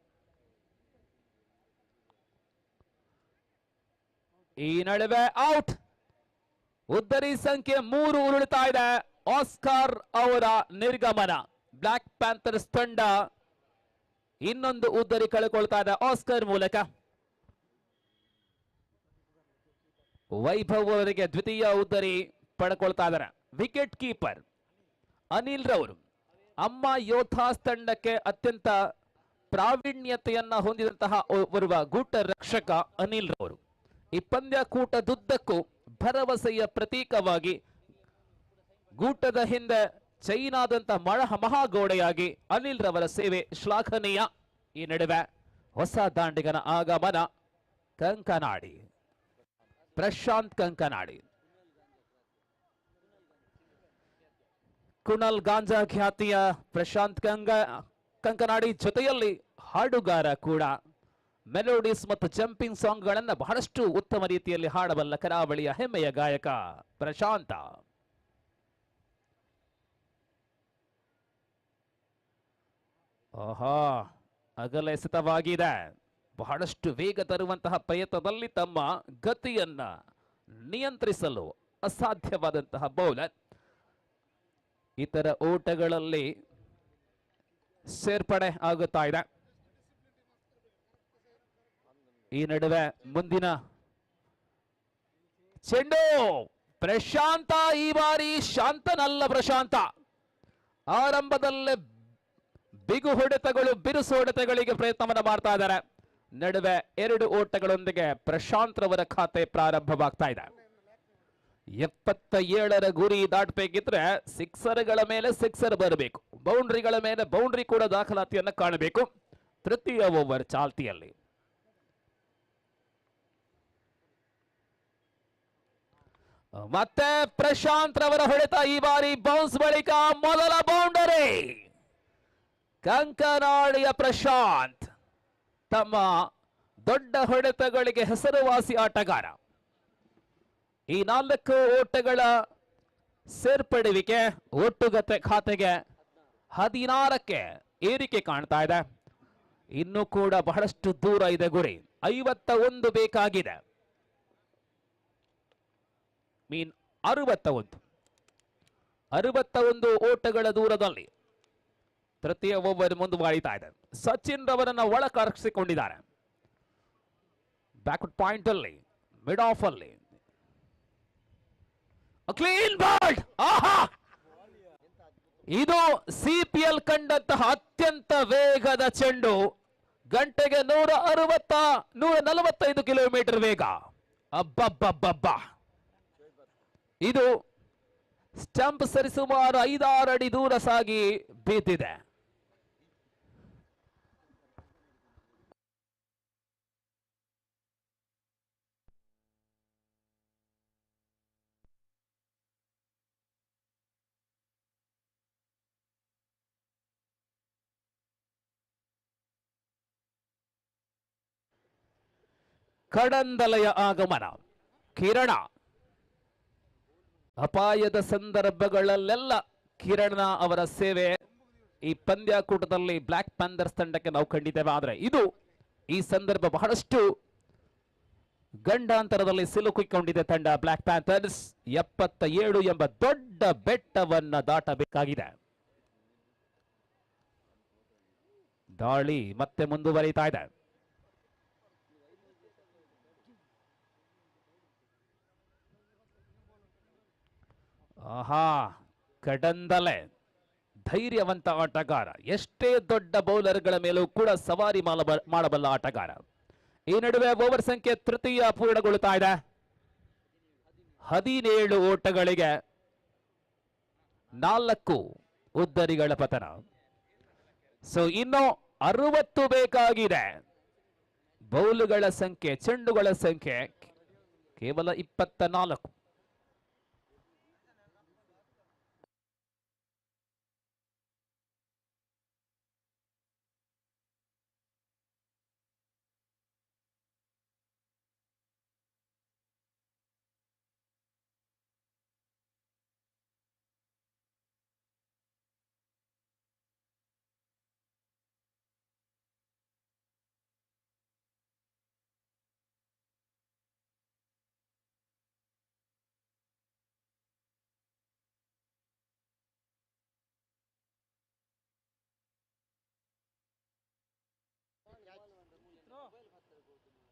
ಈ ನಡುವೆ ಔಟ್. ಉದ್ದರಿ ಸಂಖ್ಯೆ 3 ಉರುಳುತ್ತಾ ಇದೆ. ಆಸ್ಕಾರ್ ಅವರ ನಿರ್ಗಮನ. ಬ್ಲಾಕ್ ಪ್ಯಾಂಥರ್ಸ್ ತಂಡ ಇನ್ನೊಂದು ಉದ್ದರಿ ಕಳೆಕೊಳ್ತಾ ಇದೆ ಆಸ್ಕರ್ ಮೂಲಕ. ವೈಭವ್ ಅವರಿಗೆ ದ್ವಿತೀಯ ಉದ್ದರಿ ಪಡ್ಕೊಳ್ತಾ ಇದ್ದಾರೆ. ವಿಕೆಟ್ ಕೀಪರ್ ಅನಿಲ್ ರವರು. ಅಮ್ಮ ಯೋಥಾಸ್ ತಂಡಕ್ಕೆ ಅತ್ಯಂತ ಪ್ರಾವೀಣ್ಯತೆಯನ್ನ ಹೊಂದಿದಂತಹ ಓರ್ವ ಗೂಟ ರಕ್ಷಕ ಅನಿಲ್ ರವರು. ಈ ಪಂದ್ಯಕೂಟದುದ್ದಕ್ಕೂ ಭರವಸೆಯ ಪ್ರತೀಕವಾಗಿ ಗೂಟದ ಹಿಂದೆ ಚೈನಾದಂತ ಮಹಾಗೋಡೆಯಾಗಿ ಅನಿಲ್ ರವರ ಸೇವೆ ಶ್ಲಾಘನೀಯ. ಈ ನಡುವೆ ಹೊಸ ದಾಂಡಿಗನ ಆಗಮನ. ಕಂಕನಾಡಿ ಪ್ರಶಾಂತ್ ಕಂಕನಾಡಿ. ಕುಣಲ್ ಗಾಂಜಾ ಖ್ಯಾತಿಯ ಪ್ರಶಾಂತ್ ಕಂಕನಾಡಿ ಜೊತೆಯಲ್ಲಿ ಹಾಡುಗಾರ ಕೂಡ. ಮೆಲೋಡಿಸ್ ಮತ್ತು ಜಂಪಿಂಗ್ ಸಾಂಗ್ ಗಳನ್ನ ಬಹಳಷ್ಟು ಉತ್ತಮ ರೀತಿಯಲ್ಲಿ ಹಾಡಬಲ್ಲ ಕರಾವಳಿಯ ಹೆಮ್ಮೆಯ ಗಾಯಕ ಪ್ರಶಾಂತ. ಆಹಾ, ಅಗಲ ಎಸೆತವಾಗಿದೆ. ಬಹಳಷ್ಟು ವೇಗ ತರುವಂತಹ ಪ್ರಯತ್ನದಲ್ಲಿ ತಮ್ಮ ಗತಿಯನ್ನ ನಿಯಂತ್ರಿಸಲು ಅಸಾಧ್ಯವಾದಂತಹ ಬೌಲರ್. ಇತರ ಓಟಗಳಲ್ಲಿ ಸೇರ್ಪಡೆ ಆಗುತ್ತಾ ಇದೆ. ಈ ನಡುವೆ ಮುಂದಿನ ಚೆಂಡು ಪ್ರಶಾಂತ. ಈ ಬಾರಿ ಶಾಂತನಲ್ಲ ಪ್ರಶಾಂತ. ಆರಂಭದಲ್ಲೇ ಬಿಗು ಹೊಡೆತಗಳು ಬಿರುಸು ಹೊಡೆತಗಳಿಗೆ ಪ್ರಯತ್ನವನ್ನು ಮಾಡ್ತಾ ಇದ್ದಾರೆ. ನಡುವೆ 2 ಓಟಗಳೊಂದಿಗೆ ಪ್ರಶಾಂತ್ ರವರ ಖಾತೆ ಪ್ರಾರಂಭವಾಗ್ತಾ ಇದೆ. 77ರ ಗುರಿ ದಾಟಬೇಕಿದ್ರೆ ಸಿಕ್ಸರ್ಗಳ ಮೇಲೆ ಸಿಕ್ಸರ್ ಬರಬೇಕು, ಬೌಂಡ್ರಿಗಳ ಮೇಲೆ ಬೌಂಡ್ರಿ ಕೂಡ ದಾಖಲಾತಿಯನ್ನು ಕಾಣಬೇಕು. ತೃತೀಯ ಓವರ್ ಚಾಲ್ತಿಯಲ್ಲಿ. ಮತ್ತೆ ಪ್ರಶಾಂತ್ ರವರ ಹೊಡೆತ. ಈ ಬಾರಿ ಬೌನ್ಸ್ ಬಳಿಕ ಮೊದಲ ಬೌಂಡರಿ. ಕಂಕನಾಡಿಯ ಪ್ರಶಾಂತ್ ತಮ್ಮ ದೊಡ್ಡ ಹೊಡೆತಗಳಿಗೆ ಹೆಸರುವಾಸಿ ಆಟಗಾರ. ಈ 4 ಓಟಗಳ ಸೇರ್ಪಡುವಿಕೆ ಒಟ್ಟುಗತೆ ಖಾತೆಗೆ 16ಕ್ಕೆ ಏರಿಕೆ ಕಾಣ್ತಾ ಇದೆ. ಇನ್ನು ಕೂಡ ಬಹಳಷ್ಟು ದೂರ ಇದೆ ಗುರಿ. 51 ಬೇಕಾಗಿದೆ. 61 ಓಟಗಳ ದೂರದಲ್ಲಿ ತೃತೀಯ ಓವರ್ ಮುಂದುವರಿತಾ ಇದೆ. ಸಚಿನ್ ರವರನ್ನ ಒಳಕರ್ಸಿಕೊಂಡಿದ್ದಾರೆ. ಬ್ಯಾಕ್ವರ್ಡ್ ಪಾಯಿಂಟ್ ಅಲ್ಲಿ, ಮಿಡ್ ಆಫ್ ಅಲ್ಲಿ ಕ್ಲೀನ್ ಬಾಲ್. ಆಹಾ, ಇದು ಸಿಪಿಎಲ್ ಕಂಡಂತಹ ಅತ್ಯಂತ ವೇಗದ ಚೆಂಡು. ಗಂಟೆಗೆ 145 ಕಿಲೋಮೀಟರ್ ವೇಗ. ಅಬ್ಬಬ್ಬಬ್ಬಬ್ಬ. ಇದು ಸ್ಟಂಪ್ ಸರಿಸುಮಾರು 5-6 ಅಡಿ ದೂರ ಸಾಗಿ ಬೀತಿದೆ. ಕಡಂದಲೆಯ ಆಗಮನ. ಕಿರಣ. ಅಪಾಯದ ಸಂದರ್ಭಗಳಲ್ಲೆಲ್ಲ ಕಿರಣ ಅವರ ಸೇವೆ ಈ ಪಂದ್ಯಕೂಟದಲ್ಲಿ ಬ್ಲಾಕ್ ಪ್ಯಾಂಥರ್ಸ್ ತಂಡಕ್ಕೆ ನಾವು ಕಂಡಿದ್ದೇವೆ. ಆದರೆ ಇದು ಈ ಸಂದರ್ಭ ಬಹಳಷ್ಟು ಗಂಡಾಂತರದಲ್ಲಿ ಸಿಲುಕಿಕೊಂಡಿದೆ ತಂಡ ಬ್ಲಾಕ್ ಪ್ಯಾಂಥರ್ಸ್. 77 ಎಂಬ ದೊಡ್ಡ ಬೆಟ್ಟವನ್ನ ದಾಟಬೇಕಾಗಿದೆ. ದಾಳಿ ಮತ್ತೆ ಮುಂದುವರಿತಾ ಇದೆ. ಆಹಾ, ಕಡಂದಲೆ ಧೈರ್ಯವಂತ ಆಟಗಾರ, ಎಷ್ಟೇ ದೊಡ್ಡ ಬೌಲರ್ಗಳ ಮೇಲೂ ಕೂಡ ಸವಾರಿ ಮಾಡಬಲ್ಲ ಆಟಗಾರ. ಈ ನಡುವೆ ಓವರ್ ಸಂಖ್ಯೆ ತೃತೀಯ ಪೂರ್ಣಗೊಳ್ಳುತ್ತಾ ಇದೆ. 17 ಓಟಗಳಿಗೆ 4 ಉದ್ದರಿಗಳ ಪತನ. ಸೊ ಇನ್ನು 60 ಬೇಕಾಗಿದೆ. ಬೌಲುಗಳ ಸಂಖ್ಯೆ, ಚೆಂಡುಗಳ ಸಂಖ್ಯೆ ಕೇವಲ 24.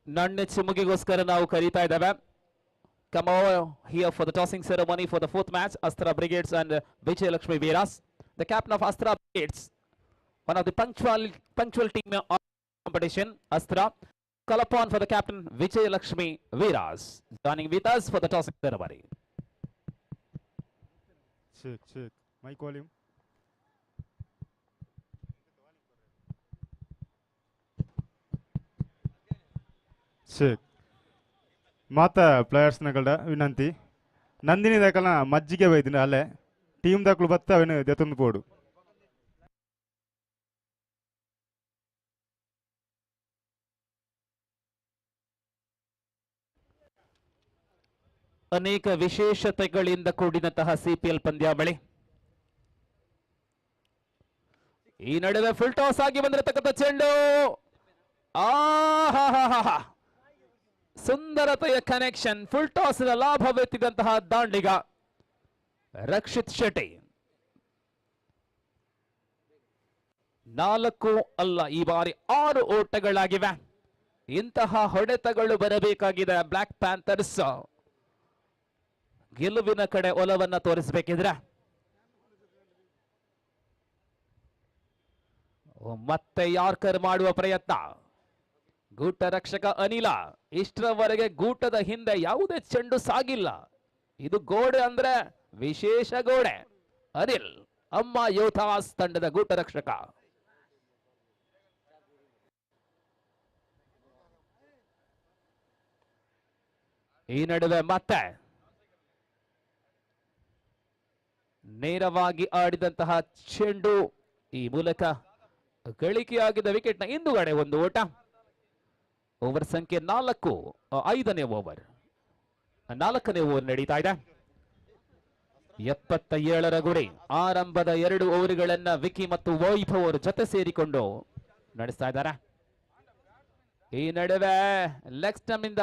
ನಾಣ್ಯ ಚಿಮ್ಮುಗಿಗೋಸ್ಕರ ನಾವು ಕರೀತಾ ಇದ್ದೇವೆ. Come over here for the tossing ceremony for the 4th match, Astra Brigades and Vijay Lakshmi Veeras. The captain of Astra Brigades, one of the punctual team of competition, Astra, call upon for the captain Vijay Lakshmi Veeras, joining with us for the tossing ceremony. Check. Mic volume. Check. ಮಾತ ಪ್ಲೇಯರ್ಸ್ನಗಳ ವಿನಂತಿ, ನಂದಿನಿ ದಾಖಲ ಮಜ್ಜಿಗೆ ಬೈದಿನ ಅಲ್ಲೇ team ದಾಖಲು ಬತ್ತ ಅವನು ದೆತ್ತೊಂದು ಪೋಡು. ಅನೇಕ ವಿಶೇಷತೆಗಳಿಂದ ಕೂಡಿದಂತಹ CPL ಪಂದ್ಯಾವಳಿ. ಈ ನಡುವೆ ಫುಲ್ ಟಾಸ್ ಆಗಿ ಬಂದಿರತಕ್ಕಂಥ ಚೆಂಡು, ಆಹಾ, ಸುಂದರತೆಯ ಕನೆಕ್ಷನ್, ಫುಲ್ ಟಾಸ್ ಲಾಭವೆತ್ತಿದಂತಹ ದಾಂಡಿಗ ರಕ್ಷಿತ್ ಶೆಟ್ಟಿ. 4 ಅಲ್ಲ, ಈ ಬಾರಿ 6 ಓಟಗಳಾಗಿವೆ. ಇಂತಹ ಹೊಡೆತಗಳು ಬರಬೇಕಾಗಿದೆ ಬ್ಲಾಕ್ ಪ್ಯಾಂಥರ್ಸ್ ಗೆಲುವಿನ ಕಡೆ ಒಲವನ್ನ ತೋರಿಸಬೇಕಿದ್ರೆ. ಮತ್ತೆ ಯಾರ್ಕರ್ ಮಾಡುವ ಪ್ರಯತ್ನ. ಗೂಟ ರಕ್ಷಕ ಅನಿಲ, ಇಷ್ಟರವರೆಗೆ ಗೂಟದ ಹಿಂದೆ ಯಾವುದೇ ಚೆಂಡು ಸಾಗಿಲ್ಲ. ಇದು ಗೋಡೆ ಅಂದ್ರೆ ವಿಶೇಷ ಗೋಡೆ. ಅನಿಲ್ ಅಮ್ಮ ಯೋಧಾಸ್ ತಂಡದ ಗೂಟ ರಕ್ಷಕ. ಈ ನಡುವೆ ಮತ್ತೆ ನೇರವಾಗಿ ಆಡಿದಂತಹ ಚೆಂಡು, ಈ ಮೂಲಕ ಗಳಿಕೆಯಾಗಿದ್ದ ವಿಕೆಟ್ನ ಹಿಂದುಗಡೆ ಒಂದು ಓಟ. ಓವರ್ ಸಂಖ್ಯೆ 4, 5ನೇ ಓವರ್, 4ನೇ ಓವರ್ ನಡೀತಾ ಇದೆ. 77ರ ಗುರಿ. ಆರಂಭದ 2 ಓವರ್ಗಳನ್ನ ವಿಕಿ ಮತ್ತು ವೈಭವ್ ಅವರು ಜೊತೆ ಸೇರಿಕೊಂಡು ನಡೆಸ್ತಾ ಇದ್ದಾರೆ. ಈ ನಡುವೆ ಲೆಗ್ ಸ್ಟಂಪ್ ನಿಂದ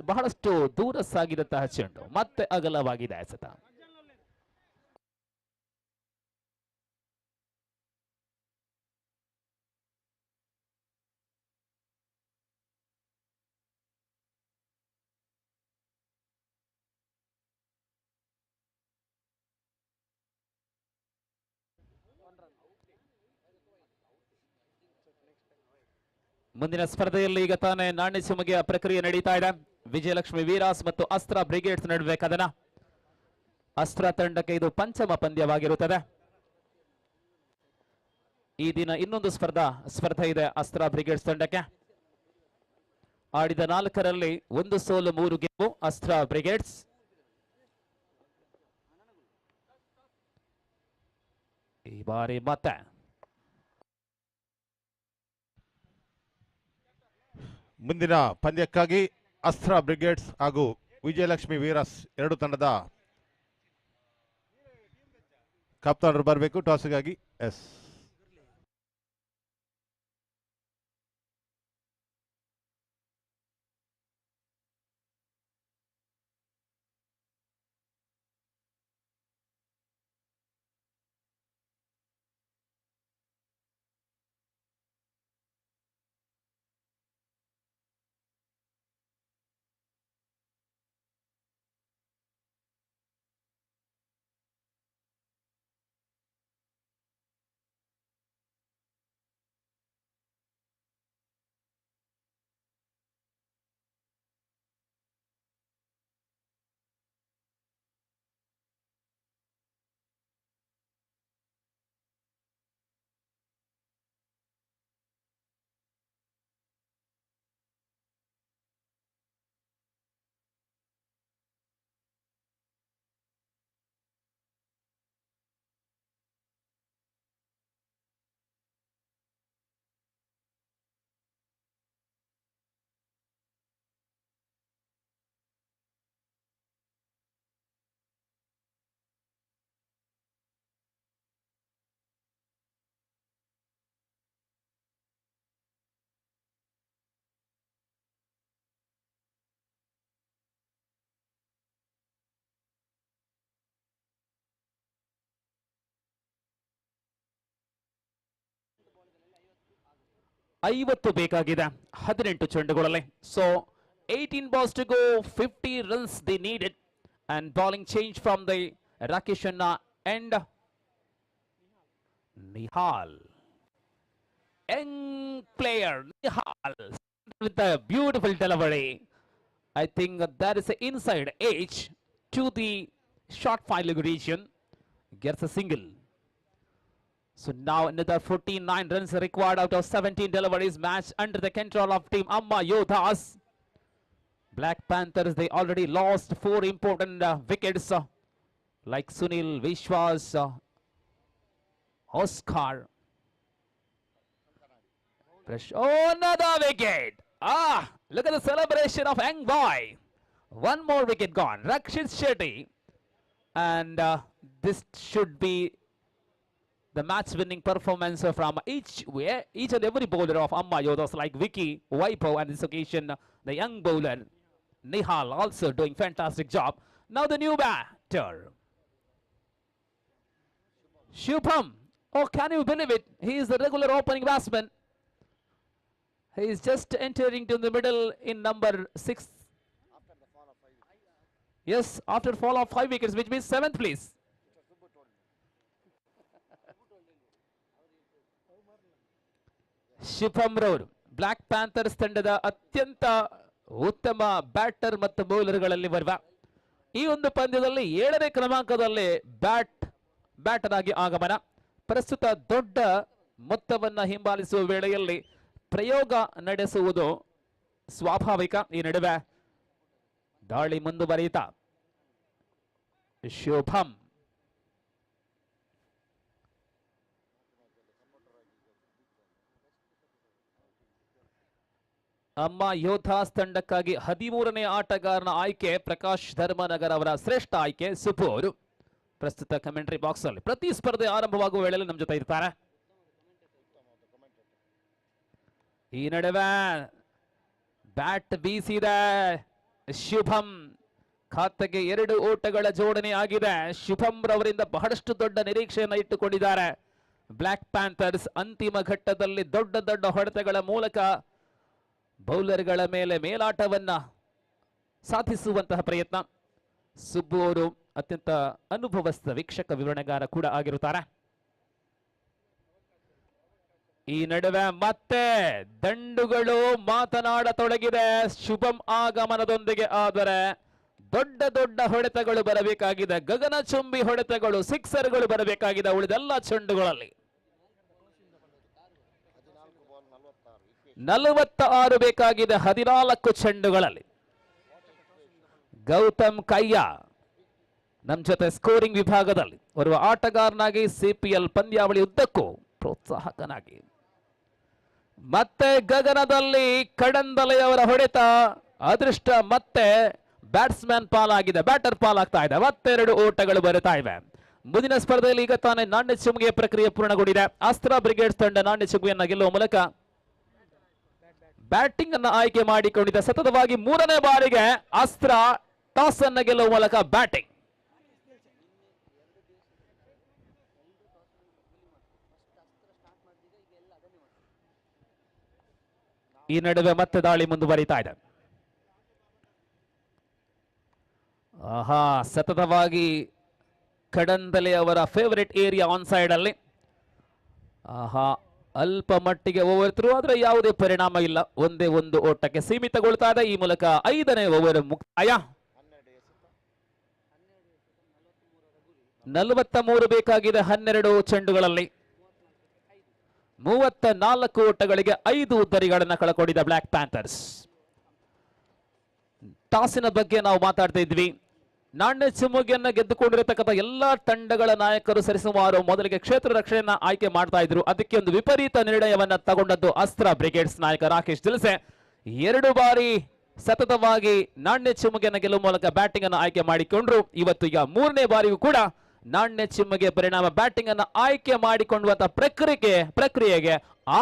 ಬಹಳಷ್ಟು ದೂರ ಸಾಗಿದಂತಹ ಚೆಂಡು ಮತ್ತೆ ಅಗಲವಾಗಿದೆ ಎಸೆತ. ಮುಂದಿನ ಸ್ಪರ್ಧೆಯಲ್ಲಿ ಈಗ ತಾನೇ ನಾಣ್ಯ ಚಿಮ್ಮುಗೆಯ ಪ್ರಕ್ರಿಯೆ ನಡೀತಾ ಇದೆ. ವಿಜಯಲಕ್ಷ್ಮಿ ವೀರಾಸ್ ಮತ್ತು ಅಸ್ತ್ರ ಬ್ರಿಗೇಡ್ಸ್ ನಡುವೆ ಕದನ. ಅಸ್ತ್ರ ತಂಡಕ್ಕೆ ಇದು ಪಂಚಮ ಪಂದ್ಯವಾಗಿರುತ್ತದೆ. ಈ ದಿನ ಇನ್ನೊಂದು ಸ್ಪರ್ಧೆ ಇದೆ ಅಸ್ತ್ರ ಬ್ರಿಗೇಡ್ಸ್ ತಂಡಕ್ಕೆ. ಆಡಿದ 4ರಲ್ಲಿ 1 ಸೋಲು 3 ಗೆಲುವು ಅಸ್ತ್ರ ಬ್ರಿಗೇಡ್ಸ್. ಈ ಬಾರಿ ಮತ್ತೆ ಮುಂದಿನ ಪಂದ್ಯಕ್ಕಾಗಿ ಅಸ್ತ್ರ ಬ್ರಿಗೇಡ್ಸ್ ಹಾಗೂ ವಿಜಯಲಕ್ಷ್ಮಿ ವೀರಸ್ 2 ತಂಡದ ಕಪ್ತಾನರು ಬರಬೇಕು ಟಾಸ್ಗಾಗಿ. ಎಸ್ 50 ಬೇಕಾಗಿದೆ 18 ಚೆಂಡುಗಳಲ್ಲಿ. So 18 balls to go, 50 runs they needed, and bowling change from the Rakesh Anna and Nihal. Young player Nihal with a beautiful delivery. I think that is the inside edge to the short filing region. Gets a single. So now another 49 runs required out of 17 deliveries. Match under the control of team Amma Yodhas. Black Panthers, they already lost 4 important wickets like Sunil, Vishwas, Oscar. Oh, another wicket. Look at the celebration of young boy. One more wicket gone. Rakshit Shetty. And this should be the match-winning performance from each and every bowler of Amma Yodhas, like Vicky, Waipo, and this occasion the young bowler Nihal also doing fantastic job. Now the new batter, Shubham. Oh, can you believe it? He is the regular opening batsman. He is just entering to the middle in number 6. Yes, after fall of 5 wickets, which means 7th place. Shubham Road, Black Panthers ತಂಡದ ಅತ್ಯಂತ ಉತ್ತಮ batter ಮತ್ತು ಬೌಲರ್ಗಳಲ್ಲಿ ಬರುವ ಈ ಒಂದು ಪಂದ್ಯದಲ್ಲಿ 7ನೇ ಕ್ರಮಾಂಕದಲ್ಲಿ batter ಆಗಿ ಆಗಮನ. ಪ್ರಸ್ತುತ ದೊಡ್ಡ ಮೊತ್ತವನ್ನು ಹಿಂಬಾಲಿಸುವ ವೇಳೆಯಲ್ಲಿ ಪ್ರಯೋಗ ನಡೆಸುವುದು ಸ್ವಾಭಾವಿಕ. ಈ ನಡುವೆ ದಾಳಿ ಮುಂದುವರಿಯುತ್ತಾ ಶುಭಂ ಅಮ್ಮ ಯೋಧಾಸ್ ತಂಡಕ್ಕಾಗಿ 13ನೇ ಆಟಗಾರನ ಆಯ್ಕೆ ಪ್ರಕಾಶ್ ಧರ್ಮನಗರ್ ಅವರ ಶ್ರೇಷ್ಠ ಆಯ್ಕೆ ಸುಬ್ಬು ಅವರು ಪ್ರಸ್ತುತ ಕಮೆಂಟ್ರಿ ಬಾಕ್ಸ್ ಅಲ್ಲಿ ಪ್ರತಿ ಸ್ಪರ್ಧೆ ಆರಂಭವಾಗುವ ವೇಳೆಯಲ್ಲಿ ನಮ್ಮ ಜೊತೆ ಇರ್ತಾರೆ. ಈ ನಡುವೆ ಬ್ಯಾಟ್ ಬೀಸಿದೆ ಶುಭಂ, ಖಾತೆಗೆ 2 ಓಟಗಳ ಜೋಡಣೆ ಆಗಿದೆ. ಶುಭಂ ರವರಿಂದ ಬಹಳಷ್ಟು ದೊಡ್ಡ ನಿರೀಕ್ಷೆಯನ್ನು ಇಟ್ಟುಕೊಂಡಿದ್ದಾರೆ ಬ್ಲಾಕ್ ಪ್ಯಾಂಥರ್ಸ್. ಅಂತಿಮ ಘಟ್ಟದಲ್ಲಿ ದೊಡ್ಡ ಹೊಡೆತಗಳ ಮೂಲಕ ಬೌಲರ್ಗಳ ಮೇಲೆ ಮೇಲಾಟವನ್ನ ಸಾಧಿಸುವಂತಹ ಪ್ರಯತ್ನ. ಸುಬ್ಬು ಅವರು ಅತ್ಯಂತ ಅನುಭವಸ್ಥ ವೀಕ್ಷಕ ವಿವರಣೆಗಾರ ಕೂಡ ಆಗಿರುತ್ತಾರೆ. ಈ ನಡುವೆ ಮತ್ತೆ ದಂಡುಗಳು ಮಾತನಾಡತೊಡಗಿದೆ ಶುಭಂ ಆಗಮನದೊಂದಿಗೆ. ಆದರೆ ದೊಡ್ಡ ಹೊಡೆತಗಳು ಬರಬೇಕಾಗಿದೆ, ಗಗನಚುಂಬಿ ಹೊಡೆತಗಳು, ಸಿಕ್ಸರ್ಗಳು ಬರಬೇಕಾಗಿದೆ ಉಳಿದೆಲ್ಲ ಚೆಂಡುಗಳಲ್ಲಿ. 46 ಬೇಕಾಗಿದೆ 14 ಚೆಂಡುಗಳಲ್ಲಿ. ಗೌತಮ್ ಕಯ್ಯ ನಮ್ಮ ಜೊತೆ ಸ್ಕೋರಿಂಗ್ ವಿಭಾಗದಲ್ಲಿ ಓರ್ವ ಆಟಗಾರನಾಗಿ ಸಿಪಿಎಲ್ ಪಂದ್ಯಾವಳಿ ಉದ್ದಕ್ಕೂ ಪ್ರೋತ್ಸಾಹಕನಾಗಿ. ಮತ್ತೆ ಗಗನದಲ್ಲಿ ಕಡಂದಲೆಯವರ ಹೊಡೆತ, ಅದೃಷ್ಟ ಮತ್ತೆ ಬ್ಯಾಟ್ಸ್ಮನ್ ಪಾಲಾಗಿದೆ, ಬ್ಯಾಟರ್ ಪಾಲಾಗ್ತಾ ಇದೆ. ಮತ್ತೆ 2 ಓಟಗಳು ಬರುತ್ತಾ ಇವೆ. ಮುಂದಿನ ಸ್ಪರ್ಧೆಯಲ್ಲಿ ಈಗ ತಾನೇ ನಾಣ್ಯ ಚಿಮ್ಮುಗೆ ಪ್ರಕ್ರಿಯೆ ಪೂರ್ಣಗೊಂಡಿದೆ. ಅಸ್ತ್ರ ಬ್ರಿಗೇಡ್ಸ್ ತಂಡ ನಾಣ್ಯ ಚಿಮ್ಮುಗೆಯನ್ನು ಗೆಲ್ಲುವ ಮೂಲಕ ಬ್ಯಾಟಿಂಗ್ ಅನ್ನು ಆಯ್ಕೆ ಮಾಡಿಕೊಂಡಿದೆ. ಸತತವಾಗಿ 3ನೇ ಬಾರಿಗೆ ಅಸ್ತ್ರ ಟಾಸ್ ಅನ್ನು ಗೆಲ್ಲುವ ಮೂಲಕ ಬ್ಯಾಟಿಂಗ್. ಈ ನಡುವೆ ಮತ್ತೆ ದಾಳಿ ಮುಂದುವರಿತಾ ಇದೆ. ಸತತವಾಗಿ ಕಡಂದಲೆ ಅವರ ಫೇವರಿಟ್ ಏರಿಯಾ ಆನ್ ಸೈಡ್ ಅಲ್ಲಿ ಅಲ್ಪ ಮಟ್ಟಿಗೆ ಓವರ್ ಥ್ರೂ, ಆದರೆ ಯಾವುದೇ ಪರಿಣಾಮ ಇಲ್ಲ. ಒಂದೇ ಒಂದು ಓಟಕ್ಕೆ ಸೀಮಿತಗೊಳ್ತಾ ಇದೆ. ಈ ಮೂಲಕ 5ನೇ ಓವರ್ ಮುಕ್ತಾಯ. 43 ಬೇಕಾಗಿದೆ 12 ಚೆಂಡುಗಳಲ್ಲಿ. 34 ಓಟಗಳಿಗೆ 5 ಉದ್ದರಿಗಳನ್ನು ಕಳಕೊಂಡಿದ್ದ ಬ್ಲಾಕ್ ಪ್ಯಾಂಥರ್ಸ್. ಟಾಸಿನ ಬಗ್ಗೆ ನಾವು ಮಾತಾಡ್ತಾ ಇದ್ವಿ. ನಾಣ್ಯ ಚಿಮ್ಮುಗೆಯನ್ನು ಗೆದ್ದುಕೊಂಡಿರತಕ್ಕಂಥ ಎಲ್ಲಾ ತಂಡಗಳ ನಾಯಕರು ಸರಿಸುಮಾರು ಮೊದಲಿಗೆ ಕ್ಷೇತ್ರ ರಕ್ಷಣೆಯನ್ನ ಆಯ್ಕೆ ಮಾಡ್ತಾ ಇದ್ರು. ಅದಕ್ಕೆ ಒಂದು ವಿಪರೀತ ನಿರ್ಣಯವನ್ನ ತಗೊಂಡದ್ದು ಅಸ್ತ್ರ ಬ್ರಿಗೇಡ್ಸ್ ನಾಯಕ ರಾಕೇಶ್ ದಿಲ್ಸೆ. 2 ಬಾರಿ ಸತತವಾಗಿ ನಾಣ್ಯ ಚಿಮ್ಮುಗೆಯನ್ನು ಗೆಲ್ಲುವ ಮೂಲಕ ಬ್ಯಾಟಿಂಗ್ ಅನ್ನು ಆಯ್ಕೆ ಮಾಡಿಕೊಂಡ್ರು. ಇವತ್ತು ಈಗ 3ನೇ ಬಾರಿಯೂ ಕೂಡ ನಾಣ್ಯ ಚಿಮ್ಮುಗೆ ಪರಿಣಾಮ ಬ್ಯಾಟಿಂಗ್ ಅನ್ನು ಆಯ್ಕೆ ಮಾಡಿಕೊಳ್ಳುವಂತಹ ಪ್ರಕ್ರಿಯೆಗೆ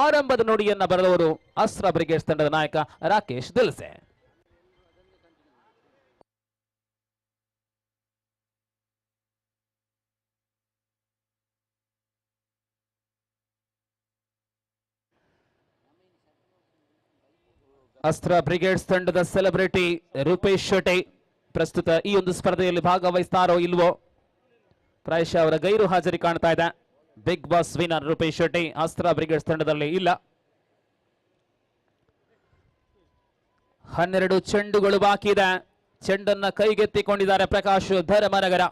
ಆರಂಭದ ನುಡಿಯನ್ನ ಬರೆದವರು ಅಸ್ತ್ರ ಬ್ರಿಗೇಡ್ಸ್ ತಂಡದ ನಾಯಕ ರಾಕೇಶ್ ದಿಲ್ಸೆ. ಅಸ್ತ್ರ ಬ್ರಿಗೇಡ್ಸ್ ತಂಡದ ಸೆಲೆಬ್ರಿಟಿ ರೂಪೇಶ್ ಶೆಟ್ಟಿ ಪ್ರಸ್ತುತ ಈ ಒಂದು ಸ್ಪರ್ಧೆಯಲ್ಲಿ ಭಾಗವಹಿಸ್ತಾರೋ ಇಲ್ವೋ, ಪ್ರಾಯಶಃ ಅವರ ಗೈರು ಹಾಜರಿ ಕಾಣ್ತಾ ಇದೆ. Big boss winner Rupesh Shetty Astra brigades ತಂಡದಲ್ಲಿ ಇಲ್ಲ. 12 ಚೆಂಡುಗಳು ಬಾಕಿ ಇದೆ. ಚೆಂಡನ್ನ ಕೈಗೆತ್ತಿಕೊಂಡಿದ್ದಾರೆ ಪ್ರಕಾಶ್ ಧರ್ಮನಗರ.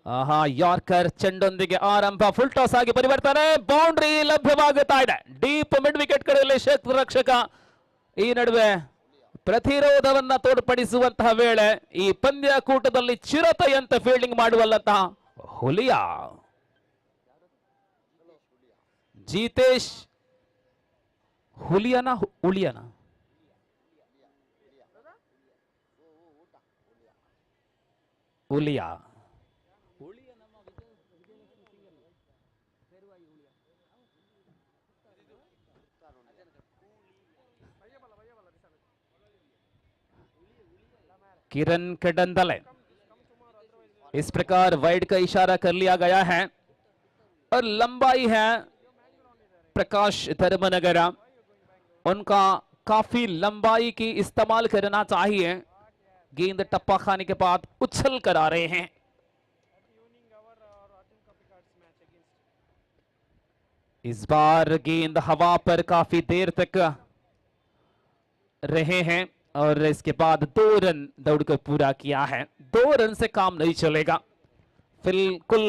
ಆಹಾ, ಯಾರ್ಕರ್ ಚೆಂಡೊಂದಿಗೆ ಆರಂಭ, ಫುಲ್ ಟಾಸ್ ಆಗಿ ಪರಿವರ್ತನೆ, ಬೌಂಡ್ರಿ ಲಭ್ಯವಾಗುತ್ತಾ ಇದೆ. ಡೀಪ್ ಮಿಡ್ ವಿಕೆಟ್ ಕಡೆಯಲ್ಲಿ ಕ್ಷೇತ್ರ ರಕ್ಷಕ ಈ ನಡುವೆ ಪ್ರತಿರೋಧವನ್ನ ತೋರ್ಪಡಿಸುವಂತಹ ವೇಳೆ ಈ ಪಂದ್ಯಕೂಟದಲ್ಲಿ ಚಿರತೆಯಂತೆ ಫೀಲ್ಡಿಂಗ್ ಮಾಡುವಲ್ಲಂತಹ ಹುಲಿಯ ಜೀತೇಶ್ ಹುಲಿಯನ ಉಳಿಯನ ಹುಲಿಯ किरण कडंदले। इस प्रकार वाइड का इशारा कर लिया गया है और लंबाई है प्रकाश धर्मनगरा, उनका काफी लंबाई की इस्तेमाल करना चाहिए। गेंद टप्पा खाने के बाद उछल कर आ रहे हैं। इस बार गेंद हवा पर काफी देर तक रहे हैं और इसके बाद 2 रन दौड़कर पूरा किया है। 2 रन से काम नहीं चलेगा। बिल्कुल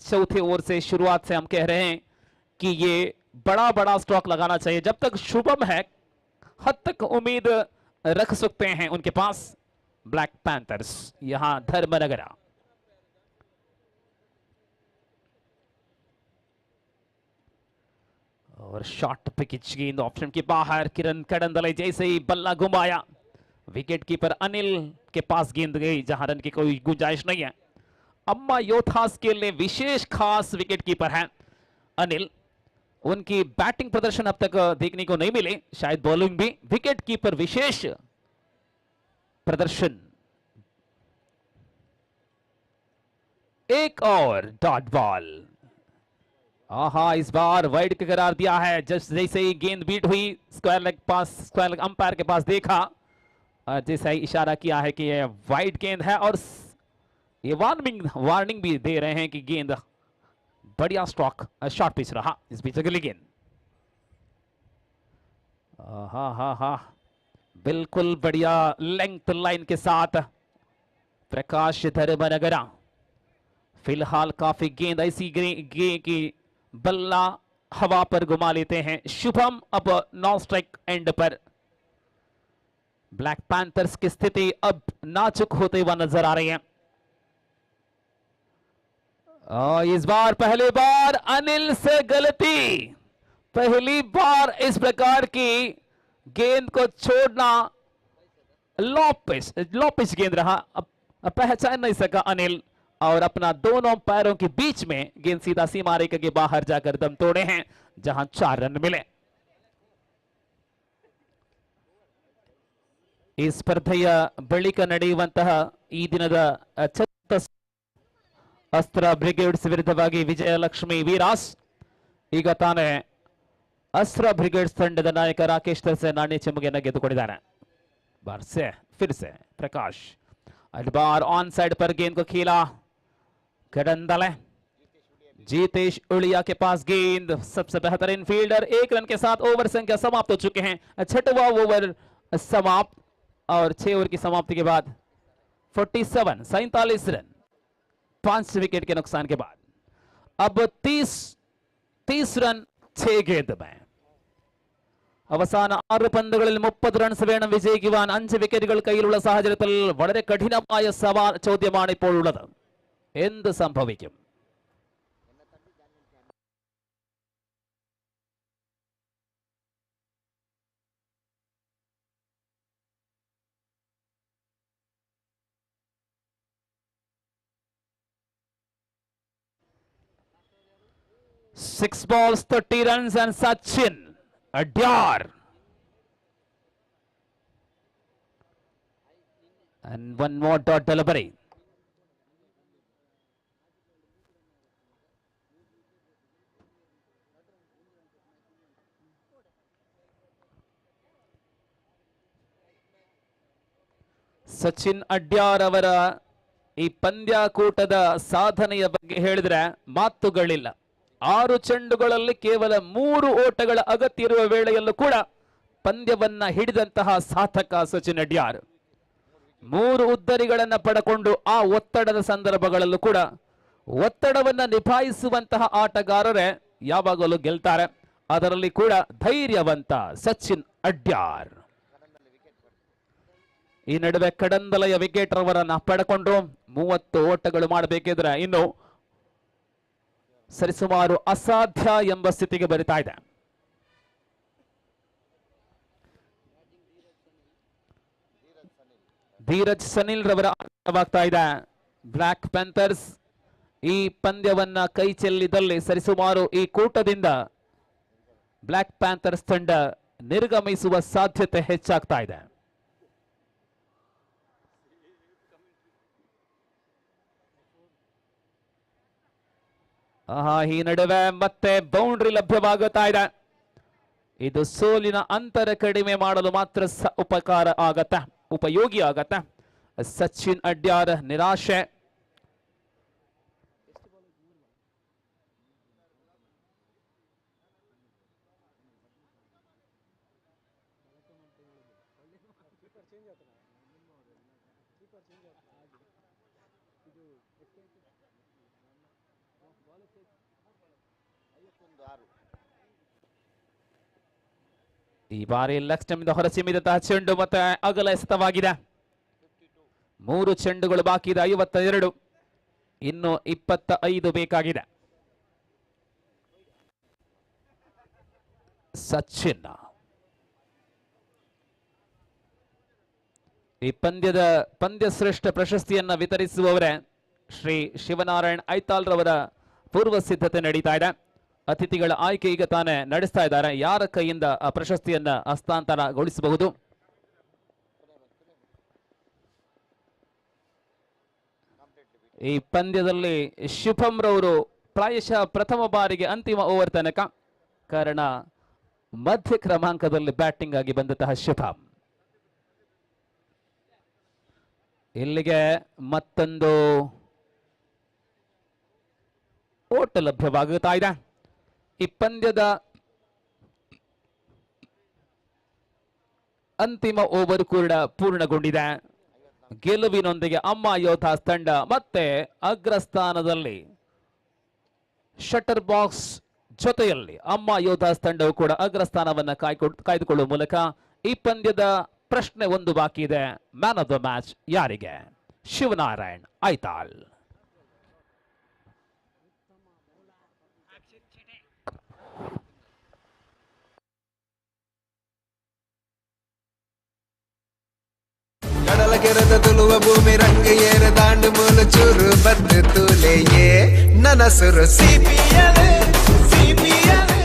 चौथे ओवर से शुरुआत से हम कह रहे हैं कि ये बड़ा बड़ा स्ट्रोक लगाना चाहिए। जब तक शुभम है हद तक उम्मीद रख सकते हैं उनके पास ब्लैक पैंथर्स। यहां धर्मनगरा और शॉर्ट पिच गेंद ऑप्शन के बाहर। किरण कडंदले जैसे ही बल्ला घुमाया, विकेट कीपर अनिल के पास गेंद गई जहां रन की कोई गुंजाइश नहीं है। अम्मा योथास के लिए विशेष खास विकेट कीपर हैं अनिल। उनकी बैटिंग प्रदर्शन अब तक देखने को नहीं मिले, शायद बॉलिंग भी। विकेट कीपर विशेष प्रदर्शन। एक और डॉट बॉल। आहा, इस बार वाइड का करार दिया है। जैसे ही गेंद बीट हुई स्क्वायर लेग पास, स्क्वायर लेग अंपायर के पास देखा, जैसा ही इशारा किया है कि यह वाइड गेंद है और ये वार्निंग भी दे रहे हैं कि गेंद बढ़िया स्ट्रोक, शॉर्ट पिच रहा इस बीच अगली गेंद। हा बिल्कुल बढ़िया लेंथ लाइन के साथ प्रकाश धर्मनगरा। फिलहाल काफी गेंद ऐसी की बल्ला हवा पर घुमा लेते हैं। शुभम अब नॉन स्ट्राइक एंड पर। ब्लैक पैंथर्स की स्थिति अब नाजुक होते हुए नजर आ रही है। इस बार पहली बार अनिल से गलती, पहली बार इस प्रकार की गेंद को छोड़ना। लो पिच गेंद रहा, अब पहचान नहीं सका अनिल और अपना दोनों पैरों के बीच में गेंद सीधा सीमा रेखा के बाहर जाकर दम तोड़े हैं जहां 4 रन मिले। ಈ ಸ್ಪರ್ಧೆಯ ಬಳಿಕ ನಡೆಯುವಂತಹ ಈ ದಿನದ ಅಸ್ತ್ರ ಬ್ರಿಗೇಡ್ಸ್ ವಿರುದ್ಧವಾಗಿ ವಿಜಯಲಕ್ಷ್ಮಿ ವೀರಾಸ್ ಈಗ ತಾನೇ ಅಸ್ತ್ರ ಬ್ರಿಗೇಡ್ಸ್ ತಂಡದ ನಾಯಕ ರಾಕೇಶ್ ತರ್ಸೆ ನಾಣ್ಯ ಚೆಂಬುಗೆಯನ್ನು ಗೆದ್ದುಕೊಂಡಿದ್ದಾನೆ। बार से फिर से प्रकाश, बार ऑन साइड पर गेंद को खेला कडंदले। जीतेश उड़िया के पास गेंद, सबसे बेहतरीन फील्डर। 1 रन के साथ ओवर संख्या समाप्त हो चुके हैं। 6वां ओवर समाप्त और 6 ओवर की समाप्ति के बाद 47 रन 5 विकेट के नुकसान के बाद अब 30 रन 6 गेंद में। അവസാന 6 പന്തുകളിൽ 30 റൺസ് വേണം വിജയിക്കുവാൻ. 5 വിക്കറ്റുകൾ കയ്യിലുള്ള സാഹചര്യത്തിൽ വളരെ കഠിനമായ ചോദ്യമാണ് ഇപ്പോൾ ഉള്ളത്. എന്ത് സംഭവിക്കും? Six balls, 30 runs and Sachin Adyar. And one more dot delivery. Sachin Adyar ಅವರ ಈ ಪಂದ್ಯಾಕೂಟದ ಸಾಧನೆಯ ಬಗ್ಗೆ ಹೇಳಿದ್ರೆ ಮಾತುಗಳಿಲ್ಲ. 6 ಚೆಂಡುಗಳಲ್ಲಿ ಕೇವಲ 3 ಓಟಗಳ ಅಗತ್ಯ ಇರುವ ವೇಳೆಯಲ್ಲೂ ಕೂಡ ಪಂದ್ಯವನ್ನ ಹಿಡಿದಂತಹ ಸಾಧಕ ಸಚಿನ್ ಅಡ್ಯಾರ್. 3 ಉದ್ದರಿಗಳನ್ನ ಪಡೆಕೊಂಡು ಆ ಒತ್ತಡದ ಸಂದರ್ಭಗಳಲ್ಲೂ ಕೂಡ ಒತ್ತಡವನ್ನ ನಿಭಾಯಿಸುವಂತಹ ಆಟಗಾರರೇ ಯಾವಾಗಲೂ ಗೆಲ್ತಾರೆ. ಅದರಲ್ಲಿ ಕೂಡ ಧೈರ್ಯವಂತ ಸಚಿನ್ ಅಡ್ಯಾರ್. ಈ ನಡುವೆ ಕಡಂದಲೆಯ ವಿಕೆಟ್ ಅವರನ್ನ ಪಡೆಕೊಂಡು 30 ಓಟಗಳು ಮಾಡಬೇಕಿದ್ರೆ ಇನ್ನು ಸರಿಸುಮಾರು ಅಸಾಧ್ಯ ಎಂಬ ಸ್ಥಿತಿಗೆ ಬರಿತಾ ಇದೆ. ಧೀರಜ್ ಸನಿಲ್ ರವರ ಆಟವಾಗ್ತಾ ಇದೆ. ಬ್ಲಾಕ್ ಪ್ಯಾಂಥರ್ಸ್ ಈ ಪಂದ್ಯವನ್ನ ಕೈ ಚೆಲ್ಲಿದಲ್ಲಿ ಸರಿಸುಮಾರು ಈ ಕೂಟದಿಂದ ಬ್ಲಾಕ್ ಪ್ಯಾಂಥರ್ಸ್ ತಂಡ ನಿರ್ಗಮಿಸುವ ಸಾಧ್ಯತೆ ಹೆಚ್ಚಾಗ್ತಾ ಇದೆ. ಈ ನಡುವೆ ಮತ್ತೆ ಬೌಂಡ್ರಿ ಲಭ್ಯವಾಗುತ್ತಾ ಇದೆ. ಇದು ಸೋಲಿನ ಅಂತರ ಕಡಿಮೆ ಮಾಡಲು ಮಾತ್ರ ಉಪಯೋಗಿ ಆಗತ್ತೆ. ಸಚಿನ್ ಅಡ್ಯಾರ್ ನಿರಾಶೆ. ಈ ಬಾರಿ ಲೆಗ್ ಸ್ಟಂಪ್ ಹೊರಚಿಮ್ಮಿದಂತಹ ಚೆಂಡು ಮತ್ತೆ ಅಗಲ ಎಸೆತವಾಗಿದೆ. 3 ಚೆಂಡುಗಳು ಬಾಕಿ ಇದೆ. 52, ಇನ್ನು 25 ಬೇಕಾಗಿದೆ. ಸಚಿನ್ ಈ ಪಂದ್ಯ ಶ್ರೇಷ್ಠ ಪ್ರಶಸ್ತಿಯನ್ನ ವಿತರಿಸುವವರೇ ಶ್ರೀ ಶಿವನಾರಾಯಣ್ ಐತಾಳ್ ರವರ ಪೂರ್ವ ಸಿದ್ಧತೆ ನಡೀತಾ ಇದೆ. ಅತಿಥಿಗಳ ಆಯ್ಕೆ ಈಗ ತಾನೇ ನಡೆಸ್ತಾ ಇದ್ದಾರೆ. ಯಾರ ಕೈಯಿಂದ ಆ ಪ್ರಶಸ್ತಿಯನ್ನ ಹಸ್ತಾಂತರಗೊಳಿಸಬಹುದು? ಈ ಪಂದ್ಯದಲ್ಲಿ ಶುಭಂ ರವರು ಪ್ರಾಯಶಃ ಪ್ರಥಮ ಬಾರಿಗೆ ಅಂತಿಮ ಓವರ್ ತನಕ, ಕಾರಣ ಮಧ್ಯ ಕ್ರಮಾಂಕದಲ್ಲಿ ಬ್ಯಾಟಿಂಗ್ ಆಗಿ ಬಂದಂತಹ ಶುಭಂ. ಇಲ್ಲಿಗೆ ಮತ್ತೊಂದು ಓಟ ಲಭ್ಯವಾಗುತ್ತಾ ಇದೆ. ಈ ಪಂದ್ಯದ ಅಂತಿಮ ಓವರ್ ಕೂಡ ಪೂರ್ಣಗೊಂಡಿದೆ. ಗೆಲುವಿನೊಂದಿಗೆ ಅಮ್ಮ ಯೋಧಾಸ್ ತಂಡ ಮತ್ತೆ ಅಗ್ರಸ್ಥಾನದಲ್ಲಿ. ಶಟರ್ ಬಾಕ್ಸ್ ಜೊತೆಯಲ್ಲಿ ಅಮ್ಮ ಯೋಧಾಸ್ ತಂಡವು ಕೂಡ ಅಗ್ರಸ್ಥಾನವನ್ನು ಕಾಯ್ದುಕೊಳ್ಳುವ ಮೂಲಕ ಈ ಪಂದ್ಯದ ಪ್ರಶ್ನೆ ಒಂದು ಬಾಕಿ ಇದೆ. ಮ್ಯಾನ್ ಆಫ್ ದ ಮ್ಯಾಚ್ ಯಾರಿಗೆ? ಶಿವನಾರಾಯಣ್ ಐತಾಳ್. கடல ಗೆರೆದ ತುಳುವ ಭೂಮಿ ರಂಗ ಏರ ದಾಂಡು ಮೂಲು ಚೂರು ಬತ್ತು ತೂಲೆಯೇ ನನಸುರು ಸಿಪಿಯಲೆ ಸಿಪಿಯಲೆ.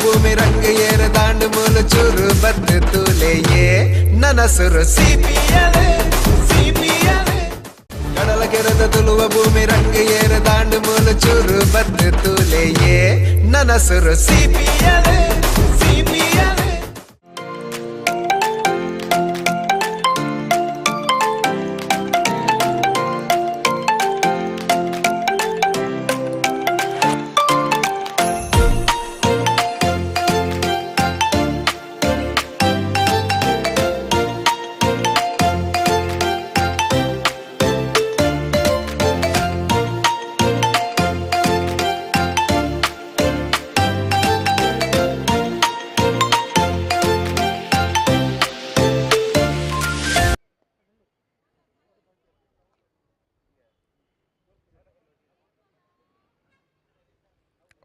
ಭೂಮಿ ರಂಗ ಏರ ದಾಂಡು ಮೂಲು ಚೂರು ಬತ್ತು ತೂಲೆಯೇ ನನ್ನ ಸುರು ಸಿಪಿಯಲೆ ಸಿಪಿಯಲೆ ಕಡಲ ಕೆರೆದ ತುಳುವ ಭೂಮಿ ರಂಗ ಏರ ದಾಂಡು ಮೂಲು ಚೂರು ಬತ್ತು ತೂಲೆಯೇ ನನ್ನ ಸುರು ಸಿಪಿಯಲೆ ಸಿಪಿಯಲೆ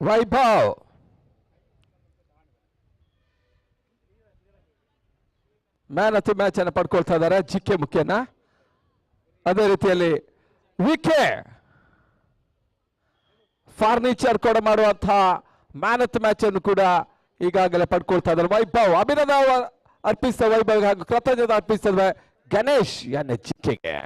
Vaibhav man of the match ಅನ್ನು ಪಡ್ಕೊಳ್ತಾ ಇದ್ದಾರೆ ಜಿಕ್ಕೆ ಮುಖ್ಯನ. ಅದೇ ರೀತಿಯಲ್ಲಿ ವಿಕೆ ಫರ್ನಿಚರ್ ಕೂಡ ಮಾಡುವಂತಹ ಮ್ಯಾನ್ ಆಫ್ ದಿ ಮ್ಯಾಚ್ ಅನ್ನು ಕೂಡ ಈಗಾಗಲೇ ಪಡ್ಕೊಳ್ತಾ ಇದ್ದಾರೆ ವೈಭವ್. ಅಭಿನಂದನೆ ಅರ್ಪಿಸಿದ ವೈಭವ್ ಹಾಗೂ ಕೃತಜ್ಞತೆ ಅರ್ಪಿಸಿದ ಗಣೇಶ್ ಎನ್ ಜಿಕ್ಕೆಗೆ.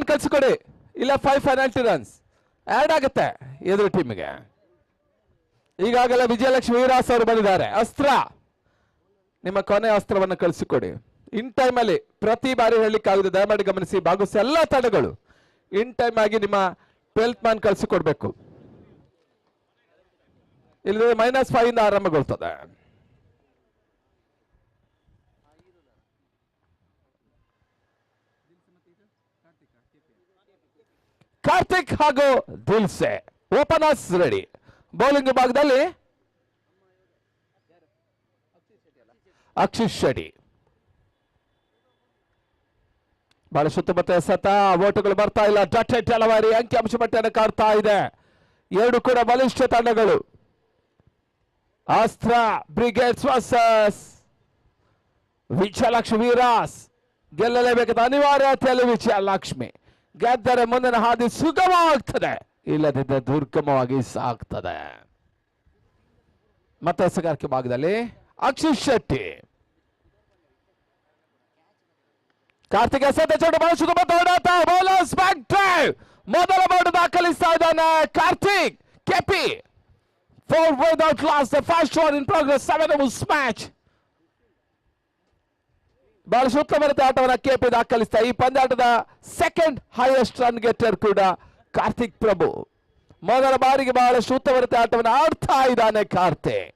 ಕಳಿಸಿಕೊಡಿ, ಇಲ್ಲ 5 ಪೆನಾಲ್ಟಿ ರನ್ಸ್ ಆಡ್ ಆಗುತ್ತೆ ಎದುರು ಟೀಮ್ಗೆ. ಈಗಾಗಲೇ ವಿಜಯಲಕ್ಷ್ಮಿ ವೀರಾಸ್ ಅವರು ಬಂದಿದ್ದಾರೆ. ಅಸ್ತ್ರ, ನಿಮ್ಮ ಕೊನೆ ಅಸ್ತ್ರವನ್ನು ಕಳಿಸಿಕೊಡಿ. ಇನ್ ಟೈಮ್ ಅಲ್ಲಿ ಪ್ರತಿ ಬಾರಿ ಹೇಳಲಿಕ್ಕಾಗುತ್ತೆ, ದಯಮಾಡಿ ಗಮನಿಸಿ. ಭಾಗವಹಿಸಿ ಎಲ್ಲ ತಂಡಗಳು ಇನ್ ಟೈಮ್ ಆಗಿ ನಿಮ್ಮ 12th ಮ್ಯಾನ್ ಕಳಿಸಿಕೊಡ್ಬೇಕು. ಇಲ್ಲಿ -5 ಇಂದ ಆರಂಭಗೊಳ್ತದೆ. ಕಾರ್ತಿಕ್ ಹಾಗೂ ದಿಲ್ಸೆ ಓಪನರ್ಸ್ ರೆಡಿ. ಬೌಲಿಂಗ್ ವಿಭಾಗದಲ್ಲಿ ಅಕ್ಷಿತ್ ಶೆಟ್ಟಿ. ಬಹಳ ಸುತ್ತಮುತ್ತ ಸತ ಓಟುಗಳು ಬರ್ತಾ ಇಲ್ಲ. ಡಾಟೆಡ್ ಹಲವಾರಿ ಅಂಕಿಅಂಶ ಪಟ್ಟಿಯನ್ನು ಕಾಡ್ತಾ ಇದೆ. ಎರಡು ಕೂಡ ಬಲಿಷ್ಠ ತಂಡಗಳು. ಅಸ್ತ್ರ ಬ್ರಿಗೇಡ್ಸ್ ವರ್ಸಸ್ ವಿಜಯಲಕ್ಷ್ಮಿ ವೀರಾಸ್. ಗೆಲ್ಲಲೇಬೇಕಾದ ಅನಿವಾರ್ಯತೆಯಲ್ಲಿ ವಿಜಯಲಕ್ಷ್ಮಿ ಗೆದ್ದರೆ ಮುಂದಿನ ಹಾದಿ ಸುಗಮವಾಗ್ತದೆ, ಇಲ್ಲದಿದ್ದರೆ ದುರ್ಗಮವಾಗಿ ಸಾಗ್ತದೆ. ಮತ್ತೆ ಎಸೆಗಾರಿಕೆ ಭಾಗದಲ್ಲಿ ಅಕ್ಷಿತ್ ಶೆಟ್ಟಿ. ಕಾರ್ತಿಕ್ ಎಸೆದ ಚೋಟು ಬಳಸುವುದು ಬೌಲರ್ಸ್ ಬ್ಯಾಕ್ ಡ್ರೈವ್. ಮೊದಲ ಬೋರ್ಡ್ ದಾಖಲಿಸ್ತಾ ಇದ್ದಾನೆ Karthik. KP 4 without loss, the first one in progress, 7 overs match. ಬಹಳ ಉತ್ತಮವಾದ ಆಟವನ್ನು ಕೆಪಿ ದಾಖಲಿಸ್ತಾ. ಈ ಪಂದ್ಯಾಟದ ಸೆಕೆಂಡ್ ಹೈಯೆಸ್ಟ್ ರನ್ ಗೆಟರ್ ಕೂಡ ಕಾರ್ತಿಕ್ ಪ್ರಭು. ಮೊದಲ ಬಾರಿಗೆ ಬಹಳಷ್ಟು ಉತ್ತಮವಾದ ಆಟವನ್ನು ಆಡ್ತಾ ಇದ್ದಾನೆ ಕಾರ್ತಿಕ್.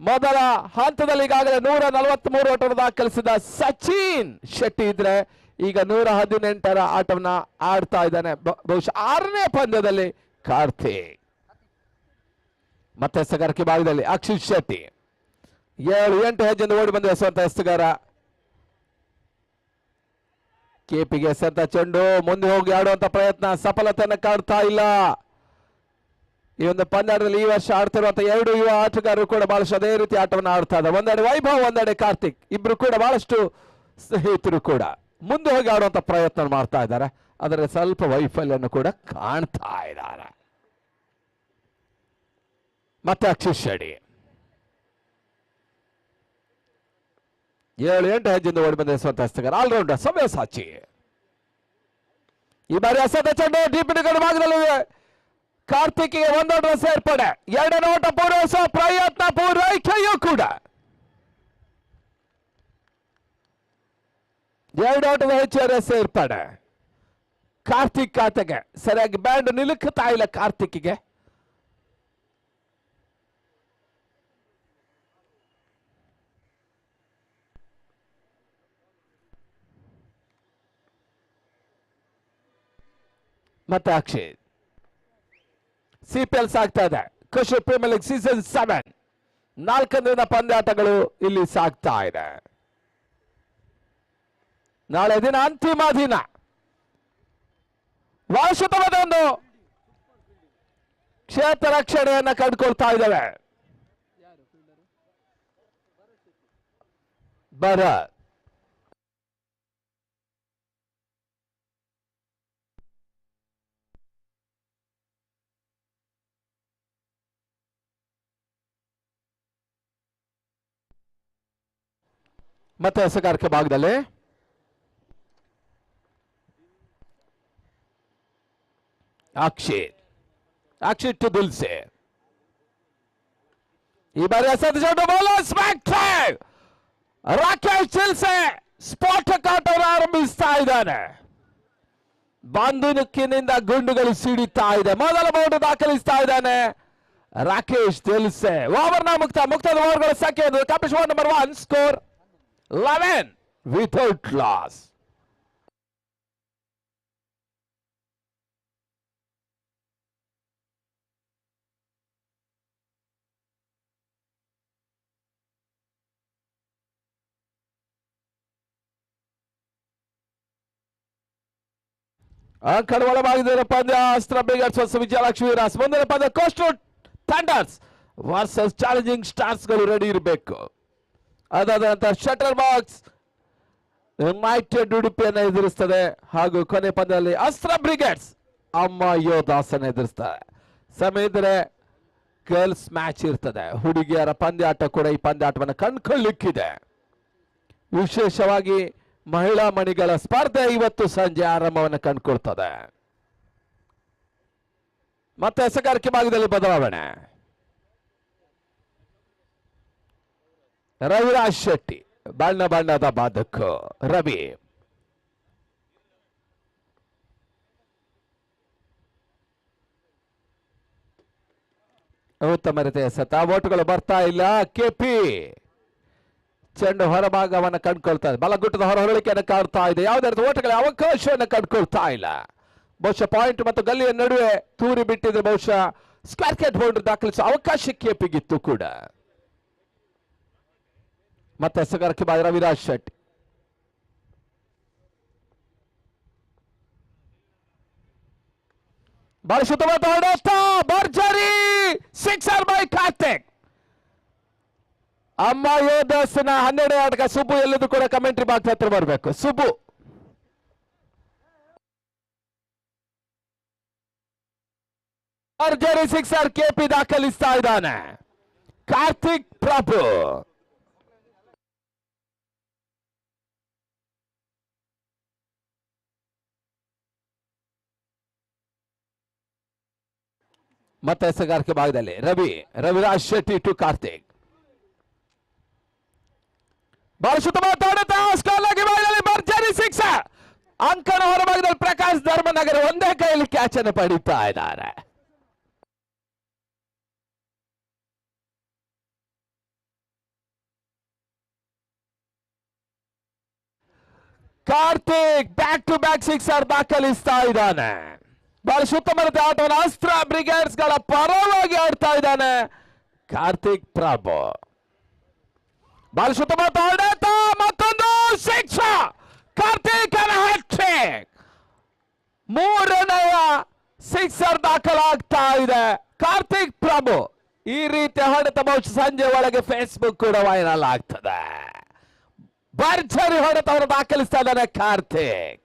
ಮೊದಲ ಹಂತದಲ್ಲಿ ಈಗಾಗಲೇ 143 ಓಟವನ್ನು ದಾಖಲಿಸಿದ ಸಚಿನ್ ಶೆಟ್ಟಿ ಇದ್ರೆ ಈಗ 118ರ ಆಟವನ್ನ ಆಡ್ತಾ ಇದ್ದಾನೆ. ಬಹುಶಃ 6ನೇ ಪಂದ್ಯದಲ್ಲಿ ಕಾರ್ತಿಕ್. ಮತ್ತೆ ಎಸೆಗಾರಿಕೆ ಭಾಗದಲ್ಲಿ ಅಕ್ಷಿತ್ ಶೆಟ್ಟಿ 7-8 ಹೆಜ್ಜೆಯಿಂದ ಓಡಿ ಬಂದ ಎಸೆಯುವಂತ ಎಸೆಗಾರ. ಕೆಪಿಗೆ ಎಸೆದ ಚೆಂಡು ಮುಂದೆ ಹೋಗಿ ಆಡುವಂತ ಪ್ರಯತ್ನ ಸಫಲತೆಯನ್ನು ಕಾಡ್ತಾ ಇಲ್ಲ. ಈ ಒಂದು ಪಂದ್ಯದಲ್ಲಿ ಈ ವರ್ಷ ಆಡ್ತಿರುವಂತ 2 ಯುವ ಆಟಗಾರರು ಕೂಡ ಬಹಳಷ್ಟು ಅದೇ ರೀತಿ ಆಟವನ್ನು ಆಡ್ತಾ ಇದ್ದಾರೆ. ಒಂದೆಡೆ ವೈಭವ್, ಒಂದೆಡೆ ಕಾರ್ತಿಕ್. ಇಬ್ರು ಕೂಡ ಬಹಳಷ್ಟು ಸ್ನೇಹಿತರು ಕೂಡ ಮುಂದೆ ಹೋಗಿ ಆಡುವಂತ ಪ್ರಯತ್ನ ಮಾಡ್ತಾ ಇದ್ದಾರೆ. ಆದರೆ ಸ್ವಲ್ಪ ವೈಫಲ್ಯವನ್ನು ಕೂಡ ಕಾಣ್ತಾ ಇದ್ದಾರೆ. ಮತ್ತೆ ಅಕ್ಷಿತ್ ಶೆಟ್ಟಿ 7-8 ಹೆಜ್ಜೆಯಿಂದ ಓಡಿ ಬಂದ ಎಸೆಯುವಂತ ಎಸೆಗಾರ. ಆಲ್ರೌಂಡರ್ ಸವ್ಯಸಾಚಿ ಈ ಬಾರಿ ಎಸೆದ ಚೆಂಡು ಡೀಪ್ ಗಡಿ ಭಾಗದಲ್ಲಿದೆ. ಕಾರ್ತಿಕ್ಗೆ ಒಂದೋಟ ಸೇರ್ಪಡೆ, ಎರಡನೇ ಓಟ ಪೂರೈಸುವ ಪ್ರಯತ್ನ, ಪೂರೈಕೆಯೂ ಕೂಡ. ಎರಡು ಓಟದ ಹೆಚ್ಚುವರಿ ಸೇರ್ಪಡೆ ಕಾರ್ತಿಕ್ ಖಾತೆಗೆ. ಸರಿಯಾಗಿ ಬ್ಯಾಂಡ್ ನಿಲುಕ್ತಾ ಇಲ್ಲ ಕಾರ್ತಿಕ್ಗೆ. ಮತ್ತೆ ಅಕ್ಷಯ್. CPL ಸಾಗ್ತಾ ಇದೆ, ಕೃಷಿ ಪ್ರೀಮಿಯರ್ ಲೀಗ್ ಸೀಸನ್ 7 4 ದಿನ ಪಂದ್ಯಾಟಗಳು ಇಲ್ಲಿ ಸಾಗ್ತಾ ಇದೆ. ನಾಳೆ ದಿನ ಅಂತಿಮ ದಿನ. ವಾರ್ಷಿಕವಾದ ಒಂದು ಕ್ಷೇತ್ರ ರಕ್ಷಣೆಯನ್ನ ಕಂಡುಕೊಳ್ತಾ ಇದ್ದೇವೆ. ಭರತ್ ಮತ್ತೆ ಎಸೆಗಾರಿಕೆ ಭಾಗದಲ್ಲಿ ಅಕ್ಷಯ್ ಟು ದಿಲ್ಸೆ. ಈ ಬಾರಿ ಎಸೆದ ಚೆಂಡು bowler smack drive. Rakesh Dil Se ಸ್ಫೋಟಕ ಆಟವನ್ನು ಆರಂಭಿಸ್ತಾ ಇದ್ದಾನೆ. ಬಂದೂಕಿನಿಂದ ಗುಂಡುಗಳು ಸಿಡಿತಾ ಇದೆ. ಮೊದಲ ಬೌಂಡ್ ದಾಖಲಿಸ್ತಾ ಇದ್ದಾನೆ ರಾಕೇಶ್ ದಿಲ್ಸೆ. ಓವರ್ನ ಮುಕ್ತದ ಓವರ್ಗಳ ಸಂಖ್ಯೆ competition number 1, score 11 without loss. ಅಂಕಣ ಒಳಭಾಗದ ಪಂದ್ಯ ಅಸ್ತ್ರ ಬ್ರಿಗೇಡ್ಸ್ ವರ್ಸಸ್ ವಿಜಯಲಕ್ಷ್ಮಿ ವೀರಾಸ್. ಮುಂದಿನ ಪಂದ್ಯ ಕೋಸ್ಟಲ್ ಥಂಡರ್ಸ್ ವರ್ಸಸ್ ಚಾಲೆಂಜಿಂಗ್ ಸ್ಟಾರ್ಸ್ ಗಳು ರೆಡಿ ಇರಬೇಕು. ಅದಾದ ನಂತರ ಶಟರ್ ಬಾಕ್ಸ್ ಯುನೈಟೆಡ್ ಉಡುಪಿಯನ್ನು ಎದುರಿಸ್ತದೆ. ಹಾಗೂ ಕೊನೆ ಪಂದ್ಯದಲ್ಲಿ ಅಸ್ತ್ರ ಬ್ರಿಗೇಡ್ಸ್ ಅಮ್ಮ ಯೋಧಾಸನ ಎದುರಿಸ್ತಾರೆ. ಸಮಯ ಇದ್ದರೆ ಗರ್ಲ್ಸ್ ಮ್ಯಾಚ್ ಇರ್ತದೆ. ಹುಡುಗಿಯರ ಪಂದ್ಯಾಟ ಕೂಡ ಈ ಪಂದ್ಯಾಟವನ್ನು ಕಂಡುಕೊಳ್ಳಿಕ್ಕಿದೆ. ವಿಶೇಷವಾಗಿ ಮಹಿಳಾ ಮಣಿಗಳ ಸ್ಪರ್ಧೆ ಇವತ್ತು ಸಂಜೆ ಆರಂಭವನ್ನು ಕಂಡುಕೊಳ್ತದೆ. ಮತ್ತೆ ಎಸೆಗಾರಿಕೆ ಭಾಗದಲ್ಲಿ ಬದಲಾವಣೆ. ರವಿರಾಜ್ ಶೆಟ್ಟಿ ಬಣ್ಣದ ಬಾಧಕ ರವಿ. ಉತ್ತಮ ರೀತಿಯ ಎಸೆತ. ಓಟುಗಳು ಬರ್ತಾ ಇಲ್ಲ. ಕೆಪಿ ಚೆಂಡು ಹೊರಭಾಗವನ್ನು ಕಂಡುಕೊಳ್ತಾ ಇದೆ. ಬಲಗುಟ್ಟದ ಹೊರಹೊರಳಿಕೆಯನ್ನು ಕಾಡ್ತಾ ಇದೆ. ಯಾವುದೇ ರೀತಿ ಓಟಗಳ ಅವಕಾಶವನ್ನು ಕಂಡುಕೊಳ್ತಾ ಇಲ್ಲ. ಬಹುಶಃ ಪಾಯಿಂಟ್ ಮತ್ತು ಗಲ್ಲಿಯ ನಡುವೆ ತೂರಿ ಬಿಟ್ಟಿದ್ರೆ ಬಹುಶಃ ಸ್ಕ್ವೇರ್ ಕೇಟ್ ಬೌಂಡ್ರಿ ದಾಖಲಿಸುವ ಅವಕಾಶ ಕೆಪಿಗಿತ್ತು ಕೂಡ. ಮತ್ತೆ ಎಸೆಗಾರಿಕೆ ಬಾದ ರವಿರಾಜ್ ಶೆಟ್ಟಿ. ಬಹಳ ಶುದ್ಧವಾದ ಹೊಡೆತ, ಭರ್ಜರಿ ಸಿಕ್ಸರ್ ಬೈ ಕಾರ್ತಿಕ್. ಅಮ್ಮ ಯೋಧಸ್ನ 12ನೇ ಆಟಕ ಸುಬ್ಬು ಎಲ್ಲಿದ್ದು ಕೂಡ ಕಮೆಂಟ್ರಿ ಬಾಕ್ಸ್ ಹತ್ರ ಬರಬೇಕು. ಸುಬ್ಬು ಭರ್ಜರಿ ಸಿಕ್ಸರ್ ಕೆಪಿ ದಾಖಲಿಸ್ತಾ ಇದ್ದಾನೆ. ಕಾರ್ತಿಕ್ ಪ್ರಭು ಮತ್ತೆ ಎಸೆಗಾರಿಕೆ ಭಾಗದಲ್ಲಿ ರವಿರಾಜ್ ಶೆಟ್ಟಿ ಟು ಕಾರ್ತಿಕ್. ಬಹಳ ಶುದ್ಧವಾಗಿ ಭರ್ಜರಿ ಸಿಕ್ಸರ್. ಅಂಕಣ ಹೊರಭಾಗದಲ್ಲಿ ಪ್ರಕಾಶ್ ಧರ್ಮನಗರ ಒಂದೇ ಕೈಯಲ್ಲಿ ಕ್ಯಾಚ್ ಅನ್ನು ಪಡೀತಾ ಇದ್ದಾರೆ. Karthik back to back sixer ದಾಖಲಿಸ್ತಾ ಇದ್ದಾನೆ. ಬಹಳ ಉತ್ತಮವಾದ ಆಟವನ್ನು ಅಸ್ತ್ರ ಬ್ರಿಗೇಡ್ಸ್ ಗಳ ಪರವಾಗಿ ಆಡ್ತಾ ಇದ್ದಾನೆ ಕಾರ್ತಿಕ್ ಪ್ರಭು. ಬಹಳ ಉತ್ತಮವಾದ ಆಡಳಿತ, ಮತ್ತೊಂದು ಸಿಕ್ಸರ್. ಕಾರ್ತಿಕ್ ಹ್ಯಾಟ್ರಿಕ್. 3ನೇಯ ಸಿಕ್ಸರ್ ದಾಖಲಾಗ್ತಾ ಇದೆ ಕಾರ್ತಿಕ್ ಪ್ರಭು. ಈ ರೀತಿ ಹೊಡೆತ ಬಹುಶಃ ಸಂಜೆ ಒಳಗೆ ಫೇಸ್ಬುಕ್ ಕೂಡ ವೈರಲ್ ಆಗ್ತದೆ. ಭರ್ಜರಿ ಹೊಡೆತವನ್ನು ದಾಖಲಿಸ್ತಾ ಇದ್ದಾನೆ Karthik.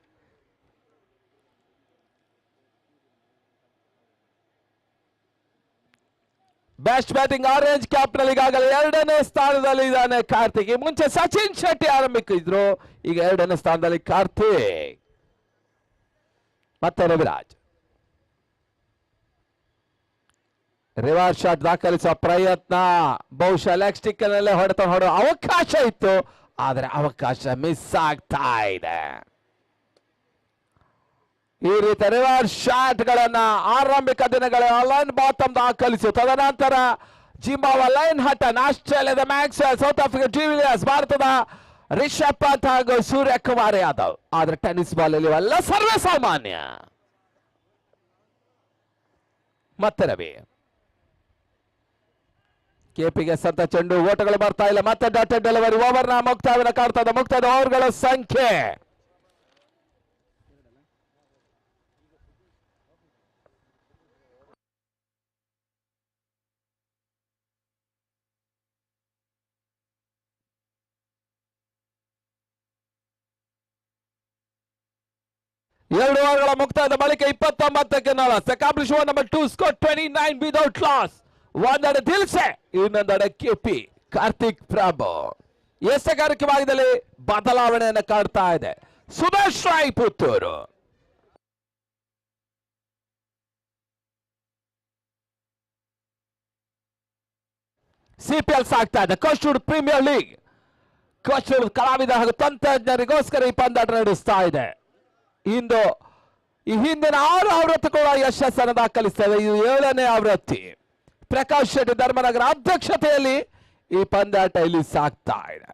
Best batting orange cap ನಲ್ಲಿ ಈಗಾಗಲೇ 2ನೇ ಸ್ಥಾನದಲ್ಲಿ ಇದ್ದಾನೆ ಕಾರ್ತಿಕ್. ಈ ಮುಂಚೆ ಸಚಿನ್ ಶೆಟ್ಟಿ ಆರಂಭಿಸಿದ್ರು, ಈಗ 2ನೇ ಸ್ಥಾನದಲ್ಲಿ ಕಾರ್ತಿಕ್. ಮತ್ತೆ ರವಿರಾಜ್ ರಿವರ್ಸ್ ಶಾಟ್ ದಾಖಲಿಸುವ ಪ್ರಯತ್ನ, ಬಹುಶಃ ಲೆಗ್ ಸ್ಟಿಕ್ ನಲ್ಲೇ ಹೊಡೆತ ಹೊಡೋ ಅವಕಾಶ ಇತ್ತು, ಆದರೆ ಅವಕಾಶ ಮಿಸ್ ಆಗ್ತಾ ಇದೆ. ಈ ರೀತಿ ರಿವರ್ಸ್ ಶಾಟ್ ಗಳನ್ನ ಆರಂಭಿಕ ದಿನಗಳ ಲೈನ್ ಬಾಟಮ್ ದಾಖಲಿಸು. ತದನಂತರ ಜಿಂಬಾಬ್ವೆ ಲೈನ್ ಹಟನ್, ಆಸ್ಟ್ರೇಲಿಯಾದ ಮ್ಯಾಕ್ಸ್ವೆಲ್, ಸೌತ್ ಆಫ್ರಿಕಾ ಡಿವಿಲಿಯರ್ಸ್, ಭಾರತದ ರಿಷಬ್ ಪಂತ್ ಹಾಗೂ ಸೂರ್ಯಕುಮಾರ್ ಯಾದವ್. ಆದ್ರೆ ಟೆನ್ನಿಸ್ ಬಾಲ್ ಅಲ್ಲಿ ಎಲ್ಲ ಸರ್ವೇ ಸಾಮಾನ್ಯ. ಮತ್ತೆ ರವಿ ಕೆಪಿಗೆ ಸಂತ ಚೆಂಡು, ಓಟಗಳು ಬರ್ತಾ ಇಲ್ಲ. ಮತ್ತೆ ಡಾಟೆಡ್ ಡೆಲಿವರಿ, ಓವರ್ನ ಮುಕ್ತಾಯವನ್ನು ಕಾಡ್ತಾ ಇದೆ. ಮುಕ್ತಾಯದ ಓವರ್ಗಳ ಸಂಖ್ಯೆ 2 ಓವರ್ಗಳ ಮುಕ್ತಾಯದ ಬಳಿಕ 29ಕ್ಕೆ 4. Accomplish one number 2, score 29 without loss. ಒಂದೆಡೆ ದಿಲ್ಸೆ, ಇನ್ನೊಂದೆಡೆ ಕೆಪಿ ಕಾರ್ತಿಕ್ ಪ್ರಭು. ಎಸೆಗಾರಿಕೆ ಭಾಗದಲ್ಲಿ ಬದಲಾವಣೆಯನ್ನು ಕಾಡ್ತಾ ಇದೆ. ಸುದೇಶ್ ರಾಯ್ ಪುತ್ತೂರು. ಸಿಪಿಎಲ್ ಸಾಗ್ತಾ ಇದೆ. ಕೋಸ್ಟೂರು ಪ್ರೀಮಿಯರ್ ಲೀಗ್. ಕೋಸ್ಟೂರು ಕಲಾವಿದ ಹಾಗೂ ತಂತ್ರಜ್ಞರಿಗೋಸ್ಕರ ಈ ಪಂದ್ಯಾಟ ನಡೆಸ್ತಾ ಇದೆ. ಇಂದು ಈ ಹಿಂದಿನ 6 ಆವೃತ್ತಿ ಕೂಡ ಯಶಸ್ಸನ್ನು ದಾಖಲಿಸ್ತಾ ಇದೆ. ಇದು 7ನೇ ಆವೃತ್ತಿ. ಪ್ರಕಾಶ್ ಶೆಟ್ಟಿ ಧರ್ಮನಗರ ಅಧ್ಯಕ್ಷತೆಯಲ್ಲಿ ಈ ಪಂದ್ಯಾಟ ಇಲ್ಲಿ ಸಾಗ್ತಾ ಇದೆ.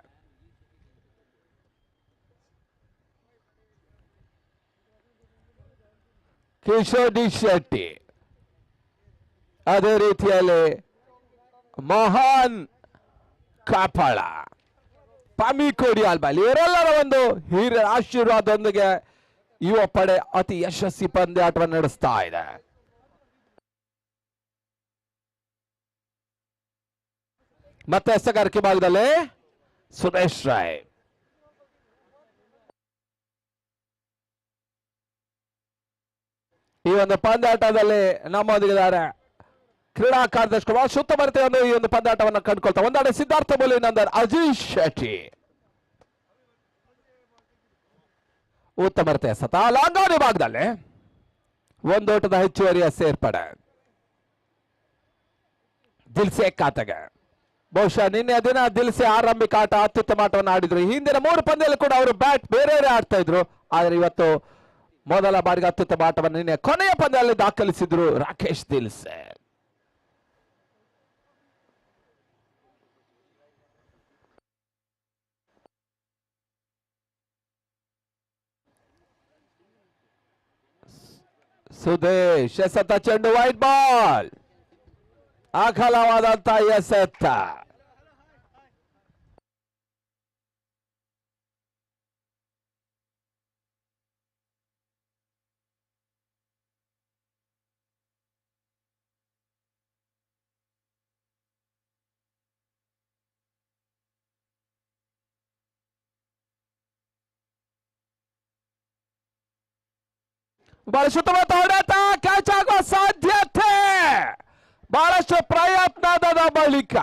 ಕಿಶೋರ್ ಡಿ ಶೆಟ್ಟಿ, ಅದೇ ರೀತಿಯಲ್ಲಿ ಮೋಹನ್ ಕಾಪಾಳ, ಪಮಿ ಕೋಡಿಯಾಲ್ಬಾಲ್, ಇವರೆಲ್ಲರ ಒಂದು ಹಿರಿಯ ಆಶೀರ್ವಾದದೊಂದಿಗೆ ಯುವ ಪಡೆ ಅತಿ ಯಶಸ್ವಿ ಪಂದ್ಯಾಟವನ್ನು ನಡೆಸ್ತಾ ಇದೆ. ಮತ್ತೆ ಎಸೆಗಾರಿಕೆ ಭಾಗದಲ್ಲಿ ಸುರೇಶ್ ರಾಯ್. ಈ ಒಂದು ಪಂದ್ಯಾಟದಲ್ಲಿ ನಮ್ಮೊಂದಿಗಿದ್ದಾರೆ ಕ್ರೀಡಾ ಕಾರ್ಯದರ್ಶಿ ಕುಮಾರ್. ಸುತ್ತಮುತ್ತ ಈ ಒಂದು ಪಂದ್ಯಾಟವನ್ನು ಕಂಡುಕೊಳ್ತಾ ಒಂದೆಡೆ ಸಿದ್ಧಾರ್ಥ ಬೋಲಿ, ಇನ್ನೊಂದೆಡೆ ಅಜೀಶ್ ಶೆಟ್ಟಿ. ಉತ್ತಮ ಎಸೆತ ಲಾಂಗಾನಿ ಭಾಗದಲ್ಲಿ ಒಂದೋಟದ ಹೆಚ್ಚುವರಿಯ ಸೇರ್ಪಡೆ ದಿಲ್ಸೆ ಖಾತೆಗೆ. ಬಹುಶಃ ನಿನ್ನೆ ದಿನ ದಿಲ್ಸೆ ಆರಂಭಿಕ ಆಟ ಅತ್ಯುತ್ತಮ ಆಟವನ್ನು ಆಡಿದ್ರು. ಹಿಂದಿನ 3 ಪಂದ್ಯದಲ್ಲಿ ಕೂಡ ಅವರು ಬ್ಯಾಟ್ ಬೇರೆ ಆಡ್ತಾ ಇದ್ರು. ಆದ್ರೆ ಇವತ್ತು ಮೊದಲ ಬಾರಿಗೆ ಅತ್ಯುತ್ತಮ ಆಟವನ್ನು ನಿನ್ನೆ ಕೊನೆಯ ಪಂದ್ಯದಲ್ಲಿ ದಾಖಲಿಸಿದ್ರು ರಾಕೇಶ್ ದಿಲ್ಸೆ. ಸುದೇಶ್ ಎಸೆತ ಚೆಂಡು, ವೈಟ್ ಬಾಲ್, ಅಗಲವಾದಂತ ಎಸೆತ. ಬಹಳಷ್ಟು ಉತ್ತಮ ಹೊಡೆತ, ಕ್ಯಾಚ್ ಆಗುವ ಸಾಧ್ಯತೆ. ಬಹಳಷ್ಟು ಪ್ರಯತ್ನದ ಬಳಿಕ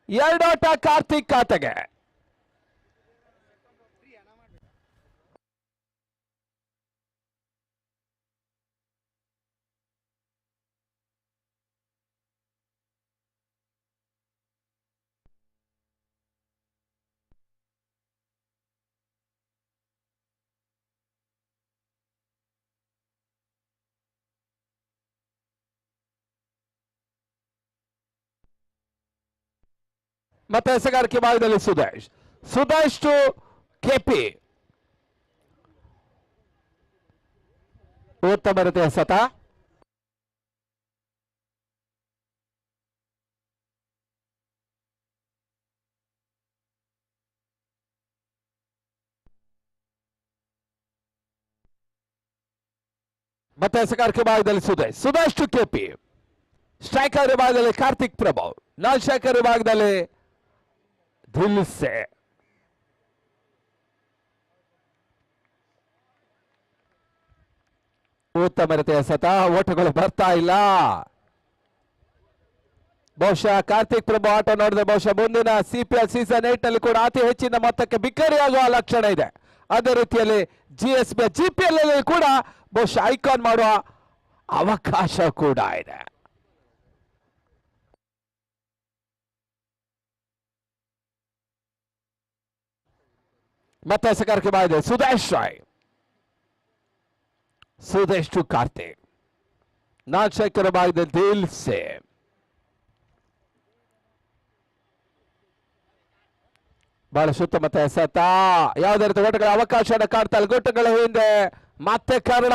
2 ಓಟ ಕಾರ್ತಿಕ್ ಖಾತೆಗೆ. ಮತ್ತೆ ಎಸೆಗಾರಿಕೆ ಭಾಗದಲ್ಲಿ ಸುದೇಶ್ ಟು ಕೆಪಿ. ಉತ್ತಮ ರೀತಿಯ ಎಸೆತ. ಮತ್ತೆ ಎಸೆಗಾರಿಕೆ ಭಾಗದಲ್ಲಿ ಸುದೇಶ್ ಟು ಕೆಪಿ. ಸ್ಟ್ರೈಕರ್ ವಿಭಾಗದಲ್ಲಿ ಕಾರ್ತಿಕ್ ಪ್ರಭು, ನಾನ್ ಸ್ಟ್ರೈಕರ್ ವಿಭಾಗದಲ್ಲಿ ದಿಲ್ಸೆ. ಉತ್ತಮ ರೀತಿಯ ಎಸೆತ, ಓಟಗಳು ಬರ್ತಾ ಇಲ್ಲ. ಬಹುಶಃ ಕಾರ್ತಿಕ್ ಪ್ರಭು ಆಟ ನೋಡಿದ್ರೆ ಬಹುಶಃ ಮುಂದಿನ ಸಿಪಿಎಲ್ ಸೀಸನ್ 8 ನಲ್ಲಿ ಕೂಡ ಅತಿ ಹೆಚ್ಚಿನ ಮೊತ್ತಕ್ಕೆ ಬಿಕ್ಕರಿಯಾಗುವ ಲಕ್ಷಣ ಇದೆ. ಅದೇ ರೀತಿಯಲ್ಲಿ GSB GPL ಅಲ್ಲಿ ಕೂಡ ಬಹುಶಃ ಐಕಾನ್ ಮಾಡುವ ಅವಕಾಶ ಕೂಡ ಇದೆ. ಮತ್ತೆ ಎಸೆಗಾರಿಕೆ ಮಾಡಿದೆ ಸುದೇಶ್ ರಾಯ್. ಸುದೇಶ್ ಟು ಕಾರ್ತಿಕ್. ನಾನ್ ಶೇಖರ್ ಮಾಡಿದೆ ದಿಲ್ಸೆ. ಬಹಳ ಸುತ್ತಮುತ್ತ ಎಸೆತ ಯಾವುದೇ ರೀತಿ ಓಟಗಳ ಅವಕಾಶವನ್ನು ಕಾಡ್ತಾ ಇಲ್ಲ. ಗುಟ್ಟಗಳ ಹಿಂದೆ ಮತ್ತೆ ಕರ್ಣ.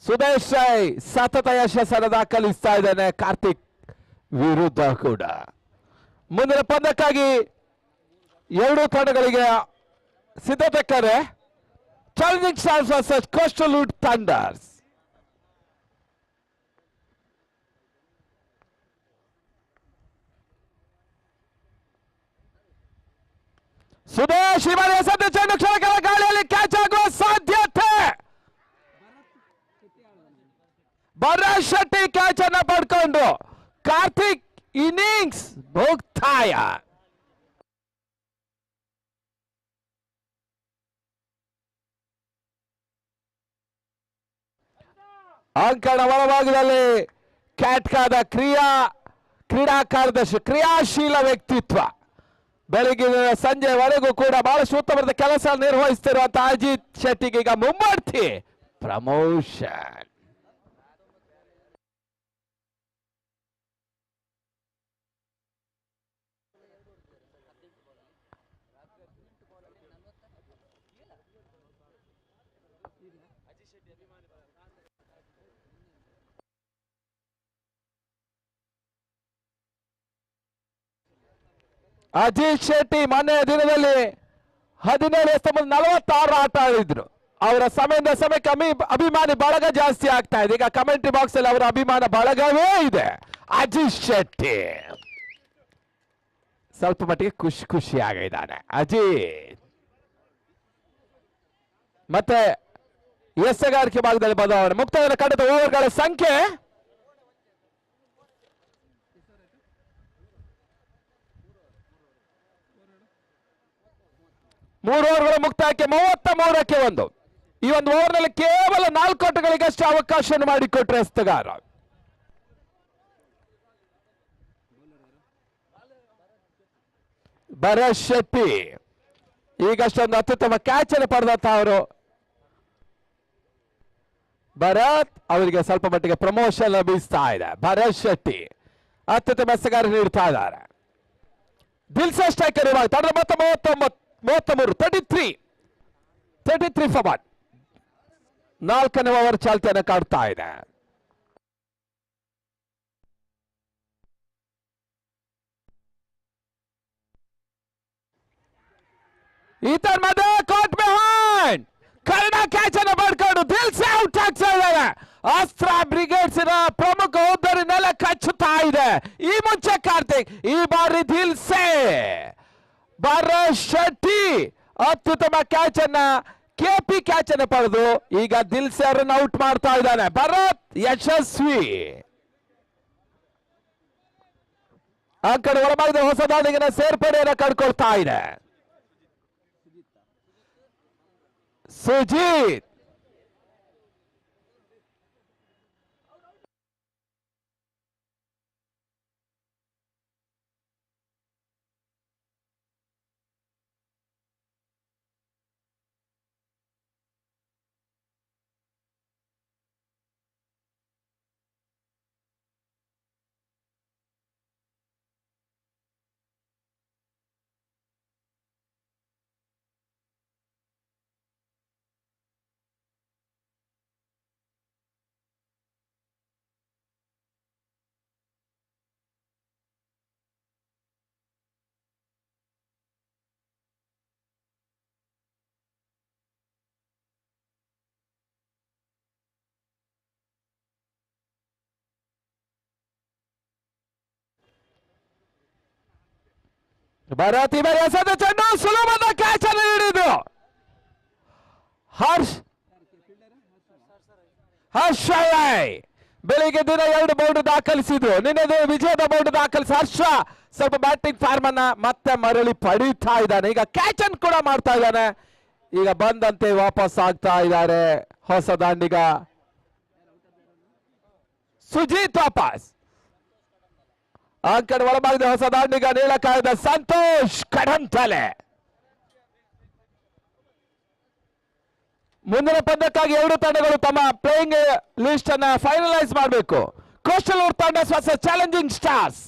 ಸುದೇಶ್ ರಾಯ್ ಸತತ ಯಶಸ್ಸನ್ನು ದಾಖಲಿಸ್ತಾ ಇದ್ದಾನೆ ಕಾರ್ತಿಕ್ ವಿರುದ್ಧ ಕೂಡ. ಮುಂದಿನ ಪಂದ್ಯಕ್ಕಾಗಿ ಎರಡು ತಂಡಗಳಿಗೆ ಸಿದ್ಧತೆ ಕರೆ. Challenging stars versus coastal wood thunders. Sudesh ಇವರ ಸದ್ಯ ಚೆಂಡು ಕ್ಷಣಗಳ ಗಾಳಿಯಲ್ಲಿ ಕ್ಯಾಚ್ ಆಗುವ ಸಾಧ್ಯತೆ. ಭರತ್ ಶೆಟ್ಟಿ ಕ್ಯಾಚ್ ಅನ್ನ ಪಡ್ಕೊಂಡು ಕಾರ್ತಿಕ್ ಇನ್ನಿಂಗ್ಸ್ ಮುಕ್ತಾಯ. ಅಂಕಣ ಒಳಭಾಗದಲ್ಲಿ ಕ್ಯಾಟ್ಕಾದ ಕ್ರೀಡಾ ಕಾರ್ಯದರ್ಶಿ ಕ್ರಿಯಾಶೀಲ ವ್ಯಕ್ತಿತ್ವ. ಬೆಳಗಿನ ಸಂಜೆವರೆಗೂ ಕೂಡ ಬಹಳಷ್ಟು ಉತ್ತಮವಾದ ಕೆಲಸ ನಿರ್ವಹಿಸುತ್ತಿರುವಂತಹ ಅಜಿತ್ ಶೆಟ್ಟಿಗೆ ಈಗ ಮುಂಬಡ್ತಿ ಪ್ರಮೋಷನ್. ಅಜಿತ್ ಶೆಟ್ಟಿ ಮೊನ್ನೆಯ ದಿನದಲ್ಲಿ 17-46 ಆಟ ಆಡಿದ್ರು. ಅವರ ಸಮಯದಿಂದ ಸಮಯಕ್ಕೆ ಅಭಿಮಾನಿ ಬಳಗ ಜಾಸ್ತಿ ಆಗ್ತಾ ಇದೆ. ಈಗ ಕಮೆಂಟ್ರಿ ಬಾಕ್ಸ್ ಅಲ್ಲಿ ಅವರ ಅಭಿಮಾನ ಬಳಗವೇ ಇದೆ. ಅಜಿತ್ ಶೆಟ್ಟಿ ಸ್ವಲ್ಪ ಮಟ್ಟಿಗೆ ಖುಷಿ ಆಗಿದ್ದಾನೆ ಅಜಿತ್. ಮತ್ತೆ ಎಸೆಗಾರಿಕೆ ಭಾಗದಲ್ಲಿ ಬದಲಾವಣೆ. ಮುಕ್ತಾಯದ ಕಂಡದ ಓವರ್ಗಳ ಸಂಖ್ಯೆ 3 ಓವರ್ಗಳ ಮುಕ್ತಾಯಕ್ಕೆ 33ಕ್ಕೆ 1. ಈ ಒಂದು ಓವರ್ನಲ್ಲಿ ಕೇವಲ 4 ಓಟಗಳಿಗಷ್ಟು ಅವಕಾಶವನ್ನು ಮಾಡಿಕೊಟ್ರೆ ಎಸೆಗಾರ. ಭರತ್ ಶೆಟ್ಟಿ ಈಗಷ್ಟೊಂದು ಅತ್ಯುತ್ತಮ ಕ್ಯಾಚ್ ಅನ್ನು ಪಡೆದಂತಹವರು. ಭರತ್ ಅವರಿಗೆ ಸ್ವಲ್ಪ ಮಟ್ಟಿಗೆ ಪ್ರಮೋಷನ್ ಲಭಿಸ್ತಾ ಇದೆ. ಭರತ್ ಶೆಟ್ಟಿ ಅತ್ಯುತ್ತಮ ಎಸೆಗಾರ ನೀಡ್ತಾ ಇದ್ದಾರೆ. ದಿಲ್ಸೆ ಸ್ಟ್ರೈಕರ್ ತಂಡ ಮತ್ತೆ 33 ಫಾರ್ 1. 4ನೇ ಓವರ್ ಚಾಲ್ತಿಯನ್ನು ಕಾಡ್ತಾ ಇದೆ. ಈತನ್ ಮಧ್ಯೆ ಕಾಟ್ ಬಿಹೈಂಡ್ ಕನ್ನಡ ಕ್ಯಾಚ್ ಅನ್ನು ಪಡ್ಕೊಂಡು ದಿಲ್ಸೆ ಔಟ್ ಆಗ್ತಾ ಇದ್ದಾರೆ. ಅಸ್ತ್ರ ಬ್ರಿಗೇಡ್ಸ್ ಪ್ರಮುಖ ಹುದ್ದರಿ ನೆಲ ಕಚ್ಚುತ್ತಾ ಇದೆ. ಈ ಮುಂಚೆ ಕಾರ್ತಿಕ್, ಈ ಬಾರಿ ದಿಲ್ಸೆ. ಭರತ್ ಶೆಟ್ಟಿ ಅತ್ಯುತ್ತಮ ಕ್ಯಾಚ್ ಅನ್ನ ಕೆಪಿ ಕ್ಯಾಚ್ ಅನ್ನು ಪಡೆದು ಈಗ ದಿಲ್ಸೆ ಅವರನ್ನು ಔಟ್ ಮಾಡ್ತಾ ಇದ್ದಾನೆ. ಭರತ್ ಯಶಸ್ವಿ. ಆ ಕಡೆ ಒಳಭಾಗದ ಹೊಸ ದಾಳಿಗಿನ ಸೇರ್ಪಡೆಯನ್ನು ಕಂಡುಕೊಳ್ತಾ ಇದೆ ಸುಜಿತ್. ಭರತ್ ಇವರ ಎಸೆದ ಚೆಂಡು ಸುಲಭದ ಕ್ಯಾಚ್ ಅನ್ನು ಹಿಡಿದು ಹರ್ಷ ಬೆಳಿಗ್ಗೆ ದಿನ 2 ಬೌಂಡ್ ದಾಖಲಿಸಿದ್ರು. ನಿನ್ನೆ ವಿಜಯದ ಬೌಂಡ್ ದಾಖಲಿಸಿ ಹರ್ಷ ಸ್ವಲ್ಪ ಬ್ಯಾಟಿಂಗ್ ಫಾರ್ಮ್ ಅನ್ನ ಮತ್ತೆ ಮರಳಿ ಪಡೀತಾ ಇದ್ದಾನೆ. ಈಗ ಕ್ಯಾಚ್ ಅನ್ನು ಕೂಡ ಮಾಡ್ತಾ ಇದ್ದಾನೆ. ಈಗ ಬಂದಂತೆ ವಾಪಸ್ ಆಗ್ತಾ ಇದ್ದಾರೆ ಹೊಸ ದಾಂಡಿಗ ಸುಜಿತ್ ವಾಪಸ್. ಅಂಕಣ ಒಳಭಾಗದ ಹೊಸ ದಾಂಡಿಗ ನೀಳಕಾಯದ ಸಂತೋಷ್ ಕಡಂತಲೆ. ಮುಂದಿನ ಪಂದ್ಯಕ್ಕಾಗಿ ಎರಡು ತಂಡಗಳು ತಮ್ಮ ಪ್ಲೇಯಿಂಗ್ ಲಿಸ್ಟ್ ಅನ್ನ ಫೈನಲೈಸ್ ಮಾಡಬೇಕು. ಕೋಸ್ಟಲ್ ತಂಡ versus Challenging stars.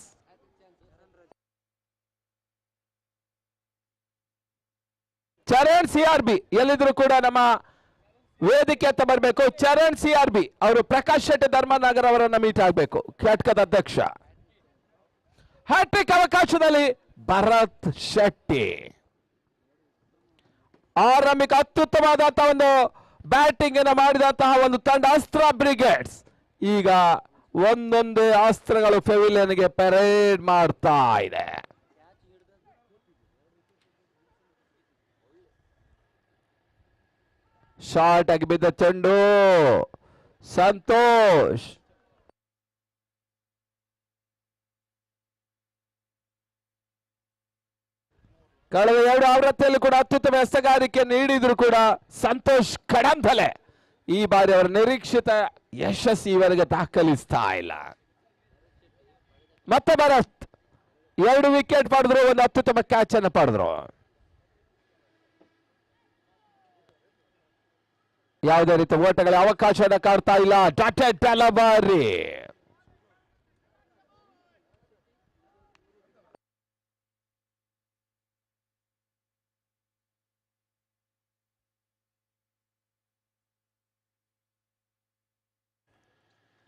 Charan CRB ಎಲ್ಲಿದ್ರು ಕೂಡ ನಮ್ಮ ವೇದಿಕೆ ಅಂತ ಬರಬೇಕು. ಚರಣ್ CRB ಅವರು ಪ್ರಕಾಶ್ ಶೆಟ್ಟಿ ಧರ್ಮನಗರ್ ಅವರನ್ನ ಮೀಟ್ ಆಗಬೇಕು, ಘಟಕದ ಅಧ್ಯಕ್ಷ. ಹ್ಯಾಟ್ರಿಕ್ ಅವಕಾಶದಲ್ಲಿ ಭರತ್ ಶೆಟ್ಟಿ. ಆರಂಭಿಕ ಅತ್ಯುತ್ತಮವಾದಂತಹ ಒಂದು ಬ್ಯಾಟಿಂಗ್ ಅನ್ನು ಮಾಡಿದಂತಹ ಒಂದು ತಂಡ ಅಸ್ತ್ರ ಬ್ರಿಗೇಡ್ಸ್. ಈಗ ಒಂದೊಂದೇ ಅಸ್ತ್ರಗಳು ಪೆವಿಲಿಯನ್ಗೆ ಪರೇಡ್ ಮಾಡ್ತಾ ಇದೆ. ಶಾರ್ಟ್ ಆಗಿ ಬಿದ್ದ ಚೆಂಡು ಸಂತೋಷ್. ಕಳೆದ ಎರಡು ಆವೃತ್ತಿಯಲ್ಲಿ ಕೂಡ ಅತ್ಯುತ್ತಮ ಎಸೆಗಾರಿಕೆ ನೀಡಿದ್ರು ಕೂಡ ಸಂತೋಷ್ ಕಡಂತಲೆ ಈ ಬಾರಿ ಅವರ ನಿರೀಕ್ಷಿತ ಯಶಸ್ಸು ಇವರಿಗೆ ದಾಖಲಿಸ್ತಾ ಇಲ್ಲ. ಮತ್ತೆ ಭರತ್ 2 ವಿಕೆಟ್ ಪಡೆದ್ರು, ಒಂದು ಅತ್ಯುತ್ತಮ ಕ್ಯಾಚ್ ಅನ್ನು ಪಡೆದ್ರು. ಯಾವುದೇ ರೀತಿ ಓಟಗಳ ಅವಕಾಶವನ್ನು ಕಾಡ್ತಾ ಇಲ್ಲ. Dotted delivery.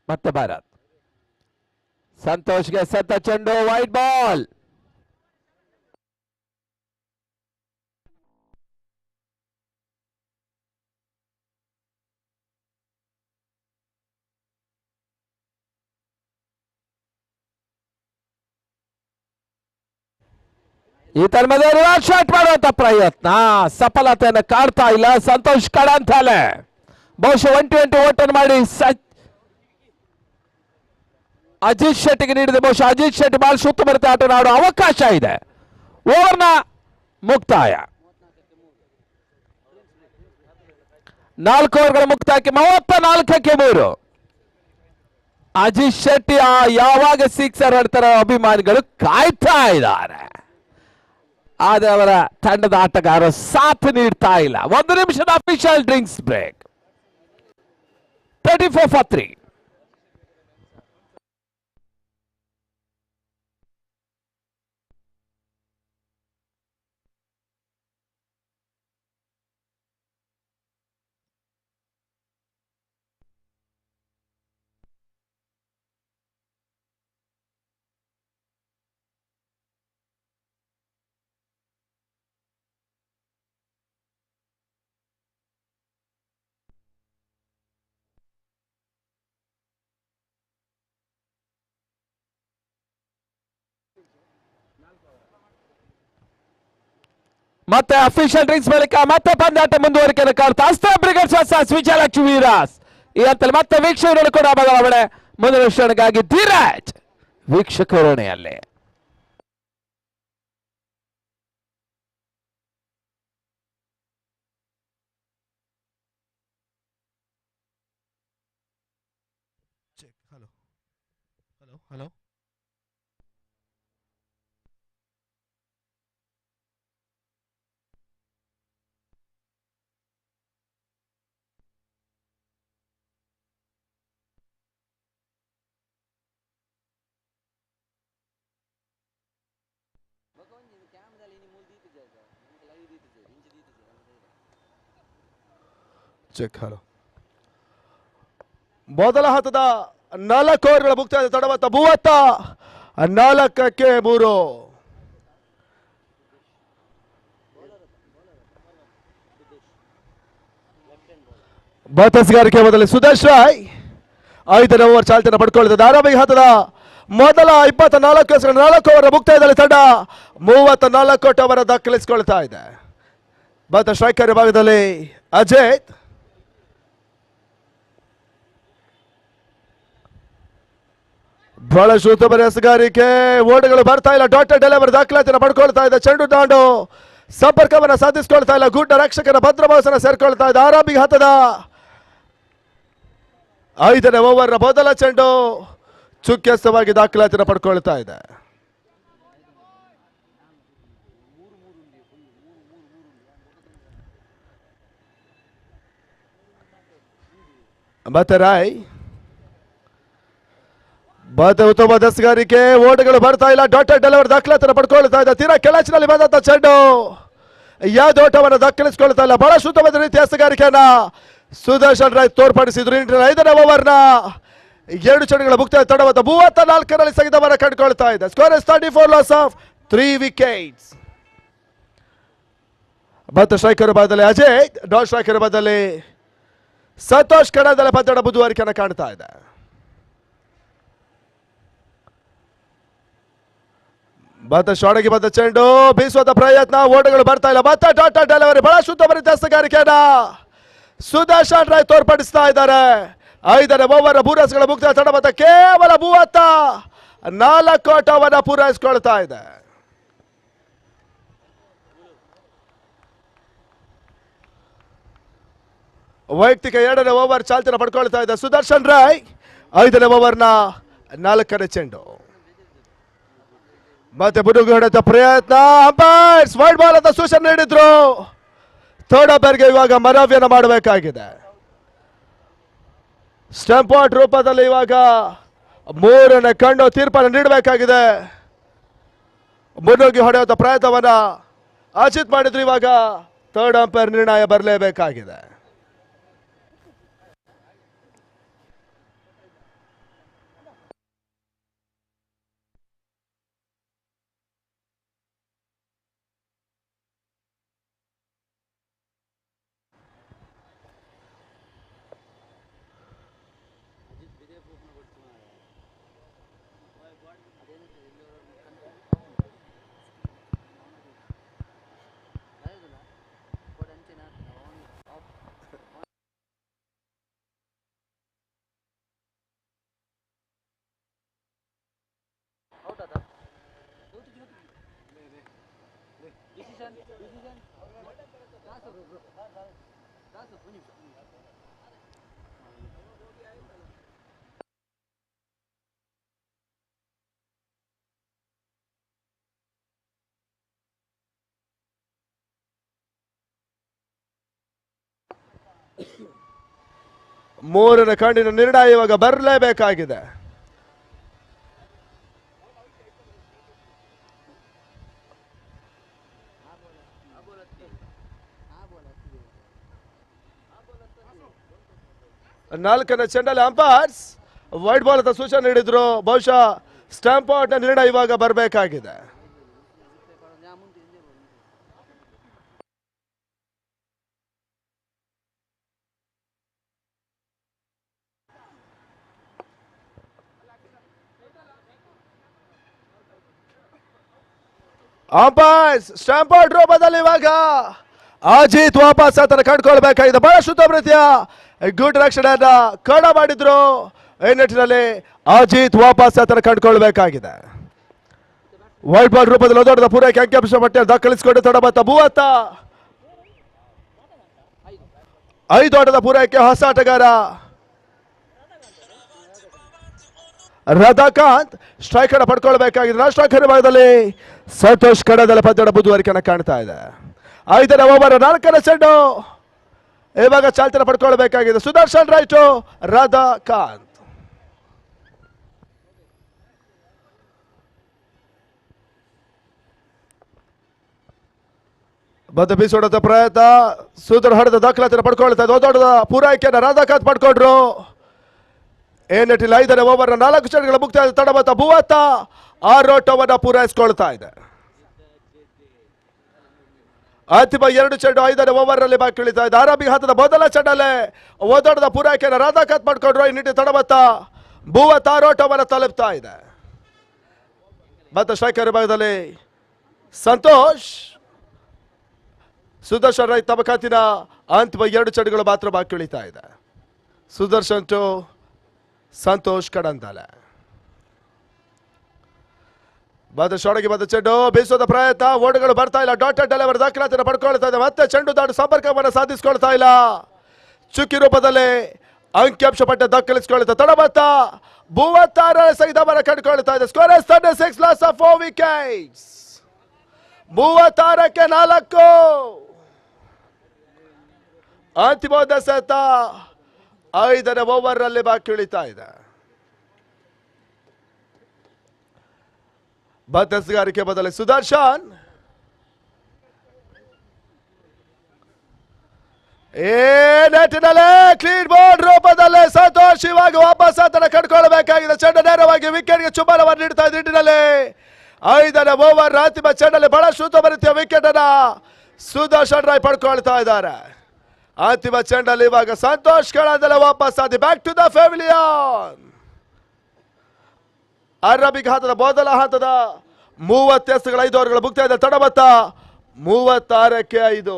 ಮತ್ತೆ ಭಾರತ್. ಸಂತೋಷ್ಗೆ ಸತ್ತ ಚೆಂಡು, ವೈಟ್ ಬಾಲ್. ಈ ತನ್ಮಧ್ಯೆ ರಿವರ್ಸ್ ಶಾಟ್ ಮಾಡುವಂತ ಪ್ರಯತ್ನ ಸಫಲತೆಯನ್ನು ಕಾಡ್ತಾ ಇಲ್ಲ ಸಂತೋಷ್ ಕಡಂತಲೆ. ಬಹುಶಃ 120 ಓಟನ್ನು ಮಾಡಿ ಅಜಿತ್ ಶೆಟ್ಟಿಗೆ ನೀಡಿದೆ. ಬಹುಶಃ ಅಜಿತ್ ಶೆಟ್ಟಿ ಬಾಲ್ ಸುತ್ತುವರಿತ ಆಟ ಆಡುವ ಅವಕಾಶ ಇದೆ. ಓವರ್ನ ಮುಕ್ತಾಯ. 4 ಓವರ್ಗಳ ಮುಕ್ತಾಯಕ್ಕೆ 34ಕ್ಕೆ 3. ಅಜಿತ್ ಶೆಟ್ಟಿ ಯಾವಾಗ ಸಿಕ್ಸರ್ ಹೊಡ್ತಾರೋ ಅಭಿಮಾನಿಗಳು ಕಾಯ್ತಾ ಇದ್ದಾರೆ. ಆದರೆ ಅವರ ತಂಡದ ಆಟಗಾರರು ಸಾಥ್ ನೀಡ್ತಾ ಇಲ್ಲ. 1 ನಿಮಿಷದ ಅಫಿಷಿಯಲ್ ಡ್ರಿಂಕ್ಸ್ ಬ್ರೇಕ್. 34 for 3. ಮತ್ತೆ ಅಫಿಷಿಯಲ್ ಡ್ರಿಂಕ್ಸ್ ಬಳಿಕ ಮತ್ತೆ ಪಂದ್ಯಾಟ ಮುಂದುವರಿಕೆಯನ್ನು ಕಾಡ್ತಾ ಅಸ್ತ್ರ ಬ್ರಿಗೇಡ್ಸ್ ವರ್ಸಸ್ ವಿಜಯಲಕ್ಷ್ಮಿ ವೀರಾಸ್. ಈ ಹಂತದಲ್ಲಿ ಮತ್ತೆ ವೀಕ್ಷಕರು ಕೂಡ ಬದಲಾವಣೆ. ಮುಂದಿನ ಕ್ಷಣಕ್ಕಾಗಿ ಧೀರಜ್ ವೀಕ್ಷಕರಣೆಯಲ್ಲಿ. Hello check. ಹಲೋ. ಮೊದಲ ಹಂತದ 4 ಓವರ್ಗಳ ಮುಕ್ತಾಯ ತಡವತ್ತ 34ಕ್ಕೆ 3. ಬತಸ್ಗಾರಿಕೆ ಮೊದಲೇ ಸುದೇಶ್ ರಾಯ್ 5ನೇ ಓವರ್ ಚಾಲ್ತಿಯನ್ನು ಪಡ್ಕೊಳ್ಳುತ್ತದೆ. ಆರಂಭಿಕ ಹಂತದ ಮೊದಲ 24 4 ಓವರ್ ಮುಕ್ತಾಯದಲ್ಲಿ ತಂಡ 34 ಓವರ್ ದಾಖಲಿಸಿಕೊಳ್ತಾ ಇದೆ. ಬತ ಸ್ಟ್ರೈಕರ್ ಭಾಗದಲ್ಲಿ ಅಜಿತ್. ಬಹಳಷ್ಟು ಉತ್ತಮ ಎಸೆಗಾರಿಕೆ. ಓಟಗಳು ಬರ್ತಾ ಇಲ್ಲ. ಡಾಟೆಡ್ ಡೆಲಿವರಿ ದಾಖಲಾತಿಯನ್ನು ಪಡ್ಕೊಳ್ತಾ ಇದೆ. ಚೆಂಡು ದಾಂಡು ಸಂಪರ್ಕವನ್ನು ಸಾಧಿಸಿಕೊಳ್ತಾ ಇಲ್ಲ. ಗುಡ್ಡ ರಕ್ಷಕರ ಭದ್ರಭಾಸನ ಸೇರ್ಕೊಳ್ತಾ ಇದೆ. ಆರಂಭಿಕ ಹಂತದ 5ನೇ ಓವರ್ ಮೊದಲ ಚೆಂಡು ಚುಕ್ಕೆಸ್ತವಾಗಿ ದಾಖಲಾತಿಯನ್ನು ಪಡ್ಕೊಳ್ತಾ ಇದೆ. ಮತ್ತೆ ರಾಯ್ ಮತ್ತೆ ಉತ್ತಮ ದಸ್ಗಾರಿಕೆ, ಓಟಗಳು ಬರ್ತಾ ಇಲ್ಲ. ಡಾಟೆಡ್ ಡೆಲಿವರ್ ದಾಖಲಾತಿಯನ್ನು ಪಡ್ಕೊಳ್ತಾ ಇದೆ. ತೀರಾ ಕೆಳಚಿನಲ್ಲಿ ಬಂದಂತ ಚೆಂಡು ಯಾವ್ದು ಓಟವನ್ನು ದಾಖಲಿಸಿಕೊಳ್ತಾ ಇಲ್ಲ. ಬಹಳ ಉತ್ತಮವಾದ ರೀತಿಯ ಎಸಗಾರಿಕೆಯನ್ನ ಸುದರ್ಶನ್ ರಾಯ್ ತೋರ್ಪಡಿಸಿದ್ರು. 5ನೇ ಓವರ್ನ 2 ಚೆಂಡುಗಳ ಮುಕ್ತಾಯ ತಡವಾದ 34ರಲ್ಲಿ ಸ್ಥಗಿತವನ್ನು ಕಂಡುಕೊಳ್ತಾ ಇದೆ. Score is 34 loss of 3 wickets. ಮತ್ತು ಸ್ಟ್ರೈಕರ್ ಬಾದಲ್ಲಿ ಅಜಯ್, ನಾನ್ ಸ್ಟ್ರೈಕರ್ ಬಾದಲ್ಲಿ ಸಂತೋಷ್ ಕಣದಲ್ಲಿ ಪಂದ್ಯದ ಬುದ್ಧಿವಾರಿಕೆಯನ್ನು ಕಾಣ್ತಾ ಇದೆ. ಮತ್ತೆ ಶಾಡಗಿ ಬಂದ ಚೆಂಡು ಬೀಸುವಂತ ಪ್ರಯತ್ನ, ಓಟಗಳು ಬರ್ತಾ ಇಲ್ಲ. ಮತ್ತೆ ಡಾಟಾ ಡೆಲಿವರಿ, ಬಹಳ ಉತ್ತಮ ರೀತಿಯ ಎಸಗಾರಿಕೆಯನ್ನ ಸುದರ್ಶನ್ ರಾಯ್ ತೋರ್ಪಡಿಸ್ತಾ ಇದ್ದಾರೆ. 5ನೇ ಓವರ್ ಪೂರೈಸಿಗಳ ಮುಕ್ತಾಯ ತಡ ಮತ್ತೆ ಕೇವಲ 34 ಓಟವನ್ನು ಪೂರೈಸಿಕೊಳ್ತಾ ಇದೆ. ವೈಯಕ್ತಿಕ 2ನೇ ಓವರ್ ಚಾಲ್ತಿನ ಪಡ್ಕೊಳ್ತಾ ಇದೆ ಸುದರ್ಶನ್ ರಾಯ್. 5ನೇ ಓವರ್ನ 4ನೇ ಚೆಂಡು ಮತ್ತೆ ಬುಡುಗು ಹೊಡೆದ ಪ್ರಯತ್ನ. ಅಂಪೈರ್ಸ್ ವೈಡ್ ಬಾಲ್ ಅಂತ ಸೂಚನೆ ನೀಡಿದ್ರು. ಥರ್ಡ್ ಅಂಪೈರ್ಗೆ ಇವಾಗ ಮನವಿಯನ್ನು ಮಾಡಬೇಕಾಗಿದೆ. ಸ್ಟಂಪ್ ಔಟ್ ರೂಪದಲ್ಲಿ ಇವಾಗ 3ನೇ ಕಣ್ಣು ತೀರ್ಪನ್ನು ನೀಡಬೇಕಾಗಿದೆ. ಮುನ್ನುಗ್ಗಿ ಹೊಡೆಯುವಂತ ಪ್ರಯತ್ನವನ್ನ ಅಜಿತ್ ಮಾಡಿದ್ರು. ಇವಾಗ ಥರ್ಡ್ ಅಂಪೈರ್ ನಿರ್ಣಯ ಬರಲೇಬೇಕಾಗಿದೆ. ಮೂರನೇ ಕಣ್ಣಿನ ನಿರ್ಣಯ ಇವಾಗ ಬರಲೇಬೇಕಾಗಿದೆ. ನಾಲ್ಕನೇ ಚೆಂಡಲ್ಲಿ ಅಂಪೈರ್ಸ್ ವೈಡ್ ಬಾಲ್ ಅಂತ ಸೂಚನೆ ನೀಡಿದ್ರು. ಬಹುಶಃ ಸ್ಟಂಪ್ ಔಟ್ ನ ನಿರ್ಣಯ ಇವಾಗ ಬರಬೇಕಾಗಿದೆ. ಅಂಪೈರ್ಸ್ ಸ್ಟಂಪ್ ಔಟ್ ರೂಪದಲ್ಲಿ ಇವಾಗ ಅಜಿತ್ ವಾಪಸ್ ಆತನ ಕಂಡುಕೊಳ್ಬೇಕಾಗಿದೆ. ಬಹಳ ಉತ್ತಮ ರೀತಿಯ ಗುಡ್ ರಕ್ಷಣೆಯನ್ನ ಕಡ ಮಾಡಿದ್ರು. ಈ ನಿಟ್ಟಿನಲ್ಲಿ ಅಜಿತ್ ವಾಪಸ್ ಆತನ ಕಂಡುಕೊಳ್ಬೇಕಾಗಿದೆ. ವೈಟ್ ಬಾಲ್ ರೂಪದಲ್ಲಿ ದೊಡ್ಡದ ಪೂರೈಕೆ ಅಂಕಿಅಂಶ ಪಟ್ಟಿಯಲ್ಲಿ ದಾಖಲಿಸಿಕೊಂಡು ತಡಬತ್ತ 35 ಓಟದ ಪೂರೈಕೆ ಹೊಸ ಆಟಗಾರ ರಾಧಾಕಾಂತ್ ಸ್ಟ್ರೈಕರ್ ಪಡ್ಕೊಳ್ಬೇಕಾಗಿದೆ. ಸ್ಟ್ರೈಕರ್ ಭಾಗದಲ್ಲಿ ಸಂತೋಷ್ ಕಡದಲ್ಲಿ ಪಂದ್ಯದ ಬುದ್ಧಿವಾರಿಕೆಯನ್ನು ಕಾಣ್ತಾ ಇದೆ. 5ನೇ ಓವರ್ 4ನೇ ಚೆಂಡು ಇವಾಗ ಚಾಲ್ತಿನ ಪಡ್ಕೊಳ್ಬೇಕಾಗಿದೆ. ಸುದರ್ಶನ್ ರೈಟು ರಾಧಾಕಾಂತ್. ಮತ್ತೆ ಬೀಸೋಡದ ಪ್ರಯತ್ನ, ಸೂದರ್ ಹೊಡೆದ ದಾಖಲಾತಿನ ಪಡ್ಕೊಳ್ತಾ ಇದೆ. ದೊಡ್ಡ ಪೂರೈಕೆಯನ್ನು ರಾಧಾಕಾಂತ್ ಪಡ್ಕೊಂಡ್ರು. ಏನಿಟ್ಟಿಲ್ಲ 5ನೇ ಓವರ್ 4 ಚೆಂಡುಗಳ ಮುಕ್ತಾಯ ತಡಬತ್ತ 36 ಓಟವನ್ನು ಪೂರೈಸಿಕೊಳ್ತಾ ಇದೆ. ಅಂತಿಮ 2 ಚೆಂಡು 5ನೇ ಓವರ್ ನಲ್ಲಿ ಬಾಕಿ ಉಳಿತಾ ಇದೆ. ಆರಂಭಿಕ ಹಂತದ ಮೊದಲ ಚೆಂಡಲ್ಲೇ ಓದಾಡದ ಪೂರೈಕೆಯನ್ನು ರಾಧಾಕಾಂತ್ ಮಾಡ್ಕೊಂಡ್ರು. ಈ ನಿಟ್ಟಿನ ತಡಬತ್ತ 36 ಓಟವನ್ನು ತಲುಪ್ತಾ ಇದೆ. ಮತ್ತೆ ಸ್ಟ್ರೈಕರ್ ಭಾಗದಲ್ಲಿ ಸಂತೋಷ್, ಸುದರ್ಶನ್ ರೈ ತಮ್ಮ ಖಾತಿನ ಅಂತಿಮ 2 ಚೆಂಡುಗಳು ಮಾತ್ರ ಬಾಕಿ ಉಳಿತಾ ಇದೆ. ಸುದರ್ಶನ್ ಟು ಸಂತೋಷ್ ಕಡಂದಲೆ. ಬಂದ ಶಾಟ್ಗೆ ಬಂದ ಚೆಂಡು ಬೀಸೋದ ಪ್ರಯತ್ನ, ಓಡುಗಳು ಬರ್ತಾ ಇಲ್ಲ. ಡಾಟೆಡ್ ಡೆಲಿವರಿ ದಾಖಲಾತಿಯನ್ನು ಪಡ್ಕೊಳ್ತಾ ಇದೆ. ಮತ್ತೆ ಚೆಂಡು ದಾಟು ಸಂಪರ್ಕವನ್ನು ಸಾಧಿಸಿಕೊಳ್ತಾ ಇಲ್ಲ. ಚುಕ್ಕಿ ರೂಪದಲ್ಲಿ ಅಂಕಿಅಂಶ ಪಟ್ಟ ದಾಖಲಿಸಿಕೊಳ್ತಾ ತಡಬತ್ತ 36 ಸಹಿತವನ್ನು ಕಂಡುಕೊಳ್ತಾ ಇದೆ. Score 36 loss of 4 wickets. 36ಕ್ಕೆ 4. ಅಂತಿಮ ಎಸೆತ 5ನೇ ಓವರ್ ನಲ್ಲಿ ಬಾಕಿ ಉಳಿತಾ ಇದೆ. ಬದಲಾವಣೆಗಾರಿಕೆ ಬದಲು ಸುದರ್ಶನ್ ನೆಟ್ಟಿನಲ್ಲಿ ಕ್ಲೀನ್ ಬೋರ್ಡ್ ರೂಪದಲ್ಲಿ ಸಂತೋಷ್ ಇವಾಗ ವಾಪಸ್ ಆತನ ಕಂಡುಕೊಳ್ಳಬೇಕಾಗಿದೆ. ಚೆಂಡು ನೇರವಾಗಿ ವಿಕೆಟ್ಗೆ ಚುಂಬನವನ್ನು ನೀಡ್ತಾ ಇದೆ. ನಿಟ್ಟಿನಲ್ಲಿ 5ನೇ ಓವರ್ ಅಂತಿಮ ಚೆಂಡಲ್ಲಿ ಬಹಳಷ್ಟು ಉತ್ತಮ ರೀತಿಯ ವಿಕೆಟ್ ಅನ್ನ ಸುದರ್ಶನ್ ರಾಯ್ ಪಡ್ಕೊಳ್ತಾ ಇದ್ದಾರೆ. ಅಂತಿಮ ಚೆಂಡಲ್ಲಿ ಇವಾಗ ಸಂತೋಷ್ ಕೆಳದಲ್ಲಿ ವಾಪಸ್ ಆದಿ. Back to the pavilion. ಅರಬಿಕ್ ಹಂತದ ಮೊದಲ ಹಂತದ 30 ಎಸೆತಗಳ 5 ಓವರ್ಗಳು ಮುಕ್ತಾಯ ಇದೆ. ತಡಬತ್ತ 36ಕ್ಕೆ 5.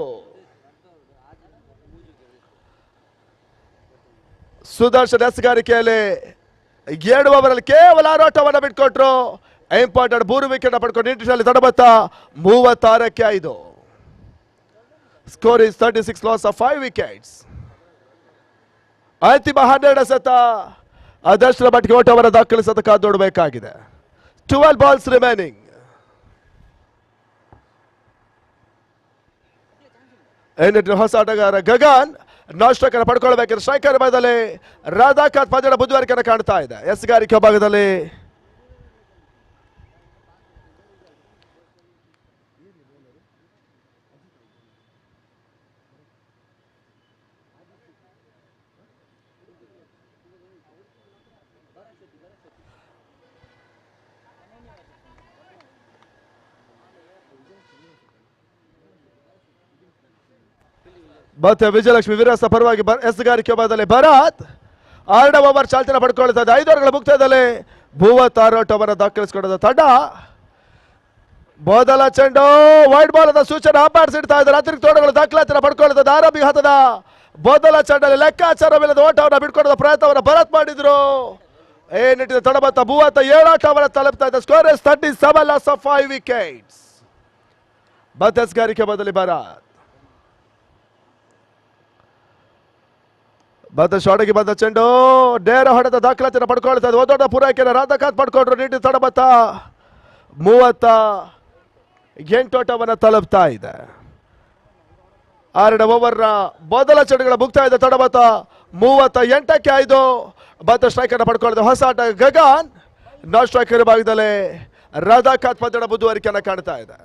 ಸುದರ್ಶನ್ ಎಸೆಗಾರಿಕೆಯಲ್ಲಿ 7 ಓವರಲ್ಲಿ ಕೇವಲ 6 ಓಟವನ್ನು ಬಿಟ್ಕೊಟ್ರು. ಇಂಪಾರ್ಟೆಂಟ್ 3 ವಿಕೆಟ್ ಪಡ್ಕೊಂಡು ನಿಟ್ಟಿನಲ್ಲಿ ತಡಬತ್ತ 36ಕ್ಕೆ 5. Score is 36 loss of 5 wickets. ಅಂತಿಮ 12 ಎಸೆತ ಅದಷ್ಟರ ಮಟ್ಟಿಗೆ ಓಟವನ್ನು ದಾಖಲಿಸದ ಕಾದೋಡಬೇಕಾಗಿದೆ. 12 ಬಾಲ್ಸ್ ರಿಮೈನಿಂಗ್. ಹೊಸ ಆಟಗಾರ ಗಗನ್ ನಾಸ್ಟ್ರಕನ್ನು ಪಡ್ಕೊಳ್ಬೇಕಾದ್ರೆ ಸ್ಟ್ರೈಕರ್ ಭಾಗದಲ್ಲಿ ರಾಧಾಕಾಂತ್ ಪಂದ್ಯದ ಬುದ್ಧಿವಾರಿಕೆಯನ್ನು ಕಾಣ್ತಾ ಇದೆ. ಎಸೆಗಾರಿಕೆ ಭಾಗದಲ್ಲಿ ಮತ್ತೆ ವಿಜಯಲಕ್ಷ್ಮಿ ವೀರಸ್ತ ಪರವಾಗಿ ಎಸೆಗಾರಿಕೆ ಭಾಗದಲ್ಲಿ ಭರತ್ 6ನೇ ಓವರ್ ಚಾಲ್ತಿನ ಪಡ್ಕೊಳ್ತಾ ಇದೆ. 5 ಓವರ್ಗಳ ಮುಕ್ತಾಯದಲ್ಲಿ 36 ಓಟವನ್ನು ದಾಖಲಿಸಿಕೊಂಡ ತಂಡ. ಮೊದಲ ಚೆಂಡು ವೈಡ್ ಬಾಲ್ ಅದ ಸೂಚನೆ ಅಂಪೈರ್ಸ್ ಇಡ್ತಾ ಇದ್ದಾರೆ. ಅತಿರಿಕ್ತ ಓಟಗಳು ದಾಖಲಾತಿನ ಪಡ್ಕೊಳ್ತಾ ಇದೆ. ಆರಂಭಿಕ ಹಂತದ ಮೊದಲ ಚೆಂಡಲ್ಲಿ ಲೆಕ್ಕಾಚಾರವಿಲ್ಲದ ಓಟವನ್ನು ಬಿಟ್ಕೊಡದ ಪ್ರಯತ್ನವನ್ನು ಭರತ್ ಮಾಡಿದ್ರು. ನಿಟ್ಟಿನ ತಡಬತ್ತ 37 ಓಟವನ್ನು ತಲುಪ್ತಾ ಇದೆ. Score 37 loss of 5 wickets. ಮತ್ತೆ ಎಸೆಗಾರಿಕೆ ಭಾಗದಲ್ಲಿ ಭರತ್ ಬಂದ ಶಾಟಿಗೆ ಬಂದ ಚೆಂಡು ನೇರ ಹೊಡೆದ ದಾಖಲಾತಿಯನ್ನು ಪಡ್ಕೊಳ್ತಾ ಇದೆ. ಒಂದೊಡ್ಡ ಪೂರೈಕೆಯನ್ನು ರಾಧಾಕಾಂತ್ ಪಡ್ಕೊಂಡ್ರು. ನೀಟಿ ತಡಬತ್ತ 38 ಓಟವನ್ನು ತಲುಪ್ತಾ ಇದೆ. 6ನೇ ಓವರ್ನ ಮೊದಲ ಚೆಂಡುಗಳ ಮುಕ್ತಾಯ ಇದೆ. ತಡಬತ್ತ 38ಕ್ಕೆ 5. ಬಂದ ಸ್ಟ್ರೈಕ್ ಅನ್ನು ಪಡ್ಕೊಳ್ತಾ ಹೊಸ ಆಟ ಗಗನ್ ನಾನ್ ಸ್ಟ್ರೈಕರ್ ಭಾಗದಲ್ಲಿ ರಾಧಾಕಾಂತ್ ಪಂದ್ಯದ ಮುಂದುವರಿಕೆಯನ್ನು ಕಾಣ್ತಾ ಇದೆ.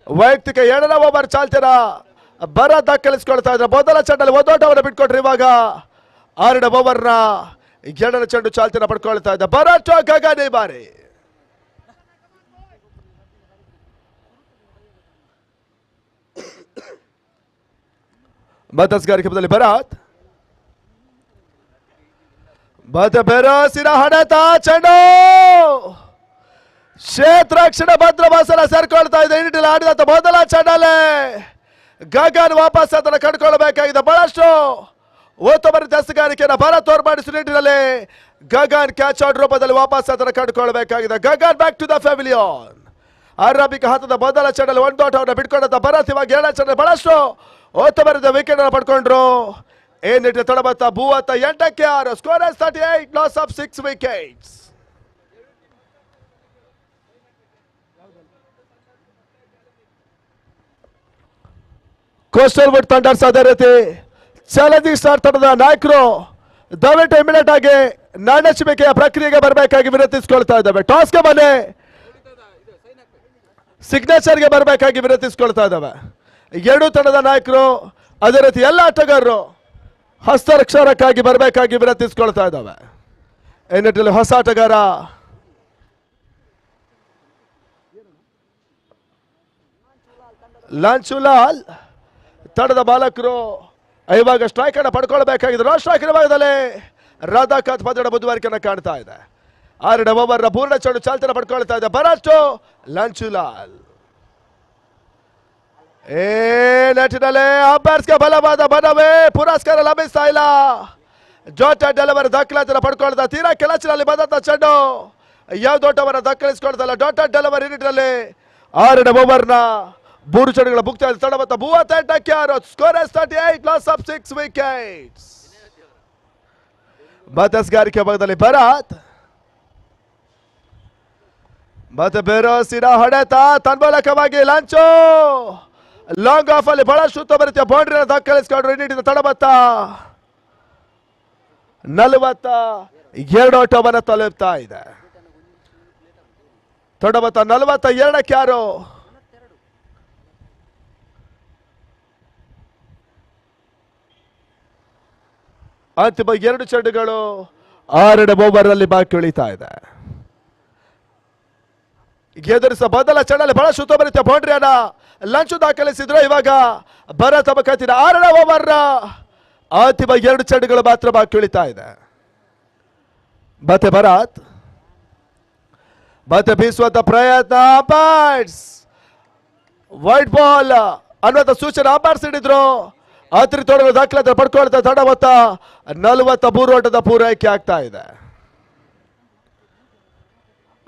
ವೈಯಕ್ತಿಕ 2ನೇ ಓವರ್ ಚಾಲ್ತಿನ ಭರತ್ ದಾಖಲಿಸಿಕೊಳ್ತಾ ಇದ್ದಾರೆ. ಮೊದಲ ಚೆಂಡಲ್ಲಿ 1 ಓಟವನ್ನು ಬಿಟ್ಕೊಟ್ರು. ಇವಾಗ 6ನೇ ಓವರ್ನ 2ನೇ ಚೆಂಡು ಚಾಲ್ತಿನ ಪಡ್ಕೊಳ್ತಾ ಇದ್ದ ಭರತ್ ಗಗನ್ ಈ ಬಾರಿ. ಮತಸ್ಗಾರಿಕೆದಲ್ಲಿ ಭರತ್ ಮತ್ತೆ ಬೆರಸಿನ ಹೊಡೆತ ಚೆಂಡು ಕ್ಷೇತ್ರಕ್ಷಣ ಭದ್ರವಾಸನ ಸೇರ್ಕೊಳ್ತಾ ಇದೆ. ನಿಟ್ಟಿನಲ್ಲಿ ಆಡಿದಂತ ಮೊದಲ ಚೆಂಡಲ್ಲೇ ಗಗನ್ ವಾಪಸ್ ಅದನ್ನು ಕಂಡುಕೊಳ್ಳಬೇಕಾಗಿದೆ. ಬಹಳಷ್ಟು ಉತ್ತಮ ರೀತಿಯ ಎಸೆಗಾರಿಕೆಯನ್ನು ಭರತ್ ತೋರ್ಪಡಿಸುವ ನಿಟ್ಟಿನಲ್ಲಿ ಗಗನ್ ಕ್ಯಾಚ್ ಔಟ್ ರೂಪದಲ್ಲಿ ವಾಪಸ್ ಅದನ್ನು ಕಂಡುಕೊಳ್ಳಬೇಕಾಗಿದೆ. Gagan back to the pavilion. ಆರಂಭಿಕ ಹಂತದ ಮೊದಲ ಚೆಂಡಲ್ಲಿ 1 ಓಟವನ್ನು ಬಿಟ್ಕೊಂಡಂತ ಭರತ್ ಇವಾಗ 2ನೇ ಚೆಂಡಲ್ಲಿ ಬಹಳಷ್ಟು ಉತ್ತಮ ರೀತಿಯ ವಿಕೆಟ್ ಅನ್ನು ಪಡ್ಕೊಂಡ್ರು. ನಿಟ್ಟಿನ ತಡಬತ್ತ 38ಕ್ಕೆ 6. Score 38 loss of 6 wickets. Coastal wood thunders ಅದೇ ರೀತಿ ಚಾಲೆಂಜಿಂಗ್ ಸ್ಟಾರ್ ತಂಡದ ನಾಯಕರು ದಯವಿಟ್ಟು ಇಮಿಡಿಯೇಟ್ ಆಗಿ ನಾಣ್ಯಚಿಬಿಕೆಯ ಪ್ರಕ್ರಿಯೆಗೆ ಬರಬೇಕಾಗಿ ವಿನಂತಿಸಿಕೊಳ್ತಾ ಇದ್ದಾವೆ. ಟಾಸ್ಗೆ ಬನ್ನಿ, ಸಿಗ್ನೇಚರ್ಗೆ ಬರಬೇಕಾಗಿ ವಿನಂತಿಸಿಕೊಳ್ತಾ ಇದ್ದಾವೆ. 2 ತಂಡದ ನಾಯಕರು ಅದೇ ರೀತಿ ಎಲ್ಲ ಆಟಗಾರರು ಹಸ್ತಾಕ್ಷರಕ್ಕಾಗಿ ಬರಬೇಕಾಗಿ ವಿನಂತಿಸಿಕೊಳ್ತಾ ಇದ್ದಾವೆ. ಈ ನಿಟ್ಟಿನಲ್ಲಿ ಹೊಸ ಆಟಗಾರ ಲಾಂಚುಲಾಲ್ ತಂಡದ ಬಾಲಕರು ಇವಾಗ ಸ್ಟ್ರೈಕ್ ಅನ್ನು ಪಡ್ಕೊಳ್ಬೇಕಾಗಿದೆ. ಸ್ಟ್ರೈಕರ್ ಭಾಗದಲ್ಲಿ ರಾಧಾಕಾಂತ್ ಪಂದ್ಯದ ಮುಂದುವರಿಕೆಯನ್ನು ಕಾಣ್ತಾ ಇದೆ. 6ನೇ ಓವರ್ನ ಪೂರ್ಣ ಚೆಂಡು ಚಾಲ್ತಿನ ಪಡ್ಕೊಳ್ತಾ ಇದೆ ಭರತ್ ಲಾಂಚುಲಾಲ್. ನಿಟ್ಟಿನಲ್ಲಿ ಅಂಪೈರ್ಸ್ಗೆ ಬಲವಾದ ಮನವೇ, ಪುರಸ್ಕಾರ ಲಭಿಸ್ತಾ ಇಲ್ಲ. ಜೋಟಾ ಡೆಲಿವರಿ ದಾಖಲಾತಿನ ಪಡ್ಕೊಳ್ತಾ ತೀರಾ ಕೆಳಚಿನಲ್ಲಿ ಬಂದಂತ ಚೆಂಡು ಯಾವುದೋಟವನ್ನ ದಾಖಲಿಸಿಕೊಳ್ತಲ್ಲ. ಡೋಟಾ ಡೆಲಿವರಿ ಯೂನಿಟ್ನಲ್ಲಿ 6ನೇ ಓವರ್ನ 3 ಚೆಂಡುಗಳ ಮುಕ್ತಾಯ ತಡಬತ್ತ 38ಕ್ಕೆ 6. Score 38, loss of 6 wickets. ಮಧ್ಯಸ್ಗಾರಿಕೆ ಭಾಗದಲ್ಲಿ ಭರತ್ ಮತ್ತೆ ಬೇರೋಸಿನ ಹೊಡೆತ ತನ್ಮೂಲಕವಾಗಿ ಲಂಚು ಲಾಂಗ್ ಆಫ್ ಅಲ್ಲಿ ಬಹಳಷ್ಟು ಉತ್ತಮ ರೀತಿಯ ಬೌಂಡ್ರಿನ ದಾಖಲಿಸಿಕೊಂಡ್ರು. ಇನ್ನಿಟ್ಟಿನ ತಡಬತ್ತ 42 ಓಟವನ್ನು ತಲುಪ್ತಾ ಇದೆ. ತಡಬತ್ತ 42ಕ್ಕೆ 6. ಅಂತಿಮ 2 ಚೆಂಡುಗಳು 6ನೇ ಓವರ್ ನಲ್ಲಿ ಬಾಕಿ ಉಳಿತಾ ಇದೆ. ಎದುರಿಸ ಮೊದಲ ಚೆಂಡಲ್ಲಿ ಬಹಳಷ್ಟು ಉತ್ತಮ ರೀತಿಯ ಬೌಂಡ್ರಿಯನ್ನ ಲಂಚು ದಾಖಲಿಸಿದ್ರು. ಇವಾಗ ಭರತ್ ಅಬಕತ್ತಿನ 6ನೇ ಓವರ್ ಅಂತಿಮ 2 ಚೆಂಡುಗಳು ಮಾತ್ರ ಬಾಕಿ ಉಳಿತಾ ಇದೆ. ಮತ್ತೆ ಭರತ್ ಮತ್ತೆ ಬೀಸುವಂತ ಪ್ರಯತ್ನ, ಬ್ಯಾಟ್ಸ್ ವೈಟ್ ಬಾಲ್ ಅನ್ನುವಂತ ಸೂಚನೆ ಅಂಪೈರ್ಸ್ ನೀಡಿದ್ರು. ಅತಿರಿಕ್ತ ದಾಖಲಾತಿ ಪಡ್ಕೊಳ್ತಾ ತಡ ಮೊತ್ತ 43 ಓಟದ ಪೂರೈಕೆ ಆಗ್ತಾ ಇದೆ.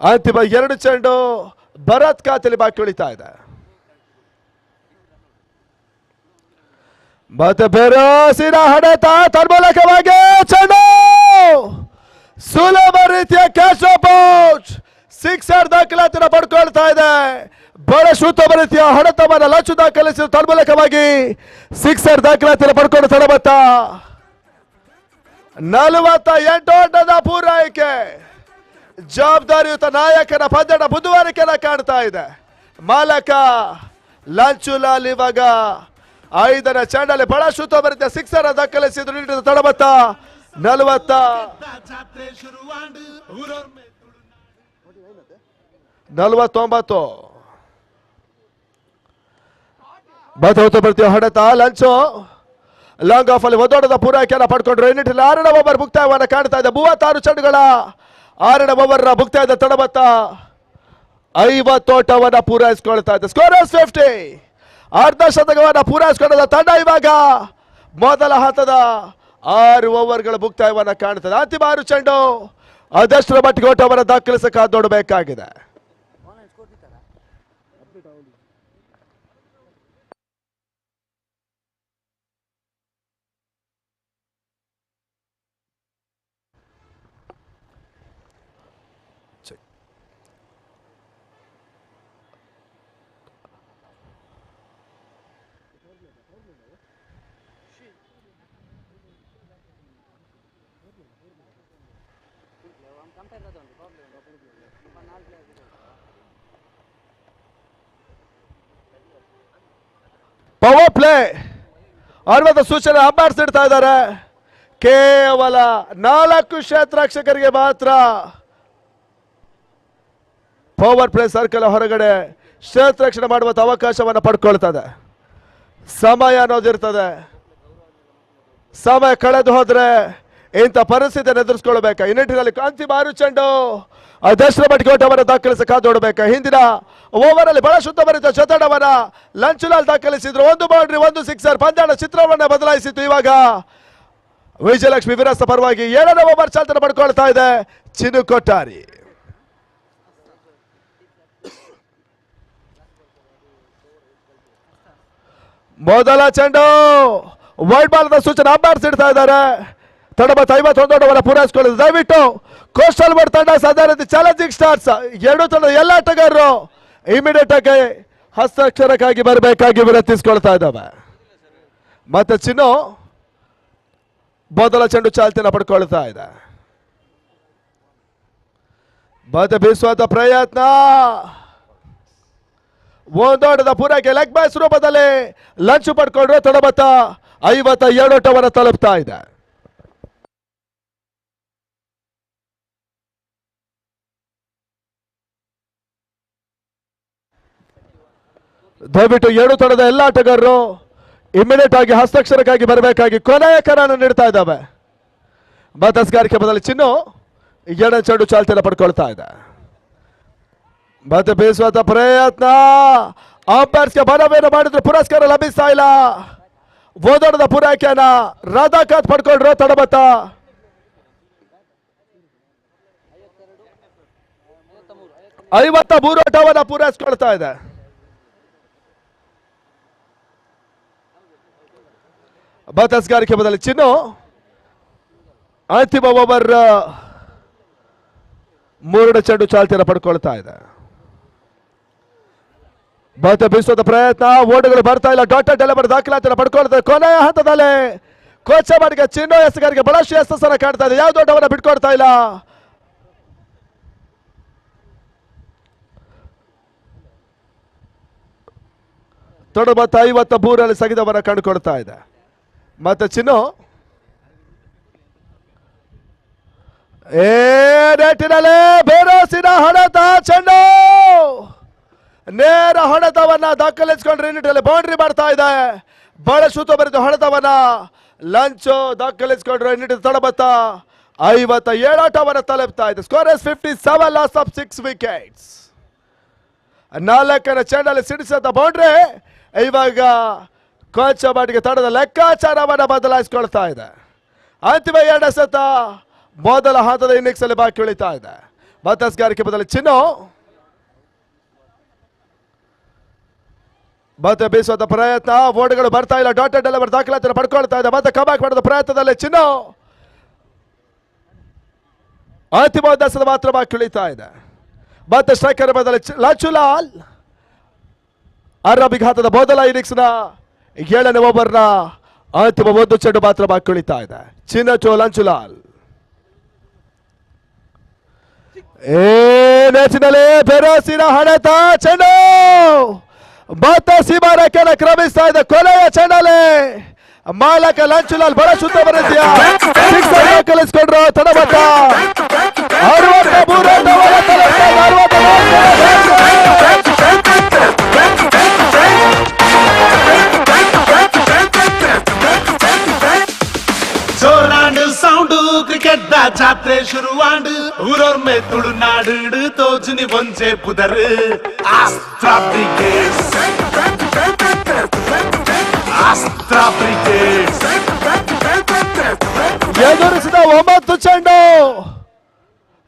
ಅಂತಿಮ 2 ಚೆಂಡು ಭರತ್ ಖಾತೆಯಲ್ಲಿ ಬಾಕಿ ಉಳಿತಾ ಇದೆ. ಮತ್ತೆ ಬೇರೋಸಿನ ಹೊಡೆತ ತನ್ಮೂಲಕವಾಗಿ ಚೆಂಡು ಸುಲಭ ರೀತಿಯ ಕ್ಯಾಚ್ ಔಟ್, ಸಿಕ್ಸರ್ ದಾಖಲಾತಿನ ಪಡ್ಕೊಳ್ತಾ ಇದೆ. ಬಹಳಷ್ಟು ಉತ್ತಮ ರೀತಿಯ ಹೊಡೆತವನ್ನು ಲಂಚು ದಾಖಲಿಸಿದ ತನ್ಮೂಲಕವಾಗಿ ಸಿಕ್ಸರ್ ದಾಖಲಾತಿನ ಪಡ್ಕೊಂಡು ತಡಬತ್ತ 48 ಓಟದ ಪೂರೈಕೆ. ಜವಾಬ್ದಾರಿಯುತ ನಾಯಕನ ಪಂದ್ಯದ ಮುಂದುವರಿಕೆನ ಕಾಣ್ತಾ ಇದೆ. ಮಾಲಕ ಲಂಚು ಲಾಲ್ ಇವಾಗ 5ನೇ ಚೆಂಡಲ್ಲಿ ಬಹಳಷ್ಟು ಉತ್ತಮ ರೀತಿಯ ಸಿಕ್ಸರ್ ದಾಖಲಿಸಿದ್ರು. ತಡಬತ್ತ 49. ಬರ್ತೇವೆ ಹೊಡೆತ ಲಂಚು ಲಾಂಗ್ ಆಫ್ ಅಲ್ಲಿ ಒದೋಟದ ಪೂರೈಕೆಯನ್ನು ಪಡ್ಕೊಂಡ್ರು. ಇನ್ನಿಟ್ಟಿಲ್ಲ 6ನೇ ಓವರ್ ಮುಕ್ತಾಯವನ್ನು ಕಾಣ್ತಾ ಇದೆ. 36 ಚೆಂಡುಗಳ 6ನೇ ಓವರ್ ಮುಕ್ತಾಯದ ತಡಬತ್ತ 50 ಓಟವನ್ನು ಪೂರೈಸಿಕೊಳ್ತಾ ಇದೆ. ಸ್ಕೋರ್ 50, ಅರ್ಧ ಶತಕವನ್ನು ಪೂರೈಸಿಕೊಂಡ ತಂಡ ಇವಾಗ ಮೊದಲ ಹಂತದ 6 ಓವರ್ಗಳ ಮುಕ್ತಾಯವನ್ನು ಕಾಣ್ತದೆ. ಅಂತಿಮ 6 ಚೆಂಡು ಅದಷ್ಟರ ಮಟ್ಟಿಗೆ ಓಟವನ್ನು ದಾಖಲಿಸಕ್ಕೆ ನೋಡಬೇಕಾಗಿದೆ. ಪವರ್ ಪ್ಲೇ ಅನ್ನುವಂಥ ಸೂಚನೆ ಅಂಪೈರ್ಸ್ ನೀಡ್ತಾ ಇದ್ದಾರೆ. ಕೇವಲ 4 ಕ್ಷೇತ್ರರಕ್ಷಕರಿಗೆ ಮಾತ್ರ ಪವರ್ ಪ್ಲೇ ಸರ್ಕಲ್ ಹೊರಗಡೆ ಕ್ಷೇತ್ರರಕ್ಷಣೆ ಮಾಡುವಂಥ ಅವಕಾಶವನ್ನು ಪಡ್ಕೊಳ್ತದೆ. ಸಮಯ ಅನ್ನೋದಿರ್ತದೆ. ಸಮಯ ಕಳೆದು ಹೋದ್ರೆ ಇಂಥ ಪರಿಸ್ಥಿತಿಯನ್ನು ಎದುರಿಸ್ಕೊಳ್ಬೇಕು. ಈ ನಿಟ್ಟಿನಲ್ಲಿ ಅಂತಿಮ 6 ಚೆಂಡು ಅದಷ್ಟರ ಮಟ್ಟಿಗೆ ಓಟವನ್ನು ದಾಖಲಿಸಕ್ಕೆ ನೋಡಬೇಕು. ಹಿಂದಿನ ಓವರ್ ಅಲ್ಲಿ ಬಹಳ ಶುದ್ಧ ಬರಿತ ಶತಕವನ್ನ ಲಂಚುಲಾಲ್ ದಾಖಲಿಸಿದ್ರು. 1 ಬೌಂಡ್ರಿ 1 ಸಿಕ್ಸರ್ ಪಂದ್ಯದ ಚಿತ್ರವನ್ನ ಬದಲಾಯಿಸಿತ್ತು. ಇವಾಗ ವಿಜಯಲಕ್ಷ್ಮಿ ವಿರಸ ಪರವಾಗಿ 7ನೇ ಓವರ್ ಚಾಲ್ತನ ಪಡ್ಕೊಳ್ತಾ ಇದೆ ಚಿನ್ನು ಕೊಟ್ಟಾರಿ. ಮೊದಲ ಚೆಂಡು ವೈಟ್ ಬಾಲ್ ಸೂಚನೆ ಅಂಪೈರ್ಸ್ ಇಡ್ತಾ ಇದ್ದಾರೆ. ತಡಬತ್ತ 51 ಓಟವನ್ನು ಪೂರೈಸಿಕೊಳ್ಳುವುದು. ದಯವಿಟ್ಟು ಕೋಸ್ಟಲ್ ಬೋರ್ಡ್ ತಂಡ ಸಾಧಾರಣ ಚಾಲೆಂಜಿಂಗ್ ಸ್ಟಾರ್ಸ್ 2 ತಂಡದ ಎಲ್ಲ ಆಟಗಾರರು ಇಮಿಡಿಯೇಟ್ ಆಗಿ ಹಸ್ತಾಕ್ಷರಕ್ಕಾಗಿ ಬರಬೇಕಾಗಿ ವಿನಂತಿಸಿಕೊಳ್ತಾ ಇದ್ದಾವೆ. ಮತ್ತೆ ಚಿನ್ನು ಮೊದಲ ಚೆಂಡು ಚಾಲ್ತಿನ ಪಡ್ಕೊಳ್ತಾ ಇದೆ. ಮತ್ತೆ ಬೀಸುವಂತ ಪ್ರಯತ್ನ, ಒಂದೋಟದ ಪೂರೈಕೆ ಲೆಗ್ ಬೈಸ್ ರೂಪದಲ್ಲಿ ಲಂಚು ಪಡ್ಕೊಂಡ್ರೆ ತಡಬತ್ತ 52 ಓಟವನ್ನು ತಲುಪ್ತಾ ಇದೆ. ದಯವಿಟ್ಟು 2 ತಂಡದ ಎಲ್ಲ ಆಟಗಾರರು ಇಮಿಡಿಯೇಟ್ ಆಗಿ ಹಸ್ತಾಕ್ಷರಕ್ಕಾಗಿ ಬರಬೇಕಾಗಿ ಕೊನೆಯ ಕರನ್ನು ನೀಡ್ತಾ ಇದ್ದಾವೆ. ಮಧ್ಯಸ್ಗಾರಿಕೆ ಬದಲು ಚಿನ್ನು 2ನೇ ಚೆಂಡು ಚಾಲ್ತಿಯನ್ನು ಪಡ್ಕೊಳ್ತಾ ಇದೆ. ಮತ್ತೆ ಬೀಸುವಂತ ಪ್ರಯತ್ನ, ಅಂಪೈರ್ಸ್ಗೆ ಮನವಿಯನ್ನು ಮಾಡಿದ್ರು, ಪುರಸ್ಕಾರ ಲಭಿಸ್ತಾ ಇಲ್ಲ. ಓದೋಣದ ಪೂರೈಕೆಯನ್ನ ರಾಧಾಕಾಂತ್ ಪಡ್ಕೊಂಡ್ರು. ತಡಬತ್ತ 53 ಓಟವನ್ನು ಪೂರೈಸಿಕೊಳ್ತಾ ಇದೆ. ಬತಸ್ಗಾರಿಕೆ ಬದಲು ಚಿನ್ನು ಅಂತಿಮ ಓವರ್ 3 ಚೆಂಡು ಚಾಲ್ತಿಯನ್ನು ಪಡ್ಕೊಳ್ತಾ ಇದೆ. ಬತ ಬೀಸೋದ ಪ್ರಯತ್ನ, ಓಡುಗಳು ಬರ್ತಾ ಇಲ್ಲ. ಡಾಟೆಡ್ ಡೆಲಿವರಿ ದಾಖಲಾತಿಯನ್ನು ಪಡ್ಕೊಳ್ತಾ ಇದೆ. ಕೊನೆಯ ಹಂತದಲ್ಲಿ ಕೋಚಮಾಡಿಗೆ ಚಿನ್ನು ಎಸ್ಗಾರಿಗೆ ಬಹಳಷ್ಟು ಯಶಸ್ಸನ್ನು ಕಾಣ್ತಾ ಇದೆ. ಯಾವ ದೊಡ್ಡವನ್ನ ಬಿಟ್ಕೊಡ್ತಾ ಇಲ್ಲ. ತೊಡಬತ್ತ 53 ಸಗಿದವರ ಕಂಡುಕೊಳ್ತಾ ಇದೆ. ಮತ್ತೆ ಚಿನ್ನು ನೆಟ್ಟಿನಲ್ಲಿ ಬೇರೋಸಿನ ಹೊಡೆತ, ಚೆಂಡು ನೇರ ಹೊಡೆತವನ್ನ ದಾಖಲಿಸಿಕೊಂಡ್ರೆ ನಿಟ್ಟಿನಲ್ಲಿ ಬೌಂಡ್ರಿ ಮಾಡ್ತಾ ಇದೆ. ಬಹಳ ಬರೆದು ಹೊಡೆತವನ್ನ ಲಂಚು ದಾಖಲಿಸಿಕೊಂಡ್ರೆ ನಿಟ್ಟಿನ ತೊಡಬತ್ತ 57 ಆಟವನ್ನು ತಲುಪ್ತಾ ಇದೆ. Score is 57, loss of 6 wickets. 4ನೇ ಚೆಂಡಲ್ಲಿ ಸಿಡಿಸಿದ ಬೌಂಡ್ರಿ ಇವಾಗ ಕೋಚಮಾಡಿಗೆ ತಂಡದ ಲೆಕ್ಕಾಚಾರವನ್ನು ಬದಲಾಯಿಸಿಕೊಳ್ತಾ ಇದೆ. ಅಂತಿಮ 2 ಎಸೆತ ಮೊದಲ ಹಂತದ ಇನ್ನಿಂಗ್ಸ್ ಅಲ್ಲಿ ಬಾಕಿ ಉಳಿತಾ ಇದೆ. ಬತಸ್ಗಾರಿಕೆ ಬದಲು ಚಿನ್ನು ಮತ್ತೆ ಬೀಸುವಂತ ಪ್ರಯತ್ನ, ಓಡುಗಳು ಬರ್ತಾ ಇಲ್ಲ. ಡಾಟೆಡ್ ಡೆಲಿವರಿ ದಾಖಲಾತಿಯನ್ನು ಪಡ್ಕೊಳ್ತಾ ಇದೆ. ಮತ್ತೆ ಕಮ್ಬ್ಯಾಕ್ ಮಾಡಿದ ಪ್ರಯತ್ನದಲ್ಲಿ ಚಿನ್ನು ಅಂತಿಮ ಎಸೆತ ಮಾತ್ರ ಬಾಕಿ ಉಳಿತಾ ಇದೆ. ಮತ್ತೆ ಸ್ಟ್ರೈಕರ್ ಬದಲು ಲಂಚುಲಾಲ್ ಅರಬಿಘಾತದ ಮೊದಲ ಇನ್ನಿಂಗ್ಸ್ನ 7ನೇ ಓವರ್ನ ಅಂತಿಮ 1 ಚೆಂಡು ಮಾತ್ರ ಬಾಕಿ ಉಳಿತಾ ಇದೆ. ಚಿನ್ನ ಟು ಲಂಚುಲಾಲ್. ನೆಚ್ಚಿನಲ್ಲಿ ಬೆರೋಸಿನ ಹೊಡೆತ, ಚೆಂಡು ಮತ್ತೆ ಸೀಮಾರೇಖೆಯನ್ನು ಕ್ರಮಿಸ್ತಾ ಇದೆ. ಕೊನೆಯ ಚೆಂಡಲ್ಲಿ ಮಾಲಕ ಲಂಚುಲಾಲ್ ಬಹಳ ಶುದ್ಧ ಬರೀತಿಯ ಕಲಿಸ್ಕೊಂಡ್ರು. ತಡಬತ್ತ 63 ಸೌಂಡು ಕ್ರಿಕೆಟ್ ದ ಜಾತ್ರೆ ಶುರುವಾಂಡು ಊರೊರ್ ಮೇ ತುಳುನಾಡು ತೋಜುನಿ ಒಂಜೆ ಪುದರ್ ಆಸ್ತ್ರ ಬ್ರಿಗೇಡ್ಸ್ ಎದುರಿಸಿದ 9 ಚೆಂಡು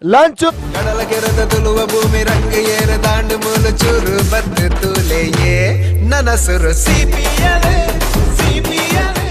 ಲಂಚು. ಕಡಲಗೆರೆದ ತುಳುವ ಭೂಮಿ ರಂಗ ಏರ ದಾಂಡು ಮೂಲು ಚೂರು ಬದ್ದು ತೂಲೆಯೇ ನನಸುರು ಸಿಪಿಯಲೆ ಸಿಪಿಯಲೆ.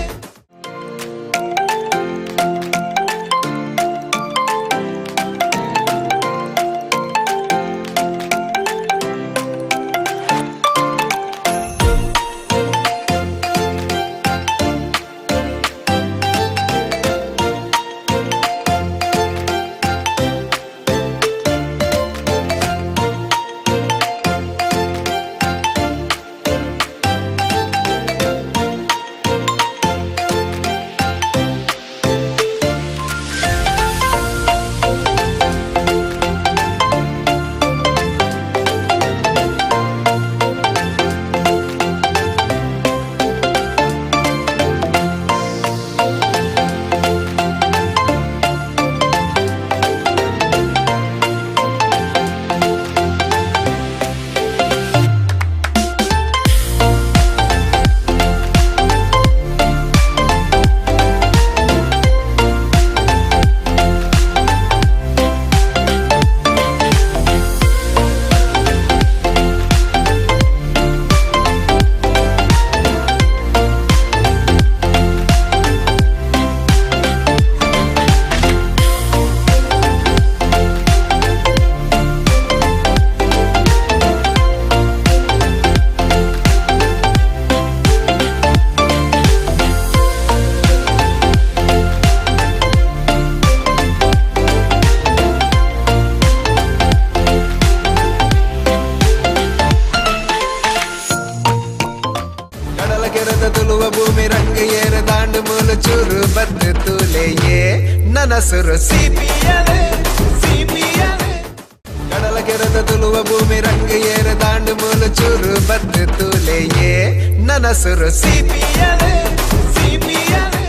ಭೂಮಿ ರಂಗ ಏರ ದಾಂಡು ಮೂಲು ಚೂರು ಬದ್ದು ತೂಲೆಯೇ ನನಸುರು ಸಿಪಿಯಲೆ ಸಿಪಿಯಲೆ. ಕಡಲಗೆರೆದ ತುಳುವ ಭೂಮಿ ರಂಗ ಏರ ದಾಂಡು ಮೂಲು ಚೂರು ಬದ್ದು ತೂಲೆಯೇ ನನಸುರು ಸಿಪಿಯಲೆ ಸಿಪಿಯಲೆ.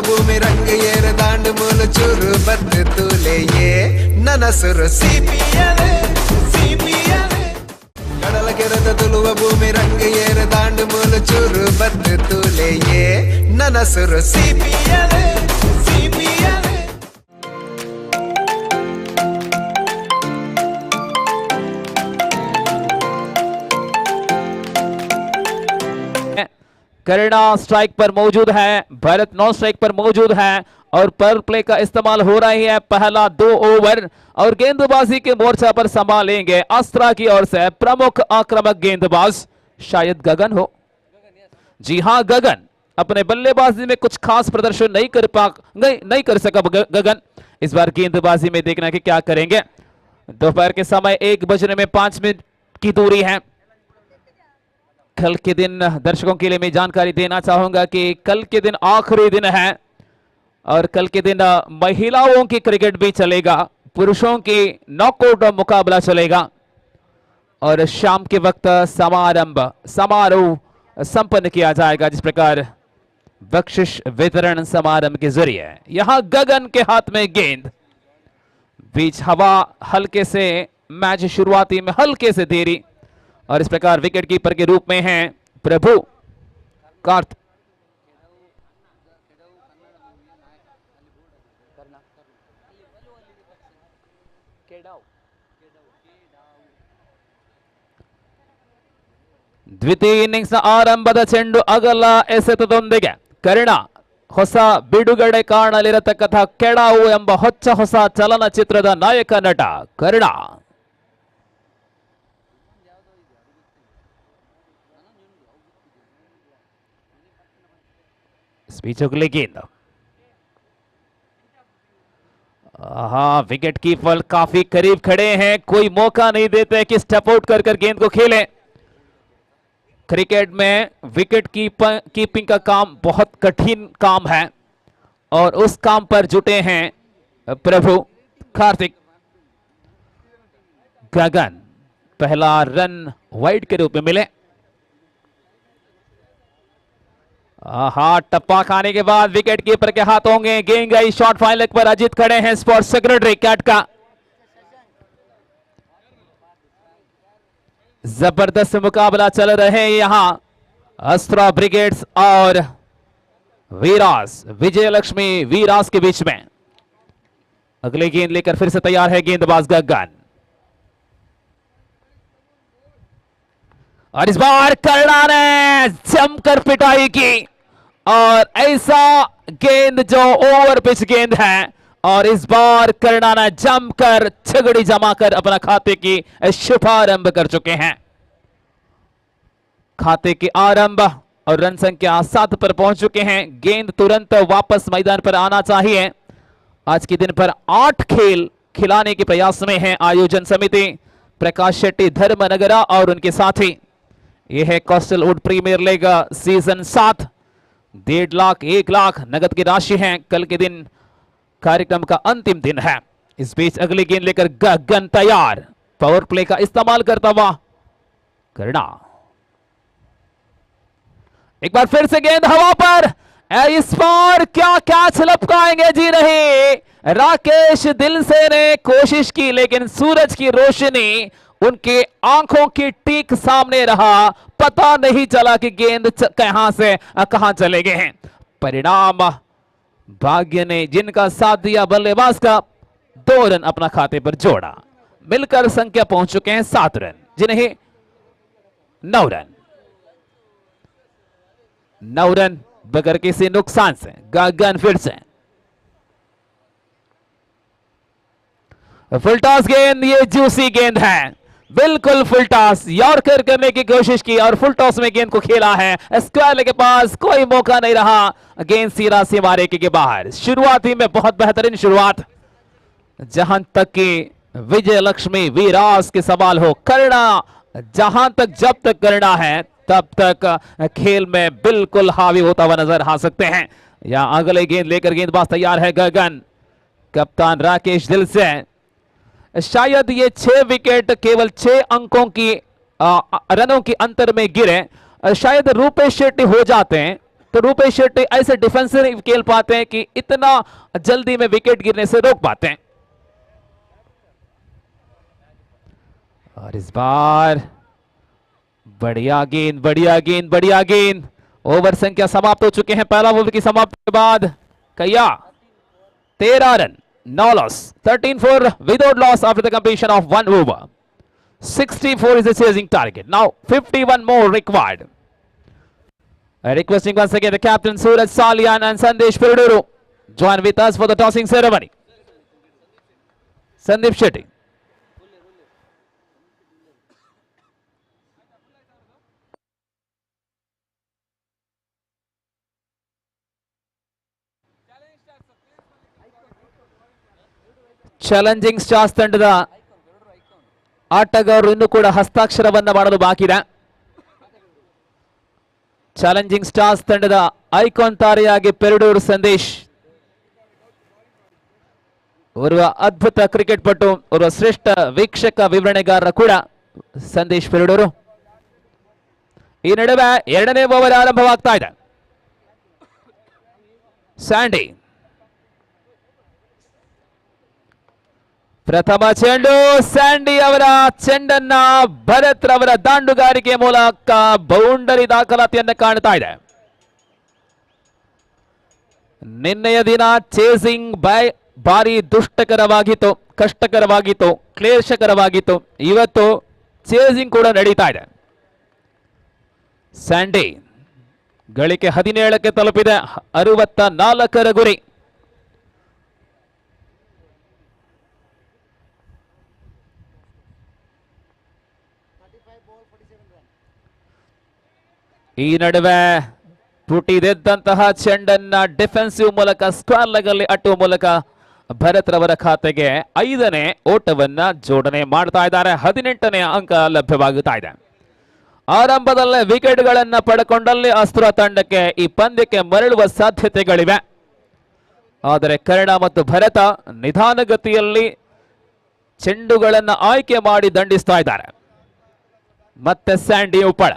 ಭೂಮಿ ರಂಗ ಏರ ದಾಂಡು ಮೂಲು ಚೂರು ಬದ್ದು ತೂಲೆಯೇ ನನ್ನ ಸುರು ಸಿಪಿಯಲೆ ಸಿಪಿಯಲೆ ಕಡಲ ಕೆರೆದ ತುಳುವ ಭೂಮಿ ರಂಗ ಏರ ದಾಂಡು ಮೂಲು ಚೂರು ಬದ್ದು ತೂಲೆಯೇ ನನ್ನ ಸುರು ಸಿಪಿಯಲೆ ಸಿಪಿಯಲೆ करुणा स्ट्राइक पर मौजूद है, भरत नॉन स्ट्राइक पर मौजूद है और पर प्ले का इस्तेमाल हो रही है। पहला 2 ओवर और गेंदबाजी के मोर्चा पर संभालेंगे अस्त्रा की ओर से प्रमुख आक्रामक गेंदबाज, शायद गगन हो। जी हां, गगन अपने बल्लेबाजी में कुछ खास प्रदर्शन नहीं कर सका गगन। इस बार गेंदबाजी में देखना कि क्या करेंगे। दोपहर के समय 1 बजने में 5 मिनट की दूरी है। कल के दिन दर्शकों के लिए मैं जानकारी देना चाहूंगा कि कल के दिन आखिरी दिन है और कल के दिन महिलाओं की क्रिकेट भी चलेगा, पुरुषों की नॉकआउट मुकाबला चलेगा और शाम के वक्त समारोह संपन्न किया जाएगा, जिस प्रकार बख्शिश वितरण समारोह के जरिए। यहां गगन के हाथ में गेंद, बीच हवा हल्के से, मैच शुरुआती में हल्के से देरी और इस प्रकार विकेट कीपर के रूप में हैं प्रभु कार्त। ದ್ವಿತೀಯ ಇನ್ನಿಂಗ್ಸ್ ಆರಂಭದ ಚೆಂಡು ಅಗಲ ಎಸೆತದೊಂದಿಗೆ ಕರ್ಣ ಹೊಸ ಬಿಡುಗಡೆ ಕಾಣಲಿರತಕ್ಕಂಥ ಕೆಡಾವು ಎಂಬ ಹೊಸ ಚಲನಚಿತ್ರದ ನಾಯಕ ನಟ ಕರ್ಣ स्पीच अगले गेंद। हाँ, विकेट कीपर काफी करीब खड़े हैं, कोई मौका नहीं देते कि स्टेप आउट कर गेंद को खेलें। क्रिकेट में विकेट कीपिंग का काम बहुत कठिन काम है और उस काम पर जुटे हैं प्रभु कार्तिक। गगन पहला रन वाइड के रूप में मिले। टप्पा खाने के बाद विकेट कीपर के हाथ होंगे। गेंद गई शॉट फाइन लेग पर। अजीत खड़े हैं स्पोर्ट्स सेक्रेटरी कैट का। जबरदस्त मुकाबला चल रहे हैं यहां अस्त्रा ब्रिगेड्स और वीरास, विजय लक्ष्मी वीरास के बीच में। अगले गेंद लेकर फिर से तैयार है गेंदबाज गगन और इस बार करुणा ने जमकर पिटाई की और ऐसा गेंद जो ओवर पिच गेंद है और इस बार करुणा ने जमकर छगड़ी जमाकर अपना खाते की शुभारंभ कर चुके हैं। खाते के आरंभ और रन संख्या 7 पर पहुंच चुके हैं। गेंद तुरंत वापस मैदान पर आना चाहिए। आज के दिन पर 8 खेल खिलाने के प्रयास में है आयोजन समिति, प्रकाश शेट्टी धर्मनगरा और उनके साथी। यह है coastal wood premier league season 7। 1.5 lakh 1 lakh नगद की राशि है। कल के दिन कार्यक्रम का अंतिम दिन है। इस बीच अगली गेंद लेकर गगन तैयार, पावर प्ले का इस्तेमाल करता हुआ करना। एक बार फिर से गेंद हवा पर। इस बार क्या कैच लपकाएंगे जी नहीं। राकेश दिलसे ने कोशिश की लेकिन सूरज की रोशनी उनके आंखों की टीक सामने रहा। पता नहीं चला कि गेंद कहां से कहां चले गए हैं। परिणाम भाग्य ने जिनका साथ दिया बल्लेबाज का 2 रन अपना खाते पर जोड़ा। मिलकर संख्या पहुंच चुके हैं 7 रन, जिन्हें 9 रन 9 रन बगैर किसी नुकसान से। गगन फिर से फुलटॉस गेंद, ये जूसी गेंद है, बिल्कुल फुलटॉस। यॉर्कर करने की कोशिश की और फुलटॉस में गेंद को खेला है। स्क्वायर के पास कोई मौका नहीं रहा। गेंद सीधा सीमारे के बाहर। शुरुआती में बहुत बेहतरीन शुरुआत। जहां तक कि विजय लक्ष्मी वीरास के सवाल हो, करना जहां तक जब तक करना है तब तक खेल में बिल्कुल हावी होता हुआ नजर आ सकते हैं। या अगले गेंद लेकर गेंदबाज तैयार है गगन। कप्तान राकेश दिल से शायद ये 6 विकेट केवल 6 अंकों की रनों की अंतर में गिरे, शायद रूपेश शेट्टी हो जाते हैं तो रूपेश शेट्टी ऐसे डिफेंसिव खेल पाते हैं कि इतना जल्दी में विकेट गिरने से रोक पाते हैं। और इस बार बढ़िया गेंद, बढ़िया गेंद, बढ़िया गेंद। ओवर संख्या समाप्त हो चुके हैं। पहला ओवर की समाप्ति के बाद कैया 13 run, 9 loss, 13 for without loss after the completion of 1 over. 64 is the chasing target. Now 51 more required. Requesting once again the captain Suraj Salian and Sandesh Peruduru join with us for the tossing ceremony. Sandeep Shetty. Challenging stars ತಂಡದ ಆಟಗಾರರು ಇನ್ನೂ ಕೂಡ ಹಸ್ತಾಕ್ಷರವನ್ನ ಮಾಡಲು ಬಾಕಿ ಇದೆ. Challenging stars ತಂಡದ icon ತಾರೆಯಾಗಿ Perdoor Sandesh, ಓರ್ವ ಅದ್ಭುತ ಕ್ರಿಕೆಟ್ ಪಟು, ಓರ್ವ ಶ್ರೇಷ್ಠ ವೀಕ್ಷಕ ವಿವರಣೆಗಾರರ ಕೂಡ ಸಂದೇಶ್ ಪೆರಡೂರು. ಈ ನಡುವೆ ಎರಡನೇ ಓವರ್ ಆರಂಭವಾಗ್ತಾ ಇದೆ. ಸ್ಯಾಂಡಿ ಪ್ರಥಮ ಚೆಂಡು, ಸ್ಯಾಂಡಿ ಅವರ ಚೆಂಡನ್ನ ಭರತ್ ರವರ ದಾಂಡುಗಾರಿಕೆ ಮೂಲಕ ಬೌಂಡರಿ ದಾಖಲಾತಿಯನ್ನು ಕಾಣ್ತಾ ಇದೆ. ನಿನ್ನೆಯ ದಿನ ಚೇಸಿಂಗ್ ಭಾರಿ ದುಷ್ಟಕರವಾಗಿತ್ತು, ಕಷ್ಟಕರವಾಗಿತ್ತು, ಕ್ಲೇಶಕರವಾಗಿತ್ತು. ಇವತ್ತು ಚೇಸಿಂಗ್ ಕೂಡ ನಡೀತಾ ಇದೆ. ಸ್ಯಾಂಡಿ ಗಳಿಕೆ 17ಕ್ಕೆ ತಲುಪಿದೆ, 64ರ ಗುರಿ. ಈ ನಡುವೆ ಪುಟಿದೆದ್ದಂತಹ ಚೆಂಡನ್ನ ಡಿಫೆನ್ಸಿವ್ ಮೂಲಕ ಸ್ಕ್ವೇರ್ ಲೆಗ್ ಅಲ್ಲಿ ಅಟ್ಟುವ ಮೂಲಕ ಭರತ್ ರವರ ಖಾತೆಗೆ 5ನೇ ಓಟವನ್ನ ಜೋಡಣೆ ಮಾಡ್ತಾ ಇದ್ದಾರೆ. 18ನೇ ಅಂಕ ಲಭ್ಯವಾಗುತ್ತಾ ಇದೆ. ಆರಂಭದಲ್ಲೇ ವಿಕೆಟ್ಗಳನ್ನ ಪಡೆಕೊಂಡಲ್ಲಿ ಅಸ್ತ್ರ ತಂಡಕ್ಕೆ ಈ ಪಂದ್ಯಕ್ಕೆ ಮರಳುವ ಸಾಧ್ಯತೆಗಳಿವೆ. ಆದರೆ ಕರ್ಣ ಮತ್ತು ಭರತ ನಿಧಾನಗತಿಯಲ್ಲಿ ಚೆಂಡುಗಳನ್ನು ಆಯ್ಕೆ ಮಾಡಿ ದಂಡಿಸ್ತಾ ಇದ್ದಾರೆ. ಮತ್ತೆ ಸ್ಯಾಂಡಿ ಉಪ್ಪಳ.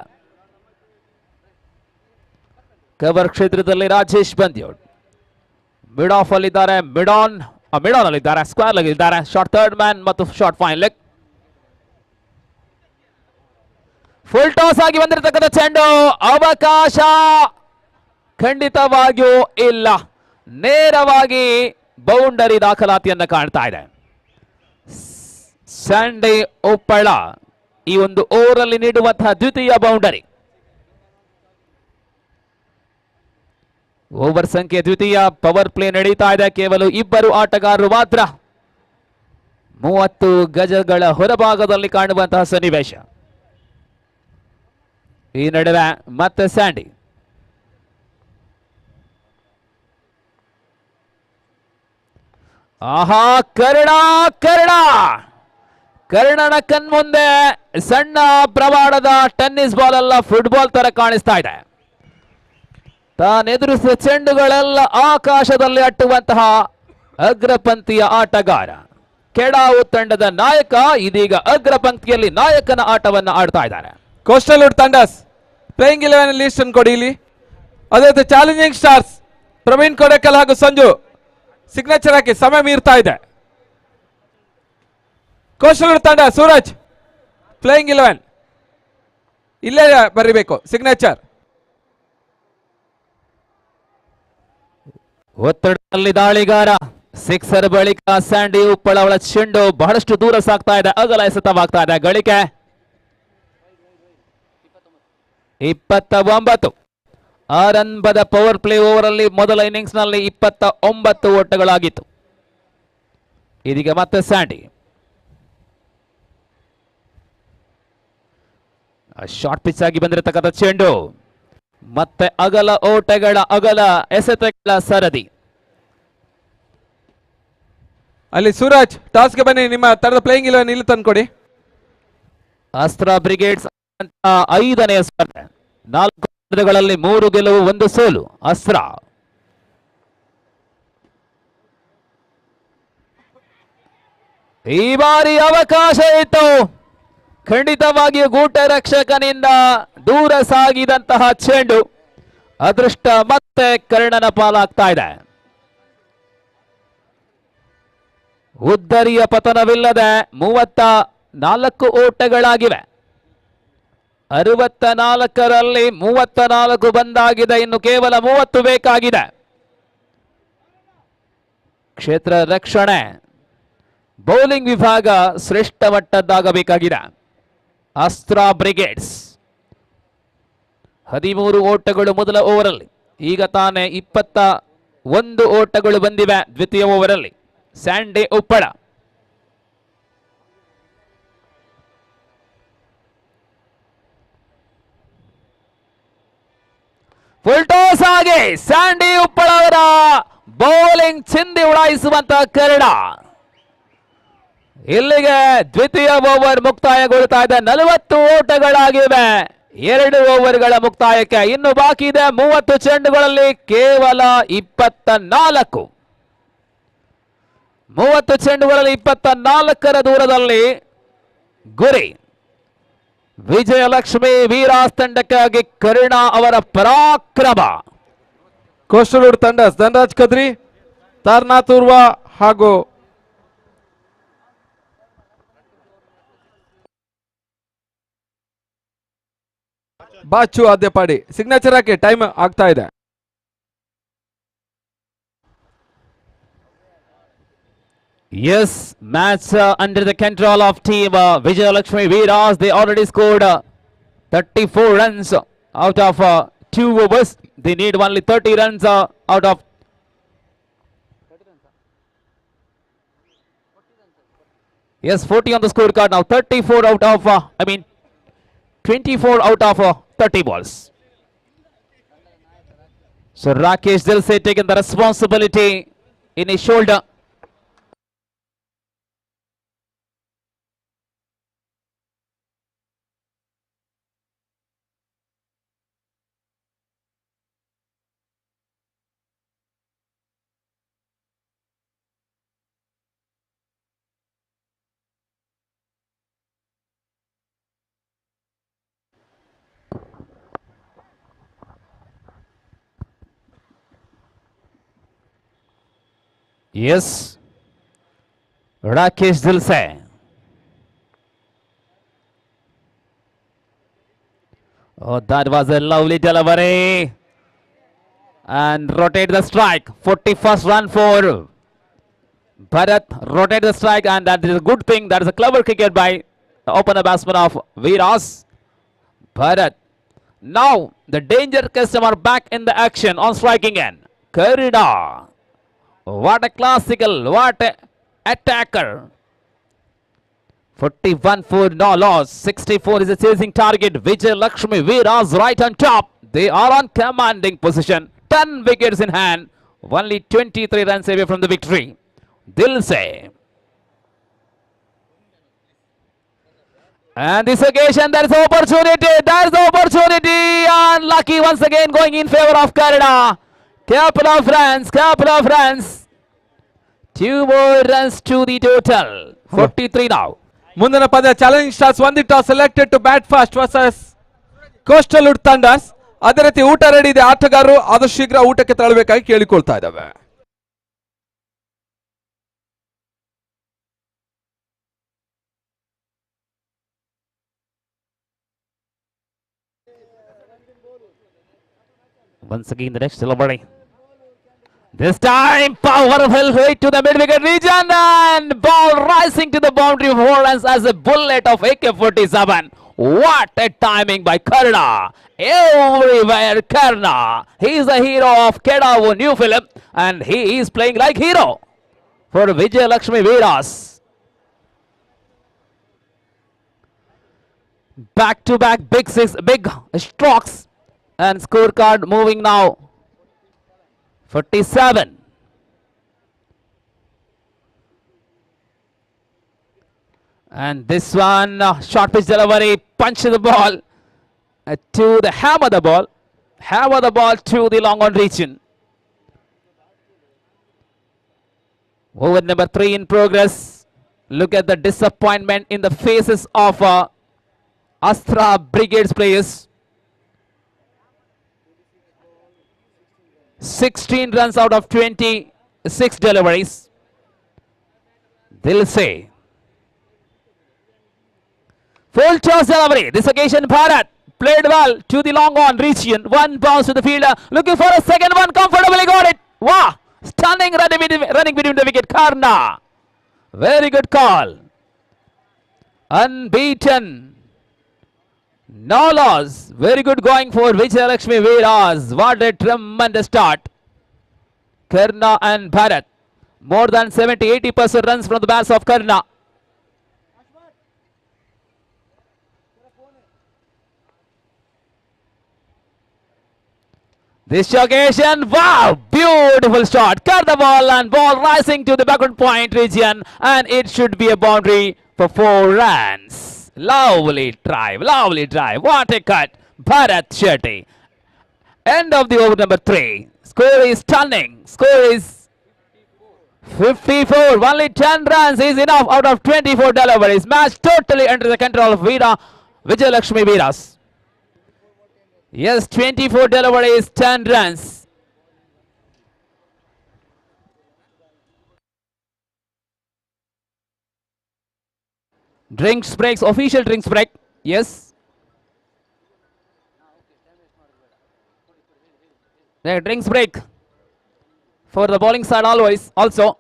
ಕವರ್ ಕ್ಷೇತ್ರದಲ್ಲಿ ರಾಜೇಶ್ ಬಂದ್ಯೋಡ್ ಮಿಡ್ ಆಫ್ ಅಲ್ಲಿದ್ದಾರೆ, ಮಿಡಾನ್ ಅಲ್ಲಿದ್ದಾರೆ, ಸ್ಕ್ವೇರ್ ಲೆಗ್ ಇದ್ದಾರೆ. ಶಾರ್ಟ್ ಥರ್ಡ್ ಮ್ಯಾನ್ ಮತ್ತು short fine leg. Full toss ಆಗಿ ಬಂದಿರತಕ್ಕಂಥ ಚೆಂಡು, ಅವಕಾಶ ಖಂಡಿತವಾಗಿಯೂ ಇಲ್ಲ. ನೇರವಾಗಿ ಬೌಂಡರಿ ದಾಖಲಾತಿಯನ್ನು ಕಾಣ್ತಾ ಇದೆ. ಸ್ಯಾಂಡಿ ಉಪ್ಪಳ ಈ ಒಂದು ಓವರ್ ಅಲ್ಲಿ ನೀಡುವಂತಹ ದ್ವಿತೀಯ ಬೌಂಡರಿ. ಓವರ್ ಸಂಖ್ಯೆ ದ್ವಿತೀಯ. ಪವರ್ ಪ್ಲೇ ನಡೀತಾ ಇದೆ. ಕೇವಲ 2 ಆಟಗಾರರು ಮಾತ್ರ 30 ಗಜಗಳ ಹೊರಭಾಗದಲ್ಲಿ ಕಾಣುವಂತಹ ಸನ್ನಿವೇಶ. ಈ ನಡುವೆ ಮತ್ತೆ ಸ್ಯಾಂಡಿ. ಆಹಾ, ಕರ್ಣನ ಕಣ್ಮುಂದೆ ಸಣ್ಣ ಪ್ರಮಾಣದ ಟೆನ್ನಿಸ್ ಬಾಲ್ ಅಲ್ಲ, ಫುಟ್ಬಾಲ್ ತರ ಕಾಣಿಸ್ತಾ ಇದೆ. ತಾನೆದುರಿಸಿದ ಚೆಂಡುಗಳೆಲ್ಲ ಆಕಾಶದಲ್ಲಿ ಅಟ್ಟುವಂತಹ ಅಗ್ರಪಂಕ್ತಿಯ ಆಟಗಾರ, ಕೆಡಾವು ತಂಡದ ನಾಯಕ ಇದೀಗ ಅಗ್ರಪಂಕ್ತಿಯಲ್ಲಿ ನಾಯಕನ ಆಟವನ್ನು ಆಡ್ತಾ ಇದ್ದಾರೆ. ಕೋಸ್ಟಲ್ ವುಡ್ ಥಂಡರ್ಸ್ ಪ್ಲೇಯಿಂಗ್ 11 ಲೀಸ್ಟ್ ಅನ್ನು ಕೊಡಿ ಇಲ್ಲಿ. ಅದೇ ರೀತಿ ಚಾಲೆಂಜಿಂಗ್ ಸ್ಟಾರ್ಸ್ ಪ್ರವೀಣ್ ಕೊಡೆಕಲ್ ಹಾಗೂ ಸಂಜು ಸಿಗ್ನೇಚರ್ ಹಾಕಿ, ಸಮಯ ಮೀರ್ತಾ ಇದೆ. ಕೋಸ್ಟಲ್ ವುಡ್ ತಂಡ ಸೂರಜ್ ಪ್ಲೇಯಿಂಗ್ 11 ಇಲ್ಲೇ ಬರೀಬೇಕು ಸಿಗ್ನೇಚರ್. ಒತ್ತಡದಲ್ಲಿ ದಾಳಿಗಾರ, ಸಿಕ್ಸರ್ ಬಳಿಕ ಸ್ಯಾಂಡಿ ಉಪ್ಪಳ ಅವಳ ಚೆಂಡು ಬಹಳಷ್ಟು ದೂರ ಸಾಗ್ತಾ ಇದೆ, ಅಗಲ ಎಸೆತವಾಗ್ತಾ ಇದೆ. ಗಳಿಕೆ 29. ಆರಂಭದ ಪವರ್ ಪ್ಲೇ ಓವರ್ ಅಲ್ಲಿ ಮೊದಲ ಇನ್ನಿಂಗ್ಸ್ ನಲ್ಲಿ 29 ಓಟಗಳಾಗಿತ್ತು. ಇದೀಗ ಮತ್ತೆ ಸ್ಯಾಂಡಿ. ಶಾರ್ಟ್ ಪಿಚ್ ಆಗಿ ಬಂದಿರತಕ್ಕಂಥ ಚೆಂಡು, ಮತ್ತೆ ಅಗಲ ಓಟಗಳ ಅಗಲ ಎಸೆತಗಳ ಸರದಿ. ಅಲ್ಲಿ ಸೂರಜ್ ಟಾಸ್ಗೆ ಬನ್ನಿ, ನಿಮ್ಮ ತರದ ಪ್ಲೇಯಿಂಗ್ 11 ಇಲ್ಲಿ ತಂದ್ಕೊಡಿ. ಅಸ್ತ್ರ ಬ್ರಿಗೇಡ್ಸ್ 5ನೇ ಸ್ಪರ್ಧೆ, 4 ಪಂದ್ಯಗಳಲ್ಲಿ 3 ಗೆಲುವು 1 ಸೋಲು. ಅಸ್ತ್ರ ಈ ಬಾರಿ ಅವಕಾಶ ಇತ್ತು, ಖಂಡಿತವಾಗಿಯೂ ಗೂಟ ರಕ್ಷಕನಿಂದ ದೂರ ಸಾಗಿದಂತಹ ಚೆಂಡು ಅದೃಷ್ಟ ಮತ್ತೆ ಕರ್ಣನ ಪಾಲಾಗ್ತಾ ಇದೆ. ಉದ್ದರಿಯ ಪತನವಿಲ್ಲದೆ 34 ಓಟಗಳಾಗಿವೆ. 64ರಲ್ಲಿ 34 ಬಂದಾಗಿದೆ. ಇನ್ನು ಕೇವಲ 30 ಬೇಕಾಗಿದೆ. ಕ್ಷೇತ್ರ ರಕ್ಷಣೆ ಬೌಲಿಂಗ್ ವಿಭಾಗ ಶ್ರೇಷ್ಠ ಮಟ್ಟದ್ದಾಗಬೇಕಾಗಿದೆ. ಅಸ್ತ್ರ ಬ್ರಿಗೇಡ್ಸ್ 13 ಓಟಗಳು ಮೊದಲ ಓವರಲ್ಲಿ. ಈಗ ತಾನೇ 21 ಓಟಗಳು ಬಂದಿವೆ ದ್ವಿತೀಯ ಓವರಲ್ಲಿ. ಸ್ಯಾಂಡೆ ಉಪ್ಪಳ ಫುಲ್ ಟಾಸ್ ಆಗಿ ಸ್ಯಾಂಡಿ ಉಪ್ಪಳ ಅವರ ಬೌಲಿಂಗ್ ಚಿಂದಿ ಉಡಾಯಿಸುವಂತಹ ಕನ್ನಡ. ಇಲ್ಲಿಗೆ ದ್ವಿತೀಯ ಓವರ್ ಮುಕ್ತಾಯಗೊಳ್ತಾ ಇದೆ. 40 ಓಟಗಳಾಗಿವೆ 2 ಓವರ್ಗಳ ಮುಕ್ತಾಯಕ್ಕೆ. ಇನ್ನು ಬಾಕಿ ಇದೆ 30 ಚೆಂಡುಗಳಲ್ಲಿ ಕೇವಲ 24. 30 ಚೆಂಡುಗಳಲ್ಲಿ 24ರ ದೂರದಲ್ಲಿ ಗುರಿ. ವಿಜಯಲಕ್ಷ್ಮಿ ವೀರಾಸ್ ತಂಡಕ್ಕಾಗಿ ಕರುಣಾ ಅವರ ಪರಾಕ್ರಮ. ಕೋಸ್ಟಲ್ ತಂಡ ಧನರಾಜ್ ಕದ್ರಿ, ತಾರ್ನಾಥ್ ಉರ್ವಾ ಹಾಗೂ ಬಾಚು ಆದ್ಯಪಾಡಿ ಸಿಗ್ನೇಚರ್ ಹಾಕಿ. ಟೈಮ್ ಆಗ್ತಾ ಇದೆ. Yes, match under the control of team Vijayalakshmi Veeras. They already scored 34 runs out of 2 overs. They need only 30 runs out of. Yes, 40 on the scorecard now. 34 out of 24 out of 30 balls. So Rakesh Dilse taking the responsibility in his shoulder. Yes, Rakesh Dilse. Oh, that was a lovely delivery. And rotate the strike. 41st run for Bharat. Rotate the strike, and that is a good thing. That is a clever cricket by the opener batsman of Veeras. Bharat. Now the danger customer back in the action on striking end. Karida. What a classical, what a attacker. 41 for no loss. 64 is a chasing target. Vijayalakshmi Veeras right on top. They are on commanding position. 10 wickets in hand. Only 23 runs away from the victory. Dilse. And this occasion there is opportunity. There is opportunity. And lucky once again going in favor of Canada. Couple of runs. 2 more runs to the total. 43 now. ಮುಂದಿನ ಪಂದ್ಯ challenging stars ಒಂದು toss selected to bat first versus coastal wood thunders. ಅದೇ ರೀತಿ ಊಟ ready ಇದೆ. ಆಟಗಾರರು ಆದಷ್ಟು ಶೀಘ್ರ ಊಟಕ್ಕೆ ತೆರಳಬೇಕಾಗಿ ಕೇಳಿಕೊಳ್ತಾ ಇದ್ದಾವೆ. Once again the next delivery. This time powerful hit to the mid-wicket region and ball rising to the boundary of 4 runs as a bullet of AK-47. What a timing by Karna. Everywhere Karna. He is the hero of Kedavu new film and he is playing like hero for Vijayalakshmi Veeras. Back to back big strokes and scorecard moving now. 47. And this one, short pitch delivery, punch the ball to the hammer the ball to the long on region. Over number 3 in progress. Look at the disappointment in the faces of Astra Brigades players. 16 runs out of 26 deliveries. They'll say. Full toss delivery. This occasion Bharat played well to the long on region. One bounce to the fielder. Looking for a second one. Comfortably got it. Wow. Stunning running between the wicket. Karna. Very good call. Unbeaten. No loss. Very good going for Vijayalakshmi Veeras. What a tremendous start. Karna and Bharat. More than 70-80% runs from the bats of Karna. This occasion, wow, beautiful shot. Cut the ball and ball rising to the backward point region, and it should be a boundary for 4 runs. Lovely drive, lovely drive. What a cut. Bharat Shetty. End of the over number 3. Score is stunning. Score is 54. Only 10 runs is enough out of 24 deliveries. Match totally under the control of Vijayalakshmi Veeras. Yes, 24 deliveries, 10 runs. Drinks breaks, official drinks break. Yes. The drinks break for the bowling side always also.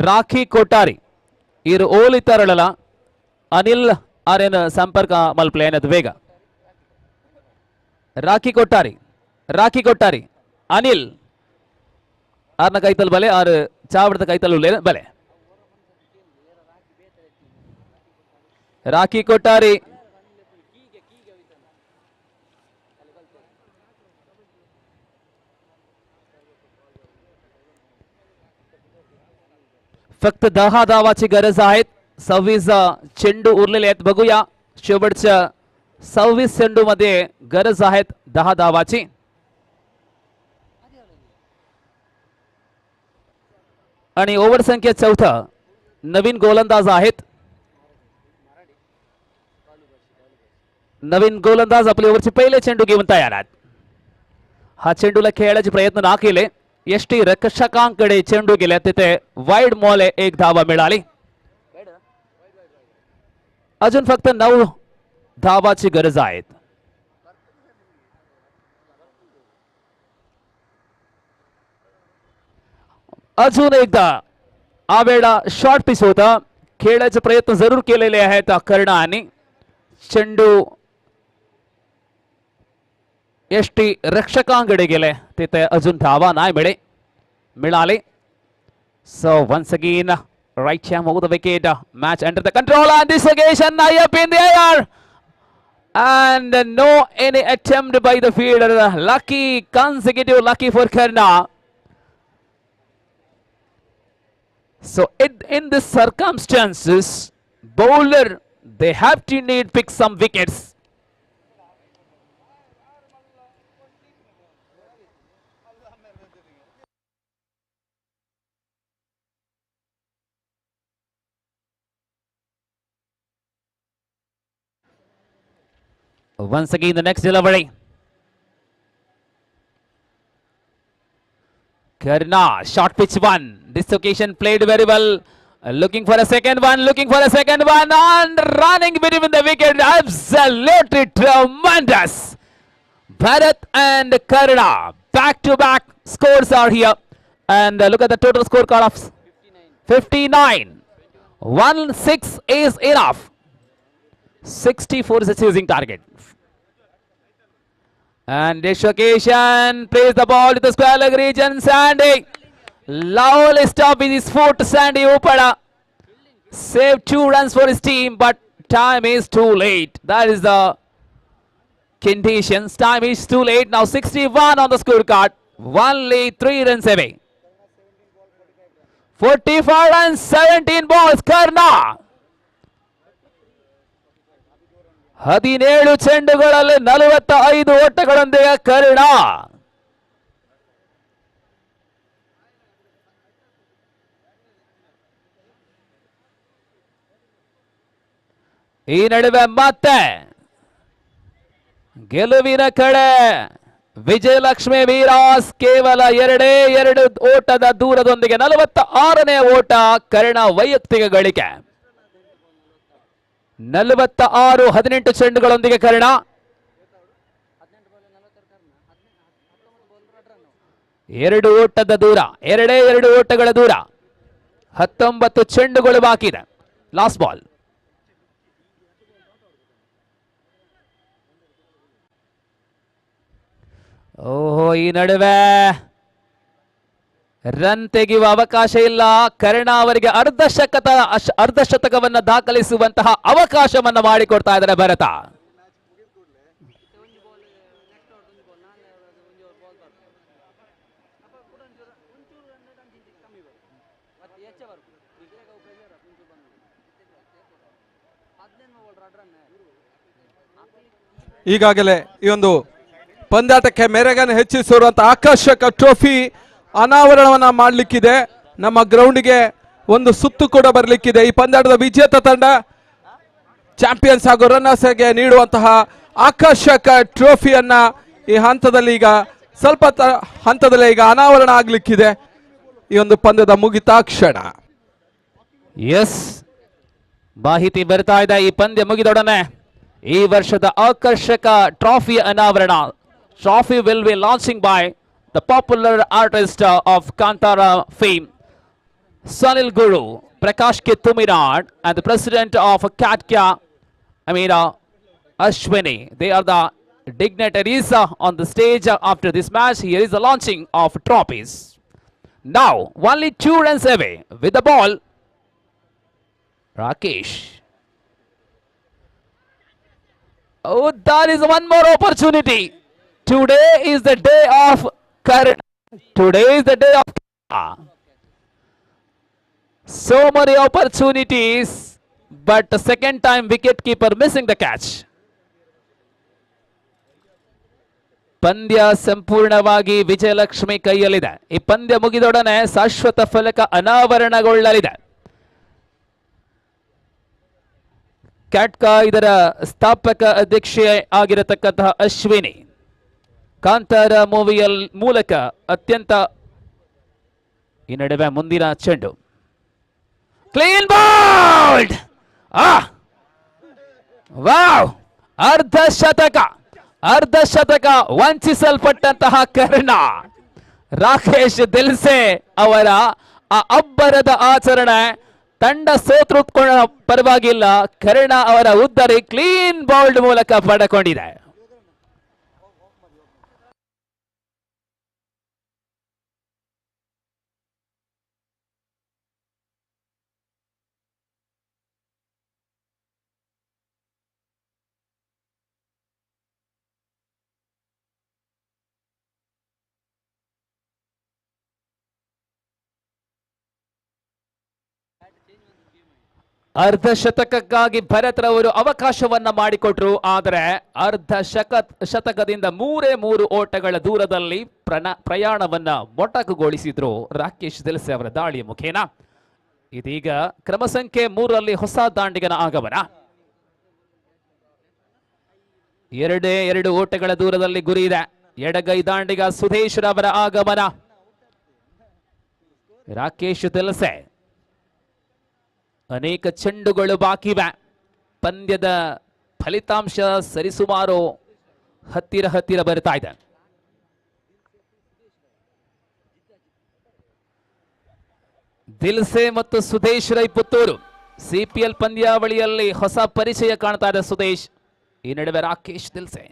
Rakhi ಕೊಟ್ಟಾರಿ ಇರು ಓಲಿತಾರಳಲ ಅನಿಲ್ ಆರ್ಯನ ಸಂಪರ್ಕ ಮಲ್ಪಲೇನದ ವೇಗ ರಾಖಿ ಕೊಟ್ಟಾರಿ ಅನಿಲ್ ಆರ್ನ ಕೈತಲ್ ಬಲೆ ಆರು ಚಾವಡದ ಕೈತಲ್ ಬಲೆ ರಾಖಿ ಕೊಟ್ಟಾರಿ फक्त 10 धावाची गरज आहे. 26 चेंडू उरलेले आहेत. बघूया शेवटच्या 26 चेंडू मध्ये गरज आहेत 10 धावाची. आणि ओव्हर संख्या 4 नवीन गोलंदाज आहेत. नवीन गोलंदाज आपल्या ओव्हरचे पहिले चेंडू घेऊन तयार आहेत. हा चेंडूला खेळण्याचे प्रयत्न ना केले. यष्टी रक्षकांकडे चेंडू गेल्या तिथे वाईड मॉल 1 धावा मिळाली. अजून फक्त 9 धावाची गरज आहे. अजून एकदा आवेळा शॉर्ट पिच होता. खेळण्याचे प्रयत्न जरूर केलेले आहेत कर्णा आणि चेंडू यष्टी रक्षकांकडे गेले तिथे अजून धावा नाही मिळाले. So once again right hand over the wicket, match under the control and this occasion high up in the air and no any attempt by the fielder. Lucky, consecutive lucky for Karna. So in this circumstances bowler they have to pick some wickets. Once again the next delivery. Karna short pitch one. This occasion played very well. Looking for a second one. And running between the wicket. Absolutely tremendous. Bharat and Karna back to back scores are here. And look at the total scorecard of 59. 1-6 is enough. 64 is a chasing target. And this occasion plays the ball to the square leg region. Sandy. Lovely stop with his foot. Sandy Upada. Saved 2 runs for his team, but time is too late. That is the conditions. Time is too late. Now 61 on the scorecard. Only 3 runs away. 45 runs, 17 balls. Karna. 17 ಚೆಂಡುಗಳಲ್ಲಿ 45 ಓಟಗಳೊಂದಿಗೆ Karna. ಈ ನಡುವೆ ಮತ್ತೆ ಗೆಲುವಿನ ಕಡೆ ವಿಜಯಲಕ್ಷ್ಮಿ ವೀರಾಸ್ ಕೇವಲ 2 ಓಟದ ದೂರದೊಂದಿಗೆ 46ನೇ ಓಟ ಕರ್ಣ ವೈಯಕ್ತಿಕ ಗಳಿಕೆ. 46-18 ಚೆಂಡುಗಳೊಂದಿಗೆ ಕರ್ಣ. ಎರಡು ಓಟದ ದೂರ, 2 ಓಟಗಳ ದೂರ, 19 ಚೆಂಡುಗಳು ಬಾಕಿ ಇದೆ. Last ball. ಓಹೋ, ಈ ನಡುವೆ ರನ್ ತೆಗೆಯುವ ಅವಕಾಶ ಇಲ್ಲ. ಕರ್ಣ ಅವರಿಗೆ ಅರ್ಧ ಶತಕವನ್ನು ದಾಖಲಿಸುವಂತಹ ಅವಕಾಶವನ್ನು ಮಾಡಿಕೊಡ್ತಾ ಇದ್ದಾರೆ ಭರತ. ಈಗಾಗಲೇ ಈ ಒಂದು ಪಂದ್ಯಾಟಕ್ಕೆ ಮೆರಗನ್ನು ಹೆಚ್ಚಿಸಿರುವಂತಹ ಆಕರ್ಷಕ ಟ್ರೋಫಿ ಅನಾವರಣವನ್ನ ಮಾಡಲಿಕ್ಕಿದೆ. ನಮ್ಮ ಗ್ರೌಂಡ್ಗೆ ಒಂದು ಸುತ್ತು ಕೂಡ ಬರಲಿಕ್ಕಿದೆ. ಈ ಪಂದ್ಯಾಟದ ವಿಜೇತ ತಂಡ ಚಾಂಪಿಯನ್ಸ್ ಹಾಗೂ ರನ್ನರ್ಸ್ಗೆ ನೀಡುವಂತಹ ಆಕರ್ಷಕ ಟ್ರೋಫಿಯನ್ನ ಈ ಹಂತದಲ್ಲಿ ಈಗ ಹಂತದಲ್ಲಿ ಈಗ ಅನಾವರಣ ಆಗ್ಲಿಕ್ಕಿದೆ ಈ ಒಂದು ಪಂದ್ಯದ ಮುಗಿತಾಕ್ಷಣ. ಎಸ್, ಮಾಹಿತಿ ಬರ್ತಾ ಇದೆ. ಈ ಪಂದ್ಯ ಮುಗಿದೊಡನೆ ಈ ವರ್ಷದ ಆಕರ್ಷಕ ಟ್ರಾಫಿ ಅನಾವರಣ. Trophy will be launching by the popular artist of Kantara fame, Sanil Guru, Prakash K. Tumirad, and the president of Katya, Ashwini. They are the dignitaries on the stage after this match. Here is the launching of trophies. Now, only 2 runs away with the ball, Rakesh. Oh, that is one more opportunity. Today is the day of Karna. Today is the day of Karna. So many opportunities, but the second time wicket keeper missing the catch. ಪಂದ್ಯ ಸಂಪೂರ್ಣವಾಗಿ ವಿಜಯಲಕ್ಷ್ಮಿ ಕೈಯಲ್ಲಿದೆ. ಈ ಪಂದ್ಯ ಮುಗಿದೊಡನೆ ಶಾಶ್ವತ ಫಲಕ ಅನಾವರಣಗೊಳ್ಳಲಿದೆ. ಕ್ಯಾಟ್ಕಾ ಇದರ ಸ್ಥಾಪಕ ಅಧ್ಯಕ್ಷೆ ಆಗಿರತಕ್ಕಂತಹ ಅಶ್ವಿನಿ ಕಾಂತಾರ ಮೂವಿಯ ಮೂಲಕ ಅತ್ಯಂತ. ಈ ನಡುವೆ ಮುಂದಿನ ಚೆಂಡು ಕ್ಲೀನ್ ಬೌಲ್ಡ್. ವಾವ್, ಅರ್ಧ ಶತಕ ವಂಚಿಸಲ್ಪಟ್ಟಂತಹ ಕರ್ಣ. ರಾಕೇಶ್ ದಿಲ್ಸೆ ಅವರ ಆ ಅಬ್ಬರದ ಆಚರಣೆ ತಂಡ ಸೋತ್ರು ಪರವಾಗಿಲ್ಲ, ಕರ್ಣ ಅವರ ಉದ್ದರಿ ಕ್ಲೀನ್ ಬೌಲ್ಡ್ ಮೂಲಕ ಪಡೆಕೊಂಡಿದೆ. ಅರ್ಧ ಶತಕಕ್ಕಾಗಿ ಭರತ್ ರವರು ಅವಕಾಶವನ್ನ ಮಾಡಿಕೊಟ್ರು. ಆದರೆ ಅರ್ಧ ಶತಕದಿಂದ 3 ಓಟಗಳ ದೂರದಲ್ಲಿ ಪ್ರಯಾಣವನ್ನ ಮೊಟಕುಗೊಳಿಸಿದ್ರು ರಾಕೇಶ್ ದಿಲ್ಸೆ ಅವರ ದಾಳಿಯ ಮುಖೇನ. ಇದೀಗ ಕ್ರಮ ಸಂಖ್ಯೆ 3ರಲ್ಲಿ ಹೊಸ ದಾಂಡಿಗನ ಆಗಮನ. 2 ಓಟಗಳ ದೂರದಲ್ಲಿ ಗುರಿ ಇದೆ. ಎಡಗೈ ದಾಂಡಿಗ ಸುಧೇಶ್ ರವರ ಆಗಮನ. ರಾಕೇಶ್ ದಿಲ್ಸೆ ಅನೇಕ ಚೆಂಡುಗಳು ಬಾಕಿವೆ. ಪಂದ್ಯದ ಫಲಿತಾಂಶ ಸರಿಸುಮಾರು ಹತ್ತಿರ ಬರ್ತಾ ಇದೆ. ದಿಲ್ಸೆ ಮತ್ತು ಸುದೇಶ್ ರೈ ಪುತ್ತೂರು ಸಿಪಿಎಲ್ ಪಂದ್ಯಾವಳಿಯಲ್ಲಿ ಹೊಸ ಪರಿಚಯ ಕಾಣ್ತಾ ಇದೆ ಸುದೇಶ್. ಈ ನಡುವೆ ರಾಕೇಶ್ ದಿಲ್ಸೆ.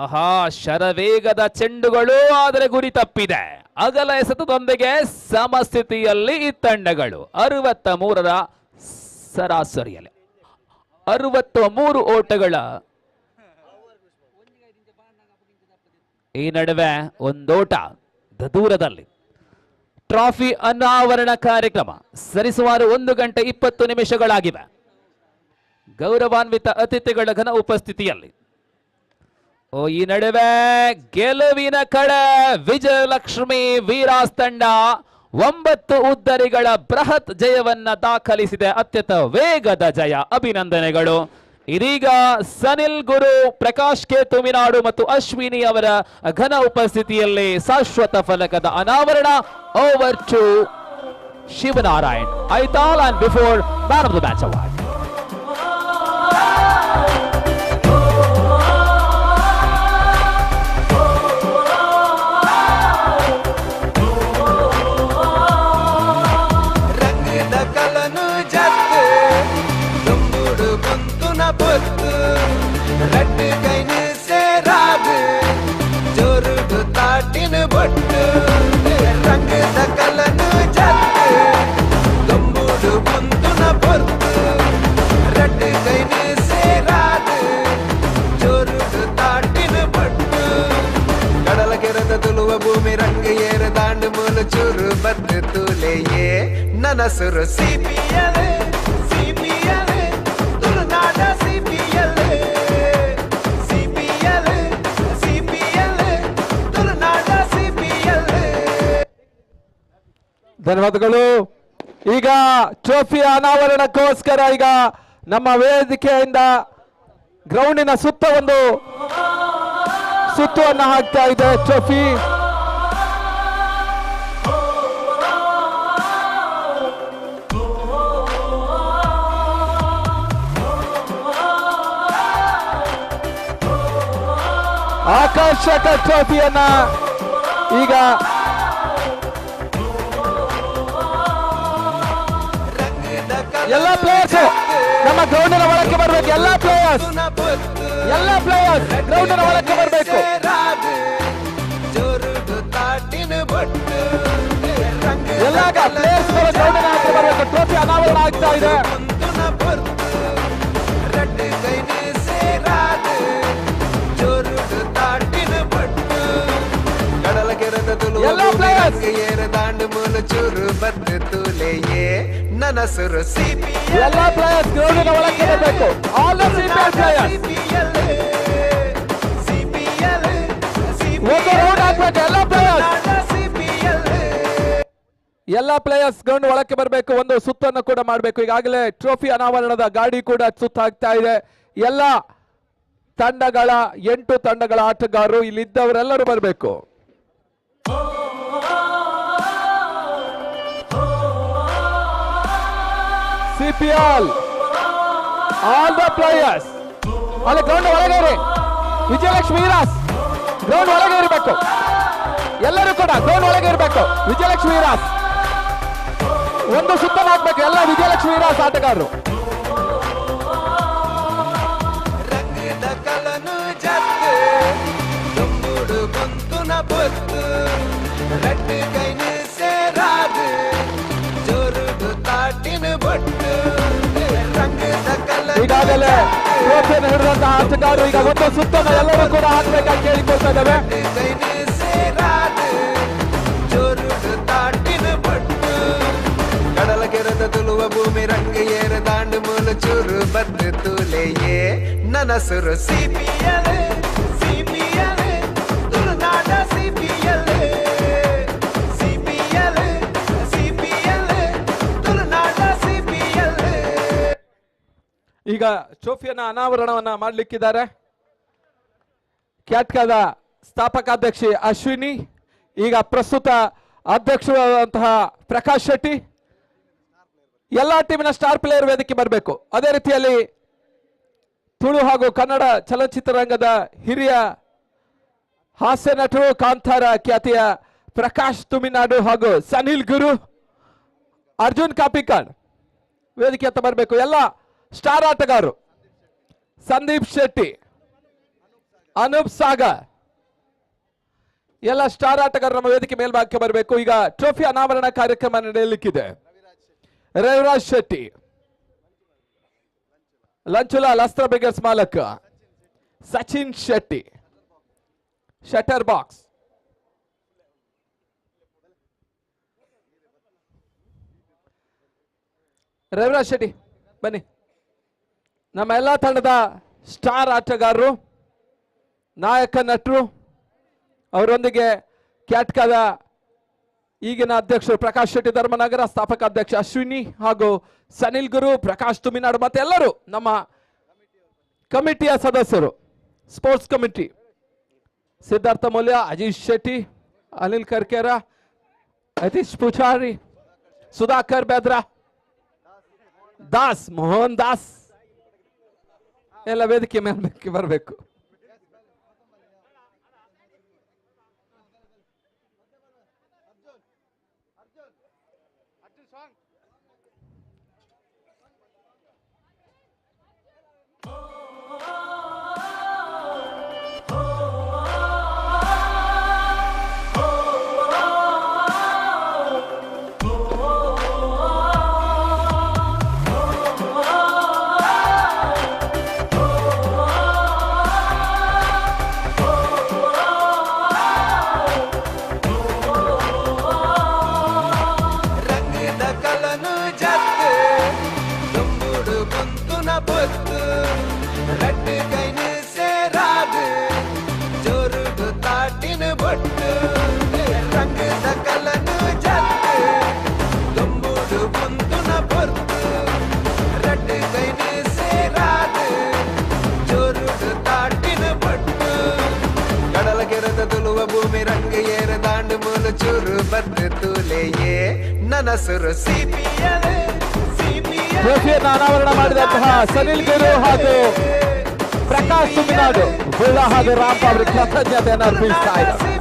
ಆಹಾ, ಶರವೇಗದ ಚೆಂಡುಗಳು, ಆದರೆ ಗುರಿ ತಪ್ಪಿದೆ. ಅಗಲ ಎಸೆತದೊಂದಿಗೆ ಸಮಸ್ಥಿತಿಯಲ್ಲಿ ಈ ತಂಡಗಳು 63ರ ಸರಾಸರಿಯಲ್ಲಿ 63 ಓಟಗಳ. ಈ ನಡುವೆ ಒಂದೋಟ ದೂರದಲ್ಲಿ ಟ್ರಾಫಿ ಅನಾವರಣ ಕಾರ್ಯಕ್ರಮ ಸರಿಸುಮಾರು 1 ಗಂಟೆ 20 ನಿಮಿಷಗಳಾಗಿವೆ. ಗೌರವಾನ್ವಿತ ಅತಿಥಿಗಳ ಘನ ಉಪಸ್ಥಿತಿಯಲ್ಲಿ ಈ ನಡುವೆ ಗೆಲುವಿನ ಕಡೆ ವಿಜಯಲಕ್ಷ್ಮಿ ವೀರಾಸ್ ತಂಡ 9 ಉದ್ದರಿಗಳ ಬೃಹತ್ ಜಯವನ್ನ ದಾಖಲಿಸಿದೆ. ಅತ್ಯಂತ ವೇಗದ ಜಯ, ಅಭಿನಂದನೆಗಳು. ಇದೀಗ ಸನಿಲ್ ಗುರು, ಪ್ರಕಾಶ್ ಕೆ ತುಮಿನಾಡು ಮತ್ತು ಅಶ್ವಿನಿ ಅವರ ಘನ ಉಪಸ್ಥಿತಿಯಲ್ಲಿ ಶಾಶ್ವತ ಫಲಕದ ಅನಾವರಣ. Over to Shivanarayan Aithal and before man of the match award. रट कैन से राग जोरुड ताटिन बट रंग दकलन जट गंबुड बंतुन बट रट कैन से राग जोरुड ताटिन बट कड़ल केरद तुलुव भूमि रंग येर दांड मूल चुरु बद तुले ये ननसुर CPL तुलनाड CPL ಧನ್ಯವಾದಗಳು. ಈಗ ಟ್ರೋಫಿ ಅನಾವರಣಕ್ಕೋಸ್ಕರ ಈಗ ನಮ್ಮ ವೇದಿಕೆಯಿಂದ ಗ್ರೌಂಡಿನ ಸುತ್ತ ಒಂದು ಸುತ್ತುವನ್ನು ಹಾಕ್ತಾ ಇದೆ ಟ್ರೋಫಿ. ಆಕರ್ಷಕ ಟ್ರೋಫಿಯನ್ನ ಈಗ ಎಲ್ಲ ಪ್ಲೇಯರ್ಸ್ ನಮ್ಮ ಗ್ರೌಂಡಿನ ಒಳಕ್ಕೆ ಬರಬೇಕು. ಎಲ್ಲ ಪ್ಲೇಯರ್ಸ್ ಗ್ರೌಂಡಿನ ಒಳಕ್ಕೆ ಬರಬೇಕು. ಎಲ್ಲ ಪ್ಲೇಯರ್ಸ್ ಗ್ರೌಂಡಿನ ಹತ್ರ ಬರಬೇಕು. ಟ್ರೋಫಿ ಅನಾವರಣ ಆಗ್ತಾ ಇದೆ. ಎಲ್ಲ ಪ್ಲೇಯರ್ಸ್ दांड मूल चूರು बद तुले ये ननसुर CPL ಎಲ್ಲ ಪ್ಲೇಯರ್ಸ್ ಗ್ರೌಂಡಿನ ಒಳಕ್ಕೆ ಬರಬೇಕು. ಆಲ್ ದ CPL ಪ್ಲೇಯರ್ಸ್ ಒಂದು ರೌಂಡ್ ಹಾಕಬೇಕು. ಎಲ್ಲ ಪ್ಲೇಯರ್ಸ್ ಗ್ರೌಂಡ್ ಒಳಕ್ಕೆ ಬರಬೇಕು. ಒಂದು ಸುತ್ತನ್ನು ಕೂಡ ಮಾಡಬೇಕು. ಈಗಾಗಲೇ ಟ್ರೋಫಿ ಅನಾವರಣದ ಗಾಡಿ ಕೂಡ ಸುತ್ತಾಗ್ತಾ ಇದೆ. ಎಲ್ಲ ತಂಡಗಳ 8 ತಂಡಗಳ ಆಟಗಾರರು ಇಲ್ಲಿದ್ದವರೆಲ್ಲರೂ ಬರಬೇಕು. CPL all the players ಅಲ್ಲಿ ಗ್ರೌಂಡ್ ಒಳಗೇರಿ. ವಿಜಯಲಕ್ಷ್ಮಿ ವೀರಾಸ್ ಗ್ರೌಂಡ್ ಒಳಗೆ ಇರಬೇಕು. ಎಲ್ಲರೂ ಕೂಡ ಗ್ರೌಂಡ್ ಒಳಗೆ ಇರಬೇಕು. ವಿಜಯಲಕ್ಷ್ಮಿ ವೀರಾಸ್ ಒಂದು ಸುತ್ತನ್ನು ಹಾಕ್ಬೇಕು. ಎಲ್ಲ ವಿಜಯಲಕ್ಷ್ಮಿ ವೀರಾಸ್ ಆಟಗಾರರು ಈಗಾಗಲೇ ಟ್ರೋಫಿಯನ್ನು ಹಿಡಿದಂತಹ ಆಟಗಾರರು ಈಗ ಒಂದು ಸುತ್ತನ್ನು ಎಲ್ಲರೂ ಕೂಡ ಹಾಕಬೇಕಂತ ಕೇಳಿಕೊಳ್ತಾ ಇದ್ದೇವೆ. ಕಡಲ ಕೆರೆದ ತುಳುವ ಭೂಮಿ ರಂಗ ಏರ ದಾಂಡ ಮೂಲ ಚೂರು ಬದ್ ತುಲೆ ಯೇ ನನಸುರು CPL ತುಳುನಾಡ CPL ಈಗ ಟ್ರೋಫಿಯನ್ನ ಅನಾವರಣವನ್ನ ಮಾಡಲಿಕ್ಕಿದ್ದಾರೆ. ಕ್ಯಾಟ್ಕದ ಸ್ಥಾಪಕಾಧ್ಯಕ್ಷೆ ಅಶ್ವಿನಿ, ಈಗ ಪ್ರಸ್ತುತ ಅಧ್ಯಕ್ಷರಾದಂತಹ ಪ್ರಕಾಶ್ ಶೆಟ್ಟಿ, ಎಲ್ಲ ಟೀಮಿನ ಸ್ಟಾರ್ ಪ್ಲೇಯರ್ ವೇದಿಕೆ ಬರಬೇಕು. ಅದೇ ರೀತಿಯಲ್ಲಿ ತುಳು ಹಾಗೂ ಕನ್ನಡ ಚಲನಚಿತ್ರರಂಗದ ಹಿರಿಯ ಹಾಸ್ಯ ನಟರು, ಕಾಂತಾರ ಖ್ಯಾತಿಯ ಪ್ರಕಾಶ್ ತುಮಿನಾಡು ಹಾಗೂ ಸನಿಲ್ ಗುರು, ಅರ್ಜುನ್ ಕಾಪಿಕಾಡ್ ವೇದಿಕೆ ಅಂತ ಬರಬೇಕು. ಎಲ್ಲ ಸ್ಟಾರ್ ಆಟಗಾರರು ಸಂದೀಪ್ ಶೆಟ್ಟಿ, ಅನೂಪ್ ಸಾಗರ್, ಎಲ್ಲ ಸ್ಟಾರ್ ಆಟಗಾರರು ನಮ್ಮ ವೇದಿಕೆ ಮೇಲ್ಭಾಗಕ್ಕೆ ಬರಬೇಕು. ಈಗ ಟ್ರೋಫಿ ಅನಾವರಣ ಕಾರ್ಯಕ್ರಮ ನಡೆಯಲಿಕ್ಕಿದೆ. ರವಿರಾಜ್ ಶೆಟ್ಟಿ, ಲಂಚುಲಾಲ್ ಅಸ್ತ್ರ ಬ್ರಿಗೇಡ್ಸ್ ಮಾಲಕ, ಸಚಿನ್ ಶೆಟ್ಟಿ, ಶಟರ್ ಬಾಕ್ಸ್, ರವಿರಾಜ್ ಶೆಟ್ಟಿ ಬನ್ನಿ. ನಮ್ಮ ಎಲ್ಲ ತಂಡದ ಸ್ಟಾರ್ ಆಟಗಾರರು, ನಾಯಕ ನಟರು, ಅವರೊಂದಿಗೆ ಕ್ಯಾಟ್ಕಾದ ಈಗಿನ ಅಧ್ಯಕ್ಷರು ಪ್ರಕಾಶ್ ಶೆಟ್ಟಿ ಧರ್ಮನಗರ, ಸ್ಥಾಪಕ ಅಧ್ಯಕ್ಷ ಅಶ್ವಿನಿ ಹಾಗೂ ಸನಿಲ್ ಗುರು, ಪ್ರಕಾಶ್ ತುಮಿನಾಡು ಮತ್ತೆ ಎಲ್ಲರೂ ನಮ್ಮ ಕಮಿಟಿಯ ಸದಸ್ಯರು, ಸ್ಪೋರ್ಟ್ಸ್ ಕಮಿಟಿ, ಸಿದ್ಧಾರ್ಥ ಮೌಲ್ಯ, ಅಜೀಶ್ ಶೆಟ್ಟಿ, ಅನಿಲ್ ಕರ್ಕೇರ, ಯತೀಶ್ ಪೂಜಾರಿ, ಸುಧಾಕರ್ ಬೇದ್ರಾ, ದಾಸ್, ಮೋಹನ್ ದಾಸ್ ಎಲ್ಲ ವೇದಿಕೆ ಮೇಲೆ ಬರಬೇಕು. ಭೂಮಿ ರಂಗ ಏರ ದಾಂಡು ಮೂಲು ಚೂರು ಬದ್ದು ತೂಲೆಯೇ ನನ್ನ ಸುರು ಟ್ರೋಫಿಯನ್ನು ಅನಾವರಣ ಮಾಡಿದಂತಹ ಸನಿಲ್ ಗುರು ಹಾಗೂ ಪ್ರಕಾಶ್ ತುಮಿನಾಡು, ಬುಳ್ಳ ಹಾಗೂ ರಾಮ್ ಅವರಿಗೆ ಕೃತಜ್ಞತೆಯನ್ನು ಅರ್ಪಿಸ್ತಾ ಇದ್ದಾರೆ.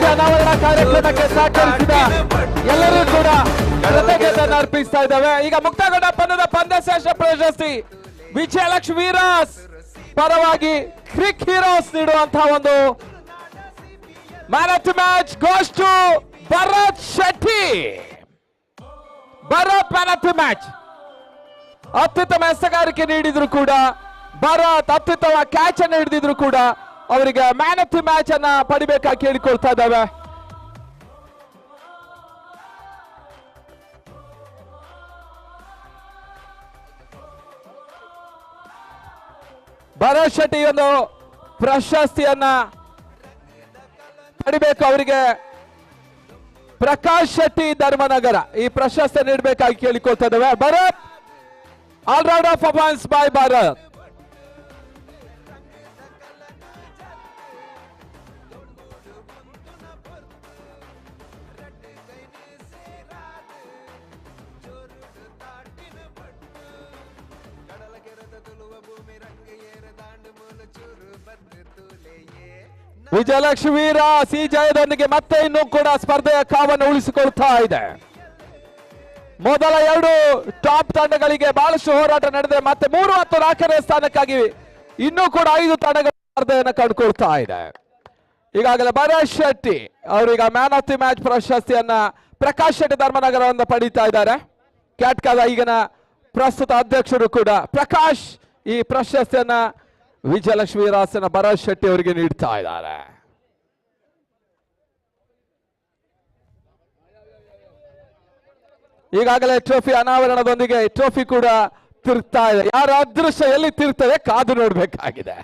ಅನಾವರಣ ಕಾರ್ಯಕ್ರಮಕ್ಕೆ ಸಹಕರಿಸಿದ ಎಲ್ಲರೂ ಕೂಡ ಕೃತಜ್ಞತೆಯನ್ನು ಅರ್ಪಿಸ್ತಾ ಇದ್ದಾವೆ. ಈಗ ಮುಕ್ತಾಯಗೊಂಡ ಪಂದ್ಯದ ಪಂದ್ಯಶ್ರೇಷ್ಠ ಪ್ರಶಸ್ತಿ ವಿಜಯಲಕ್ಷ್ಮಿ ವೀರಾಸ್ ಪರವಾಗಿ ಕ್ರಿಕ್ ಹೀರೋಸ್ ನೀಡುವಂತಹ ಒಂದು man of the match goes to Bharath Shetty. Bharath man of the match. ಅತ್ಯುತ್ತಮ ಎಸೆಗಾರಿಕೆ ನೀಡಿದ್ರು ಕೂಡ ಭರತ್ ಅತ್ಯುತ್ತಮ ಕ್ಯಾಚ್ ಅನ್ನು ಹಿಡಿದಿದ್ರು ಕೂಡ ಅವರಿಗೆ ಮ್ಯಾನ್ ಆಫ್ ದಿ ಮ್ಯಾಚ್ ಅನ್ನ ಪಡಿಬೇಕಾಗಿ ಕೇಳಿಕೊಳ್ತಾ ಇದ್ದಾವೆ. ಭರತ್ ಶೆಟ್ಟಿ ಒಂದು ಪ್ರಶಸ್ತಿಯನ್ನ ಪಡಿಬೇಕು. ಅವರಿಗೆ ಪ್ರಕಾಶ್ ಶೆಟ್ಟಿ ಧರ್ಮನಗರ ಈ ಪ್ರಶಸ್ತಿ ನೀಡಬೇಕಾಗಿ ಕೇಳಿಕೊಳ್ತಾ ಇದ್ದಾವೆ. Bharat, all rounder performance by Bharat. Vijayalakshmi Veeras ಈ ಜಯದೊಂದಿಗೆ ಮತ್ತೆ ಇನ್ನೂ ಕೂಡ ಸ್ಪರ್ಧೆಯ ಕಾವನ್ನು ಉಳಿಸಿಕೊಳ್ತಾ ಇದೆ. ಮೊದಲ ಎರಡು ಟಾಪ್ ತಂಡಗಳಿಗೆ ಬಹಳಷ್ಟು ಹೋರಾಟ ನಡೆದಿದೆ. ಮತ್ತೆ 3 ಮತ್ತು 4ನೇ ಸ್ಥಾನಕ್ಕಾಗಿ ಇನ್ನೂ ಕೂಡ 5 ತಂಡಗಳ ಸ್ಪರ್ಧೆಯನ್ನು ಕಂಡುಕೊಳ್ತಾ ಇದೆ. ಈಗಾಗಲೇ ಭರತ್ ಶೆಟ್ಟಿ ಅವರೀಗ ಮ್ಯಾನ್ ಆಫ್ ದಿ ಮ್ಯಾಚ್ ಪ್ರಶಸ್ತಿಯನ್ನ ಪ್ರಕಾಶ್ ಶೆಟ್ಟಿ ಧರ್ಮನಗರವನ್ನು ಪಡೀತಾ ಇದ್ದಾರೆ. ಕ್ಯಾಟ್ಕಾದ ಈಗಿನ ಪ್ರಸ್ತುತ ಅಧ್ಯಕ್ಷರು ಕೂಡ ಪ್ರಕಾಶ್ ಈ ಪ್ರಶಸ್ತಿಯನ್ನ ವಿಜಯಲಕ್ಷ್ಮಿ ವೀರಾಸನ ಭರತ್ ಶೆಟ್ಟಿ ಅವರಿಗೆ ನೀಡ್ತಾ ಇದ್ದಾರೆ. ಈಗಾಗಲೇ ಟ್ರೋಫಿ ಅನಾವರಣದೊಂದಿಗೆ ಟ್ರೋಫಿ ಕೂಡ ತಿರುಗ್ತಾ ಇದೆ. ಯಾರ ಅದೃಶ್ಯ ಎಲ್ಲಿ ತಿರುಗ್ತದೆ ಕಾದು ನೋಡಬೇಕಾಗಿದೆ.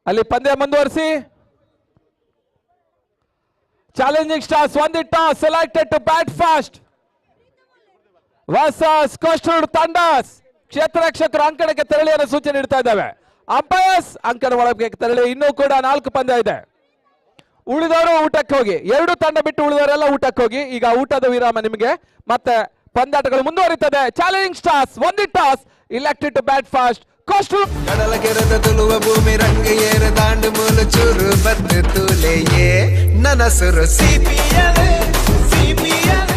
ಅಲ್ಲಿ ಪಂದ್ಯ ಮುಂದುವರಿಸಿ. Challenging stars won the toss, selected to bat first versus coastal thunders. ಕ್ಷೇತ್ರ ರಕ್ಷಕರು ಅಂಕಣಕ್ಕೆ ತೆರಳಿ ಸೂಚನೆ ನೀಡ್ತಾ ಇದ್ದಾವೆ. ಅಂಪೈರ್ಸ್ ಅಂಕಣ ಒಳಗೆ ತೆರಳಿ ಇನ್ನೂ ಕೂಡ 4 ಪಂದ್ಯ ಇದೆ. ಉಳಿದವರು ಊಟಕ್ಕೆ ಹೋಗಿ, 2 ತಂಡ ಬಿಟ್ಟು ಉಳಿದವರೆಲ್ಲ ಊಟಕ್ಕೆ ಹೋಗಿ. ಈಗ ಊಟದ ವಿರಾಮ ನಿಮಗೆ, ಮತ್ತೆ ಪಂದ್ಯಾಟಗಳು ಮುಂದುವರಿತದೆ. ಚಾಲೆಂಜಿಂಗ್ ಸ್ಟಾರ್ಸ್ ಒಂದು toss elected to bat fast. கடல கிறத துளுவ பூமி ரங்க ஏற தாண்டு மூல சுரு பத்து தூலையே நனசுரு சிபிஎல் சிபிஎல்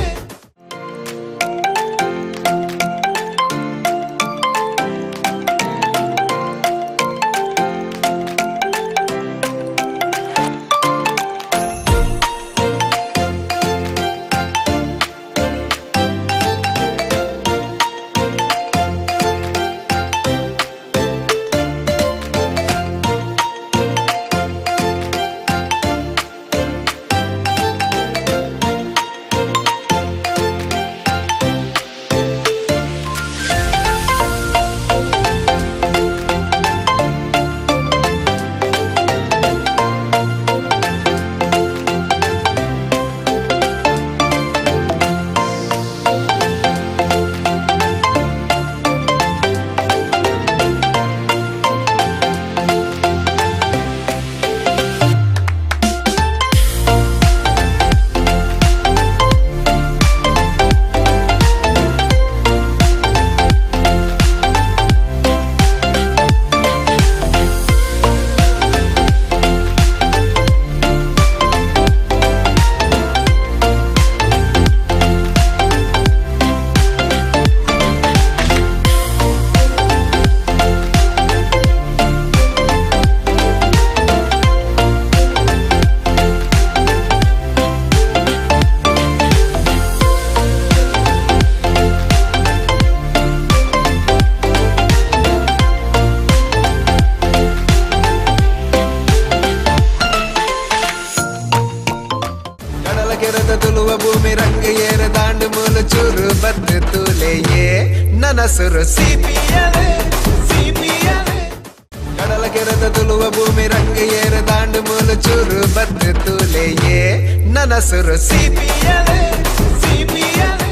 ಭೂಮಿ ರಂಗ ಏರ ದಾಂಡು ಮೂಲ ಚೂರು ಬತ್ತು ತೂಲೆಯೇ ನನಸುರು ಸಿಪಿಎಲ್ ಸಿಪಿಎಲ್ ಕಡಲ ಕೆರೆದ ತುಳುವ ಭೂಮಿ ರಂಗ ಏರ ದಾಂಡು ಮೂಲ ಚೂರು ಬತ್ತು ತೂಲೆಯೇ ನನಸುರು ಸಿಪಿಎಲ್ ಸಿಪಿಎಲ್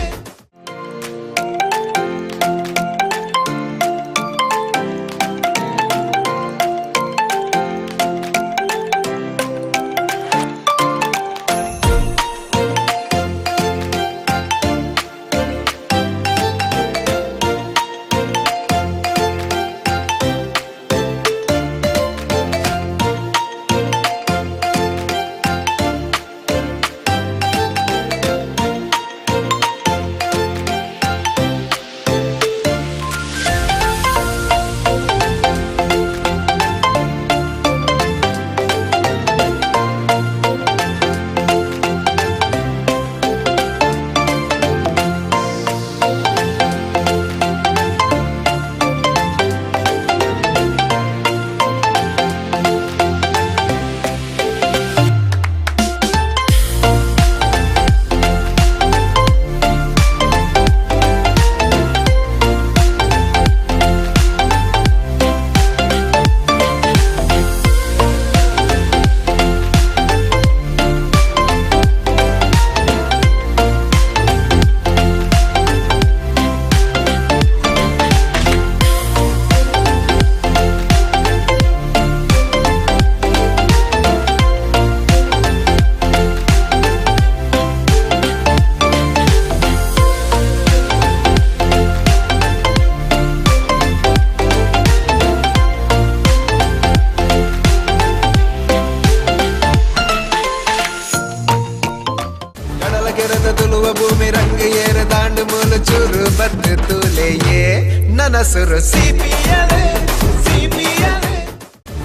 ಭೂಮಿ ರಂಗ ಏರ ದಾಂಡು ಮೂಲ ಚೂರು ಬತ್ತು ತೂಲೆಯೇ ನನಸುರು ಸಿಪಿಎಲ್ ಸಿಪಿಎಲ್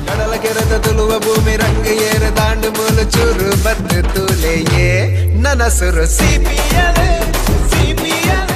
ಕಡಲ ಕೆರೆದ ತುಳುವ ಭೂಮಿ ರಂಗ ಏರ ದಾಂಡು ಮೂಲ ಚೂರು ಬತ್ತು ತೂಲೆಯೇ ನನಸುರು ಸಿಪಿಎಲ್ ಸಿಪಿಎಲ್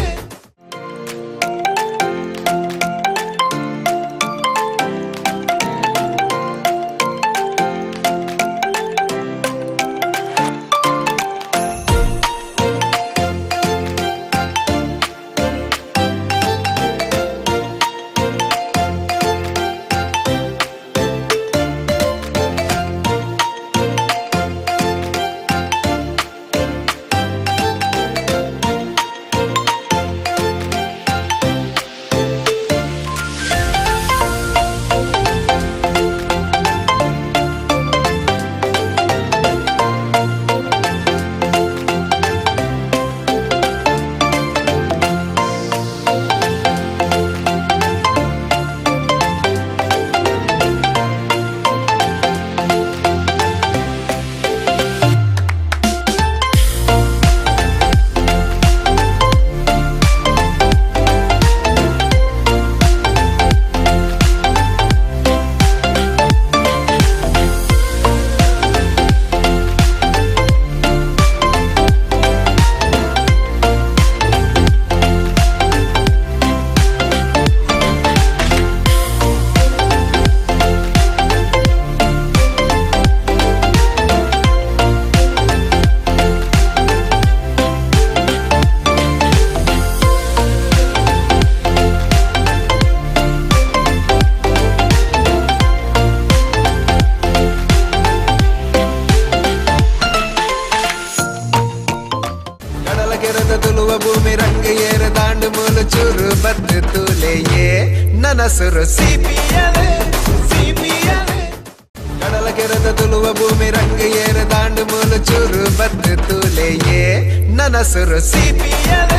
ನನ್ನ ಸುರು ಸಿಪಿಎಲ್ ಕಡಲ ಕೆರೆದ ತುಳುವ ಭೂಮಿ ರಂಗ ಏರ ದಾಂಡು ಮೂಲು ಚೂರು ಬತ್ತು ತೂಲೆಯೇ ನನ್ನ ಸುರು ಸಿಪಿಎಲ್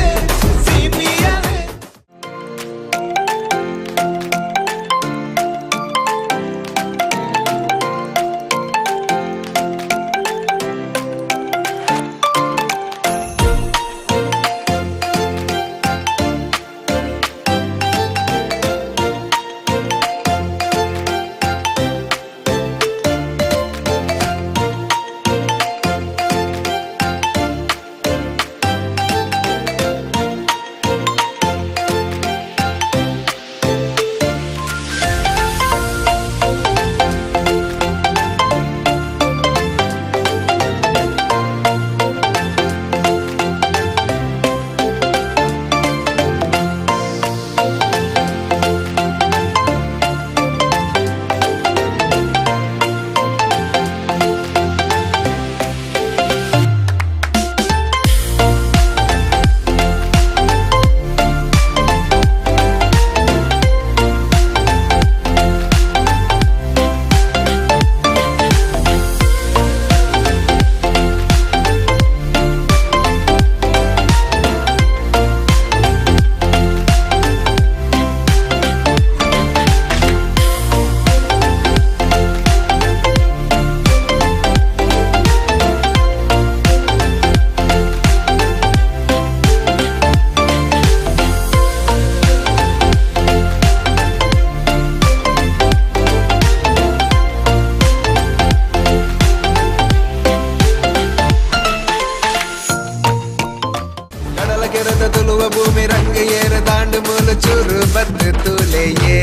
ಭೂಮಿ ರಂಗ ಏರ ದಾಂಡು ಮೂಲು ಚೂರು ಬತ್ತು ತೂಲೆಯೇ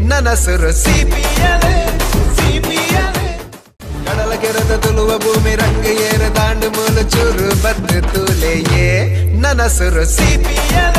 ನನ್ನ ಸುರು ಸಿಪಿಎಲ್ ಕಡಲ ಕೆರೆದ ತುಳುವ ಭೂಮಿ ರಂಗ ಏರ ದಾಂಡು ಮೂಲು ಚೂರು ಬತ್ತು ತೂಲೆಯೇ ನನ್ನ ಸುರು ಸಿಪಿಎಲ್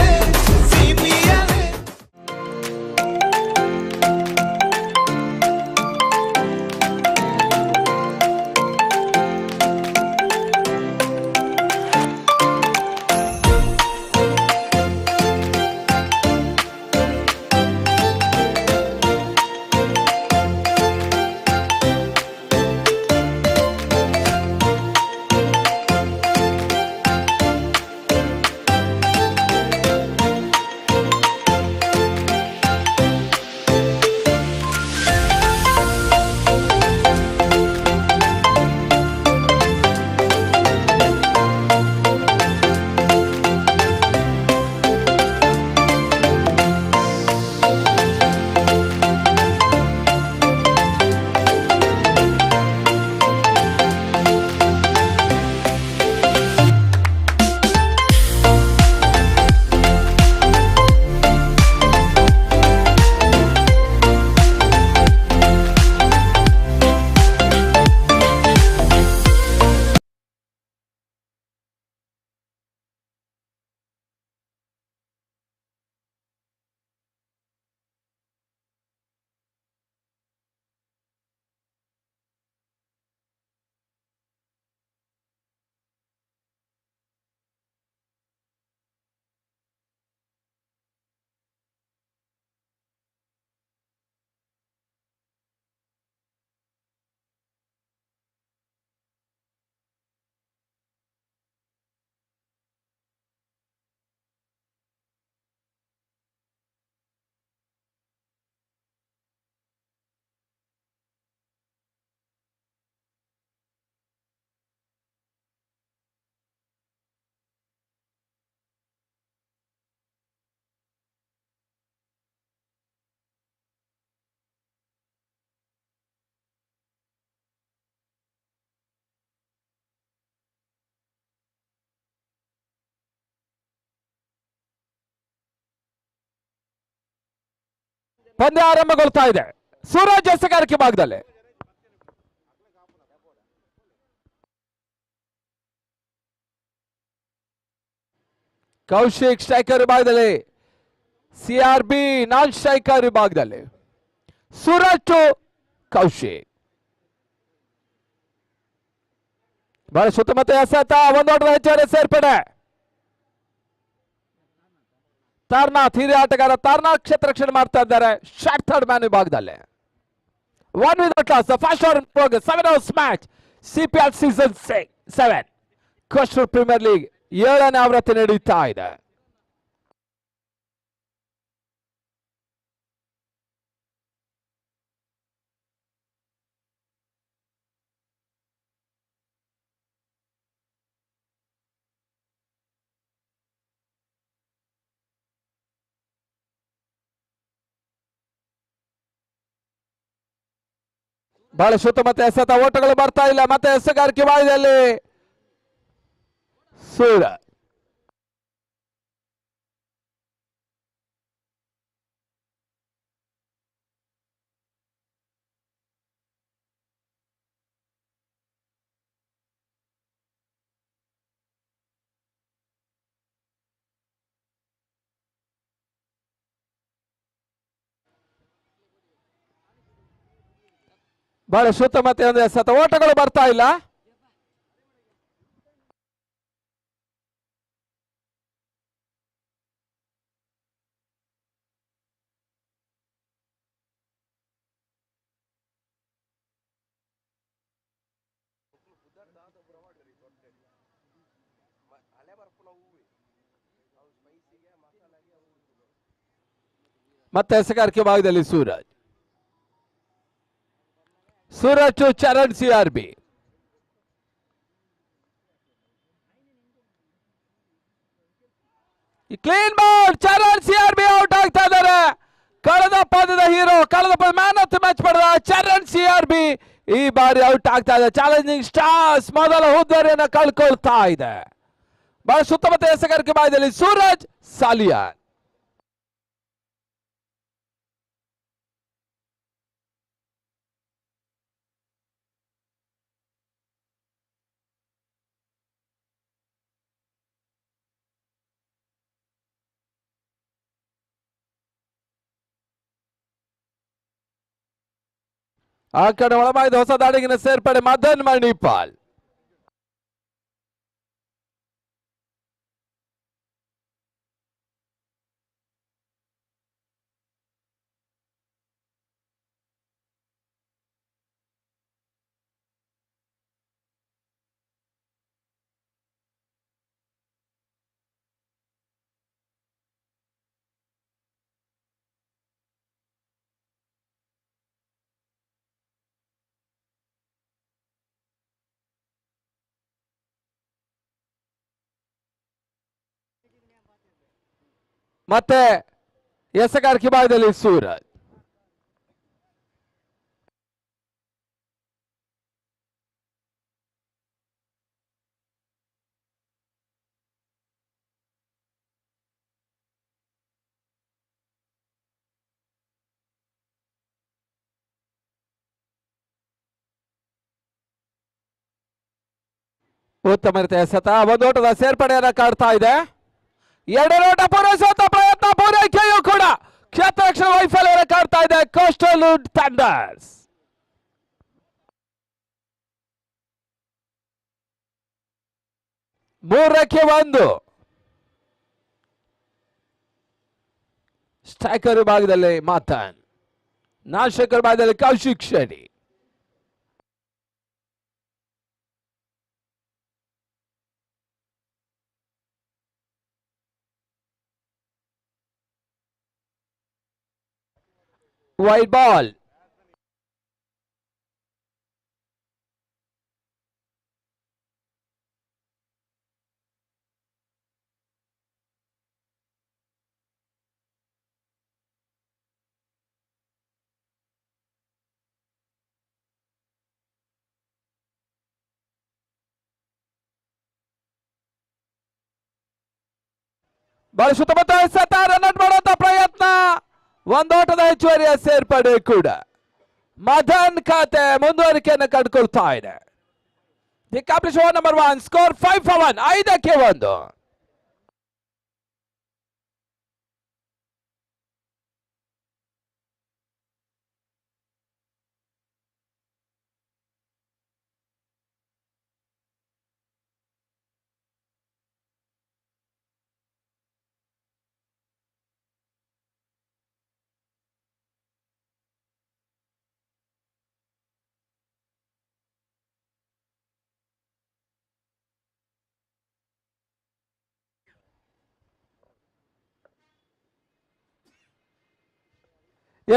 ಪಂದ್ಯ ಆರಂಭಗೊಳ್ತಾ ಇದೆ ಸೂರಜ್ ಎಸೆಗಾರಿಕೆ ಭಾಗದಲ್ಲಿ. ಕೌಶಿಕ್ ಸ್ಟ್ರೈಕರ್ ವಿಭಾಗದಲ್ಲಿ, ಸಿಆರ್ಬಿ ನಾನ್ ಸ್ಟ್ರೈಕರ್ ವಿಭಾಗದಲ್ಲಿ. ಸೂರಜ್ ಟು ಕೌಶಿಕ್. ಬಹಳ ಸುತ್ತಮುತ್ತ ಎಸೆತ, ಒಂದೋಟದ ಹೆಚ್ಚುವರಿ ಸೇರ್ಪಡೆ. ತಾರ್ನಾಥ್ ಹಿರಿಯ ಆಟಗಾರ ತಾರ್ನಾಥ್ ಕ್ಷೇತ್ರ ರಕ್ಷಣೆ ಮಾಡ್ತಾ ಇದ್ದಾರೆ. ಶಾಟ್ ಥರ್ಡ್ ಮ್ಯಾನ್ ವಿಭಾಗದಲ್ಲಿ 1 with loss. First over progress 7 overs match. CPL season 7 coastal premier league 7ನೇ ಆವೃತ್ತಿ ನಡೀತಾ ಇದೆ. ಬಹಳ ಸುತ್ತಮುತ್ತ ಎಸೆತ ಓಟಗಳು ಬರ್ತಾ ಇಲ್ಲ. ಮತ್ತೆ ಎಸೆಗಾರಿಕೆ ಭಾಗದಲ್ಲಿ ಸೂರಜ್ ಬಹಳ ಸುತ್ತಮುತ್ತ ಒಂದು ಎಸೆತ ಓಟಗಳು ಬರ್ತಾ ಇಲ್ಲ. ಮತ್ತೆ ಎಸೆಗಾರಿಕೆ ಭಾಗದಲ್ಲಿ Suraj to Charan CRB. Clean ball. Charan CRB out ಆಗ್ತಾ ಇದ್ದಾರೆ. ಕಳೆದ ಪಂದ್ಯದ ಹೀರೋ, ಕಳೆದ ಪದ ಮ್ಯಾನ್ ಆಫ್ ದ ಮ್ಯಾಚ್ ಪಡೆದ ಚರಣ್ CRB ಈ ಬಾರಿ ಔಟ್ ಆಗ್ತಾ ಇದೆ. ಚಾಲೆಂಜಿಂಗ್ ಸ್ಟಾರ್ಸ್ ಮೊದಲ ಹುದ್ದೆಯನ್ನು ಕಳ್ಕೊಳ್ತಾ ಇದೆ. ಬಹಳ ಸುತ್ತಮುತ್ತ ಎಸೆಗಾರಿಕೆ ಭಾಗದಲ್ಲಿ ಸೂರಜ್ ಸಾಲಿಯಾನ್. ಆ ಕಡೆ ಒಳಮಾಯ್ದ ಹೊಸ ದಾಳಿಗಿನ ಸೇರ್ಪಡೆ ಮದನ್ ಮಣಿಪಾಲ್. ಮತ್ತೆ ಎಸೆಗಾರಿಕೆ ಭಾಗದಲ್ಲಿ ಸೂರಜ್. ಉತ್ತಮ ರೀತಿಯ ಎಸೆತ, ಒಂದು ಓಟದ ಸೇರ್ಪಡೆಯನ್ನು ಕಾಡ್ತಾ ಇದೆ. 2 ಓಟ ಪೂರೈಸುವಂತ ಪ್ರಯತ್ನ, ಪೂರೈಕೆಯೂ ಕೂಡ ಕ್ಷೇತ್ರ ರಕ್ಷಣಾ ವೈಫಲ್ಯವನ್ನು ಕಾಡ್ತಾ ಇದೆ ಕೋಸ್ಟಲ್ ಥಂಡರ್ಸ್. ಮೂರಕ್ಕೆ 1 ಸ್ಟ್ರೈಕರ್ ವಿಭಾಗದಲ್ಲಿ ಮಾತನ್, ನಾನ್ ಸ್ಟ್ರೈಕರ್ ವಿಭಾಗದಲ್ಲಿ ಕೌಶಿಕ್ ಶೆಟ್ಟಿ. White ball. ಬಹಳ ಸುತ್ತಮುತ್ತ ಎಸೆತ, ರನ್ ಔಟ್ ಮಾಡುವಂತ ಪ್ರಯತ್ನ, ಒಂದು ಓಟದ ಹೆಚ್ಚುವರಿಯ ಸೇರ್ಪಡೆ ಕೂಡ ಮದನ್ ಖಾತೆ ಮುಂದುವರಿಕೆಯನ್ನು ಕಂಡುಕೊಳ್ತಾ ಇದೆ. The completion over number 1, score 5 for 1, 5ಕ್ಕೆ 1.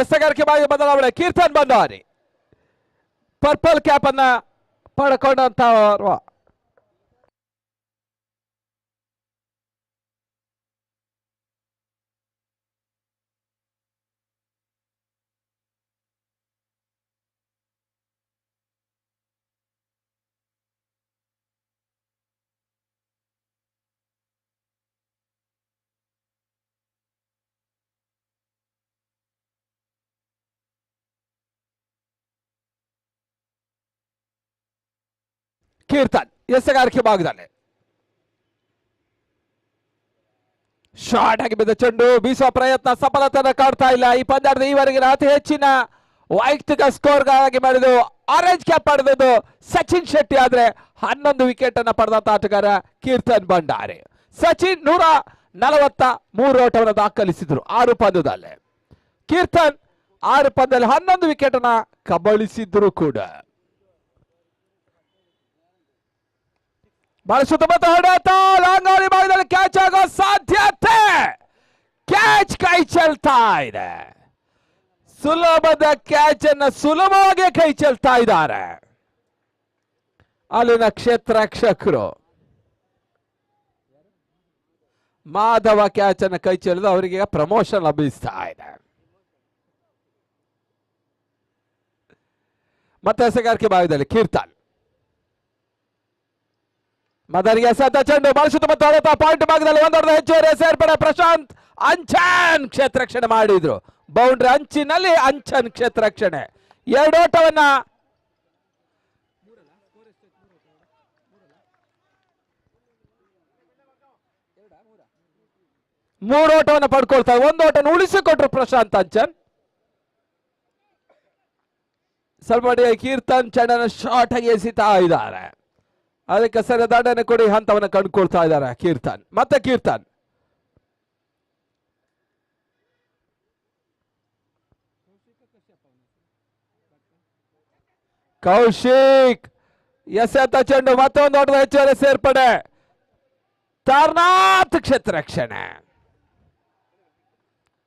ಎಸೆಗಾರಿಕೆ ಬಾಗಿ ಬದಲಾವಣೆ. ಕೀರ್ತನ್ ಭಂಡಾರಿ ಪರ್ಪಲ್ ಕ್ಯಾಪ್ ಅನ್ನ ಪಡ್ಕೊಂಡಂತವರು. ಕೀರ್ತನ್ ಎಸೆಗಾರಿಕೆ ಭಾಗದಲ್ಲಿ ಶಾರ್ಟ್ ಆಗಿ ಬಿದ್ದ ಚೆಂಡು ಬೀಸುವ ಪ್ರಯತ್ನ ಸಫಲತೆಯನ್ನು ಕಾಡ್ತಾ ಇಲ್ಲ. ಈ ಪಂದ್ಯದ ಈವರೆಗಿನ ಅತಿ ಹೆಚ್ಚಿನ ವೈಯಕ್ತಿಕ ಸ್ಕೋರ್ಗಾಗಿ ಮಾಡಿದ್ದು ಆರೆಂಜ್ ಕ್ಯಾಪ್ ಪಡೆದದ್ದು ಸಚಿನ್ ಶೆಟ್ಟಿ. ಆದ್ರೆ 11 ವಿಕೆಟ್ ಅನ್ನು ಪಡೆದಂತ ಆಟಗಾರ ಕೀರ್ತನ್ ಭಂಡಾರಿ. ಸಚಿನ್ 143 ಓಟವನ್ನು ದಾಖಲಿಸಿದ್ರು 6 ಪಂದ್ಯದಲ್ಲಿ. ಕೀರ್ತನ್ 6 ಪಂದ್ಯದಲ್ಲಿ 11 ವಿಕೆಟ್ ಅನ್ನ ಕಬಳಿಸಿದ್ರು ಕೂಡ. ಬಹಳ ಸುತ್ತಮುತ್ತ ಹೊಡೆತ ಲಾಂಗೋಲಿ ಭಾಗದಲ್ಲಿ ಕ್ಯಾಚ್ ಆಗೋ ಸಾಧ್ಯತೆ. ಕ್ಯಾಚ್ ಕೈ ಚೆಲ್ತಾ ಇದೆ. ಸುಲಭದ ಕ್ಯಾಚ್ ಅನ್ನ ಸುಲಭವಾಗಿ ಕೈ ಚೆಲ್ತಾ ಇದ್ದಾರೆ ಅಲ್ಲಿನ ಕ್ಷೇತ್ರ ರಕ್ಷಕರು. ಮಾಧವ ಕ್ಯಾಚ್ ಅನ್ನು ಕೈ ಚೆಲ್ಲಿದು ಅವರಿಗೆ ಪ್ರಮೋಷನ್ ಲಭಿಸ್ತಾ ಇದೆ. ಮತ್ತೆ ಎಸೆಗಾರಿಕೆ ಭಾಗದಲ್ಲಿ ಕೀರ್ತನ್ ಮದರಿಗೆ ಸದ್ದ ಚೆಂಡು ಬಹಳ ಸುತ್ತಮುತ್ತ ಹೊಡೆತ ಪಾಯಿಂಟ್ ಭಾಗದಲ್ಲಿ ಒಂದೊಡ್ಡ ಹೆಚ್ಚುವರಿ ಸೇರ್ಪಡೆ. ಪ್ರಶಾಂತ್ ಅಂಚನ್ ಕ್ಷೇತ್ರ ರಕ್ಷಣೆ ಮಾಡಿದ್ರು. ಬೌಂಡ್ರಿ ಅಂಚಿನಲ್ಲಿ ಅಂಚನ್ ಕ್ಷೇತ್ರ ರಕ್ಷಣೆ. 2 ಓಟವನ್ನ ಮೂರು ಓಟವನ್ನು ಪಡ್ಕೊಳ್ತಾರೆ. 1 ಓಟವನ್ನು ಉಳಿಸಿಕೊಟ್ರು ಪ್ರಶಾಂತ್ ಅಂಚನ್. ಸ್ವಲ್ಪ ಕೀರ್ತನ್ ಚೆಂಡನ್ನು ಶಾರ್ಟ್ ಆಗಿ ಎಸಿತಾ ಇದ್ದಾರೆ. ಅದಕ್ಕೆ ಸರಿ ದಂಡನೆ ಕೊಡಿ ಹಂತವನ್ನು ಕಂಡುಕೊಳ್ತಾ ಇದ್ದಾರೆ ಕೀರ್ತನ್. ಮತ್ತೆ ಕೀರ್ತನ್ ಕೌಶಿಕ್ ಎಸೆತ ಚೆಂಡು ಮತ್ತೊಂದು ಓಟದ ಹೆಚ್ಚುವರಿ ಸೇರ್ಪಡೆ. ತಾರ್ನಾಥ್ ಕ್ಷೇತ್ರ ರಕ್ಷಣೆ.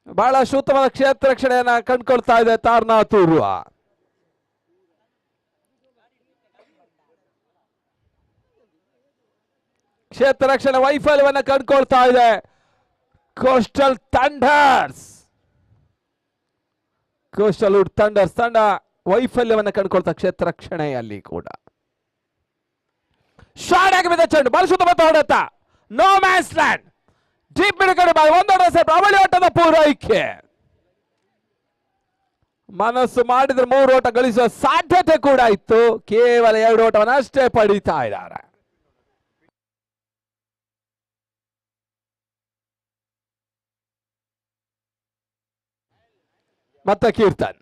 ಬಹಳ ಉತ್ತಮವಾದ ಕ್ಷೇತ್ರ ರಕ್ಷಣೆಯನ್ನ ಕಂಡುಕೊಳ್ತಾ ಇದೆ ತಾರ್ನಾಥ್ ಊರು. ಕ್ಷೇತ್ರ ರಕ್ಷಣೆ ವೈಫಲ್ಯವನ್ನು ಕಂಡುಕೊಳ್ತಾ ಇದೆ ಕೋಸ್ಟಲ್ ಥಂಡರ್ಸ್. ಕೋಸ್ಟಲ್ ವುಡ್ ಥಂಡರ್ಸ್ ತಂಡ ವೈಫಲ್ಯವನ್ನು ಕಂಡುಕೊಳ್ತಾ ಕ್ಷೇತ್ರ ರಕ್ಷಣೆಯಲ್ಲಿ ಕೂಡ. ಶಾರ್ಟ್ ಆಗಿ ಬಿದ್ದ ಚೆಂಡು ಬಹಳ ಸುತ್ತಮುತ್ತ ಹೊಡೆತ. ನೋ ಮ್ಯಾನ್ಸ್ ಲ್ಯಾಂಡ್ ಡೀಪ್ ಮಿಡಕಡೆ ಒಂದೊಂದು ಸೆಟ್ ಅವಳಿ ಓಟದ ಪೂರೈಕೆ. ಮನಸ್ಸು ಮಾಡಿದ್ರೆ 3 ಓಟ ಗಳಿಸುವ ಸಾಧ್ಯತೆ ಕೂಡ ಇತ್ತು. ಕೇವಲ 2 ಓಟವನ್ನು ಅಷ್ಟೇ ಪಡೀತಾ ಇದ್ದಾರೆ. ಮತ್ತೆ ಕೀರ್ತನ್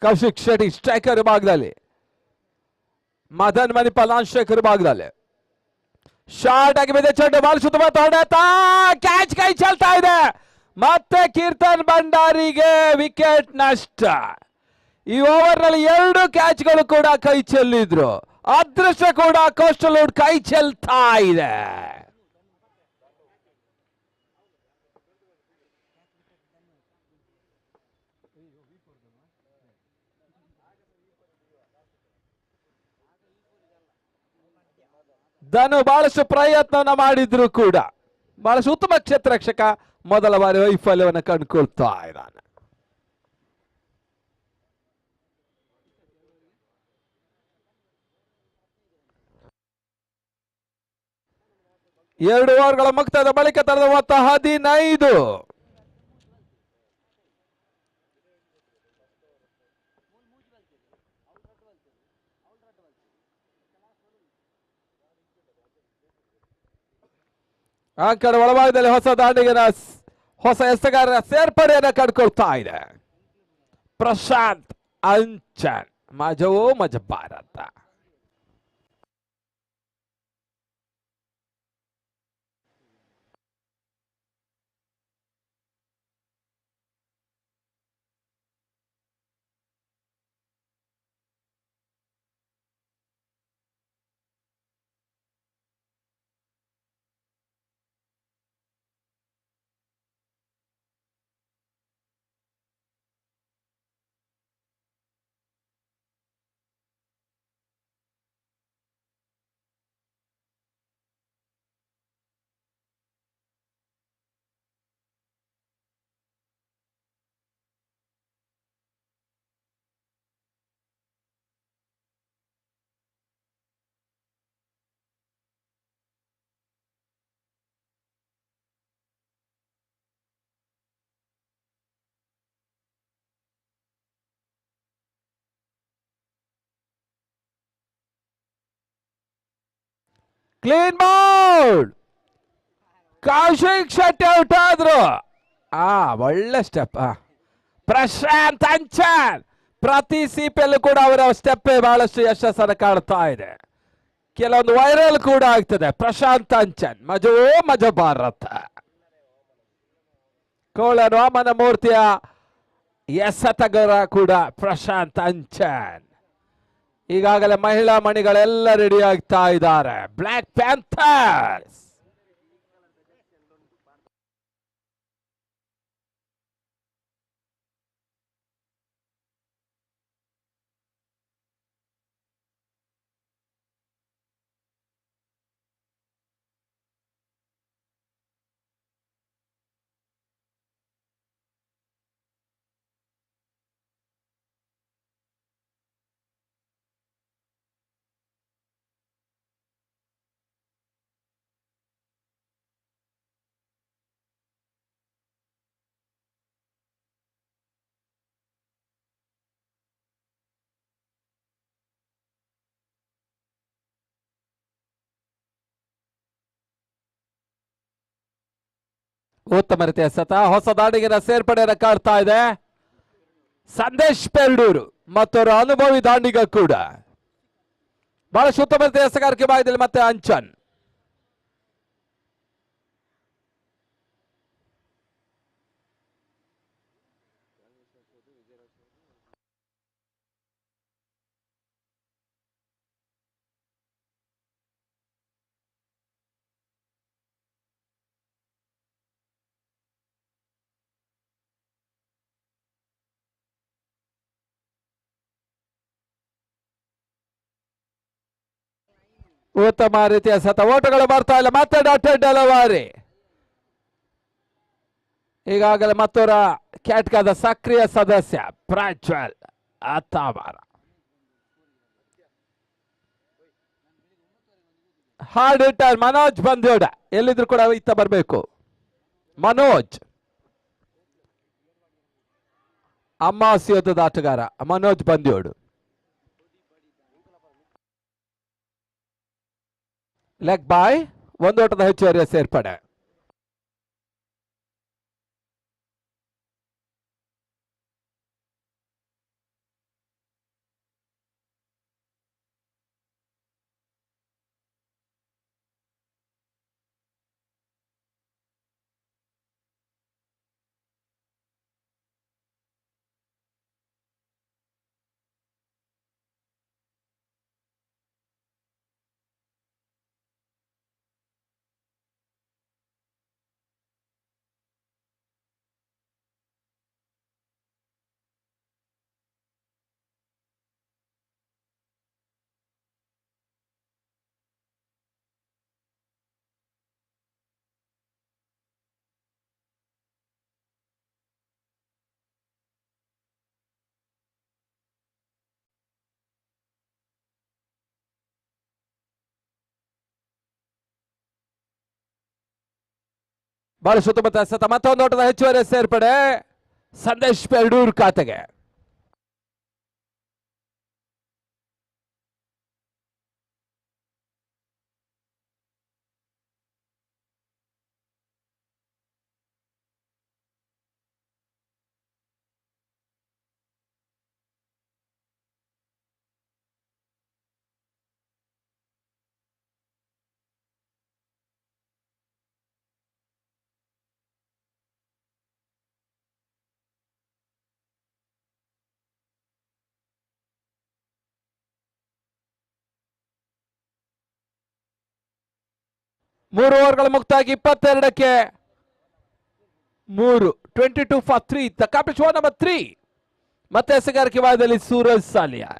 ಕೌಶಿಕ್ ಶೆಟ್ಟಿ ಸ್ಟ್ರೈಕರ್ ಭಾಗದಲ್ಲಿ, ಮದನ್ ಮಣಿಪಾಲ್ ನಾನ್ ಸ್ಟ್ರೈಕರ್ ಭಾಗದಲ್ಲಿ. ಶಾರ್ಟ್ ಆಗಿ ಬಿದ್ದ ಚೆಂಡು ಬಾಲ್ ಸುತ್ತಮುತ್ತ ಹೊಡೆತ ಕ್ಯಾಚ್ ಕೈ ಚೆಲ್ತಾ ಇದೆ. ಮತ್ತೆ ಕೀರ್ತನ್ ಭಂಡಾರಿಗೆ ವಿಕೆಟ್ ನಷ್ಟ. ಈ ಓವರ್ ನಲ್ಲಿ 2 ಕ್ಯಾಚ್ಗಳು ಕೂಡ ಕೈ ಚೆಲ್ಲಿದ್ರು. ಅದೃಷ್ಟ ಕೂಡ ಕೋಸ್ಟಲ್ ವುಡ್ ಕೈ ಚೆಲ್ತಾ ಇದೆ. ಧನು ಬಹಳಷ್ಟು ಪ್ರಯತ್ನ ಮಾಡಿದ್ರು ಕೂಡ ಬಹಳಷ್ಟು ಉತ್ತಮ ಕ್ಷೇತ್ರ ರಕ್ಷಕ ಮೊದಲ ಬಾರಿ ವೈಫಲ್ಯವನ್ನು ಕಂಡುಕೊಳ್ತಾ ಇದ್ದಾನೆ. ಎರಡು ಓವರ್ಗಳ ಮುಕ್ತಾಯದ ಬಳಿಕ ತರದ ಮೊತ್ತ 15. ಅಂಕಣ ಒಳಭಾಗದಲ್ಲಿ ಹೊಸ ದಾಂಡಿಗನ ಹೊಸ ಎಸೆಗಾರರ ಸೇರ್ಪಡೆಯನ್ನು ಕಂಡುಕೊಳ್ತಾ ಇದೆ. ಪ್ರಶಾಂತ್ ಅಂಚನ್ ಮಜವೋ ಮಜ Bharat. Clean bowled. Kaushik Shetty out ಆದ್ರು. ಒಳ್ಳೆ ಸ್ಟೆಪ್. ಪ್ರಶಾಂತ್ ಅಂಚನ್ ಪ್ರತಿ ಸಿಪಿಯಲ್ಲೂ ಕೂಡ ಅವರ ಸ್ಟೆಪ್ ಬಹಳಷ್ಟು ಯಶಸ್ಸನ್ನು ಕಾಣ್ತಾ ಇದೆ. ಕೆಲವೊಂದು ವೈರಲ್ ಕೂಡ ಆಗ್ತದೆ. ಪ್ರಶಾಂತ್ ಅಂಚನ್ ಮಜೋ ಭಾರತ. ಕೋಳನ್ ವಾಮನ ಮೂರ್ತಿಯ ಎಸೆತಗಾರ ಕೂಡ ಪ್ರಶಾಂತ್ ಅಂಚನ್. ಈಗಾಗಲೇ ಮಹಿಳಾ ಮಣಿಗಳೆಲ್ಲ ರೆಡಿ ಆಗ್ತಾ ಇದ್ದಾರೆ. ಬ್ಲ್ಯಾಕ್ ಪ್ಯಾಂಥರ್ಸ್ ಉತ್ತಮ ರೀತಿಯ ಸತ. ಹೊಸ ದಾಂಡಿಗಿನ ಸೇರ್ಪಡೆಯನ್ನು ಕಾಡ್ತಾ ಇದೆ ಸಂದೇಶ್ ಪೆರ್ಡೂರು ಮತ್ತೊಬ್ಬ ಅನುಭವಿ ದಾಂಡಿಗ ಕೂಡ. ಬಹಳಷ್ಟು ಉತ್ತಮ ರೀತಿಯ ಎಸೆಗಾರಿಕೆ ಭಾಗದಲ್ಲಿ ಮತ್ತೆ ಅಂಚನ್. ಉತ್ತಮ ರೀತಿಯ ಸತ. ಓಟಗಳು ಬರ್ತಾ ಇಲ್ಲ. ಮತ್ತೆ ಡಾಟೆಡ್ ಡೆಲವಾರಿ. ಈಗಾಗಲೇ ಮತ್ತೊರ ಕ್ಯಾಟ್ಕಾದ ಸಕ್ರಿಯ ಸದಸ್ಯ ಪ್ರಾಜ್ವಲ್ ಅತ್ತಾವರ. ಹಾರ್ಡ್ ಹಿಟ್ಟರ್ ಮನೋಜ್ ಬಂದ್ಯೋಡ ಎಲ್ಲಿದ್ರು ಕೂಡ ಇತ್ತ ಬರಬೇಕು. ಮನೋಜ್ ಅಮ್ಮಾಸಿಯೋದ ಆಟಗಾರ ಮನೋಜ್ ಬಂದ್ಯೋಡು. ಲೆಗ್ ಬಾಯ್. ಒಂದು ಓಟದ ಹೆಚ್ಚುವರಿಯ ಸೇರ್ಪಡೆ. ಬಹಳ ಸುತ್ತಮುತ್ತ ಸತ. ಮತ್ತೊಂದು ಓಟದ ಹೆಚ್ಚುವರಿ ಸೇರ್ಪಡೆ ಸಂದೇಶ್ ಪೆರ್ಡೂರ್ ಖಾತೆಗೆ. ಮೂರು ಓವರ್ಗಳ ಮುಕ್ತಾಗಿ 22ಕ್ಕೆ 3. 22 for 3. The completion over number 3. ಮತ್ತೆ ಎಸೆಗಾರಿಕೆ ಭಾಗದಲ್ಲಿ ಸೂರಜ್ ಸಾಲಿಯಾ.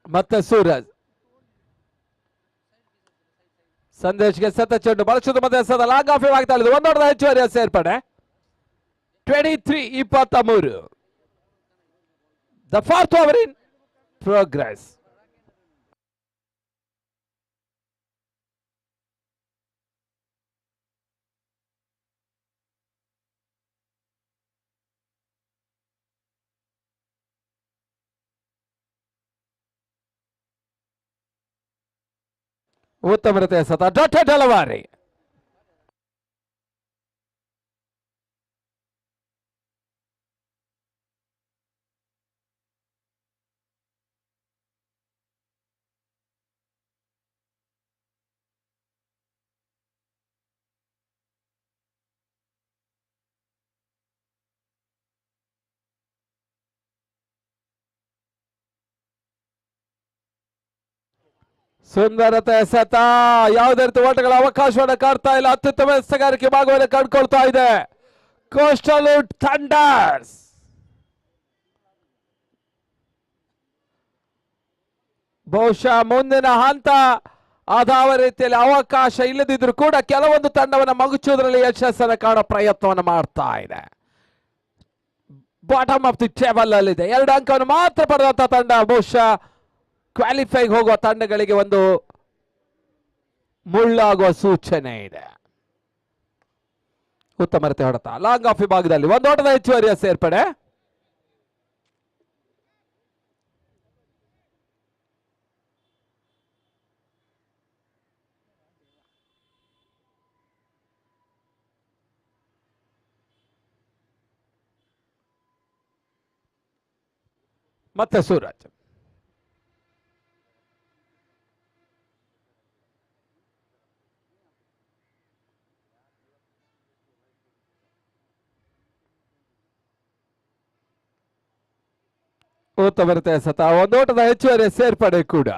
ಮತ್ತೆ ಸೂರಜ್ ಸಂದೇಶ್ಗೆ ಸತ ಚೆಂಡು ಬಳಸುವುದು ಮತ್ತೆ ಸದ ಲಾಂಗ್ ಆಫ್ ಆಗ್ತಾ ಇದ್ದು ಒಂದೊಂದು ಹೆಚ್ಚುವರಿಯ ಸೇರ್ಪಡೆ 23-23. The fourth over in progress. ಉತ್ತಮ ರೀತಿಯ ಸತ ಡಾಟ್ ಡೆಲವರಿ. ಸುಂದರತೆ ಎಸೆತ ಯಾವುದೇ ರೀತಿ ಓಟಗಳ ಅವಕಾಶವನ್ನು ಕಾಡ್ತಾ ಇಲ್ಲ. ಅತ್ಯುತ್ತಮ ಎಸೆಗಾರಿಕೆ ಭಾಗವನ್ನು ಕಂಡುಕೊಳ್ತಾ ಇದೆ ಕೋಸ್ಟಲ್ ಥಂಡರ್ಸ್. ಬಹುಶಃ ಮುಂದಿನ ಹಂತ ಅದಾವ ರೀತಿಯಲ್ಲಿ ಅವಕಾಶ ಇಲ್ಲದಿದ್ರು ಕೂಡ ಕೆಲವೊಂದು ತಂಡವನ್ನು ಮಗುಚುವುದರಲ್ಲಿ ಯಶಸ್ಸನ್ನು ಕಾಣೋ ಪ್ರಯತ್ನವನ್ನು ಮಾಡ್ತಾ ಇದೆ. ಬಾಟಮ್ ಆಫ್ ದಿ ಟೇಬಲ್ ಅಲ್ಲಿದೆ. 2 ಅಂಕವನ್ನು ಮಾತ್ರ ಪಡೆದಂತ ತಂಡ ಬಹುಶಃ ಕ್ವಾಲಿಫೈಗೆ ಹೋಗುವ ತಂಡಗಳಿಗೆ ಒಂದು ಮುಳ್ಳಾಗುವ ಸೂಚನೆ ಇದೆ. ಉತ್ತಮ ರೀತಿ ಹೊಡೆತ ಲಾಂಗ್ ಆಫ್ ವಿಭಾಗದಲ್ಲಿ ಒಂದು ಓಟದ ಹೆಚ್ಚುವರಿಯ ಸೇರ್ಪಡೆ. ಮತ್ತೆ ಸೂರಜ್ ಉತ್ತಮ ರೀತಿಯ ಸತ ಒಂದು ಓಟದ ಹೆಚ್ಚುವರಿ ಸೇರ್ಪಡೆ ಕೂಡ.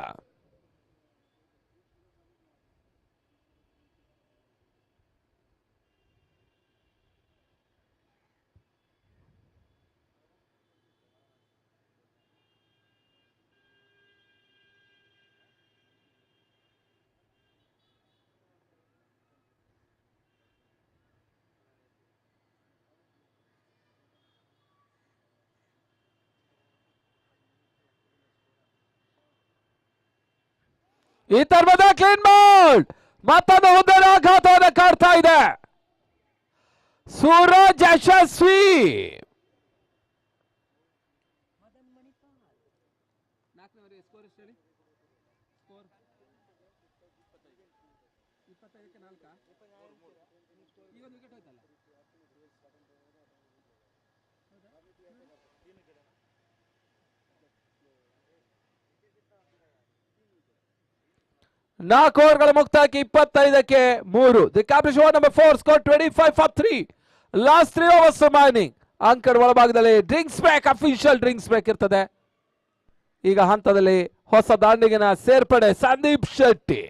ಈ ತರ್ಮದ ಕ್ಲೀನ್ ಬಾಲ್ ಮತ್ತೊಂದು ಹುದ್ದೆಯ ಆಘಾತವನ್ನು ಕಾಡ್ತಾ ಇದೆ. ಸೂರಜ್ ಯಶಸ್ವಿ. ನಾಲ್ಕು ಓವರ್ಗಳ ಮುಕ್ತಾಯಕ್ಕೆ 25-3. The completion over number 4 score 25 for 3. Last 3 overs remaining. ಅಂಕರ್ ಒಳಭಾಗದಲ್ಲಿ drinks break official drinks break ಇರ್ತದೆ. ಈಗ ಹಂತದಲ್ಲಿ ಹೊಸ ದಾಂಡಿಗಿನ ಸೇರ್ಪಡೆ ಸಂದೀಪ್ ಶೆಟ್ಟಿ.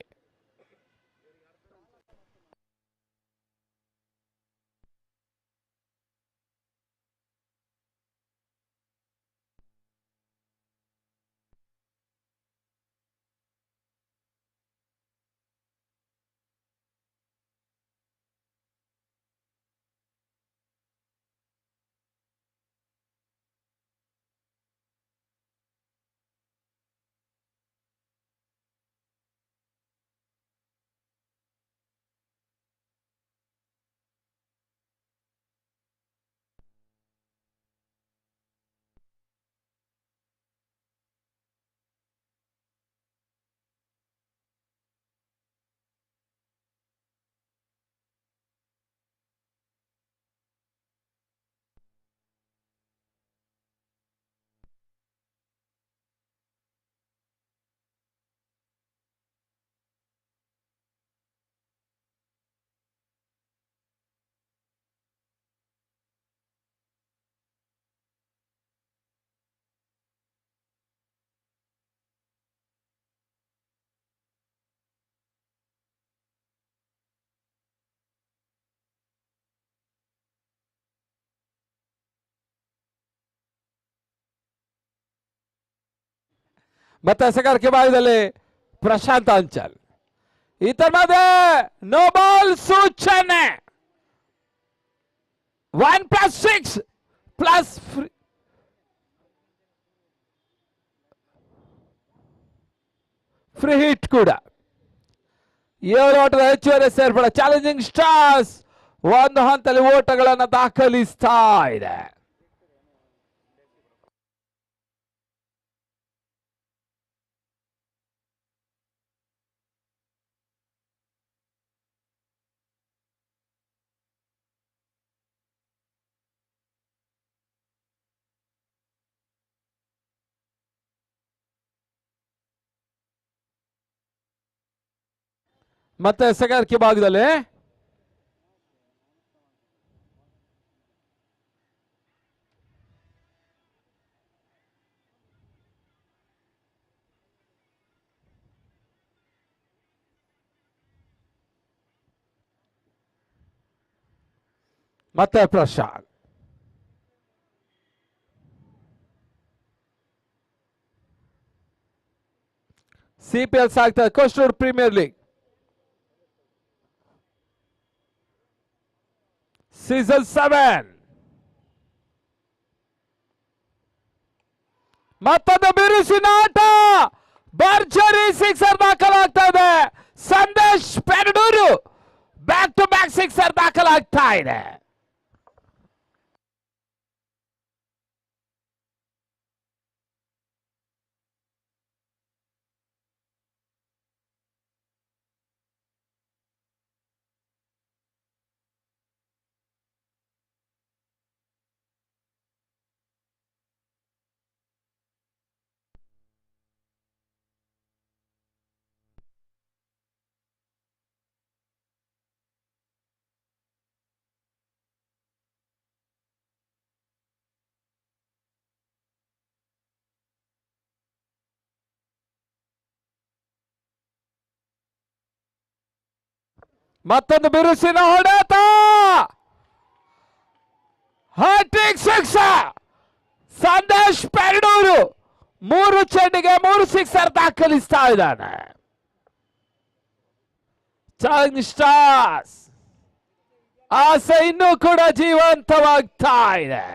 ಮತ್ತೆ ಎಸೆಗಾರಿಕೆ ಭಾಗದಲ್ಲಿ ಪ್ರಶಾಂತ್ ಅಂಚಲ್. ಇತರ ಮಧ್ಯೆ ನೋ ಬಾಲ್ ಸೂಚನೆ. 1+6 ಪ್ಲಸ್ ಫ್ರೀ ಹಿಟ್ ಕೂಡ. 7 ಓಟದ ಹೆಚ್ಚುವರಿ ಸೇರ್ಪಡೆ. ಚಾಲೆಂಜಿಂಗ್ ಸ್ಟಾರ್ಸ್ ಒಂದು ಹಂತದಲ್ಲಿ ಓಟಗಳನ್ನು ದಾಖಲಿಸ್ತಾ ಇದೆ. ಮತ್ತೆ ಎಸೆಗಾರಿಕೆ ಭಾಗದಲ್ಲಿ ಮತ್ತೆ ಪ್ರಶಾಂತ್. CPL ಸಾಗ್ತದೆ, ಕೋಸ್ಟೂರ್ ಪ್ರೀಮಿಯರ್ ಲೀಗ್ ಸೀಸನ್ 7. ಮತ್ತೊಂದು ಬಿರುಸಿನ ಆಟ. ಭರ್ಜರಿ ಸಿಕ್ಸರ್ ದಾಖಲಾಗ್ತಾ ಇದೆ. Sandesh Perdoor back to back sixer ದಾಖಲಾಗ್ತಾ ಇದೆ. ಮತ್ತೊಂದು ಬಿರುಸಿನ ಹೊಡೆತ. Hat-trick sixer. ಸಂದೇಶ್ ಪೆರಡೂರು 3 ಚೆಂಡಿಗೆ 3 ಸಿಕ್ಸರ್ ದಾಖಲಿಸ್ತಾ ಇದ್ದಾನೆ. ಚಾಲೆಂಜಿಂಗ್ ಸ್ಟಾರ್ಸ್ ಆಸೆ ಇನ್ನೂ ಕೂಡ ಜೀವಂತವಾಗ್ತಾ ಇದೆ.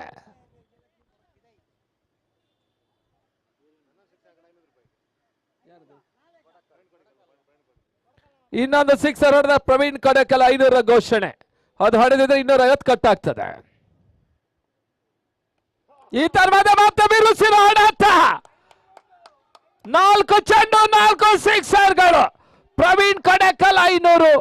ಇನ್ನೊಂದು ಸಿಕ್ಸರ್ ಹೊಡೆದ ಪ್ರವೀಣ್ ಕಡಕಲ್ 500 ಘೋಷಣೆ. ಅದು ಹೊಡೆದಿದ್ರೆ 250 ಕಟ್ ಆಗ್ತದೆ. ಈ ತರವಾದ ಮತ್ತೆ ಬಿರುಸಿನ ಹೊಡೆತ. 4 ಚೆಂಡು 4 ಸಿಕ್ಸರ್ಗಳು. ಪ್ರವೀಣ್ ಕಡಕಲ್ 500.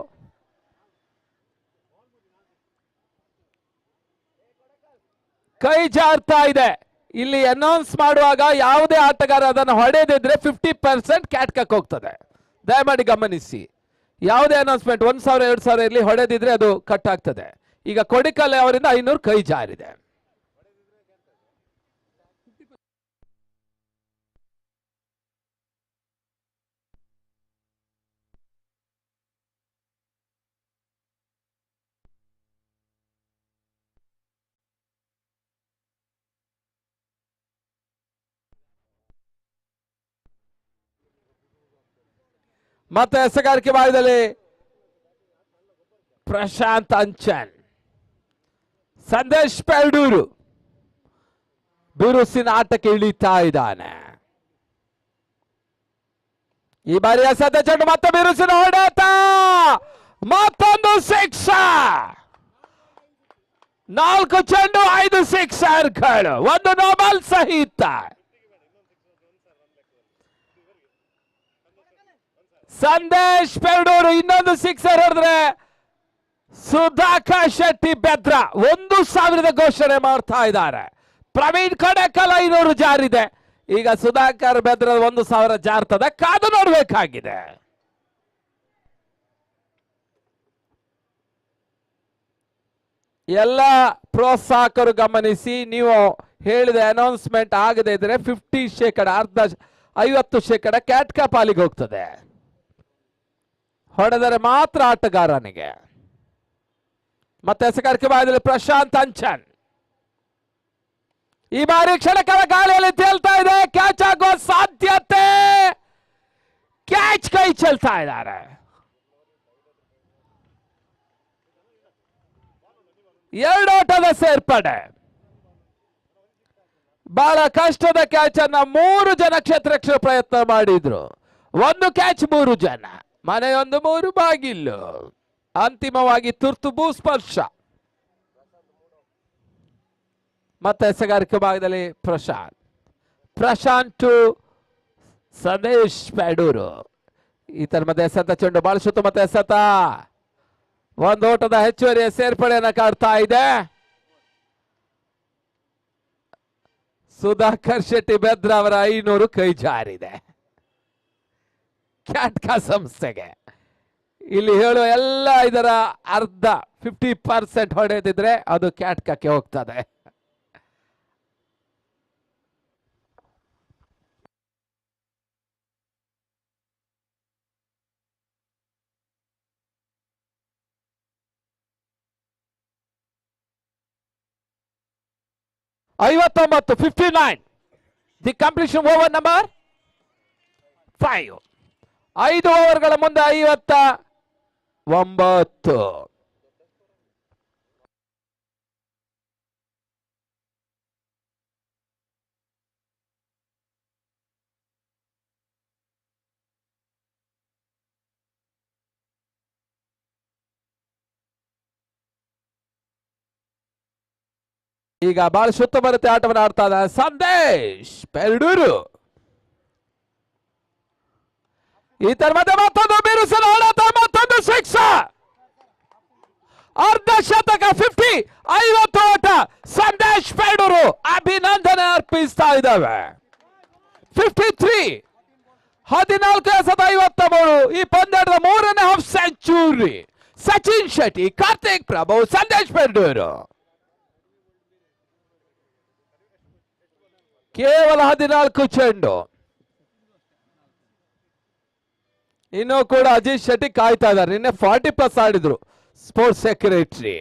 ಕೈ ಜಾರ್ತಾ ಇದೆ. ಇಲ್ಲಿ ಅನೌನ್ಸ್ ಮಾಡುವಾಗ ಯಾವುದೇ ಆಟಗಾರ ಅದನ್ನು ಹೊಡೆದಿದ್ರೆ 50% ಕ್ಯಾಟ್ಕಕ್ ಹೋಗ್ತದೆ. ದಯಮಾಡಿ ಗಮನಿಸಿ. ಯಾವುದೇ ಅನೌನ್ಸ್ಮೆಂಟ್ 1,000 2,000 ಇರಲಿ, ಹೊಡೆದಿದ್ರೆ ಅದು ಕಟ್ ಆಗ್ತದೆ. ಈಗ ಕೊಡಿಕಲ್ ಅವರಿಂದ 500 ಕೈ ಜಾರಿದೆ. ಮತ್ತೆ ಎಸೆಗಾರಿಕೆ ಭಾಗದಲ್ಲಿ ಪ್ರಶಾಂತ್ ಅಂಚನ್. ಸಂದೇಶ್ ಪೆರಡೂರು ಬಿರುಸಿನ ಆಟಕ್ಕೆ ಇಳಿತಾ ಇದ್ದಾನೆ. ಈ ಬಾರಿಯ ಸದ್ಯ ಚೆಂಡು ಮತ್ತೆ ಬಿರುಸಿನ ಹೊಡೆತ. ಮತ್ತೊಂದು ಸಿಕ್ಸರ್. 4 ಚೆಂಡು 5 ಸಿಕ್ಸರ್ಗಳು, 1 ನೋಬಲ್ ಸಹಿತ. ಸಂದೇಶ್ ಪೆರಡೂರು ಇನ್ನೊಂದು ಸಿಕ್ಸರ್ ಹೊಡೆದ್ರೆ ಸುಧಾಕರ್ ಶೆಟ್ಟಿ ಬೆದ್ರ 1,000 ಘೋಷಣೆ ಮಾಡ್ತಾ ಇದ್ದಾರೆ. ಪ್ರವೀಣ್ ಕಡಕಲ್ 500 ಜಾರಿದೆ. ಈಗ ಸುಧಾಕರ್ ಬೆದ್ರ 1,000 ಜಾರ್ತದೆ. ಕಾದು ನೋಡಬೇಕಾಗಿದೆ. ಎಲ್ಲ ಪ್ರೋತ್ಸಾಹಕರು ಗಮನಿಸಿ. ನೀವು ಹೇಳಿದ ಅನೌನ್ಸ್ಮೆಂಟ್ ಆಗದೆ ಇದ್ರೆ 50%, 50% ಕ್ಯಾಟ್ಕಾ ಪಾಲಿಗೆ ಹೋಗ್ತದೆ. ಹೊಡೆದರೆ ಮಾತ್ರ ಆಟಗಾರನಿಗೆ. ಮತ್ತೆ ಎಸೆಗಾರಿಕೆ ಭಾಗದಲ್ಲಿ ಪ್ರಶಾಂತ್ ಅಂಚನ್. ಈ ಬಾರಿ ಕ್ಷಣಕಾಲ ಗಾಳಿಯಲ್ಲಿ ತೇಲ್ತಾ ಇದೆ. ಕ್ಯಾಚ್ ಆಗುವ ಸಾಧ್ಯತೆ ಚೆಲ್ತಾ ಇದ್ದಾರೆ. ಎರಡು ಓಟದ ಸೇರ್ಪಡೆ. ಬಹಳ ಕಷ್ಟದ ಕ್ಯಾಚ್ ಅನ್ನ 3 ಜನ ಕ್ಷೇತ್ರರಕ್ಷಕ ಪ್ರಯತ್ನ ಮಾಡಿದ್ರು. 1 ಕ್ಯಾಚ್ 3 ಜನ, ಮನೆಯೊಂದು 3 ಬಾಗಿಲು. ಅಂತಿಮವಾಗಿ ತುರ್ತು ಭೂಸ್ಪರ್ಶ. ಮತ್ತೆ ಎಸೆಗಾರಿಕೆ ಭಾಗದಲ್ಲಿ ಪ್ರಶಾಂತ್ ಟು ಸಂದೇಶ್ ಪೇಡೂರು. ಈತನ ಮಧ್ಯೆ ಎಸೆತ ಚೆಂಡು ಬಹಳ ಸುತ್ತಮುತ್ತ ಎಸೆತ. 1 ಓಟದ ಹೆಚ್ಚುವರಿಯ ಸೇರ್ಪಡೆಯನ್ನು ಕಾಡ್ತಾ ಇದೆ. ಸುಧಾಕರ್ ಶೆಟ್ಟಿ ಬೆದ್ರ ಅವರ 500 ಕೈ ಜಾರಿದೆ ಕ್ಯಾಟ್ಕಾ ಸಂಸ್ಥೆಗೆ. ಇಲ್ಲಿ ಹೇಳುವ ಎಲ್ಲ ಇದರ ಅರ್ಧ 50% ಹೊಡೆದಿದ್ರೆ ಅದು ಕ್ಯಾಟ್ಕಾಕ್ಕೆ ಹೋಗ್ತದೆ. ಐವತ್ತೊಂಬತ್ತು 59. The completion over number 5. 5 ಓವರ್ಗಳ ಮುಂದೆ 59. ಈಗ ಬಹಳ ಸುತ್ತಮುತ್ತ ಆಟವನ್ನು ಆಡ್ತಾ ಇದ್ದಾರೆ ಸಂದೇಶ್ ಪೆರಡೂರು. ಈತರ ಮಧ್ಯೆ ಮತ್ತೊಂದು ಬಿರುಸಿನ ಹೊಡೆತ, ಮತ್ತೊಂದು ಸಿಕ್ಸರ್. ಅರ್ಧ ಶತಕ 50. 50 ಓಟ ಸಂದೇಶ್ ಪೆರಡೂರು ಅಭಿನಂದನೆ ಅರ್ಪಿಸ್ತಾ ಇದ್ದಾವೆ. 53. 14 ಈ ಪಂದ್ಯದ 3ನೇ ಹಾಫ್ ಸೆಂಚುರಿ. ಸಚಿನ್ ಶೆಟ್ಟಿ, ಕಾರ್ತಿಕ್ ಪ್ರಭು, ಸಂದೇಶ್ ಪೆರಡೂರು. ಕೇವಲ 14 ಚೆಂಡು. ಇನ್ನೂ ಕೂಡ ಅಜಿತ್ ಶೆಟ್ಟಿ ಕಾಯ್ತಾ ಇದ್ದಾರೆ. ನಿನ್ನೆ 40+ ಆಡಿದ್ರು ಸ್ಪೋರ್ಟ್ಸ್ ಸೆಕ್ರೆಟರಿ.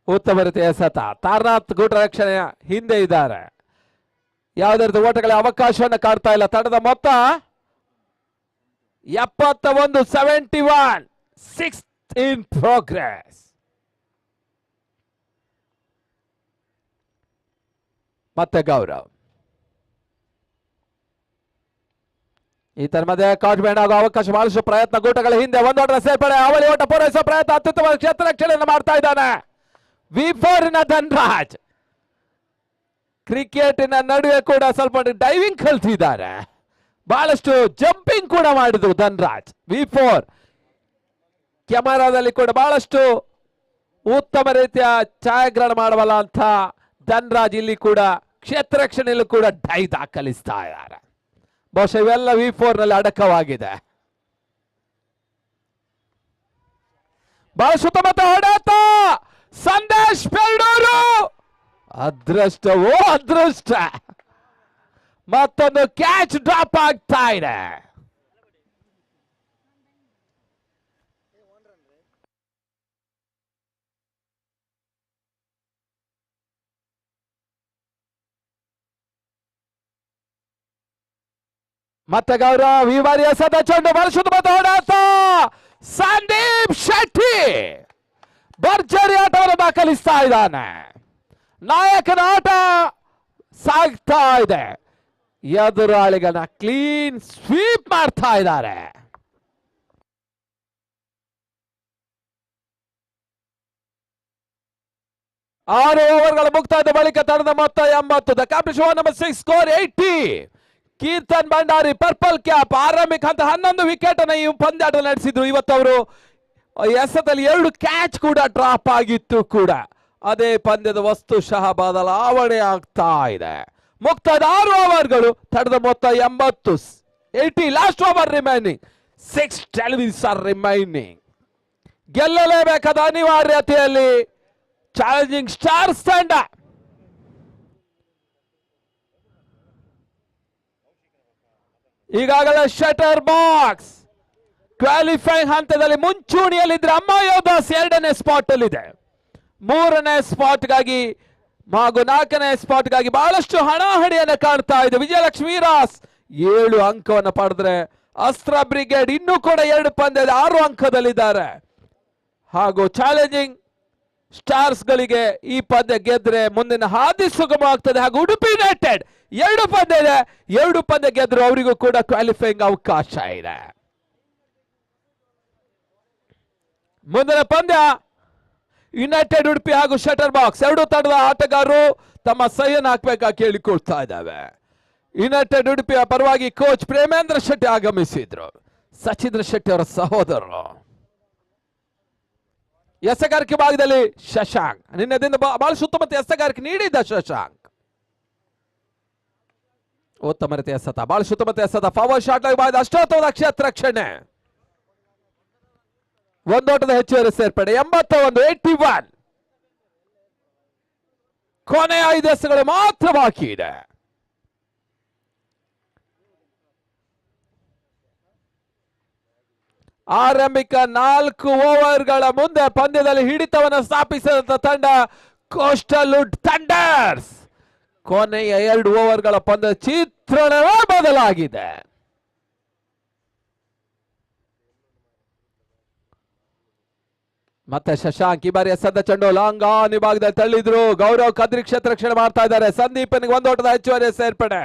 ಉತ್ತಮ ರೀತಿಯ ಎಸೆತ. ತಾರನಾಥ್ ಗೂಟ ರಕ್ಷಣೆಯ ಹಿಂದೆ ಇದ್ದಾರೆ. ಯಾವುದೇ ರೀತಿ ಓಟಗಳ ಅವಕಾಶವನ್ನು ಕಾಡ್ತಾ ಇಲ್ಲ. ತಂಡದ ಮೊತ್ತ 71. 71. 6 ಇನ್ ಪ್ರೋಗ್ರೆಸ್. ಮತ್ತೆ ಗೌರವ್. ಈತನ ಮಧ್ಯೆ ಕಾಟ್ ಬ್ಯಾಂಡ್ ಆಗುವ ಅವಕಾಶ, ಬಹಳಷ್ಟು ಪ್ರಯತ್ನ ಗೂಟಗಳ ಹಿಂದೆ. 1 ಓಟದ ಸೇರ್ಪಡೆ. ಅವಳಿ ಓಟ ಪೂರೈಸುವ ಪ್ರಯತ್ನ. ಅತ್ಯುತ್ತಮ ಕ್ಷೇತ್ರ ರಕ್ಷಣೆಯನ್ನು ಮಾಡ್ತಾ ಇದ್ದಾನೆ V4 ಧನ್ರಾಜ್. ಕ್ರಿಕೆಟಿನ ನಡುವೆ ಕೂಡ ಸ್ವಲ್ಪ ಡೈವಿಂಗ್ ಕಲ್ತಿದ್ದಾರೆ. ಬಹಳಷ್ಟು ಜಂಪಿಂಗ್ ಕೂಡ ಮಾಡಿದ್ರು ಧನ್ರಾಜ್. V4 ಕ್ಯಾಮರಾದಲ್ಲಿ ಕೂಡ ಬಹಳಷ್ಟು ಉತ್ತಮ ರೀತಿಯ ಛಾಯಾಗ್ರಹಣ ಮಾಡಬಲ್ಲ ಅಂತ ಧನ್ರಾಜ್ ಇಲ್ಲಿ ಕೂಡ ಕ್ಷೇತ್ರ ರಕ್ಷಣೆಯಲ್ಲೂ ಕೂಡ ಡೈ ದಾಖಲಿಸ್ತಾ ಇದ್ದಾರೆ. ಬಹುಶಃ ಇವೆಲ್ಲ V4 ನಲ್ಲಿ ಅಡಕವಾಗಿದೆ. ಬಹಳ ಸುತ್ತಮುತ್ತ ಹೊಡೆತ ಸಂದೇಶ್ ಪೆರಡೂರು. ಅದೃಷ್ಟವೋ ಅದೃಷ್ಟ, ಮತ್ತೊಂದು ಕ್ಯಾಚ್ ಡ್ರಾಪ್ ಆಗ್ತಾ ಇದೆ. ಮತ್ತೆ ಗೌರವ್ ಈ ಬಾರಿ ಎಸೆದ ಚೆಂಡು ಬಹಳ ಸುತ್ತಮುತ್ತ ಹೊಡೆತ. ಸಂದೀಪ್ ಶೆಟ್ಟಿ ಭರ್ಜರಿ ಆಟವನ್ನು ದಾಖಲಿಸ್ತಾ ಇದ್ದಾನೆ. ನಾಯಕನ ಆಟ ಸಾಗ್ತಾ ಇದೆ. ಎದುರಾಳಿಗನ ಕ್ಲೀನ್ ಸ್ವೀಪ್ ಮಾಡ್ತಾ ಇದ್ದಾರೆ. ಆರು ಓವರ್ಗಳ ಮುಕ್ತಾಯದ ಬಳಿಕ ತಂಡದ ಮೊತ್ತ 80. The completion number 6 score 80. Keerthan Bhandari purple cap ಆರಂಭಿಕ ಹಂತ 11 ವಿಕೆಟ್ ಅನ್ನು ಈ ಪಂದ್ಯಾಟ ನಡೆಸಿದ್ರು. ಇವತ್ತು ಅವರು ಎಸೆತದಲ್ಲಿ 2 ಕ್ಯಾಚ್ ಕೂಡ ಡ್ರಾಪ್ ಆಗಿತ್ತು ಕೂಡ. ಅದೇ ಪಂದ್ಯದ ವಸ್ತುಶಃ ಬದಲಾವಣೆ ಆಗ್ತಾ ಇದೆ. ಮುಕ್ತಾಯದ 6 ಓವರ್ಗಳು ತಂಡದ ಮೊತ್ತ 80. 80 last over remaining. 6 deliveries are remaining. ಗೆಲ್ಲಲೇಬೇಕಾದ ಅನಿವಾರ್ಯತೆಯಲ್ಲಿ ಚಾಲೆಂಜಿಂಗ್ ಸ್ಟಾರ್ಸ್ ತಂಡ. ಈಗಾಗಲೇ ಶಟರ್ ಬಾಕ್ಸ್ ಕ್ವಾಲಿಫೈಯಿಂಗ್ ಹಂತದಲ್ಲಿ ಮುಂಚೂಣಿಯಲ್ಲಿದ್ರೆ ಅಮ್ಮ ಯೋಧಾಸ್ 2ನೇ ಸ್ಪಾಟ್ ಅಲ್ಲಿದೆ. 3ನೇ ಸ್ಪಾಟ್ಗಾಗಿ ಹಾಗೂ 4ನೇ ಸ್ಪಾಟ್ಗಾಗಿ ಬಹಳಷ್ಟು ಹಣಾಹಣಿಯನ್ನು ಕಾಣ್ತಾ ಇದೆ. ವಿಜಯಲಕ್ಷ್ಮಿ ವೀರಾಸ್ 7 ಅಂಕವನ್ನು ಪಡೆದ್ರೆ ಅಸ್ತ್ರ ಬ್ರಿಗೇಡ್ ಇನ್ನೂ ಕೂಡ 2 ಪಂದ್ಯದ 6 ಅಂಕದಲ್ಲಿದ್ದಾರೆ. ಹಾಗೂ ಚಾಲೆಂಜಿಂಗ್ ಸ್ಟಾರ್ಸ್ ಗಳಿಗೆ ಈ ಪಂದ್ಯ ಗೆದ್ರೆ ಮುಂದಿನ ಹಾದಿ ಸುಗಮವಾಗ್ತದೆ. ಹಾಗೂ ಉಡುಪಿ ಯುನೈಟೆಡ್ 2 ಪಂದ್ಯ ಇದೆ, 2 ಪಂದ್ಯ ಗೆದ್ರು ಅವರಿಗೂ ಕೂಡ ಕ್ವಾಲಿಫೈಯಿಂಗ್ ಅವಕಾಶ ಇದೆ. ಮುಂದಿನ ಪಂದ್ಯ ಯುನೈಟೆಡ್ ಉಡುಪಿ ಹಾಗೂ ಶಟರ್ ಬಾಕ್ಸ್ 2 ತಂಡದ ಆಟಗಾರರು ತಮ್ಮ ಸಹಿಯನ್ನು ಹಾಕಬೇಕಾಗಿ ಕೇಳಿಕೊಳ್ತಾ ಇದ್ದಾವೆ. ಯುನೈಟೆಡ್ ಉಡುಪಿಯ ಪರವಾಗಿ ಕೋಚ್ ಪ್ರೇಮೇಂದ್ರ ಶೆಟ್ಟಿ ಆಗಮಿಸಿದ್ರು, ಸಚಿಂದ್ರ ಶೆಟ್ಟಿ ಅವರ ಸಹೋದರರು. ಎಸೆಗಾರಿಕೆ ಭಾಗದಲ್ಲಿ ಶಶಾಂಕ್ ನಿನ್ನೆದಿಂದ ಬಹಳ ಸುತ್ತಮುತ್ತ ಎಸೆಗಾರಿಕೆ ನೀಡಿದ್ದ ಶಶಾಂಕ್ ಉತ್ತಮ ರೀತಿಯ ಎಸೆತ, ಬಹಳ ಸುತ್ತಮುತ್ತ ಎಸೆತ, ಫಾರ್ವರ್ಡ್ ಶಾಟ್ ಭಾಗದ ಅಷ್ಟೋತ್ತಮದ ಕ್ಷೇತ್ರ ರಕ್ಷಣೆ, ಒಂದೋಟದ ಹೆಚ್ಚುವರಿ ಸೇರ್ಪಡೆ 81 ಕೊನೆಯ 5 ಎಸೆಗಳು ಮಾತ್ರ ಬಾಕಿ ಇದೆ. ಆರಂಭಿಕ 4 ಓವರ್ಗಳ ಮುಂದೆ ಪಂದ್ಯದಲ್ಲಿ ಹಿಡಿತವನ್ನು ಸ್ಥಾಪಿಸಿದ ತಂಡ ಕೋಸ್ಟಲ್ ವುಡ್ ಥಂಡರ್ಸ್. ಕೊನೆಯ 2 ಓವರ್ಗಳ ಪಂದ್ಯದ ಚಿತ್ರಣವೇ ಬದಲಾಗಿದೆ. ಮತ್ತೆ ಶಶಾಂಕ್ ಈ ಬಾರಿ ಎಸೆದ ಚೆಂಡು ಲಾಂಗ್ ಆನ್ ವಿಭಾಗದಲ್ಲಿ ತಳ್ಳಿದ್ರು. ಗೌರವ್ ಕದ್ರಿ ಕ್ಷೇತ್ರ ರಕ್ಷಣೆ ಮಾಡ್ತಾ ಇದ್ದಾರೆ. ಸಂದೀಪನಿಗೆ ಒಂದೋಟದ ಹೆಚ್ಚುವರಿ ಸೇರ್ಪಡೆ.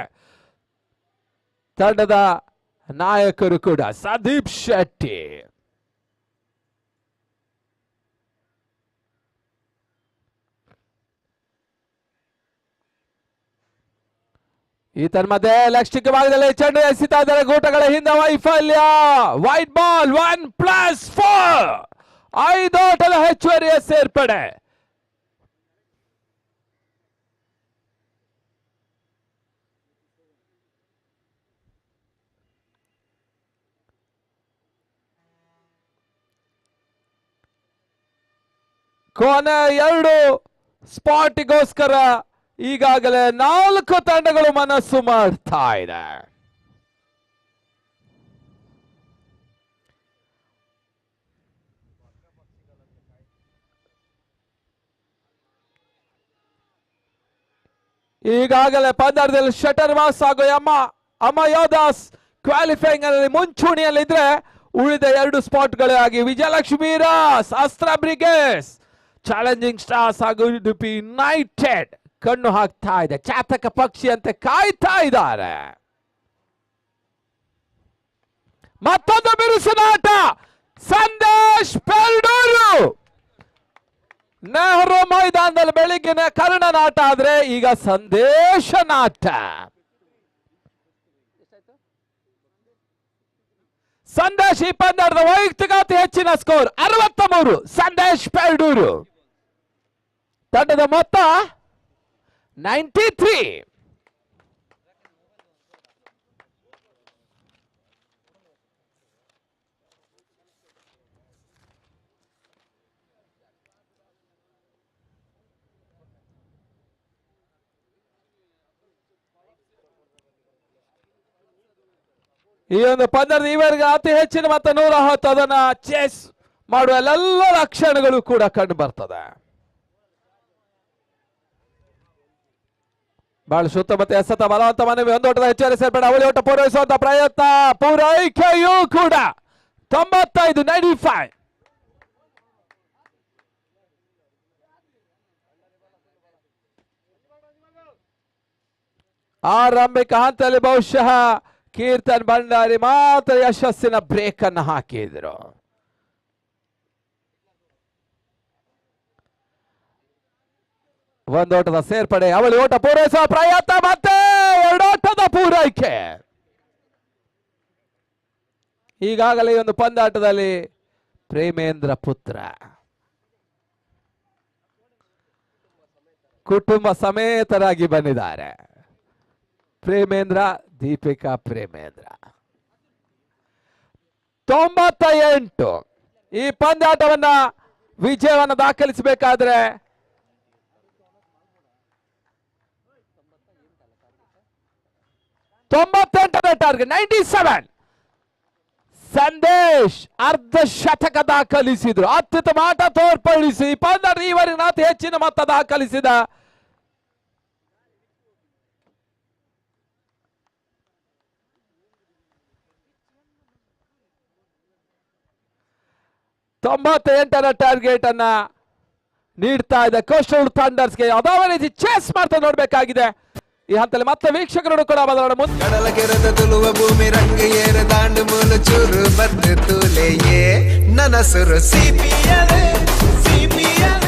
ತಂಡದ ನಾಯಕರು ಕೂಡ ಸಂದೀಪ್ ಶೆಟ್ಟಿ. ಈ ತನ್ಮಧ್ಯೆ ಲಕ್ಷಿಕ ಭಾಗದಲ್ಲಿ ಚೆಂಡು ಎಸೆತಾ ಇದ್ದಾರೆ. ಗೂಟಗಳ ಹಿಂದೆ ವೈಫಲ್ಯ. ವೈಟ್ ಬಾಲ್ 1+4 5 ಓಟದ ಹೆಚ್ಚುವರಿಯ ಸೇರ್ಪಡೆ. ಕೊನೆ 2 ಸ್ಪಾಟಿಗೋಸ್ಕರ ಈಗಾಗಲೇ 4 ತಂಡಗಳು ಮನಸ್ಸು ಮಾಡ್ತಾ ಇದೆ. ಈಗಾಗಲೇ ಪಂದ್ಯದಲ್ಲಿ ಶಟರ್ ಬಾಕ್ಸ್ ಹಾಗೂ ಅಮ್ಮ ಯೋಧಾಸ್ ಕ್ವಾಲಿಫೈಯಿಂಗ್ ಅಲ್ಲಿ ಮುಂಚೂಣಿಯಲ್ಲಿದ್ರೆ ಉಳಿದ 2 ಸ್ಪಾಟ್ಗಳಾಗಿ ವಿಜಯಲಕ್ಷ್ಮಿ ವೀರಾಸ್, ಅಸ್ತ್ರ ಬ್ರಿಗೇಡ್ಸ್, ಚಾಲೆಂಜಿಂಗ್ ಸ್ಟಾರ್ಸ್ ಹಾಗೂ ಉಡುಪಿ ಯುನೈಟೆಡ್ ಕಣ್ಣು ಹಾಕ್ತಾ ಇದೆ. ಚಾತಕ ಪಕ್ಷಿಯಂತೆ ಕಾಯ್ತಾ ಇದ್ದಾರೆ. ಮತ್ತೊಂದು ಬಿರುಸಿನಾಟ. ಸಂದೇಶ್ ಪೆರ್ಡೂರು ನೆಹರು ಮೈದಾನದಲ್ಲಿ ಬೆಳಿಗ್ಗಿನ ಕರ್ಣನಾಟ ಆದ್ರೆ ಈಗ ಸಂದೇಶ ನಾಟ. ಸಂದೇಶ್ ಈ ಪಂದ್ಯದ ವೈಯಕ್ತಿಕ ಅತಿ ಹೆಚ್ಚಿನ ಸ್ಕೋರ್ 63. ಸಂದೇಶ್ ಪೆರ್ಡೂರು ತಂಡದ ಮೊತ್ತ 93. ಈ ಒಂದು ಪಂದ್ಯದ ಈವರೆಗೆ ಅತಿ ಹೆಚ್ಚಿನ ಮತ್ತು 110 ಅದನ್ನ ಚೇಸ್ ಮಾಡುವ ಎಲ್ಲ ಲಕ್ಷಣಗಳು ಕೂಡ ಕಂಡು ಬರ್ತದೆ. ಬಹಳ ಸುತ್ತಮುತ್ತ ಎಸೆತ ಬಲವಂತ ಮನವಿ. ಒಂದೋಟದ ಹೆಚ್ಚುವರಿ ಸೇರ್ಪಡೆ. ಅವಳಿ ಓಟ ಪೂರೈಸುವಂತ ಪ್ರಯತ್ನ, ಪೂರೈಕೆಯೂ ಕೂಡ 95. ಆರಂಭಿಕ ಹಂತದಲ್ಲಿ ಬಹುಶಃ ಕೀರ್ತನ್ ಭಂಡಾರಿ ಮಾತ್ರ ಯಶಸ್ಸಿನ ಬ್ರೇಕ್ ಅನ್ನು ಹಾಕಿದ್ರು. ಒಂದೋಟದ ಸೇರ್ಪಡೆ. ಅವಳಿ ಓಟ ಪೂರೈಸುವ ಪ್ರಯತ್ನ, ಮತ್ತೆ ಎರಡೋಟದ ಪೂರೈಕೆ. ಈಗಾಗಲೇ ಈ ಒಂದು ಪಂದ್ಯಾಟದಲ್ಲಿ ಪ್ರೇಮೇಂದ್ರ ಪುತ್ರ ಕುಟುಂಬ ಸಮೇತರಾಗಿ ಬಂದಿದ್ದಾರೆ. ಪ್ರೇಮೇಂದ್ರ, ದೀಪಿಕಾ ಪ್ರೇಮೇಂದ್ರ. 98 ಈ ಪಂದ್ಯಾಟವನ್ನ ವಿಜಯವನ್ನ ದಾಖಲಿಸಬೇಕಾದ್ರೆ 98 98ನೇ ಟಾರ್ಗೆಟ್ 97. ಸಂದೇಶ್ ಅರ್ಧ ಶತಕ ದಾಖಲಿಸಿದ್ರು. ಅತ್ಯುತ್ತಮ ಆಟ ತೋರ್ಪಡಿಸಿ ಪಂದ್ಯದ ಈವರೆಗಿನ ಅತಿ ಹೆಚ್ಚಿನ ಮೊತ್ತ ದಾಖಲಿಸಿದ ತೊಂಬತ್ತೆಂಟರ ಟಾರ್ಗೆಟ್ ಅನ್ನ ನೀಡ್ತಾ ಇದೆ ಕೋಸ್ಟಲ್ ಥಂಡರ್ಸ್ಗೆ. ಅದಾವ ರೀತಿ ಚೇಸ್ ಮಾಡ್ತಾ ನೋಡ್ಬೇಕಾಗಿದೆ ಈ ಹಂತದಲ್ಲಿ. ಮತ್ತೆ ವೀಕ್ಷಕರು ಕೂಡ ಬದಲಾವಣೆ ಮುಂದೆ. ಕಡಲ ಕೆರೆದ ತುಳುವ ಭೂಮಿ ರಂಗ ಏರ ದಾಂಡು ಮೂಲು ಚೂರು ಬದ್ದು ತೂಲೆಯೇ ನನ್ನ ಸುರು ಸಿಪಿಯಲೆ ಸಿಪಿಯಲೆ.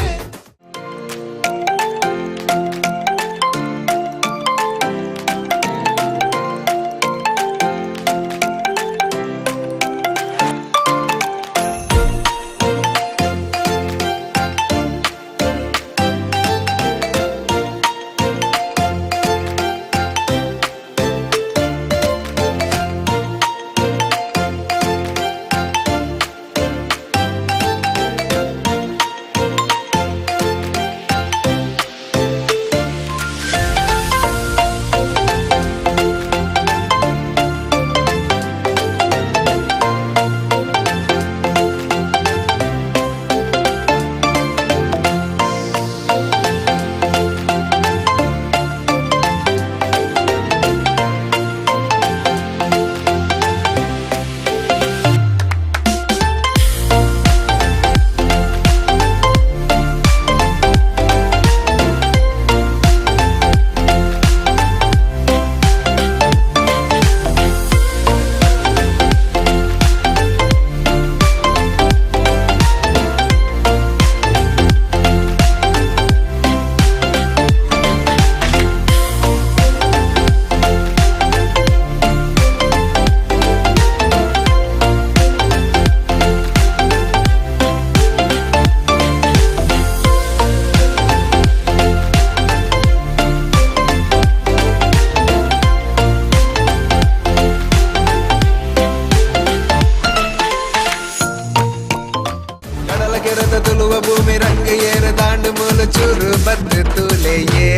ಭೂಮಿ ರಂಗ ಏರ ದಾಂಡು ಮೂಲು ಚೂರು ಬದ್ದು ತೂಲೆಯೇ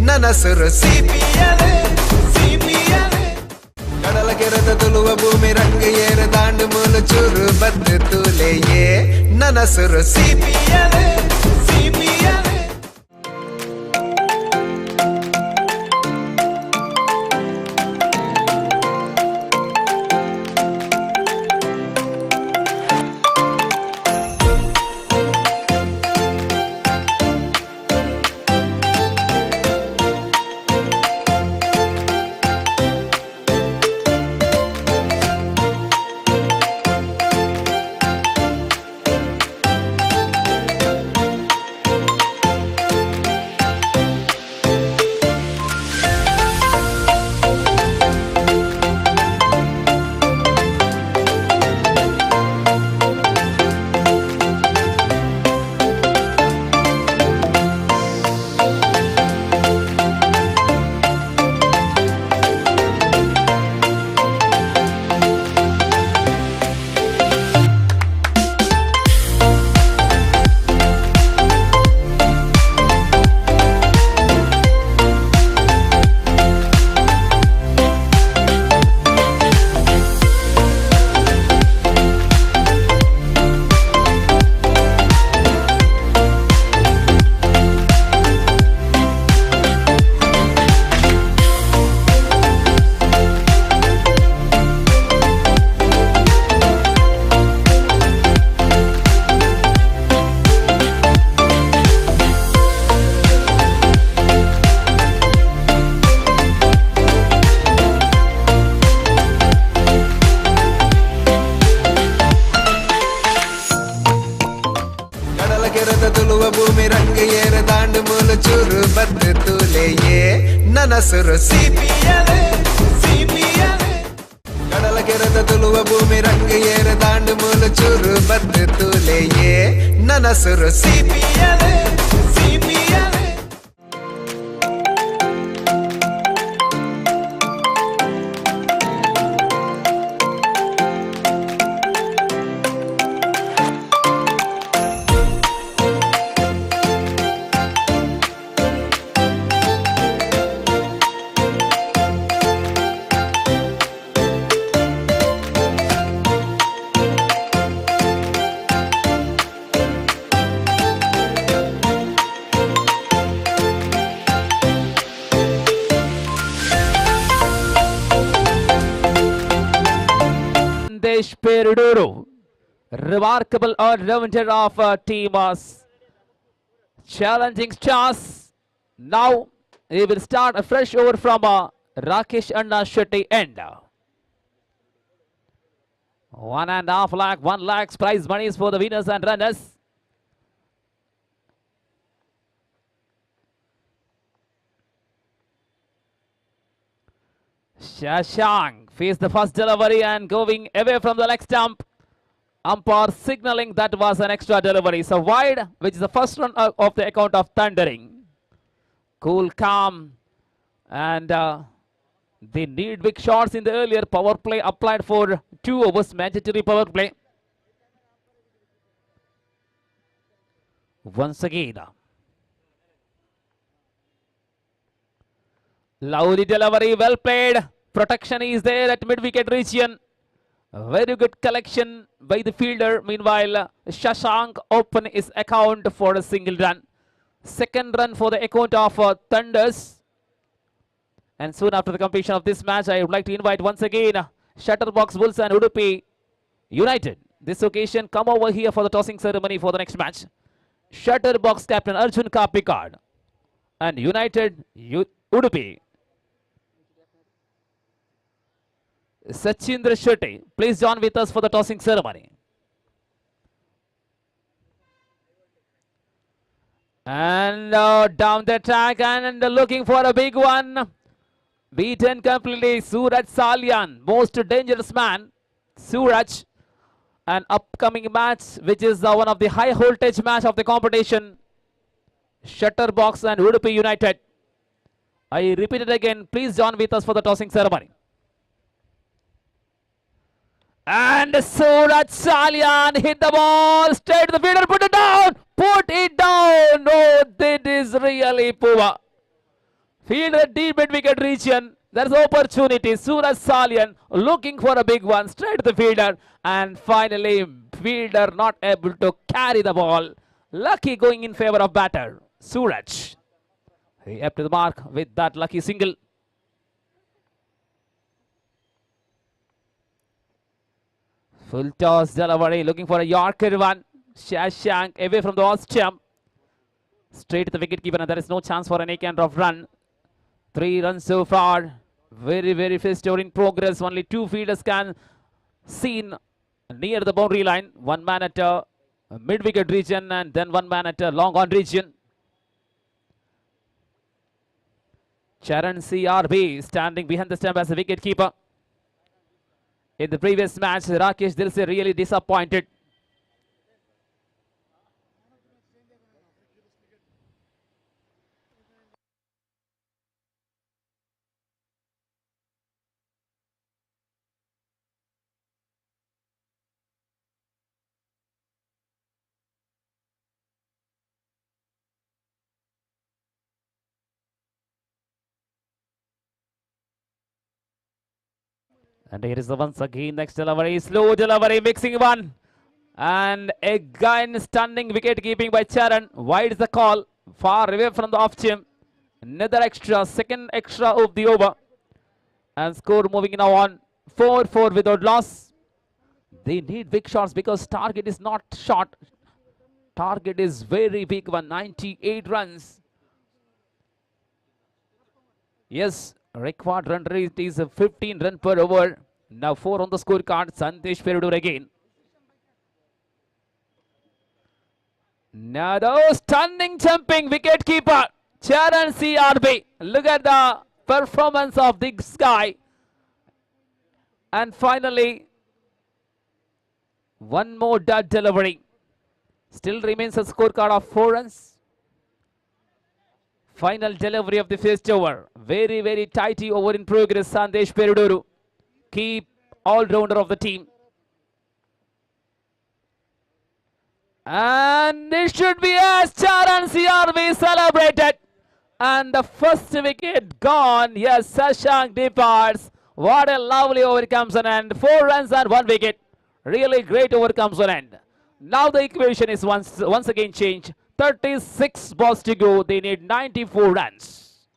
ನನ್ನ ಸುರು ಸಿಪಿಯಲೆ ಸಿಪಿಯಲೆ. ಕಡಲ ಕೆರೆದ ತುಳುವ ಭೂಮಿ ರಂಗ ಏರ ದಾಂಡು ಮೂಲು ಚೂರು ಬದ್ದು ತೂಲೆಯೇ ನನ್ನ ಸುರು ಸಿಪಿಯಲೆ ಸಿಪಿಯಲೆ. ತುಳುವ ಭೂಮಿ ರಂಗ ಏರ ದಾಂಡು ಮೂಲು ಚೂರು ಬದ್ದು ತೂಲೆಯೇ ನನ್ನ ಸುರು ಸಿಪಿಯಲೆ ಸಿಪಿಯಲೆ. ಕಡಲ ಕೆರೆದ ತುಳುವ ಭೂಮಿ ರಂಗ ಏರ ದಾಂಡು ಮೂಲು ಚೂರು ಬದ್ದು ತೂಲೆಯೇ ನನ್ನ ಸುರು ಸಿಪಿಯಲೆ ಸಿಪಿಯಲೆ. Sandesh Periduru. Remarkable all-rounder of team Challenging Stars. Now he will start a fresh over from Rakesh Anna Shetty end. 1.5 lakh, 1 lakh prize monies for the winners and runners. Shashank faced the first delivery and going away from the leg stump. Umpire signaling that was an extra delivery. So wide, which is the first run of the account of Thundering. Cool, calm, and they need big shots in the earlier power play applied for 2 overs, mandatory power play. Once again. Lovely delivery, well played. Protection is there at mid-wicket region. Very good collection by the fielder. Meanwhile, Shashank open his account for a single run. Second run for the account of Thunders. And soon after the completion of this match, I would like to invite once again Shutterbox Bulls and Udupi United. This occasion, come over here for the tossing ceremony for the next match. Shutterbox captain Arjun Kapikad and United Udupi Sachindra Shetty, please join with us for the tossing ceremony. And down the track and looking for a big one. Beaten completely, Suraj Salyan, most dangerous man. Suraj, an upcoming match which is one of the high voltage match of the competition. Shutterbox and Udupi United. I repeat it again, please join with us for the tossing ceremony. And Suraj Salyan hit the ball straight to the fielder, put it down, no, that is really poor. Fielder deep mid-wicket region, there's opportunity. Suraj Salyan looking for a big one, straight to the fielder, and finally fielder not able to carry the ball. Lucky going in favor of batter, Suraj. He up to the mark with that lucky single. Full toss delivery, looking for a Yorker one. Shashank away from the off stump. Straight to the wicket keeper, and there is no chance for an kind of run. 3 runs so far. Very, very fast over in progress. Only 2 fielders can seen near the boundary line. 1 man at mid-wicket region and then 1 man at long on region. Charan CRB standing behind the stump as a wicket keeper. In the previous match, Rakesh Dilse really disappointed. And here is the once again next delivery, slow delivery, mixing one. And again stunning wicket keeping by Charan. Wide is the call, far away from the off jump. Another extra, second extra of the over. And score moving now on 4-4 without loss. They need big shots because target is not short. Target is very big one, 98 runs. Yes. Required run rate is 15 run per over. Now 4 on the scorecard. Sandesh Periduru again. Now the stunning jumping wicket keeper Charan CRB. Look at the performance of this guy. And finally, one more dud delivery. Still remains a scorecard of 4 runs. Final delivery of the first over. Very, very tighty over in progress. Sandesh Periduru, key all-rounder of the team. And it should be as Charan CRB celebrated. And the first wicket gone. Yes, Shashank departs. What a lovely over comes on end. 4 runs and 1 wicket. Really great over comes on end. Now the equation is once again changed. 36 balls to go. They need 94 runs.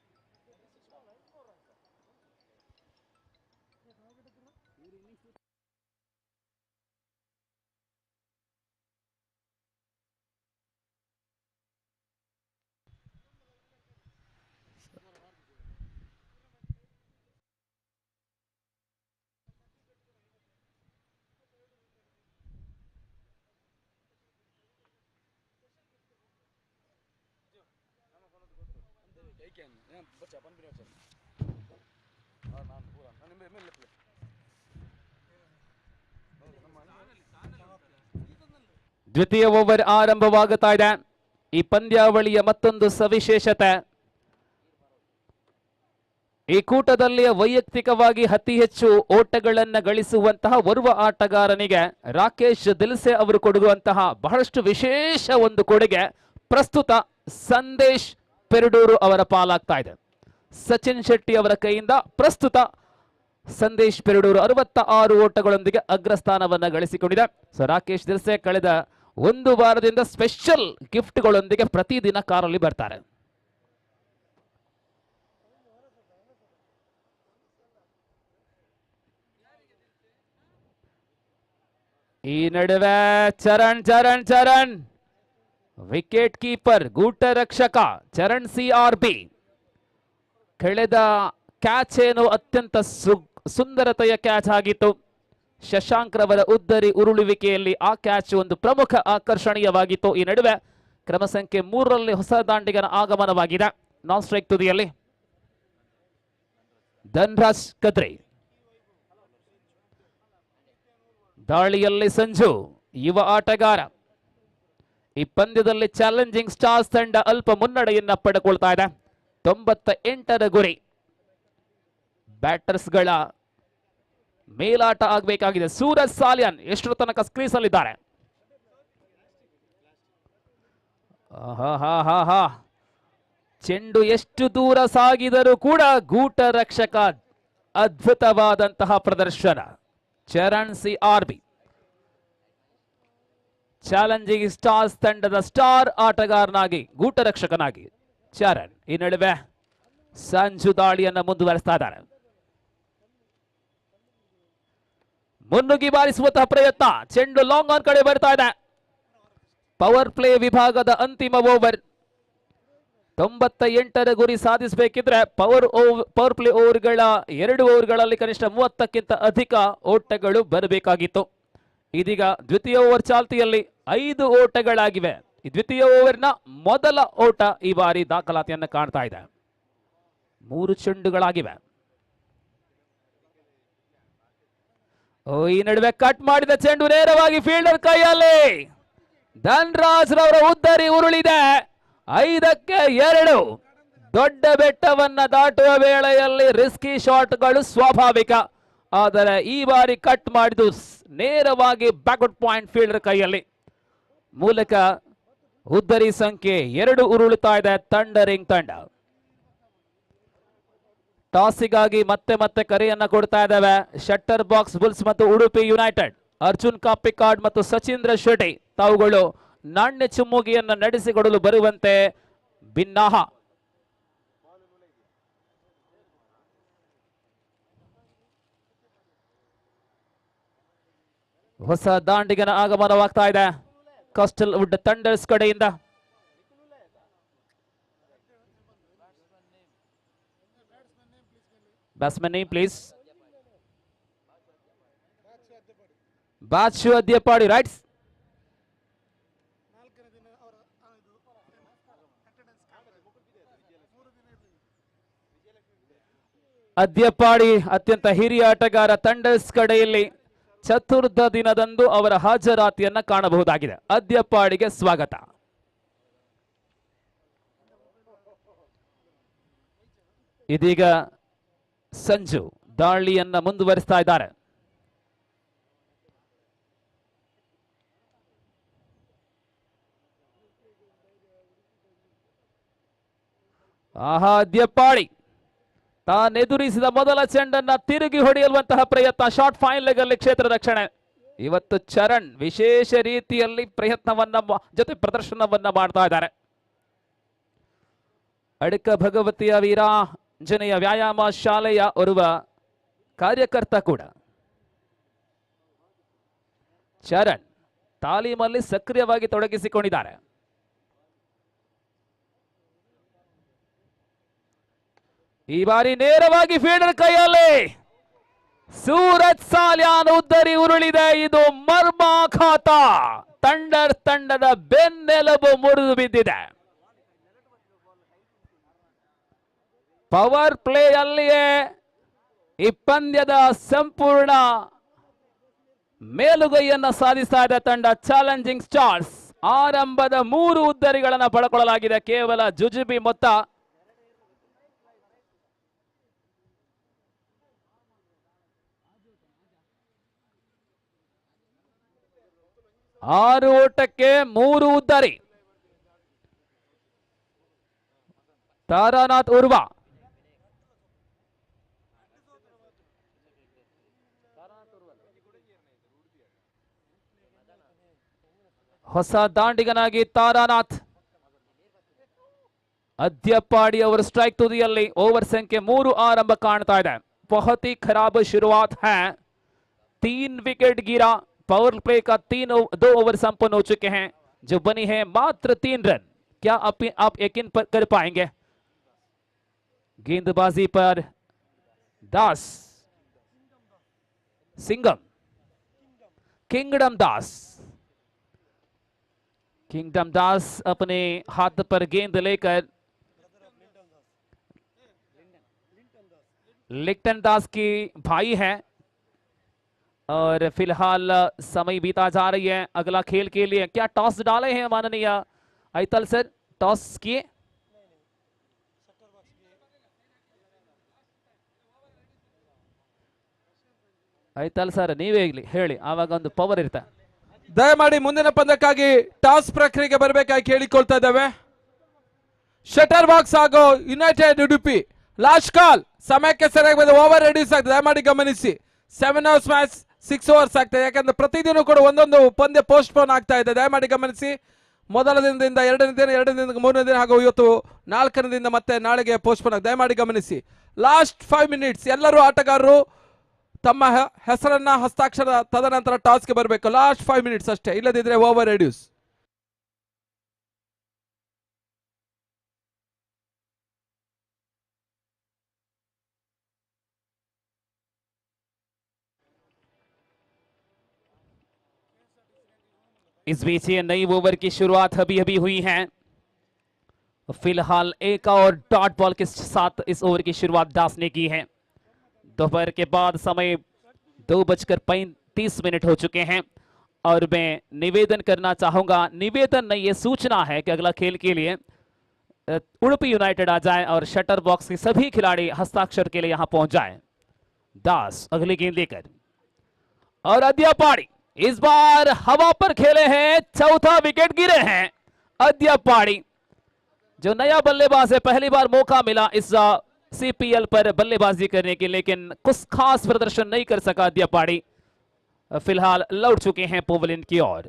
ದ್ವಿತೀಯ over ಆರಂಭವಾಗುತ್ತಾ ಇದೆ. ಈ ಪಂದ್ಯಾವಳಿಯ ಮತ್ತೊಂದು ಸವಿಶೇಷತೆ, ಈ ಕೂಟದಲ್ಲಿ ವೈಯಕ್ತಿಕವಾಗಿ ಅತಿ ಹೆಚ್ಚು ಓಟಗಳನ್ನು ಗಳಿಸುವಂತಹ ಓರ್ವ ಆಟಗಾರನಿಗೆ ರಾಕೇಶ್ ದಿಲ್ಸೆ ಅವರು ಕೊಡುವಂತಹ ಬಹಳಷ್ಟು ವಿಶೇಷ ಒಂದು ಕೊಡುಗೆ ಪ್ರಸ್ತುತ ಸಂದೇಶ್ ಪೆರಡೂರು ಅವರ ಪಾಲಾಗ್ತಾ ಇದೆ. ಸಚಿನ್ ಶೆಟ್ಟಿ ಅವರ ಕೈಯಿಂದ ಪ್ರಸ್ತುತ ಸಂದೇಶ್ ಪೆರಡೂರು 66 ಓಟಗಳೊಂದಿಗೆ ಅಗ್ರಸ್ಥಾನವನ್ನು ಗಳಿಸಿಕೊಂಡಿದೆ. ಸೊ ರಾಕೇಶ್ ದಿಲ್ಸೆ ಕಳೆದ ಒಂದು ವಾರದಿಂದ ಸ್ಪೆಷಲ್ ಗಿಫ್ಟ್ಗಳೊಂದಿಗೆ ಪ್ರತಿದಿನ ಕಾರಲ್ಲಿ ಬರ್ತಾರೆ. ಈ ನಡುವೆ ಚರಣ್ ವಿಕೆಟ್ ಕೀಪರ್ ಗೂಟ ರಕ್ಷಕ ಚರಣ್ CRB ಕಳೆದ ಕ್ಯಾಚ್ ಏನು ಅತ್ಯಂತ ಸುಂದರತೆಯ ಕ್ಯಾಚ್ ಆಗಿತ್ತು. ಶಶಾಂಕ್ ರವರ ಉದ್ದರಿ ಉರುಳುವಿಕೆಯಲ್ಲಿ ಆ ಕ್ಯಾಚ್ ಒಂದು ಪ್ರಮುಖ ಆಕರ್ಷಣೀಯವಾಗಿತ್ತು. ಈ ನಡುವೆ ಕ್ರಮ ಸಂಖ್ಯೆ 3ರಲ್ಲಿ ಹೊಸ ದಾಂಡಿಗನ ಆಗಮನವಾಗಿದೆ. ನಾನ್ ಸ್ಟ್ರೈಕ್ ತುದಿಯಲ್ಲಿ ಧನ್ರಾಜ್ ಕದ್ರಿ, ದಾಳಿಯಲ್ಲಿ ಸಂಜು ಯುವ ಆಟಗಾರ. ಈ ಪಂದ್ಯದಲ್ಲಿ ಚಾಲೆಂಜಿಂಗ್ ಸ್ಟಾರ್ಸ್ ತಂಡ ಅಲ್ಪ ಮುನ್ನಡೆಯನ್ನ ಪಡೆದುಕೊಳ್ತಾ ಇದೆ. 98ರ ಗುರಿ. ಬ್ಯಾಟರ್ಸ್ಗಳ ಮೇಲಾಟ ಆಗಬೇಕಾಗಿದೆ. ಸೂರಜ್ ಸಾಲಿಯಾನ್ ಎಷ್ಟರ ತನಕ ಸ್ಕ್ರೀಸ್ ಅಲ್ಲಿದ್ದಾರೆ. ಚೆಂಡು ಎಷ್ಟು ದೂರ ಸಾಗಿದರೂ ಕೂಡ ಗೂಟ ರಕ್ಷಕ ಅದ್ಭುತವಾದಂತಹ ಪ್ರದರ್ಶನ. ಚರಣ್ CRB ಚಾಲೆಂಜಿಂಗ್ ಸ್ಟಾರ್ಸ್ ತಂಡದ ಸ್ಟಾರ್ ಆಟಗಾರನಾಗಿ ಗೂಟ ರಕ್ಷಕನಾಗಿ ಚರಣ್. ಈ ನಡುವೆ ಸಂಜು ದಾಳಿಯನ್ನ ಮುಂದುವರೆಸ್ತಾ ಇದ್ದಾರೆ. ಮುನ್ನುಗ್ಗಿ ಬಾರಿಸುವಂತಹ ಪ್ರಯತ್ನ, ಚೆಂಡು ಲಾಂಗ್ ಆನ್ ಕಡೆ ಬರ್ತಾ ಇದೆ. ಪವರ್ ಪ್ಲೇ ವಿಭಾಗದ ಅಂತಿಮ ಓವರ್. 98ರ ಗುರಿ ಸಾಧಿಸಬೇಕಿದ್ರೆ ಪವರ್ ಪ್ಲೇ ಓವರ್ಗಳ 2 ಓವರ್ಗಳಲ್ಲಿ ಕನಿಷ್ಠ 30ಕ್ಕಿಂತ ಅಧಿಕ ಓಟಗಳು ಬರಬೇಕಾಗಿತ್ತು. ಇದೀಗ ದ್ವಿತೀಯ ಓವರ್ ಚಾಲ್ತಿಯಲ್ಲಿ 5 ಓಟಗಳಾಗಿವೆ. ಈ ದ್ವಿತೀಯ ಓವರ್ನ ಮೊದಲ ಓಟ ಈ ಬಾರಿ ದಾಖಲಾತಿಯನ್ನು ಕಾಣ್ತಾ ಇದೆ. 3 ಚೆಂಡುಗಳಾಗಿವೆ. ಈ ನಡುವೆ ಕಟ್ ಮಾಡಿದ ಚೆಂಡು ನೇರವಾಗಿ ಫೀಲ್ಡರ್ ಕೈಯಲ್ಲಿ. ಧನ್ರಾಜ್ ರವರ ಉದ್ದರಿ ಉರುಳಿದೆ. 5ಕ್ಕೆ 2. ದೊಡ್ಡ ಬೆಟ್ಟವನ್ನ ದಾಟುವ ವೇಳೆಯಲ್ಲಿ ರಿಸ್ಕಿ ಶಾಟ್ಗಳು ಸ್ವಾಭಾವಿಕ. ಆದರೆ ಈ ಬಾರಿ ಕಟ್ ಮಾಡಿದ್ದು ನೇರವಾಗಿ ಬ್ಯಾಕ್ವರ್ಡ್ ಪಾಯಿಂಟ್ ಫೀಲ್ಡರ್ ಕೈಯಲ್ಲಿ. ಮೂಲಕ ಉದ್ದರಿ ಸಂಖ್ಯೆ 2 ಉರುಳುತ್ತಾ ಇದೆ ಥಂಡರಿಂಗ್ ತಂಡ. ಟಾಸಿಗಾಗಿ ಮತ್ತೆ ಕರೆಯನ್ನ ಕೊಡ್ತಾ ಇದ್ದಾವೆ ಶಟ್ಟರ್ ಬಾಕ್ಸ್ ಬುಲ್ಸ್ ಮತ್ತು ಉಡುಪಿ ಯುನೈಟೆಡ್. ಅರ್ಜುನ್ ಕಾಪಿಕಾಡ್ ಮತ್ತು ಸಚೀಂದ್ರ ಶೆಟ್ಟಿ ತಾವುಗಳು ನಾಣ್ಯ ಚುಮ್ಮುಗಿಯನ್ನು ನಡೆಸಿಕೊಡಲು ಬರುವಂತೆ ಭಿನ್ನಾಹ. ಹೊಸ ದಾಂಡಿಗನ ಆಗಮನವಾಗ್ತಾ ಇದೆ ಕಾಸ್ಟಲ್ ವುಡ್ ಥಂಡರ್ಸ್ ಕಡೆಯಿಂದ. Batsman name please. ಬಾಚು ಅದ್ಯಪಾಡಿ ರೈಟ್ಸ್. ಅದ್ಯಪಾಡಿ ಅತ್ಯಂತ ಹಿರಿಯ ಆಟಗಾರ. ಥಂಡರ್ಸ್ ಕಡೆಯಲ್ಲಿ ಚತುರ್ಥ ದಿನದಂದು ಅವರ ಹಾಜರಾತಿಯನ್ನ ಕಾಣಬಹುದಾಗಿದೆ. ಅದ್ಯಪಾಡಿಗೆ ಸ್ವಾಗತ. ಇದೀಗ ಸಂಜು ದಾಳಿಯನ್ನ ಮುಂದುವರಿಸ್ತಾ ಇದ್ದಾರೆ. ಅದ್ಯಪಾಡಿ ತಾನೆದುರಿಸಿದ ಮೊದಲ ಚೆಂಡನ್ನ ತಿರುಗಿ ಹೊಡೆಯುವಂತಹ ಪ್ರಯತ್ನ. ಶಾರ್ಟ್ ಫೈನ್ ಲೆಗ್ ಅಲ್ಲಿ ಕ್ಷೇತ್ರ ರಕ್ಷಣೆ. ಇವತ್ತು ಚರಣ್ ವಿಶೇಷ ರೀತಿಯಲ್ಲಿ ಪ್ರಯತ್ನವನ್ನ ಜೊತೆ ಪ್ರದರ್ಶನವನ್ನ ಮಾಡ್ತಾ ಇದ್ದಾರೆ. ಅಡಕ ಭಗವತಿಯ ವೀರಾಂಜನೇಯ ವ್ಯಾಯಾಮ ಶಾಲೆಯ ಓರ್ವ ಕಾರ್ಯಕರ್ತ ಕೂಡ. ಚರಣ್ ತಾಲೀಮಲ್ಲಿ ಸಕ್ರಿಯವಾಗಿ ತೊಡಗಿಸಿಕೊಂಡಿದ್ದಾರೆ. ಈ ಬಾರಿ ನೇರವಾಗಿ ಫೀಲ್ಡರ್ ಕೈಯಲ್ಲಿ ಸೂರಜ್ ಸಾಲ್ಯಾನ್ ಉದ್ದರಿ ಉರುಳಿದೆ. ಇದು ಮರ್ಮಾಘಾತ. ತಂಡದ ಬೆನ್ನೆಲುಬು ಮುರಿದು ಬಿದ್ದಿದೆ. ಪವರ್ ಪ್ಲೇಯಲ್ಲಿಯೇ ಈ ಪಂದ್ಯದ ಸಂಪೂರ್ಣ ಮೇಲುಗೈಯನ್ನ ಸಾಧಿಸ್ತಾ ಇದೆ ತಂಡ ಚಾಲೆಂಜಿಂಗ್ ಸ್ಟಾರ್ಸ್. ಆರಂಭದ 3 ಉದ್ದರಿಗಳನ್ನು ಪಡ್ಕೊಳ್ಳಲಾಗಿದೆ. ಕೇವಲ ಜುಜುಬಿ ಮೊತ್ತ. ಆರು ಓಟಕ್ಕೆ 3 ಉದ್ದರಿ. ತಾರಾನಾಥ್ ಉರ್ವ ಹೊಸ ದಾಂಡಿಗನಾಗಿ ತಾರಾನಾಥ್. ಅದ್ಯಪ್ಪಾಡಿ ಅವರು ಸ್ಟ್ರೈಕ್ ತುದಿಯಲ್ಲಿ. ಓವರ್ ಸಂಖ್ಯೆ 3 ಆರಂಭ ಕಾಣ್ತಾ ಇದೆ. बहुत ही खराब शुरुआत है. 3 विकेट गिरा. पावर प्ले का 2 ओवर संपन्न हो चुके हैं. जो बनी है मात्र 3 रन. क्या आप यकीन कर पाएंगे? गेंदबाजी पर दास, सिंगम, किंगडम दास. किंगडम दास अपने हाथ पर गेंद लेकर लिक्टन दास की भाई है और फिलहाल समय बीता जा रही है. अगला खेल के लिए क्या टॉस डाले हैं माननीय ऐतल सर? टॉस किए? ಐತಲ್ ಸರ್ ನೀವೇ ಹೇಳಿ, ಆವಾಗ ಒಂದು ಪವರ್ ಇರುತ್ತೆ. ದಯಮಾಡಿ ಮುಂದಿನ ಪಂದ್ಯಕ್ಕಾಗಿ ಟಾಸ್ ಪ್ರಕ್ರಿಯೆಗೆ ಬರಬೇಕಾಗಿ ಕೇಳಿಕೊಳ್ತಾ ಇದ್ದೇವೆ. ಶಟರ್ ಬಾಕ್ಸ್ ಹಾಗೂ ಯುನೈಟೆಡ್ ಉಡುಪಿ ಲಾಸ್ಟ್ ಕಾಲ್. ಸಮಯಕ್ಕೆ ಸರಿಯಾಗಿ ಬಂದು ಓವರ್ ರೆಡ್ಯೂಸ್ ಆಗ್ತದೆ. ದಯಮಾಡಿ ಗಮನಿಸಿ. 7 hours ಮ್ಯಾಚ್ 6 overs ಆಗ್ತದೆ. ಯಾಕಂದ್ರೆ ಪ್ರತಿದಿನ ಕೂಡ ಒಂದೊಂದು ಪಂದ್ಯ ಪೋಸ್ಟ್ ಪೋನ್ ಆಗ್ತಾ ಇದೆ. ದಯಮಾಡಿ ಗಮನಿಸಿ. ಮೊದಲ ದಿನದಿಂದ 2ನೇ ದಿನ, 2ನೇ ದಿನದಿಂದ 3ನೇ ದಿನ ಹಾಗೂ ಇವತ್ತು 4ನೇ ದಿನ ಮತ್ತೆ ನಾಳೆಗೆ ಪೋಸ್ಟ್ ಪೋನ್ ಆಗಿದೆ. ದಯಮಾಡಿ ಗಮನಿಸಿ. ಲಾಸ್ಟ್ 5 minutes ಎಲ್ಲರೂ ಆಟಗಾರರು ತಮ್ಮ ಹೆಸರನ್ನ ಹಸ್ತಾಕ್ಷರ ತದನಂತರ ಟಾಸ್ಗೆ ಬರಬೇಕು. ಲಾಸ್ಟ್ 5 minutes ಅಷ್ಟೇ, ಇಲ್ಲದಿದ್ರೆ ಓವರ್ ರೆಡ್ಯೂಸ್. इस बीच ये नई ओवर की शुरुआत अभी अभी हुई है. फिलहाल एक और डॉट बॉल के साथ इस ओवर की शुरुआत दास ने की है. दोपहर के बाद समय 2:35 हो चुके हैं और मैं निवेदन करना चाहूंगा, निवेदन नहीं ये सूचना है कि अगला खेल के लिए उडुपी यूनाइटेड आ जाए और शटर बॉक्स के सभी खिलाड़ी हस्ताक्षर के लिए यहां पहुंच जाएं. दास अगली गेंद लेकर और अद्यापाड़ी इस बार हवा पर खेले हैं. 4था विकेट गिरे हैं. अद्यापाड़ी जो नया बल्लेबाज है, पहली बार मौका मिला इस सीपीएल पर बल्लेबाजी करने के, लेकिन कुछ खास प्रदर्शन नहीं कर सका. अद्यापाड़ी फिलहाल लौट चुके हैं पोवलिन की ओर.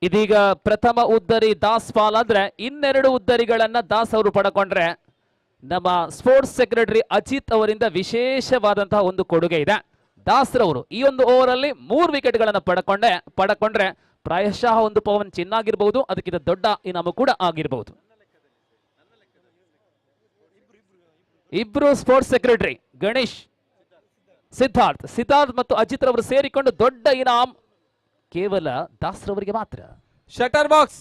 ಇದೀಗ ಪ್ರಥಮ ಉದ್ದರಿ ದಾಸ್ ಪಾಲ್ ಅಂದ್ರೆ ಇನ್ನೆರಡು ಉದ್ದರಿಗಳನ್ನ ದಾಸ್ ಅವರು ಪಡ್ಕೊಂಡ್ರೆ ನಮ್ಮ ಸ್ಪೋರ್ಟ್ಸ್ ಸೆಕ್ರೆಟರಿ ಅಜಿತ್ ಅವರಿಂದ ವಿಶೇಷವಾದಂತಹ ಒಂದು ಕೊಡುಗೆ ಇದೆ. ದಾಸ್ ರವರು ಈ ಒಂದು ಓವರ್ ಅಲ್ಲಿ 3 ವಿಕೆಟ್ಗಳನ್ನು ಪಡ್ಕೊಂಡ್ರೆ ಪ್ರಾಯಶಃ ಒಂದು ಪವನ್ ಚಿನ್ನ ಆಗಿರಬಹುದು, ಅದಕ್ಕಿಂತ ದೊಡ್ಡ ಇನಾಮು ಕೂಡ ಆಗಿರಬಹುದು. ಇಬ್ರು ಸ್ಪೋರ್ಟ್ಸ್ ಸೆಕ್ರೆಟರಿ ಗಣೇಶ್, ಸಿದ್ಧಾರ್ಥ್ ಮತ್ತು ಅಜಿತ್ ರವರು ಸೇರಿಕೊಂಡು ದೊಡ್ಡ ಇನಾಮ್ ಕೇವಲ ದಾಸ್ ರವರಿಗೆ ಮಾತ್ರ. ಶಟರ್ ಬಾಕ್ಸ್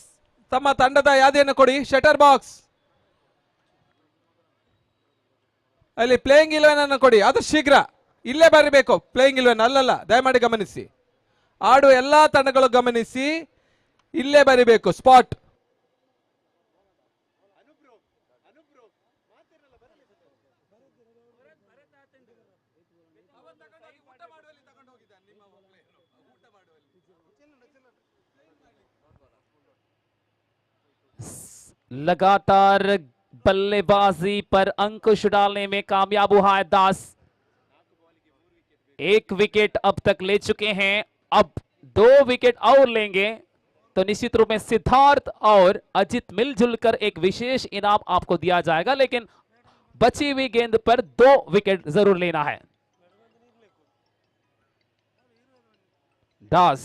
ತಮ್ಮ ತಂಡದ ಯಾದಿಯನ್ನು ಕೊಡಿ. ಶಟರ್ ಬಾಕ್ಸ್ ಅಲ್ಲಿ ಪ್ಲೇಯಿಂಗ್ 11 ಅನ್ನು ಕೊಡಿ. ಅದು ಶೀಘ್ರ ಇಲ್ಲೇ ಬರಬೇಕು. ಪ್ಲೇಯಿಂಗ್ 11 ಅಲ್ಲಲ್ಲ, ದಯಮಾಡಿ ಗಮನಿಸಿ. ಆಡುವ ಎಲ್ಲಾ ತಂಡಗಳು ಗಮನಿಸಿ, ಇಲ್ಲೇ ಬರಬೇಕು. ಸ್ಪಾಟ್ लगातार बल्लेबाजी पर अंकुश डालने में कामयाब हुआ है दास. 1 विकेट अब तक ले चुके हैं. अब 2 विकेट और लेंगे तो निश्चित रूप में सिद्धार्थ और अजित मिलजुल कर एक विशेष इनाम आपको दिया जाएगा, लेकिन बची हुई गेंद पर 2 विकेट जरूर लेना है. दास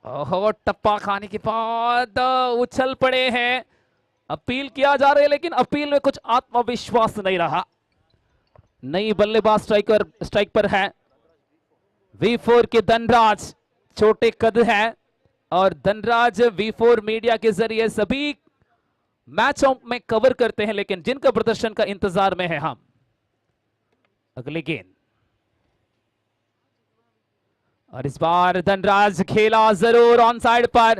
ओहो, टप्पा खाने के बाद उछल पड़े हैं। अपील किया जा रहा है लेकिन अपील में कुछ आत्मविश्वास नहीं रहा। नई बल्लेबाज स्ट्राइक पर है। V4 के धनराज छोटे कद है और धनराज V4 मीडिया के जरिए सभी मैचों में कवर करते हैं, लेकिन जिनका प्रदर्शन का इंतजार में है हम। अगली गेंद और इस बार धनराज खेला जरूर ऑन साइड पर।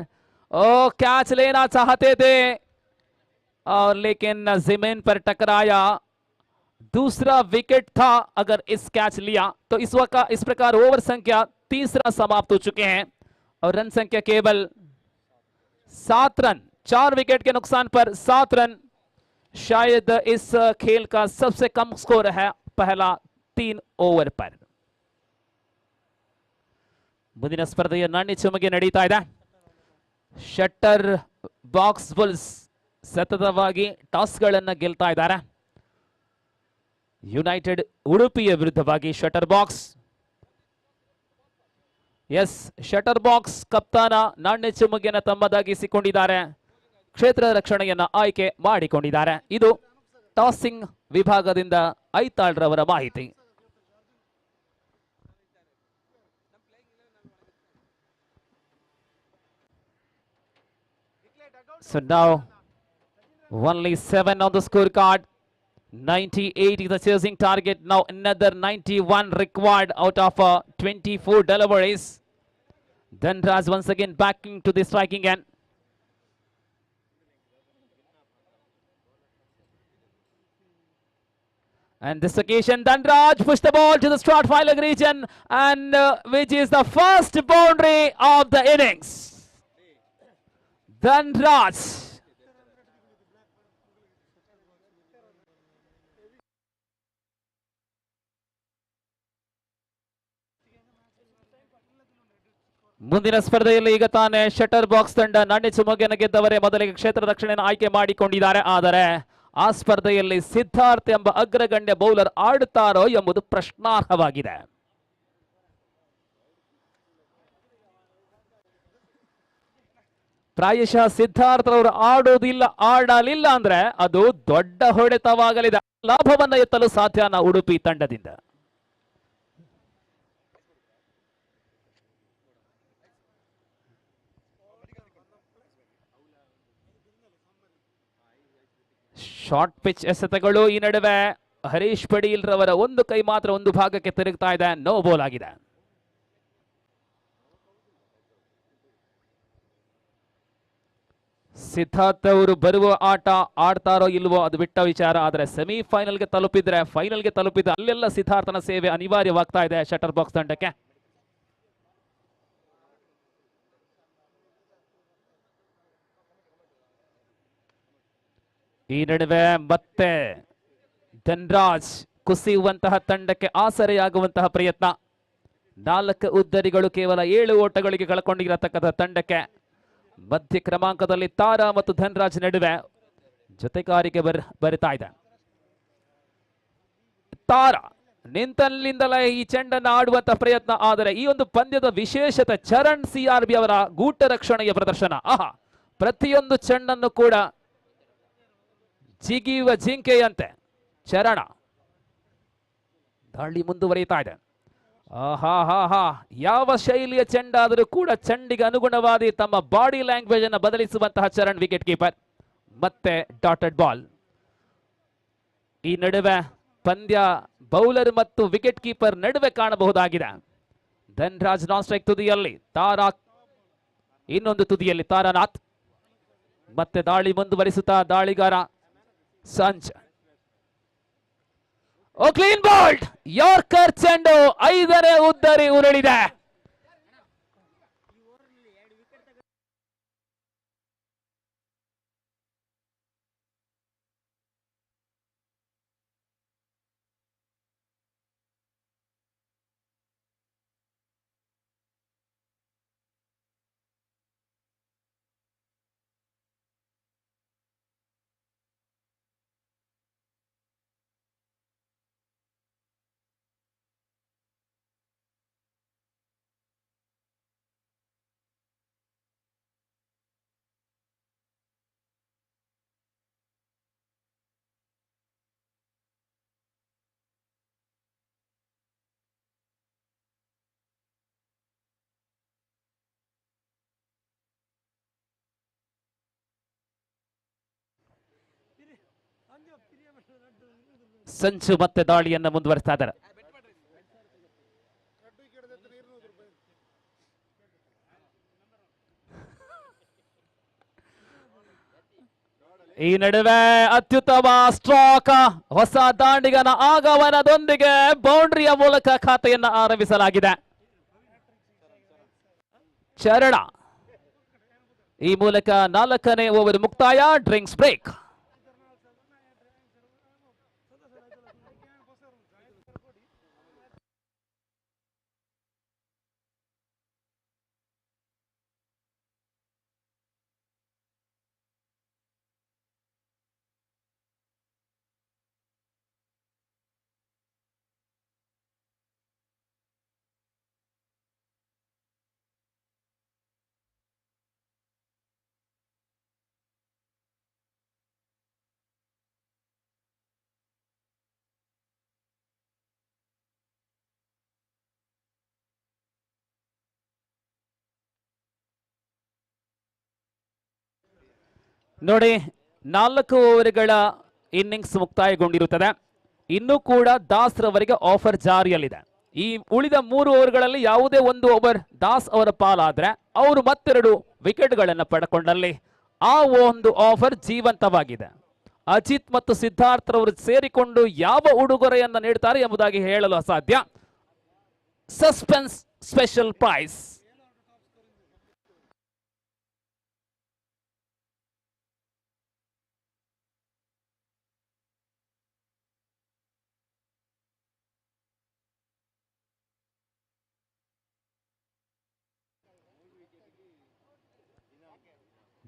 ओ, कैच लेना चाहते थे और लेकिन जमीन पर टकराया। दूसरा विकेट था। अगर इस कैच लिया तो इस प्रकार ओवर संख्या तीसरा समाप्त हो चुके हैं और रन संख्या केवल 7 रन। 4 विकेट के नुकसान पर 7 रन शायद इस खेल का सबसे कम स्कोर है पहला 3 ओवर पर। ಮುಂದಿನ ಸ್ಪರ್ಧೆಯ ನಾಣ್ಯ ಚುಮುಗೆ ನಡೀತಾ ಇದೆ. ಶಟ್ಟರ್ ಬಾಕ್ಸ್ ಬುಲ್ಸ್ ಸತತವಾಗಿ ಟಾಸ್ಗಳನ್ನು ಗೆಲ್ತಾ ಇದ್ದಾರೆ. ಯುನೈಟೆಡ್ ಉಡುಪಿಯ ವಿರುದ್ಧವಾಗಿ shutter box. Yes, shutter box ಕಪ್ತಾನ ನಾಣ್ಯ ಚುಮುಗೆಯನ್ನು ತಮ್ಮದಾಗಿಸಿಕೊಂಡಿದ್ದಾರೆ. ಕ್ಷೇತ್ರ ರಕ್ಷಣೆಯನ್ನ ಆಯ್ಕೆ ಮಾಡಿಕೊಂಡಿದ್ದಾರೆ. ಇದು ಟಾಸಿಂಗ್ ವಿಭಾಗದಿಂದ ಐತಾಳ್ರವರ ಮಾಹಿತಿ. So now only 7 on the scorecard. 98 is the chasing target. Now another 91 required out of 24 deliveries. Dhanraj once again backing to the striking end. And this occasion Dhanraj pushed the ball to the start filing region, and which is the first boundary of the innings. Dhanraj. ಮುಂದಿನ ಸ್ಪರ್ಧೆಯಲ್ಲಿ ಈಗ ತಾನೇ shutter box ತಂಡ ನಾಣ್ಯ ಚುಮುಗೆಯನ್ನು ಗೆದ್ದವರೇ ಮೊದಲಿಗೆ ಕ್ಷೇತ್ರ ರಕ್ಷಣೆಯನ್ನು ಆಯ್ಕೆ ಮಾಡಿಕೊಂಡಿದ್ದಾರೆ. ಆದರೆ ಆ ಸ್ಪರ್ಧೆಯಲ್ಲಿ ಸಿದ್ಧಾರ್ಥ್ ಎಂಬ ಅಗ್ರಗಣ್ಯ ಬೌಲರ್ ಆಡುತ್ತಾರೋ ಎಂಬುದು ಪ್ರಶ್ನಾರ್ಹವಾಗಿದೆ. ಪ್ರಾಯಶಃ ಸಿದ್ಧಾರ್ಥ್ ಅವರು ಆಡಲಿಲ್ಲ ಅಂದ್ರೆ ಅದು ದೊಡ್ಡ ಹೊಡೆತವಾಗಲಿದೆ. ಲಾಭವನ್ನ ಎತ್ತಲು ಸಾಧ್ಯನಾ ಉಡುಪಿ ತಂಡದಿಂದ? ಶಾರ್ಟ್ ಪಿಚ್ ಎಸೆತಗಳು. ಈ ನಡುವೆ ಹರೀಶ್ ಪಡೀಲ್ ರವರ ಒಂದು ಕೈ ಮಾತ್ರ ಒಂದು ಭಾಗಕ್ಕೆ ತಿರುಗ್ತಾ ಇದೆ. ನೋ ಬಾಲ್ ಆಗಿದೆ. ಸಿದ್ಧಾರ್ಥ್ ಅವರು ಬರುವ ಆಟ ಆಡ್ತಾರೋ ಇಲ್ವೋ ಅದು ಬಿಟ್ಟ ವಿಚಾರ. ಆದರೆ ಸೆಮಿಫೈನಲ್ಗೆ ತಲುಪಿದ್ರೆ, ಫೈನಲ್ಗೆ ತಲುಪಿದ್ರೆ ಅಲ್ಲೆಲ್ಲ ಸಿದ್ಧಾರ್ಥನ ಸೇವೆ ಅನಿವಾರ್ಯವಾಗ್ತಾ ಇದೆ ಶಟರ್ ಬಾಕ್ಸ್ ತಂಡಕ್ಕೆ. ಈ ನಡುವೆ ಮತ್ತೆ ಧನ್ರಾಜ್ ಕುಸಿಯುವಂತಹ ತಂಡಕ್ಕೆ ಆಸರೆಯಾಗುವಂತಹ ಪ್ರಯತ್ನ. 4 ಉದ್ದರಿಗಳು ಕೇವಲ 7 ಓಟಗಳಿಗೆ ಕಳ್ಕೊಂಡಿರತಕ್ಕಂಥ ತಂಡಕ್ಕೆ ಮಧ್ಯ ಕ್ರಮಾಂಕದಲ್ಲಿ ತಾರಾ ಮತ್ತು ಧನ್ರಾಜ್ ನಡುವೆ ಜೊತೆಗಾರಿಕೆ ಬರಿತಾ ಇದೆ. ತಾರಾ ನಿಂತಲ್ಲಿಂದಲೇ ಈ ಚೆಂಡನ್ನು ಆಡುವಂತ ಪ್ರಯತ್ನ. ಆದರೆ ಈ ಒಂದು ಪಂದ್ಯದ ವಿಶೇಷತೆ ಚರಣ್ CRB ಅವರ ಗೂಟ ರಕ್ಷಣೆಯ ಪ್ರದರ್ಶನ. ಆಹಾ, ಪ್ರತಿಯೊಂದು ಚೆಂಡನ್ನು ಕೂಡ ಜಿಗಿಯುವ ಜಿಂಕೆಯಂತೆ ಚರಣ ದಾಳಿ ಮುಂದುವರಿಯುತ್ತಾ ಇದೆ. ಯಾವ ಶೈಲಿಯ ಚೆಂಡಾದರೂ ಕೂಡ ಚೆಂಡಿಗೆ ಅನುಗುಣವಾಗಿ ತಮ್ಮ ಬಾಡಿ ಲ್ಯಾಂಗ್ವೇಜ್ ಅನ್ನು ಬದಲಿಸುವಂತಹ ಚರಣ್ ವಿಕೆಟ್ ಕೀಪರ್. ಮತ್ತೆ ಡಾಟೆಡ್ ಬಾಲ್. ಈ ನಡುವೆ ಪಂದ್ಯ ಬೌಲರ್ ಮತ್ತು ವಿಕೆಟ್ ಕೀಪರ್ ನಡುವೆ ಕಾಣಬಹುದಾಗಿದೆ. ಧನ್ರಾಜ್ ನಾನ್ ಸ್ಟ್ರೈಕ್ ತುದಿಯಲ್ಲಿ, ತಾರಾ ಇನ್ನೊಂದು ತುದಿಯಲ್ಲಿ ತಾರಾನಾಥ್. ಮತ್ತೆ ದಾಳಿ ಮುಂದುವರಿಸುತ್ತಾ ದಾಳಿಗಾರ ಸಂಜ್. Clean bowled. ಯಾರ್ಕರ್ ಚೆಂಡು 5ನೇ ಉದ್ದರಿ ಉರುಳಿದೆ. ಸಂಚು ಮತ್ತೆ ದಾಳಿಯನ್ನು ಮುಂದುವರಿಸ್ತಾ ಇದ್ದಾರೆ. ಈ ನಡುವೆ ಅತ್ಯುತ್ತಮ ಸ್ಟ್ರೋಕ್, ಹೊಸ ದಾಂಡಿಗನ ಆಗಮನದೊಂದಿಗೆ ಬೌಂಡ್ರಿಯ ಮೂಲಕ ಖಾತೆಯನ್ನು ಆರಂಭಿಸಲಾಗಿದೆ. ಚರಣ ಈ ಮೂಲಕ 4ನೇ ಓವರ್ ಮುಕ್ತಾಯ. Drinks break. ನೋಡಿ, 4 ಓವರ್ಗಳ ಇನ್ನಿಂಗ್ಸ್ ಮುಕ್ತಾಯಗೊಂಡಿರುತ್ತದೆ. ಇನ್ನೂ ಕೂಡ ದಾಸ್ ರವರಿಗೆ ಆಫರ್ ಜಾರಿಯಲ್ಲಿದೆ. ಈ ಉಳಿದ 3 ಓವರ್ಗಳಲ್ಲಿ ಯಾವುದೇ ಒಂದು ಓವರ್ ದಾಸ್ ಅವರ ಪಾಲಾದ್ರೆ ಅವರು ಮತ್ತೆರಡು ವಿಕೆಟ್ಗಳನ್ನು ಪಡ್ಕೊಂಡಲ್ಲಿ ಆ ಒಂದು ಆಫರ್ ಜೀವಂತವಾಗಿದೆ. ಅಜಿತ್ ಮತ್ತು ಸಿದ್ಧಾರ್ಥ್ ರವರು ಸೇರಿಕೊಂಡು ಯಾವ ಉಡುಗೊರೆಯನ್ನು ನೀಡುತ್ತಾರೆ ಎಂಬುದಾಗಿ ಹೇಳಲು ಅಸಾಧ್ಯ. Suspense special price.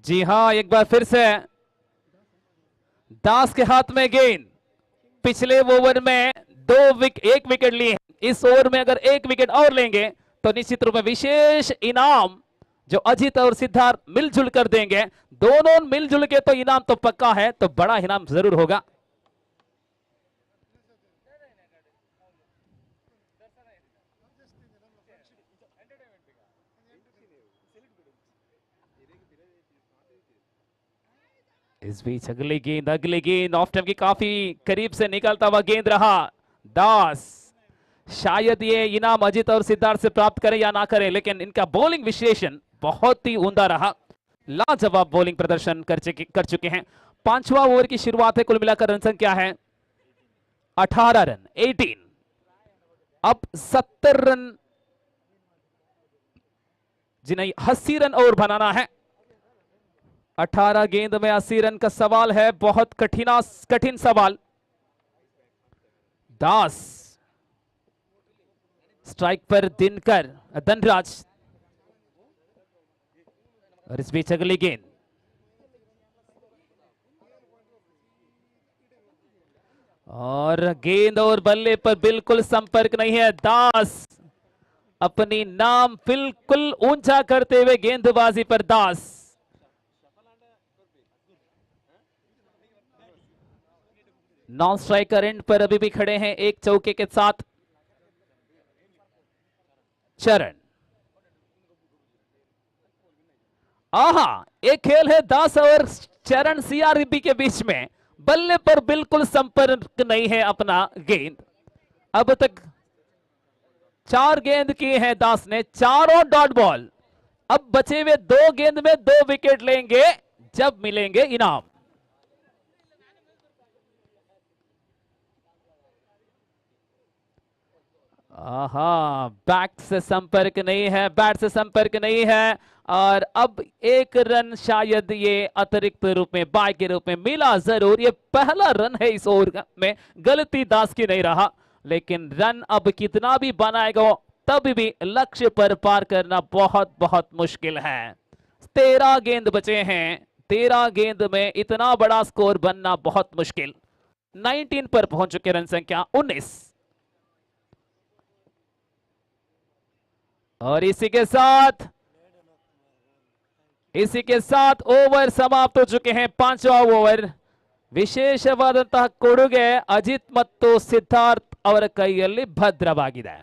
जी हां, एक बार फिर से दास के हाथ में गेंद. पिछले ओवर में 1 विकेट लिए. इस ओवर में अगर 1 विकेट और लेंगे तो निश्चित रूप में विशेष इनाम जो अजित और सिद्धार्थ मिलजुल कर देंगे. दोनों मिलजुल के तो इनाम तो पक्का है, तो बड़ा इनाम जरूर होगा. इस बीच अगली गेंद ऑफ टाइम की काफी करीब से निकलता हुआ गेंद रहा. दास शायद ये इनाम अजित और सिद्धार्थ से प्राप्त करें या ना करें, लेकिन इनका बॉलिंग विश्लेषण बहुत ही उम्दा रहा. लाजवाब बॉलिंग प्रदर्शन कर चुके हैं. 5वां ओवर की शुरुआत है. कुल मिलाकर रन संख्या है 18 रन 18. अब 70 रन जी नहीं 80 रन और बनाना है. 18 गेंद में 80 रन का सवाल है. बहुत कठिन सवाल. दास स्ट्राइक पर धनराज. और इस बीच अगली गेंद. और गेंद और बल्ले पर बिल्कुल संपर्क नहीं है. दास अपनी नाम बिल्कुल ऊंचा करते हुए गेंदबाजी पर दास. नॉन स्ट्राइकर एंड पर अभी भी खड़े हैं एक चौके के साथ. चरण. आहा, एक खेल है दास और चरण सीआरबी के बीच में. बल्ले पर बिल्कुल संपर्क नहीं है अपना गेंद. अब तक 4 गेंद किए हैं दास ने, चारों डॉट बॉल. अब बचे हुए 2 गेंद में 2 विकेट लेंगे जब मिलेंगे इनाम. आहा, बैट से संपर्क नहीं है, और अब 1 रन शायद ये अतिरिक्त रूप में बाय के रूप में मिला जरूर. ये पहला रन है इस ओवर में. गलती दास की नहीं रहा, लेकिन रन अब कितना भी बनाएगा तब भी लक्ष्य पर पार करना बहुत बहुत मुश्किल है. 13 गेंद बचे हैं. 13 गेंद में इतना बड़ा स्कोर बनना बहुत मुश्किल. 19 पर पहुंच चुके. रन संख्या 19. और इसी के साथ ओवर समाप्त हो चुके हैं. 5वां ओवर. ವಿಶೇಷವಾದಂತಹ ಕೊಡುಗೆ ಅಜಿತ್ ಮತ್ತು ಸಿದ್ಧಾರ್ಥ್ ಅವರ ಕೈಯಲ್ಲಿ ಭದ್ರವಾಗಿದೆ.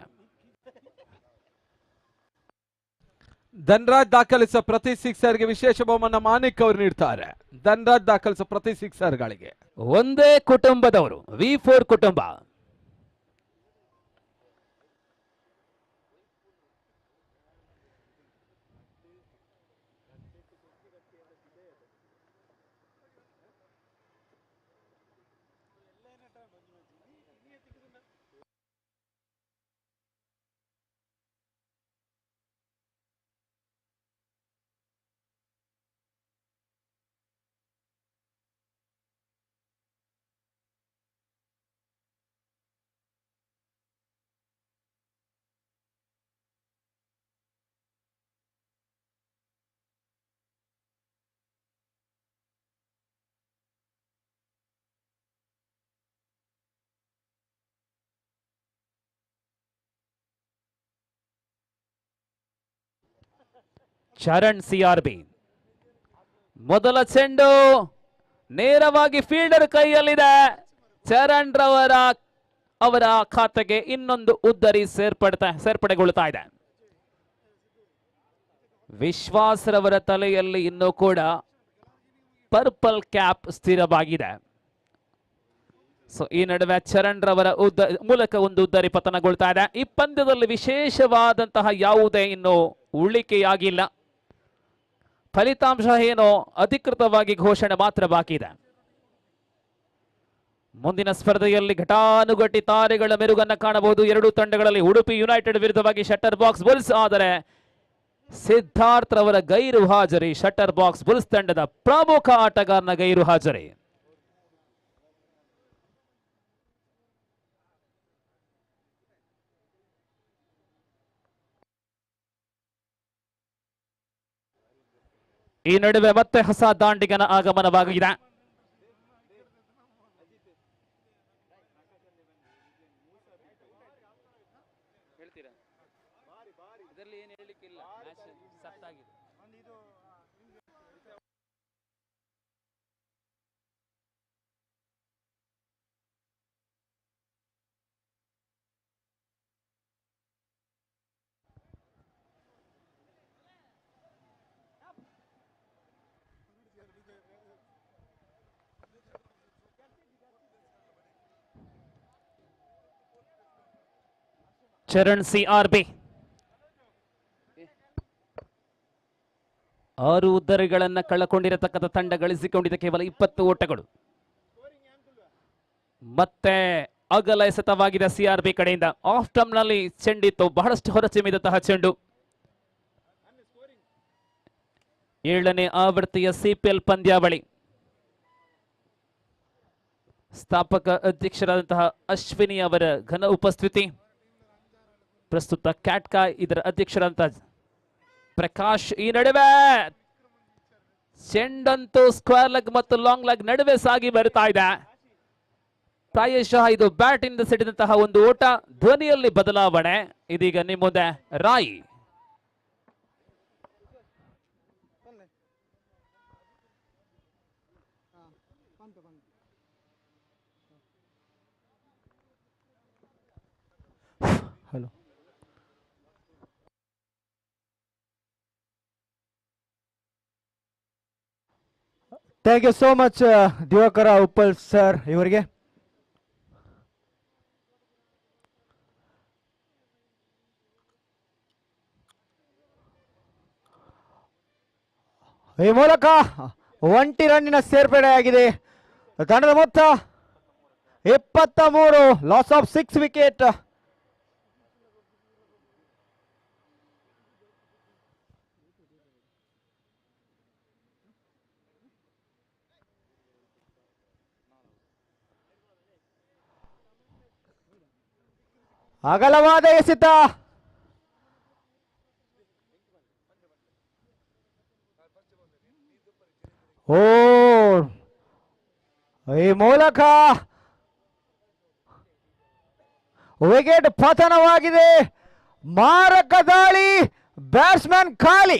ಧನ್ರಾಜ್ ದಾಖಲಿಸುವ ಪ್ರತಿ ಸಿಕ್ಸರ್ಗೆ ವಿಶೇಷ ಬಹುಮಾನ ಮಾನಿಕ್ ಅವರು ನೀಡ್ತಾರೆ. ಧನ್ರಾಜ್ ದಾಖಲಿಸುವ ಪ್ರತಿ ಸಿಕ್ಸರ್ಗಳಿಗೆ ಒಂದೇ ಕುಟುಂಬದವರು, V4 ಕುಟುಂಬ. ಚರಣ್ CRB ಮೊದಲ ಚೆಂಡು ನೇರವಾಗಿ ಫೀಲ್ಡರ್ ಕೈಯಲ್ಲಿದೆ. ಚರಣ್ ಅವರ ಖಾತೆಗೆ ಇನ್ನೊಂದು ಉದ್ದರಿ ಸೇರ್ಪಡೆಗೊಳ್ಳುತ್ತಾ ಇದೆ. ವಿಶ್ವಾಸ್ ರವರ ತಲೆಯಲ್ಲಿ ಇನ್ನೂ ಕೂಡ ಪರ್ಪಲ್ ಕ್ಯಾಪ್ ಸ್ಥಿರವಾಗಿದೆ. ಸೊ ಈ ನಡುವೆ ಚರಣ್ ರವರ ಮೂಲಕ ಒಂದು ಉದ್ದರಿ ಪತನಗೊಳ್ತಾ ಇದೆ. ಈ ಪಂದ್ಯದಲ್ಲಿ ವಿಶೇಷವಾದಂತಹ ಯಾವುದೇ ಇನ್ನು ಉಳಿಕೆಯಾಗಿಲ್ಲ. ಫಲಿತಾಂಶ ಏನೋ ಅಧಿಕೃತವಾಗಿ ಘೋಷಣೆ ಮಾತ್ರ ಬಾಕಿ ಇದೆ. ಮುಂದಿನ ಸ್ಪರ್ಧೆಯಲ್ಲಿ ಘಟಾನುಘಟಿ ತಾರೆಗಳ ಮೆರುಗನ್ನು ಕಾಣಬಹುದು. ಎರಡೂ ತಂಡಗಳಲ್ಲಿ ಉಡುಪಿ ಯುನೈಟೆಡ್ ವಿರುದ್ಧವಾಗಿ ಶಟರ್ ಬಾಕ್ಸ್ ಬುಲ್ಸ್, ಆದರೆ ಸಿದ್ಧಾರ್ಥ್ ರವರ ಗೈರು ಹಾಜರಿ ಶಟರ್ ಬಾಕ್ಸ್ ಬುಲ್ಸ್ ತಂಡದ ಪ್ರಮುಖ ಆಟಗಾರನ ಗೈರು ಹಾಜರಿ. ಈ ನಡುವೆ ಮತ್ತೆ ಹೊಸ ದಾಂಡಿಗನ ಆಗಮನವಾಗಿದೆ. ಚರಣ್ CRB 6 ಉದ್ದರಿಗಳನ್ನು ಕಳ್ಳಕೊಂಡಿರತಕ್ಕಂಥ ತಂಡ ಗಳಿಸಿಕೊಂಡಿದ್ದ ಕೇವಲ 20 ಓಟಗಳು. ಮತ್ತೆ ಅಗಲ ಎಸೆತವಾಗಿದೆ CRB ಕಡೆಯಿಂದ. ಆಫ್ ಟರ್ಮ್ ನಲ್ಲಿ ಚೆಂಡಿತ್ತು, ಬಹಳಷ್ಟು ಹೊರಚಿಮ್ಮಿದಂತಹ ಚೆಂಡು. 7ನೇ ಆವೃತ್ತಿಯ CPL ಪಂದ್ಯಾವಳಿ. ಸ್ಥಾಪಕ ಅಧ್ಯಕ್ಷರಾದಂತಹ ಅಶ್ವಿನಿ ಅವರ ಘನ ಉಪಸ್ಥಿತಿ. ಪ್ರಸ್ತುತ ಕ್ಯಾಟ್ಕಾಯ್ ಇದರ ಅಧ್ಯಕ್ಷರಾದಂತಹ ಪ್ರಕಾಶ್. ಈ ನಡುವೆ ಚೆಂಡಂತೂ ಸ್ಕ್ವೇರ್ ಲೆಗ್ ಮತ್ತು ಲಾಂಗ್ ಲೆಗ್ ನಡುವೆ ಸಾಗಿ ಬರ್ತಾ ಇದೆ. ಪ್ರಾಯಶಃ ಇದು ಬ್ಯಾಟ್ ಇಂದ ಸಿಡಿದಂತಹ ಒಂದು ಓಟ, ಧ್ವನಿಯಲ್ಲಿ ಬದಲಾವಣೆ. ಇದೀಗ ನಿಮ್ಮ ಮುಂದೆ Rai. Hello, thank you so much Diwakara Uppal sir ಇವರಿಗೆ. ಈ ಮೂಲಕ 1 ರನ್ನಿನ ಸೇರ್ಪಡೆಯಾಗಿದೆ. ತಂಡದ ಮೊತ್ತ 23, ಲಾಸ್ ಆಫ್ 6 ವಿಕೆಟ್. ಅಗಲವಾದ ಎಸೆತ. ಓ, ಈ ಮೂಲಕ ವಿಕೆಟ್ ಪತನವಾಗಿದೆ. ಮಾರಕ ದಾಳಿ, ಬ್ಯಾಟ್ಸ್ಮನ್ ಖಾಲಿ.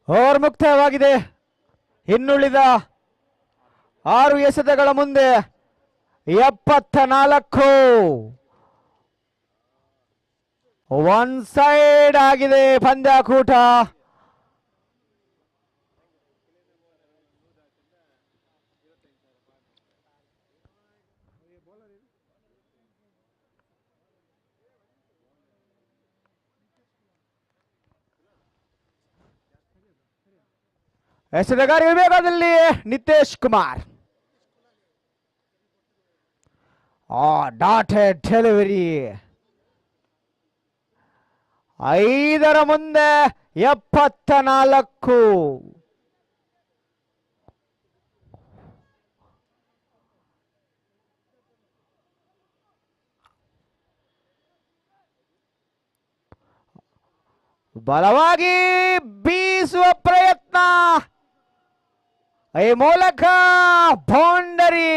ಓವರ್ ಮುಕ್ತಾಯವಾಗಿದೆ. ಇನ್ನುಳಿದ 6 ಎಸೆತಗಳ ಮುಂದೆ 74. ಒನ್ ಸೈಡ್ ಆಗಿದೆ ಪಂದ್ಯಾಕೂಟ. ಎಸೆತಗಾರ ವಿಭಾಗದಲ್ಲಿ ನಿತೇಶ್ ಕುಮಾರ್. Dotted delivery. 5 ಮುಂದೆ 74. ಬಲವಾಗಿ ಬೀಸುವ ಪ್ರಯತ್ನ, ಈ ಮೂಲಕ ಬೌಂಡರಿ.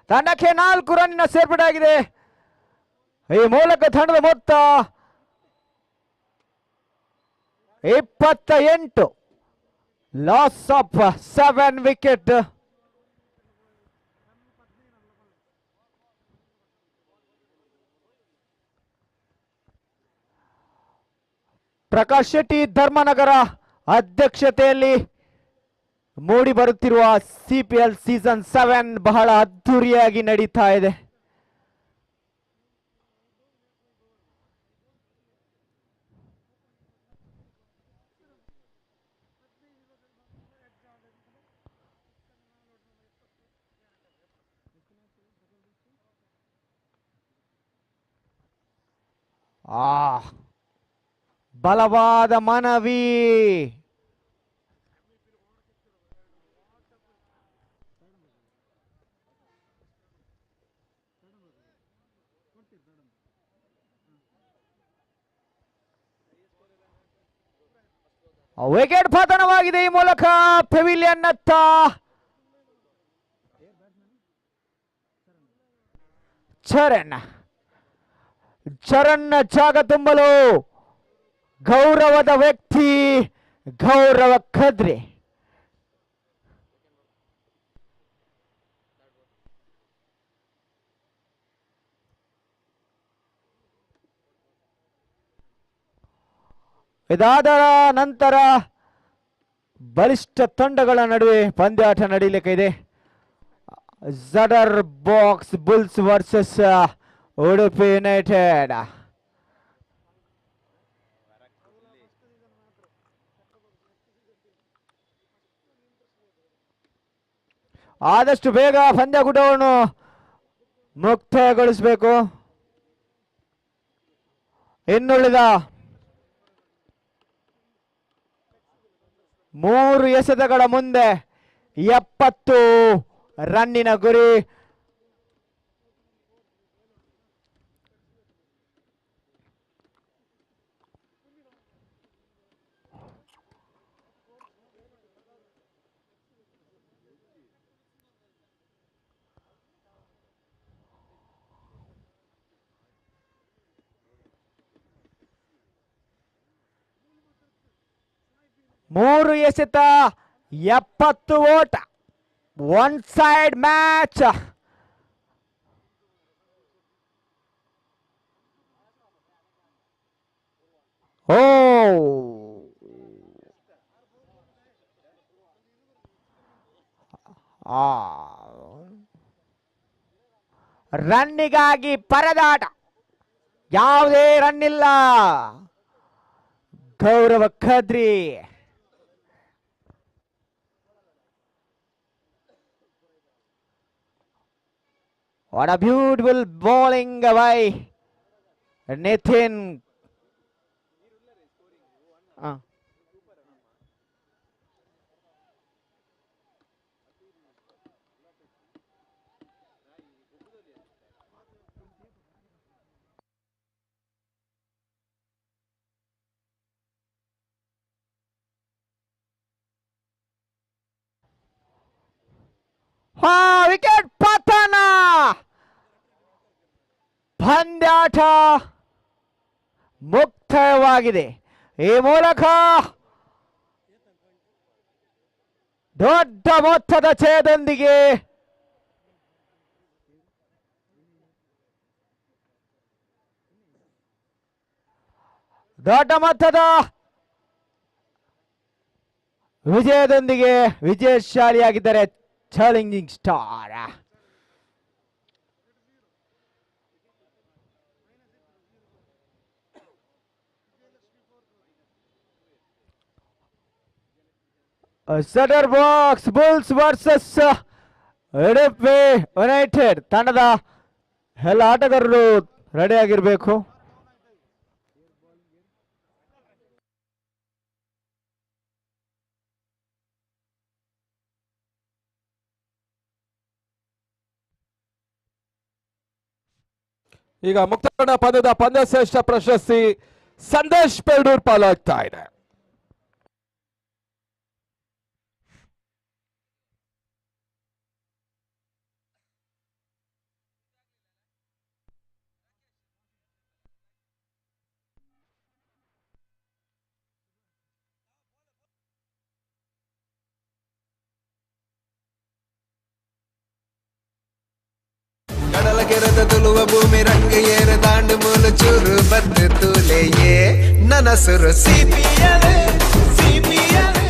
ತಂಡಕ್ಕೆ 4 ರನ್ನಿನ ಸೇರ್ಪಡೆಯಾಗಿದೆ. ಈ ಮೂಲಕ ತಂಡದ ಮೊತ್ತ 28. Loss of 7 wicket. Prakash Shetty Dharmanagara ಅಧ್ಯಕ್ಷತೆಯಲ್ಲಿ ಮೂಡಿ ಬರುತ್ತಿರುವ ಸಿಪಿಎಲ್ ಸೀಸನ್ 7 ಬಹಳ ಅದ್ದೂರಿಯಾಗಿ ನಡೀತಾ ಇದೆ. ಬಲವಾದ ಮನವಿ. ವಿಕೆಟ್ ಪತನವಾಗಿದೆ. ಈ ಮೂಲಕ ಪೆವಿಲಿಯನ್ ನತ್ತ ಚರಣ್ ಜಾಗ ತುಂಬಲು ಗೌರವದ ವ್ಯಕ್ತಿ ಗೌರವ ಖದ್ರಿ. ಇದಾದ ನಂತರ ಬಲಿಷ್ಠ ತಂಡಗಳ ನಡುವೆ ಪಂದ್ಯಾಟ ನಡೀಲಿಕ್ಕೆ ಇದೆ. Shutter box bulls versus Udupi united. ಆದಷ್ಟು ಬೇಗ ಪಂದ್ಯಕೂಟವನ್ನು ಮುಕ್ತಾಯಗೊಳಿಸಬೇಕು. ಇನ್ನುಳಿದ 3 ಎಸೆತಗಳ ಮುಂದೆ 70 ರನ್ನಿನ ಗುರಿ. ಮೂರು ಎಸೆತ 70 ಓಟ. One side match. ಓ ರನ್ನಿಗಾಗಿ ಪರದಾಟ. ಯಾವುದೇ ರನ್ ಇಲ್ಲ. Gaurav Khadri. What a beautiful bowling by Nathan. Wicket ಪತನ. ಪಂದ್ಯಾಟ ಮುಕ್ತಾಯವಾಗಿದೆ. ಈ ಮೂಲಕ ದೊಡ್ಡ ಮೊತ್ತದ ಜಯದೊಂದಿಗೆ ವಿಜಯದೊಂದಿಗೆ ವಿಜಯಶಾಲಿಯಾಗಿದ್ದಾರೆ challenging star. Shutter box bulls versus ಎಡಪೆ ಯುನೈಟೆಡ್ ತಂಡದ ಎಲ್ಲ ಆಟಗಾರರು ರೆಡಿ ಆಗಿರಬೇಕು. ಈಗ ಮುಕ್ತಾಯ ಪಂದ್ಯದ ಪಂದ್ಯಶ್ರೇಷ್ಠ ಪ್ರಶಸ್ತಿ ಸಂದೇಶ್ ಪೆರ್ಡೂರ್ ಪಾಲಾಗ್ತಾ ಇದೆ. ಕಡಲ ಕೆರೆದ ತುಳುವ ಭೂಮಿ ರಂಗ ಏರು ದಾಂಡು ಮೂಲು ಚೂರು ಬತ್ತು ತೂಲೆಯೇ ನನಸುರು ಸಿಪಿಯಲೆ ಸಿಪಿಯಲೆ.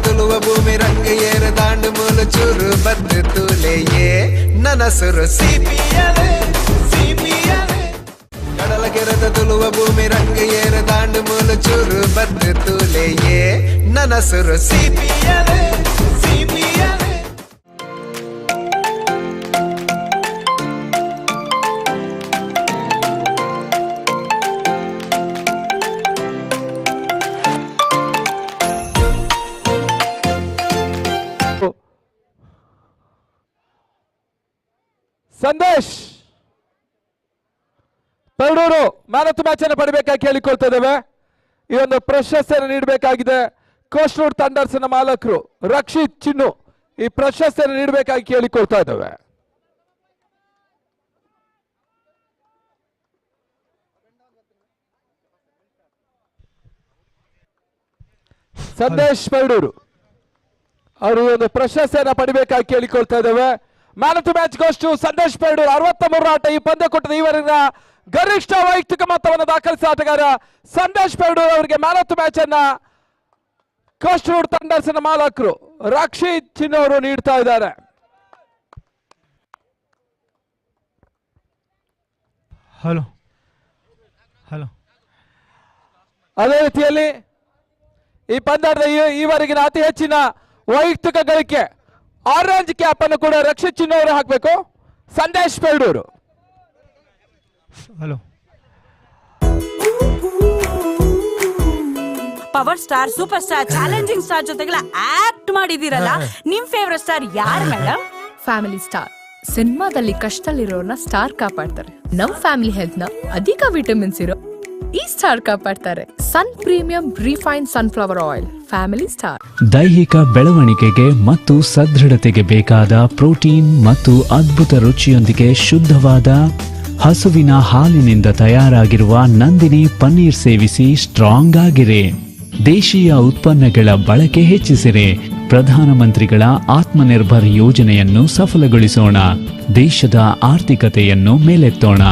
ತುಳುವ ಭೂಮಿ ರಂಗ ಏರು ದಾಂಡು ಮೂಲು ಚೂರು ಬತ್ತು ತೂಲೆಯೇ ನನಸುರು ಸಿಪಿಯಲೆ ಸಿಪಿಯಲೆ. ಕಡಲ ಕೆರೆದ ತುಳುವ ಭೂಮಿ ರಂಗ ಏರು ದಾಂಡು ಮೂಲು ಚೂರು ಬತ್ತು ತೂಲೆಯೇ ನನಸುರು ಸಿಪಿಯಲೆ ಸಿಪಿಯಲೆ. Sandesh Perdoor man of the match ಅನ್ನು ಪಡಿಬೇಕಾಗಿ ಕೇಳಿಕೊಳ್ತಾ ಇದ್ದೇವೆ. ಈ ಒಂದು ಪ್ರಶಸ್ತಿಯನ್ನು ನೀಡಬೇಕಾಗಿದೆ ಕೋಸ್ಟೂರ್ ಥಂಡರ್ಸ್ ನ ಮಾಲಕರು ರಕ್ಷಿತ್ ಚಿನ್ನು ಈ ಪ್ರಶಸ್ತಿಯನ್ನು ನೀಡಬೇಕಾಗಿ ಕೇಳಿಕೊಳ್ತಾ ಇದ್ದೇವೆ. ಸಂದೇಶ್ ಪೆರ್ಡೂರು ಅವರು ಈ ಒಂದು ಪ್ರಶಸ್ತಿಯನ್ನು ಪಡಿಬೇಕಾಗಿ ಕೇಳಿಕೊಳ್ತಾ ಇದ್ದೇವೆ. Man of the match goes to Sandesh Perdoor. 63 ಆಟ ಈ ಪಂದ್ಯಕೂಟದ ಈವರೆಗಿನ ಗರಿಷ್ಠ ವೈಯಕ್ತಿಕ ಮೊತ್ತವನ್ನು ದಾಖಲಿಸಿದ ಆಟಗಾರ ಸಂದೇಶ್ ಪೆರ್ಡೂರು ಅವರಿಗೆ ಮ್ಯಾನ್ ಆಫ್ ದ ಮ್ಯಾಚ್ ಅನ್ನ ಕೋಸ್ಟೂರ್ ಥಂಡರ್ಸ್ ನ ಮಾಲಕರು ರಕ್ಷಿತ್ ಚಿನ್ನು ಅವರು ನೀಡ್ತಾ ಇದ್ದಾರೆ. Hello hello. ಅದೇ ರೀತಿಯಲ್ಲಿ ಈ ಪಂದ್ಯದ ಈವರೆಗಿನ ಅತಿ ಹೆಚ್ಚಿನ ವೈಯಕ್ತಿಕ ಗಳಿಕೆ ಆರೆಂಜ್ ಕ್ಯಾಪ್ ಅನ್ನು ಕೂಡ ರಕ್ಷಿತ್ ಚಿನ್ನು ಅವರು ಹಾಕಬೇಕು. Sandesh Perdoor. Hello. Power star, super star, challenging star ಜೊತೆಗೆಲ್ಲ ಆಕ್ಟ್ ಮಾಡಿದಿರಲ್ಲ, ನಿಮ್ ಫೇವರೇಟ್ ಸ್ಟಾರ್ ಯಾರು ಮೇಡಮ್? Family star. ಸಿನಿಮಾದಲ್ಲಿ ಕಷ್ಟದಲ್ಲಿರೋರ್ನ ಸ್ಟಾರ್ ಕಾಪಾಡ್ತಾರೆ. ನಮ್ ಫ್ಯಾಮಿಲಿ ಹೆಲ್ತ್ ನ ಅಧಿಕ ವಿಟಮಿನ್ಸ್ ಇರೋ ಈ ಸ್ಟಾರ್ ಕಾಪಾಡ್ತಾರೆ. Sun premium refine sunflower oil, family star. ದೈಹಿಕ ಬೆಳವಣಿಗೆಗೆ ಮತ್ತು ಸದೃಢತೆಗೆ ಬೇಕಾದ ಪ್ರೋಟೀನ್ ಮತ್ತು ಅದ್ಭುತ ರುಚಿಯೊಂದಿಗೆ ಶುದ್ಧವಾದ ಹಸುವಿನ ಹಾಲಿನಿಂದ ತಯಾರಾಗಿರುವ ನಂದಿನಿ ಪನ್ನೀರ್ ಸೇವಿಸಿ ಸ್ಟ್ರಾಂಗ್ ಆಗಿರಿ. ದೇಶೀಯ ಉತ್ಪನ್ನಗಳ ಬಳಕೆ ಹೆಚ್ಚಿಸಿರಿ. ಪ್ರಧಾನಮಂತ್ರಿಗಳ ಆತ್ಮನಿರ್ಭರ್ ಯೋಜನೆಯನ್ನು ಸಫಲಗೊಳಿಸೋಣ. ದೇಶದ ಆರ್ಥಿಕತೆಯನ್ನು ಮೇಲೆತ್ತೋಣ.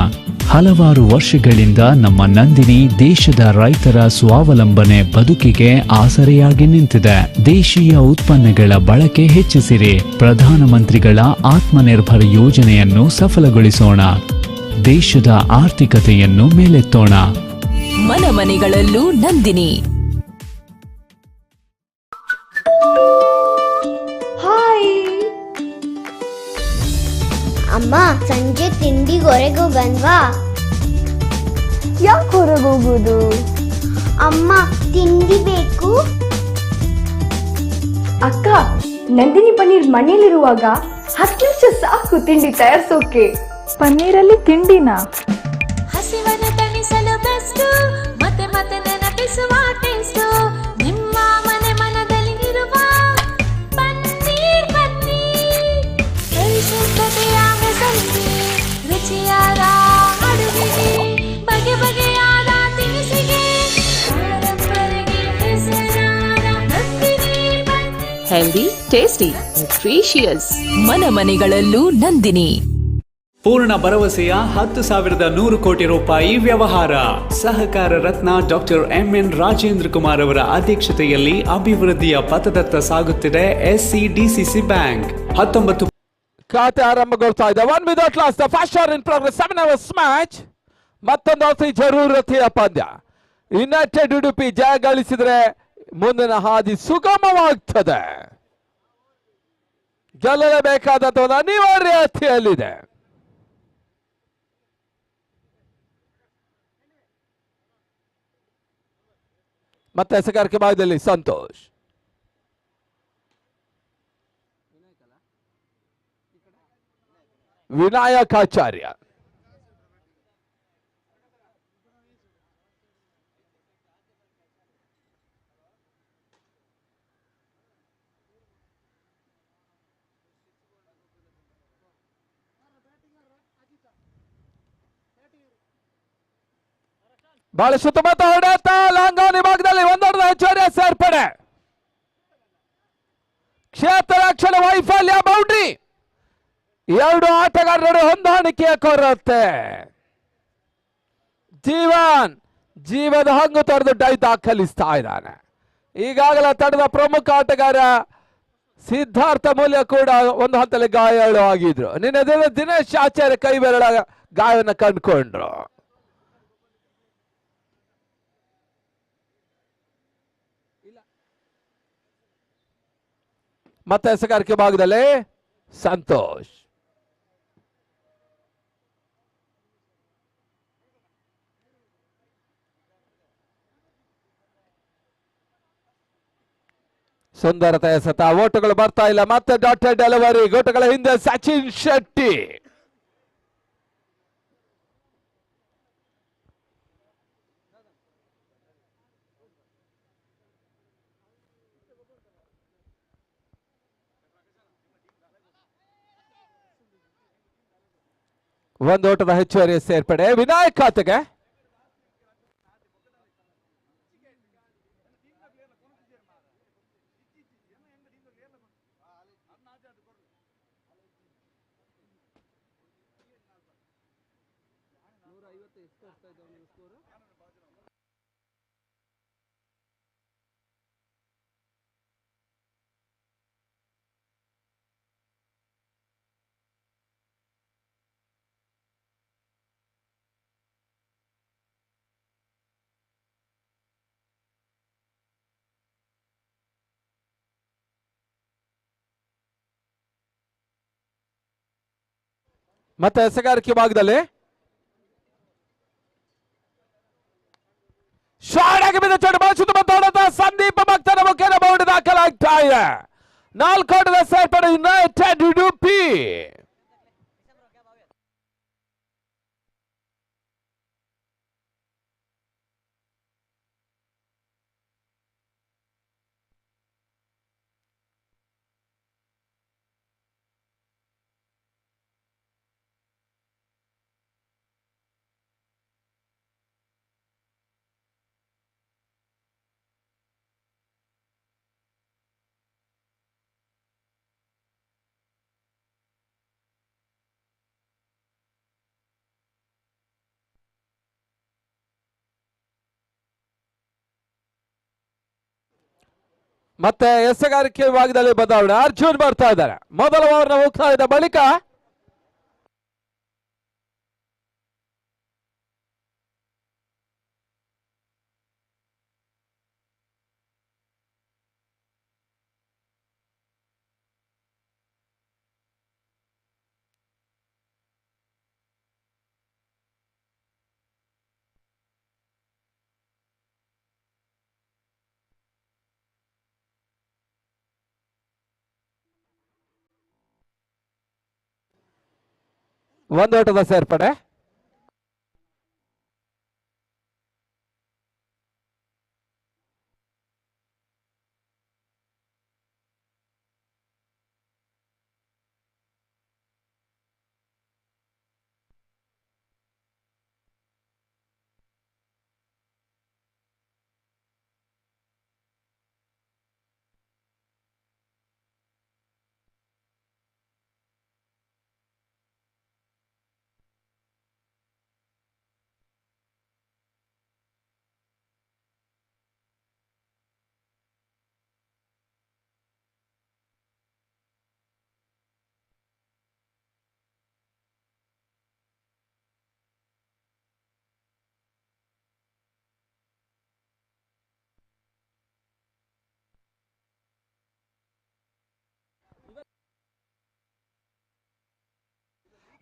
ಹಲವಾರು ವರ್ಷಗಳಿಂದ ನಮ್ಮ ನಂದಿನಿ ದೇಶದ ರೈತರ ಸ್ವಾವಲಂಬನೆ ಬದುಕಿಗೆ ಆಸರೆಯಾಗಿ ನಿಂತಿದೆ. ದೇಶೀಯ ಉತ್ಪನ್ನಗಳ ಬಳಕೆ ಹೆಚ್ಚಿಸಿರಿ. ಪ್ರಧಾನಮಂತ್ರಿಗಳ ಆತ್ಮನಿರ್ಭರ್ ಯೋಜನೆಯನ್ನು ಸಫಲಗೊಳಿಸೋಣ. ದೇಶದ ಆರ್ಥಿಕತೆಯನ್ನು ಮೇಲೆತ್ತೋಣ. ಮನ ಮನೆಗಳಲ್ಲೂ ನಂದಿನಿ. ಅಮ್ಮ, ಸಂಜೆ ತಿಂಡಿಗೆ ಹೊರಗೆ ಹೋಗನ್ವಾ? ಯಾಕೆ ಹೊರಗೆ ಹೋಗೋದು? ಅಮ್ಮ, ತಿಂಡಿ ಬೇಕು. ಅಕ್ಕ, ನಂದಿನಿ ಪನ್ನೀರ್ ಮನೆಯಲ್ಲಿರುವಾಗ 10 ನಿಮಿಷ ಸಾಕು ತಿಂಡಿ ತಯಾರಿಸೋಕೆ. ಪನ್ನೀರಲ್ಲಿ ತಿಂಡಿನ ಹಸಿವನ್ನು ತಣಿಸಲು ಬೆಸ್ಟ್, ಮತ್ತೆ ಮತ್ತೆ ನೆನಪಿಸುವ ಟೇಸ್ಟ್. ನಿಮ್ಮ ಮನೆ ಮನದಲ್ಲಿ ಇರುವ ಪನ್ನೀರ್, ಪರಿಶುದ್ಧತೆಯ ಹೆಸರಿಗೆ, ರುಚಿಯಾದ ಅಡುಗೆಗೆ, ಬಗೆ ಬಗೆಯಾದ ತಿನಿಸಿಗೆ, ಪರಂಪರೆಗೆ ಹೆಸರಾದ Nandini paneer. Healthy, tasty, nutritious. ಮನ ಮನೆಗಳಲ್ಲೂ ನಂದಿನಿ. ಪೂರ್ಣ ಭರವಸೆಯ 10,100 ಕೋಟಿ ರೂಪಾಯಿ ವ್ಯವಹಾರ. ಸಹಕಾರ ರತ್ನ ಡಾಕ್ಟರ್ ಎಂಎನ್ ರಾಜೇಂದ್ರ ಕುಮಾರ್ ಅವರ ಅಧ್ಯಕ್ಷತೆಯಲ್ಲಿ ಅಭಿವೃದ್ಧಿಯ ಪಥದತ್ತ ಸಾಗುತ್ತಿದೆ SCDCC ಬ್ಯಾಂಕ್. 19 ಖಾತೆ ಆರಂಭಗೊಳ್ತಾ ಇದೆ. 1 without loss, the first shot in progress, 7 hours match. ಮತ್ತೊಂದು ಅತಿ ಜರೂರತಿಯ ಪಂದ್ಯ. ಯುನೈಟೆಡ್ ಉಡುಪಿ ಜಯ ಗಳಿಸಿದ್ರೆ ಮುಂದಿನ ಹಾದಿ ಸುಗಮವಾಗ್ತದೆ. ಗೆಲ್ಲಲೇಬೇಕಾದಂತ ಒಂದು ಅನಿವಾರ್ಯತೆಯಲ್ಲಿದೆ. ಮತ್ತೆ ಎಸೆಗಾರಿಕೆ ಭಾಗದಲ್ಲಿ ಸಂತೋಷ್. ವಿನಾಯಕಾಚಾರ್ಯ. ಬಹಳ ಸುತ್ತಮುತ್ತ ಹೊಡೆಯುತ್ತಾ ಲಾಂಗಾನಿ ಭಾಗದಲ್ಲಿ ಒಂದೊಂದು ಹೆಚ್ಚುವರಿ ಸೇರ್ಪಡೆ. ಕ್ಷೇತ್ರ ರಕ್ಷಣೆ ವೈಫಲ್ಯ, ಬೌಂಡ್ರಿ. 2 ಆಟಗಾರರ ಹೊಂದಾಣಿಕೆಯ ಕೊರತೆ. ಜೀವದ ಹಂಗು ತೊರೆದು ಡೈ ದಾಖಲಿಸ್ತಾ ಇದ್ದಾನೆ. ಈಗಾಗಲೇ ತಂಡದ ಪ್ರಮುಖ ಆಟಗಾರ ಸಿದ್ಧಾರ್ಥ ಮೂಲ್ಯ ಕೂಡ ಒಂದು ಹಂತದಲ್ಲಿ ಗಾಯಾಳು ಆಗಿದ್ರು. ನಿನ್ನೆ ದಿನೇಶ್ ಆಚಾರ್ಯ ಕೈ ಬೆರಳ ಗಾಯವನ್ನು ಕಂಡುಕೊಂಡ್ರು. ಮತ್ತೆ ಎಸೆಗಾರಿಕೆ ಭಾಗದಲ್ಲಿ ಸಂತೋಷ್. ಸುಂದರತೆಯ ಸತ, ಓಟುಗಳು ಬರ್ತಾ ಇಲ್ಲ. ಮತ್ತೆ ಡಾಟೆಡ್ ಡೆಲಿವರಿ, ಗೋಟುಗಳ ಹಿಂದೆ ಸಚಿನ್ ಶೆಟ್ಟಿ. ಒಂದು ಓಟದ ಹೆಚ್ಚುವರಿ ಸೇರ್ಪಡೆ ವಿನಾಯಕ್ ಖಾತೆಗೆ. ಮತ್ತೆ ಎಸೆಗಾರಿಕೆ ಭಾಗದಲ್ಲಿ ಶಾಟ್ ಆಗಿ ಬಿದ್ದ ಚೋಟ ಸುತ್ತಮುತ್ತ ಸಂದೀಪ ಭಕ್ತನ ಮುಖೇನ ಬೌಂಡ್ ದಾಖಲಾಗ್ತಾ ಇದೆ. 4 ಓಟದ ಸೇರ್ಪಡೆ ಯುನೈಟೆಡ್ ಉಡುಪಿ. ಮತ್ತೆ ಎಸೆಗಾರಿಕೆ ವಿಭಾಗದಲ್ಲಿ ಬದಲಾವಣೆ. ಅರ್ಜುನ್ ಬರ್ತಾ ಇದ್ದಾರೆ. ಮೊದಲ ಓವರ್ನ ಮುಕ್ತಾಯದ ಬಳಿಕ ಒಂದು ಓಟದ ಸೇರ್ಪಡೆ.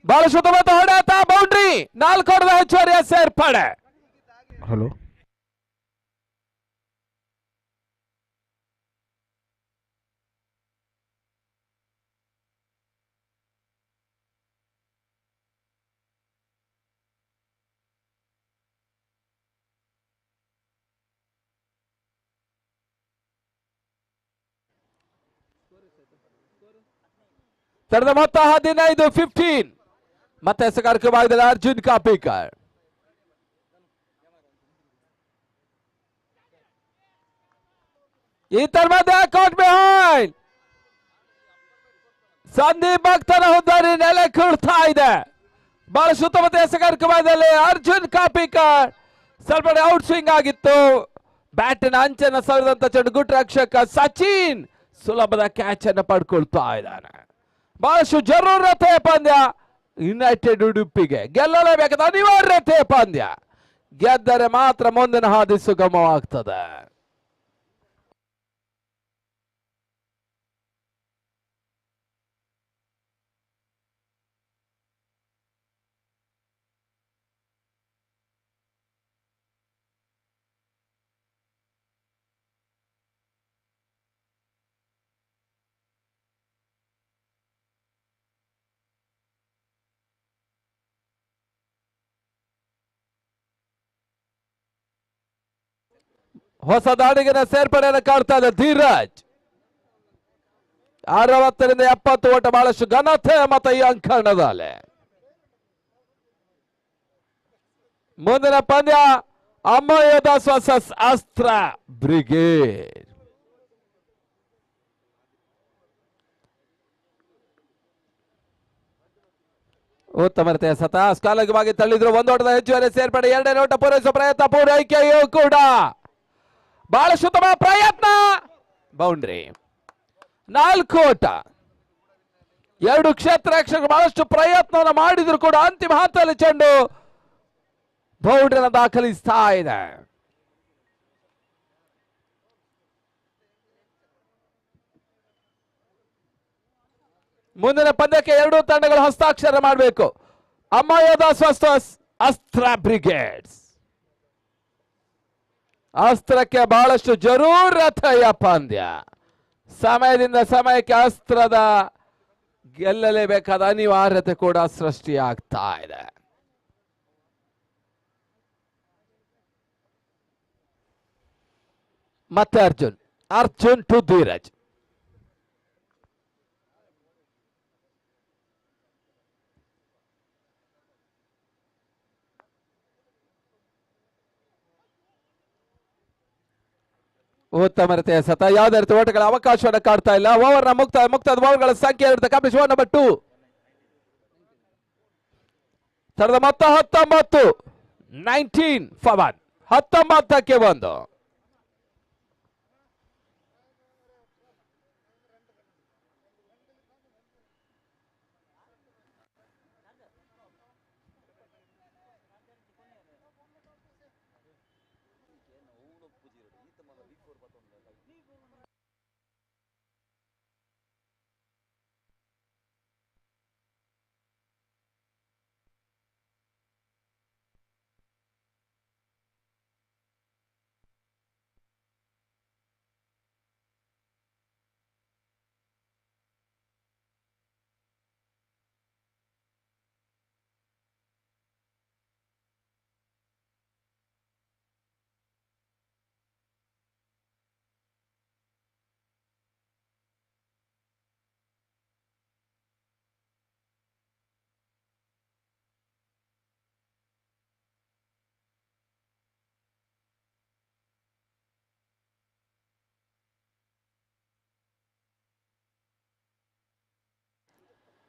ಬಹಳ ಶುದ್ಧವಾದ ಹೊಡೆತ, ಬೌಂಡ್ರಿ. 4 ಓಟದ ಹೆಚ್ಚುವರಿಯ ಸೇರ್ಪಡೆ. ಹಲೋ ತಡೆದ ಮೊತ್ತ 15. ಮತ್ತೆ ಎಸೆಗಾರಿಕೆ ಭಾಗದಲ್ಲಿ ಅರ್ಜುನ್ ಕಾಪಿಕರ್. ಈತರ ಮಧ್ಯೆ ಕೌಟ್ ಬಿಹೈಂಡ್. ಸಂದೀಪ್ ಭಕ್ತನ ಹುದ್ದಾರಿ ನೆಲೆ ಕೂಡ್ತಾ ಇದೆ. ಬಹಳ ಸುತ್ತಮುತ್ತ ಎಸೆಗಾರಿಕೆ ಭಾಗದಲ್ಲಿ ಅರ್ಜುನ್ ಕಾಪಿಕರ್ ಸ್ವಲ್ಪ ಔಟ್ ಸ್ವಿಂಗ್ ಆಗಿತ್ತು. ಬ್ಯಾಟಿನ ಅಂಚನ್ನು ಸವರಿದಂತ ಚೆಂಡು ಗುಡ್ ರಕ್ಷಕ ಸಚಿನ್ ಸುಲಭದ ಕ್ಯಾಚ್ ಅನ್ನು ಪಡ್ಕೊಳ್ತಾ ಇದ್ದಾನೆ. ಬಹಳಷ್ಟು ಜರೂರತೆ ಪಂದ್ಯ ಯುನೈಟೆಡ್ ಉಡುಪಿಗೆ. ಗೆಲ್ಲಲೇಬೇಕಾದ ಅನಿವಾರ್ಯತೆ ಪಂದ್ಯ. ಗೆದ್ದರೆ ಮಾತ್ರ ಮುಂದಿನ ಹಾದಿ ಸುಗಮವಾಗ್ತದೆ. ಹೊಸ ದಾಳಿಗಿನ ಸೇರ್ಪಡೆಯನ್ನು ಕಾಡ್ತಾ ಇದೆ ಧೀರಜ್. 60 ರಿಂದ 70 ಓಟ. ಬಹಳಷ್ಟು ಘನತೆ ಮತ್ತು ಈ ಅಂಕಣದಲ್ಲಿ. ಮುಂದಿನ ಪಂದ್ಯ ಅಮ್ಮಯ್ಯದಾಸ್ ವರ್ಸಸ್ ಅಸ್ತ್ರ ಬ್ರಿಗೇಡ್. ಉತ್ತಮ ರೀತಿಯ ಸತ ಸ್ಕಾಲವಾಗಿ ತಳ್ಳಿದ್ರು. 1 ಓಟದ ಹೆಚ್ಚುವರಿ ಸೇರ್ಪಡೆ. 2ನೇ ಓಟ ಪೂರೈಸುವ ಪ್ರಯತ್ನ. ಪೂರೈಕೆಯೂ ಕೂಡ ಬಹಳ ಉತ್ತಮ ಪ್ರಯತ್ನ. ಬೌಂಡ್ರಿ. 4 ಓಟ. 2 ಕ್ಷೇತ್ರ ರಕ್ಷಕರು ಬಹಳಷ್ಟು ಪ್ರಯತ್ನವನ್ನು ಮಾಡಿದ್ರು ಕೂಡ ಅಂತಿಮ ಹಂತದಲ್ಲಿ ಚೆಂಡು ಬೌಂಡ್ರಿಯನ್ನು ದಾಖಲಿಸ್ತಾ ಇದೆ. ಮುಂದಿನ ಪಂದ್ಯಕ್ಕೆ 2 ತಂಡಗಳು ಹಸ್ತಾಕ್ಷರ ಮಾಡಬೇಕು. ಅಮ್ಮಯ್ಯದಾಸ್ ವರ್ಸಸ್ ಅಸ್ತ್ರ ಬ್ರಿಗೇಡ್ಸ್. ಅಸ್ತ್ರಕ್ಕೆ ಬಹಳಷ್ಟು ಜರೂರತೆಯ ಪಂದ್ಯ. ಸಮಯದಿಂದ ಸಮಯಕ್ಕೆ ಅಸ್ತ್ರದ ಗೆಲ್ಲಲೇಬೇಕಾದ ಅನಿವಾರ್ಯತೆ ಕೂಡ ಸೃಷ್ಟಿಯಾಗ್ತಾ ಇದೆ. ಮತ್ತೆ ಅರ್ಜುನ್ ಟು ಧೀರಜ್. ಉತ್ತಮ ರೀತಿಯ ಸತ, ಯಾವುದೇ ರೀತಿ ಓಟಗಳ ಅವಕಾಶವನ್ನು ಕಾಡ್ತಾ ಇಲ್ಲ. ಓವರ್ನ ಮುಕ್ತಾದ ಬಾಲ್ಗಳ ಸಂಖ್ಯೆ ಕಂಪ್ಲೀಟ್ ನಂಬರ್ 2 ತರದ ಮೊತ್ತ 19 19 for 1 19ಕ್ಕೆ 1.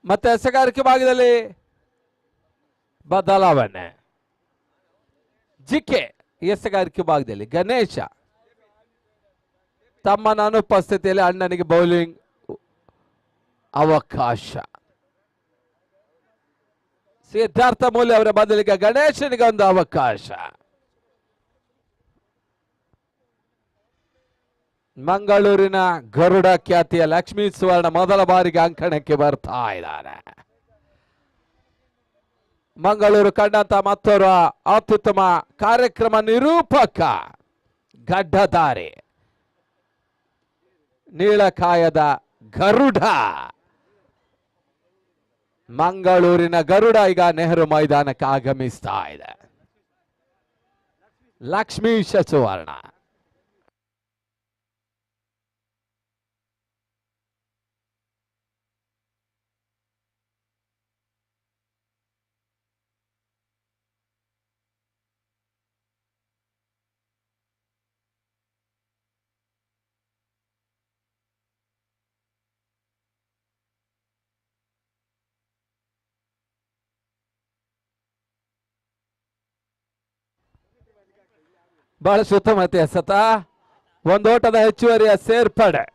ಮತ್ತೆ ಎಸೆಗಾರಿಕೆ ಭಾಗದಲ್ಲಿ ಬದಲಾವಣೆ. ಜಿಕೆ ಎಸೆಗಾರಿಕೆ ಭಾಗದಲ್ಲಿ ಗಣೇಶ ತಮ್ಮನ ಅನುಪಸ್ಥಿತಿಯಲ್ಲಿ ಅಣ್ಣನಿಗೆ ಬೌಲಿಂಗ್ ಅವಕಾಶ. ಸಿದ್ಧಾರ್ಥ ಮೂಲ್ಯ ಅವರ ಬದಲಿಗೆ ಗಣೇಶನಿಗೆ ಒಂದು ಅವಕಾಶ. ಮಂಗಳೂರಿನ ಗರುಡ ಖ್ಯಾತಿಯ ಲಕ್ಷ್ಮೀ ಸುವರ್ಣ ಮೊದಲ ಬಾರಿಗೆ ಅಂಕಣಕ್ಕೆ ಬರ್ತಾ ಇದ್ದಾರೆ. ಮಂಗಳೂರು ಕಂಡಂತ ಮತ್ತೋರ್ವ ಅತ್ಯುತ್ತಮ ಕಾರ್ಯಕ್ರಮ ನಿರೂಪಕ ಗಡ್ಡಧಾರಿ ನೀಳಕಾಯದ ಗರುಡ. ಮಂಗಳೂರಿನ ಗರುಡ ಈಗ ನೆಹರು ಮೈದಾನಕ್ಕೆ ಆಗಮಿಸ್ತಾ ಇದೆ. ಲಕ್ಷ್ಮೀಶ ಸುವರ್ಣ ಬಹಳ ಸುತ್ತಮತೆಯ ಸತ, ಒಂದು ಓಟದ ಹೆಚ್ಚುವರಿಯ ಸೇರ್ಪಡೆ.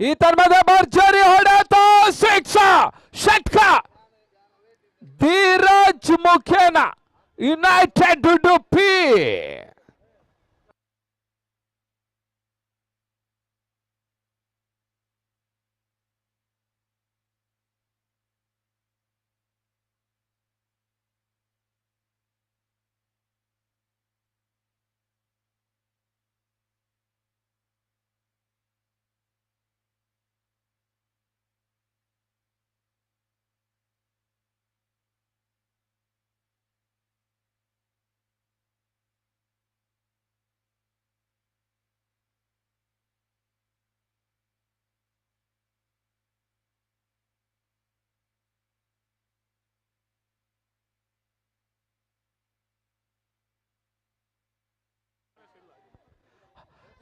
ಈ ತರ್ಮದ ಭರ್ಜರಿ ಹೊಡೆತ, ಶಿಕ್ಷ ಷಟ್ಕ. ಧೀರಜ್ ಮುಖೇನ ಯುನೈಟೆಡ್ ಉಡುಪಿ.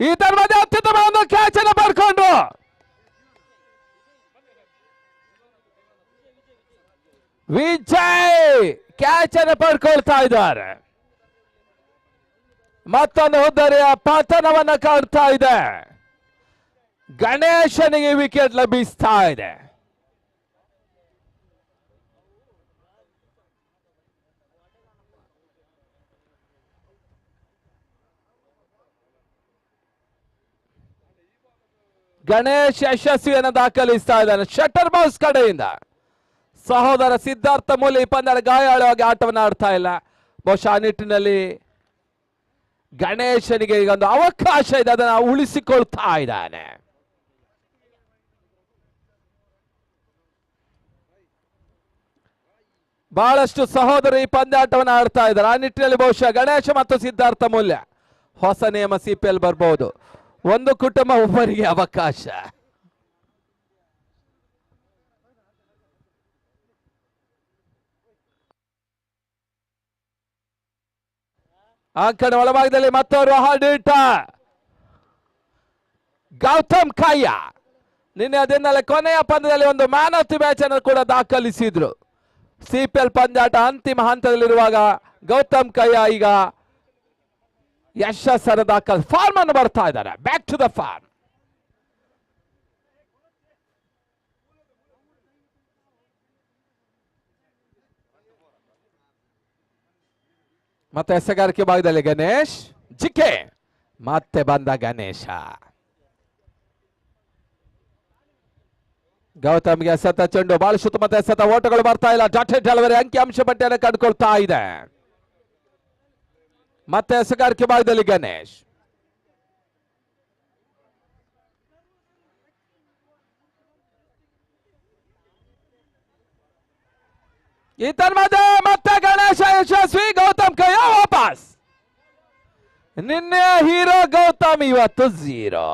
ಈ ತರ್ಮದ ಅತ್ಯುತ್ತಮ ಒಂದು ಕ್ಯಾಚ್ ಅನ್ನು ಬರ್ಕೊಂಡು ವಿಜಯ್ ಕ್ಯಾಚ್ ಅನ್ನು ಪಡ್ಕೊಳ್ತಾ ಇದ್ದಾರೆ. ಮತ್ತೊಂದು ಹುದ್ದರಿಯ ಪತನವನ್ನ ಕಾಡ್ತಾ ಇದೆ. ಗಣೇಶನಿಗೆ ವಿಕೆಟ್ ಲಭಿಸ್ತಾ ಇದೆ. ಗಣೇಶ್ ಯಶಸ್ವಿಯನ್ನು ದಾಖಲಿಸ್ತಾ ಇದ್ದಾನೆ ಶಟರ್ ಬಾಕ್ಸ್ ಕಡೆಯಿಂದ. ಸಹೋದರ ಸಿದ್ಧಾರ್ಥ ಮೂಲಿ ಈ ಪಂದ್ಯದ ಗಾಯಾಳವಾಗಿ ಆಟವನ್ನು ಆಡ್ತಾ ಇಲ್ಲ. ಬಹುಶಃ ಆ ನಿಟ್ಟಿನಲ್ಲಿ ಗಣೇಶನಿಗೆ ಈಗ ಒಂದು ಅವಕಾಶ ಇದೆ, ಅದನ್ನು ಉಳಿಸಿಕೊಳ್ತಾ ಇದ್ದಾನೆ. ಬಹಳಷ್ಟು ಸಹೋದರರು ಈ ಪಂದ್ಯಾಟವನ್ನು ಆಡ್ತಾ ಇದ್ದಾರೆ. ಆ ನಿಟ್ಟಿನಲ್ಲಿ ಬಹುಶಃ ಗಣೇಶ ಮತ್ತು ಸಿದ್ಧಾರ್ಥ ಮೂಲ್ಯ ಹೊಸ ನಿಯಮ CPL ಬರ್ಬಹುದು. ಒಂದು ಕುಟುಂಬ ಒಬ್ಬರಿಗೆ ಅವಕಾಶ. ಆ ಕಡೆ ಒಳಭಾಗದಲ್ಲಿ ಮತ್ತವರು ಹಾಡಿಟ ಗೌತಮ್ ಕಯ್ಯ ನಿನ್ನೆ ಅದನ್ನೆಲ್ಲ ಕೊನೆಯ ಪಂದ್ಯದಲ್ಲಿ ಒಂದು ಮ್ಯಾನ್ ಆಫ್ ದಿ ಮ್ಯಾಚ್ ಅನ್ನು ಕೂಡ ದಾಖಲಿಸಿದ್ರು. CPL ಪಂದ್ಯಾಟ ಅಂತಿಮ ಹಂತದಲ್ಲಿರುವಾಗ ಗೌತಮ್ ಕಯ್ಯ ಈಗ ಯಶಸ್ಸನ್ನು ದಾಖಲು ಫಾರ್ಮ್ ಅನ್ನು ಬರ್ತಾ ಇದ್ದಾರೆ. Back to the form. ಮತ್ತೆ ಎಸೆಗಾರಿಕೆ ಭಾಗದಲ್ಲಿ ಗಣೇಶ್ ಜಿಕೆ ಮತ್ತೆ ಬಂದ ಗಣೇಶ. ಗೌತಮ್ಗೆ ಎಸೆತ ಚೆಂಡು ಬಾಳ ಸುತ್ತಮುತ್ತ ಎಸೆತ ಓಟಗಳು ಬರ್ತಾ ಇಲ್ಲ. ಡಾಟೆಡ್ ಡೆಲಿವರಿ ಅಂಕಿ ಅಂಶ ಪಟ್ಟಿಯನ್ನು ಕಂಡುಕೊಳ್ತಾ ಇದೆ. ಮತ್ತೆ ಎಸೆಗಾರಿಕೆ ಭಾಗದಲ್ಲಿ ಗಣೇಶ್ ಮಧ್ಯೆ ಮತ್ತೆ ಗಣೇಶ ಯಶಸ್ವಿ. ಗೌತಮ್ ಕಯ್ಯ ವಾಪಸ್. ನಿನ್ನೆ ಹೀರೋ ಗೌತಮ್ ಇವತ್ತು 0.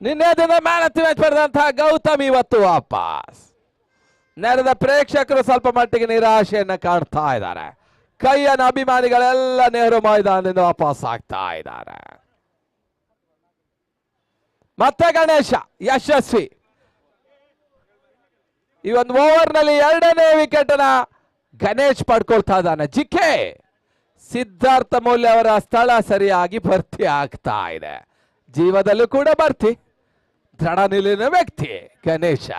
ನಿನ್ನೆ ದಿನ ಮ್ಯಾನ್ ಆಫ್ ದಿ ಮ್ಯಾಚ್ ಪಡೆದಂತಹ ಗೌತಮ್ ಇವತ್ತು ವಾಪಸ್. ನೆರೆದ ಪ್ರೇಕ್ಷಕರು ಸ್ವಲ್ಪ ಮಟ್ಟಿಗೆ ನಿರಾಶೆಯನ್ನು ಕಾಣ್ತಾ ಇದ್ದಾರೆ. ಕೈಯನ ಅಭಿಮಾನಿಗಳೆಲ್ಲ ನೆಹರು ಮೈದಾನದಿಂದ ವಾಪಸ್ ಆಗ್ತಾ ಇದ್ದಾರೆ. ಮತ್ತೆ ಗಣೇಶ ಯಶಸ್ವಿ ಈ ಒಂದು ಓವರ್ನಲ್ಲಿ 2ನೇ ವಿಕೆಟ್ ಅನ್ನ ಗಣೇಶ್ ಪಡ್ಕೊಳ್ತಾ ಇದ್ದಾನೆ. ಜಿಕೆ ಸಿದ್ಧಾರ್ಥ ಮೂಲ್ಯ ಅವರ ಸ್ಥಳ ಸರಿಯಾಗಿ ಭರ್ತಿ ಆಗ್ತಾ ಇದೆ. ಜೀವದಲ್ಲೂ ಕೂಡ ಭರ್ತಿ. ದೃಢ ನಿಲುವಿನ ವ್ಯಕ್ತಿ ಗಣೇಶ.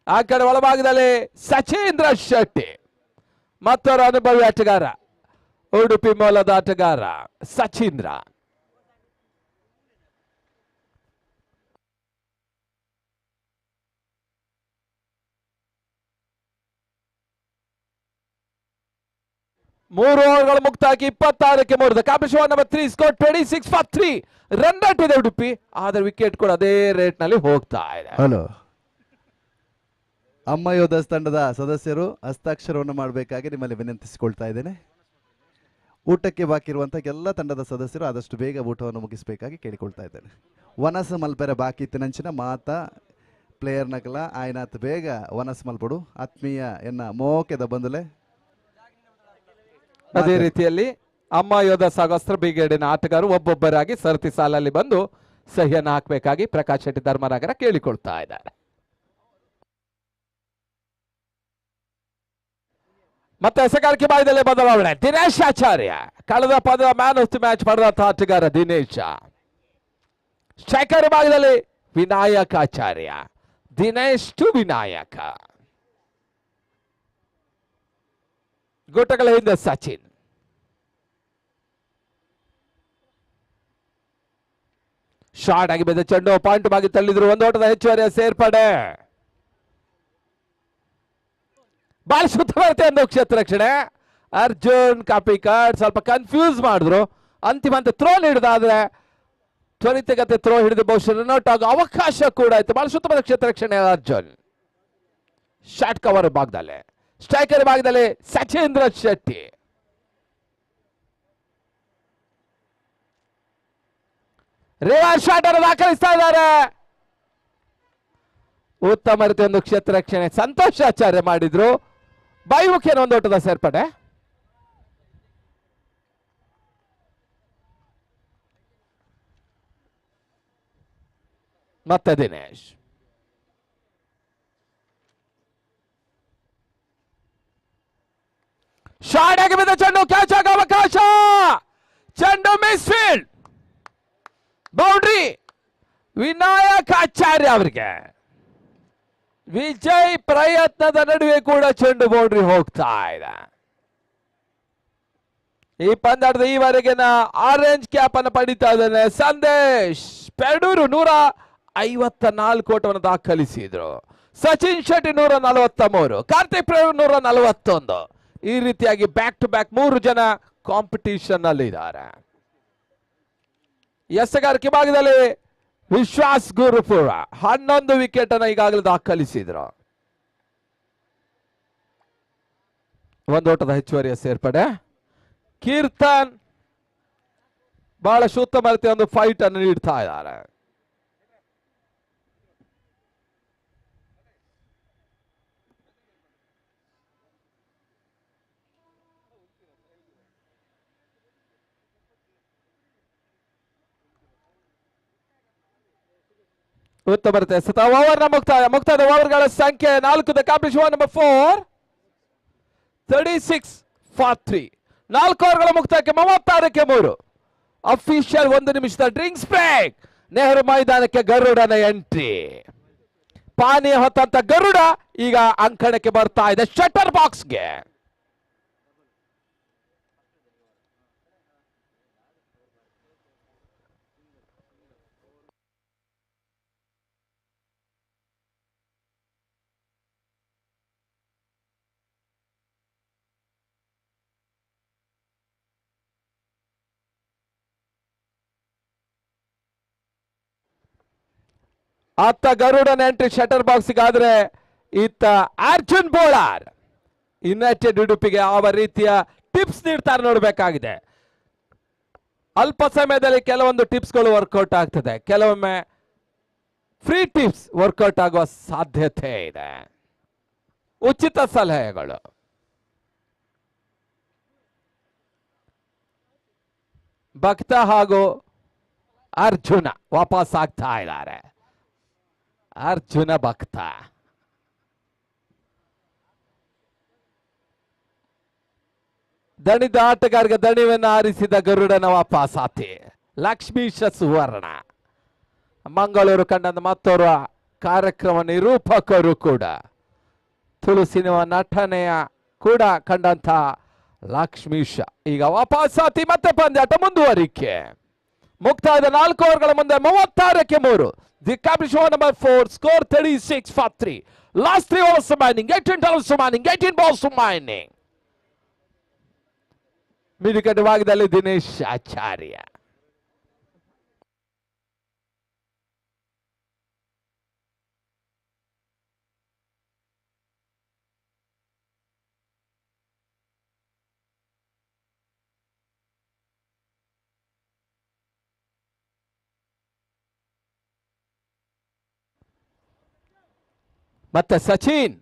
ಆ ಕಡೆ ಒಳಭಾಗದಲ್ಲಿ ಸಚೀಂದ್ರ ಶೆಟ್ಟಿ ಮತ್ತೊಬ್ಬ ಅನುಭವಿ ಆಟಗಾರ, ಉಡುಪಿ ಮೂಲದ ಆಟಗಾರ ಸಚೀಂದ್ರ. ಮೂರು ಓವರ್ಗಳು ಮುಕ್ತಾಗಿ 26ಕ್ಕೆ 3. Competition number 3 score 26 for 3 run rate ಇದೆ ಉಡುಪಿ. ಆದ್ರೆ ವಿಕೆಟ್ ಕೂಡ ಅದೇ ರೇಟ್ ನಲ್ಲಿ ಹೋಗ್ತಾ ಇದೆ. ಹಲೋ, ಅಮ್ಮ ಯೋಧಸ್ ತಂಡದ ಸದಸ್ಯರು ಹಸ್ತಾಕ್ಷರವನ್ನು ಮಾಡಬೇಕಾಗಿ ನಿಮ್ಮಲ್ಲಿ ವಿನಂತಿಸಿಕೊಳ್ತಾ ಇದ್ದೇನೆ. ಊಟಕ್ಕೆ ಬಾಕಿ ಇರುವಂತಹ ಎಲ್ಲ ತಂಡದ ಸದಸ್ಯರು ಆದಷ್ಟು ಬೇಗ ಊಟವನ್ನು ಮುಗಿಸಬೇಕಾಗಿ ಕೇಳಿಕೊಳ್ತಾ ಇದ್ದೇನೆ. ವನಸ ಮಲ್ಪೆರ ಬಾಕಿ ಇತ್ತಿನಂಚಿನ ಮಾತ ಪ್ಲೇಯರ್ ನಕಲ ಆಯ್ನಾತ್ ಬೇಗ ವನಸ್ ಮಲ್ಪಡು ಆತ್ಮೀಯ ಎನ್ನ ಮೋಕೆದ ಬಂದುಲೆ. ಅದೇ ರೀತಿಯಲ್ಲಿ ಅಮ್ಮ ಯೋಧ ಸಾಗಸ್ತ್ರ ಬ್ರಿಗೇಡಿನ ಆಟಗಾರರು ಒಬ್ಬೊಬ್ಬರಾಗಿ ಸರತಿ ಸಾಲಲ್ಲಿ ಬಂದು ಸಹಿಯನ್ನು ಹಾಕಬೇಕಾಗಿ ಪ್ರಕಾಶ್ ಶೆಟ್ಟಿ ಧರ್ಮನಗರ ಕೇಳಿಕೊಳ್ತಾ ಇದ್ದಾರೆ. ಮತ್ತೆ ಎಸೆಗಾರಿಕೆ ಭಾಗದಲ್ಲಿ ಬದಲಾವಣೆ. ದಿನೇಶ್ ಆಚಾರ್ಯ ಕಳೆದ ಪದ ಮ್ಯಾನ್ ಆಫ್ ದಿ ಮ್ಯಾಚ್ ಪಡೆದಂತಹ ಆಟಗಾರ ದಿನೇಶ. ಸ್ಟ್ರೈಕರ್ ಭಾಗದಲ್ಲಿ ವಿನಾಯಕ ಆಚಾರ್ಯ. ದಿನೇಶ್ ಟು ವಿನಾಯಕ. ಗೋಟಗಳ ಹಿಂದೆ ಸಚಿನ್. ಶಾರ್ಟ್ ಆಗಿ ಬಿದ್ದ ಚೆಂಡು ಪಾಯಿಂಟ್ ಬಾಗಿ ತಳ್ಳಿದ್ರು. ಒಂದು ಓಟದ ಹೆಚ್ಚುವರಿಯ ಸೇರ್ಪಡೆ. ಬಾಲ್ ಸುತ್ತ ಬರುತ್ತೆ ಒಂದು ಕ್ಷೇತ್ರ ರಕ್ಷಣೆ. ಅರ್ಜುನ್ ಕಾಪಿ ಕಾರ್ಡ್ ಸ್ವಲ್ಪ ಕನ್ಫ್ಯೂಸ್ ಮಾಡಿದ್ರು. ಅಂತಿಮ ಹಂತ ಥ್ರೋ ಹಿಡಿದಾದ್ರೆ ತ್ವರಿತಗತಿ ಥ್ರೋ ಹಿಡಿದು ಬಹುಶಃ ರನ್ಔಟ್ ಆಗೋ ಅವಕಾಶ ಕೂಡ ಆಯ್ತು. ಬಾಲ್ ಸುತ್ತ ಬಂದ ಕ್ಷೇತ್ರ ರಕ್ಷಣೆ ಅರ್ಜುನ್. ಶಾರ್ಟ್ ಕವರ್ ಭಾಗದಲ್ಲಿ ಸ್ಟ್ರೈಕರ್ ಭಾಗದಲ್ಲಿ ಸಚೀಂದ್ರ ಶೆಟ್ಟಿ. ರಿವರ್ಸ್ ಶಾಟ್ ಅನ್ನು ದಾಖಲಿಸ್ತಾ ಇದ್ದಾರೆ. ಉತ್ತಮ ರೀತಿಯ ಒಂದು ಕ್ಷೇತ್ರ ರಕ್ಷಣೆ ಸಂತೋಷ್ ಆಚಾರ್ಯ ಮಾಡಿದ್ರು. ಬಾಯಿಮುಖಿನ ಒಂದು ಓಟದ ಸೇರ್ಪಡೆ. ಮತ್ತೆ ದಿನೇಶ್. ಶಾರ್ಟ್ ಆಗಿ ಬಿದ್ದ ಚೆಂಡು ಕ್ಯಾಚ್ ಆಗೋ ಅವಕಾಶ. ಚೆಂಡು ಮಿಸ್ ಫೀಲ್ಡ್. ಬೌಂಡ್ರಿ ವಿನಾಯಕ ಆಚಾರ್ಯ ಅವರಿಗೆ. ವಿಜಯ್ ಪ್ರಯತ್ನದ ನಡುವೆ ಕೂಡ ಚೆಂಡು ಬೌಂಡ್ರಿ ಹೋಗ್ತಾ ಇದೆ. ಈ ಪಂದ್ಯಾಟದ ಈವರೆಗಿನ ಆರೆಂಜ್ ಕ್ಯಾಪ್ ಅನ್ನು ಪಡಿತಾ ಇದ್ದಾನೆ ಸಂದೇಶ್ ಪೆಡೂರು 154 ಓಟವನ್ನು ದಾಖಲಿಸಿದ್ರು. ಸಚಿನ್ ಶೆಟ್ಟಿ 143, ಕಾರ್ತಿಕ್ ಪ್ರೇಮ್ 141. ಈ ರೀತಿಯಾಗಿ ಬ್ಯಾಕ್ ಟು ಬ್ಯಾಕ್ 3 ಜನ ಕಾಂಪಿಟಿಷನ್ ಅಲ್ಲಿ ಇದ್ದಾರೆ. ಎಸೆಗಾರಿಕೆ ಭಾಗದಲ್ಲಿ ವಿಶ್ವಾಸ್ ಗುರುಪುರ 11 ವಿಕೆಟ್ ಅನ್ನು ಈಗಾಗಲೇ ದಾಖಲಿಸಿದ್ರು. 1 ಓಟದ ಹೆಚ್ಚುವರಿಯ ಸೇರ್ಪಡೆ. ಕೀರ್ತನ್ ಬಹಳ ಉತ್ತಮ ರೀತಿಯ ಒಂದು ಫೈಟ್ ಅನ್ನು ನೀಡ್ತಾ ಇದ್ದಾರೆ. ಉತ್ತಮ ರೀತಿಯ ಓವರ್ನ ಮುಕ್ತಾಯದ ಓವರ್ಗಳ ಸಂಖ್ಯೆ 4. The competition number 4 36 for 3. 4 ಓವರ್ಗಳ ಮುಕ್ತಾಯಕ್ಕೆ 36ಕ್ಕೆ 3. ಅಫಿಷಿಯಲ್ 1 ನಿಮಿಷದ ಡ್ರಿಂಕ್ಸ್ ಬ್ರೇಕ್. ನೆಹರು ಮೈದಾನಕ್ಕೆ ಗರುಡನ ಎಂಟ್ರಿ. ಪಾನೀಯ ಹೊತ್ತಂತ ಗರುಡ ಈಗ ಅಂಕಣಕ್ಕೆ ಬರ್ತಾ ಇದೆ ಶಟರ್ ಬಾಕ್ಸ್ಗೆ. ಅತ್ತ ಗರುಡನ ಎಂಟ್ರಿ ಶಟರ್ ಬಾಕ್ಸ್ಗಾದ್ರೆ ಇತ್ತ ಅರ್ಜುನ್ ಬೋಳಾರ್ ಯುನೈಟೆಡ್ ಉಡುಪಿಗೆ ಯಾವ ರೀತಿಯ ಟಿಪ್ಸ್ ನೀಡ್ತಾರೆ ನೋಡಬೇಕಾಗಿದೆ. ಅಲ್ಪ ಸಮಯದಲ್ಲಿ ಕೆಲವೊಂದು ಟಿಪ್ಸ್ಗಳು ವರ್ಕೌಟ್ ಆಗ್ತದೆ, ಕೆಲವೊಮ್ಮೆ ಫ್ರೀ ಟಿಪ್ಸ್ ವರ್ಕೌಟ್ ಆಗುವ ಸಾಧ್ಯತೆ ಇದೆ. ಉಚಿತ ಸಲಹೆಗಳು. ಭಕ್ತ ಹಾಗೂ ಅರ್ಜುನ ವಾಪಸ್ ಆಗ್ತಾ ಇದ್ದಾರೆ. ಅರ್ಜುನ ಭಕ್ತ ದಣಿದ ಆಟಗಾರರಿಗೆ ದಣಿವನ್ನು ಆರಿಸಿದ ಗರುಡನ ವಾಪಸಾತಿ. ಲಕ್ಷ್ಮೀಶ ಸುವರ್ಣ ಮಂಗಳೂರು ಕಂಡ ಮತ್ತೋರ್ವ ಕಾರ್ಯಕ್ರಮ ನಿರೂಪಕರು ಕೂಡ, ತುಳು ಸಿನಿಮಾ ನಟನೆಯ ಕೂಡ ಕಂಡಂತ ಲಕ್ಷ್ಮೀಶ ಈಗ ವಾಪಸಾತಿ. ಮತ್ತೆ ಪಂದ್ಯಾಟ ಮುಂದುವರಿಕೆ. ಮುಕ್ತಾಯದ 4 ಓವರ್ಗಳ ಮುಂದೆ 36ಕ್ಕೆ 3. The competition number 4 score 36 for 3. Last 3 overs remaining. 18 balls remaining. 18 balls remaining. ಮಿಡಿಕಟ್ಟು ಭಾಗದಲ್ಲಿ ದಿನೇಶ್ ಆಚಾರ್ಯ. ಮತ್ತೆ ಸಚಿನ್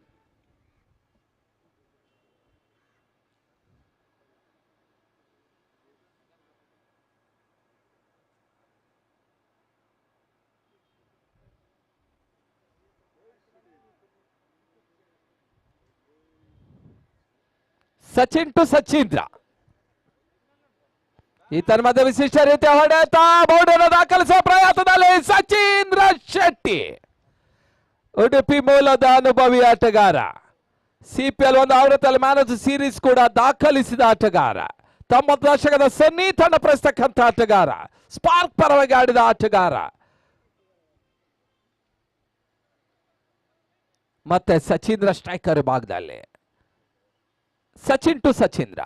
ಟು ಸಚೀಂದ್ರ. ಈ ತನ್ಮಧ್ಯೆ ವಿಶಿಷ್ಟ ರೀತಿಯ ಹೊಡೆತ ಬೌಂಡರಿ ದಾಖಲಿಸುವ ಪ್ರಯತ್ನದಲ್ಲಿ ಸಚೀಂದ್ರ ಶೆಟ್ಟಿ, ಉಡುಪಿ ಮೂಲದ ಅನುಭವಿ ಆಟಗಾರ. ಸಿಪಿಎಲ್ 1 ಆವೃತ್ತಿಯಲ್ಲಿ ಮ್ಯಾನ್ ಆಫ್ ದ ಸೀರೀಸ್ ಕೂಡ ದಾಖಲಿಸಿದ ಆಟಗಾರ. 90 ದಶಕದ ಸನ್ನಿ ತಂಡ ಪ್ರಸ್ತಕ್ಕಂಥ ಆಟಗಾರ. ಸ್ಪಾರ್ಕ್ ಪರವಾಗಿ ಆಡಿದ ಆಟಗಾರ. ಮತ್ತೆ ಸಚೀಂದ್ರ ಸ್ಟ್ರೈಕರ್ ಭಾಗದಲ್ಲಿ. ಸಚಿನ್ ಟು ಸಚೀಂದ್ರ.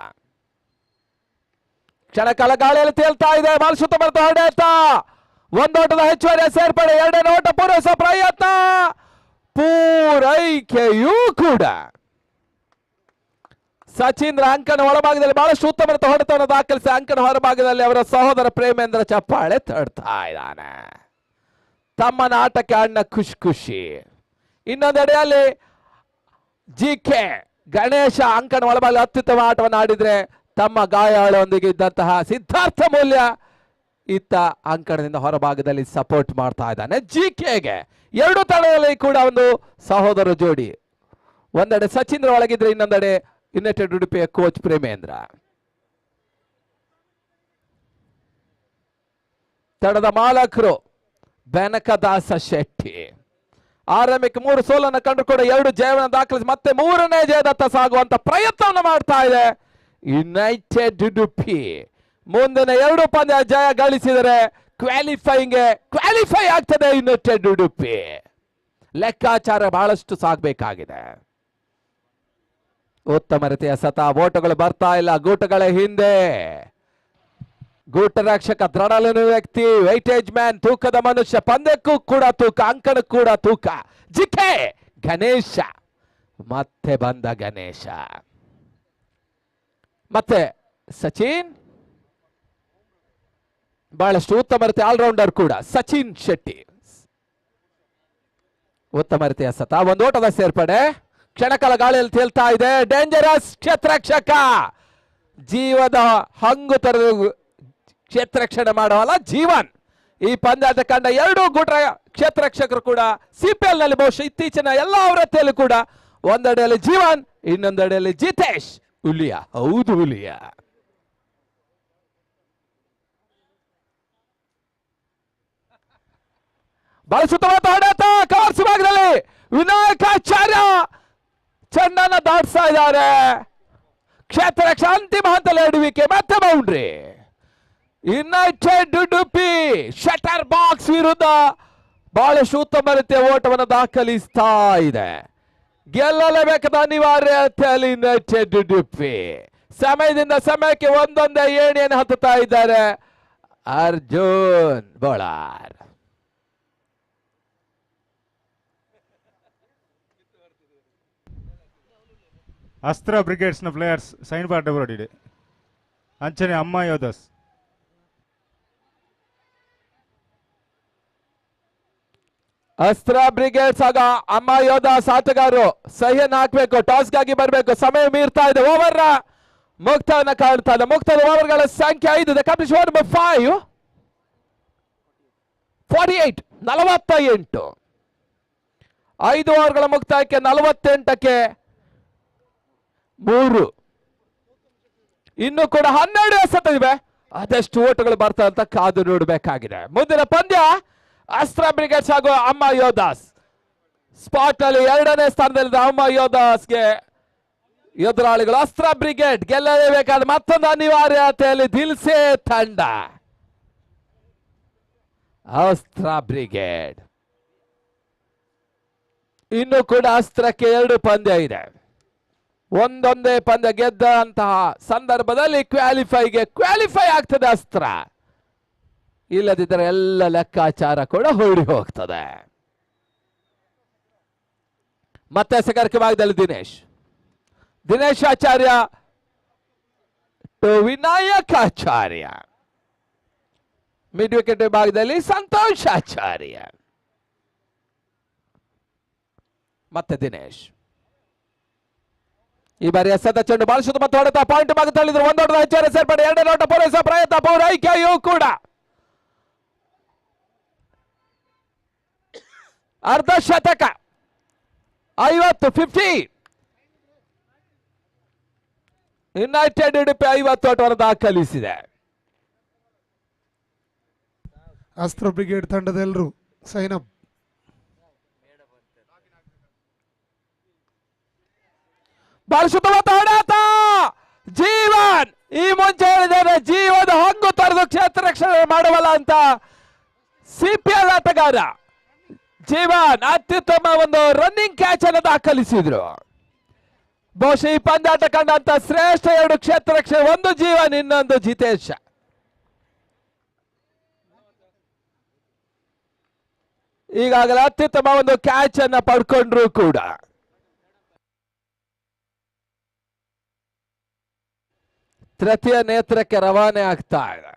ಕ್ಷಣಕಾಲ ಗಾಳಿಯಲ್ಲಿ ತೇಲ್ತಾ ಇದೆ. ಬಾಲ್ ಸುತ್ತ ಬರ್ತಾ ಹೊಡೆಯುತ್ತಾ 1 ಓಟದ ಹೆಚ್ಚುವರಿಯ ಸೇರ್ಪಡೆ. 2ನೇ ಓಟ ಪೂರೈಸುವ ಪ್ರಯತ್ನ. ಪೂರೈಕೆಯೂ ಕೂಡ ಸಚೀಂದ್ರ ಅಂಕಣ ಒಳಭಾಗದಲ್ಲಿ ಬಹಳಷ್ಟು ಉತ್ತಮ ಹೊಡೆತವನ್ನು ದಾಖಲಿಸಿ ಅಂಕಣ ಹೊರಭಾಗದಲ್ಲಿ ಅವರ ಸಹೋದರ ಪ್ರೇಮೇಂದ್ರ ಚಪ್ಪಾಳೆ ತಡ್ತಾ ಇದ್ದಾನೆ. ತಮ್ಮನ ಆಟಕ್ಕೆ ಅಣ್ಣ ಖುಷಿ ಖುಷಿ. ಇನ್ನೊಂದೆಡೆಯಲ್ಲಿ ಜಿಕೆ ಗಣೇಶ ಅಂಕಣ ಒಳಭಾಗ ಅತ್ಯುತ್ತಮ ಆಟವನ್ನು ಆಡಿದ್ರೆ ತಮ್ಮ ಗಾಯಾಳೊಂದಿಗೆ ಇದ್ದಂತಹ ಸಿದ್ಧಾರ್ಥ ಮೂಲ್ಯ ಇತ್ತ ಅಂಕಣದಿಂದ ಹೊರಭಾಗದಲ್ಲಿ ಸಪೋರ್ಟ್ ಮಾಡ್ತಾ ಇದ್ದಾನೆ ಜಿಕೆಗೆ. 2 ತಂಡದಲ್ಲಿ ಕೂಡ ಒಂದು ಸಹೋದರ ಜೋಡಿ. ಒಂದೆಡೆ ಸಚಿನ್ ಒಳಗಿದ್ರೆ ಇನ್ನೊಂದೆಡೆ ಯುನೈಟೆಡ್ ಉಡುಪಿಯ ಕೋಚ್ ಪ್ರೇಮೇಂದ್ರ. ತಂಡದ ಮಾಲಕರು ಬೆನಕದಾಸ ಶೆಟ್ಟಿ. ಆರಂಭಿಕ 3 ಸೋಲನ್ನು ಕಂಡುಕೊಂಡು 2 ಜಯವನ್ನು ದಾಖಲಿಸಿ ಮತ್ತೆ 3ನೇ ಜಯದತ್ತ ಸಾಗುವಂತ ಪ್ರಯತ್ನವನ್ನು ಮಾಡ್ತಾ ಇದೆ ಯುನೈಟೆಡ್ ಉಡುಪಿ ಮುಂದಿನ 2 ಪಂದ್ಯ ಜಯ ಗಳಿಸಿದರೆ ಕ್ವಾಲಿಫೈ ಆಗ್ತದೆ ಯುನೈಟೆಡ್ ಉಡುಪಿ. ಲೆಕ್ಕಾಚಾರ ಬಹಳಷ್ಟು ಸಾಗಬೇಕಾಗಿದೆ. ಉತ್ತಮ ರೀತಿಯ ಓಟಗಳು ಬರ್ತಾ ಇಲ್ಲ. ಗೂಟಗಳ ಹಿಂದೆ ಗೂಟ ರಕ್ಷಕ ದೃಢಲಿನ ವ್ಯಕ್ತಿ, ವೈಟೇಜ್ ಮ್ಯಾನ್, ತೂಕದ ಮನುಷ್ಯ, ಪಂದ್ಯಕ್ಕೂ ಕೂಡ ತೂಕ, ಅಂಕಣಕ್ಕೂ ಕೂಡ ತೂಕ. ಜಿಕೆ ಗಣೇಶ, ಮತ್ತೆ ಬಂದ ಗಣೇಶ, ಮತ್ತೆ ಸಚಿನ್, ಬಹಳಷ್ಟು ಉತ್ತಮ ರೀತಿಯ ಆಲ್ರೌಂಡರ್ ಕೂಡ ಸಚಿನ್ ಶೆಟ್ಟಿ. ಉತ್ತಮ ರೀತಿಯ ಒಂದು ಓಟದ ಸೇರ್ಪಡೆ. ಕ್ಷಣಕಾಲ ಗಾಳಿಯಲ್ಲಿ ತೇಲ್ತಾ ಇದೆ. ಡೇಂಜರಸ್ ಕ್ಷೇತ್ರರಕ್ಷಕ, ಜೀವದ ಹಂಗು ತರದು ಕ್ಷೇತ್ರರಕ್ಷಣೆ ಮಾಡುವಲ್ಲ ಜೀವನ್. ಈ ಪಂದ್ಯದ ಕಂಡ 2 ಗೂಟ ಕ್ಷೇತ್ರರಕ್ಷಕರು ಕೂಡ CPL ನಲ್ಲಿ ಬಹುಶಃ ಇತ್ತೀಚಿನ ಎಲ್ಲ ಅವರತೆಯಲ್ಲೂ ಕೂಡ ಒಂದೆಡೆಯಲ್ಲಿ ಜೀವನ್, ಇನ್ನೊಂದೆಡೆಯಲ್ಲಿ ಜಿತೇಶ್ ಹುಲಿಯಾ. ಹೌದು ಹುಲಿಯಾ. ಬಳಸುತ್ತ ಹೊಡೆತ ಕವರ್ಸ್ ಭಾಗದಲ್ಲಿ ವಿನಾಯಕಾಚಾರ್ಯ ಚೆಂಡನ್ನು ದಾಟಿಸ್ತಾ ಇದ್ದಾರೆ. ಕ್ಷೇತ್ರ ರಕ್ಷ ಅಂತಿಮ ಹಂತದಲ್ಲಿ ಎಡುವಿಕೆ, ಮತ್ತೆ boundary. United Udupi shutter box ವಿರುದ್ಧ ಬಹಳಷ್ಟು ಉತ್ತಮ ರೀತಿಯ ಓಟವನ್ನು ದಾಖಲಿಸ್ತಾ ಇದೆ. ಗೆಲ್ಲಲೇಬೇಕಾದ ಅನಿವಾರ್ಯತೆಯಲ್ಲಿ ಯುನೈಟೆಡ್ ಉಡುಪಿ ಸಮಯದಿಂದ ಸಮಯಕ್ಕೆ ಒಂದೊಂದೇ ಏಣಿಯನ್ನು ಹತ್ತುತ್ತಾ ಇದ್ದಾರೆ. ಅರ್ಜುನ್ ಬೌಲರ್. ಅಸ್ತ್ರ ಬ್ರಿಗೇಡ್ಸ್ನ ಪ್ಲೇಯರ್ಸ್ ಸೈನ್ ಬಾರ್ಡ್ ಹೊರಡಿದೆ. ಅಂಚನೆ ಅಮ್ಮ ಯೋಧಸ್. ಅಸ್ತ್ರ ಬ್ರಿಗೇಡ್ಸ್ ಆಗ ಅಮ್ಮ ಯೋಧಾಸ್ ಆಟಗಾರರು ಸಹಿಯನ್ನು ಹಾಕಬೇಕು. ಟಾಸ್ಗಾಗಿ ಬರಬೇಕು. ಸಮಯ ಮೀರ್ತಾ ಇದೆ. ಓವರ್ ಮುಕ್ತವನ್ನ ಕಾಣ್ತಾ ಇದೆ. ಮುಕ್ತದ ಓವರ್ಗಳ ಸಂಖ್ಯೆ 5. The complete over number 5 48 48. 5 ಓವರ್ಗಳ ಮುಕ್ತಾಯಕ್ಕೆ 48ಕ್ಕೆ 3. ಇನ್ನು ಕೂಡ 12 ಎಸೆತವಿವೆ. ಅದೆಷ್ಟು ಓಟಗಳು ಬರ್ತಾ ಅಂತ ಕಾದು ನೋಡಬೇಕಾಗಿದೆ. ಮುಂದಿನ ಪಂದ್ಯ ಅಸ್ತ್ರ ಬ್ರಿಗೇಡ್ಸ್ ಹಾಗೂ ಅಮ್ಮ ಯೋಧಾಸ್. ಸ್ಪಾಟ್ ನಲ್ಲಿ 2ನೇ ಸ್ಥಾನದಲ್ಲಿದ್ದ ಅಮ್ಮ ಯೋಧಾಸ್ಗೆ ಎದುರಾಳಿಗಳು ಅಸ್ತ್ರ ಬ್ರಿಗೇಡ್. ಗೆಲ್ಲಲೇಬೇಕಾದ ಮತ್ತೊಂದು ಅನಿವಾರ್ಯತೆಯಲ್ಲಿ ದಿಲ್ಸೆ ತಂಡ. ಅಸ್ತ್ರ ಬ್ರಿಗೇಡ್ ಇನ್ನು ಕೂಡ ಅಸ್ತ್ರಕ್ಕೆ 2 ಪಂದ್ಯ ಇದೆ. ಒಂದೊಂದೇ ಪಂದ್ಯ ಗೆದ್ದಂತಹ ಸಂದರ್ಭದಲ್ಲಿ ಕ್ವಾಲಿಫೈ ಆಗ್ತದೆ ಅಸ್ತ್ರ. ಇಲ್ಲದಿದ್ದರೆ ಎಲ್ಲ ಲೆಕ್ಕಾಚಾರ ಕೂಡ ಹೊರಡಿ ಹೋಗ್ತದೆ. ಮತ್ತೆ ಸಗರ್ಕ ಭಾಗದಲ್ಲಿ ದಿನೇಶ್ ಆಚಾರ್ಯ ಟು ವಿನಾಯಕಾಚಾರ್ಯ. ಮಿಡ್ ವಿಕೆಟ್ ಭಾಗದಲ್ಲಿ ಸಂತೋಷ್ ಆಚಾರ್ಯ, ಮತ್ತೆ ದಿನೇಶ್. ಈ ಬಾರಿ ಎಸೆದ ಚೆಂಡು ಬಾಲಿಸುವುದು ಮತ್ತು ಹೊಡೆತ ಪಾಯಿಂಟ್ ಭಾಗ ತಳ್ಳಿದ್ರು. ಒಂದೊಡ್ಡ ಆಚಾರ್ಯ ಸೇರ್ಪಡೆ. 2ನೇ ನೋಟ ಪೂರೈಸುವ ಪ್ರಯತ್ನ ಪೂರೈಕೆಯೂ ಕೂಡ. ಅರ್ಧ ಶತಕ 50 ಯುನೈಟೆಡ್ ಉಡುಪಿ 50 ಓಟವನ್ನು ದಾಖಲಿಸಿದೆ. ಅಸ್ತ್ರ ಬ್ರಿಗೇಡ್ ತಂಡದ ಎಲ್ಲರೂ ಸೈನ್ ಅಪ್. ಬಾಲಿಸುತ್ತ ಹೊಡೆತ ಜೀವನ್. ಈ ಮುಂಚೆ ಹೇಳಿದರೆ ಜೀವನ ಹಂಗು ತೊರೆದು ಕ್ಷೇತ್ರ ರಕ್ಷಣೆ ಮಾಡುವಲ್ಲ ಅಂತ CPL ಆಟಗಾರ ಜೀವನ್ ಅತ್ಯುತ್ತಮ ಒಂದು ರನ್ನಿಂಗ್ ಕ್ಯಾಚ್ ಅನ್ನು ದಾಖಲಿಸಿದ್ರು. ಬಹುಶಃ ಈ ಪಂದ್ಯಾಟ ಕಂಡಂತ ಶ್ರೇಷ್ಠ 2 ಕ್ಷೇತ್ರ ರಕ್ಷಣೆ, ಒಂದು ಜೀವನ್, ಇನ್ನೊಂದು ಜಿತೇಶ್. ಈಗಾಗಲೇ ಅತ್ಯುತ್ತಮ ಒಂದು ಕ್ಯಾಚ್ ಅನ್ನ ಪಡ್ಕೊಂಡ್ರು ಕೂಡ. ತೃತೀಯ ನೇತ್ರಕ್ಕೆ ರವಾನೆ ಆಗ್ತಾ ಇದೆ.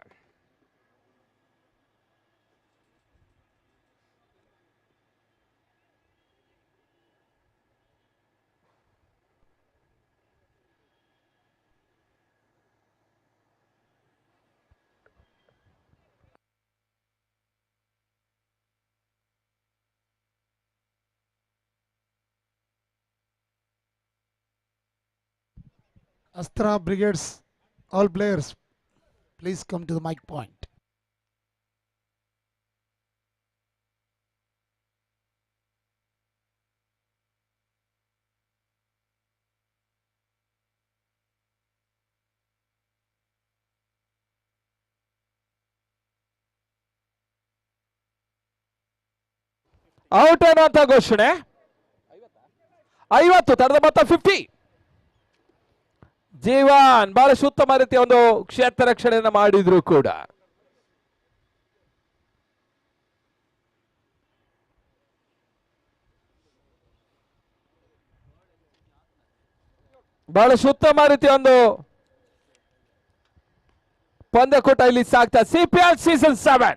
Astra Brigades, all players, please come to the mic point. Out ಅನ್ನುವಂತ ಘೋಷಣೆ. 50 ತಡೆದ ಮೊತ್ತ 50. ಜೀವನ್ ಬಹಳಷ್ಟು ಉತ್ತಮ ರೀತಿಯ ಒಂದು ಕ್ಷೇತ್ರ ರಕ್ಷಣೆಯನ್ನು ಮಾಡಿದ್ರು ಕೂಡ. ಬಹಳಷ್ಟು ಉತ್ತಮ ರೀತಿಯ ಒಂದು ಪಂದ್ಯಕೂಟ ಇಲ್ಲಿ ಸಾಗ್ತಾ. CPL ಸೀಸನ್ 7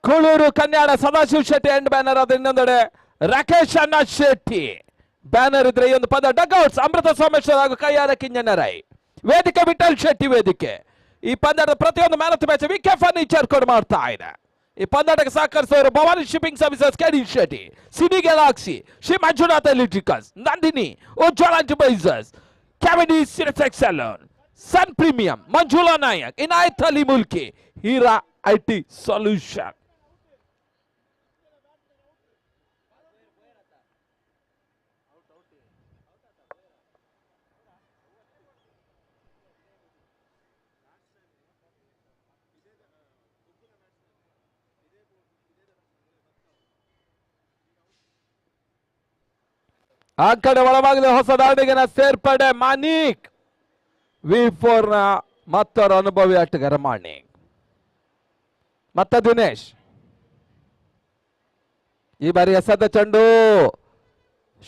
ಕೂಳೂರು ಕನ್ಯಾಡ ಸದಾಶಿವ ಶೆಟ್ಟಿ ಎಂಡ್ ಬ್ಯಾನರ್. ಅದು ಇನ್ನೊಂದೆಡೆ ರಾಕೇಶ್ ಅಣ್ಣ ಶೆಟ್ಟಿ ಬ್ಯಾನರ್ ಇದ್ರೆ ಈ ಒಂದು ಪದ ಡಗ್ಔಟ್ಸ್ ಅಮೃತ ಸೋಮೇಶ್ವರ್ ಹಾಗೂ ಕೈಯಾರ ಕಿಂಜನರೈ. ವೇದಿಕೆ ವಿಠಲ್ ಶೆಟ್ಟಿ ವೇದಿಕೆ. ಈ ಪಂದ್ಯದ ಪ್ರತಿಯೊಂದು man of the match VK furniture ಕೊಡ್ ಮಾಡ್ತಾ ಇದೆ. ಈ ಪಂದ್ಯಕ್ಕೆ ಸಹಕರಿಸಿದವರು Bhavani shipping services, KD Shetty, CD galaxy, Shri Manjunath electricals, Nandini, Ujwala enterprises, ಕ್ಯಾವಿಡಿ ಸಿನೆಸೆಕ್ಸ್ salon, sun premium, Manjula Nayak, Inayat Ali Mulki, Heera IT solution. ಆ ಕಡೆ ಒಳಭಾಗದ ಹೊಸ ದಾಳಿಗಿನ ಸೇರ್ಪಡೆ ಮಾನಿಕ್. V4 ನ ಮತ್ತೊರು ಅನುಭವಿ ಆಟಗಾರ ಮಾನಿಕ್ ಮತ್ತೆ ದಿನೇಶ್. ಈ ಬಾರಿ ಎಸೆದ ಚೆಂಡು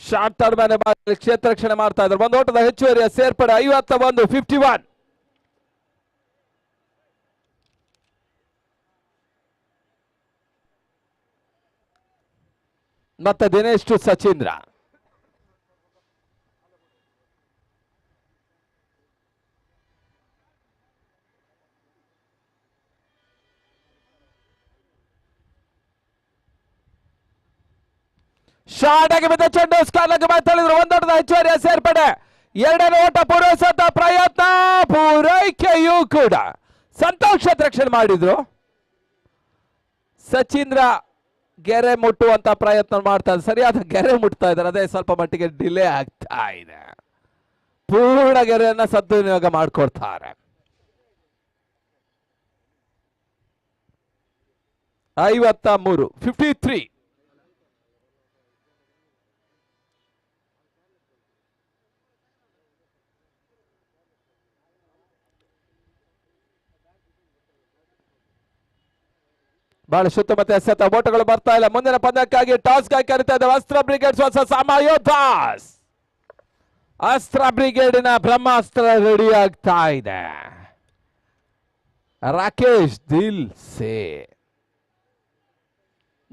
ಶಾರ್ಟ್ ಮೇಲೆ ಕ್ಷೇತ್ರ ರಕ್ಷಣೆ ಮಾಡ್ತಾ ಇದ್ದಾರೆ. ಒಂದು ಓಟದ ಹೆಚ್ಚುವರಿಯ ಸೇರ್ಪಡೆ 51 51. ಮತ್ತೆ ದಿನೇಶ್ ಟು ಸಚೀಂದ್ರ. ಶಾರ್ಟ್ ಆಗಿ ಬಿದ್ದ ಚೆಂಡು ಸ್ಕಾರ್ಲಕ್ಕೆ ತಳ್ಳಿದ್ರು. ಒಂದೋಟದ ಹೆಚ್ಚುವರಿಯ ಸೇರ್ಪಡೆ. ಎರಡನೇ ಓಟ ಪೂರೈಸಂತ ಪ್ರಯತ್ನ, ಪೂರೈಕೆಯೂ ಕೂಡ ಸಂತೋಷ ರಕ್ಷಣೆ ಮಾಡಿದ್ರು. ಸಚೀಂದ್ರ ಗೆರೆ ಮುಟ್ಟುವಂತ ಪ್ರಯತ್ನ ಮಾಡ್ತಾ ಇದ್ದಾರೆ. ಸರಿಯಾದ ಗೆರೆ ಮುಟ್ತಾ ಇದ್ದಾರೆ. ಅದೇ ಸ್ವಲ್ಪ ಮಟ್ಟಿಗೆ ಡಿಲೇ ಆಗ್ತಾ ಇದೆ. ಪೂರ್ಣ ಗೆರೆಯನ್ನ ಸದ್ವಿನಿಯೋಗ ಮಾಡ್ಕೊಡ್ತಾರೆ. 53 53. ಬಹಳ ಸುತ್ತಮುತ್ತ ಎಸೆತ ಓಟಗಳು ಬರ್ತಾ ಇಲ್ಲ. ಮುಂದಿನ ಪಂದ್ಯಕ್ಕಾಗಿ ಟಾಸ್ ಗಾಗಿ ಕರೀತಾ ಇದೆ ಅಸ್ತ್ರ ಬ್ರಿಗೇಡ್ಸ್ ವರ್ಸಸ್ ಅಮಯೋಧಾಸ್. ಅಸ್ತ್ರ ಬ್ರಿಗೇಡಿನ ಬ್ರಹ್ಮಾಸ್ತ್ರ ರೆಡಿ ಆಗ್ತಾ ಇದೆ. ರಾಕೇಶ್ ದಿಲ್ ಸೆ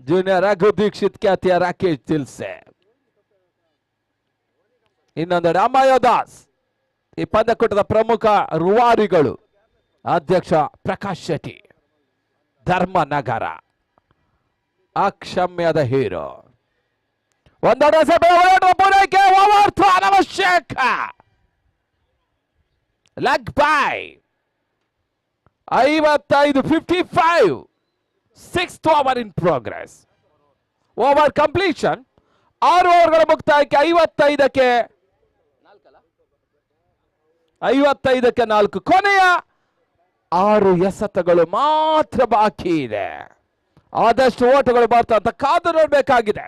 ಜೂನಿಯರ್ ರಘು ದೀಕ್ಷಿತ್ ಖ್ಯಾತಿಯ ರಾಕೇಶ್ ದಿಲ್ ಸೆ. ಇನ್ನೊಂದೆಡೆ ಅಮಯೋಧಾಸ್. ಈ ಪಂದ್ಯಕೂಟದ ಪ್ರಮುಖ ರೂವಾರಿಗಳು ಅಧ್ಯಕ್ಷ ಪ್ರಕಾಶ್ ಶೆಟ್ಟಿ, ಧರ್ಮನಗರ, ಅಕ್ಷಮ್ಯದ ಹೀರೋ. ಒಂದೊಂದು ಪೂರೈಕೆ ಓವರ್ ಅನವಶ್ಯಕ. Leg bye 55 55. 6th over in progress. Over completion. 6 ಓವರ್ಗಳ ಮುಕ್ತಾಯಕ್ಕೆ 55ಕ್ಕೆ 4. ಕೊನೆಯ 6 ಎಸೆತಗಳು ಮಾತ್ರ ಬಾಕಿ ಇದೆ. ಆದಷ್ಟು ಓಟಗಳು ಬರ್ತಾ ಅಂತ ಕಾದು ನೋಡಬೇಕಾಗಿದೆ.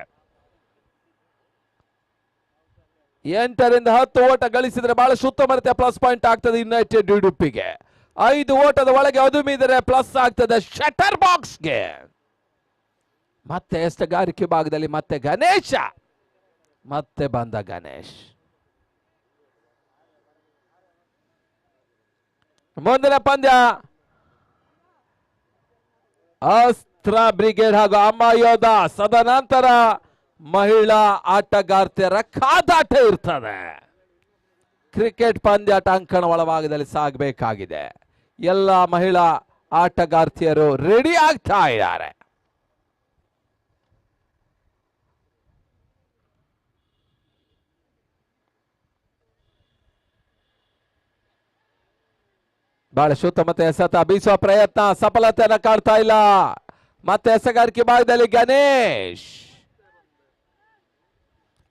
8ರಿಂದ 10 ಓಟ ಗಳಿಸಿದ್ರೆ ಬಹಳ ಉತ್ತಮ ರೀತಿಯ ಪ್ಲಸ್ ಪಾಯಿಂಟ್ ಆಗ್ತದೆ ಯುನೈಟೆಡ್ ಉಡುಪಿಗೆ. 5 ಓಟದ ಒಳಗೆ ಅದುಮಿದರೆ ಪ್ಲಸ್ ಆಗ್ತದೆ ಶಟರ್ ಬಾಕ್ಸ್ಗೆ. ಮತ್ತೆ ಎಸ್ತಗಾರಿಕೆ ಭಾಗದಲ್ಲಿ ಮತ್ತೆ ಗಣೇಶ. ಮತ್ತೆ ಬಂದ ಗಣೇಶ್. ಮುಂದಿನ ಪಂದ್ಯ ಅಸ್ತ್ರ ಬ್ರಿಗೇಡ್ ಹಾಗೂ ಅಮಯೋಧಾಸ್. ತದನಂತರ ಮಹಿಳಾ ಆಟಗಾರ್ತಿಯರ ಕಾದಾಟ ಇರ್ತದೆ. ಕ್ರಿಕೆಟ್ ಪಂದ್ಯಾಟ ಅಂಕಣ ಒಳಭಾಗದಲ್ಲಿ ಸಾಗಬೇಕಾಗಿದೆ. ಎಲ್ಲ ಮಹಿಳಾ ಆಟಗಾರ್ತಿಯರು ರೆಡಿ ಆಗ್ತಾ ಇದ್ದಾರೆ. ಬಹಳ ಮತ್ತೆ ಎಸೆತ ಬೀಸುವ ಪ್ರಯತ್ನ ಸಫಲತೆಯನ್ನು ಕಾಡ್ತಾ ಇಲ್ಲ. ಮತ್ತೆ ಎಸೆಗಾರಿಕೆ ಭಾಗದಲ್ಲಿ ಗಣೇಶ್.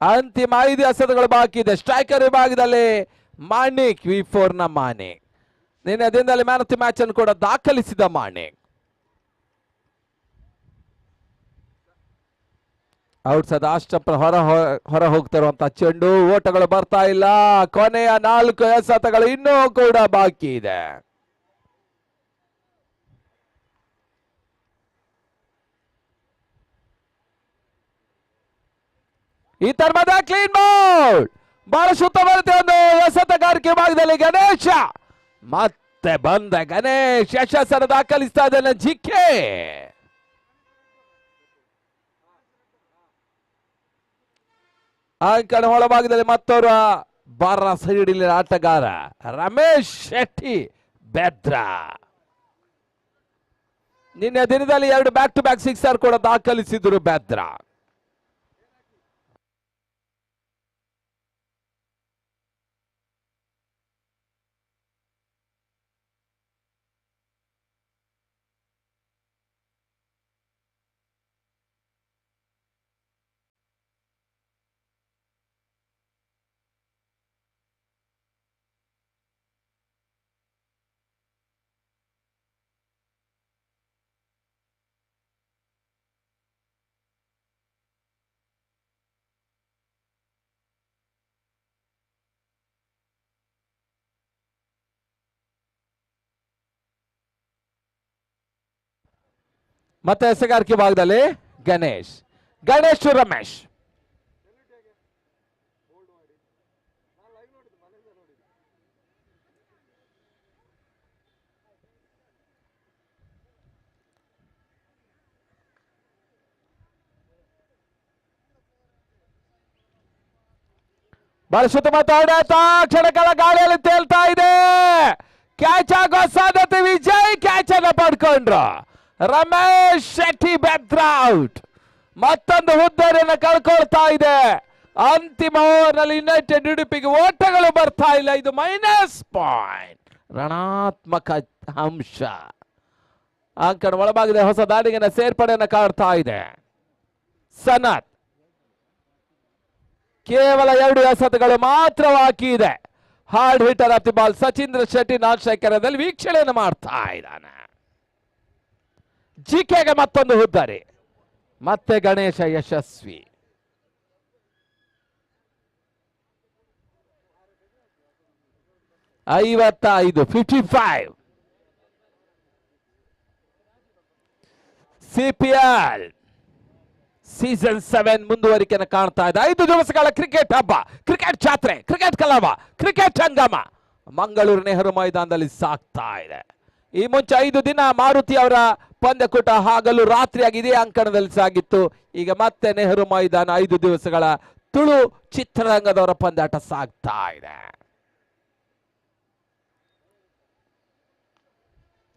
ಅಂತಿಮ 5 ಎಸೆತಗಳು ಬಾಕಿ ಇದೆ. ಸ್ಟ್ರೈಕರ್ ವಿಭಾಗದಲ್ಲಿ ಮಾಣಿಕ್. V4 ನ ಮಾಣಿಕ್ ನಿನ್ನೆ ದಿನದಲ್ಲಿ ಮ್ಯಾನ್ ಆಫ್ ದಿ ಮ್ಯಾಚ್ ಅನ್ನು ಕೂಡ ದಾಖಲಿಸಿದ ಮಾಣಿಕ್. ಔಟ್ ಸದ ಅಷ್ಟಪ್ಪ ಹೊರ ಹೋಗ್ತಿರುವಂತ ಚೆಂಡು. ಓಟಗಳು ಬರ್ತಾ ಇಲ್ಲ. ಕೊನೆಯ 4 ಎಸೆತಗಳು ಇನ್ನೂ ಕೂಡ ಬಾಕಿ ಇದೆ. ಈ ತರ್ಮದ ಕ್ಲೀನ್ ಬೌಲ್ ಬಹಳ ಸುತ್ತಮುತ್ತ ಒಂದು ಎಸೆತಗಾರಿಕೆ ಭಾಗದಲ್ಲಿ ಗಣೇಶ ಮತ್ತೆ ಬಂದ ಗಣೇಶ್ ಯಶಸ್ಸನ್ನು ದಾಖಲಿಸ್ತಾ ಇದ್ದಾನೆ. ಜಿಕೆ ಅಂಕಣ ಒಳಭಾಗದಲ್ಲಿ ಮತ್ತೋರ್ವ ಬಾರ ಸೈಡಿನ ಆಟಗಾರ ರಮೇಶ್ ಶೆಟ್ಟಿ ಬೆದ್ರಾ. ನಿನ್ನೆ ದಿನದಲ್ಲಿ 2 ಬ್ಯಾಕ್ ಟು ಬ್ಯಾಕ್ ಸಿಕ್ಸರ್ ಕೂಡ ದಾಖಲಿಸಿದ್ರು ಬೆದ್ರಾ. ಮತ್ತೆ ಎಸೆಗಾರಿಕೆ ಭಾಗದಲ್ಲಿ ಗಣೇಶ್ ರಮೇಶ್. ಬಹಳ ಸುತ್ತಮುತ್ತ ಹೊಡೆತ ಕ್ಷಣಕಾಲ ಗಾಳಿಯಲ್ಲಿ ತೇಲ್ತಾ ಇದೆ. ಕ್ಯಾಚ್ ಆಗೋ ಸಾಧ್ಯತೆ. ವಿಜಯ್ ಕ್ಯಾಚ್ ಅನ್ನು ಪಡ್ಕೊಂಡ್ರು. ರಮೇಶ್ ಶೆಟ್ಟಿ ಬೆದ್ರಾ ಔಟ್. ಮತ್ತೊಂದು ಹುದ್ದೆಯನ್ನು ಕಳ್ಕೊಳ್ತಾ ಇದೆ. ಅಂತಿಮ ಓವರ್ನಲ್ಲಿ ಯುನೈಟೆಡ್ ಉಡುಪಿಗೆ ಓಟಗಳು ಬರ್ತಾ ಇಲ್ಲ. ಇದು ಮೈನಸ್ ಪಾಯಿಂಟ್, ಋಣಾತ್ಮಕ ಅಂಶ. ಅಂಕಣ ಒಳಭಾಗದ ಹೊಸ ದಾಳಿಗೆ ಸೇರ್ಪಡೆಯನ್ನು ಕಾಡ್ತಾ ಇದೆ. ಸನತ್ ಕೇವಲ 2 ಎಸೆತಗಳು ಮಾತ್ರ ಬಾಕಿ ಇದೆ. Hard hitter of the ball Sachindra Shetty non ಸ್ಟ್ರೈಕರದಲ್ಲಿ ವೀಕ್ಷಣೆಯನ್ನು ಮಾಡ್ತಾ ಇದ್ದಾನೆ. ಜಿಕೆಗೆ ಮತ್ತೊಂದು ಹುದ್ದರಿ. ಮತ್ತೆ ಗಣೇಶ ಯಶಸ್ವಿ. $55 55. CPL ಸೀಸನ್ 7 ಮುಂದುವರಿಕೆಯನ್ನು ಕಾಣ್ತಾ ಇದೆ. 5 ದಿವಸಗಳ ಕ್ರಿಕೆಟ್ ಹಬ್ಬ, ಕ್ರಿಕೆಟ್ ಜಾತ್ರೆ, ಕ್ರಿಕೆಟ್ ಕಲಾಪ, ಕ್ರಿಕೆಟ್ ಹಂಗಾಮ ಮಂಗಳೂರು ನೆಹರು ಮೈದಾನದಲ್ಲಿ ಸಾಗ್ತಾ ಇದೆ. ಈ ಮುಂಚೆ 5 ದಿನ ಮಾರುತಿ ಅವರ ಪಂದ್ಯಕೂಟ ಹಗಲು ರಾತ್ರಿಯಾಗಿ ಇದೇ ಅಂಕಣದಲ್ಲಿ ಸಾಗಿತ್ತು. ಈಗ ಮತ್ತೆ ನೆಹರು ಮೈದಾನ 5 ದಿವಸಗಳ ತುಳು ಚಿತ್ರರಂಗದವರ ಪಂದ್ಯಾಟ ಸಾಗ್ತಾ ಇದೆ.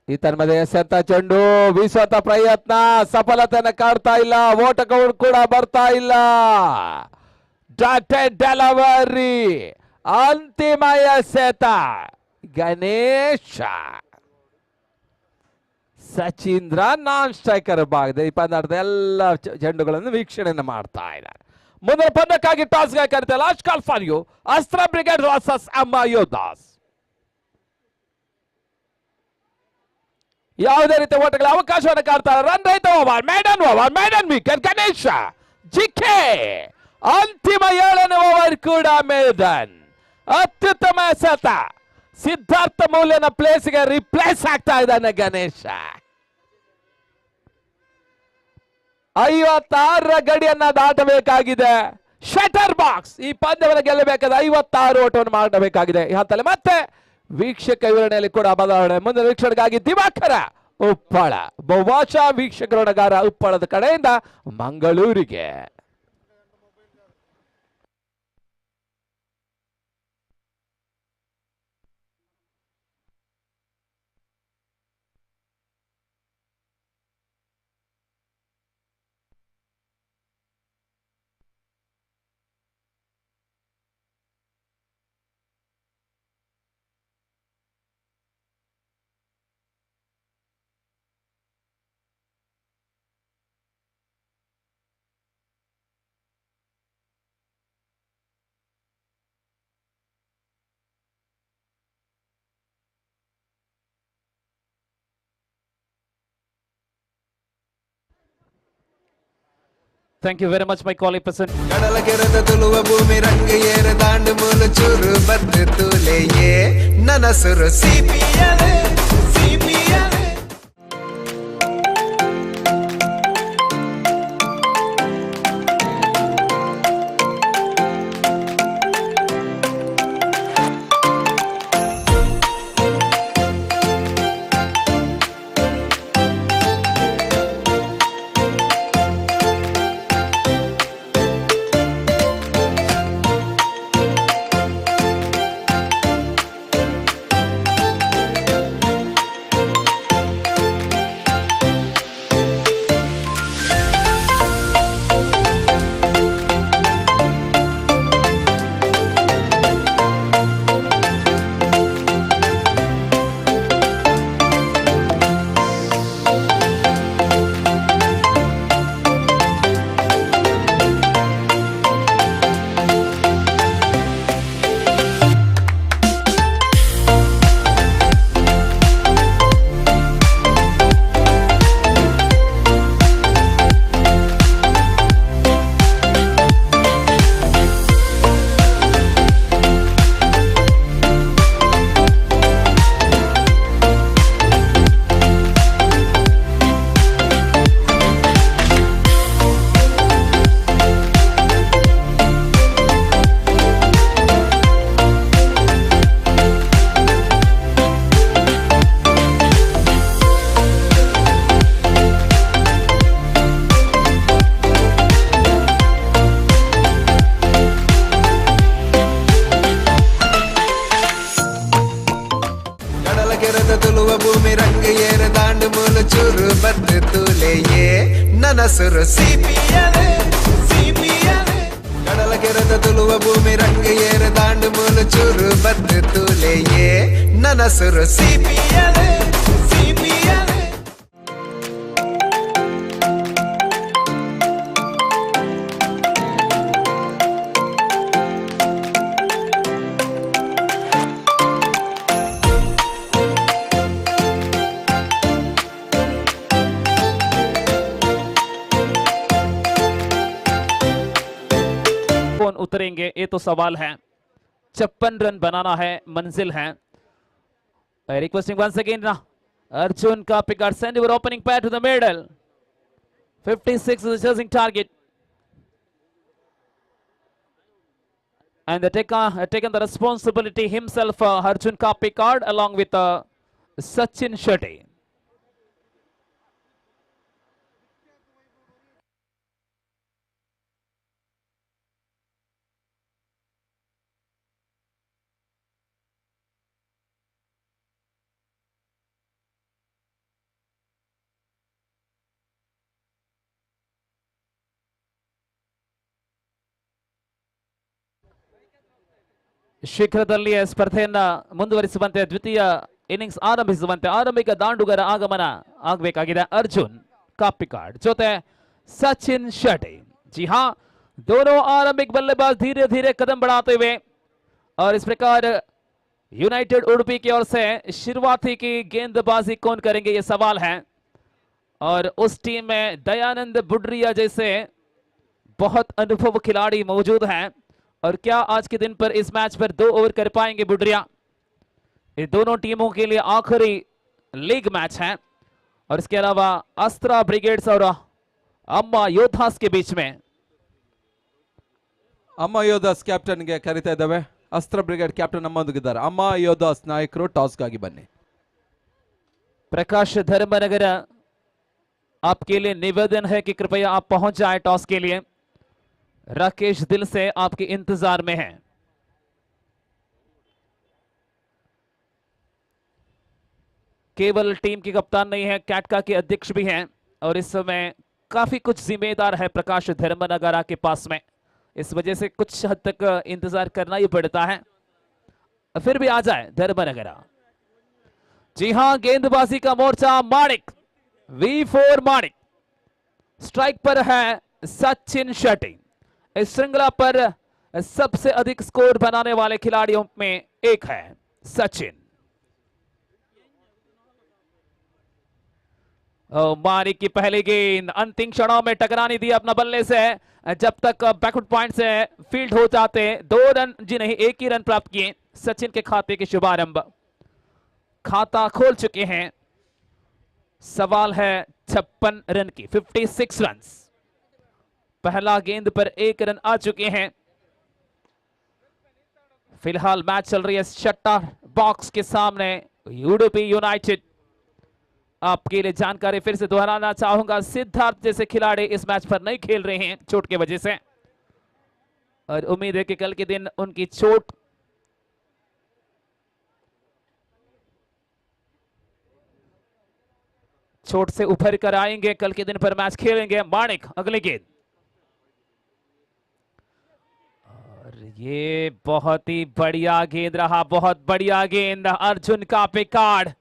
ಈ ತನ್ಮದೆ ಎಸೆತ ಚೆಂಡು ಬೀಸುವಂತ ಪ್ರಯತ್ನ ಸಫಲತೆಯನ್ನು ಕಾಡ್ತಾ ಇಲ್ಲ. ಓಟಗಳು ಕೂಡ ಬರ್ತಾ ಇಲ್ಲ. ಡೆಲವರಿ ಅಂತಿಮ ಎಸೆತ ಗಣೇಶ. ಸಚೀಂದ್ರ ನಾನ್ ಸ್ಟ್ರೈಕರ್ ಭಾಗದ ಈ ಪಂದ್ಯದ ಎಲ್ಲ ಚೆಂಡುಗಳನ್ನು ವೀಕ್ಷಣೆಯನ್ನು ಮಾಡ್ತಾ ಇದ್ದಾರೆ. ಮುಂದಿನ ಪಂದ್ಯಕ್ಕಾಗಿ ಟಾಸ್ ಗೆ ಕರೀತಾರೆ. Last call for you. Astra brigade versus Amma Yodhas. ಯಾವುದೇ ರೀತಿಯ ಓಟಗಳ ಅವಕಾಶವನ್ನು ಕಾಡ್ತಾರೆ. ರನ್ ರಹಿತ over, maiden wicket Ganesh. GK ಅಂತಿಮ 7ನೇ ಓವರ್ ಕೂಡ ಮೇಡನ್. ಅತ್ಯುತ್ತಮ ಎಸೆತ. ಸಿದ್ಧಾರ್ಥ ಮೂಲ್ಯನ ಪ್ಲೇಸ್ಗೆ ರಿಪ್ಲೇಸ್ ಆಗ್ತಾ ಇದ್ದಾನೆ ಗಣೇಶ. 56ರ ಗಡಿಯನ್ನ ದಾಟಬೇಕಾಗಿದೆ. ಶಟರ್ ಬಾಕ್ಸ್ ಈ ಪಂದ್ಯವನ್ನು ಗೆಲ್ಲಬೇಕಾದ 56 ಓಟವನ್ನು ಮಾಡಬೇಕಾಗಿದೆ. ಈ ಹಂತದಲ್ಲಿ ಮತ್ತೆ ವೀಕ್ಷಕ ವಿವರಣೆಯಲ್ಲಿ ಕೂಡ ಬದಲಾವಣೆ. ಮುಂದಿನ ವೀಕ್ಷಣೆಗಾಗಿ ದಿವಾಕರ ಉಪ್ಪಳ ಬಹುಭಾಷಾ ವೀಕ್ಷಕರೊಣಗಾರ ಉಪ್ಪಳದ ಕಡೆಯಿಂದ ಮಂಗಳೂರಿಗೆ. Thank you very much, my colleague person. ಕಡಲ ಕೆರೆದ ತುಳುವ ಭೂಮಿ ರಂಗ ಏರ ದಾಂಡು ಮೂಲ ಚೂರು ಬತ್ತು ತೂಲೆಯೇ ನನಸುರು ಸಿಪಿಯಲೆ ಸಿಪಿಯಲೆ ತುಳುವ ಭೂಮಿ ರಂಗ ಏರ ದಾಂಡು ಮೂಲ ಚೂರು ಬತ್ತು ತೂಲೆಯೇ ನನಸುರು ಸಿಪಿಯಲೆ ಸಿಪಿಯಲೆ ಕಡಲ ಕೆರೆದ ತುಳುವ ಭೂಮಿ ರಂಗ ಏರ ದಾಂಡು ಮೂಲ ಚೂರು ಬತ್ತು ತೂಲೆಯೇ ನನಸುರು ಸಿಪಿಯಲೆ ಸಿಪಿಯಲೆ कौन उतरेंगे ये तो सवाल है। 56 रन बनाना है, मंजिल है। रिक्वेस्टिंग वंस अगेन ना अर्जुन का पिकआउट, send your opening pair to the middle. 56 is the chasing target, and they taken the responsibility himself, Arjun ka pickard along with Sachin Shetty. ಶೀಘ್ರದಲ್ಲಿಯೇ ಸ್ಪರ್ಧೆಯನ್ನ ಮುಂದುವರಿಸುವಂತೆ ದ್ವಿತೀಯ ಇನ್ನಿಂಗ್ಸ್ ಆರಂಭಿಸುವಂತೆ ಆರಂಭಿಕ ದಾಂಡುಗರ ಆಗಮನ ಆಗಬೇಕಾಗಿದೆ। अर्जुन का पिकआउट जोते सचिन शेट्टी। जी हां, दोनों आरंभिक बल्लेबाज धीरे धीरे कदम बढ़ाते हुए, और इस प्रकार यूनाइटेड उडुपी की ओर से शुरुआती की गेंदबाजी कौन करेंगे ये सवाल है। और उस टीम में दयानंद बुड्रिया जैसे बहुत अनुभव खिलाड़ी मौजूद हैं, और क्या आज के दिन पर इस मैच पर 2 ओवर कर पाएंगे बुड्रिया। ये दोनों टीमों के लिए आखिरी लीग मैच है, और इसके अलावा अस्त्रा ब्रिगेड्स और अम्मा योद्धास के बीच में। अम्मा योद्धास कैप्टन ಗೆ ಕರೀತಾ ಇದ್ದಾವೆ। अस्त्र ब्रिगेड कैप्टन ನಮ್ಮೊಂದಿಗಿದ್ದಾರೆ। अम्मा योद्धास ನಾಯಕರು ಟಾಸ್ ಗಾಗಿ ಬನ್ನಿ। प्रकाश धर्मनगर, आपके लिए निवेदन है कि कृपया आप पहुंच जाए टॉस के लिए। राकेश दिल से आपके इंतजार में है। केवल टीम के कप्तान नहीं है, कैटका के अध्यक्ष भी हैं, और इस समय काफी कुछ जिम्मेदार है प्रकाश धर्मनगरा के पास में। इस वजह से कुछ हद तक इंतजार करना ही पड़ता है। फिर भी आ जाए धर्मनगरा। जी हां, गेंदबाजी का मोर्चा माणिक, V4 माणिक। स्ट्राइक पर है सचिन शेट्टी। इस श्रृंखला पर सबसे अधिक स्कोर बनाने वाले खिलाड़ियों में एक है सचिन। मानिक की पहली गेंद अंतिम क्षणों में टकरानी दी अपना बल्ले से, जब तक बैकवर्ड पॉइंट से फील्ड हो जाते 2 रन जी नहीं 1 ही रन प्राप्त किए। सचिन के खाते के शुभारंभ, खाता खोल चुके हैं। सवाल है 56 रन की, 56 रन। पहला गेंद पर 1 रन आ चुके हैं। फिलहाल मैच चल रही है शटर बॉक्स के सामने। यूडीपी यूनाइटेड, आपके लिए जानकारी फिर से दोहराना चाहूंगा, सिद्धार्थ जैसे खिलाड़ी इस मैच पर नहीं खेल रहे हैं चोट की वजह से, और उम्मीद है कि कल के दिन उनकी चोट से उभर कर आएंगे, कल के दिन पर मैच खेलेंगे। माणिक अगले गेंद, और ये बहुत ही बढ़िया गेंद रहा, बहुत बढ़िया गेंद। अर्जुन का पिकार्ड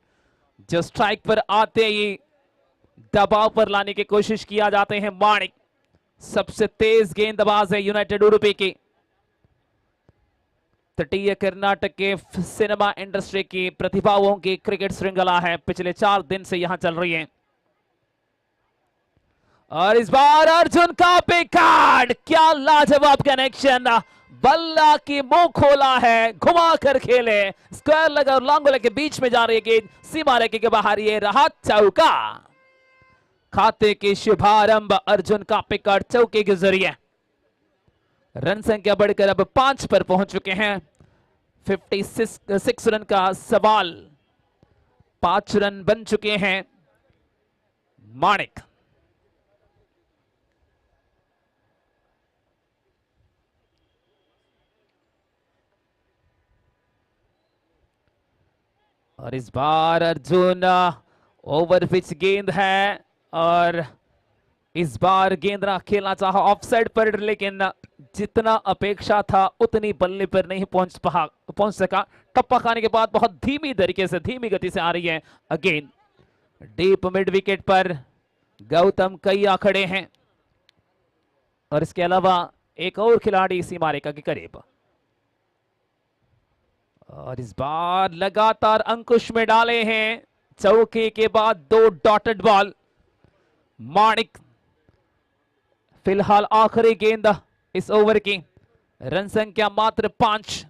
जो स्ट्राइक पर आते ही दबाव पर लाने की कोशिश किया जाते हैं। माणिक सबसे तेज गेंदबाज है यूनाइटेड उडुपी की। तटीय कर्नाटक के सिनेमा इंडस्ट्री की प्रतिभाओं की क्रिकेट श्रृंखला है, पिछले 4 दिन से यहां चल रही है। और इस बार अर्जुन का पिकार्ड, क्या लाजवाब कनेक्शन, बल्ला की मुंह खोला है, घुमा कर खेले, स्क्वायर लगा और लॉन्ग लेग के बीच में जा रही है गेंद, सीमा रेखा के बाहर, ये रहा चौका। खाते के शुभारंभ अर्जुन का पिकार्ड चौके के जरिए। रन संख्या बढ़कर अब 5 पर पहुंच चुके हैं। 56 रन का सवाल, 5 रन बन चुके हैं। माणिक और इस बार अर्जुन ओवर पिच गेंद है, और इस बार गेंद ना खेलना चाहा ऑफसाइड पर, लेकिन जितना अपेक्षा था उतनी बल्ले पर नहीं पहुंच सका। टप्पा खाने के बाद बहुत धीमी तरीके से, धीमी गति से आ रही है गेंद। डीप मिड विकेट पर गौतम कैया खड़े हैं, और इसके अलावा एक और खिलाड़ी सीमा रेखा के करीब। और इस बार लगातार अंकुश में डाले हैं, चौके के बाद 2 डॉटेड बॉल। माणिक फिलहाल आखिरी गेंद इस ओवर की, रन संख्या मात्र 5,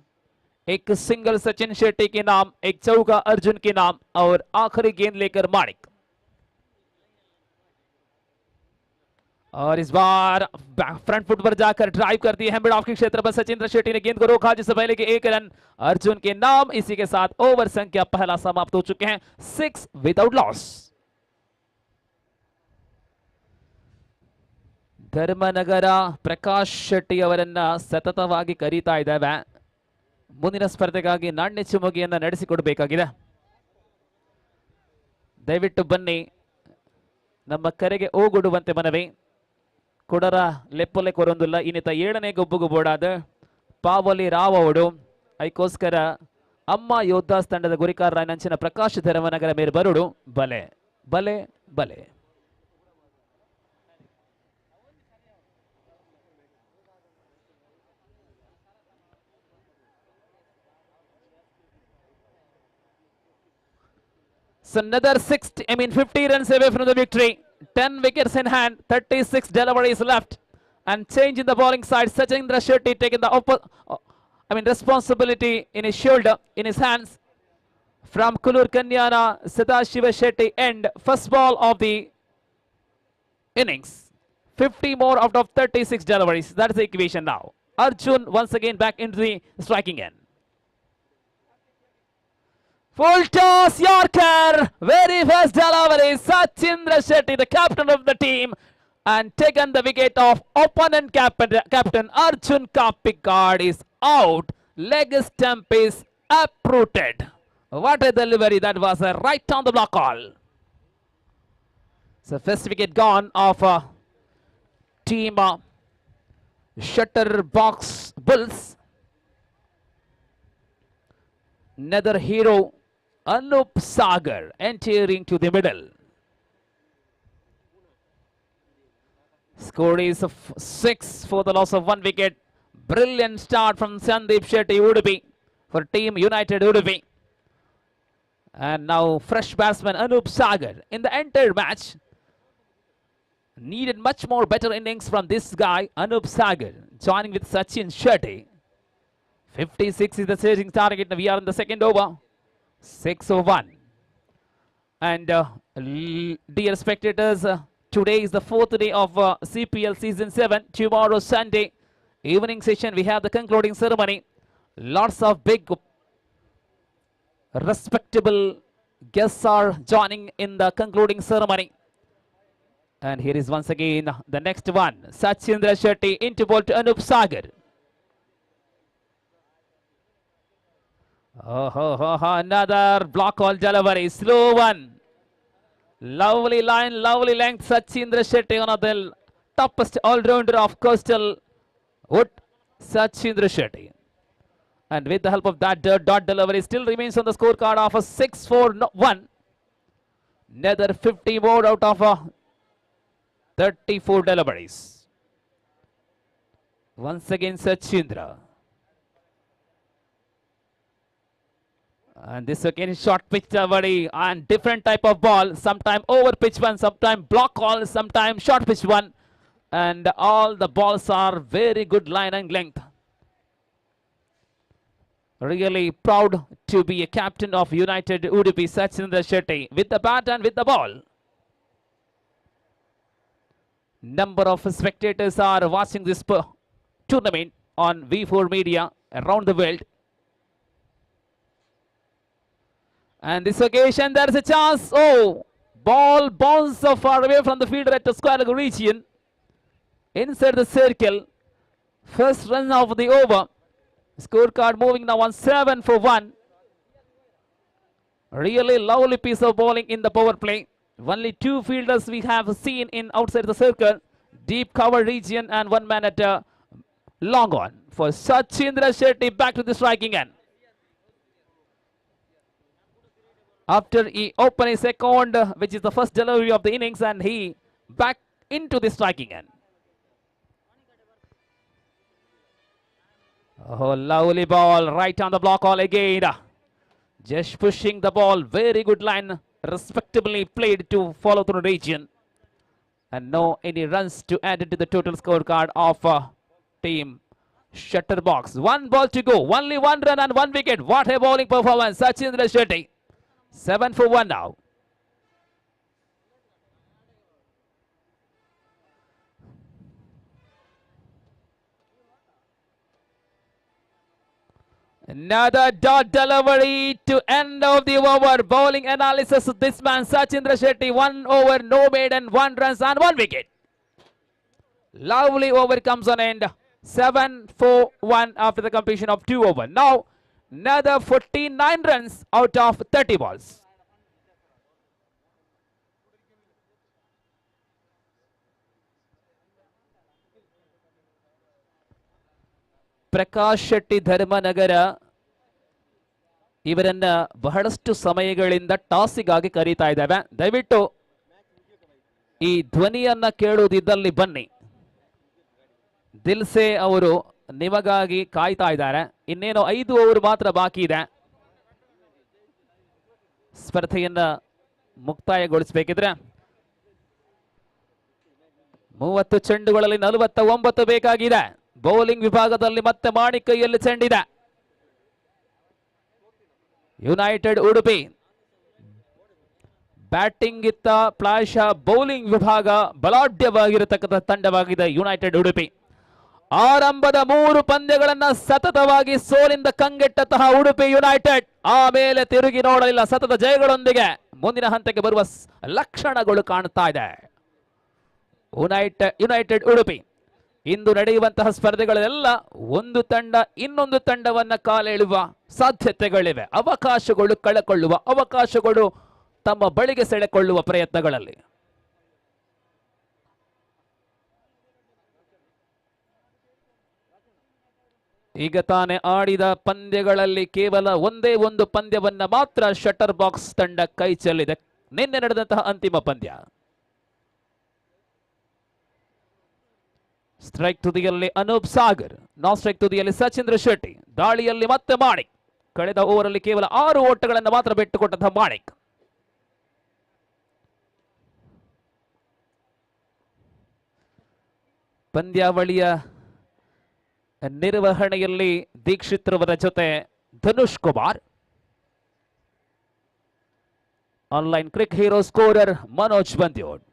एक सिंगल सचिन शेट्टी के नाम, एक चौका अर्जुन के नाम, और आखिरी गेंद लेकर माणिक। और इस बार फ्रंट फुट पर जाकर ड्राइव करती है मिड ऑफ के क्षेत्र पर, सचिन शेट्टी ने गेंद को रोका, जिससे पहले कि 1 रन अर्जुन के नाम। इसी के साथ ओवर संख्या पहला समाप्त हो चुके हैं, 6 विदाउट लॉस। ಧರ್ಮನಗರ ಪ್ರಕಾಶ್ ಶೆಟ್ಟಿ ಅವರನ್ನ ಸತತವಾಗಿ ಕರೀತಾ ಇದ್ದಾವೆ. ಮುಂದಿನ ಸ್ಪರ್ಧೆಗಾಗಿ ನಾಣ್ಯ ಚುಮುಕಿಯನ್ನು ನಡೆಸಿಕೊಡಬೇಕಾಗಿದೆ. ದಯವಿಟ್ಟು ಬನ್ನಿ, ನಮ್ಮ ಕರೆಗೆ ಓಗೊಡುವಂತೆ ಮನವಿ. ಕುಡರ ಲೆಪ್ಪಲೆ ಕೊರೊಂದುಲ್ಲ ಇನ್ನಿತ 7ನೇ ಗೊಬ್ಬುಗು ಬೋಡಾದ ಪಾವಲಿ ರಾವ್ ಅವರು ಅದಕ್ಕೋಸ್ಕರ ಅಮ್ಮ ಯೋಧಾಸ್ ತಂಡದ ಗುರಿಕಾರ ನಂಚಿನ ಪ್ರಕಾಶ್ ಧರ್ಮನಗರ ಮೇರೆ ಬರುಡು ಬಲೆ ಬಲೆ ಬಲೆ. So another 50 runs away from the victory. 10 wickets in hand, 36 deliveries left, and change in the bowling side. Sachin Shetty taking the responsibility in his shoulder, in his hands. From Kulur Kanyana, Sadashiva Shetty end first ball of the innings. 50 more out of 36 deliveries. That is the equation now. Arjun once again back into the striking end. Full toss Yorker, very fast delivery. Sachindra Shetty, the captain of the team, and taken the wicket of opponent captain Arjun Kapikard is out. Leg stump is uprooted. What a delivery that was, right on the block call. So first wicket gone of team Shutter Box Bulls. Another hero, Anup Sagar, entering to the middle. Score is 6 for the loss of 1 wicket. Brilliant start from Sandeep Shetty Udupi for Team United Udupi. And now fresh batsman Anup Sagar. In the entire match, Needed much more better innings from this guy, Anup Sagar, joining with Sachin Shetty. 56 is the chasing target. We are in the second over. 6-1. And dear spectators, today is the 4th day of CPL Season 7. Tomorrow, Sunday, evening session, we have the concluding ceremony. Lots of big, respectable guests are joining in the concluding ceremony. And here is once again the next one. Sachindra Shetty into ball to Anup Sagar. Another block all delivery. Slow one. Lovely line, lovely length. Sachindra Shetty, one of the toughest all-rounder of Coastal Wood. Sachindra Shetty. And with the help of that dot delivery, still remains on the scorecard of a 6-4-1. Another 50 more out of 34 deliveries. Once again, Sachindra. And this again short pitch delivery and different type of ball. Sometime over pitch one, sometime block call, sometime short pitch one. And all the balls are very good line and length. Really proud to be a captain of United Udupi, Sachindra Shetty, with the bat and with the ball. Number of spectators are watching this tournament on V4 Media around the world. And this occasion, there is a chance. Oh, ball bounced so far away from the fielder at the square leg region. Inside the circle. First run of the over. Scorecard moving now on 7-1. Really lovely piece of bowling in the power play. Only 2 fielders we have seen in outside the circle. Deep cover region and 1 man at long on. For Sachindra Shetty back to the striking end. After he opened his second, which is the first delivery of the innings, and he back into the striking end. Oh, lovely ball right on the block all again. Just pushing the ball. Very good line. Respectably played to follow through region. And no any runs to add to the total scorecard of team Shutterbox. 1 ball to go. Only 1 run and 1 wicket. What a bowling performance. Sachindra Shetty. 7-1 now. Another dot delivery to end of the over. Bowling analysis of this man, Sachindra Shetty. 1 over, no maiden, 1 runs and 1 wicket. Lovely over comes on end. 7-4-1 after the completion of 2 overs. Now, another 49 runs out of 30 balls. Prakash Shetty Dharmanagara ಇವರನ್ನ ಬಹಳಷ್ಟು ಸಮಯಗಳಿಂದ ಟಾಸಿಗಾಗಿ ಕರೀತಾ ಇದ್ದಾವೆ. ದಯವಿಟ್ಟು ಈ ಧ್ವನಿಯನ್ನ ಕೇಳುವುದಿದ್ದಲ್ಲಿ ಬನ್ನಿ. ದಿಲ್ಸೆ ಅವರು ನಿಮಗಾಗಿ ಕಾಯ್ತಾ ಇದ್ದಾರೆ. ಇನ್ನೇನು 5 ಓವರ್ ಮಾತ್ರ ಬಾಕಿ ಇದೆ. ಸ್ಪರ್ಧೆಯನ್ನ ಮುಕ್ತಾಯಗೊಳಿಸಬೇಕಿದ್ರೆ 30 ಚೆಂಡುಗಳಲ್ಲಿ 49 ಬೇಕಾಗಿದೆ. ಬೌಲಿಂಗ್ ವಿಭಾಗದಲ್ಲಿ ಮತ್ತೆ ಮಾಣಿಕ್ ಕೈಯಲ್ಲಿ ಚೆಂಡಿದೆ. ಯುನೈಟೆಡ್ ಉಡುಪಿ ಬ್ಯಾಟಿಂಗ್ ಇತ್ತ ಪ್ರಾಯಶ ಬೌಲಿಂಗ್ ವಿಭಾಗ ಬಲಾಢ್ಯವಾಗಿರತಕ್ಕಂಥ ತಂಡವಾಗಿದೆ ಯುನೈಟೆಡ್ ಉಡುಪಿ. ಆರಂಭದ 3 ಪಂದ್ಯಗಳನ್ನ ಸತತವಾಗಿ ಸೋಲಿಂದ ಕಂಗೆಟ್ಟಂತಹ ಉಡುಪಿ ಯುನೈಟೆಡ್ ಆಮೇಲೆ ತಿರುಗಿ ನೋಡಲಿಲ್ಲ. ಸತತ ಜಯಗಳೊಂದಿಗೆ ಮುಂದಿನ ಹಂತಕ್ಕೆ ಬರುವ ಲಕ್ಷಣಗಳು ಕಾಣುತ್ತಾ ಇದೆ. ಯುನೈಟೆಡ್ ಉಡುಪಿ ಇಂದು ನಡೆಯುವಂತಹ ಸ್ಪರ್ಧೆಗಳೆಲ್ಲ ಒಂದು ತಂಡ ಇನ್ನೊಂದು ತಂಡವನ್ನ ಕಾಲೆಳೆಯುವ ಸಾಧ್ಯತೆಗಳಿವೆ. ಅವಕಾಶಗಳು ಕಳೆಕೊಳ್ಳುವ ಅವಕಾಶಗಳು ತಮ್ಮ ಬಳಿಗೆ ಸೆಳೆಕೊಳ್ಳುವ ಪ್ರಯತ್ನಗಳಲ್ಲಿ. ಈಗ ತಾನೇ ಆಡಿದ ಪಂದ್ಯಗಳಲ್ಲಿ ಕೇವಲ ಒಂದೇ ಒಂದು ಪಂದ್ಯವನ್ನ ಮಾತ್ರ ಶಟರ್ ಬಾಕ್ಸ್ ತಂಡ ಕೈ ಚೆಲ್ಲಿದೆ. ನಿನ್ನೆ ನಡೆದಂತಹ ಅಂತಿಮ ಪಂದ್ಯ. ಸ್ಟ್ರೈಕ್ ತುದಿಯಲ್ಲಿ ಅನೂಪ್ ಸಾಗರ್, ನಾನ್ ಸ್ಟ್ರೈಕ್ ತುದಿಯಲ್ಲಿ ಸಚಿಂದ್ರ ಶೆಟ್ಟಿ. ದಾಳಿಯಲ್ಲಿ ಮತ್ತೆ ಮಾಣಿಕ್. ಕಳೆದ ಓವರಲ್ಲಿ ಕೇವಲ 6 ಓಟಗಳನ್ನು ಮಾತ್ರ ಬಿಟ್ಟುಕೊಟ್ಟಂತಹ ಮಾಣಿಕ್. ಪಂದ್ಯಾವಳಿಯ ನಿರ್ವಹಣೆಯಲ್ಲಿ ದೀಕ್ಷಿತ್ ರವರ ಜೊತೆ Dhanush Kumar, online cric hero scorer Manoj Bandyod.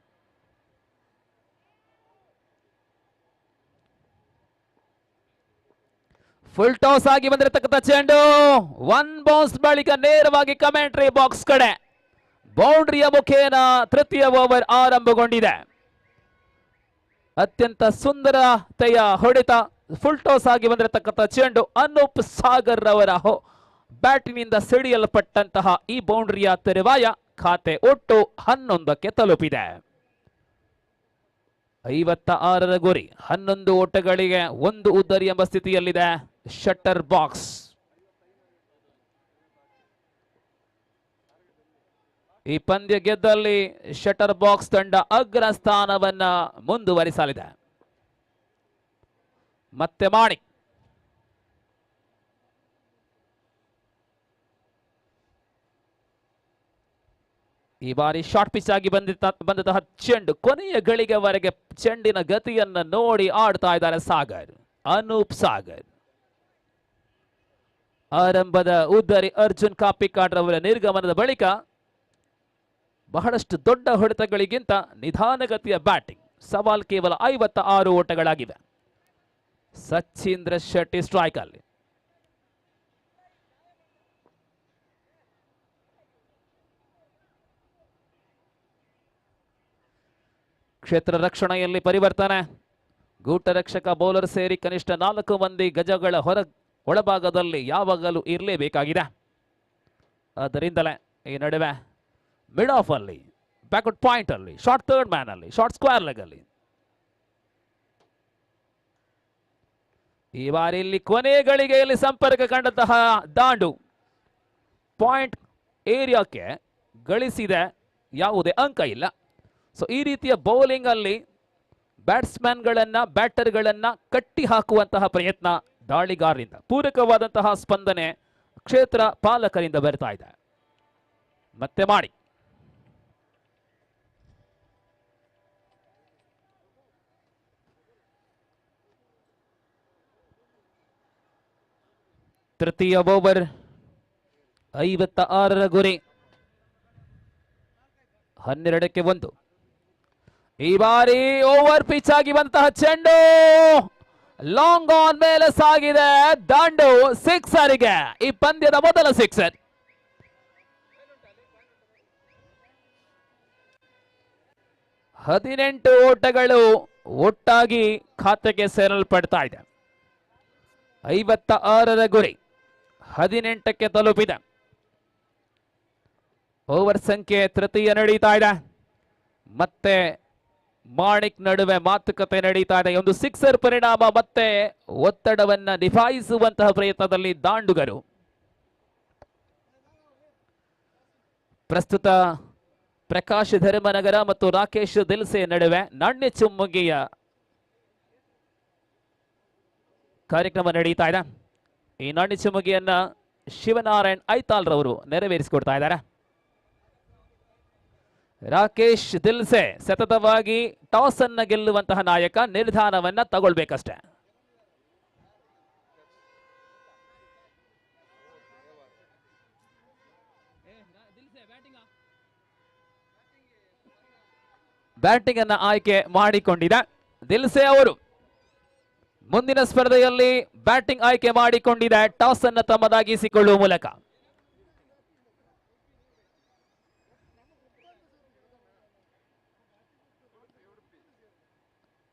Full toss ಆಗಿ ಬಂದಿರತಕ್ಕಂಥ ಚೆಂಡು 1 ಬೌನ್ಸ್ ಬಳಿಕ ನೇರವಾಗಿ ಕಮೆಂಟ್ರಿ ಬಾಕ್ಸ್ ಕಡೆ ಬೌಂಡ್ರಿಯ ಮುಖೇನ ತೃತೀಯ ಓವರ್ ಆರಂಭಗೊಂಡಿದೆ. ಅತ್ಯಂತ ಸುಂದರತೆಯ ಹೊಡೆತ, ಫುಲ್ ಟಾಸ್ ಆಗಿ ಬಂದಿರತಕ್ಕಂಥ ಚೆಂಡು ಅನೂಪ್ ಸಾಗರ್ ರವರ ಬ್ಯಾಟಿನಿಂದ ಸಿಡಿಯಲ್ಪಟ್ಟಂತಹ ಈ ಬೌಂಡ್ರಿಯ ತರುವಾಯ ಖಾತೆ ಒಟ್ಟು 11ಕ್ಕೆ ತಲುಪಿದೆ. 56ರ ಗುರಿ, 11 ಓಟಗಳಿಗೆ 1 ಉದ್ದರಿ ಎಂಬ ಸ್ಥಿತಿಯಲ್ಲಿದೆ ಶಟರ್ ಬಾಕ್ಸ್. ಈ ಪಂದ್ಯ ಗೆದ್ದಲ್ಲಿ ಶಟರ್ ಬಾಕ್ಸ್ ತಂಡ ಅಗ್ರ ಸ್ಥಾನವನ್ನ ಮುಂದುವರಿಸಲಿದೆ. ಮತ್ತೆ ಮಾಡಿ ಈ ಬಾರಿ ಶಾರ್ಟ್ ಪಿಚ್ ಆಗಿ ಬಂದಂತಹ ಚೆಂಡು ಕೊನೆಯ ಗಳಿಗೆವರೆಗೆ ಚೆಂಡಿನ ಗತಿಯನ್ನ ನೋಡಿ ಆಡ್ತಾ ಇದ್ದಾರೆ ಸಾಗರ್, ಅನೂಪ್ ಸಾಗರ್. ಆರಂಭದ ಉದ್ದರಿ ಅರ್ಜುನ್ ಕಾಪಿಕಾಡ್ ರವರ ನಿರ್ಗಮನದ ಬಳಿಕ ಬಹಳಷ್ಟು ದೊಡ್ಡ ಹೊಡೆತಗಳಿಗಿಂತ ನಿಧಾನಗತಿಯ ಬ್ಯಾಟಿಂಗ್. ಸವಾಲ್ ಕೇವಲ 56 ಓಟಗಳಾಗಿವೆ. ಸಚೀಂದ್ರ ಶೆಟ್ಟಿ ಸ್ಟ್ರೈಕ್ ಅಲ್ಲಿ. ಕ್ಷೇತ್ರ ರಕ್ಷಣೆಯಲ್ಲಿ ಪರಿವರ್ತನೆ. ಗೂಟ ರಕ್ಷಕ ಬೌಲರ್ ಸೇರಿ ಕನಿಷ್ಠ 4 ಮಂದಿ ಗಜಗಳ ಒಳಭಾಗದಲ್ಲಿ ಯಾವಾಗಲೂ ಇರಲೇಬೇಕಾಗಿದೆ. ಅದರಿಂದಲೇ ಈ ನಡುವೆ ಮಿಡ್ ಆಫ್ ಅಲ್ಲಿ, ಬ್ಯಾಕ್ವರ್ಡ್ ಪಾಯಿಂಟ್ ಅಲ್ಲಿ, ಶಾರ್ಟ್ ಥರ್ಡ್ ಮ್ಯಾನ್ ಅಲ್ಲಿ, ಶಾರ್ಟ್ ಸ್ಕ್ವೇರ್ ಲೆಗ್ ಅಲ್ಲಿ ಈ ಬಾರಿ ಇಲ್ಲಿ ಕೊನೆ ಗಳಿಗೆಯಲ್ಲಿ ಸಂಪರ್ಕ ಕಂಡಂತಹ ದಾಂಡು ಪಾಯಿಂಟ್ ಏರಿಯಾಕ್ಕೆ ಗಳಿಸಿದೆ, ಯಾವುದೇ ಅಂಕ ಇಲ್ಲ. ಸೊ ಈ ರೀತಿಯ ಬೌಲಿಂಗ್ ಅಲ್ಲಿ ಬ್ಯಾಟ್ಸ್ಮನ್ಗಳನ್ನ ಬ್ಯಾಟರ್ಗಳನ್ನ ಕಟ್ಟಿ ಹಾಕುವಂತಹ ಪ್ರಯತ್ನ ದಾಳಿಗಾರರಿಂದ, ಪೂರಕವಾದಂತಹ ಸ್ಪಂದನೆ ಕ್ಷೇತ್ರ ಪಾಲಕರಿಂದ ಬರ್ತಾ ಇದೆ. ಮತ್ತೆ ಮಾಡಿ ತೃತೀಯ ಓವರ್ 56ರ ಗುರಿ, 12ಕ್ಕೆ 1. ಈ ಬಾರಿ ಓವರ್ ಪಿಚ್ ಆಗಿ ಬಂತಹ ಚೆಂಡು ಲಾಂಗ್ ಆನ್ ಮೇಲೆ ಸಾಗಿದೆ. ದಾಂಡು ಸಿಕ್ಸರ್ಗೆ, ಈ ಪಂದ್ಯದ ಮೊದಲ ಸಿಕ್ಸರ್. ಹದಿನೆಂಟು ಓಟಗಳು ಒಟ್ಟಾಗಿ ಖಾತೆಗೆ ಸೇರಲ್ಪಡ್ತಾ ಇದೆ. 56ರ ಗುರಿ 18ಕ್ಕೆ ತಲುಪಿದೆ. ಓವರ್ ಸಂಖ್ಯೆ ತೃತೀಯ ನಡೀತಾ ಇದೆ. ಮತ್ತೆ ಮಾಣಿಕ್ ನಡುವೆ ಮಾತುಕತೆ ನಡೀತಾ ಇದೆ. ಒಂದು ಸಿಕ್ಸರ್ ಪರಿಣಾಮ ಮತ್ತೆ ಒತ್ತಡವನ್ನ ನಿಭಾಯಿಸುವಂತಹ ಪ್ರಯತ್ನದಲ್ಲಿ ದಾಂಡುಗರು. ಪ್ರಸ್ತುತ ಪ್ರಕಾಶ್ ಧರ್ಮನಗರ ಮತ್ತು ರಾಕೇಶ್ ದಿಲ್ಸೆ ನಡುವೆ ನಾಣ್ಯ ಚುಮ್ಮುಗಿಯ ಕಾರ್ಯಕ್ರಮ ನಡೀತಾ ಇದೆ. ಈ ನಾಣ್ಯ ಚುಮ್ಮುಗಿಯನ್ನ ಶಿವನಾರಾಯಣ್ ಐತಾಳ್ ರವರು ನೆರವೇರಿಸಿಕೊಡ್ತಾ ಇದ್ದಾರೆ. ರಾಕೇಶ್ ದಿಲ್ಸೆ ಸತತವಾಗಿ ಟಾಸ್ ಅನ್ನ ಗೆಲ್ಲುವಂತಹ ನಾಯಕ, ನಿರ್ಧಾರವನ್ನ ತಗೊಳ್ಬೇಕಷ್ಟೇ. ಬ್ಯಾಟಿಂಗ್ ಅನ್ನ ಆಯ್ಕೆ ಮಾಡಿಕೊಂಡಿದೆ ದಿಲ್ಸೆ ಅವರು. ಮುಂದಿನ ಸ್ಪರ್ಧೆಯಲ್ಲಿ ಬ್ಯಾಟಿಂಗ್ ಆಯ್ಕೆ ಮಾಡಿಕೊಂಡಿದೆ ಟಾಸ್ ಅನ್ನು ತಮ್ಮದಾಗಿಸಿಕೊಳ್ಳುವ ಮೂಲಕ.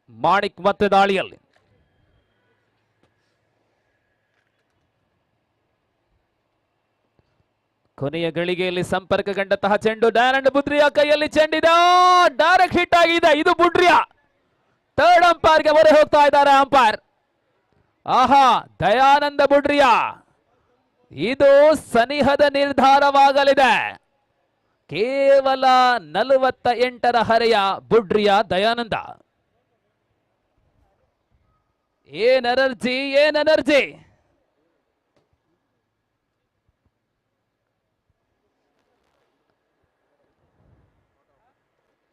ಮಾಣಿಕ್ ಮತ್ತೆ ದಾಳಿಯಲ್ಲಿ. ಕೊನೆಯ ಗಳಿಗೆಯಲ್ಲಿ ಸಂಪರ್ಕ ಕಂಡಂತಹ ಚೆಂಡು ದಯಾನಂದ ಬುದ್ರಿಯಾ ಕೈಯಲ್ಲಿ ಚೆಂಡಿದ ಡೈರೆಕ್ಟ್ ಹಿಟ್ ಆಗಿದೆ. ಇದು ಬುಡ್ರಿಯಾ ಥರ್ಡ್ ಅಂಪೈರ್ಗೆ ಮೊರೆ ಹೋಗ್ತಾ ಇದ್ದಾರೆ ಅಂಪೈರ್. ಆಹಾ, ದಯಾನಂದ ಬುಡ್ರಿಯಾ, ಇದು ಸನಿಹದ ನಿರ್ಧಾರವಾಗಲಿದೆ. ಕೇವಲ 48ರ ಹರೆಯ ಬುಡ್ರಿಯಾ ದಯಾನಂದ. ಏನ್ ಎನರ್ಜಿ, ಏನ್ ಎನರ್ಜಿ.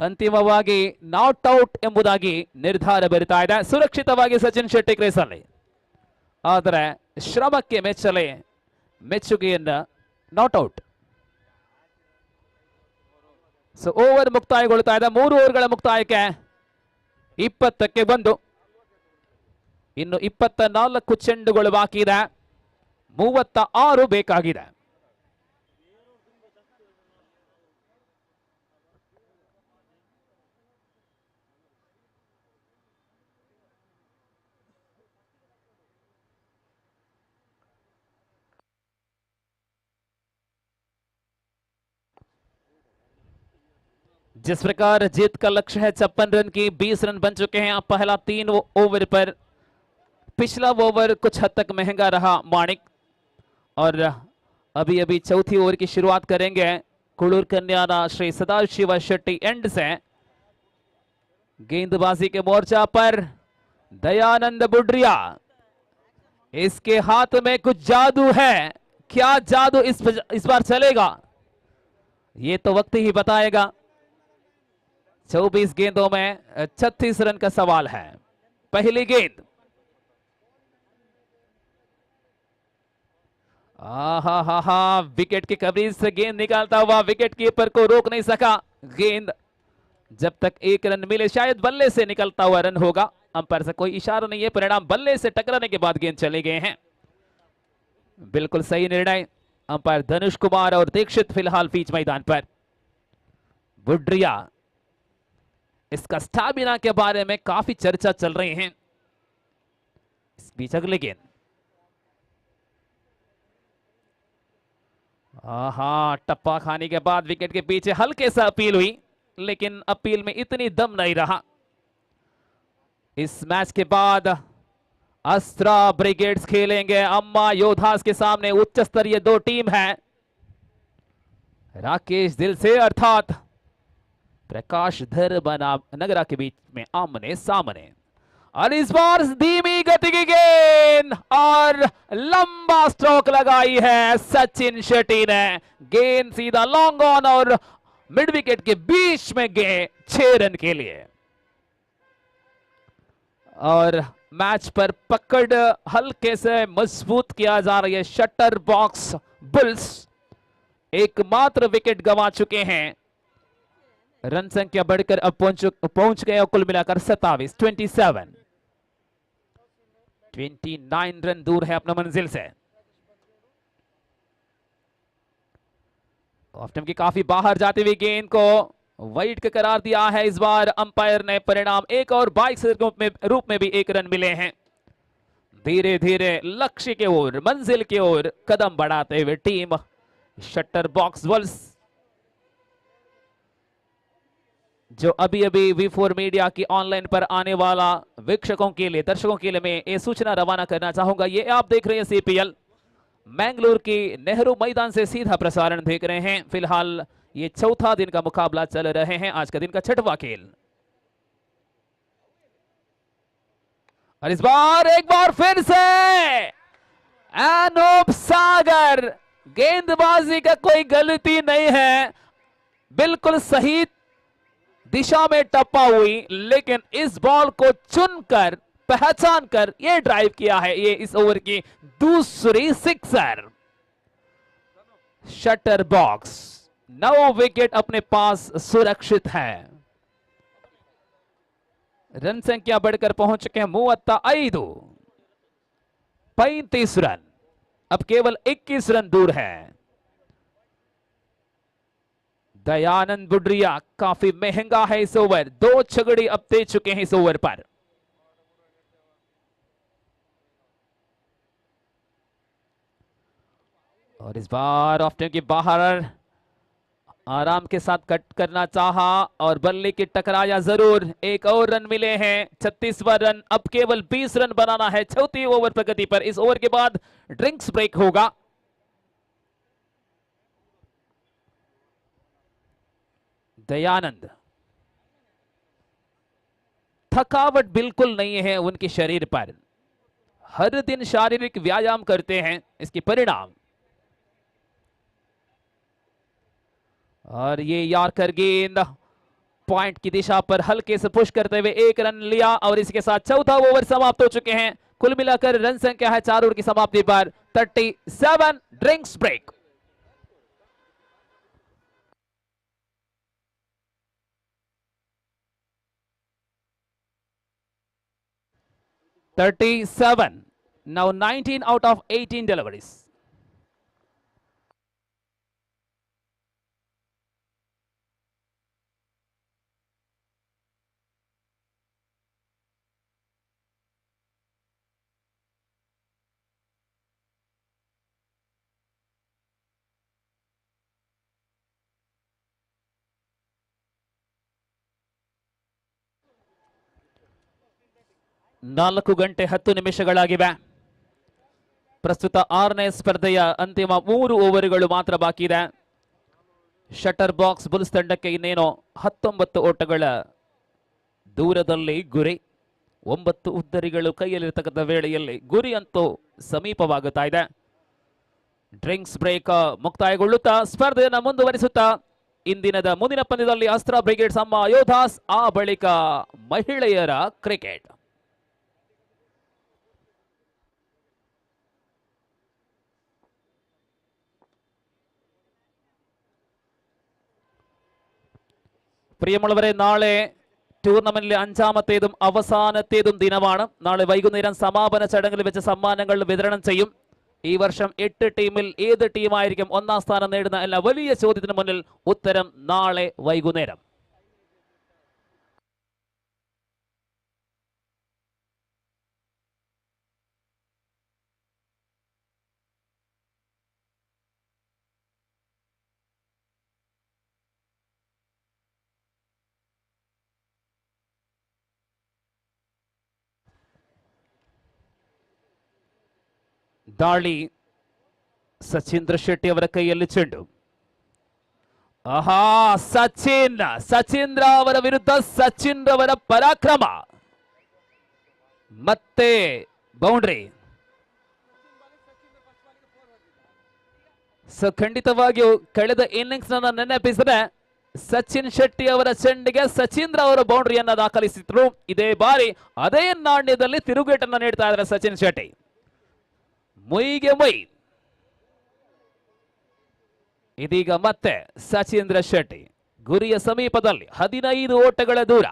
ಅಂತಿಮವಾಗಿ ನಾಟ್ ಔಟ್ ಎಂಬುದಾಗಿ ನಿರ್ಧಾರ ಬೀರ್ತಾ ಇದೆ. ಸುರಕ್ಷಿತವಾಗಿ ಸಚಿನ್ ಶೆಟ್ಟಿ ಕ್ರೇಸಲ್ಲಿ, ಆದರೆ ಶ್ರಮಕ್ಕೆ ಮೆಚ್ಚಲೆ ಮೆಚ್ಚುಗೆಯನ್ನ ನಾಟ್ ಔಟ್. ಸೊ ಓವರ್ ಮುಕ್ತಾಯಗೊಳ್ತಾ ಇದೆ. 3 ಓವರ್ಗಳ ಮುಕ್ತಾಯಕ್ಕೆ 20ಕ್ಕೆ 1. ಇನ್ನು 24 ಚೆಂಡುಗಳು ಬಾಕಿ ಇದೆ. 36 ಬೇಕಾಗಿದೆ. जिस प्रकार जीत का लक्ष्य है 56 रन की, 20 रन बन चुके हैं. अब पहला 3 ओवर पर पिछला ओवर कुछ हद तक महंगा रहा माणिक, और अभी अभी चौथी ओवर की शुरुआत करेंगे कुड़ूर कन्याना श्री सदाशिव शेट्टी एंड से. गेंदबाजी के मोर्चा पर दयानंद बुड्रिया, इसके हाथ में कुछ जादू है. क्या जादू इस बार चलेगा, ये तो वक्त ही बताएगा. 24 गेंदों में 36 रन का सवाल है. पहली गेंद, हा विकेट की कवरेज से गेंद निकालता हुआ विकेट कीपर को रोक नहीं सका. गेंद जब तक 1 रन मिले, शायद बल्ले से निकलता हुआ रन होगा. अंपायर से कोई इशारा नहीं है. परिणाम बल्ले से टकराने के बाद गेंद चले गए हैं. बिल्कुल सही निर्णय. अंपायर धनुष कुमार और दीक्षित फिलहाल बीच मैदान पर. बुड्रिया, इसका स्टैमिना के बारे में काफी चर्चा चल रही है. इस बीच अगली गेंद, टप्पा खाने के बाद विकेट के पीछे हल्के सा अपील हुई, लेकिन अपील में इतनी दम नहीं रहा. इस मैच के बाद अस्त्रा ब्रिगेड्स खेलेंगे अम्मा योद्धास के सामने. उच्च स्तरीय 2 टीम है. राकेश दिल से अर्थात प्रकाश धर बना नगरा के बीच में आमने सामने. और इस बार धीमी गति की गेंद और लंबा स्ट्रोक लगाई है सचिन शेट्टी ने. गेंद सीधा लॉन्ग ऑन और मिड विकेट के बीच में गए 6 रन के लिए. और मैच पर पकड़ हल्के से मजबूत किया जा रही है शटर बॉक्स बुल्स. एकमात्र विकेट गंवा चुके हैं. रन संख्या बढ़कर अब पहुंच गए और कुल मिलाकर 27 29 रन दूर है अपना मंजिल से. ऑफ स्टंप की काफी बाहर जाती हुई गेंद को वाइड का करार दिया है इस बार अंपायर ने. परिणाम 1 और 22 रूप में भी 1 रन मिले हैं. धीरे धीरे लक्ष्य की ओर, मंजिल की ओर कदम बढ़ाते हुए टीम शटर बॉक्स वुल्स, जो अभी अभी V4 मीडिया की ऑनलाइन पर आने वाला वीक्षकों के लिए, दर्शकों के लिए मैं ये सूचना रवाना करना चाहूंगा. ये आप देख रहे हैं CPL मैंगलोर की नेहरू मैदान से सीधा प्रसारण देख रहे हैं. फिलहाल ये चौथा दिन का मुकाबला चल रहे हैं. आज का दिन का 6वां खेल. और इस बार एक बार फिर से अनूप सागर, गेंदबाजी का कोई गलती नहीं है, बिल्कुल सही दिशा में टप्पा हुई, लेकिन इस बॉल को चुनकर पहचान कर ये ड्राइव किया है. ये इस ओवर की दूसरी सिक्सर. शटर बॉक्स 9 विकेट अपने पास सुरक्षित है. रन संख्या बढ़कर पहुंच चुके हैं 35. 35 रन, अब केवल 21 रन दूर है. दयानंद बुड्रिया काफी महंगा है इस ओवर. 2 छगड़ी अब दे चुके हैं इस ओवर पर. और इस बार ऑफ स्टंप के बाहर आराम के साथ कट करना चाहा और बल्ले की टकराया जरूर. 1 और रन मिले हैं. 36वां रन, अब केवल 20 रन बनाना है 34 ओवर प्रगति पर. इस ओवर के बाद ड्रिंक्स ब्रेक होगा. दयानंद, थकावट बिल्कुल नहीं है उनके शरीर पर. हर दिन शारीरिक व्यायाम करते हैं, इसके परिणाम. और ये यार्कर गेंद पॉइंट की दिशा पर हल्के से पुश करते हुए 1 रन लिया और इसके साथ चौथा ओवर समाप्त हो चुके हैं। कुल मिलाकर रन संख्या है 4 ओवर की समाप्ति पर 37। Drinks break. Now 19 out of 18 deliveries. ನಾಲ್ಕು ಗಂಟೆ 10 ನಿಮಿಷಗಳಾಗಿವೆ. ಪ್ರಸ್ತುತ 6ನೇ ಸ್ಪರ್ಧೆಯ ಅಂತಿಮ 3 ಓವರುಗಳು ಮಾತ್ರ ಬಾಕಿ ಇದೆ. ಶಟರ್ ಬಾಕ್ಸ್ ಬುಲ್ಸ್ ತಂಡಕ್ಕೆ ಇನ್ನೇನು 19 ಓಟಗಳ ದೂರದಲ್ಲಿ ಗುರಿ. 9 ಉದ್ದರಿಗಳು ಕೈಯಲ್ಲಿರತಕ್ಕಂಥ ವೇಳೆಯಲ್ಲಿ ಗುರಿ ಅಂತೂ ಸಮೀಪವಾಗುತ್ತಾ ಇದೆ. ಡ್ರಿಂಕ್ಸ್ ಬ್ರೇಕ್ ಮುಕ್ತಾಯಗೊಳ್ಳುತ್ತಾ ಸ್ಪರ್ಧೆಯನ್ನು ಮುಂದುವರಿಸುತ್ತಾ ಇಂದಿನದ ಮುಂದಿನ ಪಂದ್ಯದಲ್ಲಿ ಅಸ್ತ್ರ ಬ್ರಿಗೇಡ್ಸ್ ಅಮ್ಮ ಯೋಧಾಸ್, ಆ ಬಳಿಕ ಮಹಿಳೆಯರ ಕ್ರಿಕೆಟ್. പ്രിയമുള്ളവരെ, നാളെ ടൂർണമെന്റിലെ 5ാമത്തേതും അവസാനത്തേതും ദിനമാണ്. നാളെ വൈകുന്നേരം സമാപന ചടങ്ങിൽ വെച്ച് സമ്മാനങ്ങൾ വിതരണം ചെയ്യും. ഈ വർഷം 8 ടീമിൽ ഏത് ടീമായിരിക്കും 1ാം സ്ഥാനം നേടുന്ന എന്ന വലിയ ചോദ്യത്തിന് മുന്നിൽ ഉത്തരം നാളെ വൈകുന്നേരം. ದಾಳಿ ಸಚಿಂದ್ರ ಶೆಟ್ಟಿ ಅವರ ಕೈಯಲ್ಲಿ ಚೆಂಡು. ಆಹಾ, ಸಚಿಂದ್ರ ಅವರ ವಿರುದ್ಧ ಸಚಿನ್ ಅವರ ಪರಾಕ್ರಮ, ಮತ್ತೆ ಬೌಂಡ್ರಿ. ಖಂಡಿತವಾಗಿಯೂ ಕಳೆದ ಇನ್ನಿಂಗ್ಸ್ ನೆನಪಿಸಿದರೆ ಸಚಿನ್ ಶೆಟ್ಟಿ ಅವರ ಚೆಂಡಿಗೆ ಸಚಿಂದ್ರ ಅವರ ಬೌಂಡ್ರಿಯನ್ನ ದಾಖಲಿಸಿದ್ರು. ಇದೇ ಬಾರಿ ಅದೇ ನಾಣ್ಯದಲ್ಲಿ ತಿರುಗೇಟನ್ನು ನೀಡ್ತಾ ಇದ್ದಾರೆ ಸಚಿನ್ ಶೆಟ್ಟಿ. ಮೊಯ್ಗೆ ಮೊಯ್. ಇದೀಗ ಮತ್ತೆ ಸಚಿಂದ್ರ ಶೆಟ್ಟಿ ಗುರಿಯ ಸಮೀಪದಲ್ಲಿ 15 ಓಟಗಳ ದೂರ.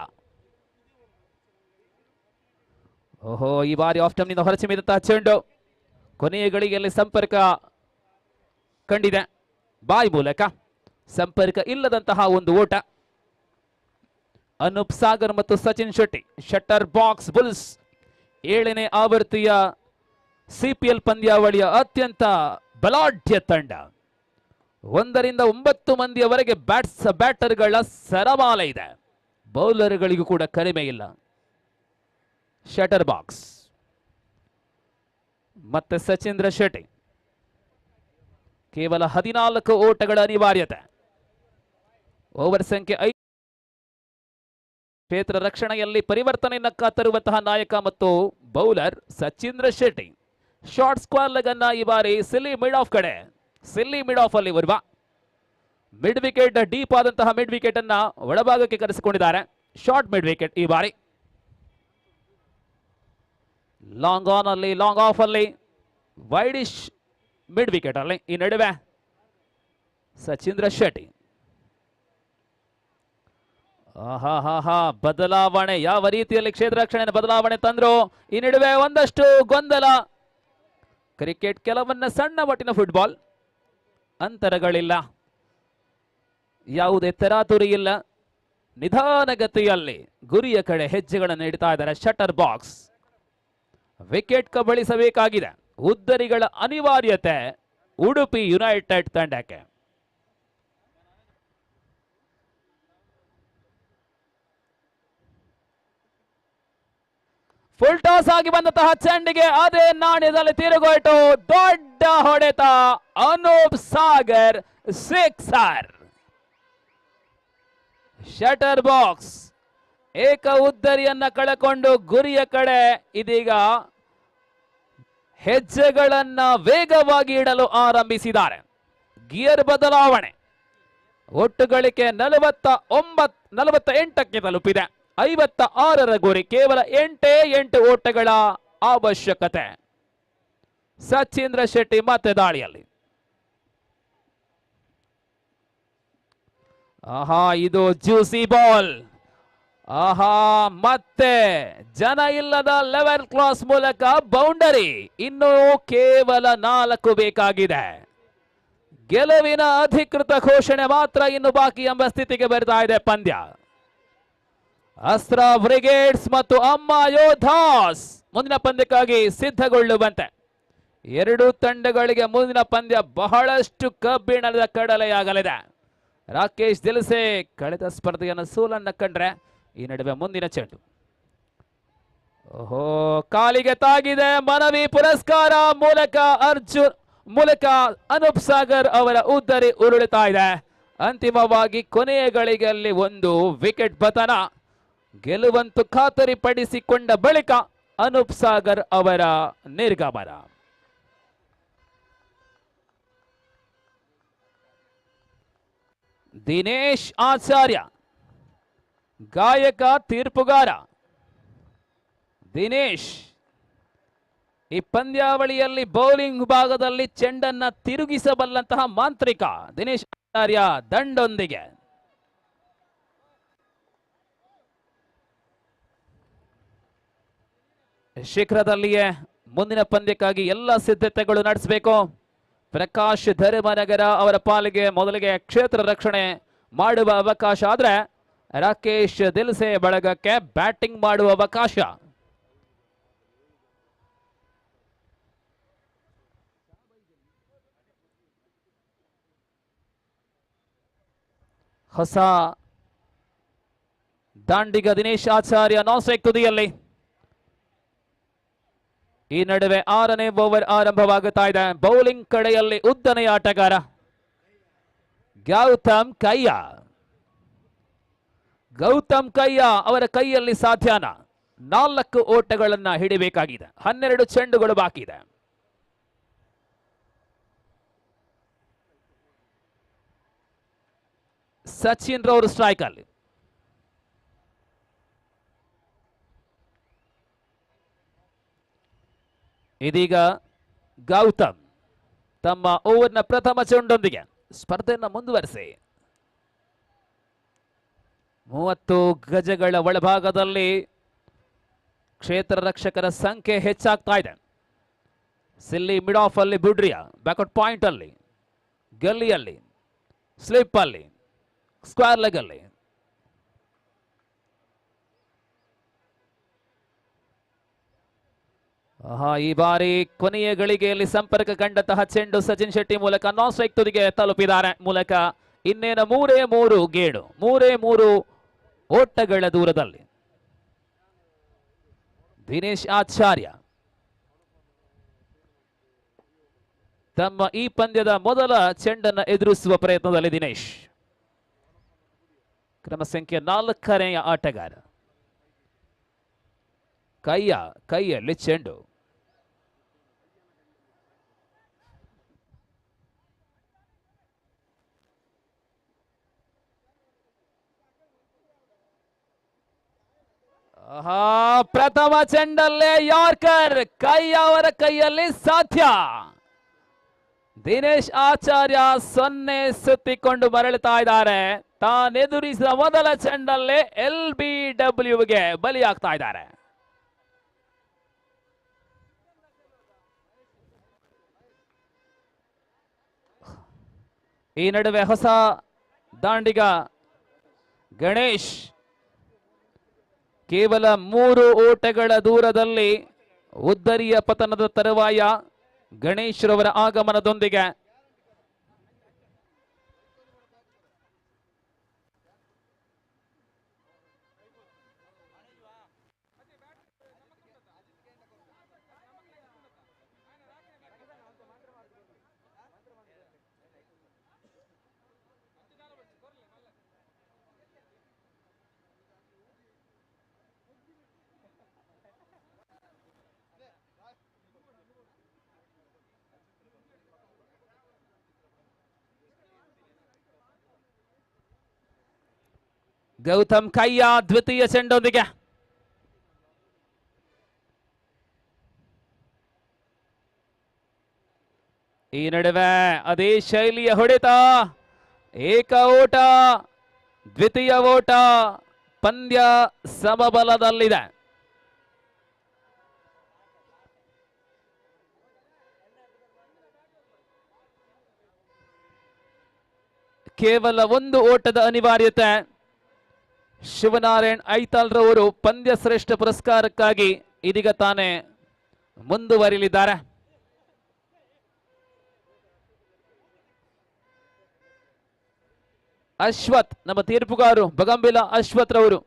ಓಹೋ, ಈ ಬಾರಿ ಆಫ್ ಟೈಮ್ನಿಂದ ಹೊರಚಿಮ್ಮಿದಂತಹ ಚೆಂಡು ಕೊನೆಯ ಗಳಿಗೆಯಲ್ಲಿ ಸಂಪರ್ಕ ಕಂಡಿದೆ. ಬಾಯ್ ಮೂಲಕ ಸಂಪರ್ಕ ಇಲ್ಲದಂತಹ ಒಂದು ಓಟ. ಅನೂಪ್ ಸಾಗರ್ ಮತ್ತು Sachin Shetty, shutter box bulls 7ನೇ ಆವೃತ್ತಿಯ ಸಿಪಿಎಲ್ ಪಂದ್ಯಾವಳಿಯ ಅತ್ಯಂತ ಬಲಾಢ್ಯ ತಂಡ. 1 ರಿಂದ 9 ಮಂದಿಯವರೆಗೆ ಬ್ಯಾಟರ್ಗಳ ಸರಮಾಲೆ ಇದೆ. ಬೌಲರ್ಗಳಿಗೂ ಕೂಡ ಕಡಿಮೆ ಇಲ್ಲ. ಶಟರ್ ಬಾಕ್ಸ್ ಮತ್ತೆ ಸಚಿಂದ್ರ ಶೆಟ್ಟಿ, ಕೇವಲ 14 ಓಟಗಳ ಅನಿವಾರ್ಯತೆ. ಓವರ್ ಸಂಖ್ಯೆ 5. ಕ್ಷೇತ್ರ ರಕ್ಷಣೆಯಲ್ಲಿ ಪರಿವರ್ತನೆಯನ್ನ ತರುವಂತಹ ನಾಯಕ ಮತ್ತು bowler Sachindra Shetty. Short square leg ಅನ್ನ ಈ ಬಾರಿ ಸಿಲ್ಲಿ ಮಿಡ್ ಆಫ್ ಅಲ್ಲಿ ಬರುವ ಮಿಡ್ ವಿಕೆಟ್, ಡೀಪ್ ಆದಂತಹ ಮಿಡ್ ವಿಕೆಟ್ ಅನ್ನ ಒಳಭಾಗಕ್ಕೆ ಕರೆಸಿಕೊಂಡಿದ್ದಾರೆ. ಶಾರ್ಟ್ ಮಿಡ್ ವಿಕೆಟ್ ಈ ಬಾರಿ. ಲಾಂಗ್ ಆನ್ ಅಲ್ಲಿ, ಲಾಂಗ್ ಆಫ್ ಅಲ್ಲಿ, ವೈಡಿಶ್ ಮಿಡ್ ವಿಕೆಟ್ ಅಲ್ಲಿ. ಈ ನಡುವೆ ಸಚಿಂದ್ರ ಶೆಟ್ಟಿ. ಬದಲಾವಣೆ, ಯಾವ ರೀತಿಯಲ್ಲಿ ಕ್ಷೇತ್ರ ರಕ್ಷಣೆ ಬದಲಾವಣೆ ತಂದ್ರು. ಈ ನಡುವೆ ಒಂದಷ್ಟು ಗೊಂದಲ. ಕ್ರಿಕೆಟ್ ಕೆಲವನ್ನ ಸಣ್ಣ ಮಟ್ಟಿನ ಫುಟ್ಬಾಲ್, ಅಂತರಗಳಿಲ್ಲ, ಯಾವುದೇ ತರಾತುರಿ ಇಲ್ಲ. ನಿಧಾನಗತಿಯಲ್ಲಿ ಗುರಿಯ ಕಡೆ ಹೆಜ್ಜೆಗಳನ್ನು ಇಡ್ತಾ ಇದ್ದಾರೆ ಶಟರ್ ಬಾಕ್ಸ್. ವಿಕೆಟ್ ಕಬಳಿಸಬೇಕಾಗಿದೆ. ಉದ್ದರಿಗಳ ಅನಿವಾರ್ಯತೆ ಉಡುಪಿ ಯುನೈಟೆಡ್ ತಂಡಕ್ಕೆ. ಫುಲ್ ಟಾಸ್ ಆಗಿ ಬಂದಂತಹ ಚೆಂಡಿಗೆ ಅದೇ ನಾಣ್ಯದಲ್ಲಿ ತಿರುಗೋಯ್ತು. ದೊಡ್ಡ ಹೊಡೆತ, Anoop Sagar sixer. Shutter box ಏಕ ಉದ್ದರಿಯನ್ನ ಕಳಕೊಂಡು ಗುರಿಯ ಕಡೆ ಇದೀಗ ಹೆಜ್ಜೆಗಳನ್ನ ವೇಗವಾಗಿ ಇಡಲು ಆರಂಭಿಸಿದ್ದಾರೆ. ಗಿಯರ್ ಬದಲಾವಣೆ. ಒಟ್ಟು ಗಳಿಕೆ 48ಕ್ಕೆ ತಲುಪಿದೆ. 56ರ ಗುರಿ, ಕೇವಲ 8 ಓಟಗಳ ಅವಶ್ಯಕತೆ. ಸಚೀಂದ್ರ ಶೆಟ್ಟಿ ಮತ್ತೆ ದಾಳಿಯಲ್ಲಿ. ಆಹಾ, ಇದು ಜ್ಯೂಸಿ ಬಾಲ್. ಆಹಾ, ಮತ್ತೆ ಜನ ಇಲ್ಲದ ಲೆವೆಲ್ ಕ್ರಾಸ್ ಮೂಲಕ ಬೌಂಡರಿ. ಇನ್ನು ಕೇವಲ 4 ಬೇಕಾಗಿದೆ. ಗೆಲುವಿನ ಅಧಿಕೃತ ಘೋಷಣೆ ಮಾತ್ರ ಇನ್ನು ಬಾಕಿ ಎಂಬ ಸ್ಥಿತಿಗೆ ಬರ್ತಾ ಇದೆ ಪಂದ್ಯ. ಅಸ್ತ್ರ ಬ್ರಿಗೇಡ್ಸ್ ಮತ್ತು ಅಮ್ಮ ಯೋಧಾಸ್ ಮುಂದಿನ ಪಂದ್ಯಕ್ಕಾಗಿ ಸಿದ್ಧಗೊಳ್ಳುವಂತೆ. ಎರಡೂ ತಂಡಗಳಿಗೆ ಮುಂದಿನ ಪಂದ್ಯ ಬಹಳಷ್ಟು ಕಬ್ಬಿಣದ ಕಡಲೆಯಾಗಲಿದೆ. ರಾಕೇಶ್ ದಿಲ್ಸೆ ಕಳೆದ ಸ್ಪರ್ಧೆಯನ್ನು ಸೋಲನ್ನ ಕಂಡ್ರೆ, ಈ ನಡುವೆ ಮುಂದಿನ ಚೆಂಡು. ಓಹೋ, ಕಾಲಿಗೆ ತಾಗಿದೆ. ಮನವಿ ಪುರಸ್ಕಾರ ಮೂಲಕ ಅನೂಪ್ ಸಾಗರ್ ಅವರ ಉದ್ದರಿ ಉರುಳುತ್ತಾ ಇದೆ. ಅಂತಿಮವಾಗಿ ಕೊನೆಯ ಗಳಿಗೆಯಲ್ಲಿ ಒಂದು ವಿಕೆಟ್ ಪತನ. ಗೆಲುವಂತೂ ಖಾತರಿಪಡಿಸಿಕೊಂಡ ಬಳಿಕ ಅನೂಪ್ ಸಾಗರ್ ಅವರ ನಿರ್ಗಮನ. ದಿನೇಶ್ ಆಚಾರ್ಯ ಗಾಯಕ, ತೀರ್ಪುಗಾರ. ದಿನೇಶ್ ಈ ಪಂದ್ಯಾವಳಿಯಲ್ಲಿ ಬೌಲಿಂಗ್ ಭಾಗದಲ್ಲಿ ಚೆಂಡನ್ನ ತಿರುಗಿಸಬಲ್ಲಂತಹ ಮಾಂತ್ರಿಕ. ದಿನೇಶ್ ಆಚಾರ್ಯ ದಂಡೊಂದಿಗೆ. ಶೀಘ್ರದಲ್ಲಿಯೇ ಮುಂದಿನ ಪಂದ್ಯಕ್ಕಾಗಿ ಎಲ್ಲ ಸಿದ್ಧತೆಗಳು ನಡೆಸಬೇಕು. ಪ್ರಕಾಶ್ ಧರ್ಮನಗರ ಅವರ ಪಾಲಿಗೆ ಮೊದಲಿಗೆ ಕ್ಷೇತ್ರ ರಕ್ಷಣೆ ಮಾಡುವ ಅವಕಾಶ ಆದ್ರೆ, ರಾಕೇಶ್ ದಿಲ್ಸೆ ಬಳಗಕ್ಕೆ ಬ್ಯಾಟಿಂಗ್ ಮಾಡುವ ಅವಕಾಶ. ಹೊಸ ದಾಂಡಿಗ ದಿನೇಶ್ ಆಚಾರ್ಯ ನಾನ್ ಸ್ಟ್ರೈಕ್ ತುದಿಯಲ್ಲಿ. ಈ ನಡುವೆ 6ನೇ ಓವರ್ ಆರಂಭವಾಗುತ್ತಾ ಇದೆ. ಬೌಲಿಂಗ್ ಕಡೆಯಲ್ಲಿ ಉದ್ದನೆಯ ಆಟಗಾರ ಗೌತಮ್ ಕಯ್ಯ ಅವರ ಕೈಯಲ್ಲಿ ಸಾಧ್ಯನ 4 ಓಟಗಳನ್ನ ಹಿಡಿಬೇಕಾಗಿದೆ. 12 ಚೆಂಡುಗಳು ಬಾಕಿ ಇದೆ. ಸಚಿನ್ ರವರು ಸ್ಟ್ರೈಕ್ ಅಲ್ಲಿ. ಇದೀಗ ಗೌತಮ್ ತಮ್ಮ ಓವರ್ನ ಪ್ರಥಮ ಚೆಂಡೊಂದಿಗೆ ಸ್ಪರ್ಧೆಯನ್ನು ಮುಂದುವರಿಸಿ 30 ಗಜಗಳ ಒಳಭಾಗದಲ್ಲಿ ಕ್ಷೇತ್ರ ರಕ್ಷಕರ ಸಂಖ್ಯೆ ಹೆಚ್ಚಾಗ್ತಾ ಇದೆ. ಸಿಲ್ಲಿ ಮಿಡ್ ಆಫ್ ಅಲ್ಲಿ ಬುಡ್ರಿಯಾ, ಬ್ಯಾಕ್ಔಟ್ ಪಾಯಿಂಟ್ ಅಲ್ಲಿ, ಗಲ್ಲಿಯಲ್ಲಿ, ಸ್ಲಿಪ್ ಅಲ್ಲಿ, ಸ್ಕ್ವೇರ್ ಲೆಗ್ ಅಲ್ಲಿ. ಈ ಬಾರಿ ಕೊನೆಯ ಗಳಿಗೆಯಲ್ಲಿ ಸಂಪರ್ಕ ಕಂಡಂತಹ ಚೆಂಡು ಸಚಿನ್ ಶೆಟ್ಟಿ ಮೂಲಕ ನಾನ್ ಸ್ಟ್ರೈಕ್ ತುದಿಗೆ ತಲುಪಿದ್ದಾರೆ. ಮೂಲಕ ಇನ್ನೇನು 3 ಗೇಡು, 3 ಓಟಗಳ ದೂರದಲ್ಲಿ ದಿನೇಶ್ ಆಚಾರ್ಯ ತಮ್ಮ ಈ ಪಂದ್ಯದ ಮೊದಲ ಚೆಂಡನ್ನು ಎದುರಿಸುವ ಪ್ರಯತ್ನದಲ್ಲಿ. ದಿನೇಶ್ ಕ್ರಮ ಸಂಖ್ಯೆ 4ನೇ ಆಟಗಾರ. ಕೈಯಲ್ಲಿ ಚೆಂಡು. ಪ್ರಥಮ ಚೆಂಡಲ್ಲೇ ಯಾರ್ಕರ್, ಅವರ ಕೈಯಲ್ಲಿ ಸಾಧ್ಯ. ದಿನೇಶ್ ಆಚಾರ್ಯ 0 ಸುತ್ತಿಕೊಂಡು ಮರಳುತ್ತಾ ಇದ್ದಾರೆ. ತಾನೆದುರಿಸಿದ ಮೊದಲ ಚೆಂಡಲ್ಲೇ LBWಗೆ ಬಲಿಯಾಗ್ತಾ ಇದ್ದಾರೆ. ಈ ನಡುವೆ ಹೊಸ ದಾಂಡಿಗ ಗಣೇಶ್ ಕೇವಲ 3 ಓಟಗಳ ದೂರದಲ್ಲಿ ಉದ್ದರಿಯ ಪತನದ ತರುವಾಯ ಗಣೇಶ್ ರವರ ಆಗಮನದೊಂದಿಗೆ ಗೌತಮ್ ಕಯ್ಯ ದ್ವಿತೀಯ ಚೆಂಡೊಂದಿಗೆ. ಈ ನಡುವೆ ಅದೇ ಶೈಲಿಯ ಹೊಡೆತ, ಏಕ ಓಟ, ದ್ವಿತೀಯ ಓಟ, ಪಂದ್ಯ ಸಮಬಲದಲ್ಲಿದೆ. ಕೇವಲ ಒಂದು ಓಟದ ಅನಿವಾರ್ಯತೆ. ಶಿವನಾರಾಯಣ್ ಐತಾಳ್ ರವರು ಪಂದ್ಯ ಶ್ರೇಷ್ಠ ಪುರಸ್ಕಾರಕ್ಕಾಗಿ ಇದೀಗ ತಾನೇ ಮುಂದುವರಿಲಿದ್ದಾರೆ. ಅಶ್ವಥ್, ನಮ್ಮ ತೀರ್ಪುಗಾರರು ಬಗಂಬಿಲ ಅಶ್ವಥ್ ರವರು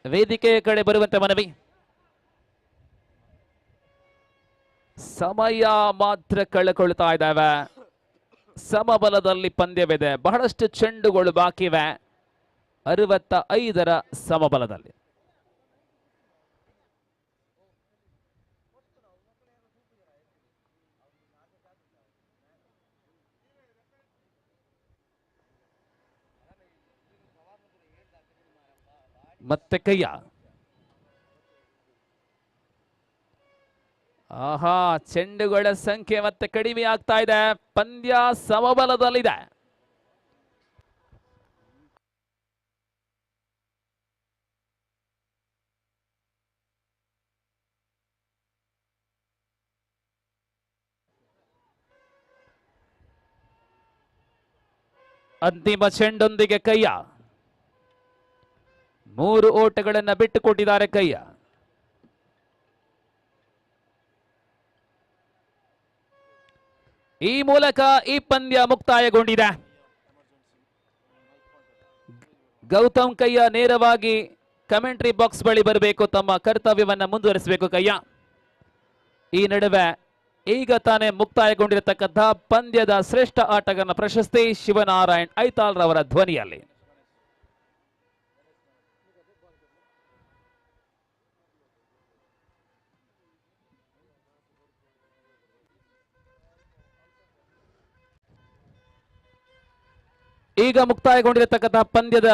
ವೇದಿಕೆಯ ಕಡೆ ಬರುವಂತೆ ಮನವಿ. ಸಮಯ ಮಾತ್ರ ಕಳೆಕೊಳ್ತಾ ಇದ್ದಾವೆ. ಸಮಬಲದಲ್ಲಿ ಪಂದ್ಯವಿದೆ, ಬಹಳಷ್ಟು ಚೆಂಡುಗಳು ಬಾಕಿ ಇವೆ. 65ರ ಸಮಬಲದಲ್ಲಿ. ಮತ್ತೆ ಕೈಯ, ಆಹಾ, ಚೆಂಡುಗಳ ಸಂಖ್ಯೆ ಮತ್ತೆ ಕಡಿಮೆ ಆಗ್ತಾ ಇದೆ. ಪಂದ್ಯ ಸಮಬಲದಲ್ಲಿದೆ. ಅಂತಿಮ ಚೆಂಡೊಂದಿಗೆ ಕೈಯ 3 ಓಟಗಳನ್ನು ಬಿಟ್ಟುಕೊಟ್ಟಿದ್ದಾರೆ ಕೈಯ. ಈ ಮೂಲಕ ಈ ಪಂದ್ಯ ಮುಕ್ತಾಯಗೊಂಡಿದೆ. ಗೌತಮ್ ಕಯ್ಯ ನೇರವಾಗಿ ಕಮೆಂಟ್ರಿ ಬಾಕ್ಸ್ ಬಳಿ ಬರಬೇಕು, ತಮ್ಮ ಕರ್ತವ್ಯವನ್ನ ಮುಂದುವರಿಸಬೇಕು ಕಯ್ಯ. ಈ ನಡುವೆ ಈಗ ತಾನೇ ಮುಕ್ತಾಯಗೊಂಡಿರತಕ್ಕಂಥ ಪಂದ್ಯದ ಶ್ರೇಷ್ಠ ಆಟಗಾರನ ಪ್ರಶಸ್ತಿ ಶಿವನಾರಾಯಣ್ ಐತಾಳ್ ರವರ ಧ್ವನಿಯಲ್ಲಿ. ಈಗ ಮುಕ್ತಾಯಗೊಂಡಿರತಕ್ಕಂಥ ಪಂದ್ಯದ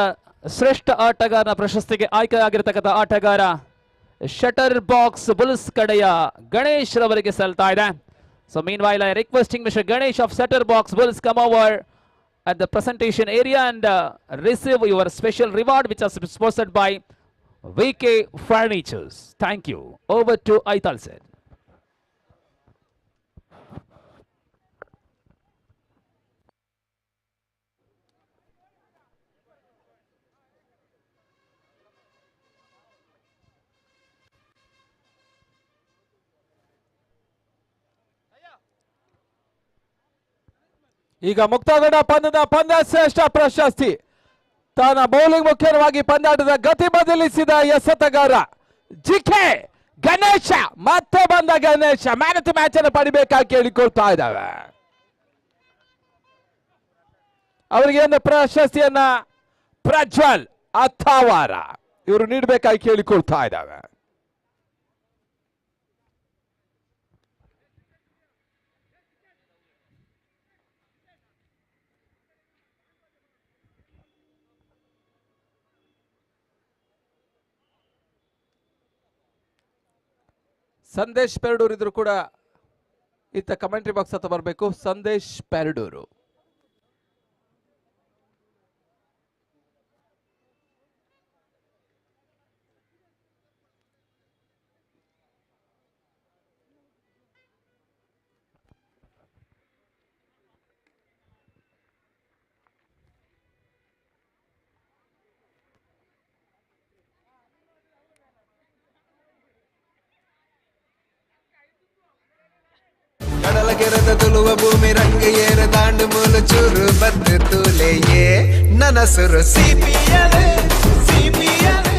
ಶ್ರೇಷ್ಠ ಆಟಗಾರನ ಪ್ರಶಸ್ತಿಗೆ ಆಯ್ಕೆಯಾಗಿರತಕ್ಕಂಥ ಆಟಗಾರ ಶಟರ್ ಬಾಕ್ಸ್ ಬುಲ್ಸ್ ಕಡೆಯ ಗಣೇಶ್ ರವರಿಗೆ ಸಲ್ತಾ ಇದೆ. So mean while I requesting mister Ganesh of shutter box Bulls come over at the presentation area and receive your special reward which is sponsored by VK Furnitures. Thank you. Over to Aital sir. ಈಗ ಮುಕ್ತಾಯಗೊಂಡ ಪಂದ್ಯ ಶ್ರೇಷ್ಠ ಪ್ರಶಸ್ತಿ ತನ್ನ bowling ಮುಖ್ಯವಾಗಿ ಪಂದ್ಯಾಟದ ಗತಿ ಬದಲಿಸಿದ ಎಸೆತಗಾರ GK Ganesha. ಮತ್ತೆ ಬಂದ Ganesha man of the match ಅನ್ನು ಪಡಿಬೇಕಾಗಿ ಕೇಳಿಕೊಳ್ತಾ ಇದ್ದಾವೆ. ಅವರಿಗೆ ಒಂದು ಪ್ರಶಸ್ತಿಯನ್ನ ಪ್ರಜ್ವಲ್ ಅಥಾವಾರ ಇವರು ನೀಡಬೇಕಾಗಿ ಕೇಳಿಕೊಳ್ತಾ ಇದ್ದಾವೆ. ಸಂದೇಶ್ ಪೆರಡೂರು ಇದ್ರು ಕೂಡ ಇತ್ತ ಕಮೆಂಟ್ರಿ ಬಾಕ್ಸ್ ಹತ್ರ ಬರಬೇಕು. ಸಂದೇಶ್ ಪೆರಡೂರು. ಕಡಲ ಕೆರೆದ ತುಳುವ ಭೂಮಿ ರಂಗ ಏರ ದಾಂಡು ಮೂಲು ಚೂರು ಬತ್ತು ತೂಲೆಯೇ ನನ್ನ ಸುರು ಸಿಪಿಯಲೆ ಸಿಪಿಯಲೆ.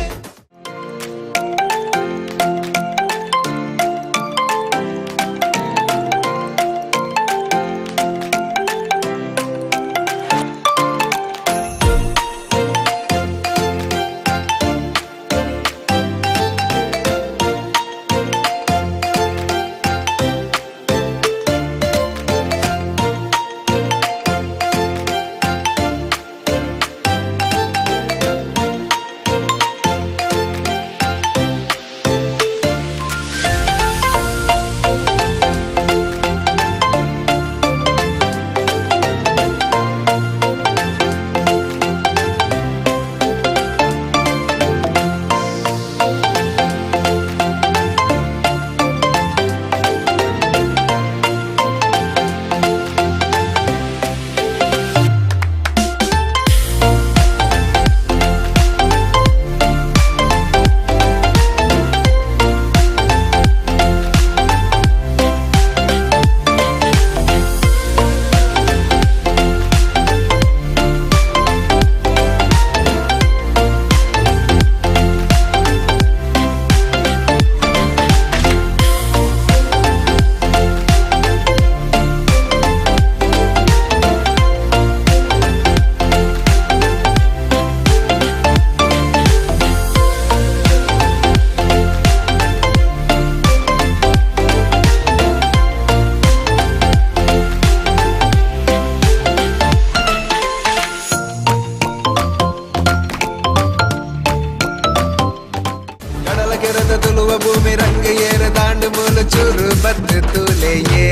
ಕೆರೆದ ತುಳುವ ಭೂಮಿ ರಂಗ ಏರ ದಾಂಡು ಮೂಲು ಚೂರು ಬದ್ದು ತೂಲೆಯೇ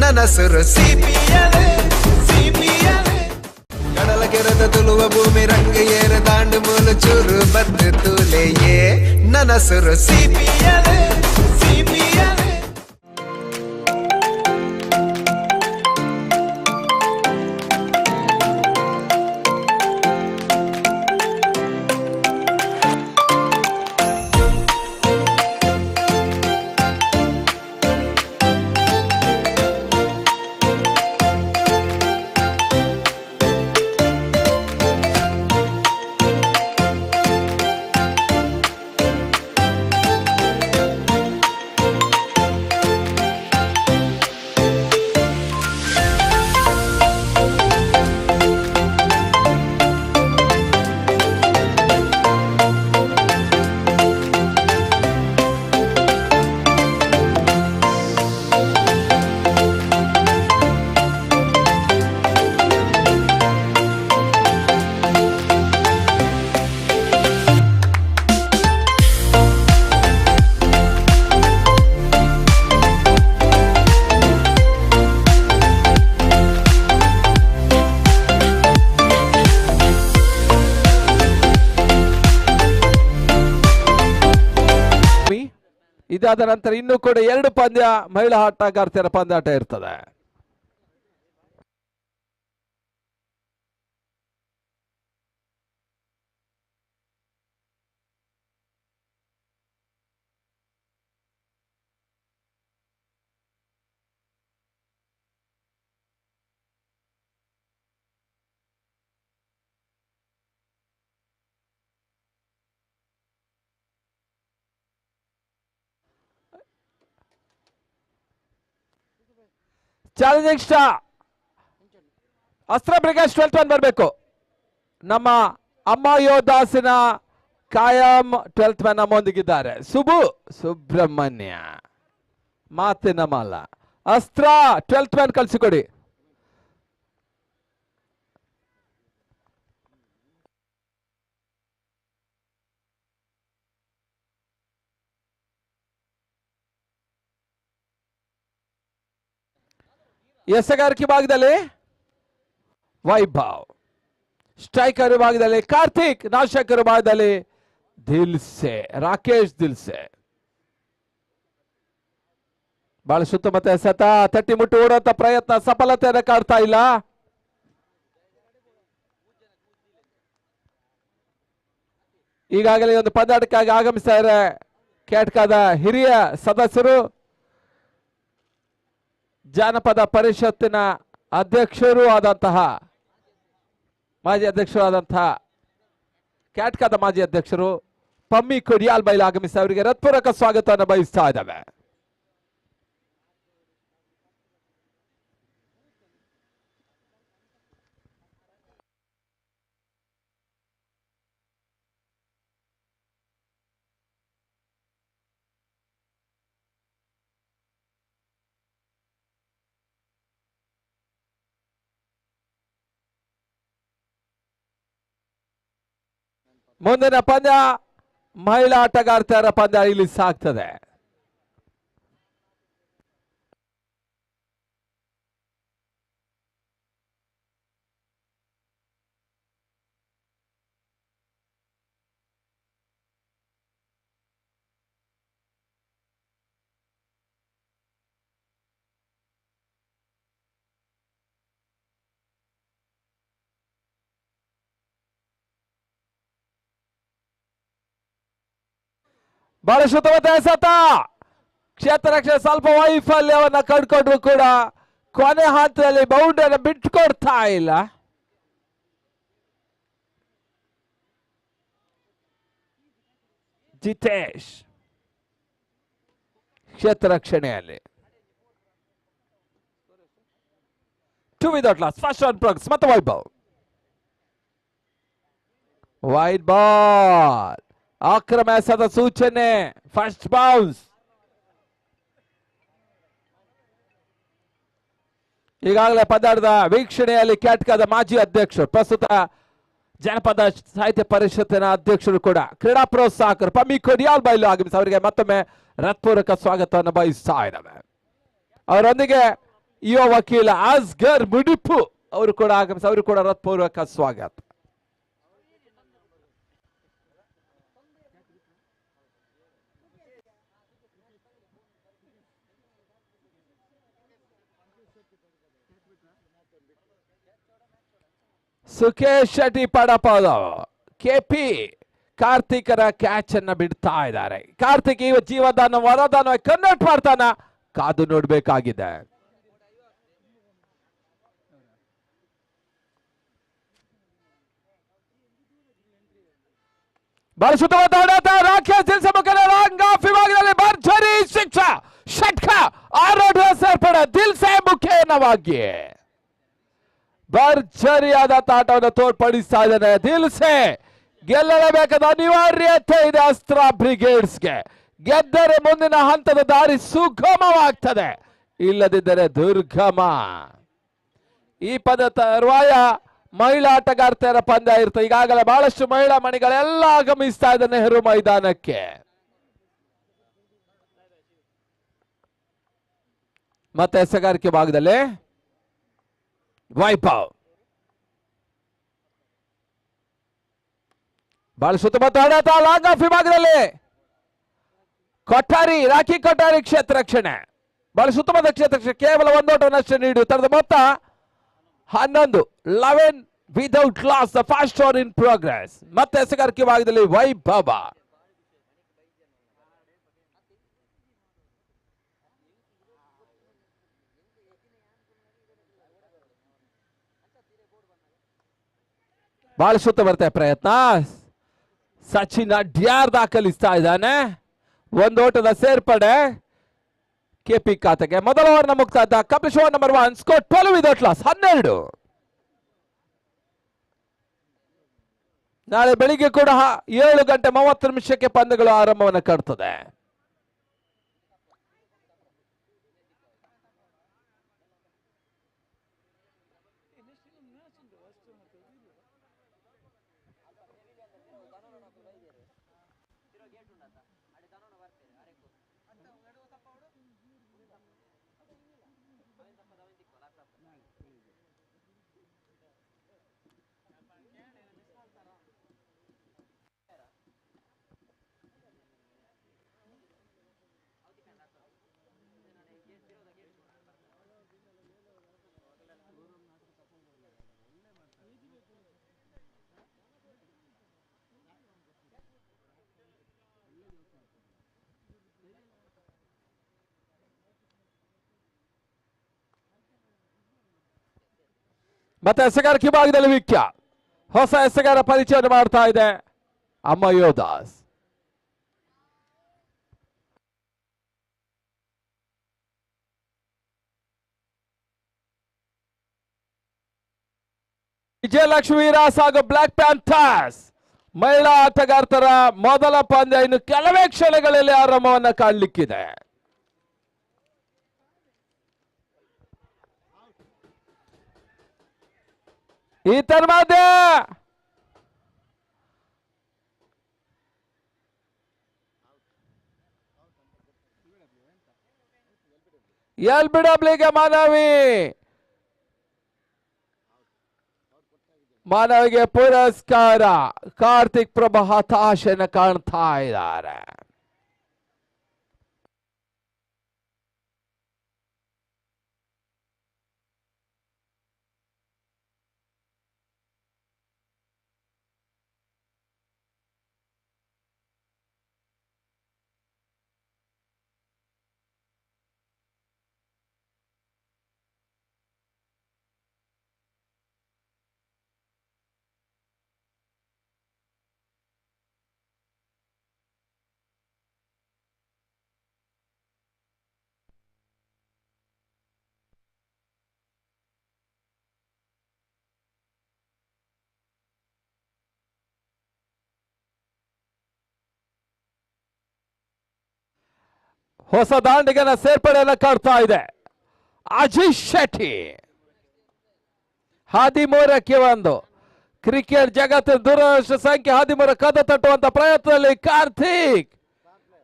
ನನಸುರು ಸಿಪಿಯಲೆ ಸಿಪಿಯಲೆ ಕಡಲ ಕೆರೆದ ತುಳುವ ಭೂಮಿ ರಂಗ ಏರ ದಾಂಡು ಮೂಲು ಚೂರು ಬದ್ದು ತೂಲೆಯೇ ನನಸುರು ಸಿಪಿಯಲೆ ಸಿಪಿಯಲೆ ಇದಾದ ನಂತರ ಇನ್ನೂ ಕೂಡ 2 ಪಂದ್ಯ ಮಹಿಳಾ ಆಟಗಾರ್ತಿಯರ ಪಂದ್ಯಾಟ ಇರ್ತದೆ. ಚಾಲೆಂಜಿಂಗ್ ಸ್ಟಾರ್ ಅಸ್ತ್ರ ಬ್ರಿಗೇಡ್ 12 ಬರಬೇಕು. ನಮ್ಮ ಅಮ್ಮ ಯೋದಾಸಿನ ಕಾಯಂ 12th ಮ್ಯಾನ್ ನಮ್ಮೊಂದಿಗಿದ್ದಾರೆ. ಸುಬ್ರಹ್ಮಣ್ಯ ಮಾತಿನ ಮಾಲ ಅಸ್ತ್ರ 12th ಮ್ಯಾನ್ ಕಳಿಸಿಕೊಡಿ. ಎಸೆಗಾರಿಕೆ ವಿಭಾಗದಲ್ಲಿ ವೈಭವ್, ಸ್ಟ್ರೈಕರ್ ವಿಭಾಗದಲ್ಲಿ ಕಾರ್ತಿಕ್, ನಾಶಕರ ವಿಭಾಗದಲ್ಲಿ ದಿಲ್ಸೆ, ರಾಕೇಶ್ ದಿಲ್ಸೆ. ಬಹಳ ಸುತ್ತಮುತ್ತ ಎಸೆತ, ತಟ್ಟಿ ಮುಟ್ಟು ಓಡುವಂತ ಪ್ರಯತ್ನ ಸಫಲತೆಯನ್ನು ಕಾಡ್ತಾ ಇಲ್ಲ. ಈಗಾಗಲೇ ಒಂದು ಪಂದ್ಯಾಟಕ್ಕಾಗಿ ಆಗಮಿಸ್ತಾರೆ ಕ್ಯಾಟ್ಕಾದ ಹಿರಿಯ ಸದಸ್ಯರು, ಜಾನಪದ ಪರಿಷತ್ತಿನ ಅಧ್ಯಕ್ಷರು ಆದಂತಹ ಮಾಜಿ ಅಧ್ಯಕ್ಷರು ಆದಂತಹ ಕ್ಯಾಟ್ಕಾದ ಮಾಜಿ ಅಧ್ಯಕ್ಷರು ಪಮ್ಮಿ ಕೊಡಿಯಾಲ್ ಬೈಲ್ ಆಗಮಿಸಿ ಅವರಿಗೆ ಹೃತ್ಪೂರ್ವಕ ಸ್ವಾಗತವನ್ನು ಬಯಸ್ತಾ ಇದ್ದಾವೆ. ಮುಂದಿನ ಪಂದ್ಯ ಮಹಿಳಾ ಆಟಗಾರ್ತಿಯರ ಪಂದ್ಯ ಇಲ್ಲಿ ಸಾಗ್ತದೆ. ಬಹಳ ಶುದ್ಧವಾದ ಎಸೆತ, ಕ್ಷೇತ್ರ ರಕ್ಷಣೆ ಸ್ವಲ್ಪ ವೈಫಲ್ಯವನ್ನ ಕಂಡುಕೊಂಡ್ರು ಕೂಡ ಕೊನೆ ಹಂತದಲ್ಲಿ ಬೌಂಡರಿಯನ್ನು ಬಿಟ್ಟುಕೊಡ್ತಾ ಇಲ್ಲ. ಜಿತೇಶ್ ಕ್ಷೇತ್ರ ರಕ್ಷಣೆಯಲ್ಲಿ 2 without loss, first run progress ಮತ್ತೆ ವೈಭವ್. ವೈಡ್ ಬಾಲ್, ಆಕ್ರಮ ಎಸೆದ ಸೂಚನೆ, ಫಸ್ಟ್ ಬೌನ್ಸ್. ಈಗಾಗಲೇ ಪಂದ್ಯಾಟದ ವೀಕ್ಷಣೆಯಲ್ಲಿ ಕ್ಯಾಟ್ಕಾದ ಮಾಜಿ ಅಧ್ಯಕ್ಷರು, ಪ್ರಸ್ತುತ ಜನಪದ ಸಾಹಿತ್ಯ ಪರಿಷತ್ತಿನ ಅಧ್ಯಕ್ಷರು ಕೂಡ ಕ್ರೀಡಾ ಪ್ರೋತ್ಸಾಹಕರು ಪಮ್ಮಿ ಕೊಡಿಯಾಲ್ ಬೈಲು ಆಗಮಿಸಿ ಅವರಿಗೆ ಮತ್ತೊಮ್ಮೆ ಹೃತ್ಪೂರ್ವಕ ಸ್ವಾಗತವನ್ನು ಬಯಸ್ತಾ ಇದ್ದಾವೆ. ಅವರೊಂದಿಗೆ ಯುವ ವಕೀಲ ಅಸ್ಗರ್ ಮುಡಿಪು ಅವರು ಕೂಡ ಆಗಮಿಸಿ ಅವರು ಕೂಡ ಹೃತ್ಪೂರ್ವಕ ಸ್ವಾಗತ. ಸುಖೇಶ್ ಶೆಟ್ಟಿ ಪಡಪದ ಕೆಪಿ ಕಾರ್ತಿಕರ ಕ್ಯಾಚ್ ಅನ್ನ ಬಿಡ್ತಾ ಇದ್ದಾರೆ. ಕಾರ್ತಿಕ್ ಈ ಜೀವದಾನ ವರದಾನ ಕನ್ವರ್ಟ್ ಮಾಡ್ತಾನ, ಕಾದು ನೋಡ್ಬೇಕಾಗಿದೆ. ಬಳಸುತ್ತ ರಾಕೇಶ್ ದಿಲ್ಸೆ ಮುಖದ ರಂಗಾಫ್ ವಿಭಾಗದಲ್ಲಿ ಭರ್ಜರಿ ಶಿಕ್ಷಾ ಷಟ್ಕ ಆರೋಢ ಸೇರ್ಪಡೆ ದಿಲ್ಸೆ ಮುಖೇನವಾಗಿ ಭರ್ಜರಿಯಾದ ತಾಟವನ್ನು ತೋರ್ಪಡಿಸ್ತಾ ಇದ್ದಾನೆ. ದಿಲ್ಸೆ ಗೆಲ್ಲಲೇಬೇಕಾದ ಅನಿವಾರ್ಯತೆ ಇದೆ ಅಸ್ತ್ರ ಬ್ರಿಗೇಡ್ಸ್ಗೆ. ಗೆದ್ದರೆ ಮುಂದಿನ ಹಂತದ ದಾರಿ ಸುಗಮವಾಗ್ತದೆ, ಇಲ್ಲದಿದ್ದರೆ ದುರ್ಗಮ. ಈ ಪದ ತರುವಾಯ ಮಹಿಳಾ ಆಟಗಾರ್ತಿಯರ ಪಂದ್ಯ ಇರ್ತದೆ. ಈಗಾಗಲೇ ಬಹಳಷ್ಟು ಮಹಿಳಾ ಮಣಿಗಳೆಲ್ಲ ಆಗಮಿಸ್ತಾ ಇದೆ ನೆಹರು ಮೈದಾನಕ್ಕೆ. ಮತ್ತೆ ಎಸೆಗಾರಿಕೆ ಭಾಗದಲ್ಲಿ ವೈಭವ್ ಬಹಳ ಸುತ್ತಮುತ್ತ ಆಡಾಟ ಲಾಂಗ್ ಆಫ್ ವಿಭಾಗದಲ್ಲಿ ಕೊಠಾರಿ ರಾಖಿ ಕೊಠಾರಿ ಕ್ಷೇತ್ರ ರಕ್ಷಣೆ ಬಹಳ ಸುತ್ತಮುತ್ತ ಕ್ಷೇತ್ರ ರಕ್ಷಣೆ ಕೇವಲ ಒಂದೋಟವನ್ನಷ್ಟೇ ನೀಡಿ ತರದ ಮೊತ್ತ 11 without loss the fast over in progress. ಮತ್ತೆ ಎಸೆಗಾರಿಕೆ ಭಾಗದಲ್ಲಿ ವೈಭವ ಬಹಳ ಸುತ್ತ ಬರ್ತಾ ಪ್ರಯತ್ನ. ಸಚಿನ್ ಅಡ್ಯಾರ್ ದಾಖಲಿಸ್ತಾ ಇದ್ದಾನೆ. ಒಂದು ಓಟದ ಸೇರ್ಪಡೆ ಕೆಪಿ ಖಾತೆಗೆ. ಮೊದಲ ಓವರ್ನ ಮುಕ್ತಾಯ Kapil over number 1 score 12 without loss 12. ನಾಳೆ ಬೆಳಿಗ್ಗೆ ಕೂಡ 7:30 ಪಂದ್ಯಗಳು ಆರಂಭವನ್ನು ಕಾಡ್ತದೆ. ಮತ್ತೆ ಎಸೆಗಾರಿಕೆ ಭಾಗದಲ್ಲಿ ವಿಖ್ಯ ಹೊಸ ಎಸೆಗಾರ ಪರಿಚಯ ಮಾಡ್ತಾ ಇದೆ ಅಮ್ಮಯೋದಾಸ್. ವಿಜಯಲಕ್ಷ್ಮಿ ವೀರಾಸ್ ಹಾಗೂ ಬ್ಲಾಕ್ ಪ್ಯಾಂಥರ್ಸ್ ಮಹಿಳಾ ಆಟಗಾರ್ತರ ಮೊದಲ ಪಂದ್ಯ ಇನ್ನು ಕೆಲವೇ ಕ್ಷಣಗಳಲ್ಲಿ ಆರಂಭವನ್ನ ಕಾಣಲಿಕ್ಕಿದೆ. ಈ ಮಧ್ಯೆ LBWಗೆ ಮಾನವಿಗೆ ಪುರಸ್ಕಾರ. ಕಾರ್ತಿಕ್ ಪ್ರಭಾ ಹತಾಶೆಯನ್ನು ಕಾಣ್ತಾ ಇದ್ದಾರೆ. ಹೊಸ ದಾಂಡಿಗನ ಸೇರ್ಪಡೆಯನ್ನು ಕಾಡ್ತಾ ಇದೆ ಅಜಿತ್ ಶೆಟ್ಟಿ. 13ಕ್ಕೆ 1 ಕ್ರಿಕೆಟ್ ಜಗತ್ತಿನ ದುರದೃಷ್ಟ ಸಂಖ್ಯೆ 13 ಕದ ತಟ್ಟುವಂತ ಪ್ರಯತ್ನದಲ್ಲಿ ಕಾರ್ತಿಕ್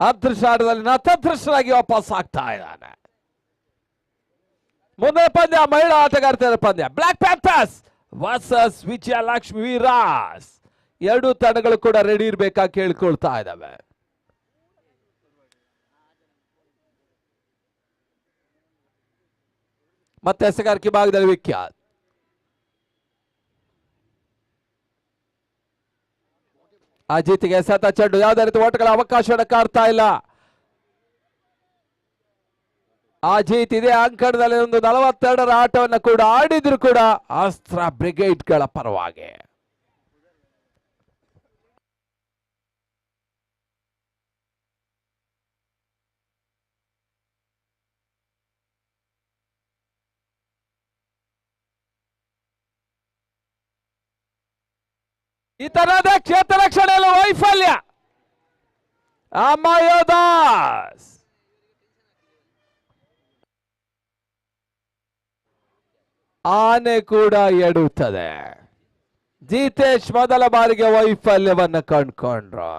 ಅದೃಷ್ಟದಲ್ಲಿ ನತದೃಷ್ಟರಾಗಿ ವಾಪಸ್ ಆಗ್ತಾ ಇದ್ದಾನೆ. ಮುಂದಿನ ಪಂದ್ಯ ಮಹಿಳಾ ಆಟಗಾರ್ತಿಯರ ಪಂದ್ಯ ಬ್ಲಾಕ್ ಪ್ಯಾಂಥರ್ಸ್ ವರ್ಸಸ್ ವಿಜಯಲಕ್ಷ್ಮಿ ವೀರಾಸ್. ಎರಡು ತಂಡಗಳು ಕೂಡ ರೆಡಿ ಇರ್ಬೇಕಾಗಿ ಕೇಳ್ಕೊಳ್ತಾ ಇದ್ದಾವೆ. ಮತ್ತೆ ಎಸೆಗಾರಿಕೆ ಭಾಗದಲ್ಲಿ ವಿಖ್ಯಾತ್ ಅಜಿತ್ಗೆ ಎಸೆತ ಚೆಂಡು ಯಾವುದೇ ರೀತಿ ಓಟಗಳ ಅವಕಾಶವನ್ನು ಕಾಡ್ತಾ ಇಲ್ಲ. ಅಜಿತ್ ಇದೇ ಅಂಕಣದಲ್ಲಿ ಒಂದು 42ರ ಆಟವನ್ನು ಕೂಡ ಆಡಿದ್ರು ಕೂಡ ಅಸ್ತ್ರ ಬ್ರಿಗೇಡ್ಗಳ ಪರವಾಗಿ. ಈ ತರಹದ ಕ್ಷೇತ್ರ ರಕ್ಷಣೆಯಲ್ಲಿ ವೈಫಲ್ಯ. ಅಮಯೋದಾಸ್ ಆನೆ ಕೂಡ ಎಡುತ್ತದೆ. ಜಿತೇಶ್ ಮೊದಲ ಬಾರಿಗೆ ವೈಫಲ್ಯವನ್ನು ಕಂಡುಕೊಂಡ್ರು.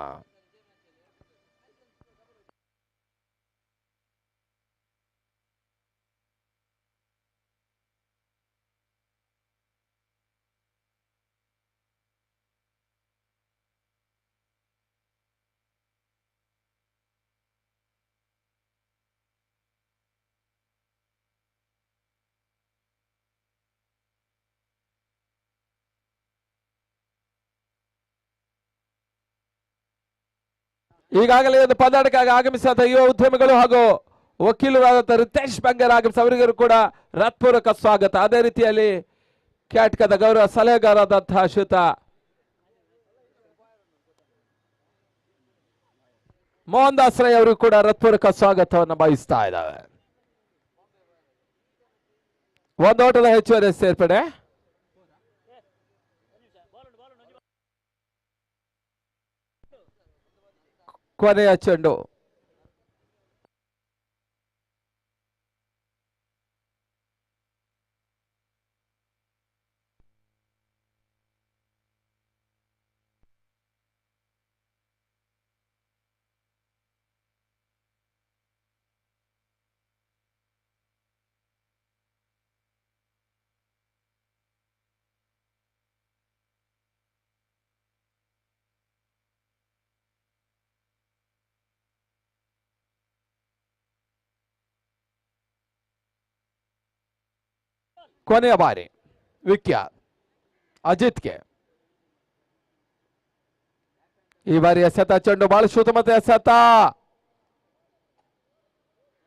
ಈಗಾಗಲೇ ಒಂದು ಪಂದ್ಯಾಟಕ್ಕಾಗಿ ಆಗಮಿಸಿದ ಯುವ ಉದ್ಯಮಿಗಳು ಹಾಗೂ ವಕೀಲರಾದ ರಿತೇಶ್ ಬಂಗರ್ ಆಗಮಿಸಿ ಅವರಿಗೂ ಕೂಡ ಹೃತ್ಪೂರ್ವಕ ಸ್ವಾಗತ. ಅದೇ ರೀತಿಯಲ್ಲಿ ಕ್ಯಾಟ್ಕದ ಗೌರವ ಸಲಹೆಗಾರರಾದಂತಹ ಶ್ರೀಯುತ ಮೋಹನ್ ದಾಸ್ ರೈ ಅವರು ಕೂಡ ಹೃತ್ಪೂರ್ವಕ ಸ್ವಾಗತವನ್ನು ಬಯಸ್ತಾ ಇದ್ದಾವೆ. ಒಂದು ಓಟದ ಹೆಚ್ಚುವರಿ ಸೇರ್ಪಡೆ. ಕೊನೆಯ ಚೆಂಡು ಕೊನೆಯ ಬಾರಿ ವಿಖ್ಯಾತ್ ಅಜಿತ್ಗೆ ಈ ಬಾರಿ ಎಸೆತ ಚೆಂಡು ಬಹಳ ಶುದ್ಧಮತೆ ಎಸೆತ.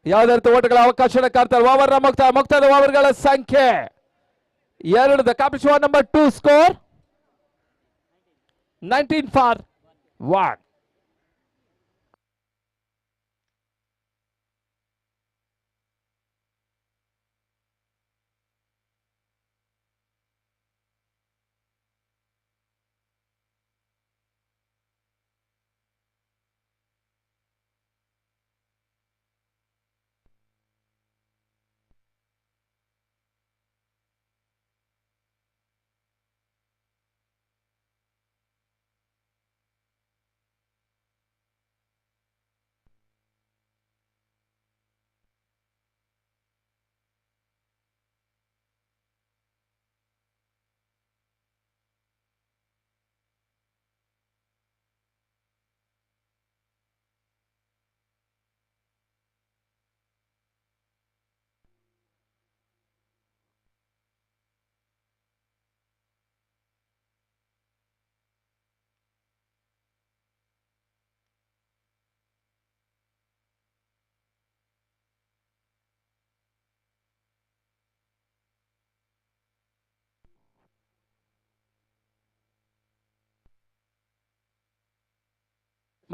ಯಾವುದೇ ರೀತಿ ಓಟಗಳ ಅವಕಾಶ ಕಾಡ್ತಾರೆ. ಓವರ್ ಮುಕ್ತಾಯದ ಓವರ್ಗಳ ಸಂಖ್ಯೆ 2. The completion number 2 score 19 for 1.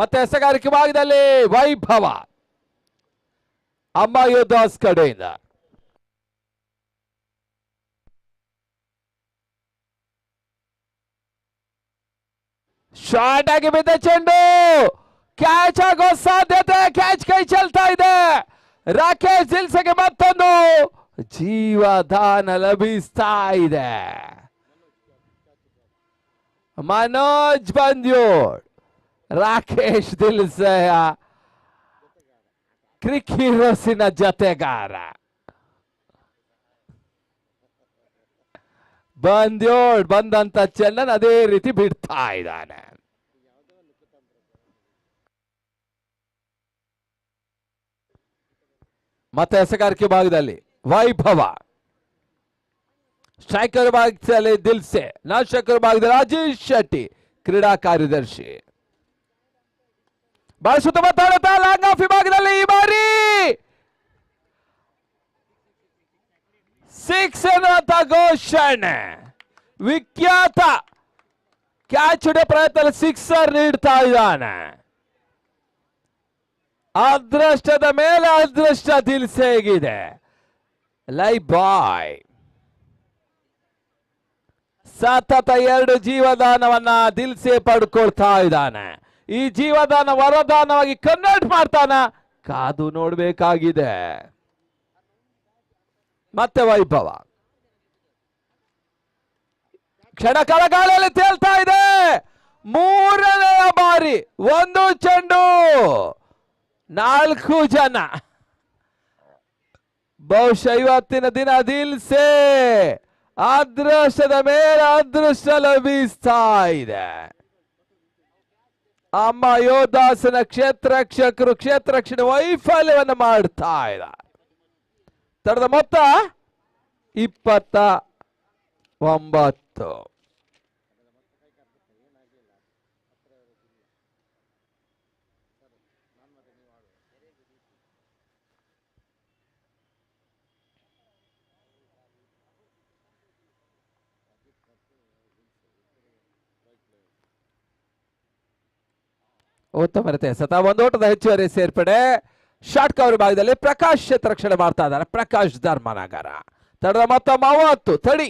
ಮತ್ತೆ ಎಸೆಗಾರಿಕೆ ಭಾಗದಲ್ಲಿ ವೈಭವ ಅಮಯೋದಾಸ್ ಕಡೆಯಿಂದ ಶಾರ್ಟ್ ಆಗಿ ಬಿದ್ದ ಚೆಂಡು ಕ್ಯಾಚ್ ಆಗೋ ಸಾಧ್ಯತೆ. ಕ್ಯಾಚ್ ಕೈ ಚೆಲ್ತಾ ಇದೆ. ರಾಕೇಶ್ ದಿಲ್ಸೆಗೆ ಮತ್ತೊಂದು ಜೀವದಾನ ಲಭಿಸ್ತಾ ಇದೆ. ಮನೋಜ್ ಬಂದ್ಯೂರ್, ರಾಕೇಶ್ ದಿಲ್ಸೆಯ ಕ್ರಿಕ್ ಹೀರೋಸಿನ ಜೊತೆಗಾರ. ಬಂದ್ಯೋಳ್ ಬಂದಂತ ಚೆನ್ನನ್ ಅದೇ ರೀತಿ ಬಿಡ್ತಾ ಇದ್ದಾನೆ. ಮತ್ತೆ ಎಸೆಗಾರಿಕೆ ಭಾಗದಲ್ಲಿ ವೈಭವ, ಸ್ಟ್ರೈಕರ್ ಭಾಗದಲ್ಲಿ ದಿಲ್ಸೆ, ನಾನ್ ಸ್ಟ್ರೈಕರ್ ಭಾಗದಲ್ಲಿ ರಾಜೇಶ್ ಶೆಟ್ಟಿ, ಕ್ರೀಡಾ ಕಾರ್ಯದರ್ಶಿ. ಬಹಳ ಸುತ್ತಮುತ್ತ ಲಾಂಗ್ ಆಫ್ ವಿಭಾಗದಲ್ಲಿ ಈ ಬಾರಿ 6 ಎನ್ನುವಂತ ಘೋಷಣೆ. ವಿಖ್ಯಾತ ಕ್ಯಾಚ್ ಹಿಡಿಯೋ ಪ್ರಯತ್ನದಲ್ಲಿ ಸಿಕ್ಸರ್ ನೀಡ್ತಾ ಇದ್ದಾನೆ. ಅದೃಷ್ಟದ ಮೇಲೆ ಅದೃಷ್ಟ ದಿಲ್ಸೆಗಿದೆ. ಲೈವ್ ಬಾಯ್ ಸತತ 2 ಜೀವದಾನವನ್ನ ದಿಲ್ಸೆ ಪಡ್ಕೊಳ್ತಾ ಇದ್ದಾನೆ. ಈ ಜೀವದಾನ ವರದಾನವಾಗಿ ಕನ್ವರ್ಟ್ ಮಾಡ್ತಾನ, ಕಾದು ನೋಡ್ಬೇಕಾಗಿದೆ. ಮತ್ತೆ ವೈಭವ ಕ್ಷಣ ಕಳಗಾಲಲ್ಲಿ ತೇಲ್ತಾ ಇದೆ. 3ನೇ ಬಾರಿ 1 ಚೆಂಡು 4 ಜನ. ಬಹುಶಃ ಇವತ್ತಿನ ದಿನ ದಿಲ್ಸೆ ಅದೃಷ್ಟದ ಮೇಲೆ ಅದೃಷ್ಟ ಲಭಿಸ್ತಾ ಇದೆ. ಅಮ್ಮ ಯೋಧಾಸನ ಕ್ಷೇತ್ರರಕ್ಷಕರು ಕ್ಷೇತ್ರರಕ್ಷಣೆ ವೈಫಲ್ಯವನ್ನು ಮಾಡ್ತಾ ಇದ್ದಾರೆ. ತಡದ ಮೊತ್ತ 29. ಉತ್ತಮತೆ ಸತ 1 ಓಟದ ಹೆಚ್ಚುವರಿ ಸೇರ್ಪಡೆ. ಶಾರ್ಟ್ ಕವರ್ ಭಾಗದಲ್ಲಿ ಪ್ರಕಾಶ್ ರಕ್ಷಣೆ ಮಾಡ್ತಾ ಇದ್ದಾರೆ. ಪ್ರಕಾಶ್ ಧರ್ಮನಗರ. ತಡದ ಮೊತ್ತ 30.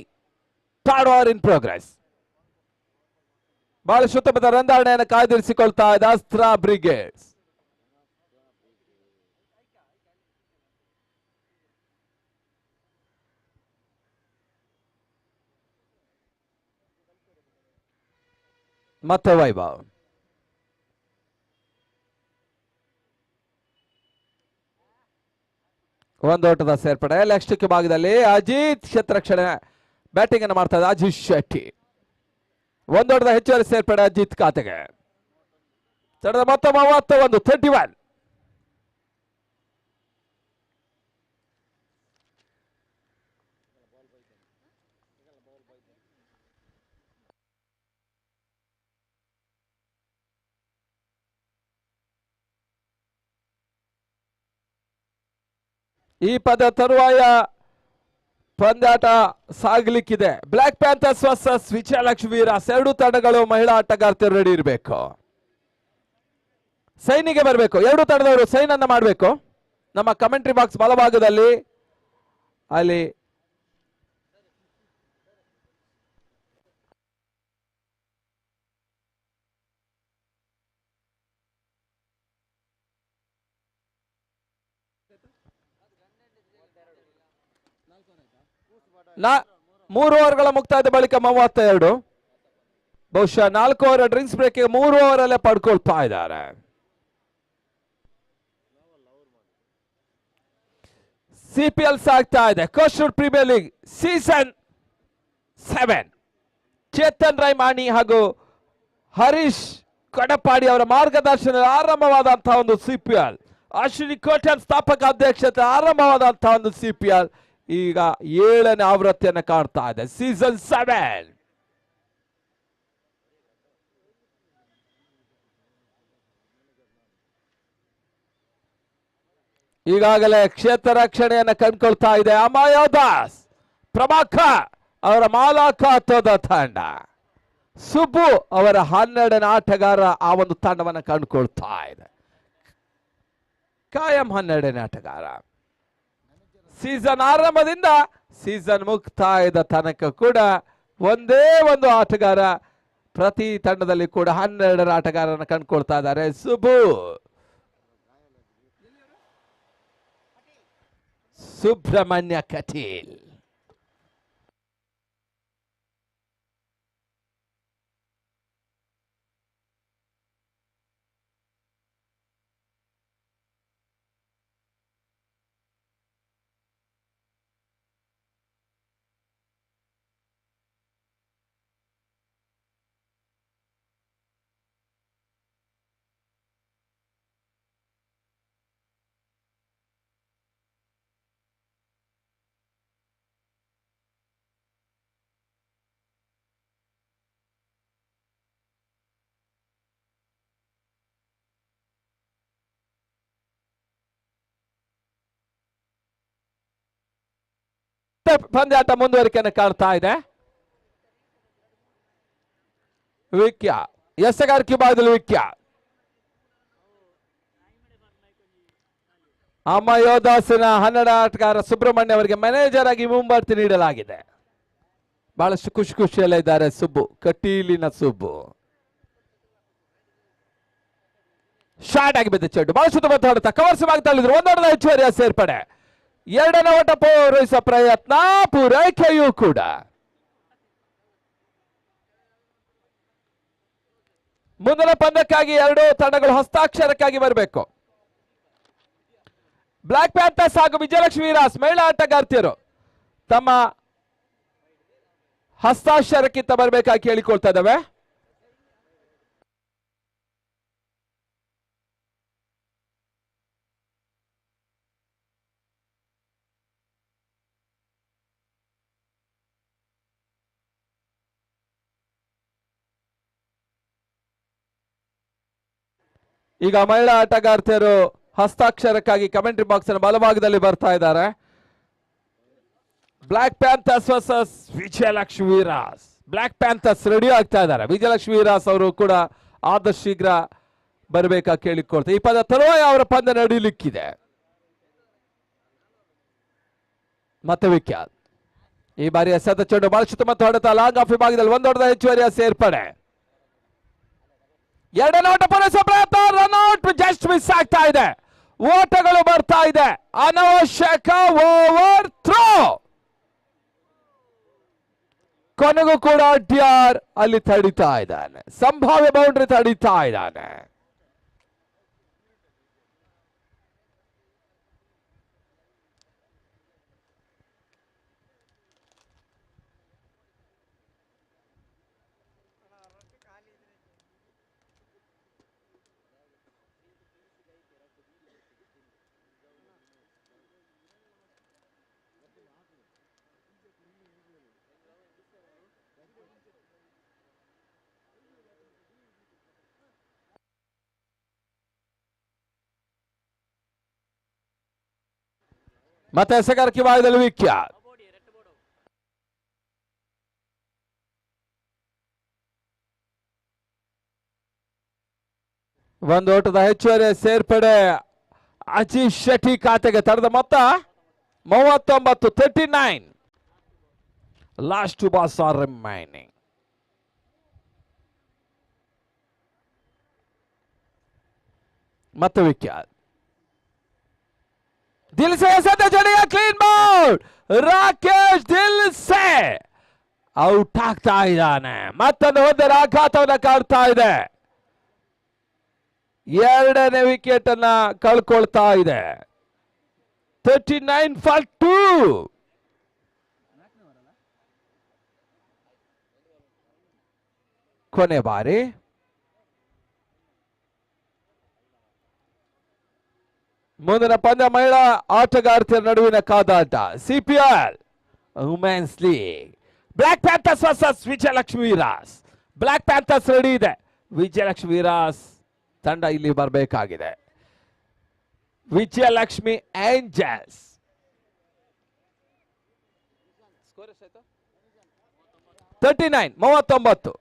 30 ಓವರ್ ಇನ್ ಪ್ರೋಗ್ರೆಸ್. ಬಹಳ ಉತ್ತಮದ ರನ್ಧಾರಣೆಯನ್ನು ಕಾಯ್ದಿರಿಸಿಕೊಳ್ತಾ ಇದೆ ಅಸ್ತ್ರ ಬ್ರಿಗೇಡ್ಸ್. ಮತ್ತೆ ವೈಭವ್ ಒಂದು ಓಟದ ಸೇರ್ಪಡೆ. ನೆಕ್ಸ್ಟ್ ಭಾಗದಲ್ಲಿ ಅಜಿತ್ ಕ್ಷೇತ್ರರಕ್ಷಣೆ ಬ್ಯಾಟಿಂಗ್ ಅನ್ನು ಮಾಡ್ತಾ ಇದೆ ಅಜಿತ್ ಶೆಟ್ಟಿ. 1 ಓಟದ ಹೆಚ್ಚುವರಿ ಸೇರ್ಪಡೆ ಅಜಿತ್ ಖಾತೆಗೆ. ತಡದ ಮೊತ್ತ 31. 31. ಈ ಪದ ತರುವಾಯ ಪಂದ್ಯಾಟ ಸಾಗಲಿಕ್ಕಿದೆ. Black panthers versus Vijayalakshmi Veeras. 2 ತಂಡಗಳು ಮಹಿಳಾ ಆಟಗಾರ್ತಿಯರು ರೆಡಿ ಇರಬೇಕು. ಸೈನಿಗೆ ಬರಬೇಕು. 2 ತಂಡದವರು ಸೈನ್ ಅನ್ನ ಮಾಡಬೇಕು. ನಮ್ಮ ಕಮೆಂಟ್ರಿ ಬಾಕ್ಸ್ ಬಲಭಾಗದಲ್ಲಿ ಅಲ್ಲಿ ಮೂರು ಓವರ್ಗಳ ಮುಕ್ತಾಯದ ಬಳಿಕ 32. ಬಹುಶಃ 4 ಓವರ್ ಡ್ರಿಂಕ್ಸ್ ಬ್ರೇಕ್ 3 ಓವರ್ ಅಲ್ಲೇ ಪಡ್ಕೊಳ್ತಾ ಇದ್ದಾರೆ. ಸಿಪಿಎಲ್ ಸಾಗ್ತಾ ಇದೆ. Coastal premier league season 7. Chetan Raimani ಹಾಗೂ ಹರೀಶ್ ಕಡಪಾಡಿ ಅವರ ಮಾರ್ಗದರ್ಶನದಲ್ಲಿ ಆರಂಭವಾದಂತಹ ಒಂದು ಸಿಪಿಎಲ್. ಅಶ್ವಿನಿ ಕೋಟನ್ ಸ್ಥಾಪಕ ಅಧ್ಯಕ್ಷತೆ ಆರಂಭವಾದಂತಹ ಒಂದು ಸಿಪಿಎಲ್ ಈಗ 7ನೇ ಆವೃತ್ತಿಯನ್ನು ಕಾಡ್ತಾ ಇದೆ. ಸೀಸನ್ 7. ಈಗಾಗಲೇ ಕ್ಷೇತ್ರ ರಕ್ಷಣೆಯನ್ನು ಕಂಡುಕೊಳ್ತಾ ಇದೆ ಅಮಯೋದಾಸ್ ಪ್ರಭಾಕರ್ ಅವರ ಮಾಲಾಖಾತದ ತಂಡ. ಸುಬ್ಬು ಅವರ 12ನೇ ಆಟಗಾರ ಆ ಒಂದು ತಂಡವನ್ನು ಕಂಡುಕೊಳ್ತಾ ಇದೆ. ಕಾಯಂ 12ನೇ ಆಟಗಾರ. ಸೀಸನ್ ಆರಂಭದಿಂದ ಸೀಸನ್ ಮುಕ್ತಾಯದ ತನಕ ಕೂಡ ಒಂದೇ ಒಂದು ಆಟಗಾರ ಪ್ರತಿ ತಂಡದಲ್ಲಿ ಕೂಡ 12ರ ಆಟಗಾರನ ಕಂಡುಕೊಳ್ತಾ ಇದ್ದಾರೆ. ಸುಬ್ಬು ಸುಬ್ರಹ್ಮಣ್ಯ ಕಟೀಲ್. ಮತ್ತೆ ಪಂದ್ಯಾಟ ಮುಂದುವರಿಕೆಯನ್ನು ಕಾಣ್ತಾ ಇದೆ. ವಿಕ್ಯ ಎಸೆಗಾರಿಕೆ ಭಾಗದಲ್ಲಿ ವಿಕ್ಯ ಅಮ್ಮ ಯೋಧಾಸಿನ 12 ಆಟಗಾರ ಸುಬ್ರಹ್ಮಣ್ಯ ಅವರಿಗೆ ಮ್ಯಾನೇಜರ್ ಆಗಿ ಮುಂಬಡ್ತಿ ನೀಡಲಾಗಿದೆ. ಬಹಳಷ್ಟು ಖುಷಿಯಲ್ಲೇ ಇದ್ದಾರೆ ಸುಬ್ಬು, ಕಟೀಲಿನ ಸುಬ್ಬು. ಶಾರ್ಟ್ ಆಗಿ ಬಿದ್ದ ಚೆಂಡು ಬಹಳ ಸುತ್ತಮುತ್ತ ಹೊಡೆತ ಕವರ್ಸ್ ಆಗಿ ತಳ್ಳಿದ್ರು. ಒಂದೊಂದು ಹೆಚ್ಚುವರಿಯ ಸೇರ್ಪಡೆ. ಎರಡನೇ ಓಟ ಪೂರೈಸುವ ಪ್ರಯತ್ನ, ಪೂರೈಕೆಯೂ ಕೂಡ. ಮುಂದಿನ ಪಂದ್ಯಕ್ಕಾಗಿ ಎರಡೂ ತಂಡಗಳು ಹಸ್ತಾಕ್ಷರಕ್ಕಾಗಿ ಬರಬೇಕು. ಬ್ಲಾಕ್ ಪ್ಯಾಂಥರ್ಸ್ ಹಾಗೂ ವಿಜಯಲಕ್ಷ್ಮಿ ವೀರಾಸ್ ಮಹಿಳಾ ಆಟಗಾರ್ತಿಯರು ತಮ್ಮ ಹಸ್ತಾಕ್ಷರಕ್ಕಿಂತ ಬರಬೇಕಾಗಿ ಕೇಳಿಕೊಳ್ತಾ ಇದ್ದಾವೆ. ಈಗ ಮಹಿಳಾ ಆಟಗಾರ್ತಿಯರು ಹಸ್ತಾಕ್ಷರಕ್ಕಾಗಿ ಕಮೆಂಟ್ರಿ ಬಾಕ್ಸ್ ನ ಬಲಭಾಗದಲ್ಲಿ ಬರ್ತಾ ಇದ್ದಾರೆ. Black panthers versus Vijayalakshmi Veeras. Black panthers ready ಆಗ್ತಾ ಇದ್ದಾರೆ. ವಿಜಯಲಕ್ಷ್ಮಿ ವೀರಾಸ್ ಅವರು ಕೂಡ ಆದಷ್ಟು ಶೀಘ್ರ ಬರಬೇಕಾಗಿ ಕೇಳಿಕೊಳ್ತಾರೆ. ಈ ಪದ ತರುವಾಯ ಅವರ ಪಂದ್ಯ ನಡೀಲಿಕ್ಕಿದೆ. ಮತ್ತೆ ವಿಖ್ಯಾತ್ ಈ ಬಾರಿಯ ಸತ ಚೆಂಡು ಬಹಳ ಸುತ್ತಮುತ್ತ ಹೊಡೆತ ಲಾಂಗ್ ಆಫ್ ವಿಭಾಗದಲ್ಲಿ ಒಂದು ಹೊಡೆದ ಹೆಚ್ಚುವರಿಯ ಸೇರ್ಪಡೆ. ಎರಡನೇ ಓಟ ಪೂರೈಸುವ ಪ್ರಯತ್ನ, ರನ್ಔಟ್ ಜಸ್ಟ್ ಮಿಸ್ ಆಗ್ತಾ ಇದೆ. ಓಟಗಳು ಬರ್ತಾ ಇದೆ. ಅನವಶ್ಯಕ ಓವರ್ ಥ್ರೋ. ಕೊನೆಗೂ ಕೂಡ ಡಿಆರ್ ಅಲ್ಲಿ ತಡಿತಾ ಇದ್ದಾನೆ. ಸಂಭಾವ್ಯ ಬೌಂಡ್ರಿ ತಡಿತಾ ಇದ್ದಾನೆ. ಮತ್ತೆ ಎಸೆಗಾರಿಕೆ ಭಾಗದಲ್ಲಿ ವಿಖ್ಯಾತ್. ಒಂದು ಓಟದ ಹೆಚ್ಚುವರಿ ಸೇರ್ಪಡೆ. ಅಜೀಶ್ ಶೆಟ್ಟಿ ಖಾತೆಗೆ ತಡೆದ ಮೊತ್ತ 39, 39. Last 2 balls are remaining. ಮತ್ತೆ ವಿಖ್ಯಾತ್ ದಿಲ್ಸೆ ಎಸೆದ ಜಡೆಯ clean bowled. Rakesh Dil Se out ಆಗ್ತಾ ಇದ್ದಾನೆ. ಮತ್ತೊಂದು ಹೊಂದರ ಆಘಾತವನ್ನ ಕಾಡ್ತಾ ಇದೆ. ಎರಡನೇ ವಿಕೆಟ್ ಅನ್ನ ಕಳ್ಕೊಳ್ತಾ ಇದೆ. 39 for 2. ಕೊನೆ ಬಾರಿ ಮುಂದಿನ ಪಂದ್ಯ ಮಹಿಳಾ ಆಟಗಾರ್ತಿಯರ ನಡುವಿನ ಕಾದಾಟ. CPL women's league. Black panthers versus Vijayalakshmi Veeras. Black panthers ready ಇದೆ. ವಿಜಯಲಕ್ಷ್ಮಿ ವೀರಾಸ್ ತಂಡ ಇಲ್ಲಿ ಬರಬೇಕಾಗಿದೆ. ವಿಜಯಲಕ್ಷ್ಮಿ ಏಂಜಲ್ಸ್ 39.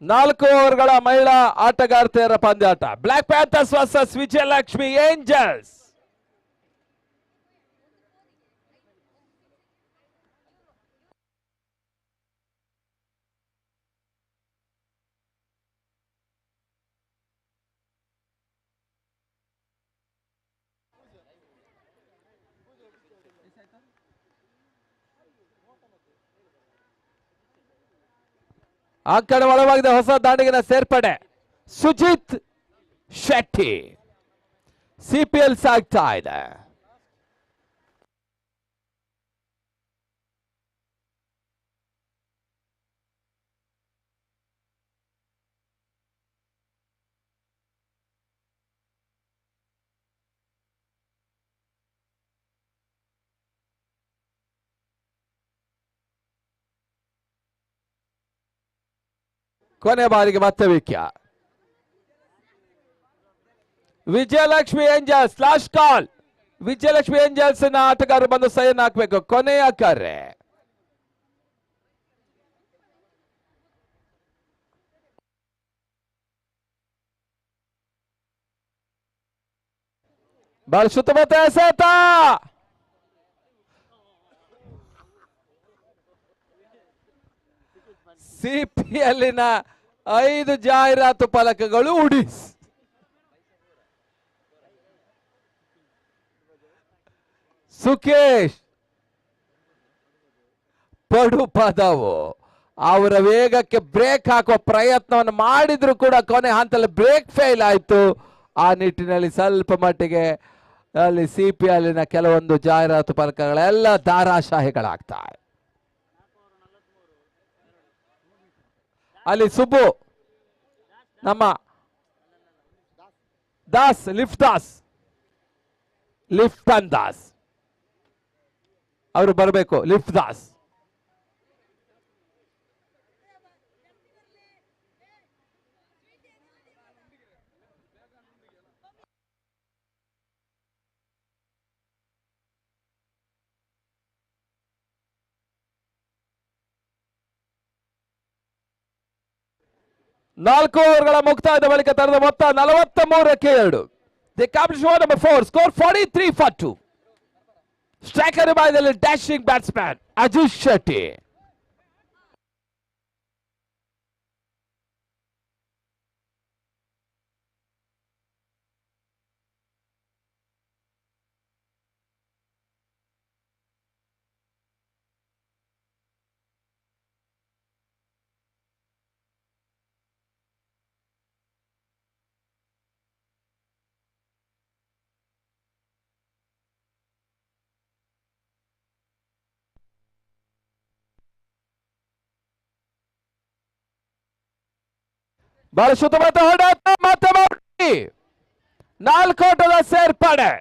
ನಾಲ್ಕು ಓವರ್ಗಳ ಮಹಿಳಾ ಆಟಗಾರ್ತಿಯರ ಪಂದ್ಯಾಟ. Black panthers versus Vijayalakshmi angels. ಆ ಕಡೆ ಒಳವಾಗಿದೆ ಹೊಸ ದಾಂಡಿಗಿನ ಸೇರ್ಪಡೆ. ಸುಜಿತ್ ಶೆಟ್ಟಿ ಸಿಪಿಎಲ್ ಸಾಗ್ತಾ ಇದೆ. ಕೊನೆ ಬಾರಿಗೆ ಮತ್ತೆ ವಿಕ್ಯ. Vijayalakshmi angels last call. Vijayalakshmi angels ನ ಆಟಗಾರರು ಬಂದು ಸೈನ್ ಹಾಕಬೇಕು. ಕೊನೆಯ ಕರೆ. ಬಾಳ ಸುತ್ತಮುತ್ತ ಎಸೆತ. ಸಿಪಿಯಲ್ಲಿನ 5 ಜಾಹೀರಾತು ಫಲಕಗಳು ಉಡಿಸ್. ಸುಖೇಶ್ ಪಡು ಪದವು ಅವರ ವೇಗಕ್ಕೆ ಬ್ರೇಕ್ ಹಾಕುವ ಪ್ರಯತ್ನವನ್ನು ಮಾಡಿದ್ರು ಕೂಡ ಕೊನೆ ಹಂತದಲ್ಲಿ ಬ್ರೇಕ್ ಫೇಲ್ ಆಯ್ತು. ಆ ನಿಟ್ಟಿನಲ್ಲಿ ಸ್ವಲ್ಪ ಮಟ್ಟಿಗೆ ಅಲ್ಲಿ ಸಿಪಿಎಲ್ನ ಕೆಲವೊಂದು ಜಾಹೀರಾತು ಫಲಕಗಳೆಲ್ಲ ಧಾರಾಶಾಹಿಗಳಾಗ್ತವೆ. ಅಲ್ಲಿ ಸುಬ್ಬು ನಮ್ಮ ದಾಸ್ ಲಿಫ್ಟನ್ ದಾಸ್ ಅವರು ಬರಬೇಕು. ಲಿಫ್ಟ್ ದಾಸ್ ನಾಲ್ಕು ಓವರ್ಗಳ ಮುಕ್ತಾಯದ ಬಳಿಕ ತರದ ಮೊತ್ತ 43-2. The competition number 4 score 43-2. Striker ವಿಭಾಗದಲ್ಲಿ ಡ್ಯಾಶಿಂಗ್ ಬ್ಯಾಟ್ಸ್ಮನ್ ಅಜಿತ್ ಶೆಟ್ಟಿ. ಬಹಳ ಸುತ್ತಮುತ್ತ ಹೊಡೆತ ಮತ್ತೆ ಮಾಡಿ 4 ಓಟದ ಸೇರ್ಪಡೆ.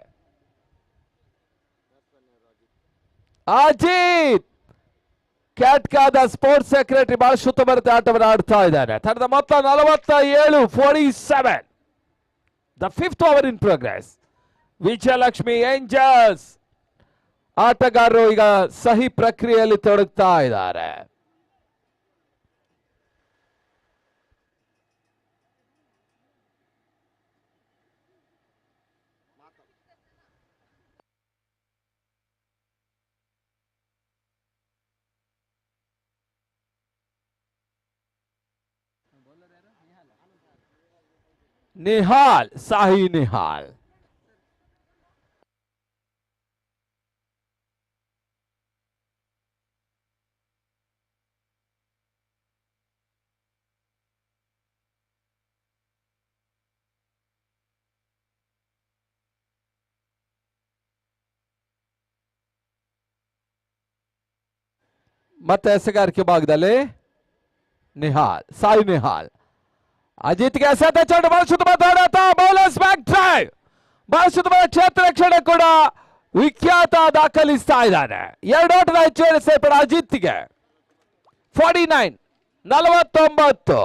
ಅಜಿತ್ ಕ್ಯಾಟ್ಕಾದ ಸ್ಪೋರ್ಟ್ಸ್ ಸೆಕ್ರೆಟರಿ ಬಹಳ ಸುತ್ತಮುತ್ತ ಆಟವನ್ನು ಆಡ್ತಾ ಇದ್ದಾರೆ. ತಂಡದ ಮೊತ್ತ 47-47. The 5th over in progress. Vijayalakshmi angels ಆಟಗಾರರು ಈಗ ಸಹಿ ಪ್ರಕ್ರಿಯೆಯಲ್ಲಿ ತೊಡಗ್ತಾ ಇದ್ದಾರೆ. ನಿಹಾಲ್ ಸಾಹಿ ನಿಹಾಲ್ ಮತ್ತೆ ಎಸೆಗಾರಿಕೆ ಭಾಗದಲ್ಲಿ ನಿಹಾಲ್ ಸಾಯಿ ನಿಹಾಲ್ ಅಜಿತ್ಗೆ ಎಸೆತ ಚೆಂಡು ಬಹಳ ಸುತ್ತಮುತ್ತ ಹೊಡೆತ. ಬೌಲರ್ಸ್ ಬ್ಯಾಕ್ ಡ್ರೈವ್ ಬಹಳ ಸುತ್ತಮುತ್ತ ಕ್ಷೇತ್ರ ರಕ್ಷಣೆ ಕೂಡ ವಿಖ್ಯಾತ ದಾಖಲಿಸ್ತಾ ಇದ್ದಾನೆ. 2 ಓಟದ ಹೆಚ್ಚುವರಿ ಸೇರ್ಪಡೆ ಅಜಿತ್ಗೆ. 49-49.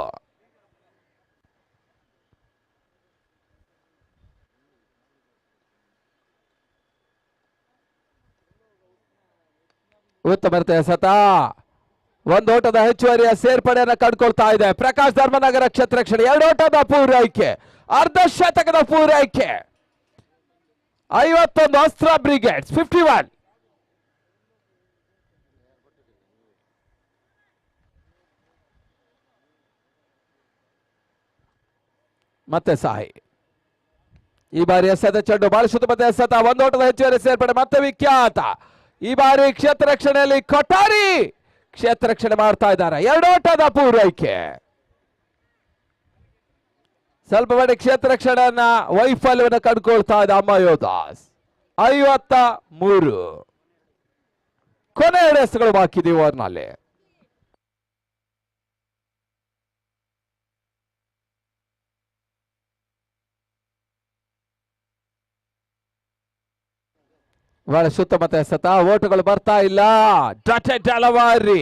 ಉತ್ತಮ ಎಸೆತ. 1 ಓಟದ ಹೆಚ್ಚುವರಿಯ ಸೇರ್ಪಡೆಯನ್ನು ಕಂಡುಕೊಳ್ತಾ ಇದೆ. ಪ್ರಕಾಶ್ ಧರ್ಮನಗರ ಕ್ಷೇತ್ರ ರಕ್ಷಣೆ 2 ಓಟದ ಪೂರೈಕೆ, ಅರ್ಧ ಶತಕದ ಪೂರೈಕೆ. 51 ಅಸ್ತ್ರ ಬ್ರಿಗೇಡ್ಸ್ 51. ಮತ್ತೆ ಸಾಯಿ ಈ ಬಾರಿ ಎಸೆದ ಚೆಂಡು ಬಹಳ ಸುತ್ತಮುತ್ತ ಎಸೆತ. 1 ಓಟದ ಹೆಚ್ಚುವರಿ ಸೇರ್ಪಡೆ ಮತ್ತೆ ವಿಖ್ಯಾತ. ಈ ಬಾರಿ ಕ್ಷೇತ್ರ ರಕ್ಷಣೆಯಲ್ಲಿ ಕೊಠಾರಿ ಕ್ಷೇತ್ರ ರಕ್ಷಣೆ ಮಾಡ್ತಾ ಇದ್ದಾರೆ. 2 ಓಟದ ಪೂರೈಕೆ. ಸ್ವಲ್ಪ ಬಡಿ ಕ್ಷೇತ್ರ ರಕ್ಷಣೆಯನ್ನ ವೈಫಲ್ಯವನ್ನು ಕಂಡುಕೊಳ್ತಾ ಇದೆ ಅಮ್ಮಯೋದಾಸ್. 53. ಕೊನೆ 2 ಎಸೆಗಳು ಬಾಕಿ ಇದೆ ಓವರ್ನಲ್ಲಿ. ಬಹಳ ಸುತ್ತಮುತ್ತ ಎಸೆತ. ಓಟುಗಳು ಬರ್ತಾ ಇಲ್ಲ. ಡಾಟೆಡ್ ಡೆಲವಾರಿ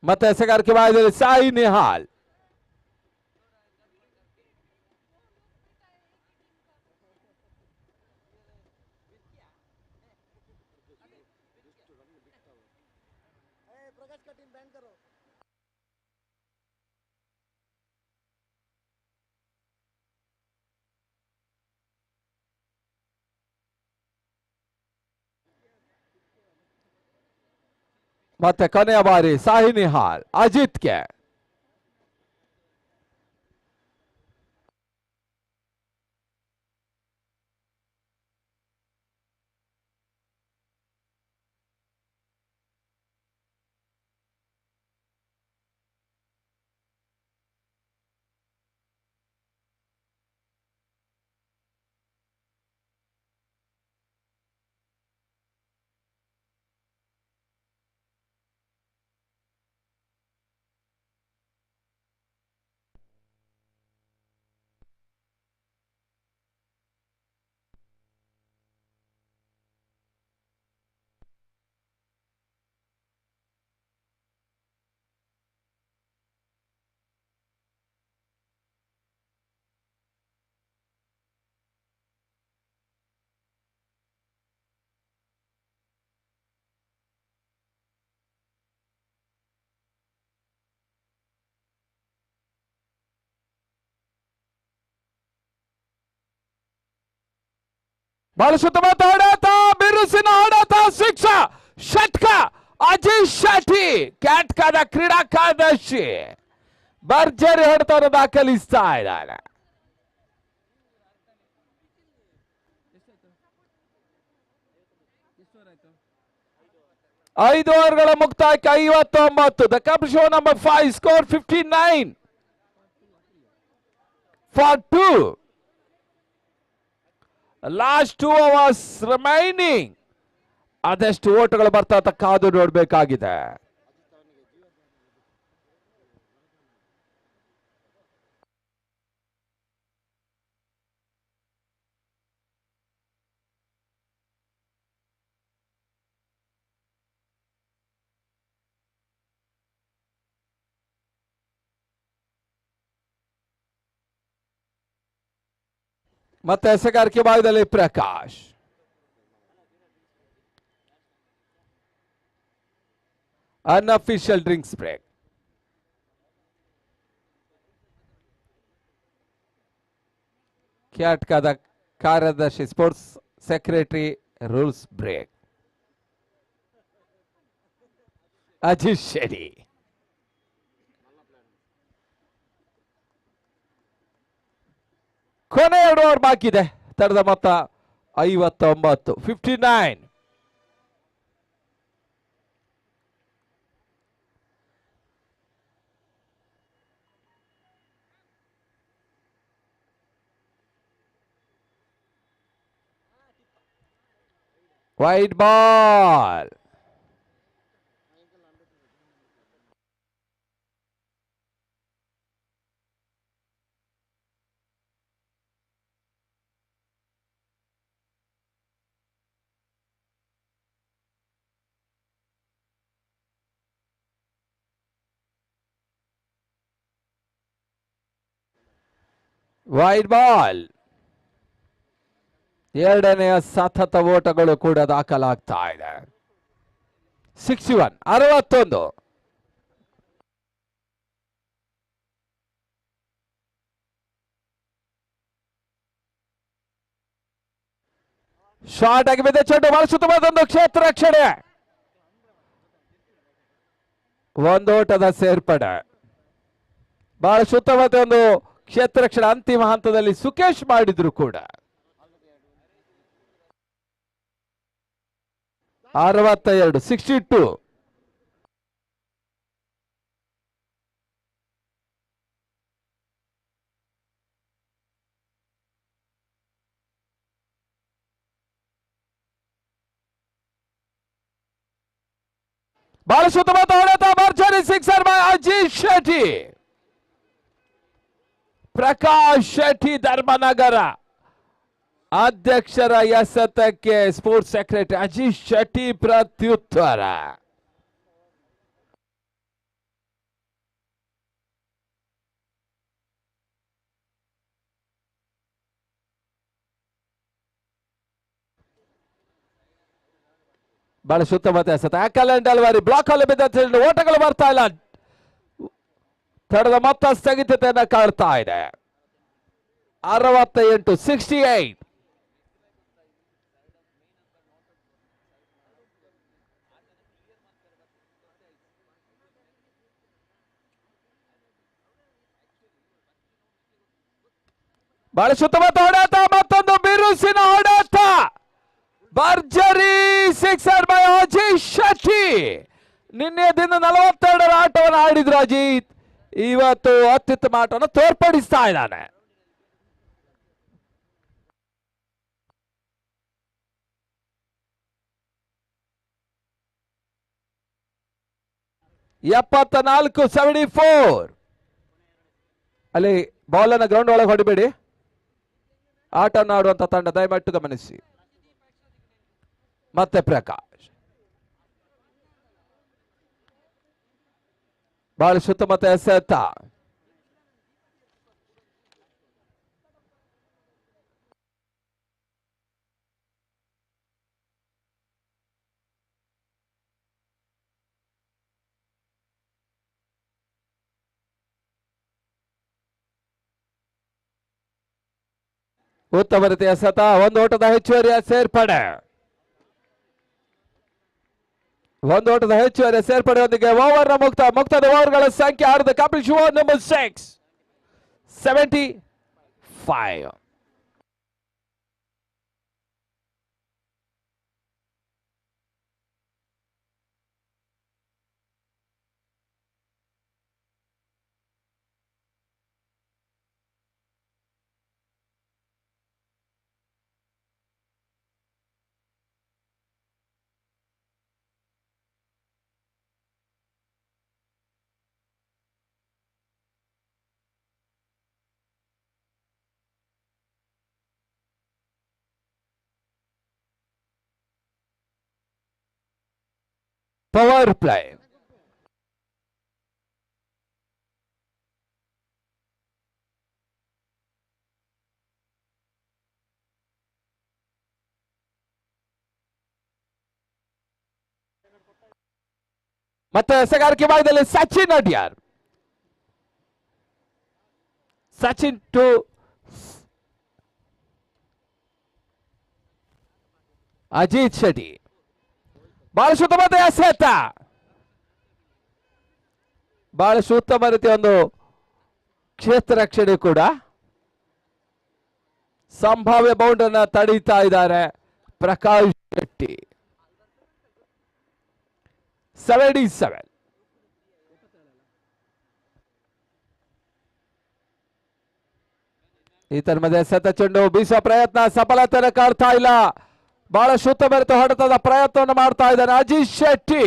ಮತ್ತೆ ಎಸೆಗಾರಿಕೆ ಭಾಗದಲ್ಲಿ ಸಾಯಿ ನಿಹಾಲ್. ಮತ್ತೆ ಕೊನೆಯ ಬಾರಿ ಸಾಯಿ ನಿಹಾಲ್ ಅಜಿತ್ಗೆ. ಬಹಳ ಸುತ್ತಮುತ್ತ ಹೊಡೆತ, ಬಿರುಸಿನ ಹೊಡೆತ, ಶಿಕ್ಷ ಷಟ್ಕ. ಅಜಿತ್ ಶೆಟ್ಟಿ ಕ್ಯಾಟ್ಕದ ಕ್ರೀಡಾ ಕಾರ್ಯದರ್ಶಿ ಭರ್ಜರಿ ಹೊಡೆತವನ್ನು ದಾಖಲಿಸ್ತಾ ಇದ್ದಾರೆ. ಐದು ಓವರ್ಗಳ ಮುಕ್ತಾಯಕ್ಕೆ 59. ದ ಕಪ್ over number 5 score 59 for 2. Last 2 hours remaining. ಅದೆಷ್ಟು ಓಟಗಳು ಬರ್ತಾ ಅಂತ ಕಾದು ನೋಡಬೇಕಾಗಿದೆ. ಮತ್ತೆ ಎಸೆಗಾರಿಕೆ ಭಾಗದಲ್ಲಿ ಪ್ರಕಾಶ್. Unofficial drinks break. ಕ್ಯಾಟ್ಕದ ಕಾರ್ಯದರ್ಶಿ sports secretary rules break. Ajith Shetty ಕೊನೆ 2 ಓವರ್ ಬಾಕಿ ಇದೆ. ತಡೆದ ಮೊತ್ತ 59 59. Wide ball. Wide ball. ಎರಡನೆಯ ಸತತ ಓಟಗಳು ಕೂಡ ದಾಖಲಾಗ್ತಾ ಇದೆ. 61 61. ಶಾರ್ಟ್ ಆಗಿ ಬಿದ್ದ ಚೆಂಡು ಬಹಳ ಸುತ್ತಮುತ್ತೊಂದು ಕ್ಷೇತ್ರ ರಕ್ಷಣೆ. ಒಂದು ಓಟದ ಸೇರ್ಪಡೆ. ಬಹಳ ಸುತ್ತಮುತ್ತ ಒಂದು ಕ್ಷೇತ್ರ ರಕ್ಷಣೆ ಅಂತಿಮ ಹಂತದಲ್ಲಿ ಸುಕೇಶ್ ಮಾಡಿದ್ರು ಕೂಡ. 62 62. ಬಹಳ ಸುತ್ತಮುತ್ತ ಹೊಡೆತ, ಭರ್ಜರಿ ಸಿಕ್ಸರ್ ಬೈ ಅಜಿತ್ ಶೆಟ್ಟಿ. ಪ್ರಕಾಶ್ ಶೆಟ್ಟಿ ಧರ್ಮನಗರ ಅಧ್ಯಕ್ಷರ ಎಸೆತಕ್ಕೆ ಸ್ಪೋರ್ಟ್ಸ್ ಸೆಕ್ರೆಟರಿ ಅಜಿತ್ ಶೆಟ್ಟಿ ಪ್ರತ್ಯುತ್ತರ. ಬಹಳ ಉತ್ತಮ ಎಸೆತ. ಆಕಲೆಂಡ್ ಡೆಲಿವರಿ ಬ್ಲಾಕ್ ಅಲ್ಲಿ ಬಿದ್ದ ಓಟಗಳು ಬರ್ತಾ ಇಲ್ಲ. ತಡದ ಮೊತ್ತ ಸ್ಥಗಿತತೆಯನ್ನ ಕಾಡ್ತಾ ಇದೆ. 68-68. ಬಹಳ ಉತ್ತಮ ಹೊಡೆತ, ಮತ್ತೊಂದು ಬಿರುಸಿನ ಹೊಡೆತ. ಭರ್ಜರಿ ಸಿಕ್ಸರ್ ಬೈ ಅಜಿತ್ ಶೆಟ್ಟಿ. ನಿನ್ನೆ ದಿನ 42ರ ಆಟವನ್ನು ಆಡಿದ್ರು ಅಜಿತ್. ಇವತ್ತು ಅತ್ಯುತ್ತಮ ಆಟವನ್ನು ತೋರ್ಪಡಿಸ್ತಾ ಇದ್ದಾನೆ. $74. ಅಲ್ಲಿ ಬಾಲ್ ಅನ್ನ ಗ್ರೌಂಡ್ ಒಳಗೆ ಹೊಡಿಬೇಡಿ. ಆಟವನ್ನು ಆಡುವಂತ ತಂಡ ದಯವಿಟ್ಟು ಗಮನಿಸಿ. ಮತ್ತೆ ಪ್ರಕಾಶ್ ಬಹಳ ಉತ್ತಮ ಎಸೆತ. ಉತ್ತಮ ರೀತಿಯ ಎಸೆತ. ಒಂದು ಓಟದ ಹೆಚ್ಚುವರಿಯ ಸೇರ್ಪಡೆ. ಒಂದು ಓಟದ ಹೆಚ್ಚುವರಿ ಸೇರ್ಪಡೆಯೊಂದಿಗೆ ಓವರ್ ಮುಕ್ತದ ಓವರ್ಗಳ ಸಂಖ್ಯೆ 6 ಕಾಪಿಲ್ ಓವರ್ ನಂಬರ್ 6 75. Power play. ಮತ್ತೆ ಎಸೆಗಾರಿಕೆ ಭಾಗದಲ್ಲಿ ಸಚಿನ್ ಅಡ್ಯಾರ್. ಸಚಿನ್ ಟು ಅಜಿತ್ ಶೆಟ್ಟಿ. ಬಹಳ ಉತ್ತಮ ಎಸೆತ. ಬಹಳ ಉತ್ತಮ ರೀತಿಯ ಒಂದು ಕ್ಷೇತ್ರ ರಕ್ಷಣೆ ಕೂಡ. ಸಂಭಾವ್ಯ ಬೌಂಡ್ ಅನ್ನ ತಡೀತಾ ಇದ್ದಾರೆ ಪ್ರಕಾಶ್ ಶೆಟ್ಟಿ. 77. ಈತನ ಮಧ್ಯೆ ಎಸೆತ ಚೆಂಡು ಬೀಸುವ ಪ್ರಯತ್ನ ಸಫಲತೆಯನ್ನು ಕಾಡ್ತಾ ಇಲ್ಲ. ಬಹಳ ಉತ್ತಮ ರೀತಿಯ ಹೊಡೆತದ ಪ್ರಯತ್ನವನ್ನು ಮಾಡ್ತಾ ಇದ್ದಾನೆ Ajit Shetty.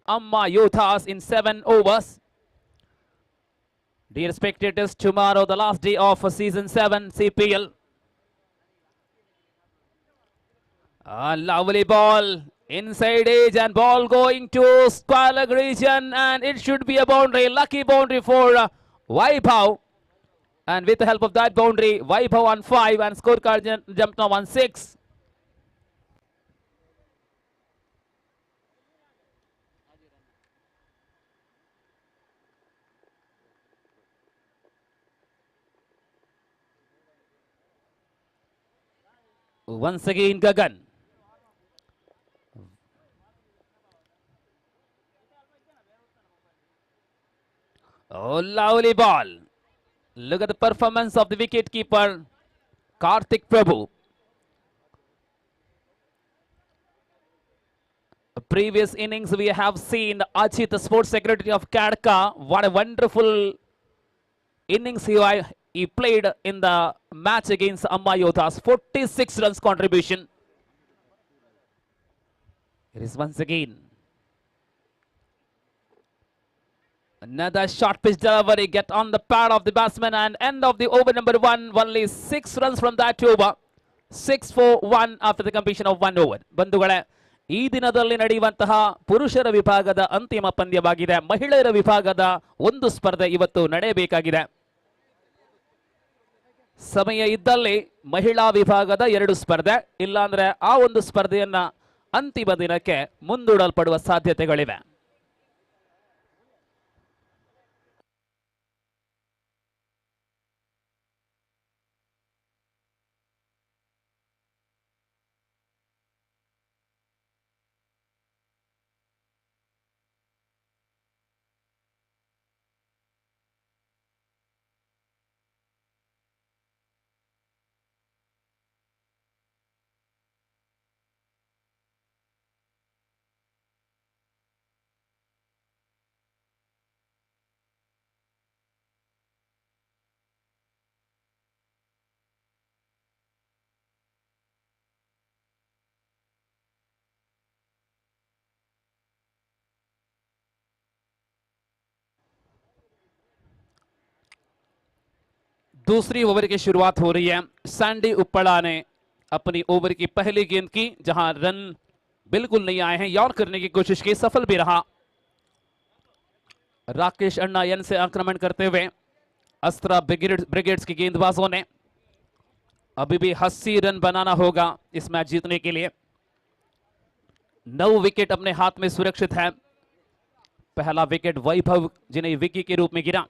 Amma Yothas in 7 overs. Dear spectators, tomorrow the last day of season 7 CPL. A lovely ball inside edge and ball going to square leg region, and it should be a boundary, lucky boundary for Vaibhav. And with the help of that boundary, Vaibhav on 5 and scorecard jump now on 6. Once again Gagan. Oh, lovely ball. Look at the performance of the wicket keeper Karthik Prabhu. The previous innings we have seen Ajit, the sports secretary of Kadka. What a wonderful innings he played in the match against Amma Yothas. 46 runs contribution. It is once again another short pitch delivery. Get on the pad of the batsman and end of the over number 1. Only 6 runs from that over. 6 for 1 after the completion of 1 over. ಬಂಧುಗಳೇ, ಈ ದಿನದಲ್ಲಿ ನಡೆಯುವಂತಹ ಪುರುಷರ ವಿಭಾಗದ ಅಂತಿಮ ಪಂದ್ಯವಾಗಿದೆ. ಮಹಿಳೆಯರ ವಿಭಾಗದ ಒಂದು ಸ್ಪರ್ಧೆ ಇವತ್ತು ನಡೆಯಬೇಕಾಗಿದೆ. ಸಮಯ ಇದ್ದಲ್ಲಿ ಮಹಿಳಾ ವಿಭಾಗದ 2 ಸ್ಪರ್ಧೆ, ಇಲ್ಲಾಂದ್ರೆ ಆ ಒಂದು ಸ್ಪರ್ಧೆಯನ್ನ ಅಂತಿಮ ದಿನಕ್ಕೆ ಮುಂದೂಡಲ್ಪಡುವ ಸಾಧ್ಯತೆಗಳಿವೆ. दूसरी ओवर की शुरुआत हो रही है. सैंडी उप्पड़ा ने अपनी ओवर की पहली गेंद की, जहां रन बिल्कुल नहीं आए हैं. यॉर्क करने की कोशिश की, सफल भी रहा. राकेश अन्ना यन से आक्रमण करते हुए अस्त्रा ब्रिगेड्स की गेंदबाजों ने अभी भी 80 रन बनाना होगा इस मैच जीतने के लिए. 9 विकेट अपने हाथ में सुरक्षित है. पहला विकेट वैभव जिन्हें विकी के रूप में गिरा.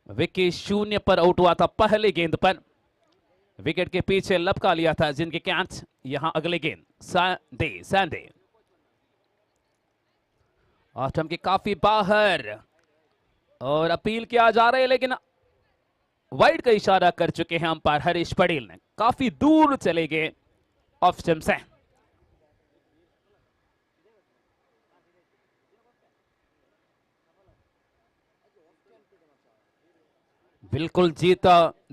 विकी 0 पर आउट हुआ था पहली गेंद पर. विकेट के पीछे लपका लिया था जिनके कैच. यहां अगली गेंद सैंडे ऑस्टम की काफी बाहर और अपील किया जा रहा है, लेकिन वाइड का इशारा कर चुके हैं अंपायर हरीश पटेल ने. काफी दूर चले गए ऑफ स्टंप से. बिल्कुल जीत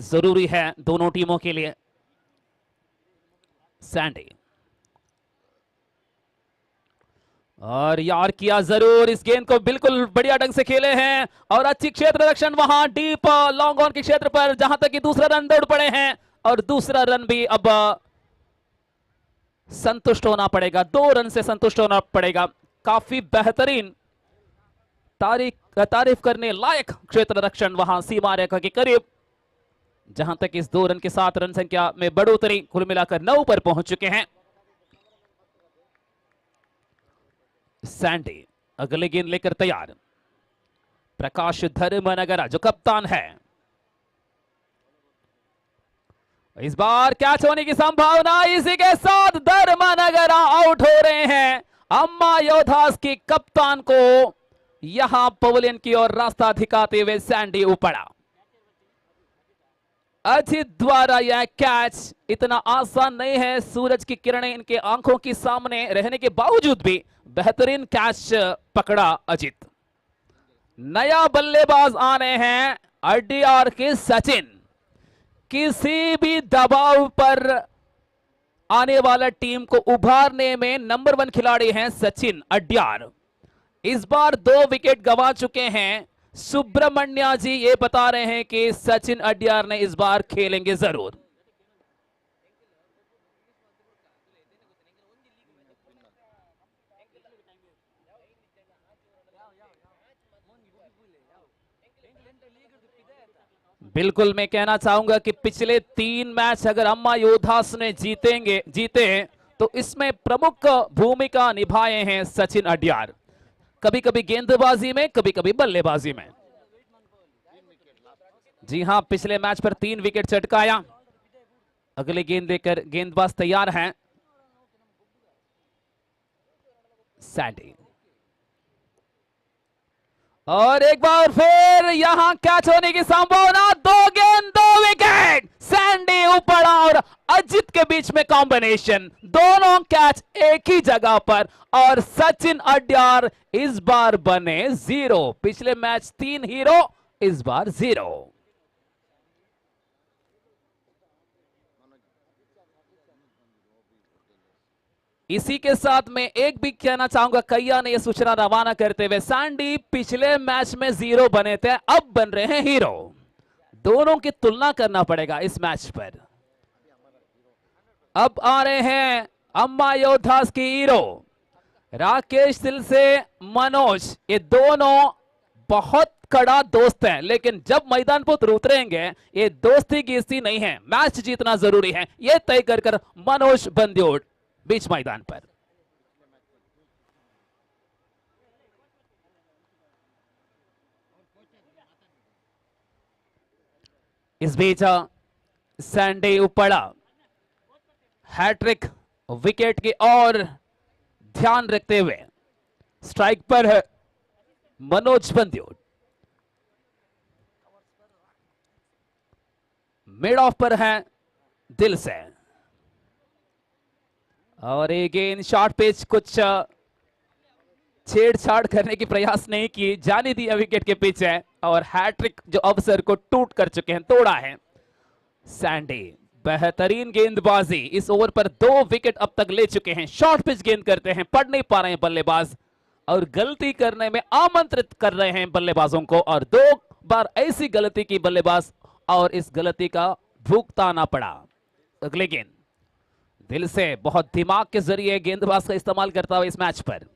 जरूरी है दोनों टीमों के लिए. सैंडी और यार किया जरूर. इस गेंद को बिल्कुल बढ़िया ढंग से खेले हैं और अच्छी क्षेत्र रक्षण वहां डीप लॉन्ग ऑन के क्षेत्र पर, जहां तक कि दूसरा रन दौड़ पड़े हैं और दूसरा रन भी अब संतुष्ट होना पड़ेगा. 2 रन से संतुष्ट होना पड़ेगा. काफी बेहतरीन तारीफ करने लायक क्षेत्र रक्षण वहां सीमा रेखा के करीब, जहां तक इस 2 रन के साथ रन संख्या में बढ़ोतरी, कुल मिलाकर 9 पर पहुंच चुके हैं. सैंडी अगले गेंद लेकर तैयार. प्रकाश धर्मनगरा जो कप्तान है, इस बार कैच होने की संभावना. इसी के साथ धर्मनगरा आउट हो रहे हैं. अम्मा योद्धास की कप्तान को यहां पवेलियन की ओर रास्ता दिखाते हुए सैंडी उप्पड़ा. अजित द्वारा यह कैच इतना आसान नहीं है. सूरज की किरणें इनके आंखों की सामने रहने के बावजूद भी बेहतरीन कैच पकड़ा अजित. नया बल्लेबाज आने हैं अड्यार के सचिन. किसी भी दबाव पर आने वाला टीम को उभारने में नंबर 1 खिलाड़ी हैं सचिन अड्यार. इस बार 2 विकेट गंवा चुके हैं. सुब्रमण्या जी ये बता रहे हैं कि सचिन अड्यार ने इस बार खेलेंगे जरूर. बिल्कुल मैं कहना चाहूंगा कि पिछले 3 मैच अगर अम्मा योद्धास ने जीते तो इसमें प्रमुख भूमिका निभाए हैं सचिन अड्यार. कभी कभी गेंदबाजी में, कभी कभी बल्लेबाजी में. जी हां, पिछले मैच पर 3 विकेट चटकाया. अगले गेंद लेकर गेंदबाज तैयार हैं सैंडी. और एक बार फिर यहां कैच होने की संभावना. 2 गेंद 2 विकेट. सैंडी उप्पड़ा और अजित के बीच में कॉम्बिनेशन. दोनों कैच एक ही जगह पर और सचिन अड्यार इस बार बने 0. पिछले मैच 3 हीरो, इस बार 0. इसी के साथ मैं एक भी कहना चाहूंगा, कैया ने यह सूचना रवाना करते हुए, सैंडी पिछले मैच में 0 बने थे, अब बन रहे हैं हीरो. दोनों की तुलना करना पड़ेगा इस मैच पर. अब आ रहे हैं अम्मा योद्धास की हीरो राकेश सिल से मनोज. ये दोनों बहुत कड़ा दोस्त है, लेकिन जब मैदान पर उतरेंगे ये दोस्ती गीस्ती नहीं है, मैच जीतना जरूरी है, ये तय कर मनोज बंद्योड़ बीच मैदान पर। इस बीच सैंडी उपड़ा हैट्रिक विकेट की ओर ध्यान रखते हुए स्ट्राइक पर है मनोज बंद्योड़, मिड ऑफ पर है दिल से, और ये गेंद शॉर्ट पिच, कुछ छेड़छाड़ करने की प्रयास नहीं की, जाने दिया विकेट के पीछे, और हैट्रिक जो अवसर को टूट कर चुके हैं, तोड़ा है सैंडी। बेहतरीन गेंदबाजी, इस ओवर पर 2 विकेट अब तक ले चुके हैं, शॉर्ट पिच गेंद करते हैं, पढ़ नहीं पा रहे हैं बल्लेबाज, और गलती करने में आमंत्रित कर रहे हैं बल्लेबाजों को, और 2 बार ऐसी गलती की बल्लेबाज और इस गलती का भुगताना पड़ा। अगले गेंद दिल से बहुत दिमाग के जरिए गेंदबाज का इस्तेमाल करता हुआ इस मैच पर।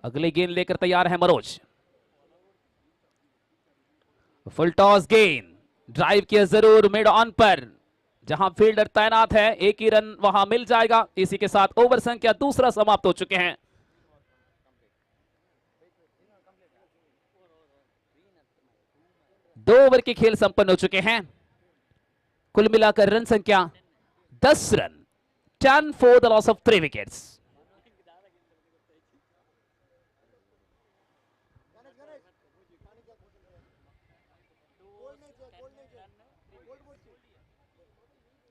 अगली गेंद लेकर तैयार है मनोज, फुल टॉस गेंद, ड्राइव किया जरूर मिड ऑन पर, जहां फील्डर तैनात है, एक ही रन वहां मिल जाएगा। इसी के साथ ओवर संख्या दूसरा समाप्त हो चुके हैं। दो ओवर के खेल संपन्न हो चुके हैं, कुल मिलाकर रन संख्या 10 run, 10 for the loss of 3 wickets।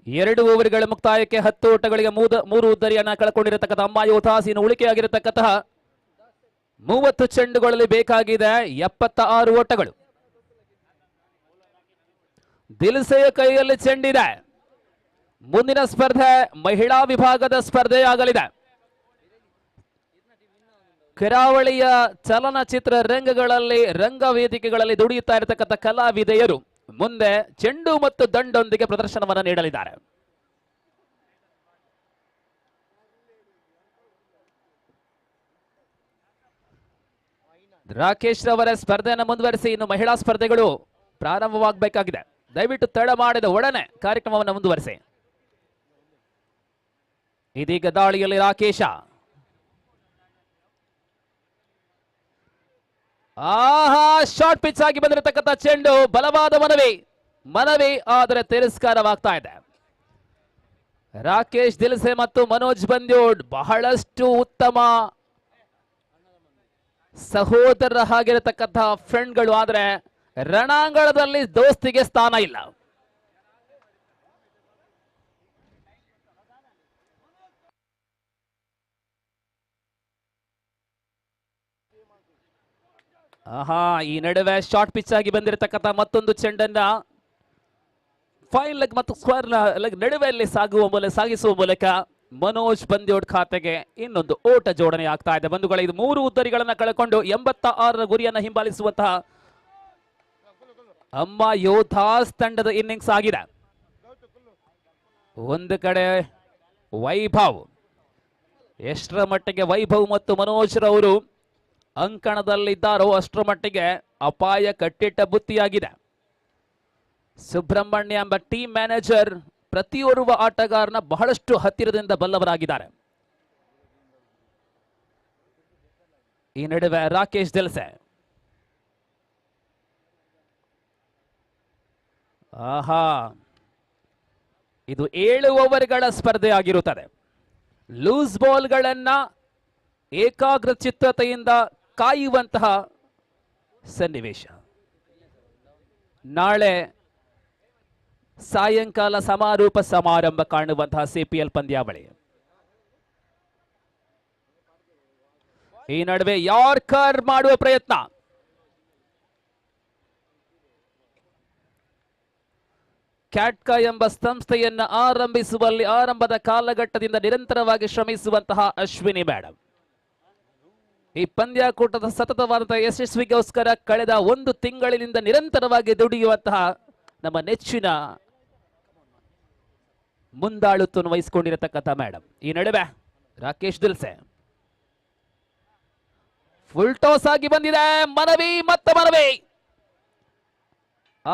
ಎರಡು ಓವರ್ಗಳ ಮುಕ್ತಾಯಕ್ಕೆ 10 ಓಟಗಳಿಗೆ 3 ಉದ್ದರಿಯನ್ನ ಕಳ್ಕೊಂಡಿರತಕ್ಕಂಥ ಅಮ್ಮ ಯೋಧಾಸ್ ಇನ್ನು ಉಳಿಕೆಯಾಗಿರತಕ್ಕಂತಹ 30 ಚೆಂಡುಗಳಲ್ಲಿ ಬೇಕಾಗಿದೆ 76 ಓಟಗಳು। ದಿಲ್ಸೆಯ ಕೈಯಲ್ಲಿ ಚೆಂಡಿದೆ, ಮುಂದಿನ ಸ್ಪರ್ಧೆ ಮಹಿಳಾ ವಿಭಾಗದ ಸ್ಪರ್ಧೆಯಾಗಲಿದೆ। ಕರಾವಳಿಯ ಚಲನಚಿತ್ರ ರಂಗಗಳಲ್ಲಿ ರಂಗವೇದಿಕೆಗಳಲ್ಲಿ ದುಡಿಯುತ್ತಾ ಇರತಕ್ಕಂಥ ಕಲಾವಿದೆಯರು ಮುಂದೆ ಚೆಂಡು ಮತ್ತು ದಂಡೊಂದಿಗೆ ಪ್ರದರ್ಶನವನ್ನು ನೀಡಲಿದ್ದಾರೆ। ರಾಕೇಶ್ ರವರ ಸ್ಪರ್ಧೆಯನ್ನು ಮುಂದುವರಿಸಿ ಇನ್ನು ಮಹಿಳಾ ಸ್ಪರ್ಧೆಗಳು ಪ್ರಾರಂಭವಾಗಬೇಕಾಗಿದೆ, ದಯವಿಟ್ಟು ತಡ ಮಾಡಿದ ಒಡನೆ ಕಾರ್ಯಕ್ರಮವನ್ನು ಮುಂದುವರಿಸಿ। ಇದೀಗ ದಾಳಿಯಲ್ಲಿ ರಾಕೇಶ, ಆಹಾ ಶಾರ್ಟ್ ಪಿಚ್ ಆಗಿ ಬಂದಿರತಕ್ಕಂಥ ಚೆಂಡು, ಬಲವಾದ ಮನವಿ ಆದರೆ ತಿರಸ್ಕಾರವಾಗ್ತಾ ಇದೆ। ರಾಕೇಶ್ ದಿಲ್ಸೆ ಮತ್ತು ಮನೋಜ್ ಬಂದ್ಯೋಡ್ ಬಹಳಷ್ಟು ಉತ್ತಮ ಸಹೋದರ ಆಗಿರತಕ್ಕಂಥ ಫ್ರೆಂಡ್ಗಳು, ಆದ್ರೆ ರಣಾಂಗಣದಲ್ಲಿ ದೋಸ್ತಿಗೆ ಸ್ಥಾನ ಇಲ್ಲ। ಆಹಾ ಈ ನಡುವೆ ಶಾರ್ಟ್ ಪಿಚ್ ಆಗಿ ಬಂದಿರತಕ್ಕಂಥ ಮತ್ತೊಂದು ಚೆಂಡನ್ನ ಫೈನ್ ಲೆಗ್ ಮತ್ತು ಸ್ಕ್ವೇರ್ ಲೆಗ್ ನಡುವೆಯಲ್ಲಿ ಸಾಗಿಸುವ ಮೂಲಕ ಮನೋಜ್ ಬಂದ್ಯೋಡ್ ಖಾತೆಗೆ ಇನ್ನೊಂದು ಓಟ ಜೋಡಣೆ ಆಗ್ತಾ ಇದೆ। ಬಂಧುಗಳ ಇದು 3 ಉದ್ದರಿಗಳನ್ನ ಕಳ್ಕೊಂಡು 86ರ ಗುರಿಯನ್ನ ಹಿಂಬಾಲಿಸುವಂತಹ ಅಮ್ಮ ಯೋಧಾಸ್ ತಂಡದ ಇನ್ನಿಂಗ್ಸ್ ಆಗಿದೆ। ಒಂದು ಕಡೆ ವೈಭವ್, ಎಷ್ಟರ ಮಟ್ಟಿಗೆ ವೈಭವ್ ಮತ್ತು ಮನೋಜ್ ರವರು ಅಂಕಣದಲ್ಲಿದ್ದಾರೋ ಅಷ್ಟರ ಮಟ್ಟಿಗೆ ಅಪಾಯ ಕಟ್ಟಿಟ್ಟ ಬುತ್ತಿಯಾಗಿದೆ। ಸುಬ್ರಹ್ಮಣ್ಯ ಎಂಬ ಟೀಮ್ ಮ್ಯಾನೇಜರ್ ಪ್ರತಿಯೋರ್ವ ಆಟಗಾರನ ಬಹಳಷ್ಟು ಹತ್ತಿರದಿಂದ ಬಲ್ಲವರಾಗಿದ್ದಾರೆ। ಈ ನಡುವೆ ರಾಕೇಶ್ ದಿಲ್ಸೆ, ಆಹಾ ಇದು 7 ಓವರ್ಗಳ ಸ್ಪರ್ಧೆ ಆಗಿರುತ್ತದೆ। ಲೂಸ್ ಬಾಲ್ಗಳನ್ನ ಏಕಾಗ್ರ ಚಿತ್ತತೆಯಿಂದ ಕಾಯುವಂತಹ ಸನ್ನಿವೇಶ। ನಾಳೆ ಸಾಯಂಕಾಲ ಸಮಾರೋಪ ಸಮಾರಂಭ ಕಾಣುವಂತಹ ಸಿಪಿಎಲ್ ಪಂದ್ಯಾವಳಿ। ಈ ನಡುವೆ ಯಾರ್ಕರ್ ಮಾಡುವ ಪ್ರಯತ್ನ, ಕ್ಯಾಟ್ಕಾ ಎಂಬ ಸಂಸ್ಥೆಯನ್ನ ಆರಂಭಿಸುವಲ್ಲಿ ಆರಂಭದ ಕಾಲಘಟ್ಟದಿಂದ ನಿರಂತರವಾಗಿ ಶ್ರಮಿಸುವಂತಹ ಅಶ್ವಿನಿ ಮೇಡಮ್ ಈ ಪಂದ್ಯಾಕೂಟದ ಸತತವಾದಂತಹ ಯಶಸ್ವಿಗೋಸ್ಕರ ಕಳೆದ 1 ತಿಂಗಳಿನಿಂದ ನಿರಂತರವಾಗಿ ದುಡಿಯುವಂತಹ ನಮ್ಮ ನೆಚ್ಚಿನ ಮುಂದಾಳುತ್ವವನ್ನು ವಹಿಸಿಕೊಂಡಿರತಕ್ಕಂಥ ಮೇಡಮ್। ಈ ನಡುವೆ ರಾಕೇಶ್ ದಿಲ್ಸೆ ಫುಲ್ ಟಾಸ್ ಆಗಿ ಬಂದಿದೆ, ಮನವಿ,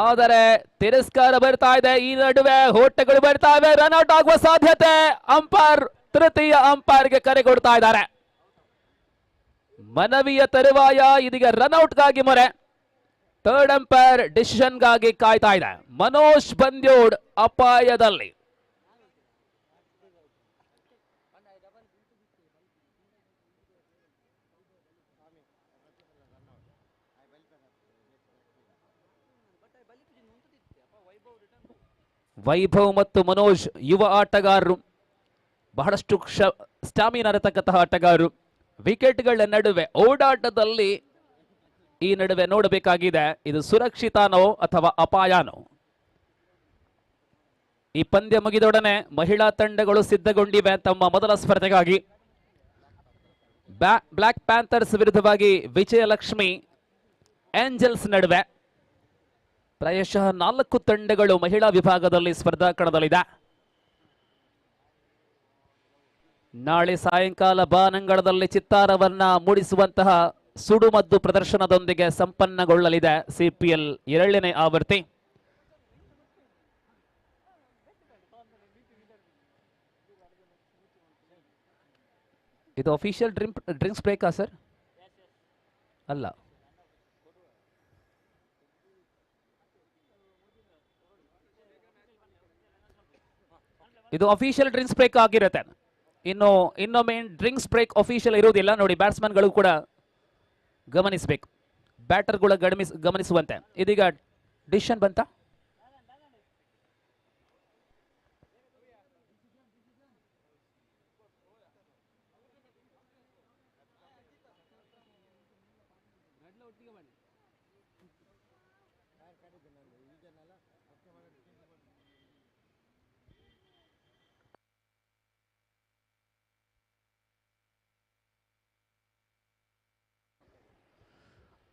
ಆದರೆ ತಿರಸ್ಕಾರ ಬರ್ತಾ ಇದೆ. ಈ ನಡುವೆ ಓಟಗಳು ಬರ್ತಾ ಇವೆ. ರನ್ಔಟ್ ಆಗುವ ಸಾಧ್ಯತೆ. ಅಂಪೈರ್ ತೃತೀಯ ಅಂಪೈರ್ಗೆ ಕರೆ ಕೊಡ್ತಾ ಇದ್ದಾರೆ. ಮನವಿಯ ತರುವಾಯ ಇದೀಗ ರನ್ಔಟ್ಗಾಗಿ ಮೊರೆ. ಥರ್ಡ್ ಅಂಪೈರ್ ಡಿಸಿಷನ್ಗಾಗಿ ಕಾಯ್ತಾ ಇದೆ. ಮನೋಜ್ ಬಂದ್ಯೋಡ್ ಅಪಾಯದಲ್ಲಿ. ವೈಭವ್ ಮತ್ತು ಮನೋಜ್ ಯುವ ಆಟಗಾರರು, ಬಹಳಷ್ಟು ಸ್ಟಾಮಿನಾ ಇರತಕ್ಕಂತಹ ಆಟಗಾರರು. ವಿಕೆಟ್ಗಳ ನಡುವೆ ಓಡಾಟದಲ್ಲಿ ಈ ನಡುವೆ ನೋಡಬೇಕಾಗಿದೆ, ಇದು ಸುರಕ್ಷಿತಾನೋ ಅಥವಾ ಅಪಾಯನೋ. ಈ ಪಂದ್ಯ ಮುಗಿದೊಡನೆ ಮಹಿಳಾ ತಂಡಗಳು ಸಿದ್ಧಗೊಂಡಿವೆ ತಮ್ಮ ಮೊದಲ ಸ್ಪರ್ಧೆಗಾಗಿ. ಬ್ಲಾಕ್ ಪ್ಯಾಂಥರ್ಸ್ ವಿರುದ್ಧವಾಗಿ ವಿಜಯಲಕ್ಷ್ಮಿ ಏಂಜಲ್ಸ್ ನಡುವೆ. ಪ್ರಾಯಶಃ 4 ತಂಡಗಳು ಮಹಿಳಾ ವಿಭಾಗದಲ್ಲಿ ಸ್ಪರ್ಧಾ ಕಣದಲ್ಲಿದೆ. ನಾಳೆ ಸಾಯಂಕಾಲ ಬಾನಂಗಳದಲ್ಲಿ ಚಿತ್ತಾರವನ್ನ ಮೂಡಿಸುವಂತಹ ಸುಡುಮದ್ದು ಪ್ರದರ್ಶನದೊಂದಿಗೆ ಸಂಪನ್ನಗೊಳ್ಳಲಿದೆ ಸಿಪಿಎಲ್ 2ನೇ ಆವೃತ್ತಿ. ಇದು ಅಫಿಷಿಯಲ್ ಡ್ರಿಂಕ್ಸ್ ಬ್ರೇಕಾ ಸರ್? ಅಲ್ಲ, ಇದು ಅಫಿಷಿಯಲ್ ಡ್ರಿಂಕ್ಸ್ ಬ್ರೇಕ್ ಆಗಿರುತ್ತೆ. ಇನ್ನೊಮ್ಮೆ ಡ್ರಿಂಕ್ಸ್ ಬ್ರೇಕ್ ಅಫಿಷಿಯಲ್ ಇರುವುದಿಲ್ಲ. ನೋಡಿ, ಬ್ಯಾಟ್ಸ್ಮನ್ಗಳು ಕೂಡ ಗಮನಿಸಬೇಕು, ಬ್ಯಾಟರ್ಗಳು ಗಮನಿಸುವಂತೆ. ಇದೀಗ ಡಿಸಿಷನ್ ಬಂತ.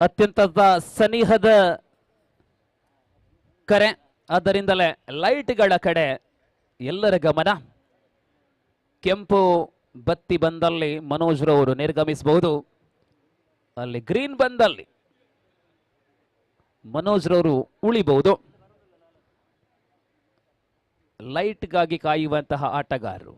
ಅತ್ಯಂತ ಸನಿಹದ ಕರೆ, ಆದ್ದರಿಂದಲೇ ಲೈಟ್ಗಳ ಕಡೆ ಎಲ್ಲರ ಗಮನ. ಕೆಂಪು ಬತ್ತಿ ಬಂದಲ್ಲಿ ಮನೋಜ್ ರವರು ನಿರ್ಗಮಿಸಬಹುದು. ಅಲ್ಲಿ ಗ್ರೀನ್ ಬಂದಲ್ಲಿ ಮನೋಜ್ ರವರು ಉಳಿಬಹುದು. ಲೈಟ್ಗಾಗಿ ಕಾಯುವಂತಹ ಆಟಗಾರರು.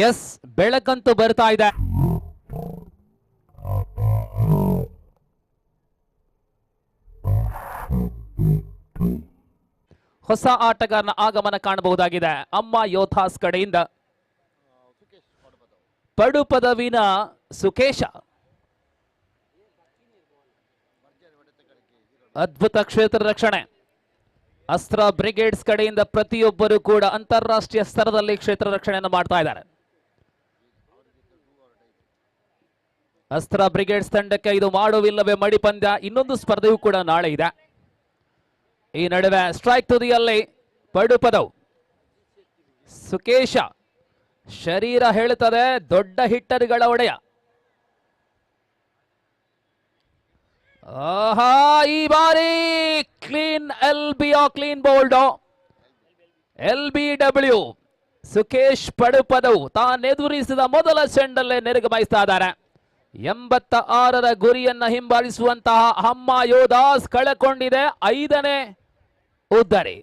ಎಸ್, ಬೆಳಕಂತೂ ಬರ್ತಾ ಇದೆ. ಹೊಸ ಆಟಗಾರನ ಆಗಮನ ಕಾಣಬಹುದಾಗಿದೆ. ಅಮ್ಮ ಯೋಧಾಸ್ ಕಡೆಯಿಂದ ಪಡು ಪದವಿನ ಸುಕೇಶ. ಅದ್ಭುತ ಕ್ಷೇತ್ರ ರಕ್ಷಣೆ. ಅಸ್ತ್ರ ಬ್ರಿಗೇಡ್ಸ್ ಕಡೆಯಿಂದ ಪ್ರತಿಯೊಬ್ಬರು ಕೂಡ ಅಂತಾರಾಷ್ಟ್ರೀಯ ಸ್ತರದಲ್ಲಿ ಕ್ಷೇತ್ರ ರಕ್ಷಣೆಯನ್ನು ಮಾಡ್ತಾ ಇದ್ದಾರೆ. ಅಸ್ತ್ರ ಬ್ರಿಗೇಡ್ಸ್ ತಂಡಕ್ಕೆ ಇದು ಮಾಡುವಿಲ್ಲವೇ ಮಡಿ ಪಂದ್ಯ. ಇನ್ನೊಂದು ಸ್ಪರ್ಧೆಯೂ ಕೂಡ ನಾಳೆ ಇದೆ. ಈ ನಡುವೆ ಸ್ಟ್ರೈಕ್ ತುದಿಯಲ್ಲಿ ಪಡುಪದವು ಸುಕೇಶ. ಶರೀರ ಹೇಳುತ್ತದೆ ದೊಡ್ಡ ಹಿಟ್ಟರ್ಗಳ ಒಡೆಯ. ಆಹಾ, ಈ ಬಾರಿ clean clean bowled LBW. Sukesh Padupadavu ತಾನೆದುರಿಸಿದ ಮೊದಲ ಚೆಂಡಲ್ಲೇ ನಿರ್ಗಮಿಸ್ತಾ ಇದ್ದಾರೆ. 86ರ ಗುರಿಯನ್ನ ಹಿಂಬಾಲಿಸುವಂತಹ ಅಮ್ಮ ಯೋಧಾಸ್ ಕಳೆಕೊಂಡಿದೆ 5ನೇ ಉದ್ದರಿ.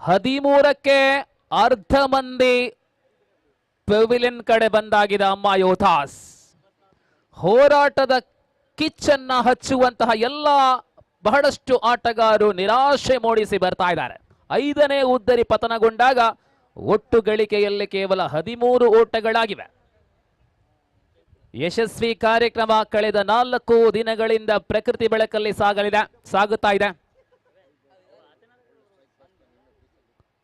ಹದಿಮೂರಕ್ಕೆ ಅರ್ಧ ಮಂದಿ ಪೆವಿಲಿಯನ್ ಕಡೆ ಬಂದಾಗಿದೆ ಅಮ್ಮ ಯೋಧಾಸ್. ಹೋರಾಟದ ಕಿಚ್ಚನ್ನ ಹಚ್ಚುವಂತಹ ಎಲ್ಲ ಬಹಳಷ್ಟು ಆಟಗಾರರು ನಿರಾಶೆ ಮೂಡಿಸಿ ಬರ್ತಾ ಇದ್ದಾರೆ. 5ನೇ ಉದ್ದರಿ ಪತನಗೊಂಡಾಗ ಒಟ್ಟು ಗಳಿಕೆಯಲ್ಲಿ ಕೇವಲ 13 ಓಟಗಳಾಗಿವೆ. ಯಶಸ್ವಿ ಕಾರ್ಯಕ್ರಮ ಕಳೆದ 4 ದಿನಗಳಿಂದ ಪ್ರಕೃತಿ ಬೆಳಕಲ್ಲಿ ಸಾಗುತ್ತಾ ಇದೆ.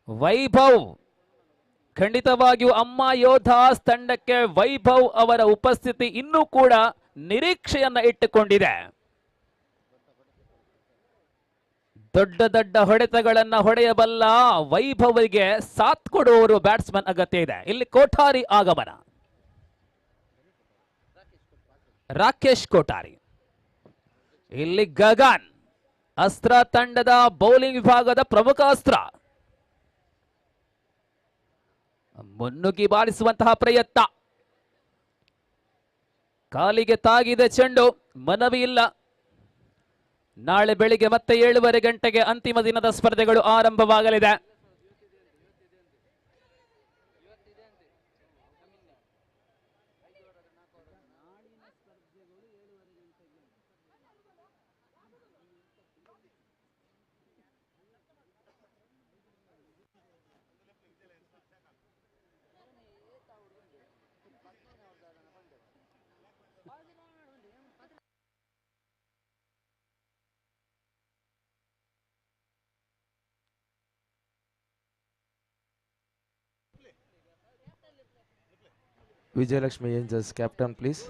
ವೈಭವ್ ಖಂಡಿತವಾಗಿಯೂ ಅಮ್ಮ ಯೋಧಾಸ್ ತಂಡಕ್ಕೆ ವೈಭವ್ ಅವರ ಉಪಸ್ಥಿತಿ ಇನ್ನೂ ಕೂಡ ನಿರೀಕ್ಷೆಯನ್ನ ಇಟ್ಟುಕೊಂಡಿದೆ. ದೊಡ್ಡ ದೊಡ್ಡ ಹೊಡೆತಗಳನ್ನ ಹೊಡೆಯಬಲ್ಲ ವೈಭವ್ಗೆ ಸಾಥ್ ಕೊಡುವವರು ಬ್ಯಾಟ್ಸ್ಮನ್ ಅಗತ್ಯ ಇದೆ. ಇಲ್ಲಿ ಕೋಠಾರಿ ಆಗಮನ. ರಾಕೇಶ್ ಕೋಠಾರಿ, ಇಲ್ಲಿ ಗಗನ್ ಅಸ್ತ್ರ ತಂಡದ ಬೌಲಿಂಗ್ ವಿಭಾಗದ ಪ್ರಮುಖ ಅಸ್ತ್ರ. ಮುನ್ನುಗ್ಗಿ ಬಾರಿಸುವಂತಹ ಪ್ರಯತ್ನ, ಕಾಲಿಗೆ ತಾಗಿದೆ ಚೆಂಡು, ಮನವಿ ಇಲ್ಲ. ನಾಳೆ ಬೆಳಿಗ್ಗೆ ಮತ್ತೆ 7:30 ಗಂಟೆಗೆ ಅಂತಿಮ ದಿನದ ಸ್ಪರ್ಧೆಗಳು ಆರಂಭವಾಗಲಿದೆ. Vijayalakshmi angels captain please.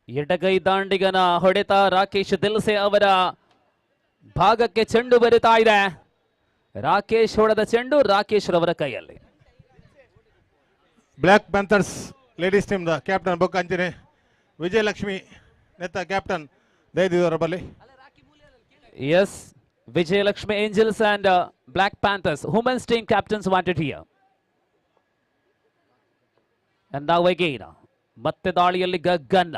ಎಡಗೈ ದಾಂಡಿಗನ ಹೊಡೆತ ರಾಕೇಶ್ ದಿಲ್ಸೆ ಅವರ ಭಾಗಕ್ಕೆ ಚೆಂಡು ಬರುತ್ತಾ ಇದೆ. ರಾಕೇಶ್ ಹೊಡೆದ ಚೆಂಡು ರಾಕೇಶ್ ರವರ ಕೈಯಲ್ಲಿ. Black panthers ladies team the captain ಬೊಕ್ಕ ಅಂಚನೆ ವಿಜಯಲಕ್ಷ್ಮಿ ನೆತ್ತ ಕ್ಯಾಪ್ಟನ್ ದಯದಿದವರ ಬಲ್ಲಿ. Yes, Vijayalakshmi Angels and Black Panthers women's team captains wanted here. And now again ಮತ್ತೆ ದಾಳಿಯಲ್ಲಿ ಗಗನ್ನ,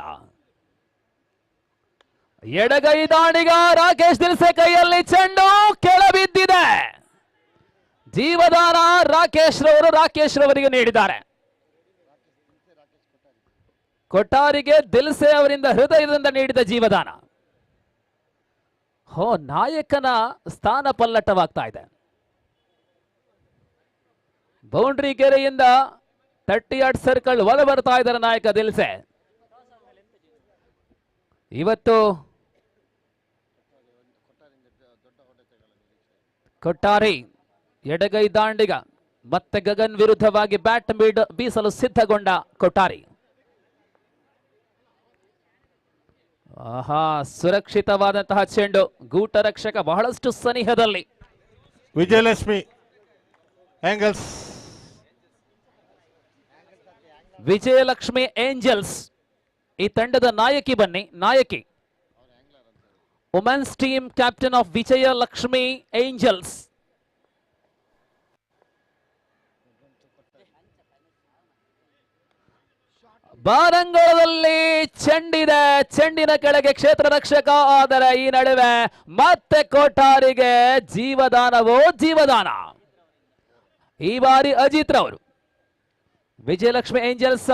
ಎಡಗೈ ದಾಂಡಿಗ ರಾಕೇಶ್ ದಿಲ್ಸೆ ಕೈಯಲ್ಲಿ ಚೆಂಡು ಕೆಳಬಿದ್ದಿದೆ. ಜೀವದಾನ ರಾಕೇಶ್ ರವರಿಗೆ ನೀಡಿದ್ದಾರೆ. ಕೊಠಾರಿಗೆ ದಿಲ್ಸೆ ಅವರಿಂದ ಹೃದಯದಿಂದ ನೀಡಿದ ಜೀವದಾನ. ನಾಯಕನ ಸ್ಥಾನ ಪಲ್ಲಟವಾಗ್ತಾ ಇದೆ. ಬೌಂಡ್ರಿ ಗೆರೆಯಿಂದ 30 ಯಾರ್ಡ್ ಸರ್ಕಲ್ ಒಳ ಬರ್ತಾ ಇದ್ದಾರೆ ನಾಯಕ ದಿಲ್ಸೆ. ಇವತ್ತು ಕೊಟ್ಟಾರಿ ಎಡಗೈ ದಾಂಡಿಗ ಮತ್ತೆ ಗಗನ್ ವಿರುದ್ಧವಾಗಿ ಬ್ಯಾಟ್ ಬೀಸಲು ಸಿದ್ಧಗೊಂಡ ಕೊಟ್ಟಾರಿ. ಸುರಕ್ಷಿತವಾದಂತಹ ಚೆಂಡು, ಗೂಟ ರಕ್ಷಕ ಬಹಳಷ್ಟು ಸನಿಹದಲ್ಲಿ. ವಿಜಯಲಕ್ಷ್ಮಿ ಏಂಜಲ್ಸ್, ವಿಜಯಲಕ್ಷ್ಮಿ ಏಂಜಲ್ಸ್ ಈ ತಂಡದ ನಾಯಕಿ. ಬನ್ನಿ, ನಾಯಕಿ women's team captain of Vijayalakshmi angels. ಬಾರಂಗಳದಲ್ಲಿ ಚೆಂಡಿದೆ, ಚೆಂಡಿನ ಕೆಳಗೆ ಕ್ಷೇತ್ರ ರಕ್ಷಕ. ಆದರೆ ಈ ನಡುವೆ ಮತ್ತೆ ಕೋಠಾರಿಗೆ ಜೀವದಾನವೋ ಜೀವದಾನ. ಈ ಬಾರಿ ಅಜಿತ್ ರವರು. ವಿಜಯಲಕ್ಷ್ಮಿ ಏಂಜಲ್ಸ್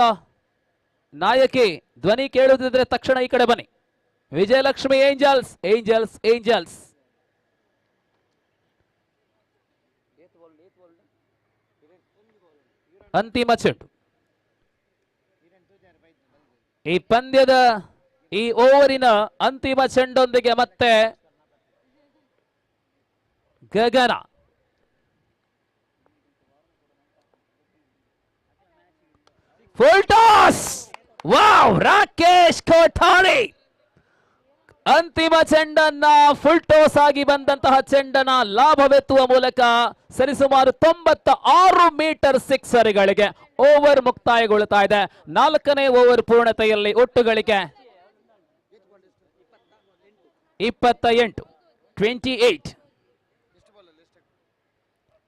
ನಾಯಕಿ ಧ್ವನಿ ಕೇಳುತ್ತಿದ್ರೆ ತಕ್ಷಣ ಈ ಕಡೆ ಬನ್ನಿ. Vijayalakshmi angels, angels, angels. ಅಂತಿಮ ಚೆಂಡು. ಈ ಪಂದ್ಯದ ಈ ಓವರಿನ ಅಂತಿಮ ಚೆಂಡೊಂದಿಗೆ ಮತ್ತೆ Gagana. Full toss. Wow! Rakesh Kothari ಅಂತಿಮ ಚೆಂಡನ್ನ ಫುಲ್ ಟಾಸ್ ಆಗಿ ಬಂದಂತಹ ಚೆಂಡನ ಲಾಭವೆತ್ತುವ ಮೂಲಕ ಸರಿಸುಮಾರು 96 ಮೀಟರ್ ಸಿಕ್ಸರ್ಗಳಿಗೆ ಓವರ್ ಮುಕ್ತಾಯಗೊಳ್ಳುತ್ತಾ ಇದೆ. 4ನೇ ಓವರ್ ಪೂರ್ಣತೆಯಲ್ಲಿ ಒಟ್ಟು ಗಳಿಕೆ 28.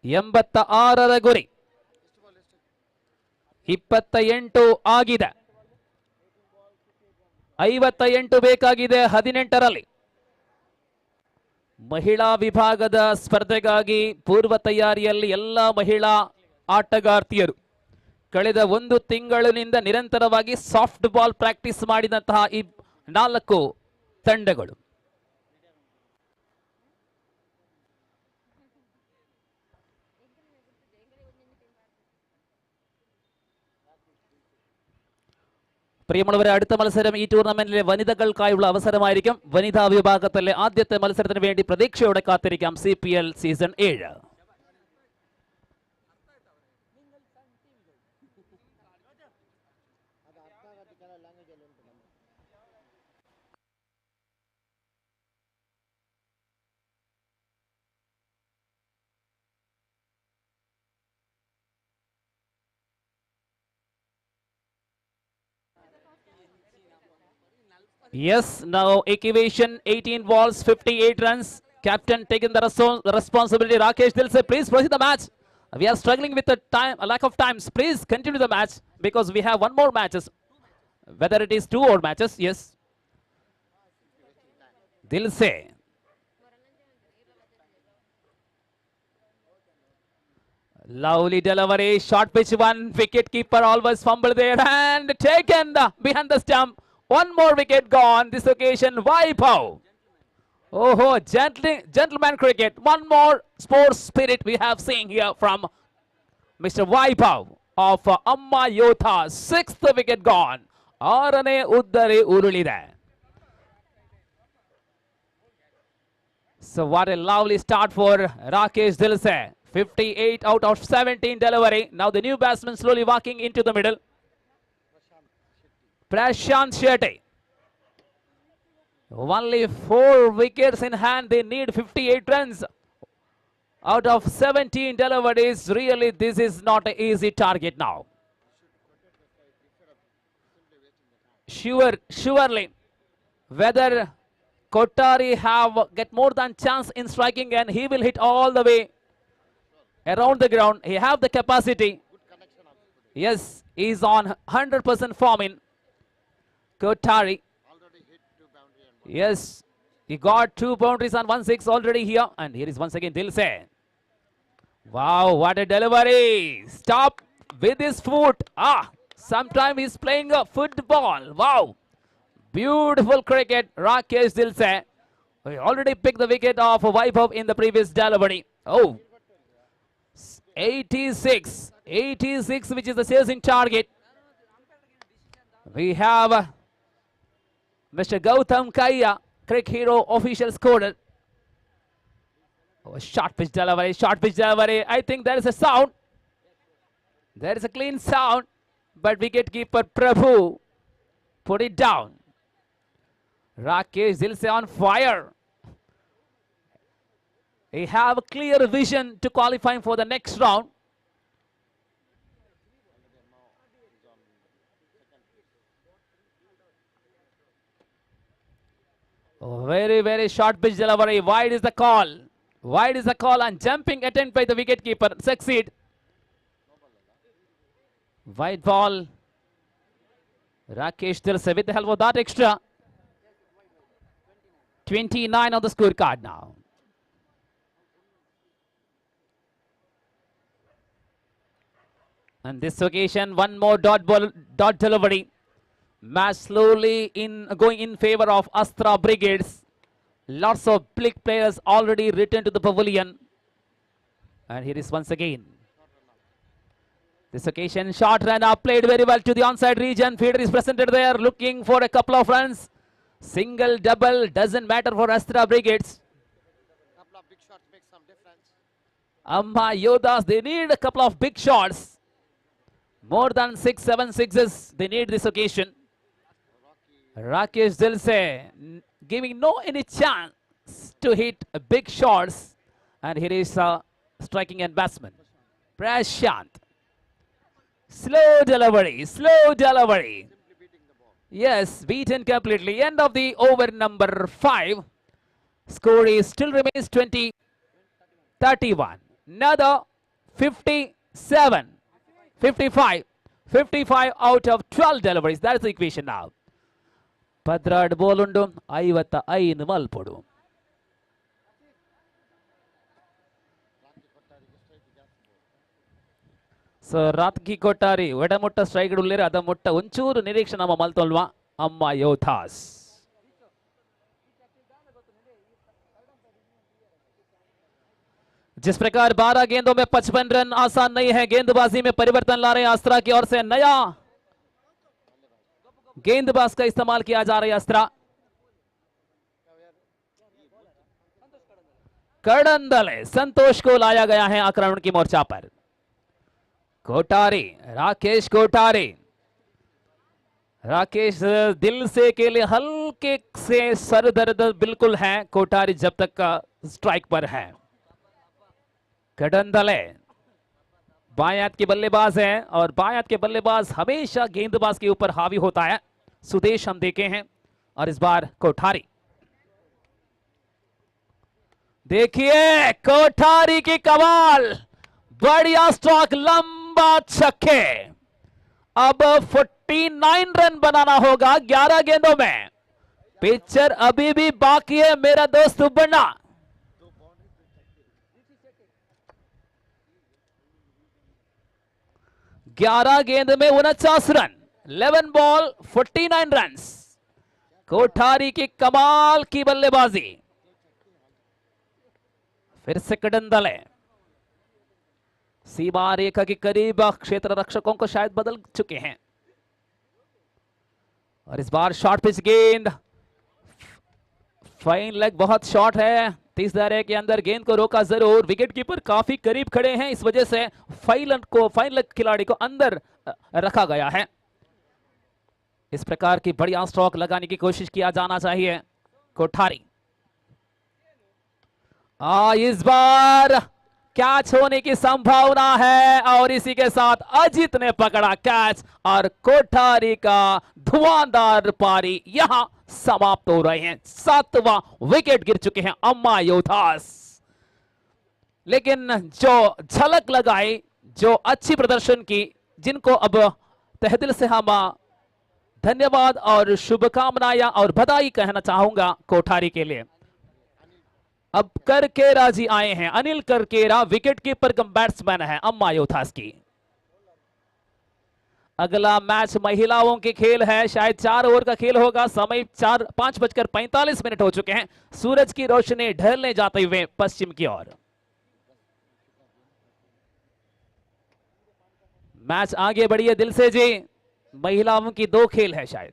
86ರ ಗುರಿ 28 ಆಗಿದೆ. 58 ಬೇಕಾಗಿದೆ 18ರಲ್ಲಿ. ಮಹಿಳಾ ವಿಭಾಗದ ಸ್ಪರ್ಧೆಗಾಗಿ ಪೂರ್ವ ತಯಾರಿಯಲ್ಲಿ ಎಲ್ಲ ಮಹಿಳಾ ಆಟಗಾರ್ತಿಯರು ಕಳೆದ 1 ತಿಂಗಳಿನಿಂದ ನಿರಂತರವಾಗಿ ಸಾಫ್ಟ್ ಬಾಲ್ ಪ್ರಾಕ್ಟೀಸ್ ಮಾಡಿದಂತಹ ಈ 4 ತಂಡಗಳು പ്രിയമുള്ളവരെ, അടുത്ത മത്സരം ഈ ടൂർണമെന്റിലെ വനിതകൾക്കായുള്ള അവസരമായിരിക്കും. വനിതാ വിഭാഗത്തിലെ ആദ്യത്തെ മത്സരത്തിന് വേണ്ടി പ്രതീക്ഷയോടെ കാത്തിരിക്കാം CPL season 7. Yes, now equation 18 balls, 58 runs. Captain taking the responsibility. Rakesh Dilse, please proceed the match. We are struggling with the time, a lack of times. Please continue the match because we have one more matches. Whether it is 2 or matches, yes. Dilse. Lovely delivery, short pitch one, wicket keeper always fumbled there and taken behind the stump. One more wicket gone. This occasion, Vaibhav. Oh, gentleman cricket. One more sports spirit we have seen here from Mr. Vaibhav of Amma Yotha. 6th wicket gone. Arane uddare urulide. So what a lovely start for Rakesh Dilse. 58 out of 17 delivery. Now the new batsman slowly walking into the middle. Prashant Shetty. Only 4 wickets in hand. They need 58 runs out of 17 deliveries. Really, this is not an easy target now. Surely, whether Kothari get more than chance in striking and he will hit all the way around the ground. He have the capacity. Yes, he is on 100% forming. Kothari. Yes, he got 2 boundaries and 1 6 already here. And here is once again Dilse. Wow, what a delivery. Stop with his foot. Sometime he's playing a football. Wow. Beautiful cricket. Rakesh Dilse. We already picked the wicket of Vaibhav in the previous delivery. 86. 86, which is the chasing target. We have Mr. Gautam Kaya, Cricket Hero official scorer. Short pitch delivery, short pitch delivery. I think there is a sound. There is a clean sound, but wicketkeeper Prabhu put it down. Rakesh Dilse on fire. He have a clear vision to qualifying for the next round. Very short pitch delivery. Wide is the call. Wide is the call and jumping attempt by the wicketkeeper. Succeed. Wide ball. Rakesh Dilse with the help of that extra. 29 on the scorecard now. And this occasion, one more dot delivery. Match slowly going in favor of Astra Brigades. Lots of big players already returned to the pavilion. And here is once again. This occasion, short run up, played very well to the onside region. Fielder is presented there, looking for a couple of runs. Single, double, doesn't matter for Astra Brigades. Couple of big shots make some difference. Amma Yodas, they need a couple of big shots. More than 6-7 sixes they need this occasion. Rakesh Dilse giving no any chance to hit big shots. And here is striking and batsman Prashant. Slow delivery, slow delivery. Yes, beaten completely. End of the over number 5. Score is still remains 20-31. Another 57. 55 out of 12 deliveries. That is the equation now. Padrad bolundu 55 malpodu. So Ratki Kothari vedamutta strike ullere adamutta onchuru nireksha nama maltolva Amma Yothas. जिस प्रकार 12 गेंदों में 55 run आसान नहीं है. गेंदबाजी में परिवर्तन ला रहे हैं अस्त्रा की ओर से. नया गेंदबाज का इस्तेमाल किया जा रहा है अस्त्र। कडंदले संतोष को लाया गया है आक्रमण की मोर्चा पर। कोठारी, राकेश कोठारी, राकेश दिल से के लिए हल्के से सर दर्द बिल्कुल है कोठारी जब तक का स्ट्राइक पर है। कडंदले बाएं हाथ के बल्लेबाज है और बाएं हाथ के बल्लेबाज हमेशा गेंदबाज के ऊपर हावी होता है। सुदेश हम देखे हैं और इस बार कोठारी। देखिए कोठारी की कमाल, बढ़िया स्ट्रोक, लंबा छक्के। अब 49 रन बनाना होगा 11 गेंदों में। पिक्चर अभी भी बाकी है मेरा दोस्त सुब्बण्णा। ग्यारह गेंद में 49 रन, 11 बॉल 49 रन। कोठारी की कमाल की बल्लेबाजी। फिर से कडंदले सीमा रेखा के करीब, क्षेत्र रक्षकों को शायद बदल चुके हैं और इस बार शॉर्ट पिच गेंद, फाइन लेग बहुत शॉर्ट है। 30 दायरे के अंदर गेंद को रोका जरूर, विकेट कीपर काफी करीब खड़े हैं, इस वजह से फाइन लेग खिलाड़ी को अंदर रखा गया है। इस प्रकार की बढ़िया स्ट्रोक लगाने की कोशिश किया जाना चाहिए। कोठारी इस बार कैच होने की संभावना है और इसी के साथ अजित ने पकड़ा कैच और कोठारी का धुआंधार पारी यहां समाप्त हो रहे हैं। 7वां विकेट गिर चुके हैं अम्मा योद्धास। लेकिन जो झलक लगाई, जो अच्छी प्रदर्शन की, जिनको अब तहे दिल से हम धन्यवाद और शुभकामनाएं और बधाई कहना चाहूंगा कोठारी के लिए। अब करकेरा जी आए हैं, अनिल करकेरा विकेट कीपर कम बैट्समैन है अम्मा योद्धास की। अगला मैच महिलाओं के खेल है, शायद 4 ओवर का खेल होगा। समय 5:45 हो चुके हैं। सूरज की रोशनी ढलने जाते हुए पश्चिम की ओर। मैच आगे बढ़िए दिल से जी। महिलाओं की 2 खेल है शायद।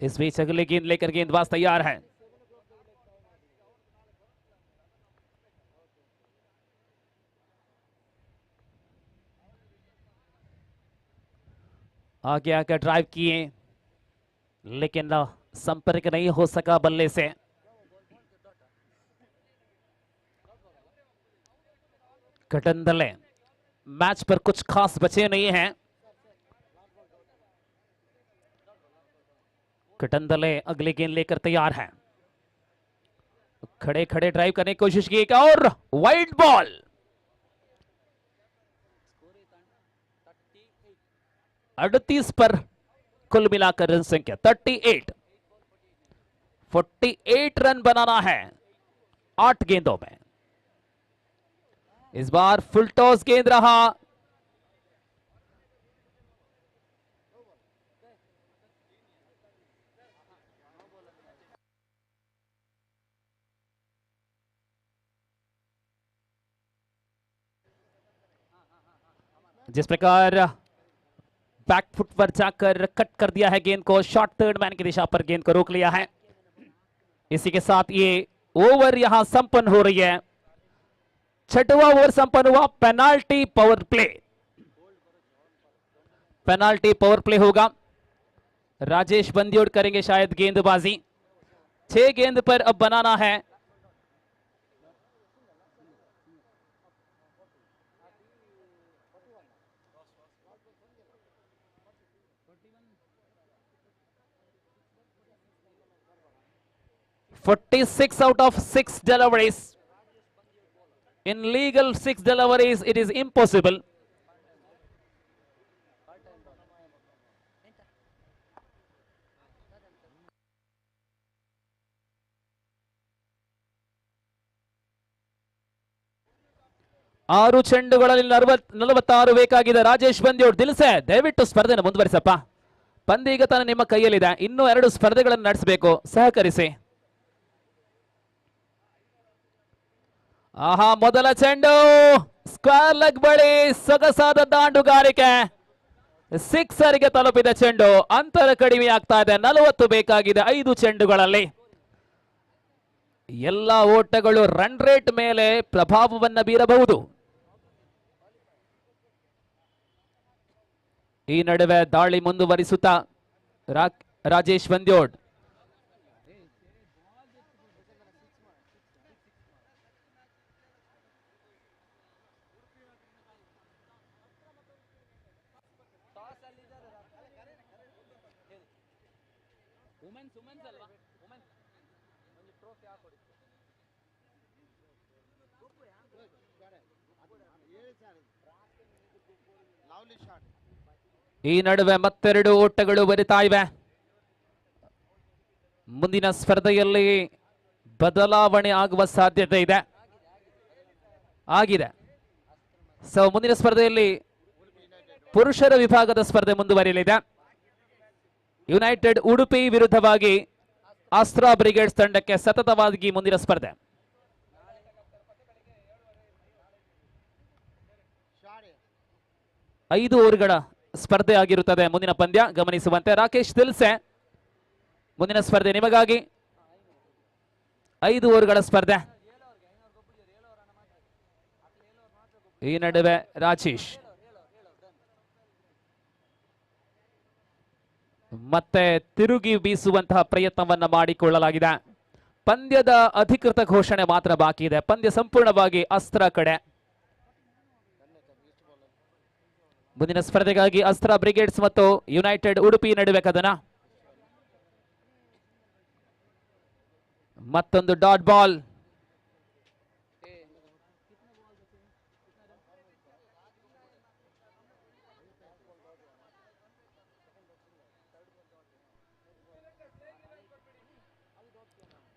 इस बीच अगले गेंद लेकर गेंदबाज तैयार है। आगे आकर ड्राइव किए लेकिन संपर्क नहीं हो सका बल्ले से। कडंदले मैच पर कुछ खास बचे नहीं हैं। कडंदले अगले गेंद लेकर तैयार है। खड़े खड़े ड्राइव करने की कोशिश की और वाइड बॉल। अड़तीस पर कुल मिलाकर रन संख्या 38। 48 रन बनाना है 8 गेंदों में। इस बार फुल टॉस गेंद रहा। जिस प्रकार बैक फुट पर जाकर कट कर दिया है गेंद को, शॉर्ट थर्ड मैन की दिशा पर गेंद को रोक लिया है। इसी के साथ ये ओवर यहां संपन्न हो रही है। 6वां ओवर संपन्न हुआ। Penalty power play, penalty power play होगा। राजेश बंदियोड़ करेंगे शायद गेंदबाजी। 6 गेंद पर अब बनाना है। (46 out of 6 deliveries). In legal 6 deliveries, it is impossible. ಆರು ಚೆಂಡುಗಳಲ್ಲಿ 46 ಬೇಕಾಗಿದೆ ರಾಜೇಶ್ ಬಂದಿಯೋಡ್. ದಿಲ್ಸೆ ದಯವಿಟ್ಟು ಸ್ಪರ್ಧೆಯನ್ನು ಮುಂದುವರಿಸಪ್ಪ. ಪಂದ್ಯಗತನ ನಿಮ್ಮ ಕೈಯಲ್ಲಿದೆ. ಇನ್ನೂ 2 ಸ್ಪರ್ಧೆಗಳನ್ನು ನಡೆಸಬೇಕು, ಸಹಕರಿಸಿ. ಆಹಾ, ಮೊದಲ ಚೆಂಡು ಸ್ಕ್ವೇರ್ ಲೆಗ್ ಬಳಿ ಸೊಗಸಾದ ದಾಂಡುಗಾರಿಕೆ, ಸಿಕ್ಸರ್ಗೆ ತಲುಪಿದ ಚೆಂಡು. ಅಂತರ ಕಡಿಮೆ ಆಗ್ತಾ ಇದೆ, 40 ಬೇಕಾಗಿದೆ 5 ಚೆಂಡುಗಳಲ್ಲಿ. ಎಲ್ಲ ಓಟಗಳು ರನ್ ರೇಟ್ ಮೇಲೆ ಪ್ರಭಾವವನ್ನ ಬೀರಬಹುದು. ಈ ನಡುವೆ ದಾಳಿ ಮುಂದುವರಿಸುತ್ತಾ ರಾಜೇಶ್ ವಂದ್ಯೋಡ್ ಈ ನಡುವೆ ಮತ್ತೆರಡು ಓಟಗಳು ಬರಿತಾ ಇವೆ. ಮುಂದಿನ ಸ್ಪರ್ಧೆಯಲ್ಲಿ ಬದಲಾವಣೆ ಆಗುವ ಸಾಧ್ಯತೆ ಇದೆ, ಆಗಿದೆ. ಸೊ ಮುಂದಿನ ಸ್ಪರ್ಧೆಯಲ್ಲಿ ಪುರುಷರ ವಿಭಾಗದ ಸ್ಪರ್ಧೆ ಮುಂದುವರಿಯಲಿದೆ. ಯುನೈಟೆಡ್ ಉಡುಪಿ ವಿರುದ್ಧವಾಗಿ ಅಸ್ತ್ರ ಬ್ರಿಗೇಡ್ಸ್ ತಂಡಕ್ಕೆ ಸತತವಾಗಿ ಮುಂದಿನ ಸ್ಪರ್ಧೆ. ಐದು ಓವರ್ಗಳ ಸ್ಪರ್ಧೆ ಆಗಿರುತ್ತದೆ ಮುಂದಿನ ಪಂದ್ಯ, ಗಮನಿಸುವಂತೆ. ರಾಕೇಶ್ ದಿಲ್ಸೆ, ಮುಂದಿನ ಸ್ಪರ್ಧೆ ನಿಮಗಾಗಿ. 5 ಓವರ್ಗಳ ಸ್ಪರ್ಧೆ. ಈ ನಡುವೆ ರಾಜೇಶ್ ಮತ್ತೆ ತಿರುಗಿ ಬೀಸುವಂತಹ ಪ್ರಯತ್ನವನ್ನ ಮಾಡಿಕೊಳ್ಳಲಾಗಿದೆ. ಪಂದ್ಯದ ಅಧಿಕೃತ ಘೋಷಣೆ ಮಾತ್ರ ಬಾಕಿ ಇದೆ. ಪಂದ್ಯ ಸಂಪೂರ್ಣವಾಗಿ ಅಸ್ತ್ರ ಕಡೆ. ಮುಂದಿನ ಸ್ಪರ್ಧೆಗಾಗಿ ಅಸ್ತ್ರ ಬ್ರಿಗೇಡ್ಸ್ ಮತ್ತು ಯುನೈಟೆಡ್ ಉಡುಪಿ ನಡುವೆ ಕದನ. ಮತ್ತೊಂದು ಡಾಟ್ ಬಾಲ್.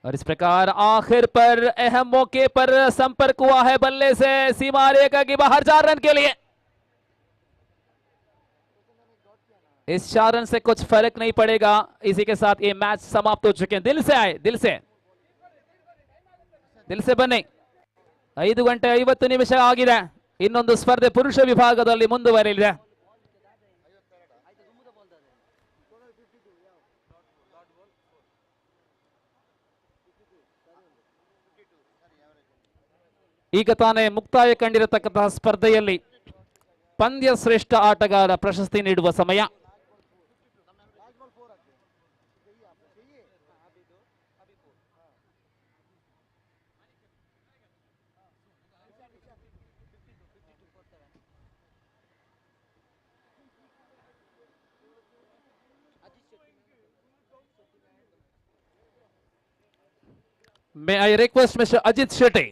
और इस प्रकार आखिर पर अहम मौके पर संपर्क हुआ है बल्ले से सीमा रेखा की बाहर 4 रन के लिए. इस 4 रन से कुछ फर्क नहीं पड़ेगा. इसी के साथ ये मैच समाप्त हो चुके हैं. दिल से आए, दिल से बन्नी. 5 ಗಂಟೆ 50 ನಿಮಿಷ ಆಗಿದೆ. ಇನ್ನೊಂದು ಸ್ಪರ್ಧೆ ಪುರುಷ ವಿಭಾಗದಲ್ಲಿ ಮುಂದುವರಿಯಲಿದೆ. ಈಗ ತಾನೇ ಮುಕ್ತಾಯ ಕಂಡಿರತಕ್ಕಂತಹ ಸ್ಪರ್ಧೆಯಲ್ಲಿ ಪಂದ್ಯ ಶ್ರೇಷ್ಠ ಆಟಗಾರ ಪ್ರಶಸ್ತಿ ನೀಡುವ ಸಮಯ. May I request Mr. Ajit Shetty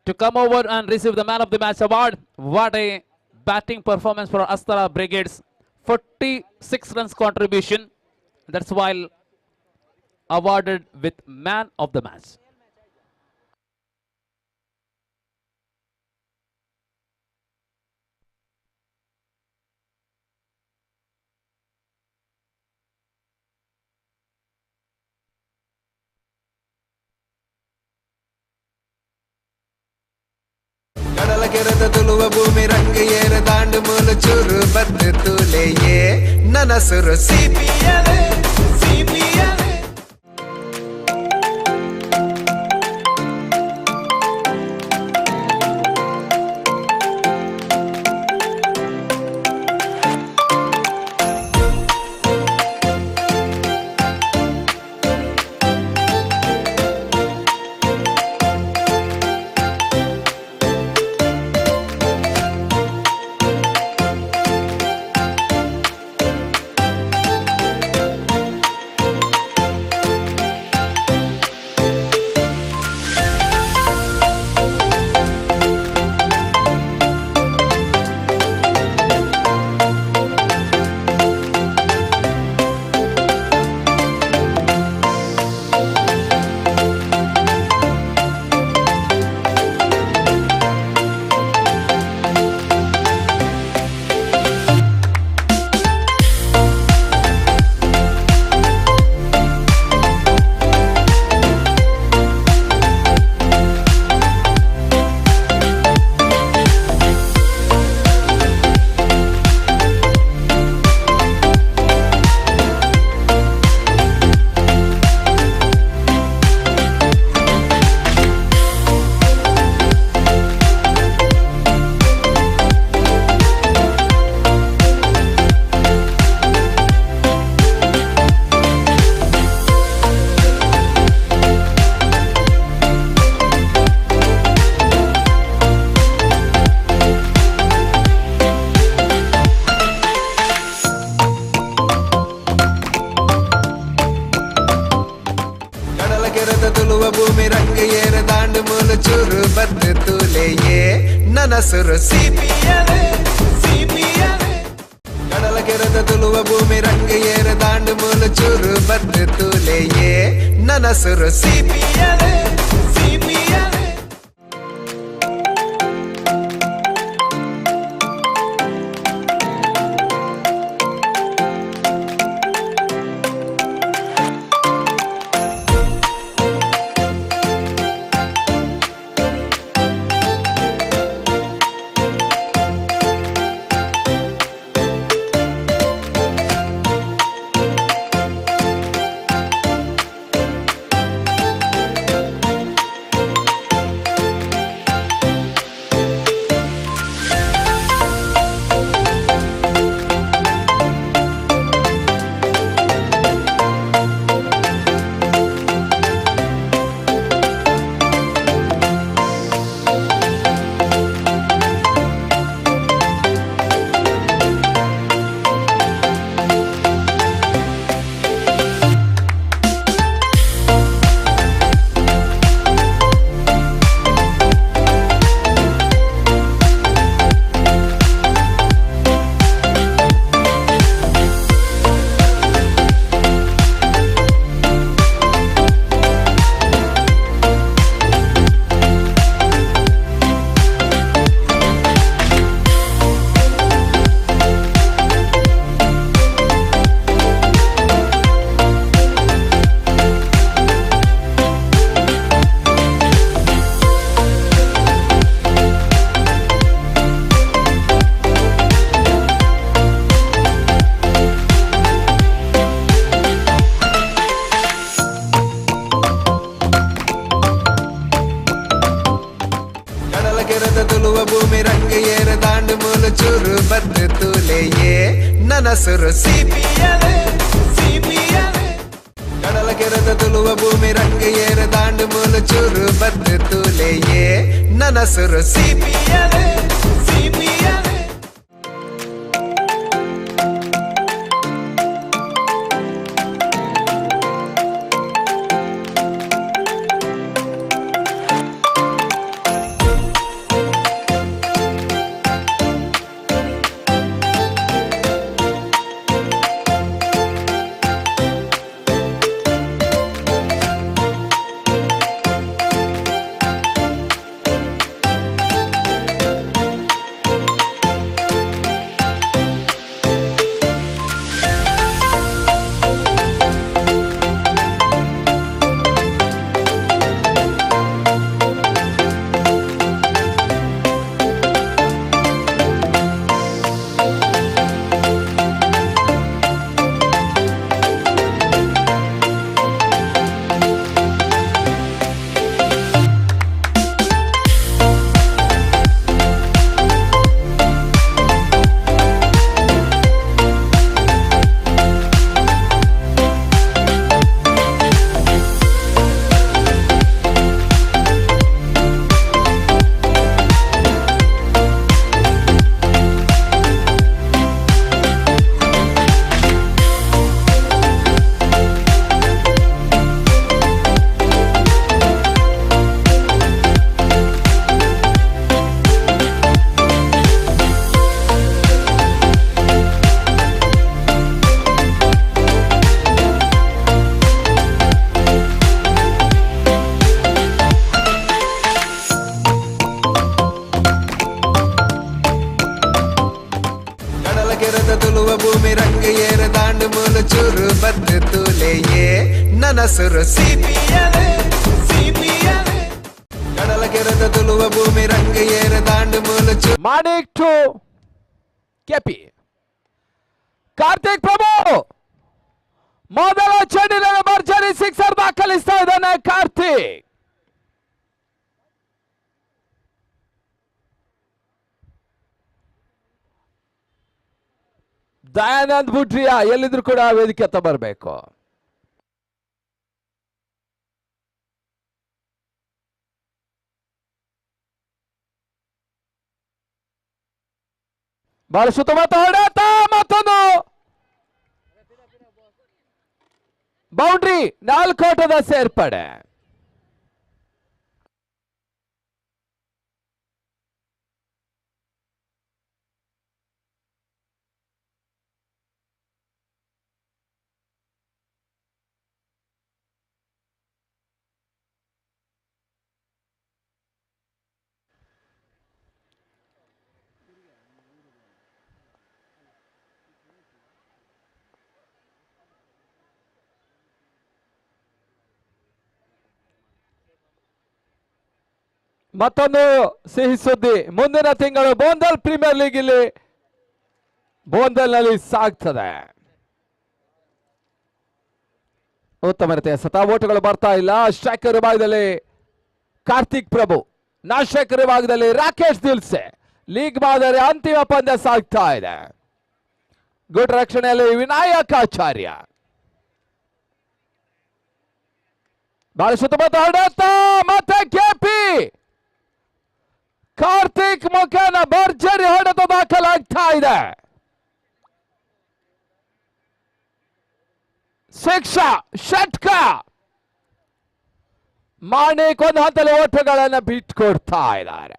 to come over and receive the Man of the Match award. What a batting performance for Astra Brigades. 46 runs contribution. That's why awarded with Man of the Match. ಕಡಲ ಕೆರೆದ ತುಳುವ ಭೂಮಿ ರಂಗ ಏರ ದಾಂಡು ಮೂಲು ಚೂರು ಬದ್ದು ತೂಲೆಯೇ ನನಸುರು ಸಿಪಿಯಲೇ ಸಿಪಿಯಲೇ. ಕೆರದ ತುಳುವ ಭೂಮಿ ರಂಗ ಏರ ದಾಂಡು ಮೂಲ ಚೂರು ಬತ್ತು ತೂಲೆಯೇ ನನಸುರು ಸಿಪಿಯಲೆ ಸಿಪಿಯಲೆ ಕಡಲ ಕೆರದ ತುಳುವ ಭೂಮಿ ರಂಗ ಏರ ದಾಂಡು ಮೂಲ ಚೂರು ಬತ್ತು ತೂಲೆಯೇ ನನಸುರು ಸಿಪಿಯಲೆ ಸಿಪಿಯಲೆ ಭೂಮಿ ರಂಗ ಏರ ದಾಂಡು ಮೂಲ ಚೂರು ಬತ್ತು ತೂಲೆಯೇ ನನಸುರು ಸಿಪಿಯಲೆ ಸಿಪಿಯಲೆ ಕಡಲ ಕೆರದ ತುಳುವ ಭೂಮಿ ರಂಗ ಏರ ದಾಂಡು ಮೂಲ ಚೂರು ಬತ್ತು ತೂಲೆಯೇ ನನಸುರು ಸಿಪಿಯಲೆ ಸಿಪಿಯಲೆ ತುಳುವ ಭೂಮಿ ರಂಗ ಏರ ದಾಂಡು ಮೂಲ ಚೂರು ಬತ್ತು ತೂಲೆಯೇ ನನಸುರು ಸಿಪಿಯಲೆ ಸಿಪಿಯಲೆ ಕಡಲ ಕೆರದ ತುಳುವ ಭೂಮಿ ರಂಗ ಏರ ದಾಂಡು ಮೂಲ ಚೂರು ಮಾಣಿಕ್ ಟು ಕೆಪಿ ಕಾರ್ತಿಕ್ ಪ್ರಭು ಮೊದಲ ಚೆಂಡಿನ ಭರ್ಜರಿ ಸಿಕ್ಸರ್ ದಾಖಲಿಸ್ತಾ ಇದ್ದಾನೆ ಕಾರ್ತಿಕ್. ದಯಾನಂದ್ ಬುಟ್ರಿಯಾ ಎಲ್ಲಿದ್ರು ಕೂಡ ವೇದಿಕೆ ಹತ್ತ ಬರಬೇಕು. ಬಹಳ ಸುತ್ತಮುತ್ತ ಹೊಡೆತ ಮತ್ತೊಂದು ಬೌಂಡ್ರಿ 4 ಓಟದ ಸೇರ್ಪಡೆ. ಮತ್ತೊಂದು ಸಿಹಿ ಸುದ್ದಿ, ಮುಂದಿನ ತಿಂಗಳು ಬೋಂದಲ್ ಪ್ರೀಮಿಯರ್ ಲೀಗ್ ಇಲ್ಲಿ ಬೋಂದಲ್ ನಲ್ಲಿ ಸಾಗ್ತದೆ. ಉತ್ತಮ ರೀತಿಯ ಸತ ಓಟಗಳು ಬರ್ತಾ ಇಲ್ಲ. ಸ್ಟ್ರೈಕರ್ ವಿಭಾಗದಲ್ಲಿ ಕಾರ್ತಿಕ್ ಪ್ರಭು, ನಾಶಕರ ವಿಭಾಗದಲ್ಲಿ ರಾಕೇಶ್ ದಿಲ್ಸೆ. ಲೀಗ್ ಮಾದರಿ ಅಂತಿಮ ಪಂದ್ಯ ಸಾಗ್ತಾ ಇದೆ. ಗುಡ್ ರಕ್ಷಣೆಯಲ್ಲಿ ವಿನಾಯಕಾಚಾರ್ಯ. ಬಹಳ ಸುತ್ತಮುತ್ತ ಹೊಡೆತ, ಮತ್ತೆ ಕೆಪಿ ಕಾರ್ತಿಕ್ ಮುಖೇನ ಭರ್ಜರಿ ಹೊಡೆತ ದಾಖಲಾಗ್ತಾ ಇದೆ. ಶಿಕ್ಷಾ ಷಟ್ಕ ಮಾಣಿಕ್ ಒಂದು ಹಂತದಲ್ಲಿ ಓಟಗಳನ್ನು ಬಿಟ್ಕೊಡ್ತಾ ಇದ್ದಾರೆ.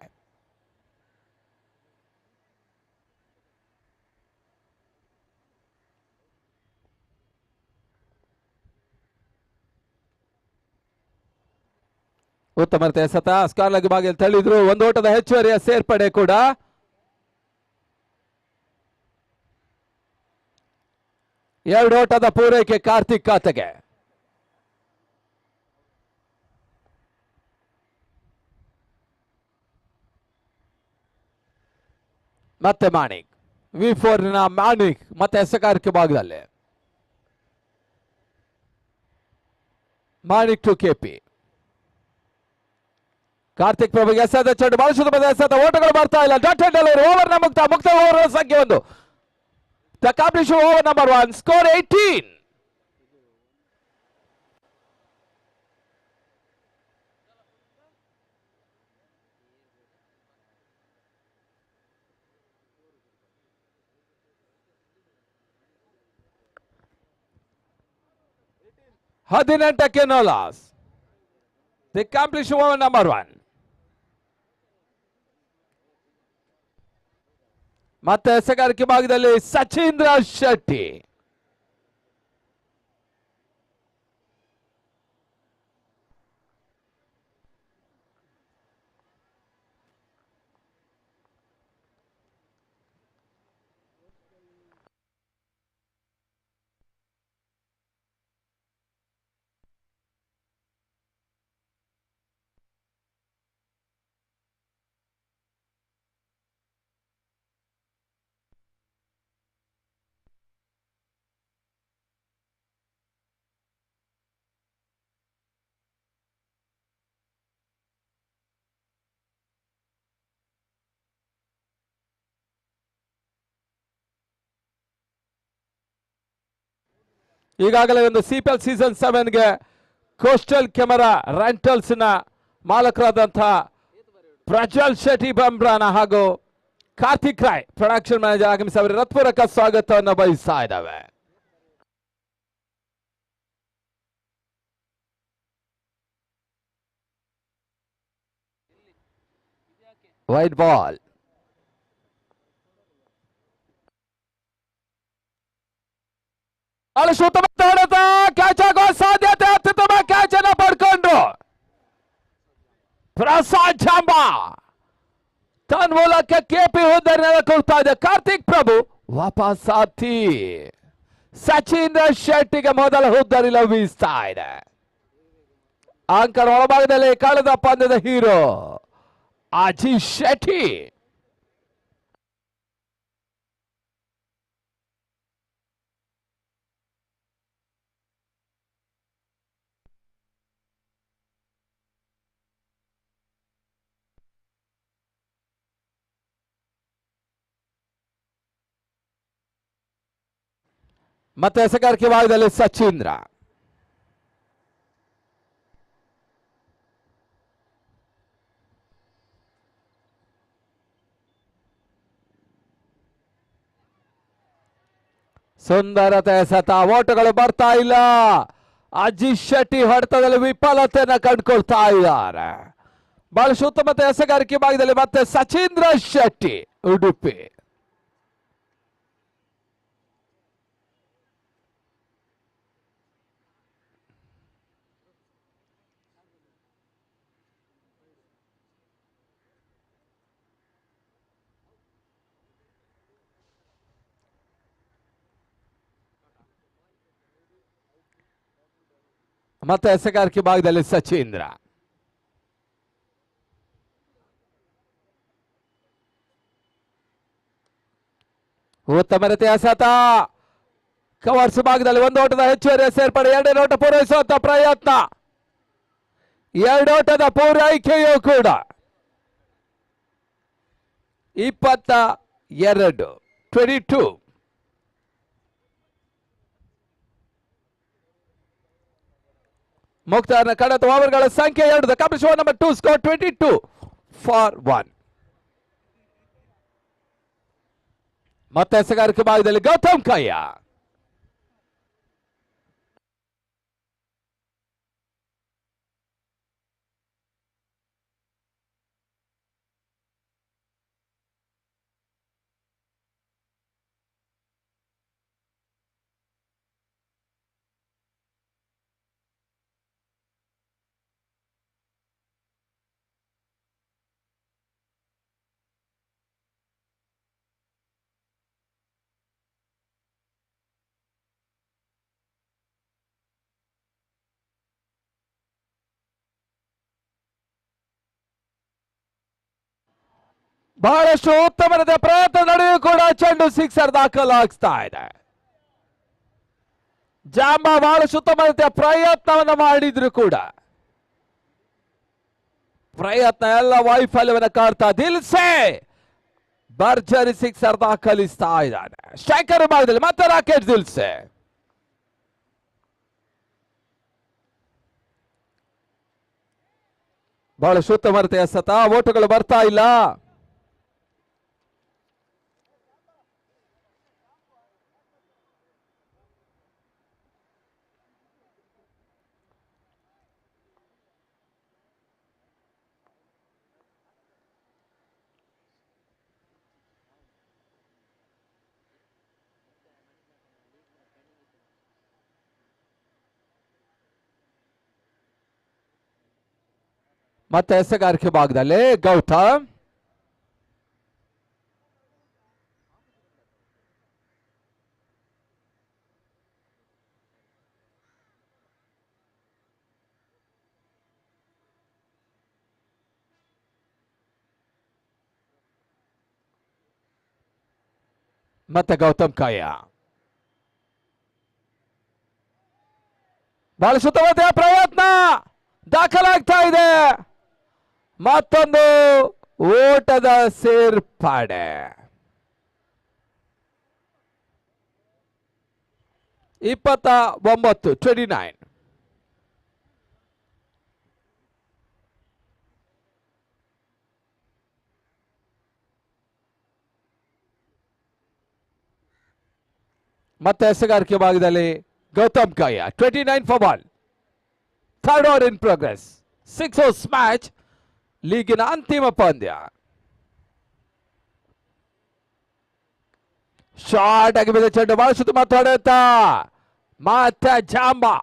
ಉತ್ತಮ ರೀತಿಯ ಸತ ಸ್ಕಾರ್ಲಗ್ ಬಾಗಿಲು ತಳ್ಳಿದ್ರು. ಒಂದು ಓಟದ ಹೆಚ್ಚುವರಿಯ ಸೇರ್ಪಡೆ ಕೂಡ. ಎರಡು ಓಟದ ಪೂರೈಕೆ ಕಾರ್ತಿಕ್ ಖಾತೆಗೆ. ಮತ್ತೆ ಮಾಣಿಕ್, V4 ನ ಮಾಣಿಕ್ ಮತ್ತೆ ಎಸೆಗಾರಿಕೆ ಭಾಗದಲ್ಲಿ ಮಾಣಿಕ್ ಟು ಕೆಪಿ. ಕಾರ್ತಿಕ್ ಪ್ರಭುಗೆ ಎಸೆದ ಚೆಂಡು, ಬಹಳ ಸುತ್ತಮುತ್ತ ಎಸೆದ ಓಟಗಳು ಬರ್ತಾ ಇಲ್ಲ. ಡಾಟೆಡ್ ಡೆಲಿವರಿ, ಓವರ್ ಮುಕ್ತ ಓವರ್ ಸಂಖ್ಯೆ 1. The completion over number 1, score 18. ಹದಿನೆಂಟಕ್ಕೆ no loss. The completion over number 1. ಮತ್ತೆ ಎಸೆಗಾರಿಕೆ ಭಾಗದಲ್ಲಿ ಸಚೀಂದ್ರ ಶೆಟ್ಟಿ. ಈಗಾಗಲೇ ಒಂದು CPL ಸೀಸನ್ 7ಗೆ ಕೋಸ್ಟಲ್ ಕೆಮರಾ ರೆಂಟಲ್ಸ್ ನ ಮಾಲಕರಾದಂತಹ ಪ್ರಜ್ವಲ್ ಶೆಟ್ಟಿ ಬಂಬ್ರಾನ ಹಾಗೂ ಕಾರ್ತಿಕ್ ರಾಯ್ ಪ್ರೊಡಕ್ಷನ್ ಮ್ಯಾನೇಜರ್ ಆಗಮಿಸಿ ಅವರ ಹೃತ್ಪೂರ್ವಕ ಸ್ವಾಗತವನ್ನು ಬಯಸ್ತಾ ಇದ್ದಾವೆ. ವೈಡ್ ಬಾಲ್, ಬಹಳ ಸುತ್ತಮುತ್ತ ಹೊಡೆತ, ಕ್ಯಾಚ್ ಆಗೋ ಸಾಧ್ಯತೆ, ಅತ್ಯುತ್ತಮ ಕ್ಯಾಚ್ ಅನ್ನು ಪಡ್ಕೊಂಡ್ರು ಪ್ರಸಾದ್ ಜಾಂಬಾ. ತನ್ಮೂಲಕ ಕೆಪಿ ಹುದ್ದೆಯನ್ನು ಕೊಡ್ತಾ ಇದೆ. ಕಾರ್ತಿಕ್ ಪ್ರಭು ವಾಪಸ್ ಸಾಥಿ ಸಚಿನ್ ಶೆಟ್ಟಿಗೆ ಮೊದಲ ಹುದ್ದರಿ ಲಭಿಸ್ತಾ ಇದೆ. ಅಂಕಣ ಒಳಭಾಗದಲ್ಲಿ ಕಳೆದ ಪಂದ್ಯದ ಹೀರೋ ಅಜೀಶ್ ಶೆಟ್ಟಿ. ಮತ್ತೆ ಎಸೆಗಾರಿಕೆ ಭಾಗದಲ್ಲಿ ಸಚೀಂದ್ರ. ಸುಂದರತೆ ಎಸೆತ, ಓಟಗಳು ಬರ್ತಾ ಇಲ್ಲ. ಅಜೀಶ್ ಶೆಟ್ಟಿ ಹೊಡೆತದಲ್ಲಿ ವಿಫಲತೆಯನ್ನು ಕಂಡುಕೊಳ್ತಾ ಇದ್ದಾರೆ. ಬಹಳ ಸುತ್ತಮುತ್ತ ಎಸೆಗಾರಿಕೆ ಭಾಗದಲ್ಲಿ ಮತ್ತೆ ಸಚೀಂದ್ರ ಶೆಟ್ಟಿ ಉಡುಪಿ. ಮತ್ತೆ ಎಸೆಗಾರಿಕೆ ಭಾಗದಲ್ಲಿ ಸಚೀಂದ್ರ. ಉತ್ತಮ ರೀತಿಯ ಎಸೆತ. ಕವರ್ಸ್ ಭಾಗದಲ್ಲಿ ಒಂದು ಓಟದ ಹೆಚ್ಚುವರಿ ಸೇರ್ಪಡೆ, ಎರಡನೇ ಓಟ ಪೂರೈಸುವಂತ ಪ್ರಯತ್ನ, ಎರಡು ಓಟದ ಪೂರೈಕೆಯೂ ಕೂಡ 22. ಮುಕ್ತಾಯನ ಕಡತ ಓವರ್ಗಳ ಸಂಖ್ಯೆ 2. The Kapil show number 2 score 22 for 1. ಮತ್ತೆ ಎಸೆಗಾರಿಕೆ ಭಾಗದಲ್ಲಿ ಗೌತಮ್ ಕಯ್ಯ. ಬಹಳಷ್ಟು ಉತ್ತಮವಾದ ಪ್ರಯತ್ನ ನಡೆಯೂ ಕೂಡ ಚೆಂಡು ಸಿಕ್ಸರ್ ದಾಖಲಾಗಿಸ್ತಾ ಇದೆ. ಜಾಂಬಾ ಬಹಳಷ್ಟು ಉತ್ತಮವಾದ ಪ್ರಯತ್ನವನ್ನು ಮಾಡಿದ್ರು ಕೂಡ ಪ್ರಯತ್ನ ಎಲ್ಲ ವೈಫಲ್ಯವನ್ನು ಕಾಡ್ತಾ ದಿಲ್ಸೆ ಭರ್ಜರಿ ಸಿಕ್ಸರ್ ದಾಖಲಿಸ್ತಾ ಇದ್ದಾನೆ. ಸ್ಟ್ರೈಕರ್ ಭಾಗದಲ್ಲಿ ಮತ್ತೆ ರಾಕೇಶ್ ದಿಲ್ಸೆ. ಬಹಳಷ್ಟು ಉತ್ತಮವಾದ ಎಸೆತ, ಓಟುಗಳು ಬರ್ತಾ ಇಲ್ಲ. ಮತ್ತೆ ಎಸೆಗಾರಿಕೆ ಭಾಗದಲ್ಲಿ ಗೌತಮ್. ಮತ್ತೆ ಗೌತಮ್ ಕಾಯ. ಬಹಳ ಸುತ್ತಮುತ್ತ ಪ್ರಯತ್ನ ದಾಖಲಾಗ್ತಾ ಇದೆ. ಮತ್ತೊಂದು ಓಟದ ಸೇರ್ಪಡೆ. 29. ಮತ್ತೆ ಎಸೆಗಾರಿಕೆ ಭಾಗದಲ್ಲಿ ಗೌತಮ್ ಕಾಯ 29 for 1. Third over in progress. 6 overs match, ಲೀಗಿನ ಅಂತಿಮ ಪಂದ್ಯ. ಶಾರ್ಟ್ ಆಗಿ ಬಿದ್ದ ಚೆಂಡು ಬಹಳ ಸುತ್ತ ಮಾತಾಡುತ್ತಾ ಮತ್ತೆ ಜಾಂಬಾ.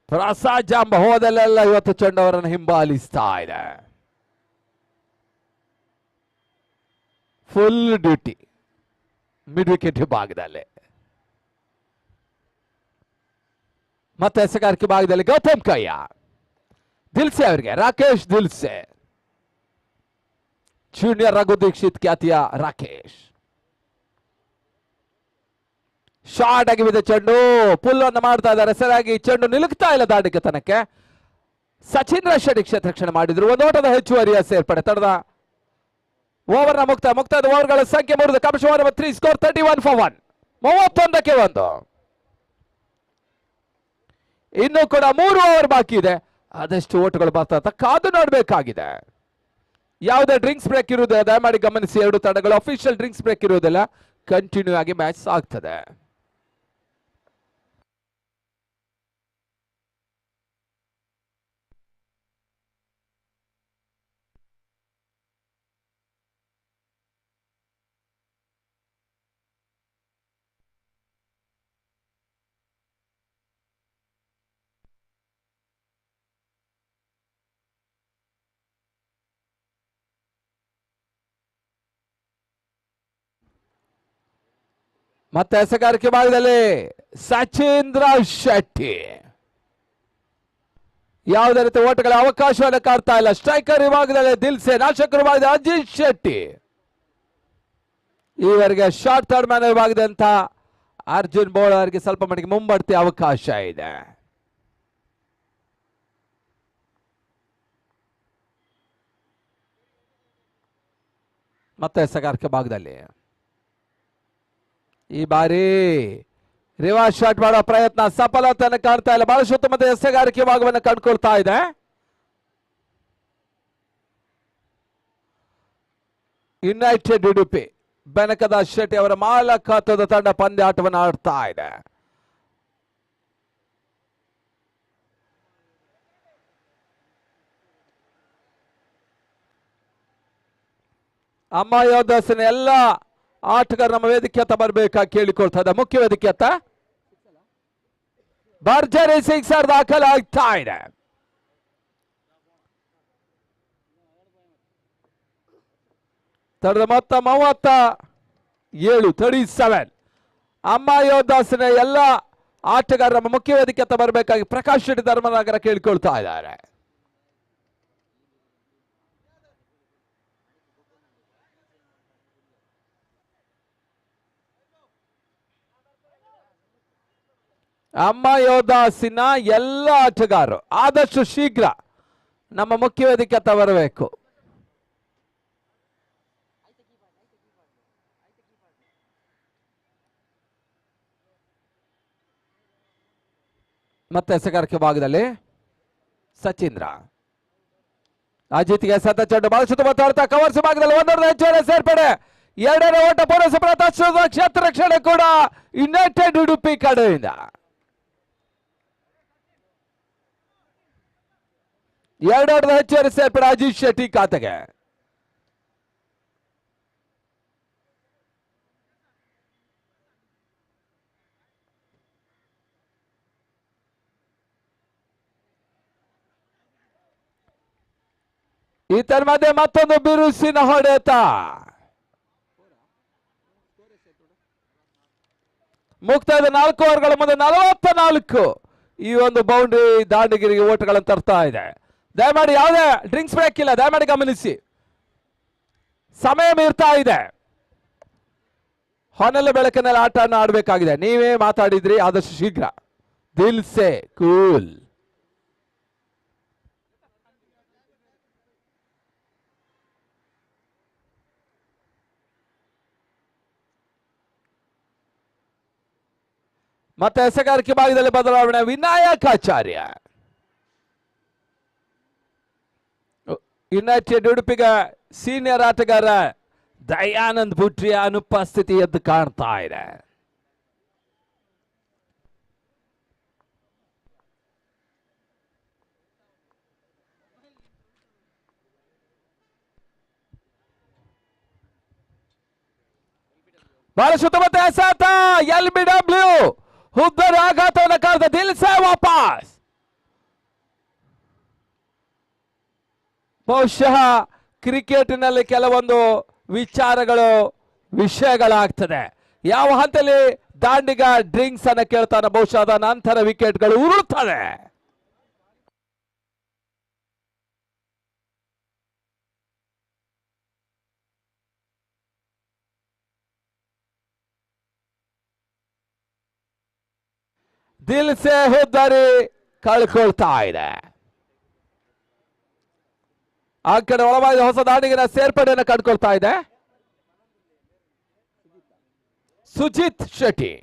ಪ್ರಸಾದ್ ಜಾಂಬಾ ಹೋದಲ್ಲೆಲ್ಲ ಇವತ್ತು ಚೆಂಡು ಅವರನ್ನು ಹಿಂಬಾಲಿಸ್ತಾ ಇದೆ. ಫುಲ್ ಡ್ಯೂಟಿ ಮಿಡ್ ವಿಕೆಟ್ ಭಾಗದಲ್ಲಿ. ಮತ್ತೆ ಎಸೆಗಾರಿಕೆ ಭಾಗದಲ್ಲಿ ಗೌತಮ್ ಕಯ್ಯ. ದಿಲ್ಸೆ ಅವರಿಗೆ ರಾಕೇಶ್ ದಿಲ್ಸೆ. ಜೂನಿಯರ್ ರಘು ದೀಕ್ಷಿತ್ ಖ್ಯಾತಿಯ ರಾಕೇಶ್. ಶಾರ್ಟ್ ಆಗಿ ಬಿದ್ದ ಚೆಂಡು ಪುಲ್ ಅನ್ನು ಮಾಡ್ತಾ ಇದ್ದಾರೆ. ಸರಿಯಾಗಿ ಚೆಂಡು ನಿಲುಕ್ತಾ ಇಲ್ಲ ದಾಟಿಗೆ ತನಕ್ಕೆ. ಸಚಿನ್ ಶೆಟ್ಟಿ ಕ್ಷೇತ್ರಕ್ಷಣೆ ಮಾಡಿದ್ರು. ಒಂದು ಓಟದ ಹೆಚ್ಚುವರಿಯ ಸೇರ್ಪಡೆ. ತಡದ ಓವರ್ನ ಮುಕ್ತಾಯದ ಓವರ್ಗಳ ಸಂಖ್ಯೆ 3. Commission over number 3 score 31 for 1. 31ಕ್ಕೆ 1. ಇನ್ನು ಕೂಡ 3 ಓವರ್ ಬಾಕಿ ಇದೆ. ಅದೆಷ್ಟು ಓಟುಗಳು ಬರ್ತಾ ಅಂತ ಕಾದು ನೋಡಬೇಕಾಗಿದೆ. ಯಾವುದೇ ಡ್ರಿಂಕ್ಸ್ ಬ್ರೇಕ್ ಇರುವುದಿಲ್ಲ, ದಯಮಾಡಿ ಗಮನಿಸಿ. ಎರಡು ತಂಡಗಳು ಅಫಿಷಿಯಲ್ ಡ್ರಿಂಕ್ಸ್ ಬ್ರೇಕ್ ಇರುವುದಿಲ್ಲ. ಕಂಟಿನ್ಯೂ ಆಗಿ ಮ್ಯಾಚ್ ಸಾಗ್ತದೆ. ಮತ್ತೆ ಎಸೆಗಾರಿಕೆ ಭಾಗದಲ್ಲಿ ಸಚೀಂದ್ರ ಶೆಟ್ಟಿ. ಯಾವುದೇ ರೀತಿ ಓಟಗಳ ಅವಕಾಶವನ್ನು ಕಾಡ್ತಾ ಇಲ್ಲ. ಸ್ಟ್ರೈಕರ್ ವಿಭಾಗದಲ್ಲಿ ದಿಲ್ಸೆ, ನಾಶಕರ ವಿಭಾಗದಲ್ಲಿ ಅಜಿತ್ ಶೆಟ್ಟಿ. ಈವರೆಗೆ ಶಾರ್ಟ್ ಥರ್ಡ್ ಮ್ಯಾನ್ ವಿಭಾಗದಂತ ಅರ್ಜುನ್ ಬೋಳರ್ಗೆ ಸ್ವಲ್ಪ ಮಟ್ಟಿಗೆ ಮುಂಬಡ್ತಿ ಅವಕಾಶ ಇದೆ. ಮತ್ತೆ ಎಸೆಗಾರಿಕೆ ಭಾಗದಲ್ಲಿ ಈ ಬಾರಿ ರಿವರ್ಸ್ ಶಾಟ್ ಮಾಡೋ ಪ್ರಯತ್ನ ಸಫಲತೆಯನ್ನು ಕಾಣ್ತಾ ಇಲ್ಲ. ಬಹಳಷ್ಟು ಉತ್ತಮ ಎಸೆಗಾರಿಕೆ ಭಾಗವನ್ನು ಕಂಡುಕೊಳ್ತಾ ಇದೆ. ಯುನೈಟೆಡ್ ಉಡುಪಿ ಬೆನಕದ ಶೆಟ್ಟಿ ಅವರ ಮಾಲಕತ್ವದ ತಂಡ ಪಂದ್ಯಾಟವನ್ನು ಆಡ್ತಾ ಇದೆ. ಅಮ್ಮ ಯೋಧಸಿನ ಎಲ್ಲ ಆಟಗಾರರು ನಮ್ಮ ವೇದಿಕೆ ಹತ್ತ ಬರಬೇಕಾಗಿ ಕೇಳಿಕೊಳ್ತಾ ಇದೆ. ಮುಖ್ಯ ವೇದಿಕೆ ಹತ್ತ ಭರ್ಜರಿ ಸಿಕ್ಸರ್ ದಾಖಲಾಗ್ತಾ ಇದೆ. ತಡೆದ ಮೊತ್ತ 37 ಅಮ್ಮ ಯೋಧಾಸಿನ ಎಲ್ಲ ಆಟಗಾರರ ನಮ್ಮ ಮುಖ್ಯ ವೇದಿಕೆ ಹತ್ತ ಬರಬೇಕಾಗಿ ಪ್ರಕಾಶ್ ಶೆಟ್ಟಿ ಧರ್ಮನಗರ ಕೇಳಿಕೊಳ್ತಾ ಇದ್ದಾರೆ. ಅಮ್ಮ ಯೋಧಾಸಿನ ಎಲ್ಲ ಆಟಗಾರರು ಆದಷ್ಟು ಶೀಘ್ರ ನಮ್ಮ ಮುಖ್ಯ ವೇದಿಕೆ ಹತ್ತ ಬರಬೇಕು. ಮತ್ತೆ ಎಸೆಗಾರಿಕೆ ಭಾಗದಲ್ಲಿ ಸಚೀಂದ್ರ ಅಜಿತ್ಗೆ ಸತ ಚೆಂಡು ಬಳಸುತ್ತ ಮಾತಾಡ್ತಾ ಕವರ್ಸ್ ಭಾಗದಲ್ಲಿ 1 ಹೆಚ್ಚುವರಿ ಸೇರ್ಪಡೆ. 2ನೇ ಓಟ ಪುರಸಭಾ ಕ್ಷೇತ್ರ ರಕ್ಷಣೆ ಕೂಡ ಯುನೈಟೆಡ್ ಉಡುಪಿ ಕಡೆಯಿಂದ. 2 ಹೆಚ್ಚುವರಿ ಸೇರ್ಪಡೆ ಅಜಿತ್ ಶೆಟ್ಟಿ ಖಾತೆಗೆ. ಈತನ ಮಧ್ಯೆ ಮತ್ತೊಂದು ಬಿರುಸಿನ ಹೊಡೆತ. ಮುಕ್ತಾಯದ 4 ಓವರ್ಗಳ ಮುಂದೆ 44 ಈ ಒಂದು ಬೌಂಡ್ರಿ ದಾಂಡಗಿರಿಗೆ ಓಟಗಳನ್ನು ತರ್ತಾ ಇದೆ. ದಯಮಾಡಿ ಯಾವುದೇ ಡ್ರಿಂಕ್ಸ್ ಬ್ರೇಕ್ ಇಲ್ಲ, ದಯಮಾಡಿ ಗಮನಿಸಿ. ಸಮಯ ಮೀರ್ತಾ ಇದೆ. ಹೊನಲ ಬೆಳಕಿನಲ್ಲಿ ಆಟವನ್ನು ಆಡಬೇಕಾಗಿದೆ. ನೀವೇ ಮಾತಾಡಿದ್ರಿ, ಆದಷ್ಟು ಶೀಘ್ರ. ದಿಲ್ ಸೆ ಕೂಲ್. ಮತ್ತೆ ಎಸೆಗಾರಿಕೆ ಭಾಗದಲ್ಲಿ ಬದಲಾವಣೆ. ವಿನಾಯಕಾಚಾರ್ಯ ಯುನೈಟೆಡ್ ಉಡುಪಿಗ ಸೀನಿಯರ್ ಆಟಗಾರ ದಯಾನಂದ್ ಭುಟ್ರಿಯ ಅನುಪಸ್ಥಿತಿ ಎದ್ದು ಕಾಣ್ತಾ ಇದೆ. ಬಹಳ ಸುತ್ತಮುತ್ತ ಎಸೆತ. LBW ಹುದ್ದರ ಆಘಾತವನ್ನು ಕಾದ ದಿಲ್ಸೆ ವಾಪಸ್. ಬಹುಶಃ ಕ್ರಿಕೆಟ್ನಲ್ಲಿ ಕೆಲವೊಂದು ವಿಷಯಗಳಾಗ್ತದೆ. ಯಾವ ಹಂತದಲ್ಲಿ ದಾಂಡಿಗ ಡ್ರಿಂಕ್ಸ್ ಅನ್ನ ಕೇಳ್ತಾನೆ, ಬಹುಶಃ ಅದ ನಂತರ ವಿಕೆಟ್ಗಳು ಉರುಳುತ್ತದೆ. ದಿಲ್ಸೆ ಹುದ್ದಾರಿ ಕಳ್ಕೊಳ್ತಾ ಇದೆ. ಆ ಕಡೆ ಒಳವಾಗಿ ಹೊಸ ದಾಂಡಿಗಿನ ಸೇರ್ಪಡೆಯನ್ನು ಕಂಡುಕೊಳ್ತಾ ಇದೆ ಸುಜಿತ್ ಶೆಟ್ಟಿ.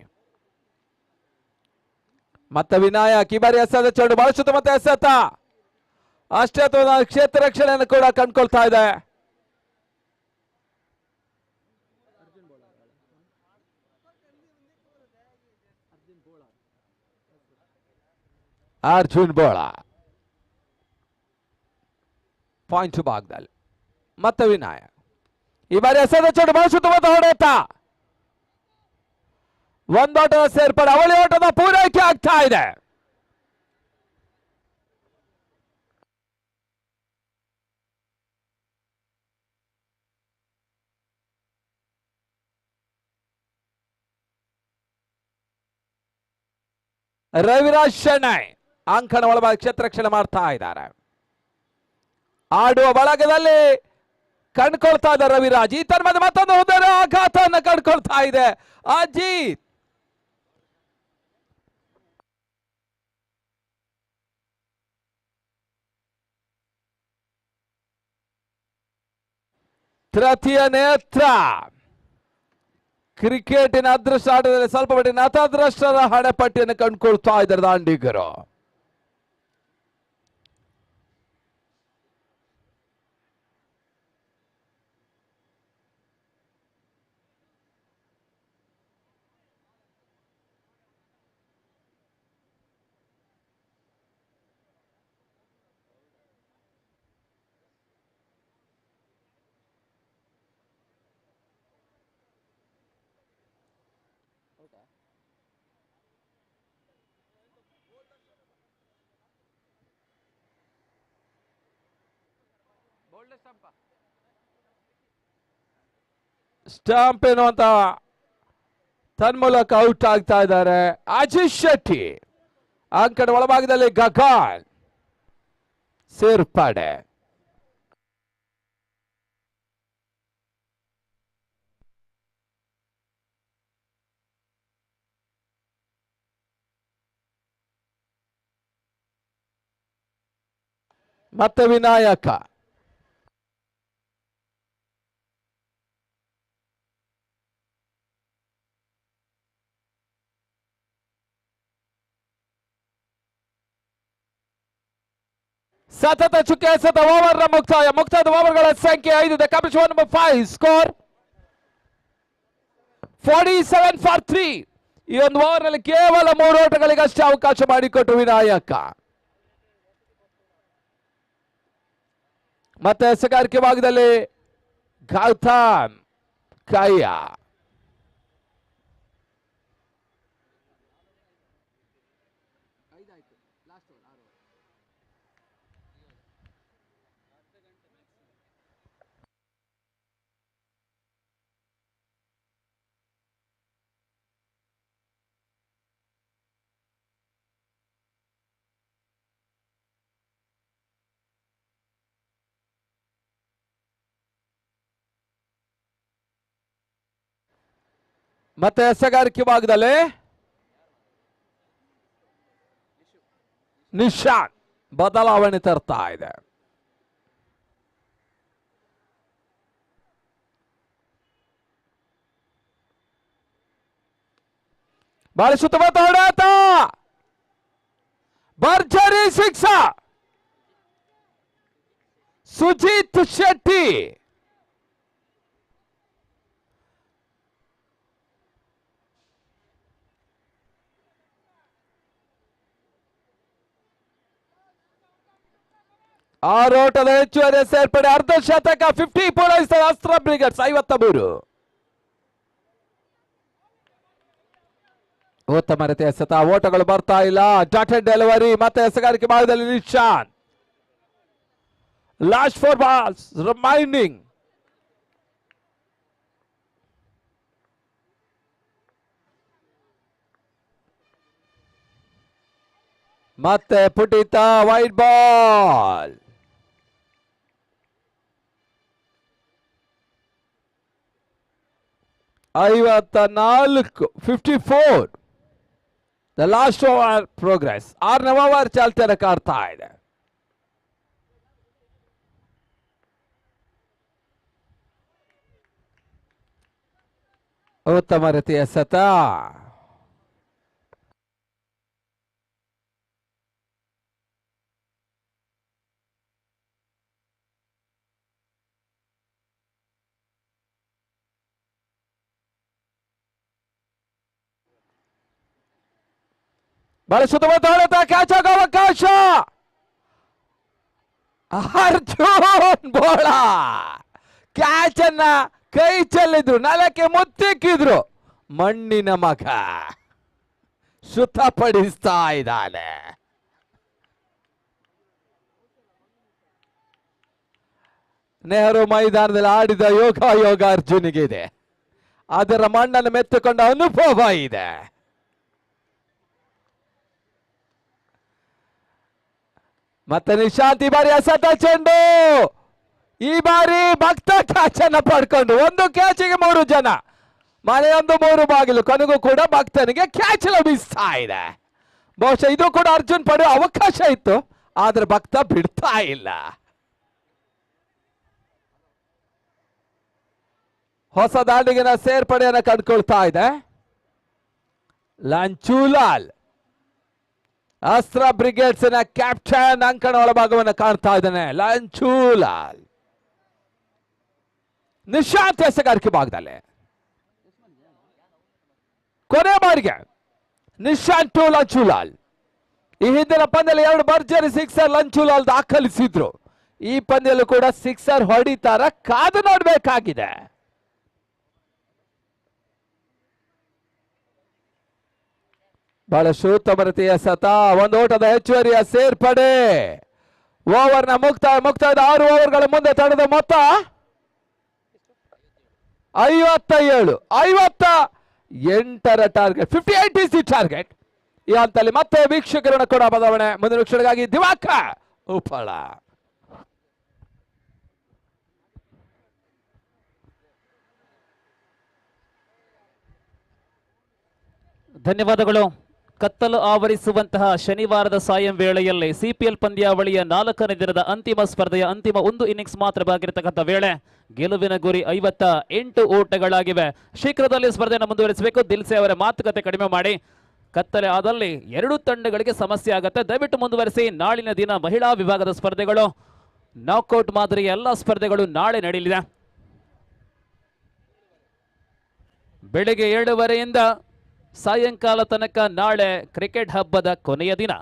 ಮತ್ತೆ ವಿನಾಯಕ್ ಈ ಬಾರಿ ಎಸೆದ ಚೆಂಡು ಬಳಸುತ್ತ ಮತ್ತೆ ಎಸೆತ ಅಷ್ಟೇ ಕ್ಷೇತ್ರ ರಕ್ಷಣೆಯನ್ನು ಕೂಡ ಕಂಡುಕೊಳ್ತಾ ಇದೆ. ಅರ್ಜುನ್ ಬೋಳ ಪಾಯಿಂಟ್ ಭಾಗದಲ್ಲಿ ಮತ್ತೆ ವಿನಾಯಕ್ ಈ ಬಾರಿ ಎಸೆದ ಚೆಂಡು ಬಳಸುತ್ತ ಮತ್ತೆ ಹೊಡೆತ. ಒಂದೋಟದ ಸೇರ್ಪಡೆ, ಅವಳಿ ಓಟದ ಪೂರೈಕೆ ಆಗ್ತಾ ಇದೆ. ರವಿರಾಜ್ ಶೆಣೈ ಅಂಕಣ ಒಳಭಾಗ ಕ್ಷೇತ್ರ ರಕ್ಷಣೆ ಮಾಡ್ತಾ ಇದ್ದಾರೆ. ಆಡುವ ಬಳಗದಲ್ಲಿ ಕಂಡುಕೊಳ್ತಾ ಇದ್ದಾರೆ ರವಿರಾಜ್. ಈ ತರ ಮತ್ತೊಂದು ಉದರ ಆಘಾತವನ್ನ ಕಂಡುಕೊಳ್ತಾ ಇದೆ ಅಜಿತ್. ತೃತೀಯ ನೇತ್ರ ಕ್ರಿಕೆಟಿನ ಅದೃಷ್ಟ ಆಟದಲ್ಲಿ ಸ್ವಲ್ಪ ಮಟ್ಟಿಗೆ ನತದೃಷ್ಟರ ಹಣೆಪಟ್ಟಿಯನ್ನು ಕಂಡುಕೊಳ್ತಾ ಇದ್ದಾರೆ ದಾಂಡಿಗರು. ಸ್ಟಾಂಪ್ ಎನ್ನುವಂತ ತನ್ಮೂಲಕ ಔಟ್ ಆಗ್ತಾ ಇದ್ದಾರೆ ಅಜಿತ್ ಶೆಟ್ಟಿ. ಅಂಕಣ ಒಳಭಾಗದಲ್ಲಿ ಗಗನ್ ಸೇರ್ಪಡೆ. ಮತ್ತೆ ವಿನಾಯಕ. ಸತತ ಚುಕ್ಕೆ ಎಸೆತ ಓವರ್ ಮುಕ್ತಾಯದ ಓವರ್ಗಳ ಸಂಖ್ಯೆ 5. The completion number 5 score 47 for 3. ಈ ಒಂದು ಓವರ್ ನಲ್ಲಿ ಕೇವಲ 3 ಓಟಗಳಿಗಷ್ಟೇ ಅವಕಾಶ ಮಾಡಿಕೊಟ್ಟು ವಿನಾಯಕ. ಮತ್ತೆ ಎಸೆಗಾರಿಕೆ ಭಾಗದಲ್ಲಿ ಗೌತಮ್ ಕೈಯ. ಮತ್ತೆ ಎಸೆಗಾರಿಕೆ ಭಾಗದಲ್ಲಿ ನಿಶಾನ್ ಬದಲಾವಣೆ ತರ್ತಾ ಇದೆ. ಬಾಳಿ ಸುತ್ತಮುತ್ತ ಹೊಡೆತ ಭರ್ಜರಿ ಸಿಕ್ಸ. ಸುಜಿತ್ ಶೆಟ್ಟಿ ಆರೋಟದ ಹೆಚ್ಚುವರಿ ಸೇರ್ಪಡೆ. ಅರ್ಧ ಶತಕ 50 ಪೂರೈಸಿದ ಅಸ್ತ್ರ ಬ್ರಿಗೇಡ್ಸ್ 53. ಉತ್ತಮ ರೀತಿಯ ಎಸೆತ. ಓಟಗಳು ಬರ್ತಾ ಇಲ್ಲ. Dotted delivery. ಮತ್ತೆ ಎಸೆಗಾರಿಕೆ ಭಾಗದಲ್ಲಿ ನಿಶಾನ್. Last 4 balls remaining. ಮತ್ತೆ ಪುಟಿತ ವೈಟ್ ಬಾಲ್. ಐವತ್ತ 54. The last over progress. 6ನೇ ಓವರ್ ಚಾಲ್ತಿಯನ್ನು ಕಾಡ್ತಾ ಇದೆ. ಉತ್ತಮ ರೀತಿಯ ಎಸೆತ. ಬಹಳ ಸುತ್ತಮುತ್ತ ಹೊಡೆತ. ಕ್ಯಾಚ್ ಆಗೋ ಅವಕಾಶ. ಅರ್ಜುನ್ ಬೋಳ ಕ್ಯಾಚ್ ಅನ್ನ ಕೈ ಚೆಲ್ಲಿದ್ರು, ನೆಲಕ್ಕೆ ಮುತ್ತಿಕ್ಕಿದ್ರು. ಮಣ್ಣಿನ ಮಗ ಶುದ್ಧಪಡಿಸ್ತಾ ಇದ್ದಾನೆ. ನೆಹರು ಮೈದಾನದಲ್ಲಿ ಆಡಿದ ಯೋಗ ಅರ್ಜುನಿಗೆ ಇದೆ. ಅದರ ಮಣ್ಣನ್ನು ಮೆತ್ತುಕೊಂಡ ಅನುಭವ ಇದೆ. ಮತ್ತೆ ನಿಶಾಂತಿ ಬಾರಿ ಎಸೆತ ಚೆಂಡು ಈ ಬಾರಿ ಭಕ್ತ ಕ್ಯಾಚ್ ಅನ್ನ ಪಡ್ಕೊಂಡು 1 ಕ್ಯಾಚಿಗೆ 3 ಜನ, ಮನೆಯೊಂದು 3 ಬಾಗಿಲು, ಕೊನೆಗೂ ಕೂಡ ಭಕ್ತನಿಗೆ ಕ್ಯಾಚ್ ಲಭಿಸ್ತಾ ಇದೆ. ಬಹುಶಃ ಇದು ಕೂಡ ಅರ್ಜುನ್ ಪಡೆಯುವ ಅವಕಾಶ ಇತ್ತು, ಆದ್ರೆ ಭಕ್ತ ಬಿಡ್ತಾ ಇಲ್ಲ. ಹೊಸ ದಾಂಡಿಗಿನ ಸೇರ್ಪಡೆಯನ್ನು ಕಂಡುಕೊಳ್ತಾ ಇದೆ ಲಂಚೂಲಾಲ್. ಅಸ್ತ್ರ ಬ್ರಿಗೇಡ್ಸ್ನ ಕ್ಯಾಪ್ಟನ್ ಅಂಕಣ ಒಳಭಾಗವನ್ನು ಕಾಣ್ತಾ ಇದ್ದಾನೆ ಲಂಚೂಲಾಲ್. ನಿಶಾಂತ್ ಎಸೆಗಾರಿಕೆ ಭಾಗದಲ್ಲಿ ಕೊನೆ ಬಾರಿಗೆ ನಿಶಾಂತ್ ಟು ಲಂಚೂಲಾಲ್. ಈ ಹಿಂದಿನ ಪಂದ್ಯದಲ್ಲಿ 2 ಭರ್ಜರಿ ಸಿಕ್ಸರ್ ಲಂಚೂಲಾಲ್ ದಾಖಲಿಸಿದ್ರು. ಈ ಪಂದ್ಯಲ್ಲೂ ಕೂಡ ಸಿಕ್ಸರ್ ಹೊಡಿತಾರ, ಕಾದು ನೋಡಬೇಕಾಗಿದೆ. ಬಹಳಷ್ಟು ಉತ್ತಮ ರೀತಿಯ ಸತ, 1 ಓಟದ ಹೆಚ್ಚುವರಿಯ ಸೇರ್ಪಡೆ. ಓವರ್ನ ಮುಕ್ತಾಯದ 6 ಓವರ್ಗಳ ಮುಂದೆ ತಂಡದ ಮೊತ್ತ 57 58ರ ಟಾರ್ಗೆಟ್, 58 ಇಸ್ ದಿ ಟಾರ್ಗೆಟ್. ಈ ಹಂತದಲ್ಲಿ ಮತ್ತೆ ವೀಕ್ಷಕರನ್ನು ಕೂಡ ಬದಲಾವಣೆ. ಮುಂದಿನ ವೀಕ್ಷಣೆಗಾಗಿ ದಿವಾಕರ್ ಉಪ್ಪಳ. ಧನ್ಯವಾದಗಳು. ಕತ್ತಲು ಆವರಿಸುವಂತಹ ಶನಿವಾರದ ಸಾಯಂ ವೇಳೆಯಲ್ಲಿ ಸಿಪಿಎಲ್ ಪಂದ್ಯಾವಳಿಯ 4ನೇ ದಿನದ ಅಂತಿಮ ಸ್ಪರ್ಧೆಯ ಅಂತಿಮ 1 ಇನ್ನಿಂಗ್ಸ್ ಮಾತ್ರ ಬಾಗಿರತಕ್ಕಂಥ ವೇಳೆ. ಗೆಲುವಿನ ಗುರಿ 58 ಓಟಗಳಾಗಿವೆ. ಶೀಘ್ರದಲ್ಲಿ ಸ್ಪರ್ಧೆಯನ್ನು ಮುಂದುವರಿಸಬೇಕು. ದಿಲ್ಸೆ ಅವರ ಮಾತುಕತೆ ಕಡಿಮೆ ಮಾಡಿ. ಕತ್ತಲೆ ಆದಲ್ಲಿ 2 ತಂಡಗಳಿಗೆ ಸಮಸ್ಯೆ ಆಗುತ್ತೆ, ದಯವಿಟ್ಟು ಮುಂದುವರಿಸಿ. ನಾಳಿನ ದಿನ ಮಹಿಳಾ ವಿಭಾಗದ ಸ್ಪರ್ಧೆಗಳು, ನಾಕ್ಔಟ್ ಮಾದರಿಯ ಎಲ್ಲ ಸ್ಪರ್ಧೆಗಳು ನಾಳೆ ನಡೆಯಲಿದೆ. ಬೆಳಿಗ್ಗೆ 7:15ರಿಂದ ಸಾಯಂಕಾಲ ತನಕ ನಾಳೆ ಕ್ರಿಕೆಟ್ ಹಬ್ಬದ ಕೊನೆಯ ದಿನ.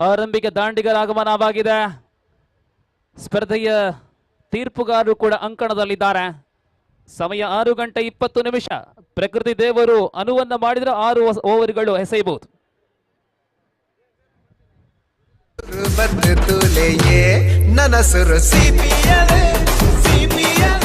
ಆರಂಭಿಕ ದಾಂಡಿಗರ ಆಗಮನವಾಗಿದೆ. ಸ್ಪರ್ಧೆಯ ತೀರ್ಪುಗಾರರು ಕೂಡ ಅಂಕಣದಲ್ಲಿದ್ದಾರೆ. ಸಮಯ 6:20. ಪ್ರಕೃತಿ ದೇವರು ಅನುವನ್ನ ಮಾಡಿದ್ರೆ 6 ಓವರ್ಗಳು ಎಸೆಯಬಹುದು. ನನಸುರು ಸಿಪಿಎಲ್ ಸಿಪಿಎಲ್.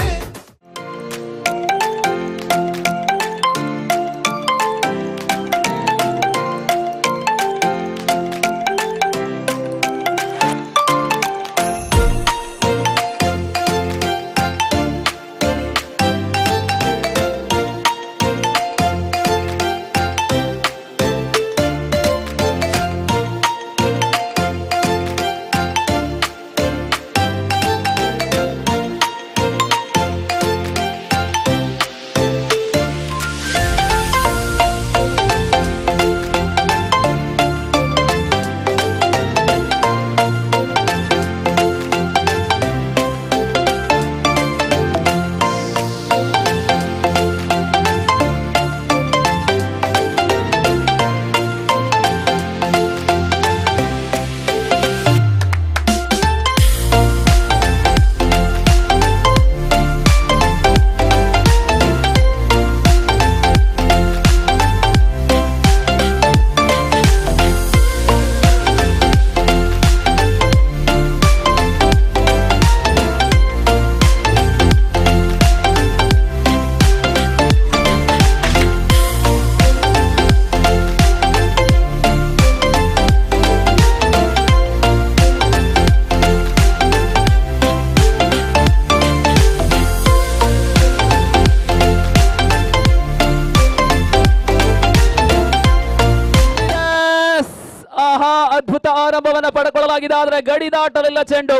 ಅದ್ಭುತ ಆರಂಭವನ್ನು ಪಡೆದುಕೊಳ್ಳಲಾಗಿದೆ. ಆದರೆ ಗಡಿ ದಾಟಲಿಲ್ಲ ಚೆಂಡು.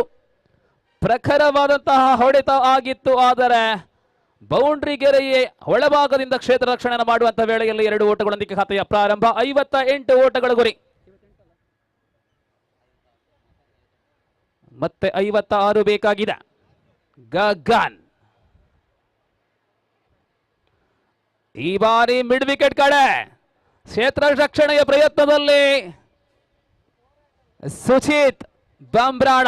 ಪ್ರಖರವಾದಂತಹ ಹೊಡೆತ ಆಗಿತ್ತು, ಆದರೆ ಬೌಂಡ್ರಿ ಗೆರೆಯೇ ಒಳಭಾಗದಿಂದ ಕ್ಷೇತ್ರ ರಕ್ಷಣೆ ಮಾಡುವಂತಹ ವೇಳೆಯಲ್ಲಿ 2 ಓಟಗಳೊಂದಿಗೆ ಖಾತೆಯ ಪ್ರಾರಂಭ. 58 ಓಟಗಳ ಗುರಿ. ಮತ್ತೆ 56 ಬೇಕಾಗಿದೆ. ಗಗನ್ ಈ ಬಾರಿ ಮಿಡ್ ವಿಕೆಟ್ ಕಡೆ ಕ್ಷೇತ್ರ ರಕ್ಷಣೆಯ ಪ್ರಯತ್ನದಲ್ಲಿ ಸುಚಿತ್ ಬಂಬ್ರಾಣ.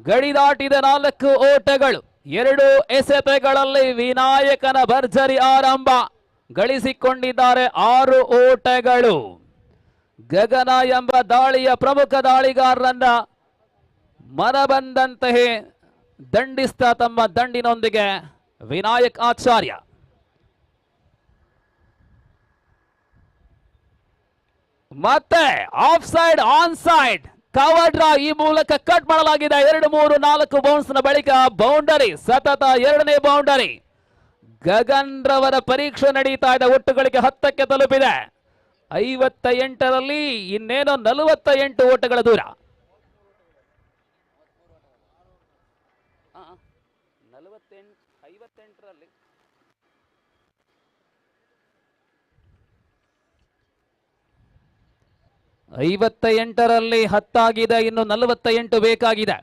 ಗಡಿ ದಾಟಿದ 4 ಓಟಗಳು, 2 ಎಸೆತಗಳಲ್ಲಿ ವಿನಾಯಕನ ಭರ್ಜರಿ ಆರಂಭ. ಗಳಿಸಿಕೊಂಡಿದ್ದಾರೆ 6 ಓಟಗಳು. ಗಗನ ಎಂಬ ದಾಳಿಯ ಪ್ರಮುಖ ದಾಳಿಗಾರರನ್ನ ಮನಬಂದಂತೆಯೇ ದಂಡಿಸ್ತಾ ತಮ್ಮ ದಂಡಿನೊಂದಿಗೆ ವಿನಾಯಕ್ ಆಚಾರ್ಯ. ಮತ್ತೆ of side on side cover draw ಈ ಮೂಲಕ ಕಟ್ ಮಾಡಲಾಗಿದೆ. 2 3 4 ಬೌನ್ಸ್ ನ ಬಳಿಕ ಬೌಂಡರಿ, ಸತತ 2ನೇ ಬೌಂಡರಿ. ಗಗನ್ ರವರ ಪರೀಕ್ಷೆ ನಡೀತಾ ಇದೆ. ಒಟ್ಟುಗಳಿಗೆ 10ಕ್ಕೆ ತಲುಪಿದೆ. 58ರಲ್ಲಿ ಇನ್ನೇನೋ 48 ಓಟಗಳ ದೂರ. 58ರಲ್ಲಿ 10 ಆಗಿದೆ, ಇನ್ನು 48 ಬೇಕಾಗಿದೆ.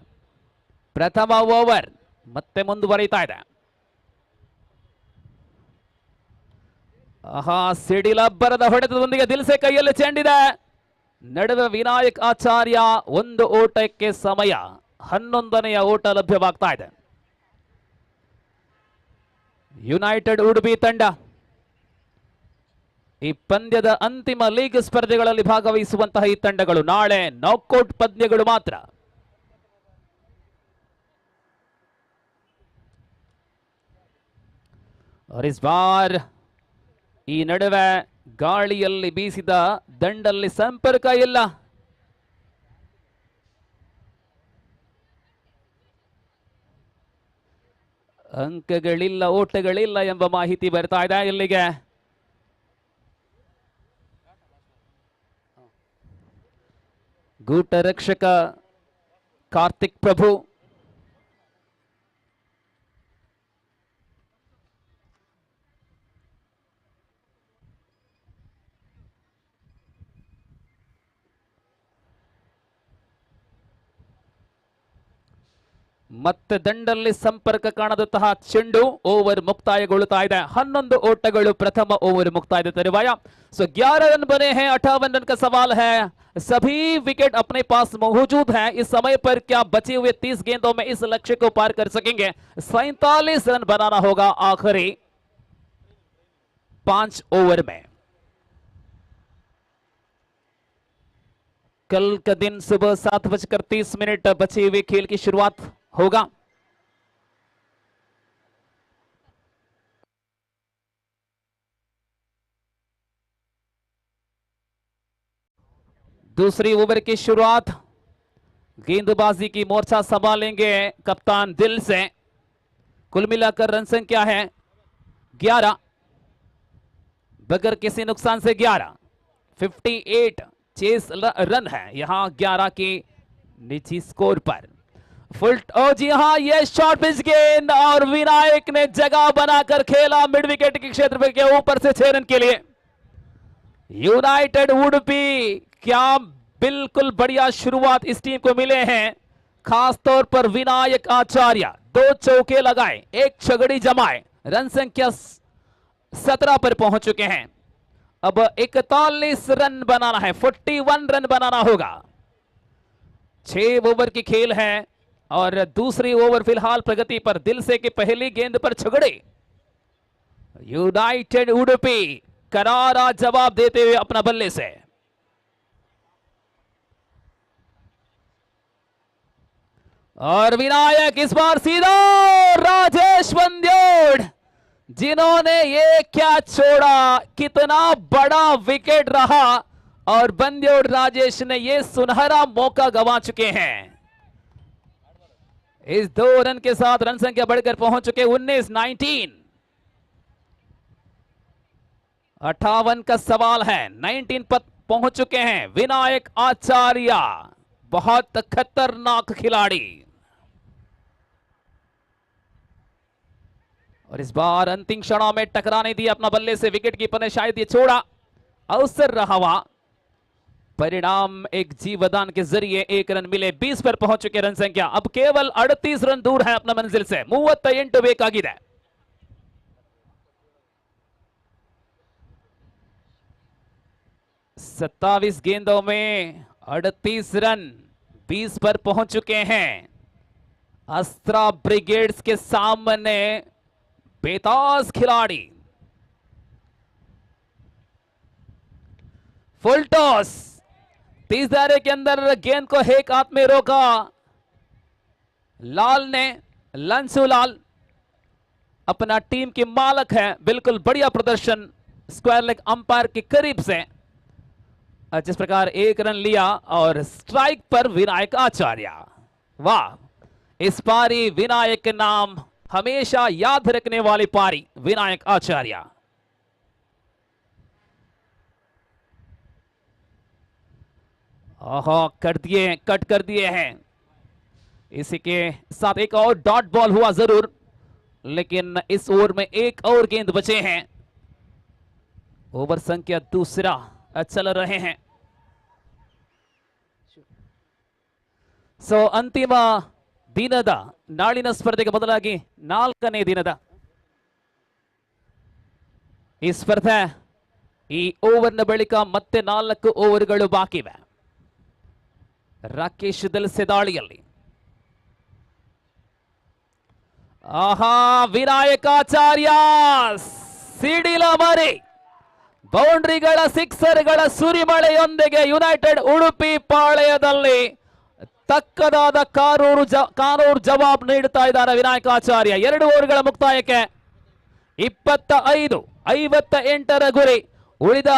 ಪ್ರಥಮ ಓವರ್ ಮತ್ತೆ ಮುಂದುವರಿತಾ ಇದೆ. ಆಹಾ, ಸಿಡಿಲಬ್ಬರದ ಹೊಡೆತದೊಂದಿಗೆ ದಿಲ್ಸೆ ಕೈಯಲ್ಲಿ ಚೆಂಡಿದೆ. ನಡುವೆ ವಿನಾಯಕ್ ಆಚಾರ್ಯ 1 ಓಟಕ್ಕೆ ಸಮಯ. 11ನೆಯ ಓಟ ಲಭ್ಯವಾಗ್ತಾ ಇದೆ. ಯುನೈಟೆಡ್ ಉಡುಪಿ ತಂಡ ಈ ಪಂದ್ಯದ ಅಂತಿಮ ಲೀಗ್ ಸ್ಪರ್ಧೆಗಳಲ್ಲಿ ಭಾಗವಹಿಸುವಂತಹ ಈ ತಂಡಗಳು ನಾಳೆ ನಾಕ್ಔಟ್ ಪಂದ್ಯಗಳು ಮಾತ್ರ. ಬಾರ್ ಈ ನಡುವೆ ಗಾಳಿಯಲ್ಲಿ ಬೀಸಿದ ದಂಡಲ್ಲಿ ಸಂಪರ್ಕ ಇಲ್ಲ. ಅಂಕಗಳಿಲ್ಲ, ಓಟಗಳಿಲ್ಲ ಎಂಬ ಮಾಹಿತಿ ಬರ್ತಾ ಇದೆ. ಇಲ್ಲಿಗೆ ಗೂಟ ರಕ್ಷಕ ಕಾರ್ತಿಕ್ ಪ್ರಭು ಮತ್ತೆ ದಂಡಲ್ಲಿ ಸಂಪರ್ಕ ಕಾಣದಂತಹ ಚೆಂಡು. ಓವರ್ ಮುಕ್ತಾಯಗೊಳ್ಳುತ್ತಾ ಇದೆ. 11 ಓಟಗಳು ಪ್ರಥಮ ಓವರ್ ಮುಕ್ತಾಯ तरुवाया. सो 11 रन बने हैं. 58 रन का सवाल है. सभी विकेट अपने पास मौजूद हैं. इस समय पर क्या बचे हुए 30 गेंदों में इस लक्ष्य को पार कर सकेंगे? 47 रन बनाना होगा आखिरी 5 ओवर में. कल का दिन सुबह 7:30 बचे हुए खेल की शुरुआत होगा. दूसरी ओवर की शुरुआत गेंदबाजी की मोर्चा संभालेंगे कप्तान दिल से. कुल मिलाकर रन संख्या है 11, बगैर किसी नुकसान से 11. 58 चेस रन है यहां 11 की निजी स्कोर पर. फुल जी हां, ये शॉर्ट पिच गेंद और विनायक ने जगह बनाकर खेला मिड विकेट के क्षेत्र के ऊपर से 6 रन के लिए. यूनाइटेड उडुपी क्या बिल्कुल बढ़िया शुरुआत इस टीम को मिले हैं. खास तौर पर विनायक आचार्य 2 चौके लगाए, 1 छगड़ी जमाए. रन संख्या 17 पर पहुंच चुके हैं. अब 41 रन बनाना है, 41 रन बनाना होगा. 6 ओवर की खेल है और दूसरी ओवर फिलहाल प्रगति पर. दिल से की पहली गेंद पर छगड़े. यूनाइटेड उडुपी करारा जवाब देते हुए अपना बल्ले से. और विनायक इस बार सीधा राजेश बंद्योड़ जिन्होंने ये क्या छोड़ा. कितना बड़ा विकेट रहा और बंद्योड़ राजेश ने ये सुनहरा मौका गंवा चुके हैं. इस 2 रन के साथ रन संख्या बढ़कर पहुंच चुके 19. 58 का सवाल है. 19 पर पहुंच चुके हैं विनायक आचार्य. बहुत खतरनाक खिलाड़ी. और इस बार अंतिम क्षणों में टकराने दिया अपना बल्ले से. विकेट कीपर ने शायद ये छोड़ा. अवसर रहा हुआ. परिणाम एक जीवदान के जरिए 1 रन मिले. 20 पर पहुंच चुके रन संख्या. अब केवल 38 रन दूर है अपना मंजिल से. 38 ಬೇಕಾಗಿದೆ. सत्ताईस गेंदों में 38 रन 20 पर पहुंच चुके हैं. अस्त्रा ब्रिगेड्स के सामने बेताज खिलाड़ी. फुल टॉस, 30 दायरे के अंदर गेंद को एक हाथ में रोका लाल ने। लंसू लाल अपना टीम की मालक है, बिल्कुल बढ़िया प्रदर्शन स्क्वायर लेग अंपायर के करीब से। जिस प्रकार एक रन लिया और स्ट्राइक पर विनायक आचार्य, वाह, इस पारी विनायक के नाम हमेशा याद रखने वाली पारी विनायक आचार्य। ओहो, कट कर दिए हैं। इसी के साथ एक और डॉट बॉल हुआ जरूर, लेकिन इस ओवर में एक और गेंद बचे हैं। ओवर संख्या दूसरा चल रहे हैं। ಅಂತಿಮ ದಿನದ ನಾಳಿನ ಸ್ಪರ್ಧೆಗೆ ಬದಲಾಗಿ 4ನೇ ದಿನದ ಈ ಸ್ಪರ್ಧೆ, ಈ ಓವರ್ನ ಬಳಿಕ ಮತ್ತೆ 4 ಓವರ್ಗಳು ಬಾಕಿ ಇವೆ. ರಾಕೇಶ್ ದಲ್ಸೆ ದಾಳಿಯಲ್ಲಿ. ಆಹಾ, ವಿನಾಯಕಾಚಾರ್ಯ ಸಿಡಿಲ ಮರಿ, ಬೌಂಡ್ರಿಗಳ ಸಿಕ್ಸರ್ಗಳ ಸುರಿಮಳೆಯೊಂದಿಗೆ ಯುನೈಟೆಡ್ ಉಡುಪಿ ಪಾಳೆಯದಲ್ಲಿ ತಕ್ಕದಾದ ಕಾನೂರು ಜವಾಬ್ ನೀಡುತ್ತಾ ಇದ್ದಾರೆ ವಿನಾಯಕಾಚಾರ್ಯ. 2 ಓವರ್ಗಳ ಮುಕ್ತಾಯಕ್ಕೆ 25-58 ಗುರಿ, ಉಳಿದ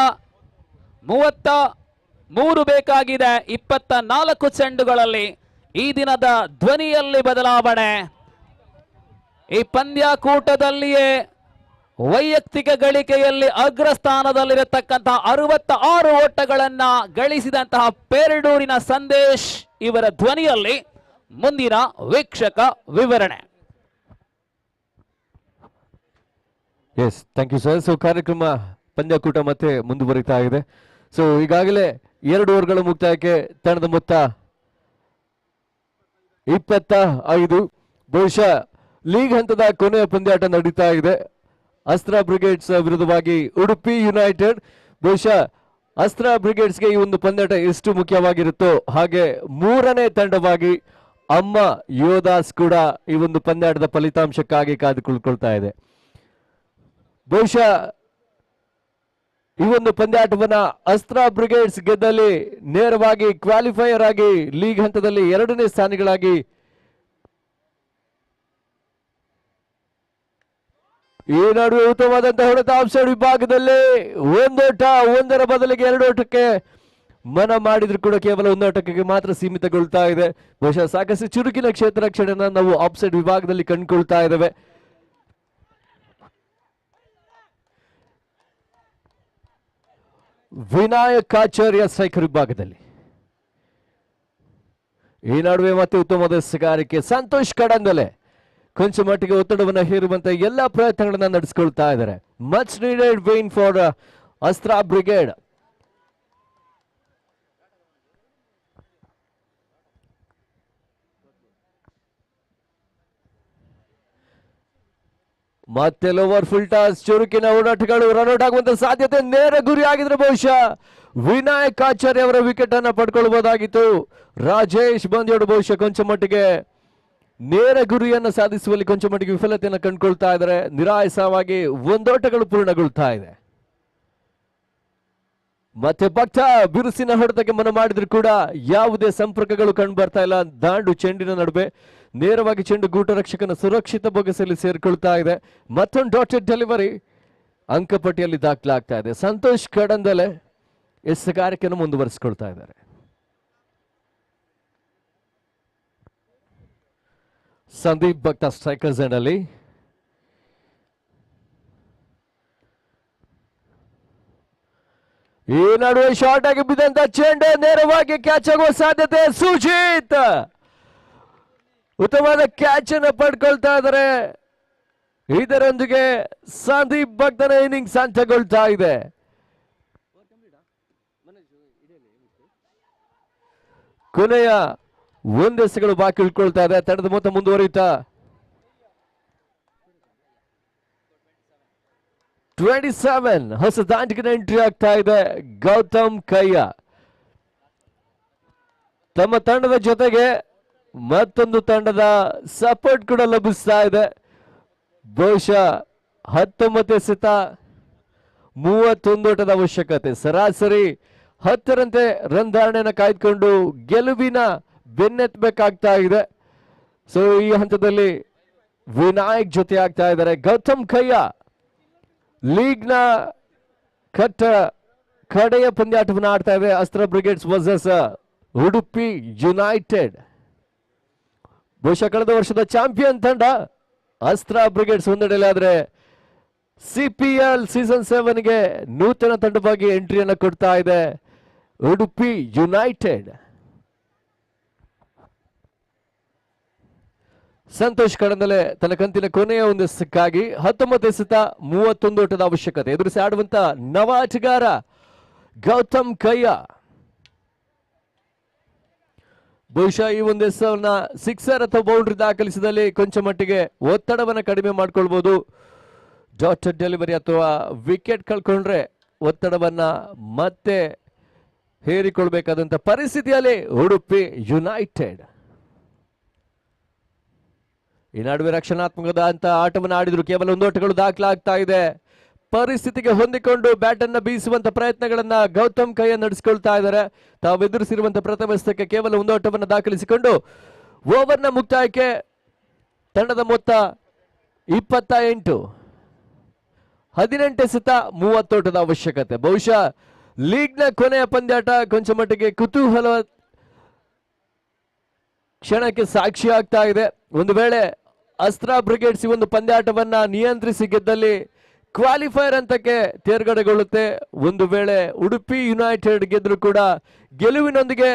33 ಬೇಕಾಗಿದೆ 24 ಚೆಂಡುಗಳಲ್ಲಿ. ಈ ದಿನದ ಧ್ವನಿಯಲ್ಲಿ ಬದಲಾವಣೆ. ಈ ಪಂದ್ಯಾಕೂಟದಲ್ಲಿಯೇ ವೈಯಕ್ತಿಕ ಗಳಿಕೆಯಲ್ಲಿ ಅಗ್ರಸ್ಥಾನದಲ್ಲಿರತಕ್ಕಂತಹ 66 ಓಟಗಳನ್ನ ಗಳಿಸಿದಂತಹ ಪೇರಡೂರಿನ ಸಂದೇಶ್ ಇವರ ಧ್ವನಿಯಲ್ಲಿ ಮುಂದಿನ ವೀಕ್ಷಕ ವಿವರಣೆ. Yes, thank you sir. So ಕಾರ್ಯಕ್ರಮ ಪಂದ್ಯಾಕೂಟ ಮತ್ತೆ ಮುಂದುವರಿತಾ ಇದೆ. ಸೊ ಈಗಾಗಲೇ 2 ಓವರ್ಗಳ ಮುಕ್ತಾಯಕ್ಕೆ ತಂಡದ ಮೊತ್ತ 25. ಬಹುಶಃ ಲೀಗ್ ಹಂತದ ಕೊನೆಯ ಪಂದ್ಯಾಟ ನಡೀತಾ ಇದೆ. ಅಸ್ತ್ರ ಬ್ರಿಗೇಡ್ಸ್ ವಿರುದ್ಧವಾಗಿ ಉಡುಪಿ ಯುನೈಟೆಡ್. ಬಹುಶಃ ಅಸ್ತ್ರ ಬ್ರಿಗೇಡ್ಸ್ಗೆ ಈ ಒಂದು ಪಂದ್ಯಾಟ ಎಷ್ಟು ಮುಖ್ಯವಾಗಿರುತ್ತೋ ಹಾಗೆ 3ನೇ ತಂಡವಾಗಿ ಅಮ್ಮ ಯೋಧಾಸ್ ಕೂಡ ಈ ಒಂದು ಪಂದ್ಯಾಟದ ಫಲಿತಾಂಶಕ್ಕಾಗಿ ಕಾದು ಕುಳಿತುಕೊಳ್ತಾ ಇದೆ. ಬಹುಶಃ ಈ ಒಂದು ಪಂದ್ಯಾಟವನ್ನ ಅಸ್ತ್ರ ಬ್ರಿಗೇಡ್ಸ್ ಗೆದ್ದಲ್ಲಿ ನೇರವಾಗಿ ಕ್ವಾಲಿಫೈಯರ್ ಆಗಿ ಲೀಗ್ ಹಂತದಲ್ಲಿ 2ನೇ ಸ್ಥಾನಿಗಳಾಗಿ ಈ ನಡುವೆ ಉತ್ತಮವಾದಂತಹ ಹೊಡೆತ ಆಫ್ಸೈಡ್ ವಿಭಾಗದಲ್ಲಿ 1 ಓಟ, 1ರ ಬದಲಿಗೆ 2 ಓಟಕ್ಕೆ ಮನ ಮಾಡಿದ್ರು ಕೂಡ ಕೇವಲ 1 ಓಟಕ್ಕೆ ಮಾತ್ರ ಸೀಮಿತಗೊಳ್ತಾ ಇದೆ. ಬಹುಶಃ ಸಾಕಷ್ಟು ಚುರುಕಿನ ಕ್ಷೇತ್ರ ರಕ್ಷಣೆಯನ್ನು ನಾವು ಆಫ್ಸೈಡ್ ವಿಭಾಗದಲ್ಲಿ ಕಂಡುಕೊಳ್ತಾ ಇದ್ದೇವೆ. ವಿನಾಯಕಾಚಾರ್ಯ ಸ್ಟ್ರೈಕರ್ ವಿಭಾಗದಲ್ಲಿ ಈ ನಡುವೆ ಮತ್ತೆ ಉತ್ತಮವಾದ ಎಸೆಗಾರಿಕೆ. ಸಂತೋಷ್ ಕಡಂದಲೆ ಕೊಂಚ ಮಟ್ಟಿಗೆ ಒತ್ತಡವನ್ನು ಹೇರುವಂತ ಎಲ್ಲ ಪ್ರಯತ್ನಗಳನ್ನ ನಡೆಸಿಕೊಳ್ತಾ ಇದ್ದಾರೆ. ಮಚ್ ನೀಡೆಡ್ ವಿನ್ ಫಾರ್ ಅಸ್ತ್ರ ಬ್ರಿಗೇಡ್. ಮತ್ತೆ ಲೋವರ್ ಫುಲ್ ಟಾಸ್, ಚುರುಕಿನ ಓಡಾಟಗಳು, ರನ್ಔಟ್ ಆಗುವಂತ ಸಾಧ್ಯತೆ, ನೇರ ಗುರಿ ಆಗಿದ್ರೆ ಬಹುಶಃ ವಿನಾಯಕಾಚಾರ್ಯ ಅವರ ವಿಕೆಟ್ ಅನ್ನ ಪಡ್ಕೊಳ್ಬಹುದಾಗಿತ್ತು. ರಾಜೇಶ್ ಬಂದ್ಯೋಡು ಬಹುಶಃ ಕೊಂಚ ಮಟ್ಟಿಗೆ ನೇರ ಗುರಿಯನ್ನು ಸಾಧಿಸುವಲ್ಲಿ ಕೊಂಚ ಮಟ್ಟಿಗೆ ವಿಫಲತೆಯನ್ನು ಕಂಡುಕೊಳ್ತಾ ಇದ್ದಾರೆ. ನಿರಾಯಸವಾಗಿ 1 ಓಟಗಳು ಪೂರ್ಣಗೊಳ್ತಾ ಇದೆ. ಮತ್ತೆ ಭಕ್ತ ಬಿರುಸಿನ ಹೊಡೆತಕ್ಕೆ ಮನ ಮಾಡಿದ್ರು ಕೂಡ ಯಾವುದೇ ಸಂಪರ್ಕಗಳು ಕಂಡು ಬರ್ತಾ ಇಲ್ಲ. ದಾಂಡು ಚೆಂಡಿನ ನಡುವೆ ನೇರವಾಗಿ ಚೆಂಡು ಗೂಟ ರಕ್ಷಕನ ಸುರಕ್ಷಿತ ಬೊಗಸೆಯಲ್ಲಿ ಸೇರಿಕೊಳ್ತಾ ಇದೆ. ಮತ್ತೊಂದು ಡಾಟೆಡ್ ಡೆಲಿವರಿ ಅಂಕಪಟ್ಟಿಯಲ್ಲಿ ದಾಖಲಾಗ್ತಾ ಇದೆ. ಸಂತೋಷ್ ಕಡಂದಲೆ ಎಸೆಗಾರಿಕೆಯನ್ನು ಮುಂದುವರಿಸಿಕೊಳ್ತಾ ಇದ್ದಾರೆ. ಸಂದೀಪ್ ಭಕ್ತ ಸ್ಟ್ರೈಕರ್ಸ್ ಎಂಡ್ ಅಲ್ಲಿ ಈ ನಡುವೆ ಶಾರ್ಟ್ ಆಗಿ ಬಿದ್ದಂತ ಚೆಂಡು ನೇರವಾಗಿ ಕ್ಯಾಚ್ ಆಗುವ ಸಾಧ್ಯತೆ. ಸುಜಿತ್ ಉತ್ತಮವಾದ ಕ್ಯಾಚ್ ಅನ್ನು ಪಡ್ಕೊಳ್ತಾ ಇದ್ದಾರೆ. ಇದರೊಂದಿಗೆ ಸಂದೀಪ್ ಭಕ್ತನ ಇನ್ನಿಂಗ್ಸ್ ಅಂತ್ಯಗೊಳ್ತಾ ಇದೆ. ಕೊನೆಯ 1 ಎಸೆಗಳು ಬಾಕಿ ಉಳ್ಕೊಳ್ತಾ ಇದೆ. ತಂಡದ ಮೊತ್ತ ಮುಂದುವರಿಯುತ್ತಾ 27 ಹೊಸ ದಾಂಡಿಗೆ ಎಂಟ್ರಿ ಆಗ್ತಾ ಇದೆ. ಗೌತಮ್ ಕಯ್ಯ ತಮ್ಮ ತಂಡದ ಜೊತೆಗೆ ಮತ್ತೊಂದು ತಂಡದ ಸಪೋರ್ಟ್ ಕೂಡ ಲಭಿಸ್ತಾ ಇದೆ. ಬಹುಶಃ 19 ಎಸೆತ 31 ಓಟದ ಅವಶ್ಯಕತೆ, ಸರಾಸರಿ 10ರಂತೆ ರನ್ ಧಾರಣೆಯನ್ನು ಕಾಯ್ದುಕೊಂಡು ಗೆಲುವಿನ ಬೆನ್ನೆತ್ತಬೇಕಾಗ್ತಾ ಇದೆ. ಸೊ ಈ ಹಂತದಲ್ಲಿ ವಿನಾಯಕ್ ಜೊತೆ ಆಗ್ತಾ ಇದ್ದಾರೆ. ಗೌತಮ್ ಕಯ್ಯ ಲೀಗ್ನ ಕಡೆಯ ಪಂದ್ಯಾಟವನ್ನು ಆಡ್ತಾ ಇದೆ. ಅಸ್ತ್ರ ಬ್ರಿಗೇಡ್ಸ್ ವರ್ಸಸ್ ಉಡುಪಿ ಯುನೈಟೆಡ್. ಬಹುಶಃ ಕಳೆದ ವರ್ಷದ ಚಾಂಪಿಯನ್ ತಂಡ ಅಸ್ತ್ರ ಬ್ರಿಗೇಡ್ಸ್ ಒಂದೆಡೆಯಾದ್ರೆ CPL ಸೀಸನ್ 7ಗೆ ನೂತನ ತಂಡವಾಗಿ ಎಂಟ್ರಿಯನ್ನು ಕೊಡ್ತಾ ಇದೆ ಉಡುಪಿ ಯುನೈಟೆಡ್. ಸಂತೋಷ್ ಕಡಂದಲೆ ತನ್ನ ಕಂತಿನ ಕೊನೆಯ ಒಂದು ಎಸೆತಕ್ಕಾಗಿ 19 ಎಸೆತ 31 ಓಟದ ಅವಶ್ಯಕತೆ ಎದುರಿಸಿ ಆಡುವಂತ ನವ ಆಟಗಾರ ಗೌತಮ್ ಕಯ್ಯ. ಬಹುಶಃ ಈ ಒಂದು ಎಸೆತವನ್ನ ಸಿಕ್ಸರ್ ಅಥವಾ ಬೌಂಡ್ರಿ ದಾಖಲಿಸಿದಲ್ಲಿ ಕೊಂಚ ಮಟ್ಟಿಗೆ ಒತ್ತಡವನ್ನು ಕಡಿಮೆ ಮಾಡ್ಕೊಳ್ಬಹುದು. ಡಾಟರ್ ಡೆಲಿವರಿ ಅಥವಾ ವಿಕೆಟ್ ಕಳ್ಕೊಂಡ್ರೆ ಒತ್ತಡವನ್ನ ಮತ್ತೆ ಹೇರಿಕೊಳ್ಬೇಕಾದಂತ ಪರಿಸ್ಥಿತಿಯಲ್ಲಿ ಉಡುಪಿ ಯುನೈಟೆಡ್. ಈ ನಡುವೆ ರಕ್ಷಣಾತ್ಮಕದ ಅಂತ ಆಟವನ್ನು ಆಡಿದ್ರು. ಕೇವಲ 1 ಓಟಗಳು ದಾಖಲಾಗ್ತಾ ಇದೆ. ಪರಿಸ್ಥಿತಿಗೆ ಹೊಂದಿಕೊಂಡು ಬ್ಯಾಟ್ ಅನ್ನ ಬೀಸುವಂತ ಪ್ರಯತ್ನಗಳನ್ನ ಗೌತಮ್ ಕಯ್ಯ ನಡೆಸಿಕೊಳ್ತಾ ಇದ್ದಾರೆ. ತಾವು ಎದುರಿಸಿರುವಂತಹ ಪ್ರಥಮ ಎಸೆತಕ್ಕೆ ಕೇವಲ 1 ಓಟವನ್ನು ದಾಖಲಿಸಿಕೊಂಡು ಓವರ್ನ ಮುಕ್ತಾಯಕ್ಕೆ ತಂಡದ ಮೊತ್ತ 28. 18 ಎಸೆತ 30 ಓಟದ ಅವಶ್ಯಕತೆ. ಬಹುಶಃ ಲೀಗ್ನ ಕೊನೆಯ ಪಂದ್ಯಾಟ ಕೊಂಚ ಮಟ್ಟಿಗೆ ಕುತೂಹಲ ಕ್ಷಣಕ್ಕೆ ಸಾಕ್ಷಿ ಆಗ್ತಾ ಇದೆ. ಒಂದು ವೇಳೆ ಅಸ್ತ್ರ ಬ್ರಿಗೇಡ್ಸ್ ಈ ಒಂದು ಪಂದ್ಯಾಟವನ್ನ ನಿಯಂತ್ರಿಸಿ ಗೆದ್ದಲ್ಲಿ ಕ್ವಾಲಿಫೈರ್ ಹಂತಕ್ಕೆ ತೇರ್ಗಡೆಗೊಳ್ಳುತ್ತೆ. ಒಂದು ವೇಳೆ ಉಡುಪಿ ಯುನೈಟೆಡ್ ಗೆದ್ದರೂ ಕೂಡ ಗೆಲುವಿನೊಂದಿಗೆ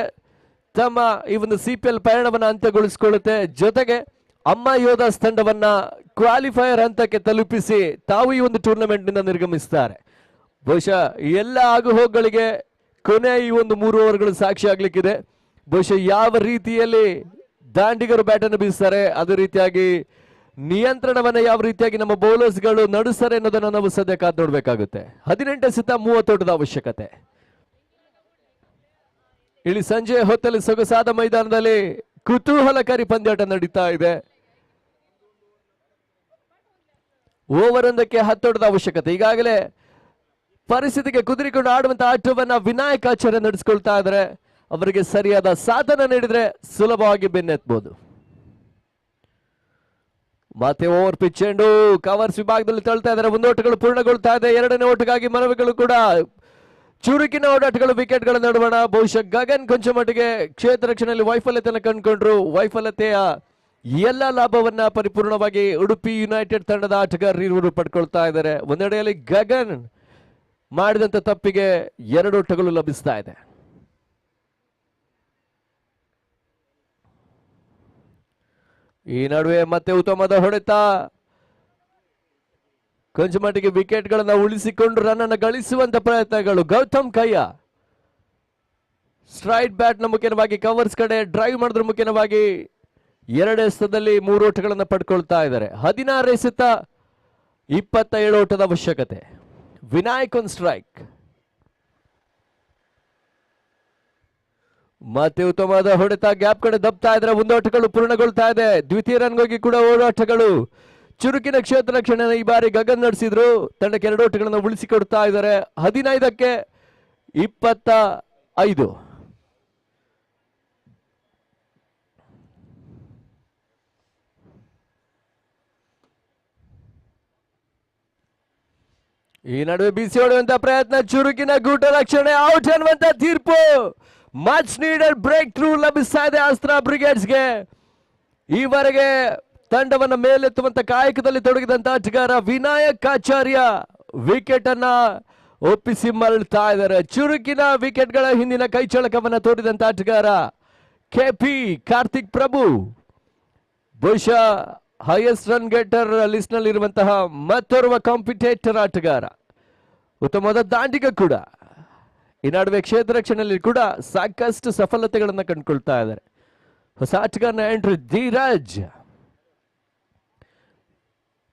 ತಮ್ಮ ಈ ಒಂದು CPL ಪಯಣವನ್ನು ಅಂತ್ಯಗೊಳಿಸಿಕೊಳ್ಳುತ್ತೆ. ಜೊತೆಗೆ ಅಮ್ಮ ಯೋಧಾಸ್ ತಂಡವನ್ನ ಕ್ವಾಲಿಫೈರ್ ಹಂತಕ್ಕೆ ತಲುಪಿಸಿ ತಾವು ಈ ಒಂದು ಟೂರ್ನಮೆಂಟ್ ನಿಂದ ನಿರ್ಗಮಿಸುತ್ತಾರೆ. ಬಹುಶಃ ಎಲ್ಲ ಆಗುಹೋಗುಗಳಿಗೆ ಕೊನೆಯ ಈ ಒಂದು 3 ಓವರ್ಗಳು ಸಾಕ್ಷಿ ಆಗ್ಲಿಕ್ಕಿದೆ. ಬಹುಶಃ ಯಾವ ರೀತಿಯಲ್ಲಿ ದಾಂಡಿಗರು ಬ್ಯಾಟ್ ಅನ್ನು ಬೀಸ್ತಾರೆ, ಅದೇ ರೀತಿಯಾಗಿ ನಿಯಂತ್ರಣವನ್ನ ಯಾವ ರೀತಿಯಾಗಿ ನಮ್ಮ ಬೌಲರ್ಸ್ಗಳು ನಡೆಸ್ತಾರೆ ಅನ್ನೋದನ್ನ ನಾವು ಸದ್ಯ ಕಾದು ನೋಡ್ಬೇಕಾಗುತ್ತೆ. 18 ಎಸೆತ 30 ಓಟದ ಅವಶ್ಯಕತೆ. ಇಲ್ಲಿ ಸಂಜೆ ಹೊತ್ತಲ್ಲಿ ಸೊಗಸಾದ ಮೈದಾನದಲ್ಲಿ ಕುತೂಹಲಕಾರಿ ಪಂದ್ಯಾಟ ನಡೀತಾ ಇದೆ. ಓವರ್ ಒಂದಕ್ಕೆ 10 ಓಟದ ಅವಶ್ಯಕತೆ. ಈಗಾಗಲೇ ಪರಿಸ್ಥಿತಿಗೆ ಕುದುರಿಕೊಂಡು ಆಡುವಂತಹ ಆಟವನ್ನ ವಿನಾಯಕ್ ಆಚಾರ್ಯ ನಡೆಸಿಕೊಳ್ತಾ ಇದ್ದಾರೆ. ಅವರಿಗೆ ಸರಿಯಾದ ಸಾಧನ ನೀಡಿದ್ರೆ ಸುಲಭವಾಗಿ ಬೆನ್ನೆತ್ತಬಹುದು. ಮತ್ತೆ ಓವರ್ ಪಿಚ್ ಚೆಂಡು ಕವರ್ಸ್ ವಿಭಾಗದಲ್ಲಿ ತಳ್ತಾ ಇದ್ದಾರೆ. 1 ಓಟಗಳು ಪೂರ್ಣಗೊಳ್ತಾ ಇದೆ. 2ನೇ ಓಟಗಾಗಿ ಮನವಿಗಳು ಕೂಡ ಚುರುಕಿನ ಓಡಾಟಗಳು ವಿಕೆಟ್ಗಳ ನಡುವಣ. ಬಹುಶಃ ಗಗನ್ ಕೊಂಚ ಮಟ್ಟಿಗೆ ಕ್ಷೇತ್ರ ರಕ್ಷಣೆಯಲ್ಲಿ ವೈಫಲ್ಯತೆಯನ್ನು ಕಂಡುಕೊಂಡ್ರು. ವೈಫಲ್ಯತೆಯ ಎಲ್ಲ ಲಾಭವನ್ನ ಪರಿಪೂರ್ಣವಾಗಿ ಉಡುಪಿ ಯುನೈಟೆಡ್ ತಂಡದ ಆಟಗಾರರು ಪಡ್ಕೊಳ್ತಾ ಇದ್ದಾರೆ. ಒಂದೆಡೆಯಲ್ಲಿ ಗಗನ್ ಮಾಡಿದಂತ ತಪ್ಪಿಗೆ 2 ಓಟಗಳು ಲಭಿಸ್ತಾ ಇದೆ. ಈ ನಡುವೆ ಮತ್ತೆ ಉತ್ತಮವಾದ ಹೊಡೆತ, ಕೊಂಚ ಮಟ್ಟಿಗೆ ವಿಕೆಟ್ ಗಳನ್ನ ಉಳಿಸಿಕೊಂಡು ರನ್ ಅನ್ನು ಗಳಿಸುವಂತ ಪ್ರಯತ್ನಗಳು. ಗೌತಮ್ ಕಯ್ಯ ಸ್ಟ್ರೈಟ್ ಬ್ಯಾಟ್ ನ ಮುಖ್ಯವಾಗಿ ಕವರ್ಸ್ ಕಡೆ ಡ್ರೈವ್ ಮಾಡಿದ್ರ ಮುಖ್ಯವಾಗಿ 2 ಎಸೆತದಲ್ಲಿ 3 ಓಟಗಳನ್ನು ಪಡ್ಕೊಳ್ತಾ ಇದ್ದಾರೆ. 16 ಎಸೆತ 27 ಓಟದ ಅವಶ್ಯಕತೆ. Vinayak on strike. ಮತ್ತೆ ಉತ್ತಮವಾದ ಹೊಡೆತ, ಗ್ಯಾಪ್ ಕಡೆ ದಬ್ತಾ ಇದ್ರೆ 1 ಓಟಗಳು ಪೂರ್ಣಗೊಳ್ತಾ ಇದೆ. ದ್ವಿತೀಯ ರನ್ಗೋಗಿ ಕೂಡ ಓಡಾಟಗಳು. ಚುರುಕಿನ ಕ್ಷೇತ್ರ ರಕ್ಷಣೆ ಈ ಬಾರಿ ಗಗನ್ ನಡೆಸಿದ್ರು. ತಂಡಕ್ಕೆ 2 ಓಟಗಳನ್ನು ಉಳಿಸಿಕೊಡ್ತಾ ಇದ್ದಾರೆ. 15ಕ್ಕೆ 25. ಈ ನಡುವೆ ಬೀಸಿ ಹೊಡೆಯುವಂತ ಪ್ರಯತ್ನ, ಚುರುಕಿನ ಗೂಟ ರಕ್ಷಣೆ, ಔಟ್ ಅನ್ನುವಂತ ತೀರ್ಪು. ಮಚ್ ನೀಡೆಡ್ ಬ್ರೇಕ್ ಥ್ರೂ ಲಭಿಸ್ತಾ ಇದೆ ಅಸ್ತ್ರ ಬ್ರಿಗೇಡ್ಸ್ಗೆ. ಈವರೆಗೆ ತಂಡವನ್ನ ಮೇಲೆತ್ತುವಂತ ಕಾಯಕದಲ್ಲಿ ತೊಡಗಿದಂತ ಆಟಗಾರ ವಿನಾಯಕ್ ಆಚಾರ್ಯ ವಿಕೆಟ್ ಅನ್ನ ಒಪ್ಪಿಸಿ ಮರಳ್ತಾ ಇದ್ದಾರೆ. ಚುರುಕಿನ ವಿಕೆಟ್ಗಳ ಹಿಂದಿನ ಕೈಚಳಕವನ್ನ ತೋರಿದಂತ ಆಟಗಾರ KP ಕಾರ್ತಿಕ್ ಪ್ರಭು ಬಹುಶಃ ಹೈಯೆಸ್ಟ್ ರನ್ ಗೆಟರ್ ಲಿಸ್ಟ್ ನಲ್ಲಿ ಇರುವಂತಹ ಮತ್ತೋರ್ವ ಕಾಂಪಿಟೇಟರ್ ಆಟಗಾರ, ಉತ್ತಮವಾದ ದಾಂಡಿಗ ಕೂಡ. ಈ ನಡುವೆ ಕ್ಷೇತ್ರ ರಕ್ಷಣೆಯಲ್ಲಿ ಕೂಡ ಸಾಕಷ್ಟು ಸಫಲತೆಗಳನ್ನು ಕಂಡುಕೊಳ್ತಾ ಇದ್ದಾರೆ. ಹೊಸ ಆಟಗಾರನ ಎಂಟ್ರಿ ಧೀರಜ್.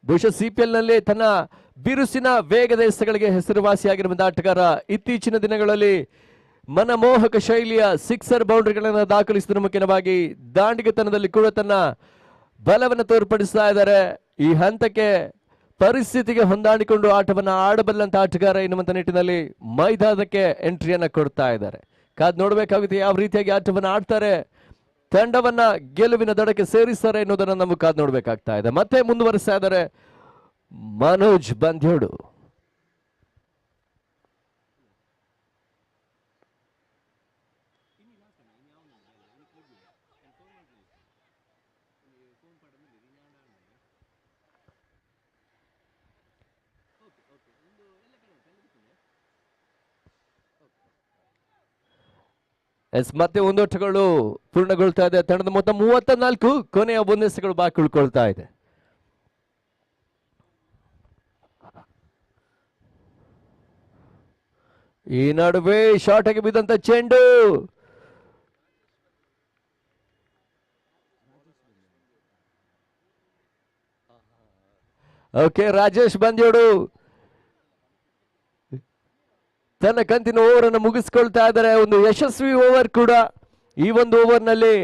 ಬಹುಶಃ CPL ನಲ್ಲಿ ತನ್ನ ಬಿರುಸಿನ ವೇಗದ ಎಸೆತಗಳಿಗೆ ಹೆಸರುವಾಸಿಯಾಗಿರುವಂತಹ ಆಟಗಾರ. ಇತ್ತೀಚಿನ ದಿನಗಳಲ್ಲಿ ಮನಮೋಹಕ ಶೈಲಿಯ ಸಿಕ್ಸರ್ ಬೌಂಡ್ರಿಗಳನ್ನು ದಾಖಲಿಸಿದ ಮುಖ್ಯವಾಗಿ ದಾಂಡಿಗತನದಲ್ಲಿ ಕೂಡ ತನ್ನ ಬಲವನ್ನು ತೋರ್ಪಡಿಸ್ತಾ ಇದ್ದಾರೆ. ಈ ಹಂತಕ್ಕೆ ಪರಿಸ್ಥಿತಿಗೆ ಹೊಂದಾಣಿಕೊಂಡು ಆಟವನ್ನು ಆಡಬಲ್ಲಂತ ಆಟಗಾರ ಎನ್ನುವಂತ ನಿಟ್ಟಿನಲ್ಲಿ ಮೈದಾನಕ್ಕೆ ಎಂಟ್ರಿಯನ್ನ ಕೊಡ್ತಾ ಇದ್ದಾರೆ. ಕಾದ್ ನೋಡಬೇಕಾಗುತ್ತೆ ಯಾವ ರೀತಿಯಾಗಿ ಆಟವನ್ನು ಆಡ್ತಾರೆ, ತಂಡವನ್ನ ಗೆಲುವಿನ ದಡಕ್ಕೆ ಸೇರಿಸ್ತಾರೆ ಎನ್ನುವುದನ್ನು ನಮಗೆ ಕಾದ್ ನೋಡಬೇಕಾಗ್ತಾ ಇದೆ. ಮತ್ತೆ ಮುಂದುವರಿಸ್ತಾ ಇದ್ದಾರೆ ಮನೋಜ್ ಬಂದ್ಯೋಡು. ಮತ್ತೆ ಒಂದೋಟಗಳು ಪೂರ್ಣಗೊಳ್ತಾ ಇದೆ. ತಂಡದ ಮೊತ್ತ 34, ಕೊನೆಯ ಒಂದೆಸೆಗಳು ಬಾಕಿ ಉಳ್ಕೊಳ್ತಾ ಇದೆ. ಈ ನಡುವೆ ಶಾರ್ಟ್ ಆಗಿ ಬಿದ್ದಂತ ಚೆಂಡು ಓಕೆ, ರಾಜೇಶ್ ಬಂದ್ಯೋಡು ತನ್ನ ಕಂತಿನ ಓವರ್ ಅನ್ನು ಮುಗಿಸ್ಕೊಳ್ತಾ ಇದ್ದಾರೆ. ಒಂದು ಯಶಸ್ವಿ ಓವರ್ ಕೂಡ. ಈ ಒಂದು ಓವರ್ ನಲ್ಲಿ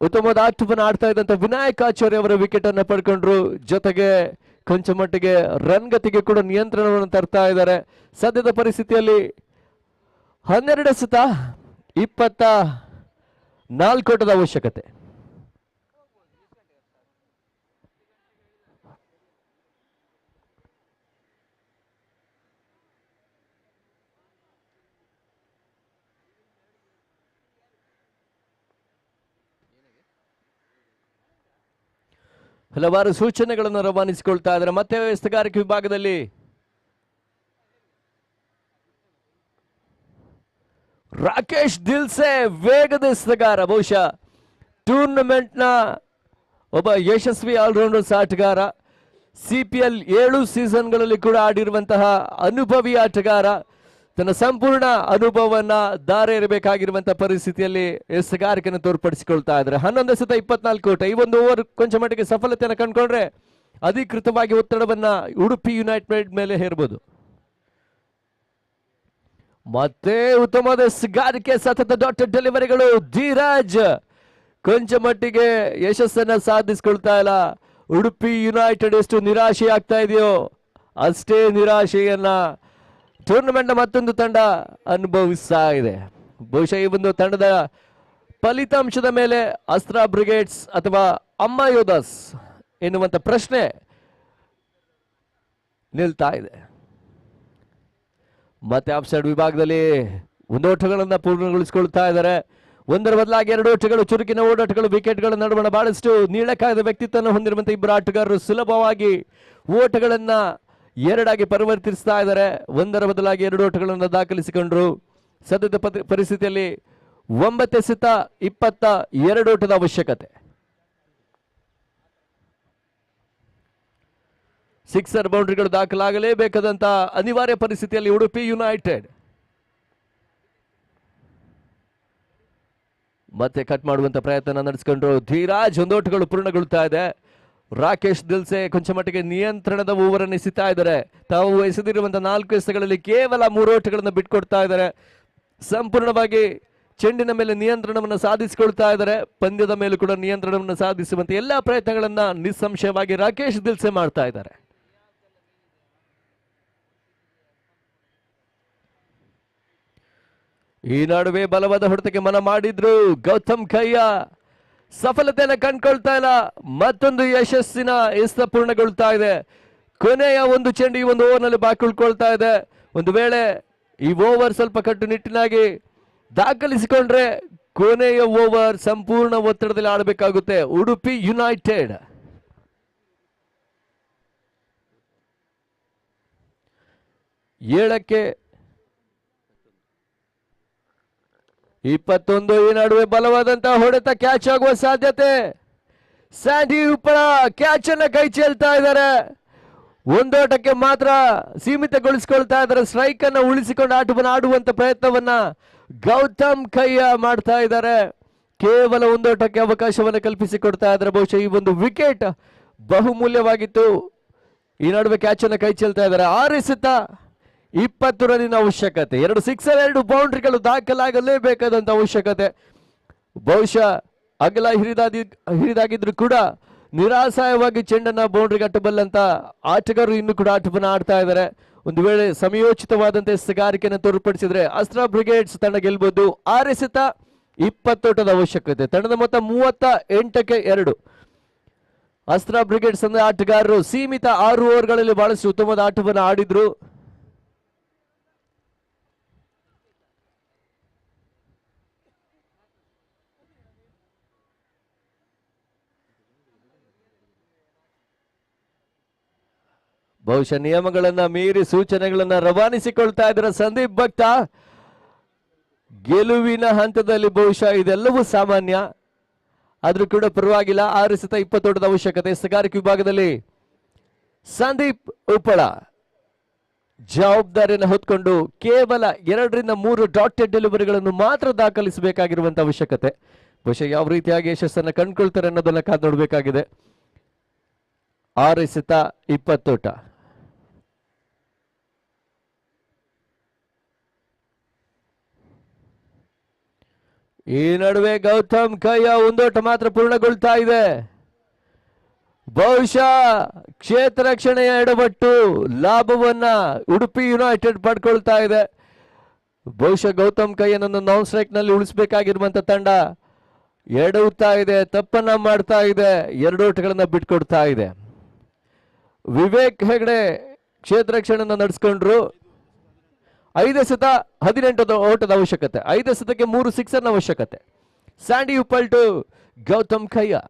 ಉತ್ತಮವಾದ ಆಟವನ್ನು ಆಡ್ತಾ ಇದ್ದಂತ ವಿನಾಯಕ್ ಆಚಾರ್ಯ ಅವರ ವಿಕೆಟ್ ಅನ್ನು ಪಡ್ಕೊಂಡ್ರು. ಜೊತೆಗೆ ಕೊಂಚ ಮಟ್ಟಿಗೆ ರನ್ ಗತಿಗೆ ಕೂಡ ನಿಯಂತ್ರಣವನ್ನು ತರ್ತಾ ಇದ್ದಾರೆ. ಸದ್ಯದ ಪರಿಸ್ಥಿತಿಯಲ್ಲಿ 12 ಎಸೆತ 24 ಓಟದ ಅವಶ್ಯಕತೆ. ಹಲವಾರು ಸೂಚನೆಗಳನ್ನು ರವಾನಿಸಿಕೊಳ್ತಾ ಇದ್ದಾರೆ. ಮತ್ತೆ ಎಸೆಗಾರಿಕೆ ವಿಭಾಗದಲ್ಲಿ ರಾಕೇಶ್ ದಿಲ್ಸೆ ವೇಗದ ಎಸೆಗಾರ, ಬಹುಶಃ ಟೂರ್ನಮೆಂಟ್ನ ಒಬ್ಬ ಯಶಸ್ವಿ ಆಲ್ರೌಂಡರ್ ಆಟಗಾರ. CPL 7 ಸೀಸನ್ಗಳಲ್ಲಿ ಕೂಡ ಆಡಿರುವಂತಹ ಅನುಭವಿ ಆಟಗಾರ. ತನ್ನ ಸಂಪೂರ್ಣ ಅನುಭವವನ್ನ ದಾರೆ ಇರಬೇಕಾಗಿರುವಂತಹ ಪರಿಸ್ಥಿತಿಯಲ್ಲಿ ಎಸೆಗಾರಿಕೆಯನ್ನು ತೋರ್ಪಡಿಸಿಕೊಳ್ತಾ ಇದ್ದಾರೆ. 11 ಎಸೆತ 24 ಓಟ. ಈ ಒಂದು ಓವರ್ ಕೊಂಚ ಮಟ್ಟಿಗೆ ಸಫಲತೆಯನ್ನು ಕಂಡುಕೊಂಡ್ರೆ ಅಧಿಕೃತವಾಗಿ ಒತ್ತಡವನ್ನ ಉಡುಪಿ ಯುನೈಟೆಡ್ ಮೇಲೆ ಹೇರಬಹುದು. ಮತ್ತೆ ಉತ್ತಮವಾದ ಎಸೆಗಾರಿಕೆ, ಸತತ ಡಾಟೆಡ್ ಡೆಲಿವರಿಗಳು. ಧೀರಾಜ್ ಕೊಂಚ ಮಟ್ಟಿಗೆ ಯಶಸ್ಸನ್ನ ಸಾಧಿಸಿಕೊಳ್ತಾ ಇಲ್ಲ. ಉಡುಪಿ ಯುನೈಟೆಡ್ ಎಷ್ಟು ನಿರಾಶೆ ಆಗ್ತಾ ಇದೆಯೋ ಅಷ್ಟೇ ನಿರಾಶೆಯನ್ನ ಟೂರ್ನಮೆಂಟ್ನ ಮತ್ತೊಂದು ತಂಡ ಅನುಭವಿಸ್ತಾ ಇದೆ. ಬಹುಶಃ ಈ ಒಂದು ತಂಡದ ಫಲಿತಾಂಶದ ಮೇಲೆ ಅಸ್ತ್ರ ಬ್ರಿಗೇಡ್ಸ್ ಅಥವಾ ಅಮ್ಮ ಯೋಧಾಸ್ ಎನ್ನುವಂತ ಪ್ರಶ್ನೆ ನಿಲ್ತಾ ಇದೆ. ಮತ್ತೆ ಆಫ್ ಸೈಡ್ ವಿಭಾಗದಲ್ಲಿ ಒಂದೋಟಗಳನ್ನ ಪೂರ್ಣಗೊಳಿಸಿಕೊಳ್ತಾ ಇದ್ದಾರೆ. ಒಂದರ ಬದಲಾಗಿ 2 ಓಟಗಳು, ಚುರುಕಿನ ಓಡಾಟಗಳು, ವಿಕೆಟ್ಗಳ ನಡುವಣ ಬಹಳಷ್ಟು ನೀಳಕ್ಕಾಗದ ವ್ಯಕ್ತಿತ್ವವನ್ನು ಹೊಂದಿರುವಂತಹ ಇಬ್ಬರು ಆಟಗಾರರು ಸುಲಭವಾಗಿ ಓಟಗಳನ್ನ 2 ಆಗಿ ಪರಿವರ್ತಿಸ್ತಾ ಇದ್ದಾರೆ. ಒಂದರ ಬದಲಾಗಿ 2 ಓಟಗಳನ್ನು ದಾಖಲಿಸಿಕೊಂಡ್ರು. ಸದ್ಯದ ಪರಿಸ್ಥಿತಿಯಲ್ಲಿ 9 ಎಸೆತ 22 ಓಟದ ಅವಶ್ಯಕತೆ. ಸಿಕ್ಸರ್ ಬೌಂಡ್ರಿಗಳು ದಾಖಲಾಗಲೇಬೇಕಾದಂತ ಅನಿವಾರ್ಯ ಪರಿಸ್ಥಿತಿಯಲ್ಲಿ ಉಡುಪಿ ಯುನೈಟೆಡ್ ಮತ್ತೆ ಕಟ್ ಮಾಡುವಂತ ಪ್ರಯತ್ನ ನಡೆಸಿಕೊಂಡ್ರು. ಧೀರಾಜ್ ಒಂದೋಟಗಳು ಪೂರ್ಣಗೊಳ್ತಾ ಇದೆ. ರಾಕೇಶ್ ದಿಲ್ಸೆ ಕೊಂಚ ಮಟ್ಟಿಗೆ ನಿಯಂತ್ರಣದ ಓವರ್ ಅನ್ನು ಎಸೆತಾ ಇದ್ದಾರೆ. ತಾವು ಎಸೆದಿರುವಂತಹ 4 ಎಸೆತಗಳಲ್ಲಿ ಕೇವಲ 3 ಓಟಗಳನ್ನು ಬಿಟ್ಕೊಡ್ತಾ ಇದ್ದಾರೆ. ಸಂಪೂರ್ಣವಾಗಿ ಚೆಂಡಿನ ಮೇಲೆ ನಿಯಂತ್ರಣವನ್ನು ಸಾಧಿಸಿಕೊಳ್ತಾ ಇದ್ದಾರೆ. ಪಂದ್ಯದ ಮೇಲೂ ಕೂಡ ನಿಯಂತ್ರಣವನ್ನು ಸಾಧಿಸುವಂತ ಎಲ್ಲಾ ಪ್ರಯತ್ನಗಳನ್ನ ನಿಸ್ಸಂಶಯವಾಗಿ ರಾಕೇಶ್ ದಿಲ್ಸೆ ಮಾಡ್ತಾ ಇದ್ದಾರೆ. ಈ ನಡುವೆ ಬಲವಾದ ಹೊಡೆತಕ್ಕೆ ಮನ ಮಾಡಿದ್ರು ಗೌತಮ್ ಕಯ್ಯ. ಸಫಲತೆಯನ್ನು ಕಂಡುಕೊಳ್ತಾ ಇಲ್ಲ. ಮತ್ತೊಂದು ಯಶಸ್ಸಿನ ಎಸೆತ ಪೂರ್ಣಗೊಳ್ತಾ ಇದೆ. ಕೊನೆಯ ಒಂದು ಚೆಂಡು ಈ ಒಂದು ಓವರ್ನಲ್ಲಿ ಬಾಕಿ ಉಳ್ಕೊಳ್ತಾ ಇದೆ. ಒಂದು ವೇಳೆ ಈ ಓವರ್ ಸ್ವಲ್ಪ ಕಟ್ಟುನಿಟ್ಟಿನಾಗಿ ದಾಖಲಿಸಿಕೊಂಡ್ರೆ ಕೊನೆಯ ಓವರ್ ಸಂಪೂರ್ಣ ಒತ್ತಡದಲ್ಲಿ ಆಡಬೇಕಾಗುತ್ತೆ ಉಡುಪಿ ಯುನೈಟೆಡ್. ಏಳಕ್ಕೆ 21. ಈ ನಡುವೆ ಬಲವಾದಂತಹ ಹೊಡೆತ ಕ್ಯಾಚ್ ಆಗುವ ಸಾಧ್ಯತೆ. ಸ್ಯಾಂಡಿ ಉಪ್ಪಳ ಕ್ಯಾಚ್ ಅನ್ನ ಕೈ ಚೆಲ್ತಾ ಇದ್ದಾರೆ. ಒಂದೋಟಕ್ಕೆ ಮಾತ್ರ ಸೀಮಿತಗೊಳಿಸಿಕೊಳ್ತಾ ಇದ್ದಾರೆ. ಸ್ಟ್ರೈಕ್ ಅನ್ನ ಉಳಿಸಿಕೊಂಡು ಆಟವನ್ನು ಆಡುವಂತ ಪ್ರಯತ್ನವನ್ನ ಗೌತಮ್ ಕಯ್ಯ ಮಾಡ್ತಾ ಇದ್ದಾರೆ. ಕೇವಲ ಒಂದೋಟಕ್ಕೆ ಅವಕಾಶವನ್ನು ಕಲ್ಪಿಸಿಕೊಡ್ತಾ ಇದ್ದಾರೆ. ಬಹುಶಃ ಈ ಒಂದು ವಿಕೆಟ್ ಬಹುಮೂಲ್ಯವಾಗಿತ್ತು. ಈ ನಡುವೆ ಕ್ಯಾಚ್ ಅನ್ನ ಕೈ ಚೆಲ್ತಾ ಇದ್ದಾರೆ. 6 ಎಸೆತ 20 ರನ್ನಿನ ಅವಶ್ಯಕತೆ. 2 ಸಿಕ್ಸರ್ 2 ಬೌಂಡ್ರಿಗಳು ದಾಖಲಾಗಲೇಬೇಕಾದಂತ ಅವಶ್ಯಕತೆ. ಬಹುಶಃ ಅಗಲ ಹಿರಿದಾಗಿದ್ರು ಕೂಡ ನಿರಾಸಾಯವಾಗಿ ಚೆಂಡನ್ನ ಬೌಂಡ್ರಿಗೆ ಅಟ್ಟಬಲ್ಲಂತ ಆಟಗಾರರು ಇನ್ನೂ ಕೂಡ ಆಟವನ್ನು ಆಡ್ತಾ ಇದ್ದಾರೆ. ಒಂದು ವೇಳೆ ಸಮಯೋಚಿತವಾದಂತೆ ಎಸೆಗಾರಿಕೆಯನ್ನು ತೋರ್ಪಡಿಸಿದ್ರೆ ಅಸ್ತ್ರ ಬ್ರಿಗೇಡ್ಸ್ ತಂಡ ಗೆಲ್ಬಹುದು. 6 ಎಸೆತ 20 ಓಟದ ಅವಶ್ಯಕತೆ. ತಂಡದ ಮೊತ್ತ 38ಕ್ಕೆ 2. ಅಸ್ತ್ರ ಬ್ರಿಗೇಡ್ಸ್ ಅಂದ್ರೆ ಆಟಗಾರರು ಸೀಮಿತ 6 ಓವರ್ಗಳಲ್ಲಿ ಬಹಳಷ್ಟು ಉತ್ತಮವಾದ ಆಟವನ್ನು ಆಡಿದ್ರು. ಬಹುಶಃ ನಿಯಮಗಳನ್ನ ಮೀರಿ ಸೂಚನೆಗಳನ್ನ ರವಾನಿಸಿಕೊಳ್ತಾ ಇದ್ದಾರೆ ಸಂದೀಪ್ ಭಕ್ತ. ಗೆಲುವಿನ ಹಂತದಲ್ಲಿ ಬಹುಶಃ ಇದೆಲ್ಲವೂ ಸಾಮಾನ್ಯ, ಆದ್ರೂ ಕೂಡ ಪರವಾಗಿಲ್ಲ. 6 ಎಸೆತ 20 ಓಟದ ಅವಶ್ಯಕತೆ. ಎಸೆಗಾರಿಕೆ ವಿಭಾಗದಲ್ಲಿ ಸಂದೀಪ್ ಉಪ್ಪಳ ಜವಾಬ್ದಾರಿಯನ್ನು ಹೊತ್ಕೊಂಡು ಕೇವಲ 2 ರಿಂದ 3 ಡಾಟೆಡ್ ಡೆಲಿವರಿಗಳನ್ನು ಮಾತ್ರ ದಾಖಲಿಸಬೇಕಾಗಿರುವಂತಹ ಅವಶ್ಯಕತೆ. ಬಹುಶಃ ಯಾವ ರೀತಿಯಾಗಿ ಯಶಸ್ಸನ್ನು ಕಂಡುಕೊಳ್ತಾರೆ ಅನ್ನೋದನ್ನ ಕಾದು ನೋಡಬೇಕಾಗಿದೆ. 6 ಎಸೆತ 20 ಓಟ. ಈ ನಡುವೆ ಗೌತಮ್ ಕಯ್ಯ ಒಂದೋಟ ಮಾತ್ರ ಪೂರ್ಣಗೊಳ್ತಾ ಇದೆ. ಬಹುಶಃ ಕ್ಷೇತ್ರ ರಕ್ಷಣೆಯ ಎಡವಟ್ಟು ಲಾಭವನ್ನ ಉಡುಪಿ ಯುನೈಟೆಡ್ ಪಡ್ಕೊಳ್ತಾ ಇದೆ. ಬಹುಶಃ ಗೌತಮ್ ಕಯ್ಯನನ್ನು ನಾನ್ ಸ್ಟ್ರೈಕ್ ನಲ್ಲಿ ಉಳಿಸಬೇಕಾಗಿರುವಂತ ತಂಡ ಎಡವುತ್ತಾ ಇದೆ, ತಪ್ಪನ್ನ ಮಾಡ್ತಾ ಇದೆ, 2 ಓಟಗಳನ್ನ ಬಿಟ್ಕೊಡ್ತಾ ಇದೆ. ವಿವೇಕ್ ಹೆಗಡೆ ಕ್ಷೇತ್ರ ರಕ್ಷಣೆಯನ್ನು ನಡೆಸ್ಕೊಂಡ್ರು. 5 ಎಸೆತ 18 ಓಟದ ಅವಶ್ಯಕತೆ. 5 ಎಸೆತಕ್ಕೆ 3 ಸಿಕ್ಸರ್ನ ಅವಶ್ಯಕತೆ. ಸ್ಯಾಂಡಿ ಉಪ್ಪಲ್ ಟು ಗೌತಮ್ ಕಯ್ಯ.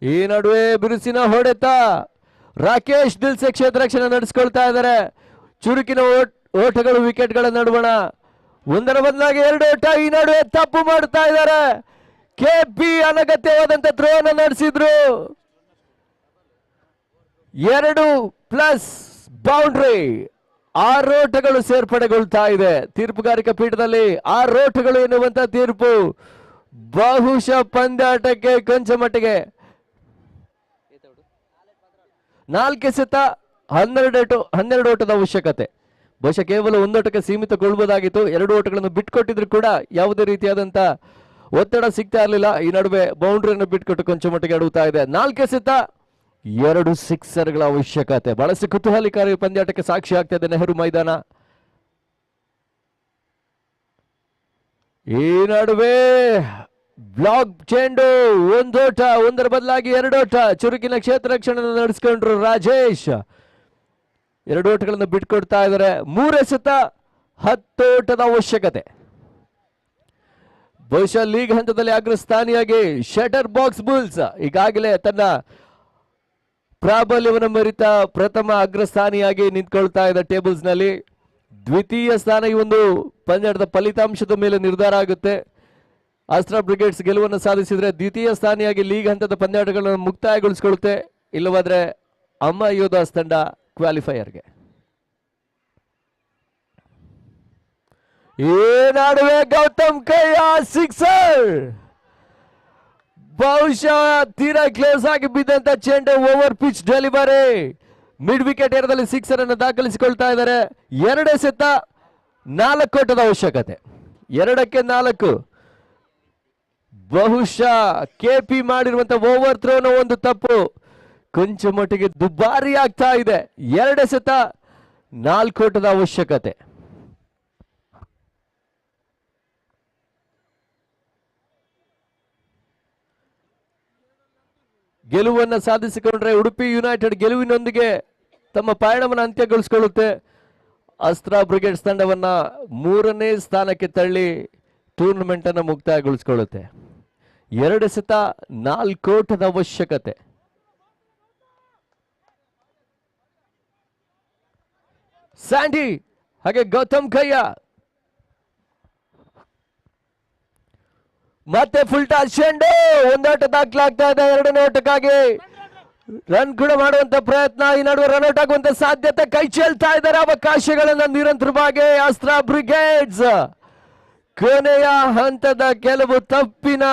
ಈ ನಡುವೆ ಬಿರುಸಿನ ಹೊಡೆತ. ರಾಕೇಶ್ ದಿಲ್ಸೆ ಕ್ಷೇತ್ರ ರಕ್ಷಣೆ ನಡೆಸ್ಕೊಳ್ತಾ ಇದ್ದಾರೆ. ಚುರುಕಿನ ಓಟಗಳು ವಿಕೆಟ್ಗಳ ನಡುವಣ. ಒಂದರ ಬದಲಾಗಿ 2 ಓಟ. ಈ ನಡುವೆ ತಪ್ಪು ಮಾಡ್ತಾ ಇದ್ದಾರೆ. ಕೆಪಿ ಅನಗತ್ಯವಾದಂತ ಥ್ರೋವನ್ನು ನಡೆಸಿದ್ರು. 2+ ಬೌಂಡ್ರಿ. 6 ಓಟಗಳು ಸೇರ್ಪಡೆಗೊಳ್ತಾ ಇದೆ. ತೀರ್ಪುಗಾರಿಕಾ ಪೀಠದಲ್ಲಿ 6 ಓಟಗಳು ಎನ್ನುವಂತ ತೀರ್ಪು ಬಹುಶಃ ಪಂದ್ಯಾಟಕ್ಕೆ ಕೊಂಚ ಮಟ್ಟಿಗೆ 4 ಎಸೆತ 12 ಓಟದ ಅವಶ್ಯಕತೆ. ಬಹುಶಃ ಕೇವಲ 1 ಓಟಕ್ಕೆ ಸೀಮಿತಗೊಳ್ಬಹುದಾಗಿತ್ತು. 2 ಓಟಗಳನ್ನು ಬಿಟ್ಕೊಟ್ಟಿದ್ರು ಕೂಡ ಯಾವುದೇ ರೀತಿಯಾದಂತ ಒತ್ತಡ ಸಿಗ್ತಾ ಇರಲಿಲ್ಲ. ಈ ನಡುವೆ ಬೌಂಡ್ರಿಯನ್ನು ಬಿಟ್ಕೊಟ್ಟು ಕೊಂಚ ಮಟ್ಟಿಗೆ ಅಡುತ್ತಾ ಇದೆ. 4 ಎಸೆತ 2 ಸಿಕ್ಸರ್ಗಳ ಅವಶ್ಯಕತೆ. ಬಹಳಷ್ಟು ಕುತೂಹಲಕಾರಿ ಪಂದ್ಯಾಟಕ್ಕೆ ಸಾಕ್ಷಿ ಆಗ್ತಾ ಇದೆ ನೆಹರು ಮೈದಾನ. ಈ ನಡುವೆ ಬ್ಲಾಕ್ ಚೆಂಡು. 1 ಓಟ. 1ರ ಬದಲಾಗಿ 2 ಓಟ. ಚುರುಕಿನ ಕ್ಷೇತ್ರ ರಕ್ಷಣೆ ನಡೆಸಿಕೊಂಡ್ರು ರಾಜೇಶ್. 2 ಓಟಗಳನ್ನು ಬಿಟ್ಕೊಡ್ತಾ ಇದ್ದಾರೆ. 3 ಎಸೆತ 10 ಓಟದ ಅವಶ್ಯಕತೆ. ಬಹುಶಃ ಲೀಗ್ ಹಂತದಲ್ಲಿ ಅಗ್ರಸ್ಥಾನಿಯಾಗಿ ಶಟರ್ ಬಾಕ್ಸ್ ಬುಲ್ಸ್ ಈಗಾಗಲೇ ತನ್ನ ಪ್ರಾಬಲ್ಯವನ್ನು ಮರಿತ ಪ್ರಥಮ ಅಗ್ರಸ್ಥಾನಿಯಾಗಿ ನಿಂತ್ಕೊಳ್ತಾ ಇದೆ ಟೇಬಲ್ಸ್ ನಲ್ಲಿ. ದ್ವಿತೀಯ ಸ್ಥಾನ ಈ ಒಂದು ಪಂದ್ಯದ ಫಲಿತಾಂಶದ ಮೇಲೆ ನಿರ್ಧಾರ ಆಗುತ್ತೆ. ಅಸ್ತ್ರ ಬ್ರಿಗೇಡ್ಸ್ ಗೆಲುವನ್ನು ಸಾಧಿಸಿದ್ರೆ ದ್ವಿತೀಯ ಸ್ಥಾನಿಯಾಗಿ ಲೀಗ್ ಹಂತದ ಪಂದ್ಯಾಟಗಳನ್ನು ಮುಕ್ತಾಯಗೊಳಿಸಿಕೊಳ್ಳುತ್ತೆ. ಇಲ್ಲವಾದ್ರೆ ಅಮ್ಮ ಯೋಧಾಸ್ ತಂಡ ಕ್ವಾಲಿಫೈಯರ್ಗೆ. ಈ ನಡುವೆ ಗೌತಮ್ ಕಯ್ಯ ಸಿಕ್ಸರ್. ಬಹುಶಃ ತೀರಾ ಕ್ಲೋಸ್ ಆಗಿ ಬಿದ್ದಂತ ಚೆಂಡು. Over pitch delivery. Mid wicket ಏರಿಯಾದಲ್ಲಿ ಸಿಕ್ಸರ್ ಅನ್ನು ದಾಖಲಿಸಿಕೊಳ್ತಾ ಇದ್ದಾರೆ. 2 ಎಸೆತ 4 ಓಟದ ಅವಶ್ಯಕತೆ. 2ಕ್ಕೆ 4. ಬಹುಶಃ ಕೆಪಿ ಮಾಡಿರುವಂತ ಓವರ್ ಥ್ರೋನ ಒಂದು ತಪ್ಪು ಕೊಂಚ ಮಟ್ಟಿಗೆ ದುಬಾರಿ ಆಗ್ತಾ ಇದೆ. 2 ಎಸೆತ 4 ಓಟದ ಅವಶ್ಯಕತೆ. ಗೆಲುವನ್ನು ಸಾಧಿಸಿಕೊಂಡ್ರೆ ಉಡುಪಿ ಯುನೈಟೆಡ್ ಗೆಲುವಿನೊಂದಿಗೆ ತಮ್ಮ ಪಯಣವನ್ನು ಅಂತ್ಯಗೊಳಿಸಿಕೊಳ್ಳುತ್ತೆ. ಅಸ್ತ್ರ ಬ್ರಿಗೇಡ್ಸ್ ತಂಡವನ್ನ 3ನೇ ಸ್ಥಾನಕ್ಕೆ ತಳ್ಳಿ ಟೂರ್ನಮೆಂಟ್ ಅನ್ನು ಮುಕ್ತಾಯಗೊಳಿಸಿಕೊಳ್ಳುತ್ತೆ. 2 ಎಸೆತ 4 ಓಟದ ಅವಶ್ಯಕತೆ. ಸ್ಯಾಂಡಿ ಹಾಗೆ ಗೌತಮ್ ಕಯ್ಯ ಮತ್ತೆ ಫುಲ್ ಟಾಸ್ ಚೆಂಡು. 1 ಓಟ ದಾಖಲಾಗ್ತಾ ಇದೆ. 2ನೇ ಓಟಕ್ಕಾಗಿ ರನ್ ಕೂಡ ಮಾಡುವಂತ ಪ್ರಯತ್ನ. ಈ ನಡುವೆ ರನ್ಔಟ್ ಆಗುವಂತ ಸಾಧ್ಯತೆ. ಕೈ ಚೆಲ್ತಾ ಇದ್ದಾರೆ. ಅವಕಾಶಗಳನ್ನ ನಿರಂತರವಾಗಿ ಅಸ್ತ್ರ ಬ್ರಿಗೇಡ್ಸ್. ಕೊನೆಯ ಹಂತದ ಕೆಲವು ತಪ್ಪಿನ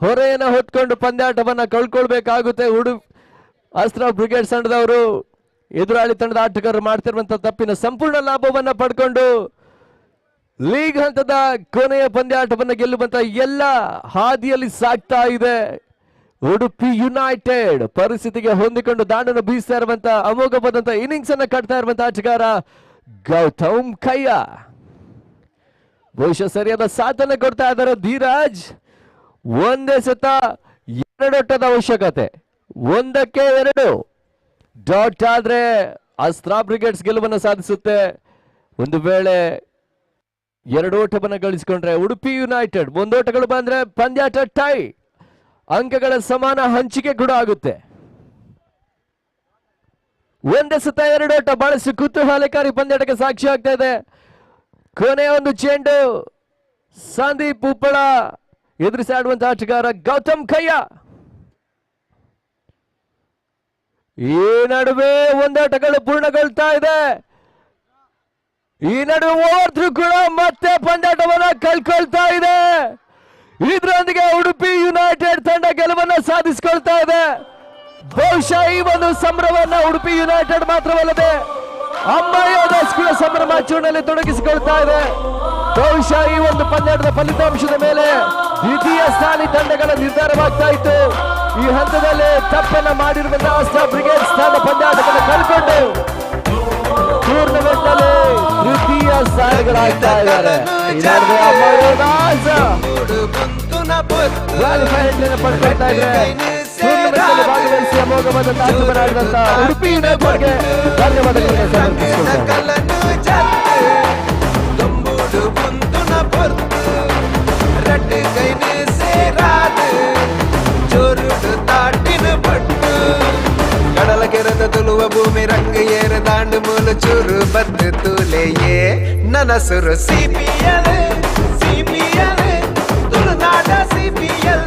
ಹೊರೆಯನ್ನು ಹೊತ್ಕೊಂಡು ಪಂದ್ಯಾಟವನ್ನ ಕಳ್ಕೊಳ್ಬೇಕಾಗುತ್ತೆ. ಅಸ್ತ್ರ ಬ್ರಿಗೇಡ್ಸ್ ತಂಡದವರು ಎದುರಾಳಿ ತಂಡದ ಆಟಗಾರರು ಮಾಡ್ತಿರುವಂತಹ ತಪ್ಪಿನ ಸಂಪೂರ್ಣ ಲಾಭವನ್ನ ಪಡ್ಕೊಂಡು ಲೀಗ್ ಹಂತದ ಕೊನೆಯ ಪಂದ್ಯಾಟವನ್ನು ಗೆಲ್ಲುವಂತ ಎಲ್ಲ ಹಾದಿಯಲ್ಲಿ ಸಾಗ್ತಾ ಇದೆ ಉಡುಪಿ ಯುನೈಟೆಡ್. ಪರಿಸ್ಥಿತಿಗೆ ಹೊಂದಿಕೊಂಡು ದಾಂಡನ್ನು ಬೀಸ್ತಾ ಇರುವಂತ ಅಮೋಘವಾದಂತ ಇನ್ನಿಂಗ್ಸ್ ಅನ್ನ ಕಟ್ತಾ ಇರುವಂತ ಆಟಗಾರ ಗೌತಮ್ ಕಯ್ಯ. ಬಹುಶಃ ಸರಿಯಾದ ಸಾಥನ್ನು ಕೊಡ್ತಾ ಇದ್ದಾರೆ ಧೀರಾಜ್. ಒಂದೇ ಸತ 2 ಓಟದ ಅವಶ್ಯಕತೆ, 1ಕ್ಕೆ 2 ಡಾಟ್ ಆದ್ರೆ ಅಸ್ತ್ರ ಬ್ರಿಗೇಡ್ಸ್ ಗೆಲುವನ್ನು ಸಾಧಿಸುತ್ತೆ. ಒಂದು ವೇಳೆ 2 ಓಟವನ್ನು ಗಳಿಸಿಕೊಂಡ್ರೆ ಉಡುಪಿ ಯುನೈಟೆಡ್, 1 ಓಟಗಳು ಬಂದ್ರೆ ಪಂದ್ಯಾಟ ಟೈ, ಅಂಕಗಳ ಸಮಾನ ಹಂಚಿಕೆ ಕೂಡ ಆಗುತ್ತೆ. ಒಂದೇ ಸತ 2 ಓಟ ಬಹಳಷ್ಟು ಕುತೂಹಲಕಾರಿ ಪಂದ್ಯಾಟಕ್ಕೆ ಸಾಕ್ಷಿ ಆಗ್ತಾ ಇದೆ. ಕೊನೆಯ ಒಂದು ಚೆಂಡು ಸಂದೀಪ್ ಉಪ್ಪಳ ಎದುರಿಸಾಡುವಂತ ಆಟಗಾರ ಗೌತಮ್ ಕಯ್ಯ. ಈ ನಡುವೆ 1 ಆಟಗಳು ಪೂರ್ಣಗೊಳ್ತಾ ಇದೆ. ಈ ನಡುವೆ ಓವರ್ ಕೂಡ ಮತ್ತೆ ಪಂದ್ಯಾಟವನ್ನ ಕಳ್ಕೊಳ್ತಾ ಇದೆ. ಇದರೊಂದಿಗೆ ಉಡುಪಿ ಯುನೈಟೆಡ್ ತಂಡ ಗೆಲುವನ್ನ ಸಾಧಿಸಿಕೊಳ್ತಾ ಇದೆ. ಬಹುಶಃ ಈ ಒಂದು ಸಂಭ್ರಮವನ್ನ ಉಡುಪಿ ಯುನೈಟೆಡ್ ಮಾತ್ರವಲ್ಲದೆ ಅಂಬಾಯೋದಾಸ್ ಕೂಡ ಸಂಭ್ರಮಾಚರಣೆಯಲ್ಲಿ ತೊಡಗಿಸಿಕೊಳ್ತಾ ಇದೆ. ಬಹುಶಃ ಈ ಒಂದು ಪಂದ್ಯಾಟದ ಫಲಿತಾಂಶದ ಮೇಲೆ ದ್ವಿತೀಯ ಸ್ಥಾನಿ ತಂಡಗಳ ನಿರ್ಧಾರವಾಗ್ತಾ ಇತ್ತು. ಈ ಹಂತದಲ್ಲಿ ತಪ್ಪನ್ನ ಮಾಡಿರುವಂತಹ ಅಸ್ತ್ರ ಬ್ರಿಗೇಡ್ಸ್ ತಂಡ ಪಂದ್ಯಾಟವನ್ನು ಕಳ್ಕೊಂಡು ಟೂರ್ನಮೆಂಟ್ ನಲ್ಲಿ ತೃತೀಯ ಸ್ಥಾನಗಳಾಗ್ತಾ ಇದ್ದಾರೆ. ಪಡ್ಕೊಳ್ತಾ ಇದ್ದಾರೆ. ಟೂರ್ನಮೆಂಟ್ ನಲ್ಲಿ ಭಾಗವಹಿಸಿ ಅಮೋಘವಾದಂತಹ ಆಟವನ್ನು ಆಡಿದಂತ ಉಡುಪಿ ಯುನೈಟೆಡ್ಗೆ ಧನ್ಯವಾದಗಳನ್ನು ಸಮರ್ಪಿಸಿಕೊಳ್ತಾರೆ. ಕಡಲ ಕೆರೆದ ತುಳುವ ಭೂಮಿ ರಂಗ ಏರ ದಾಂಡು ಮೂಲು ಚೂರು ಬದ್ದು ತೂಲೆಯೇ ನನ್ನ ಸುರು ಸಿಪಿಎಲ್ ಸಿಪಿಎಲ್ ತುಳುನಾಡ ಸಿಪಿಎಲ್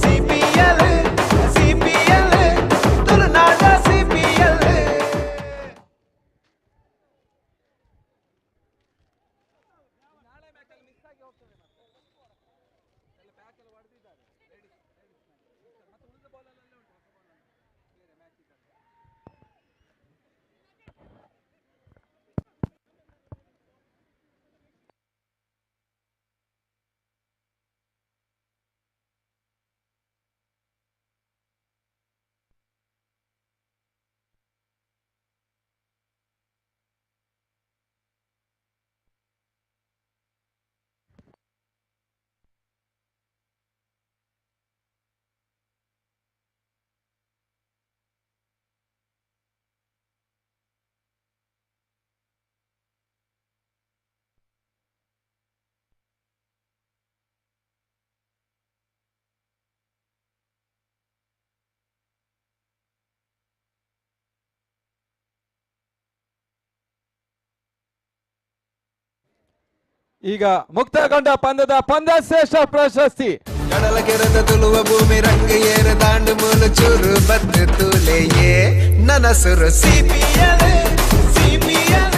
ಸಿಪಿಎಲ್ ಸಿಪಿಎಲ್ ತುಳುನಾಡ ಸಿಪಿಎಲ್. ಈಗ ಮುಕ್ತಾಯಗೊಂಡ ಪಂದ್ಯದ ಪಂದ್ಯ ಶ್ರೇಷ್ಠ ಪ್ರಶಸ್ತಿ ಕಡಲ ಕೆರೆದ ತುಳುವ ಭೂಮಿ ರಂಗ ಏರ ದಾಂಡು ಮೂಲು ಚೂರು ಬದ್ದು ತೂಲೆಯೇ ನನ್ನ ಸುರು ಸಿಪಿಎಲ್ ಸಿಪಿಎಲ್.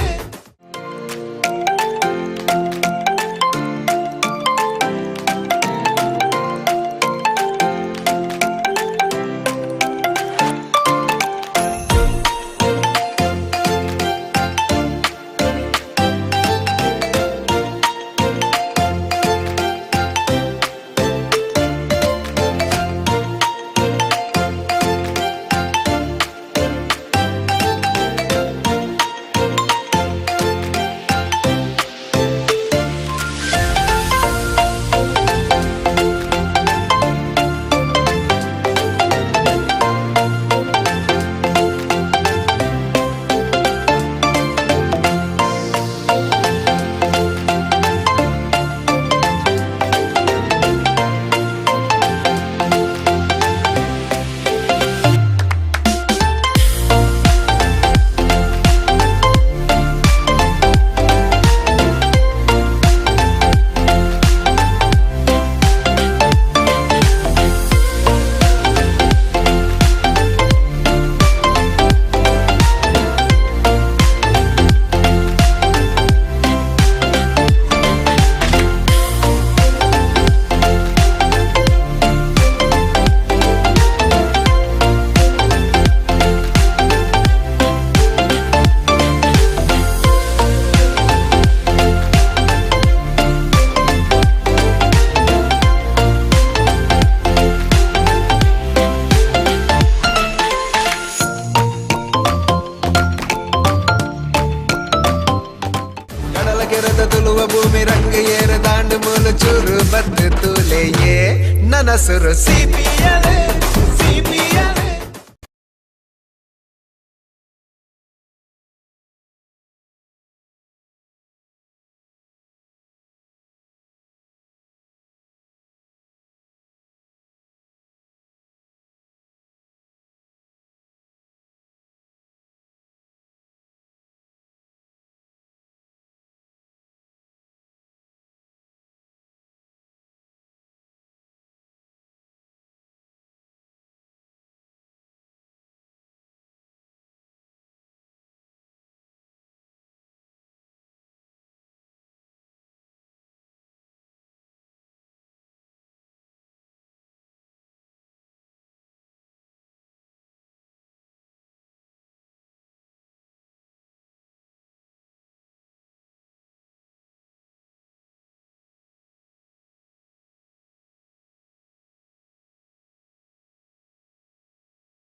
ನನ್ನ ಸುರು ಸಿಪಿಎಲ್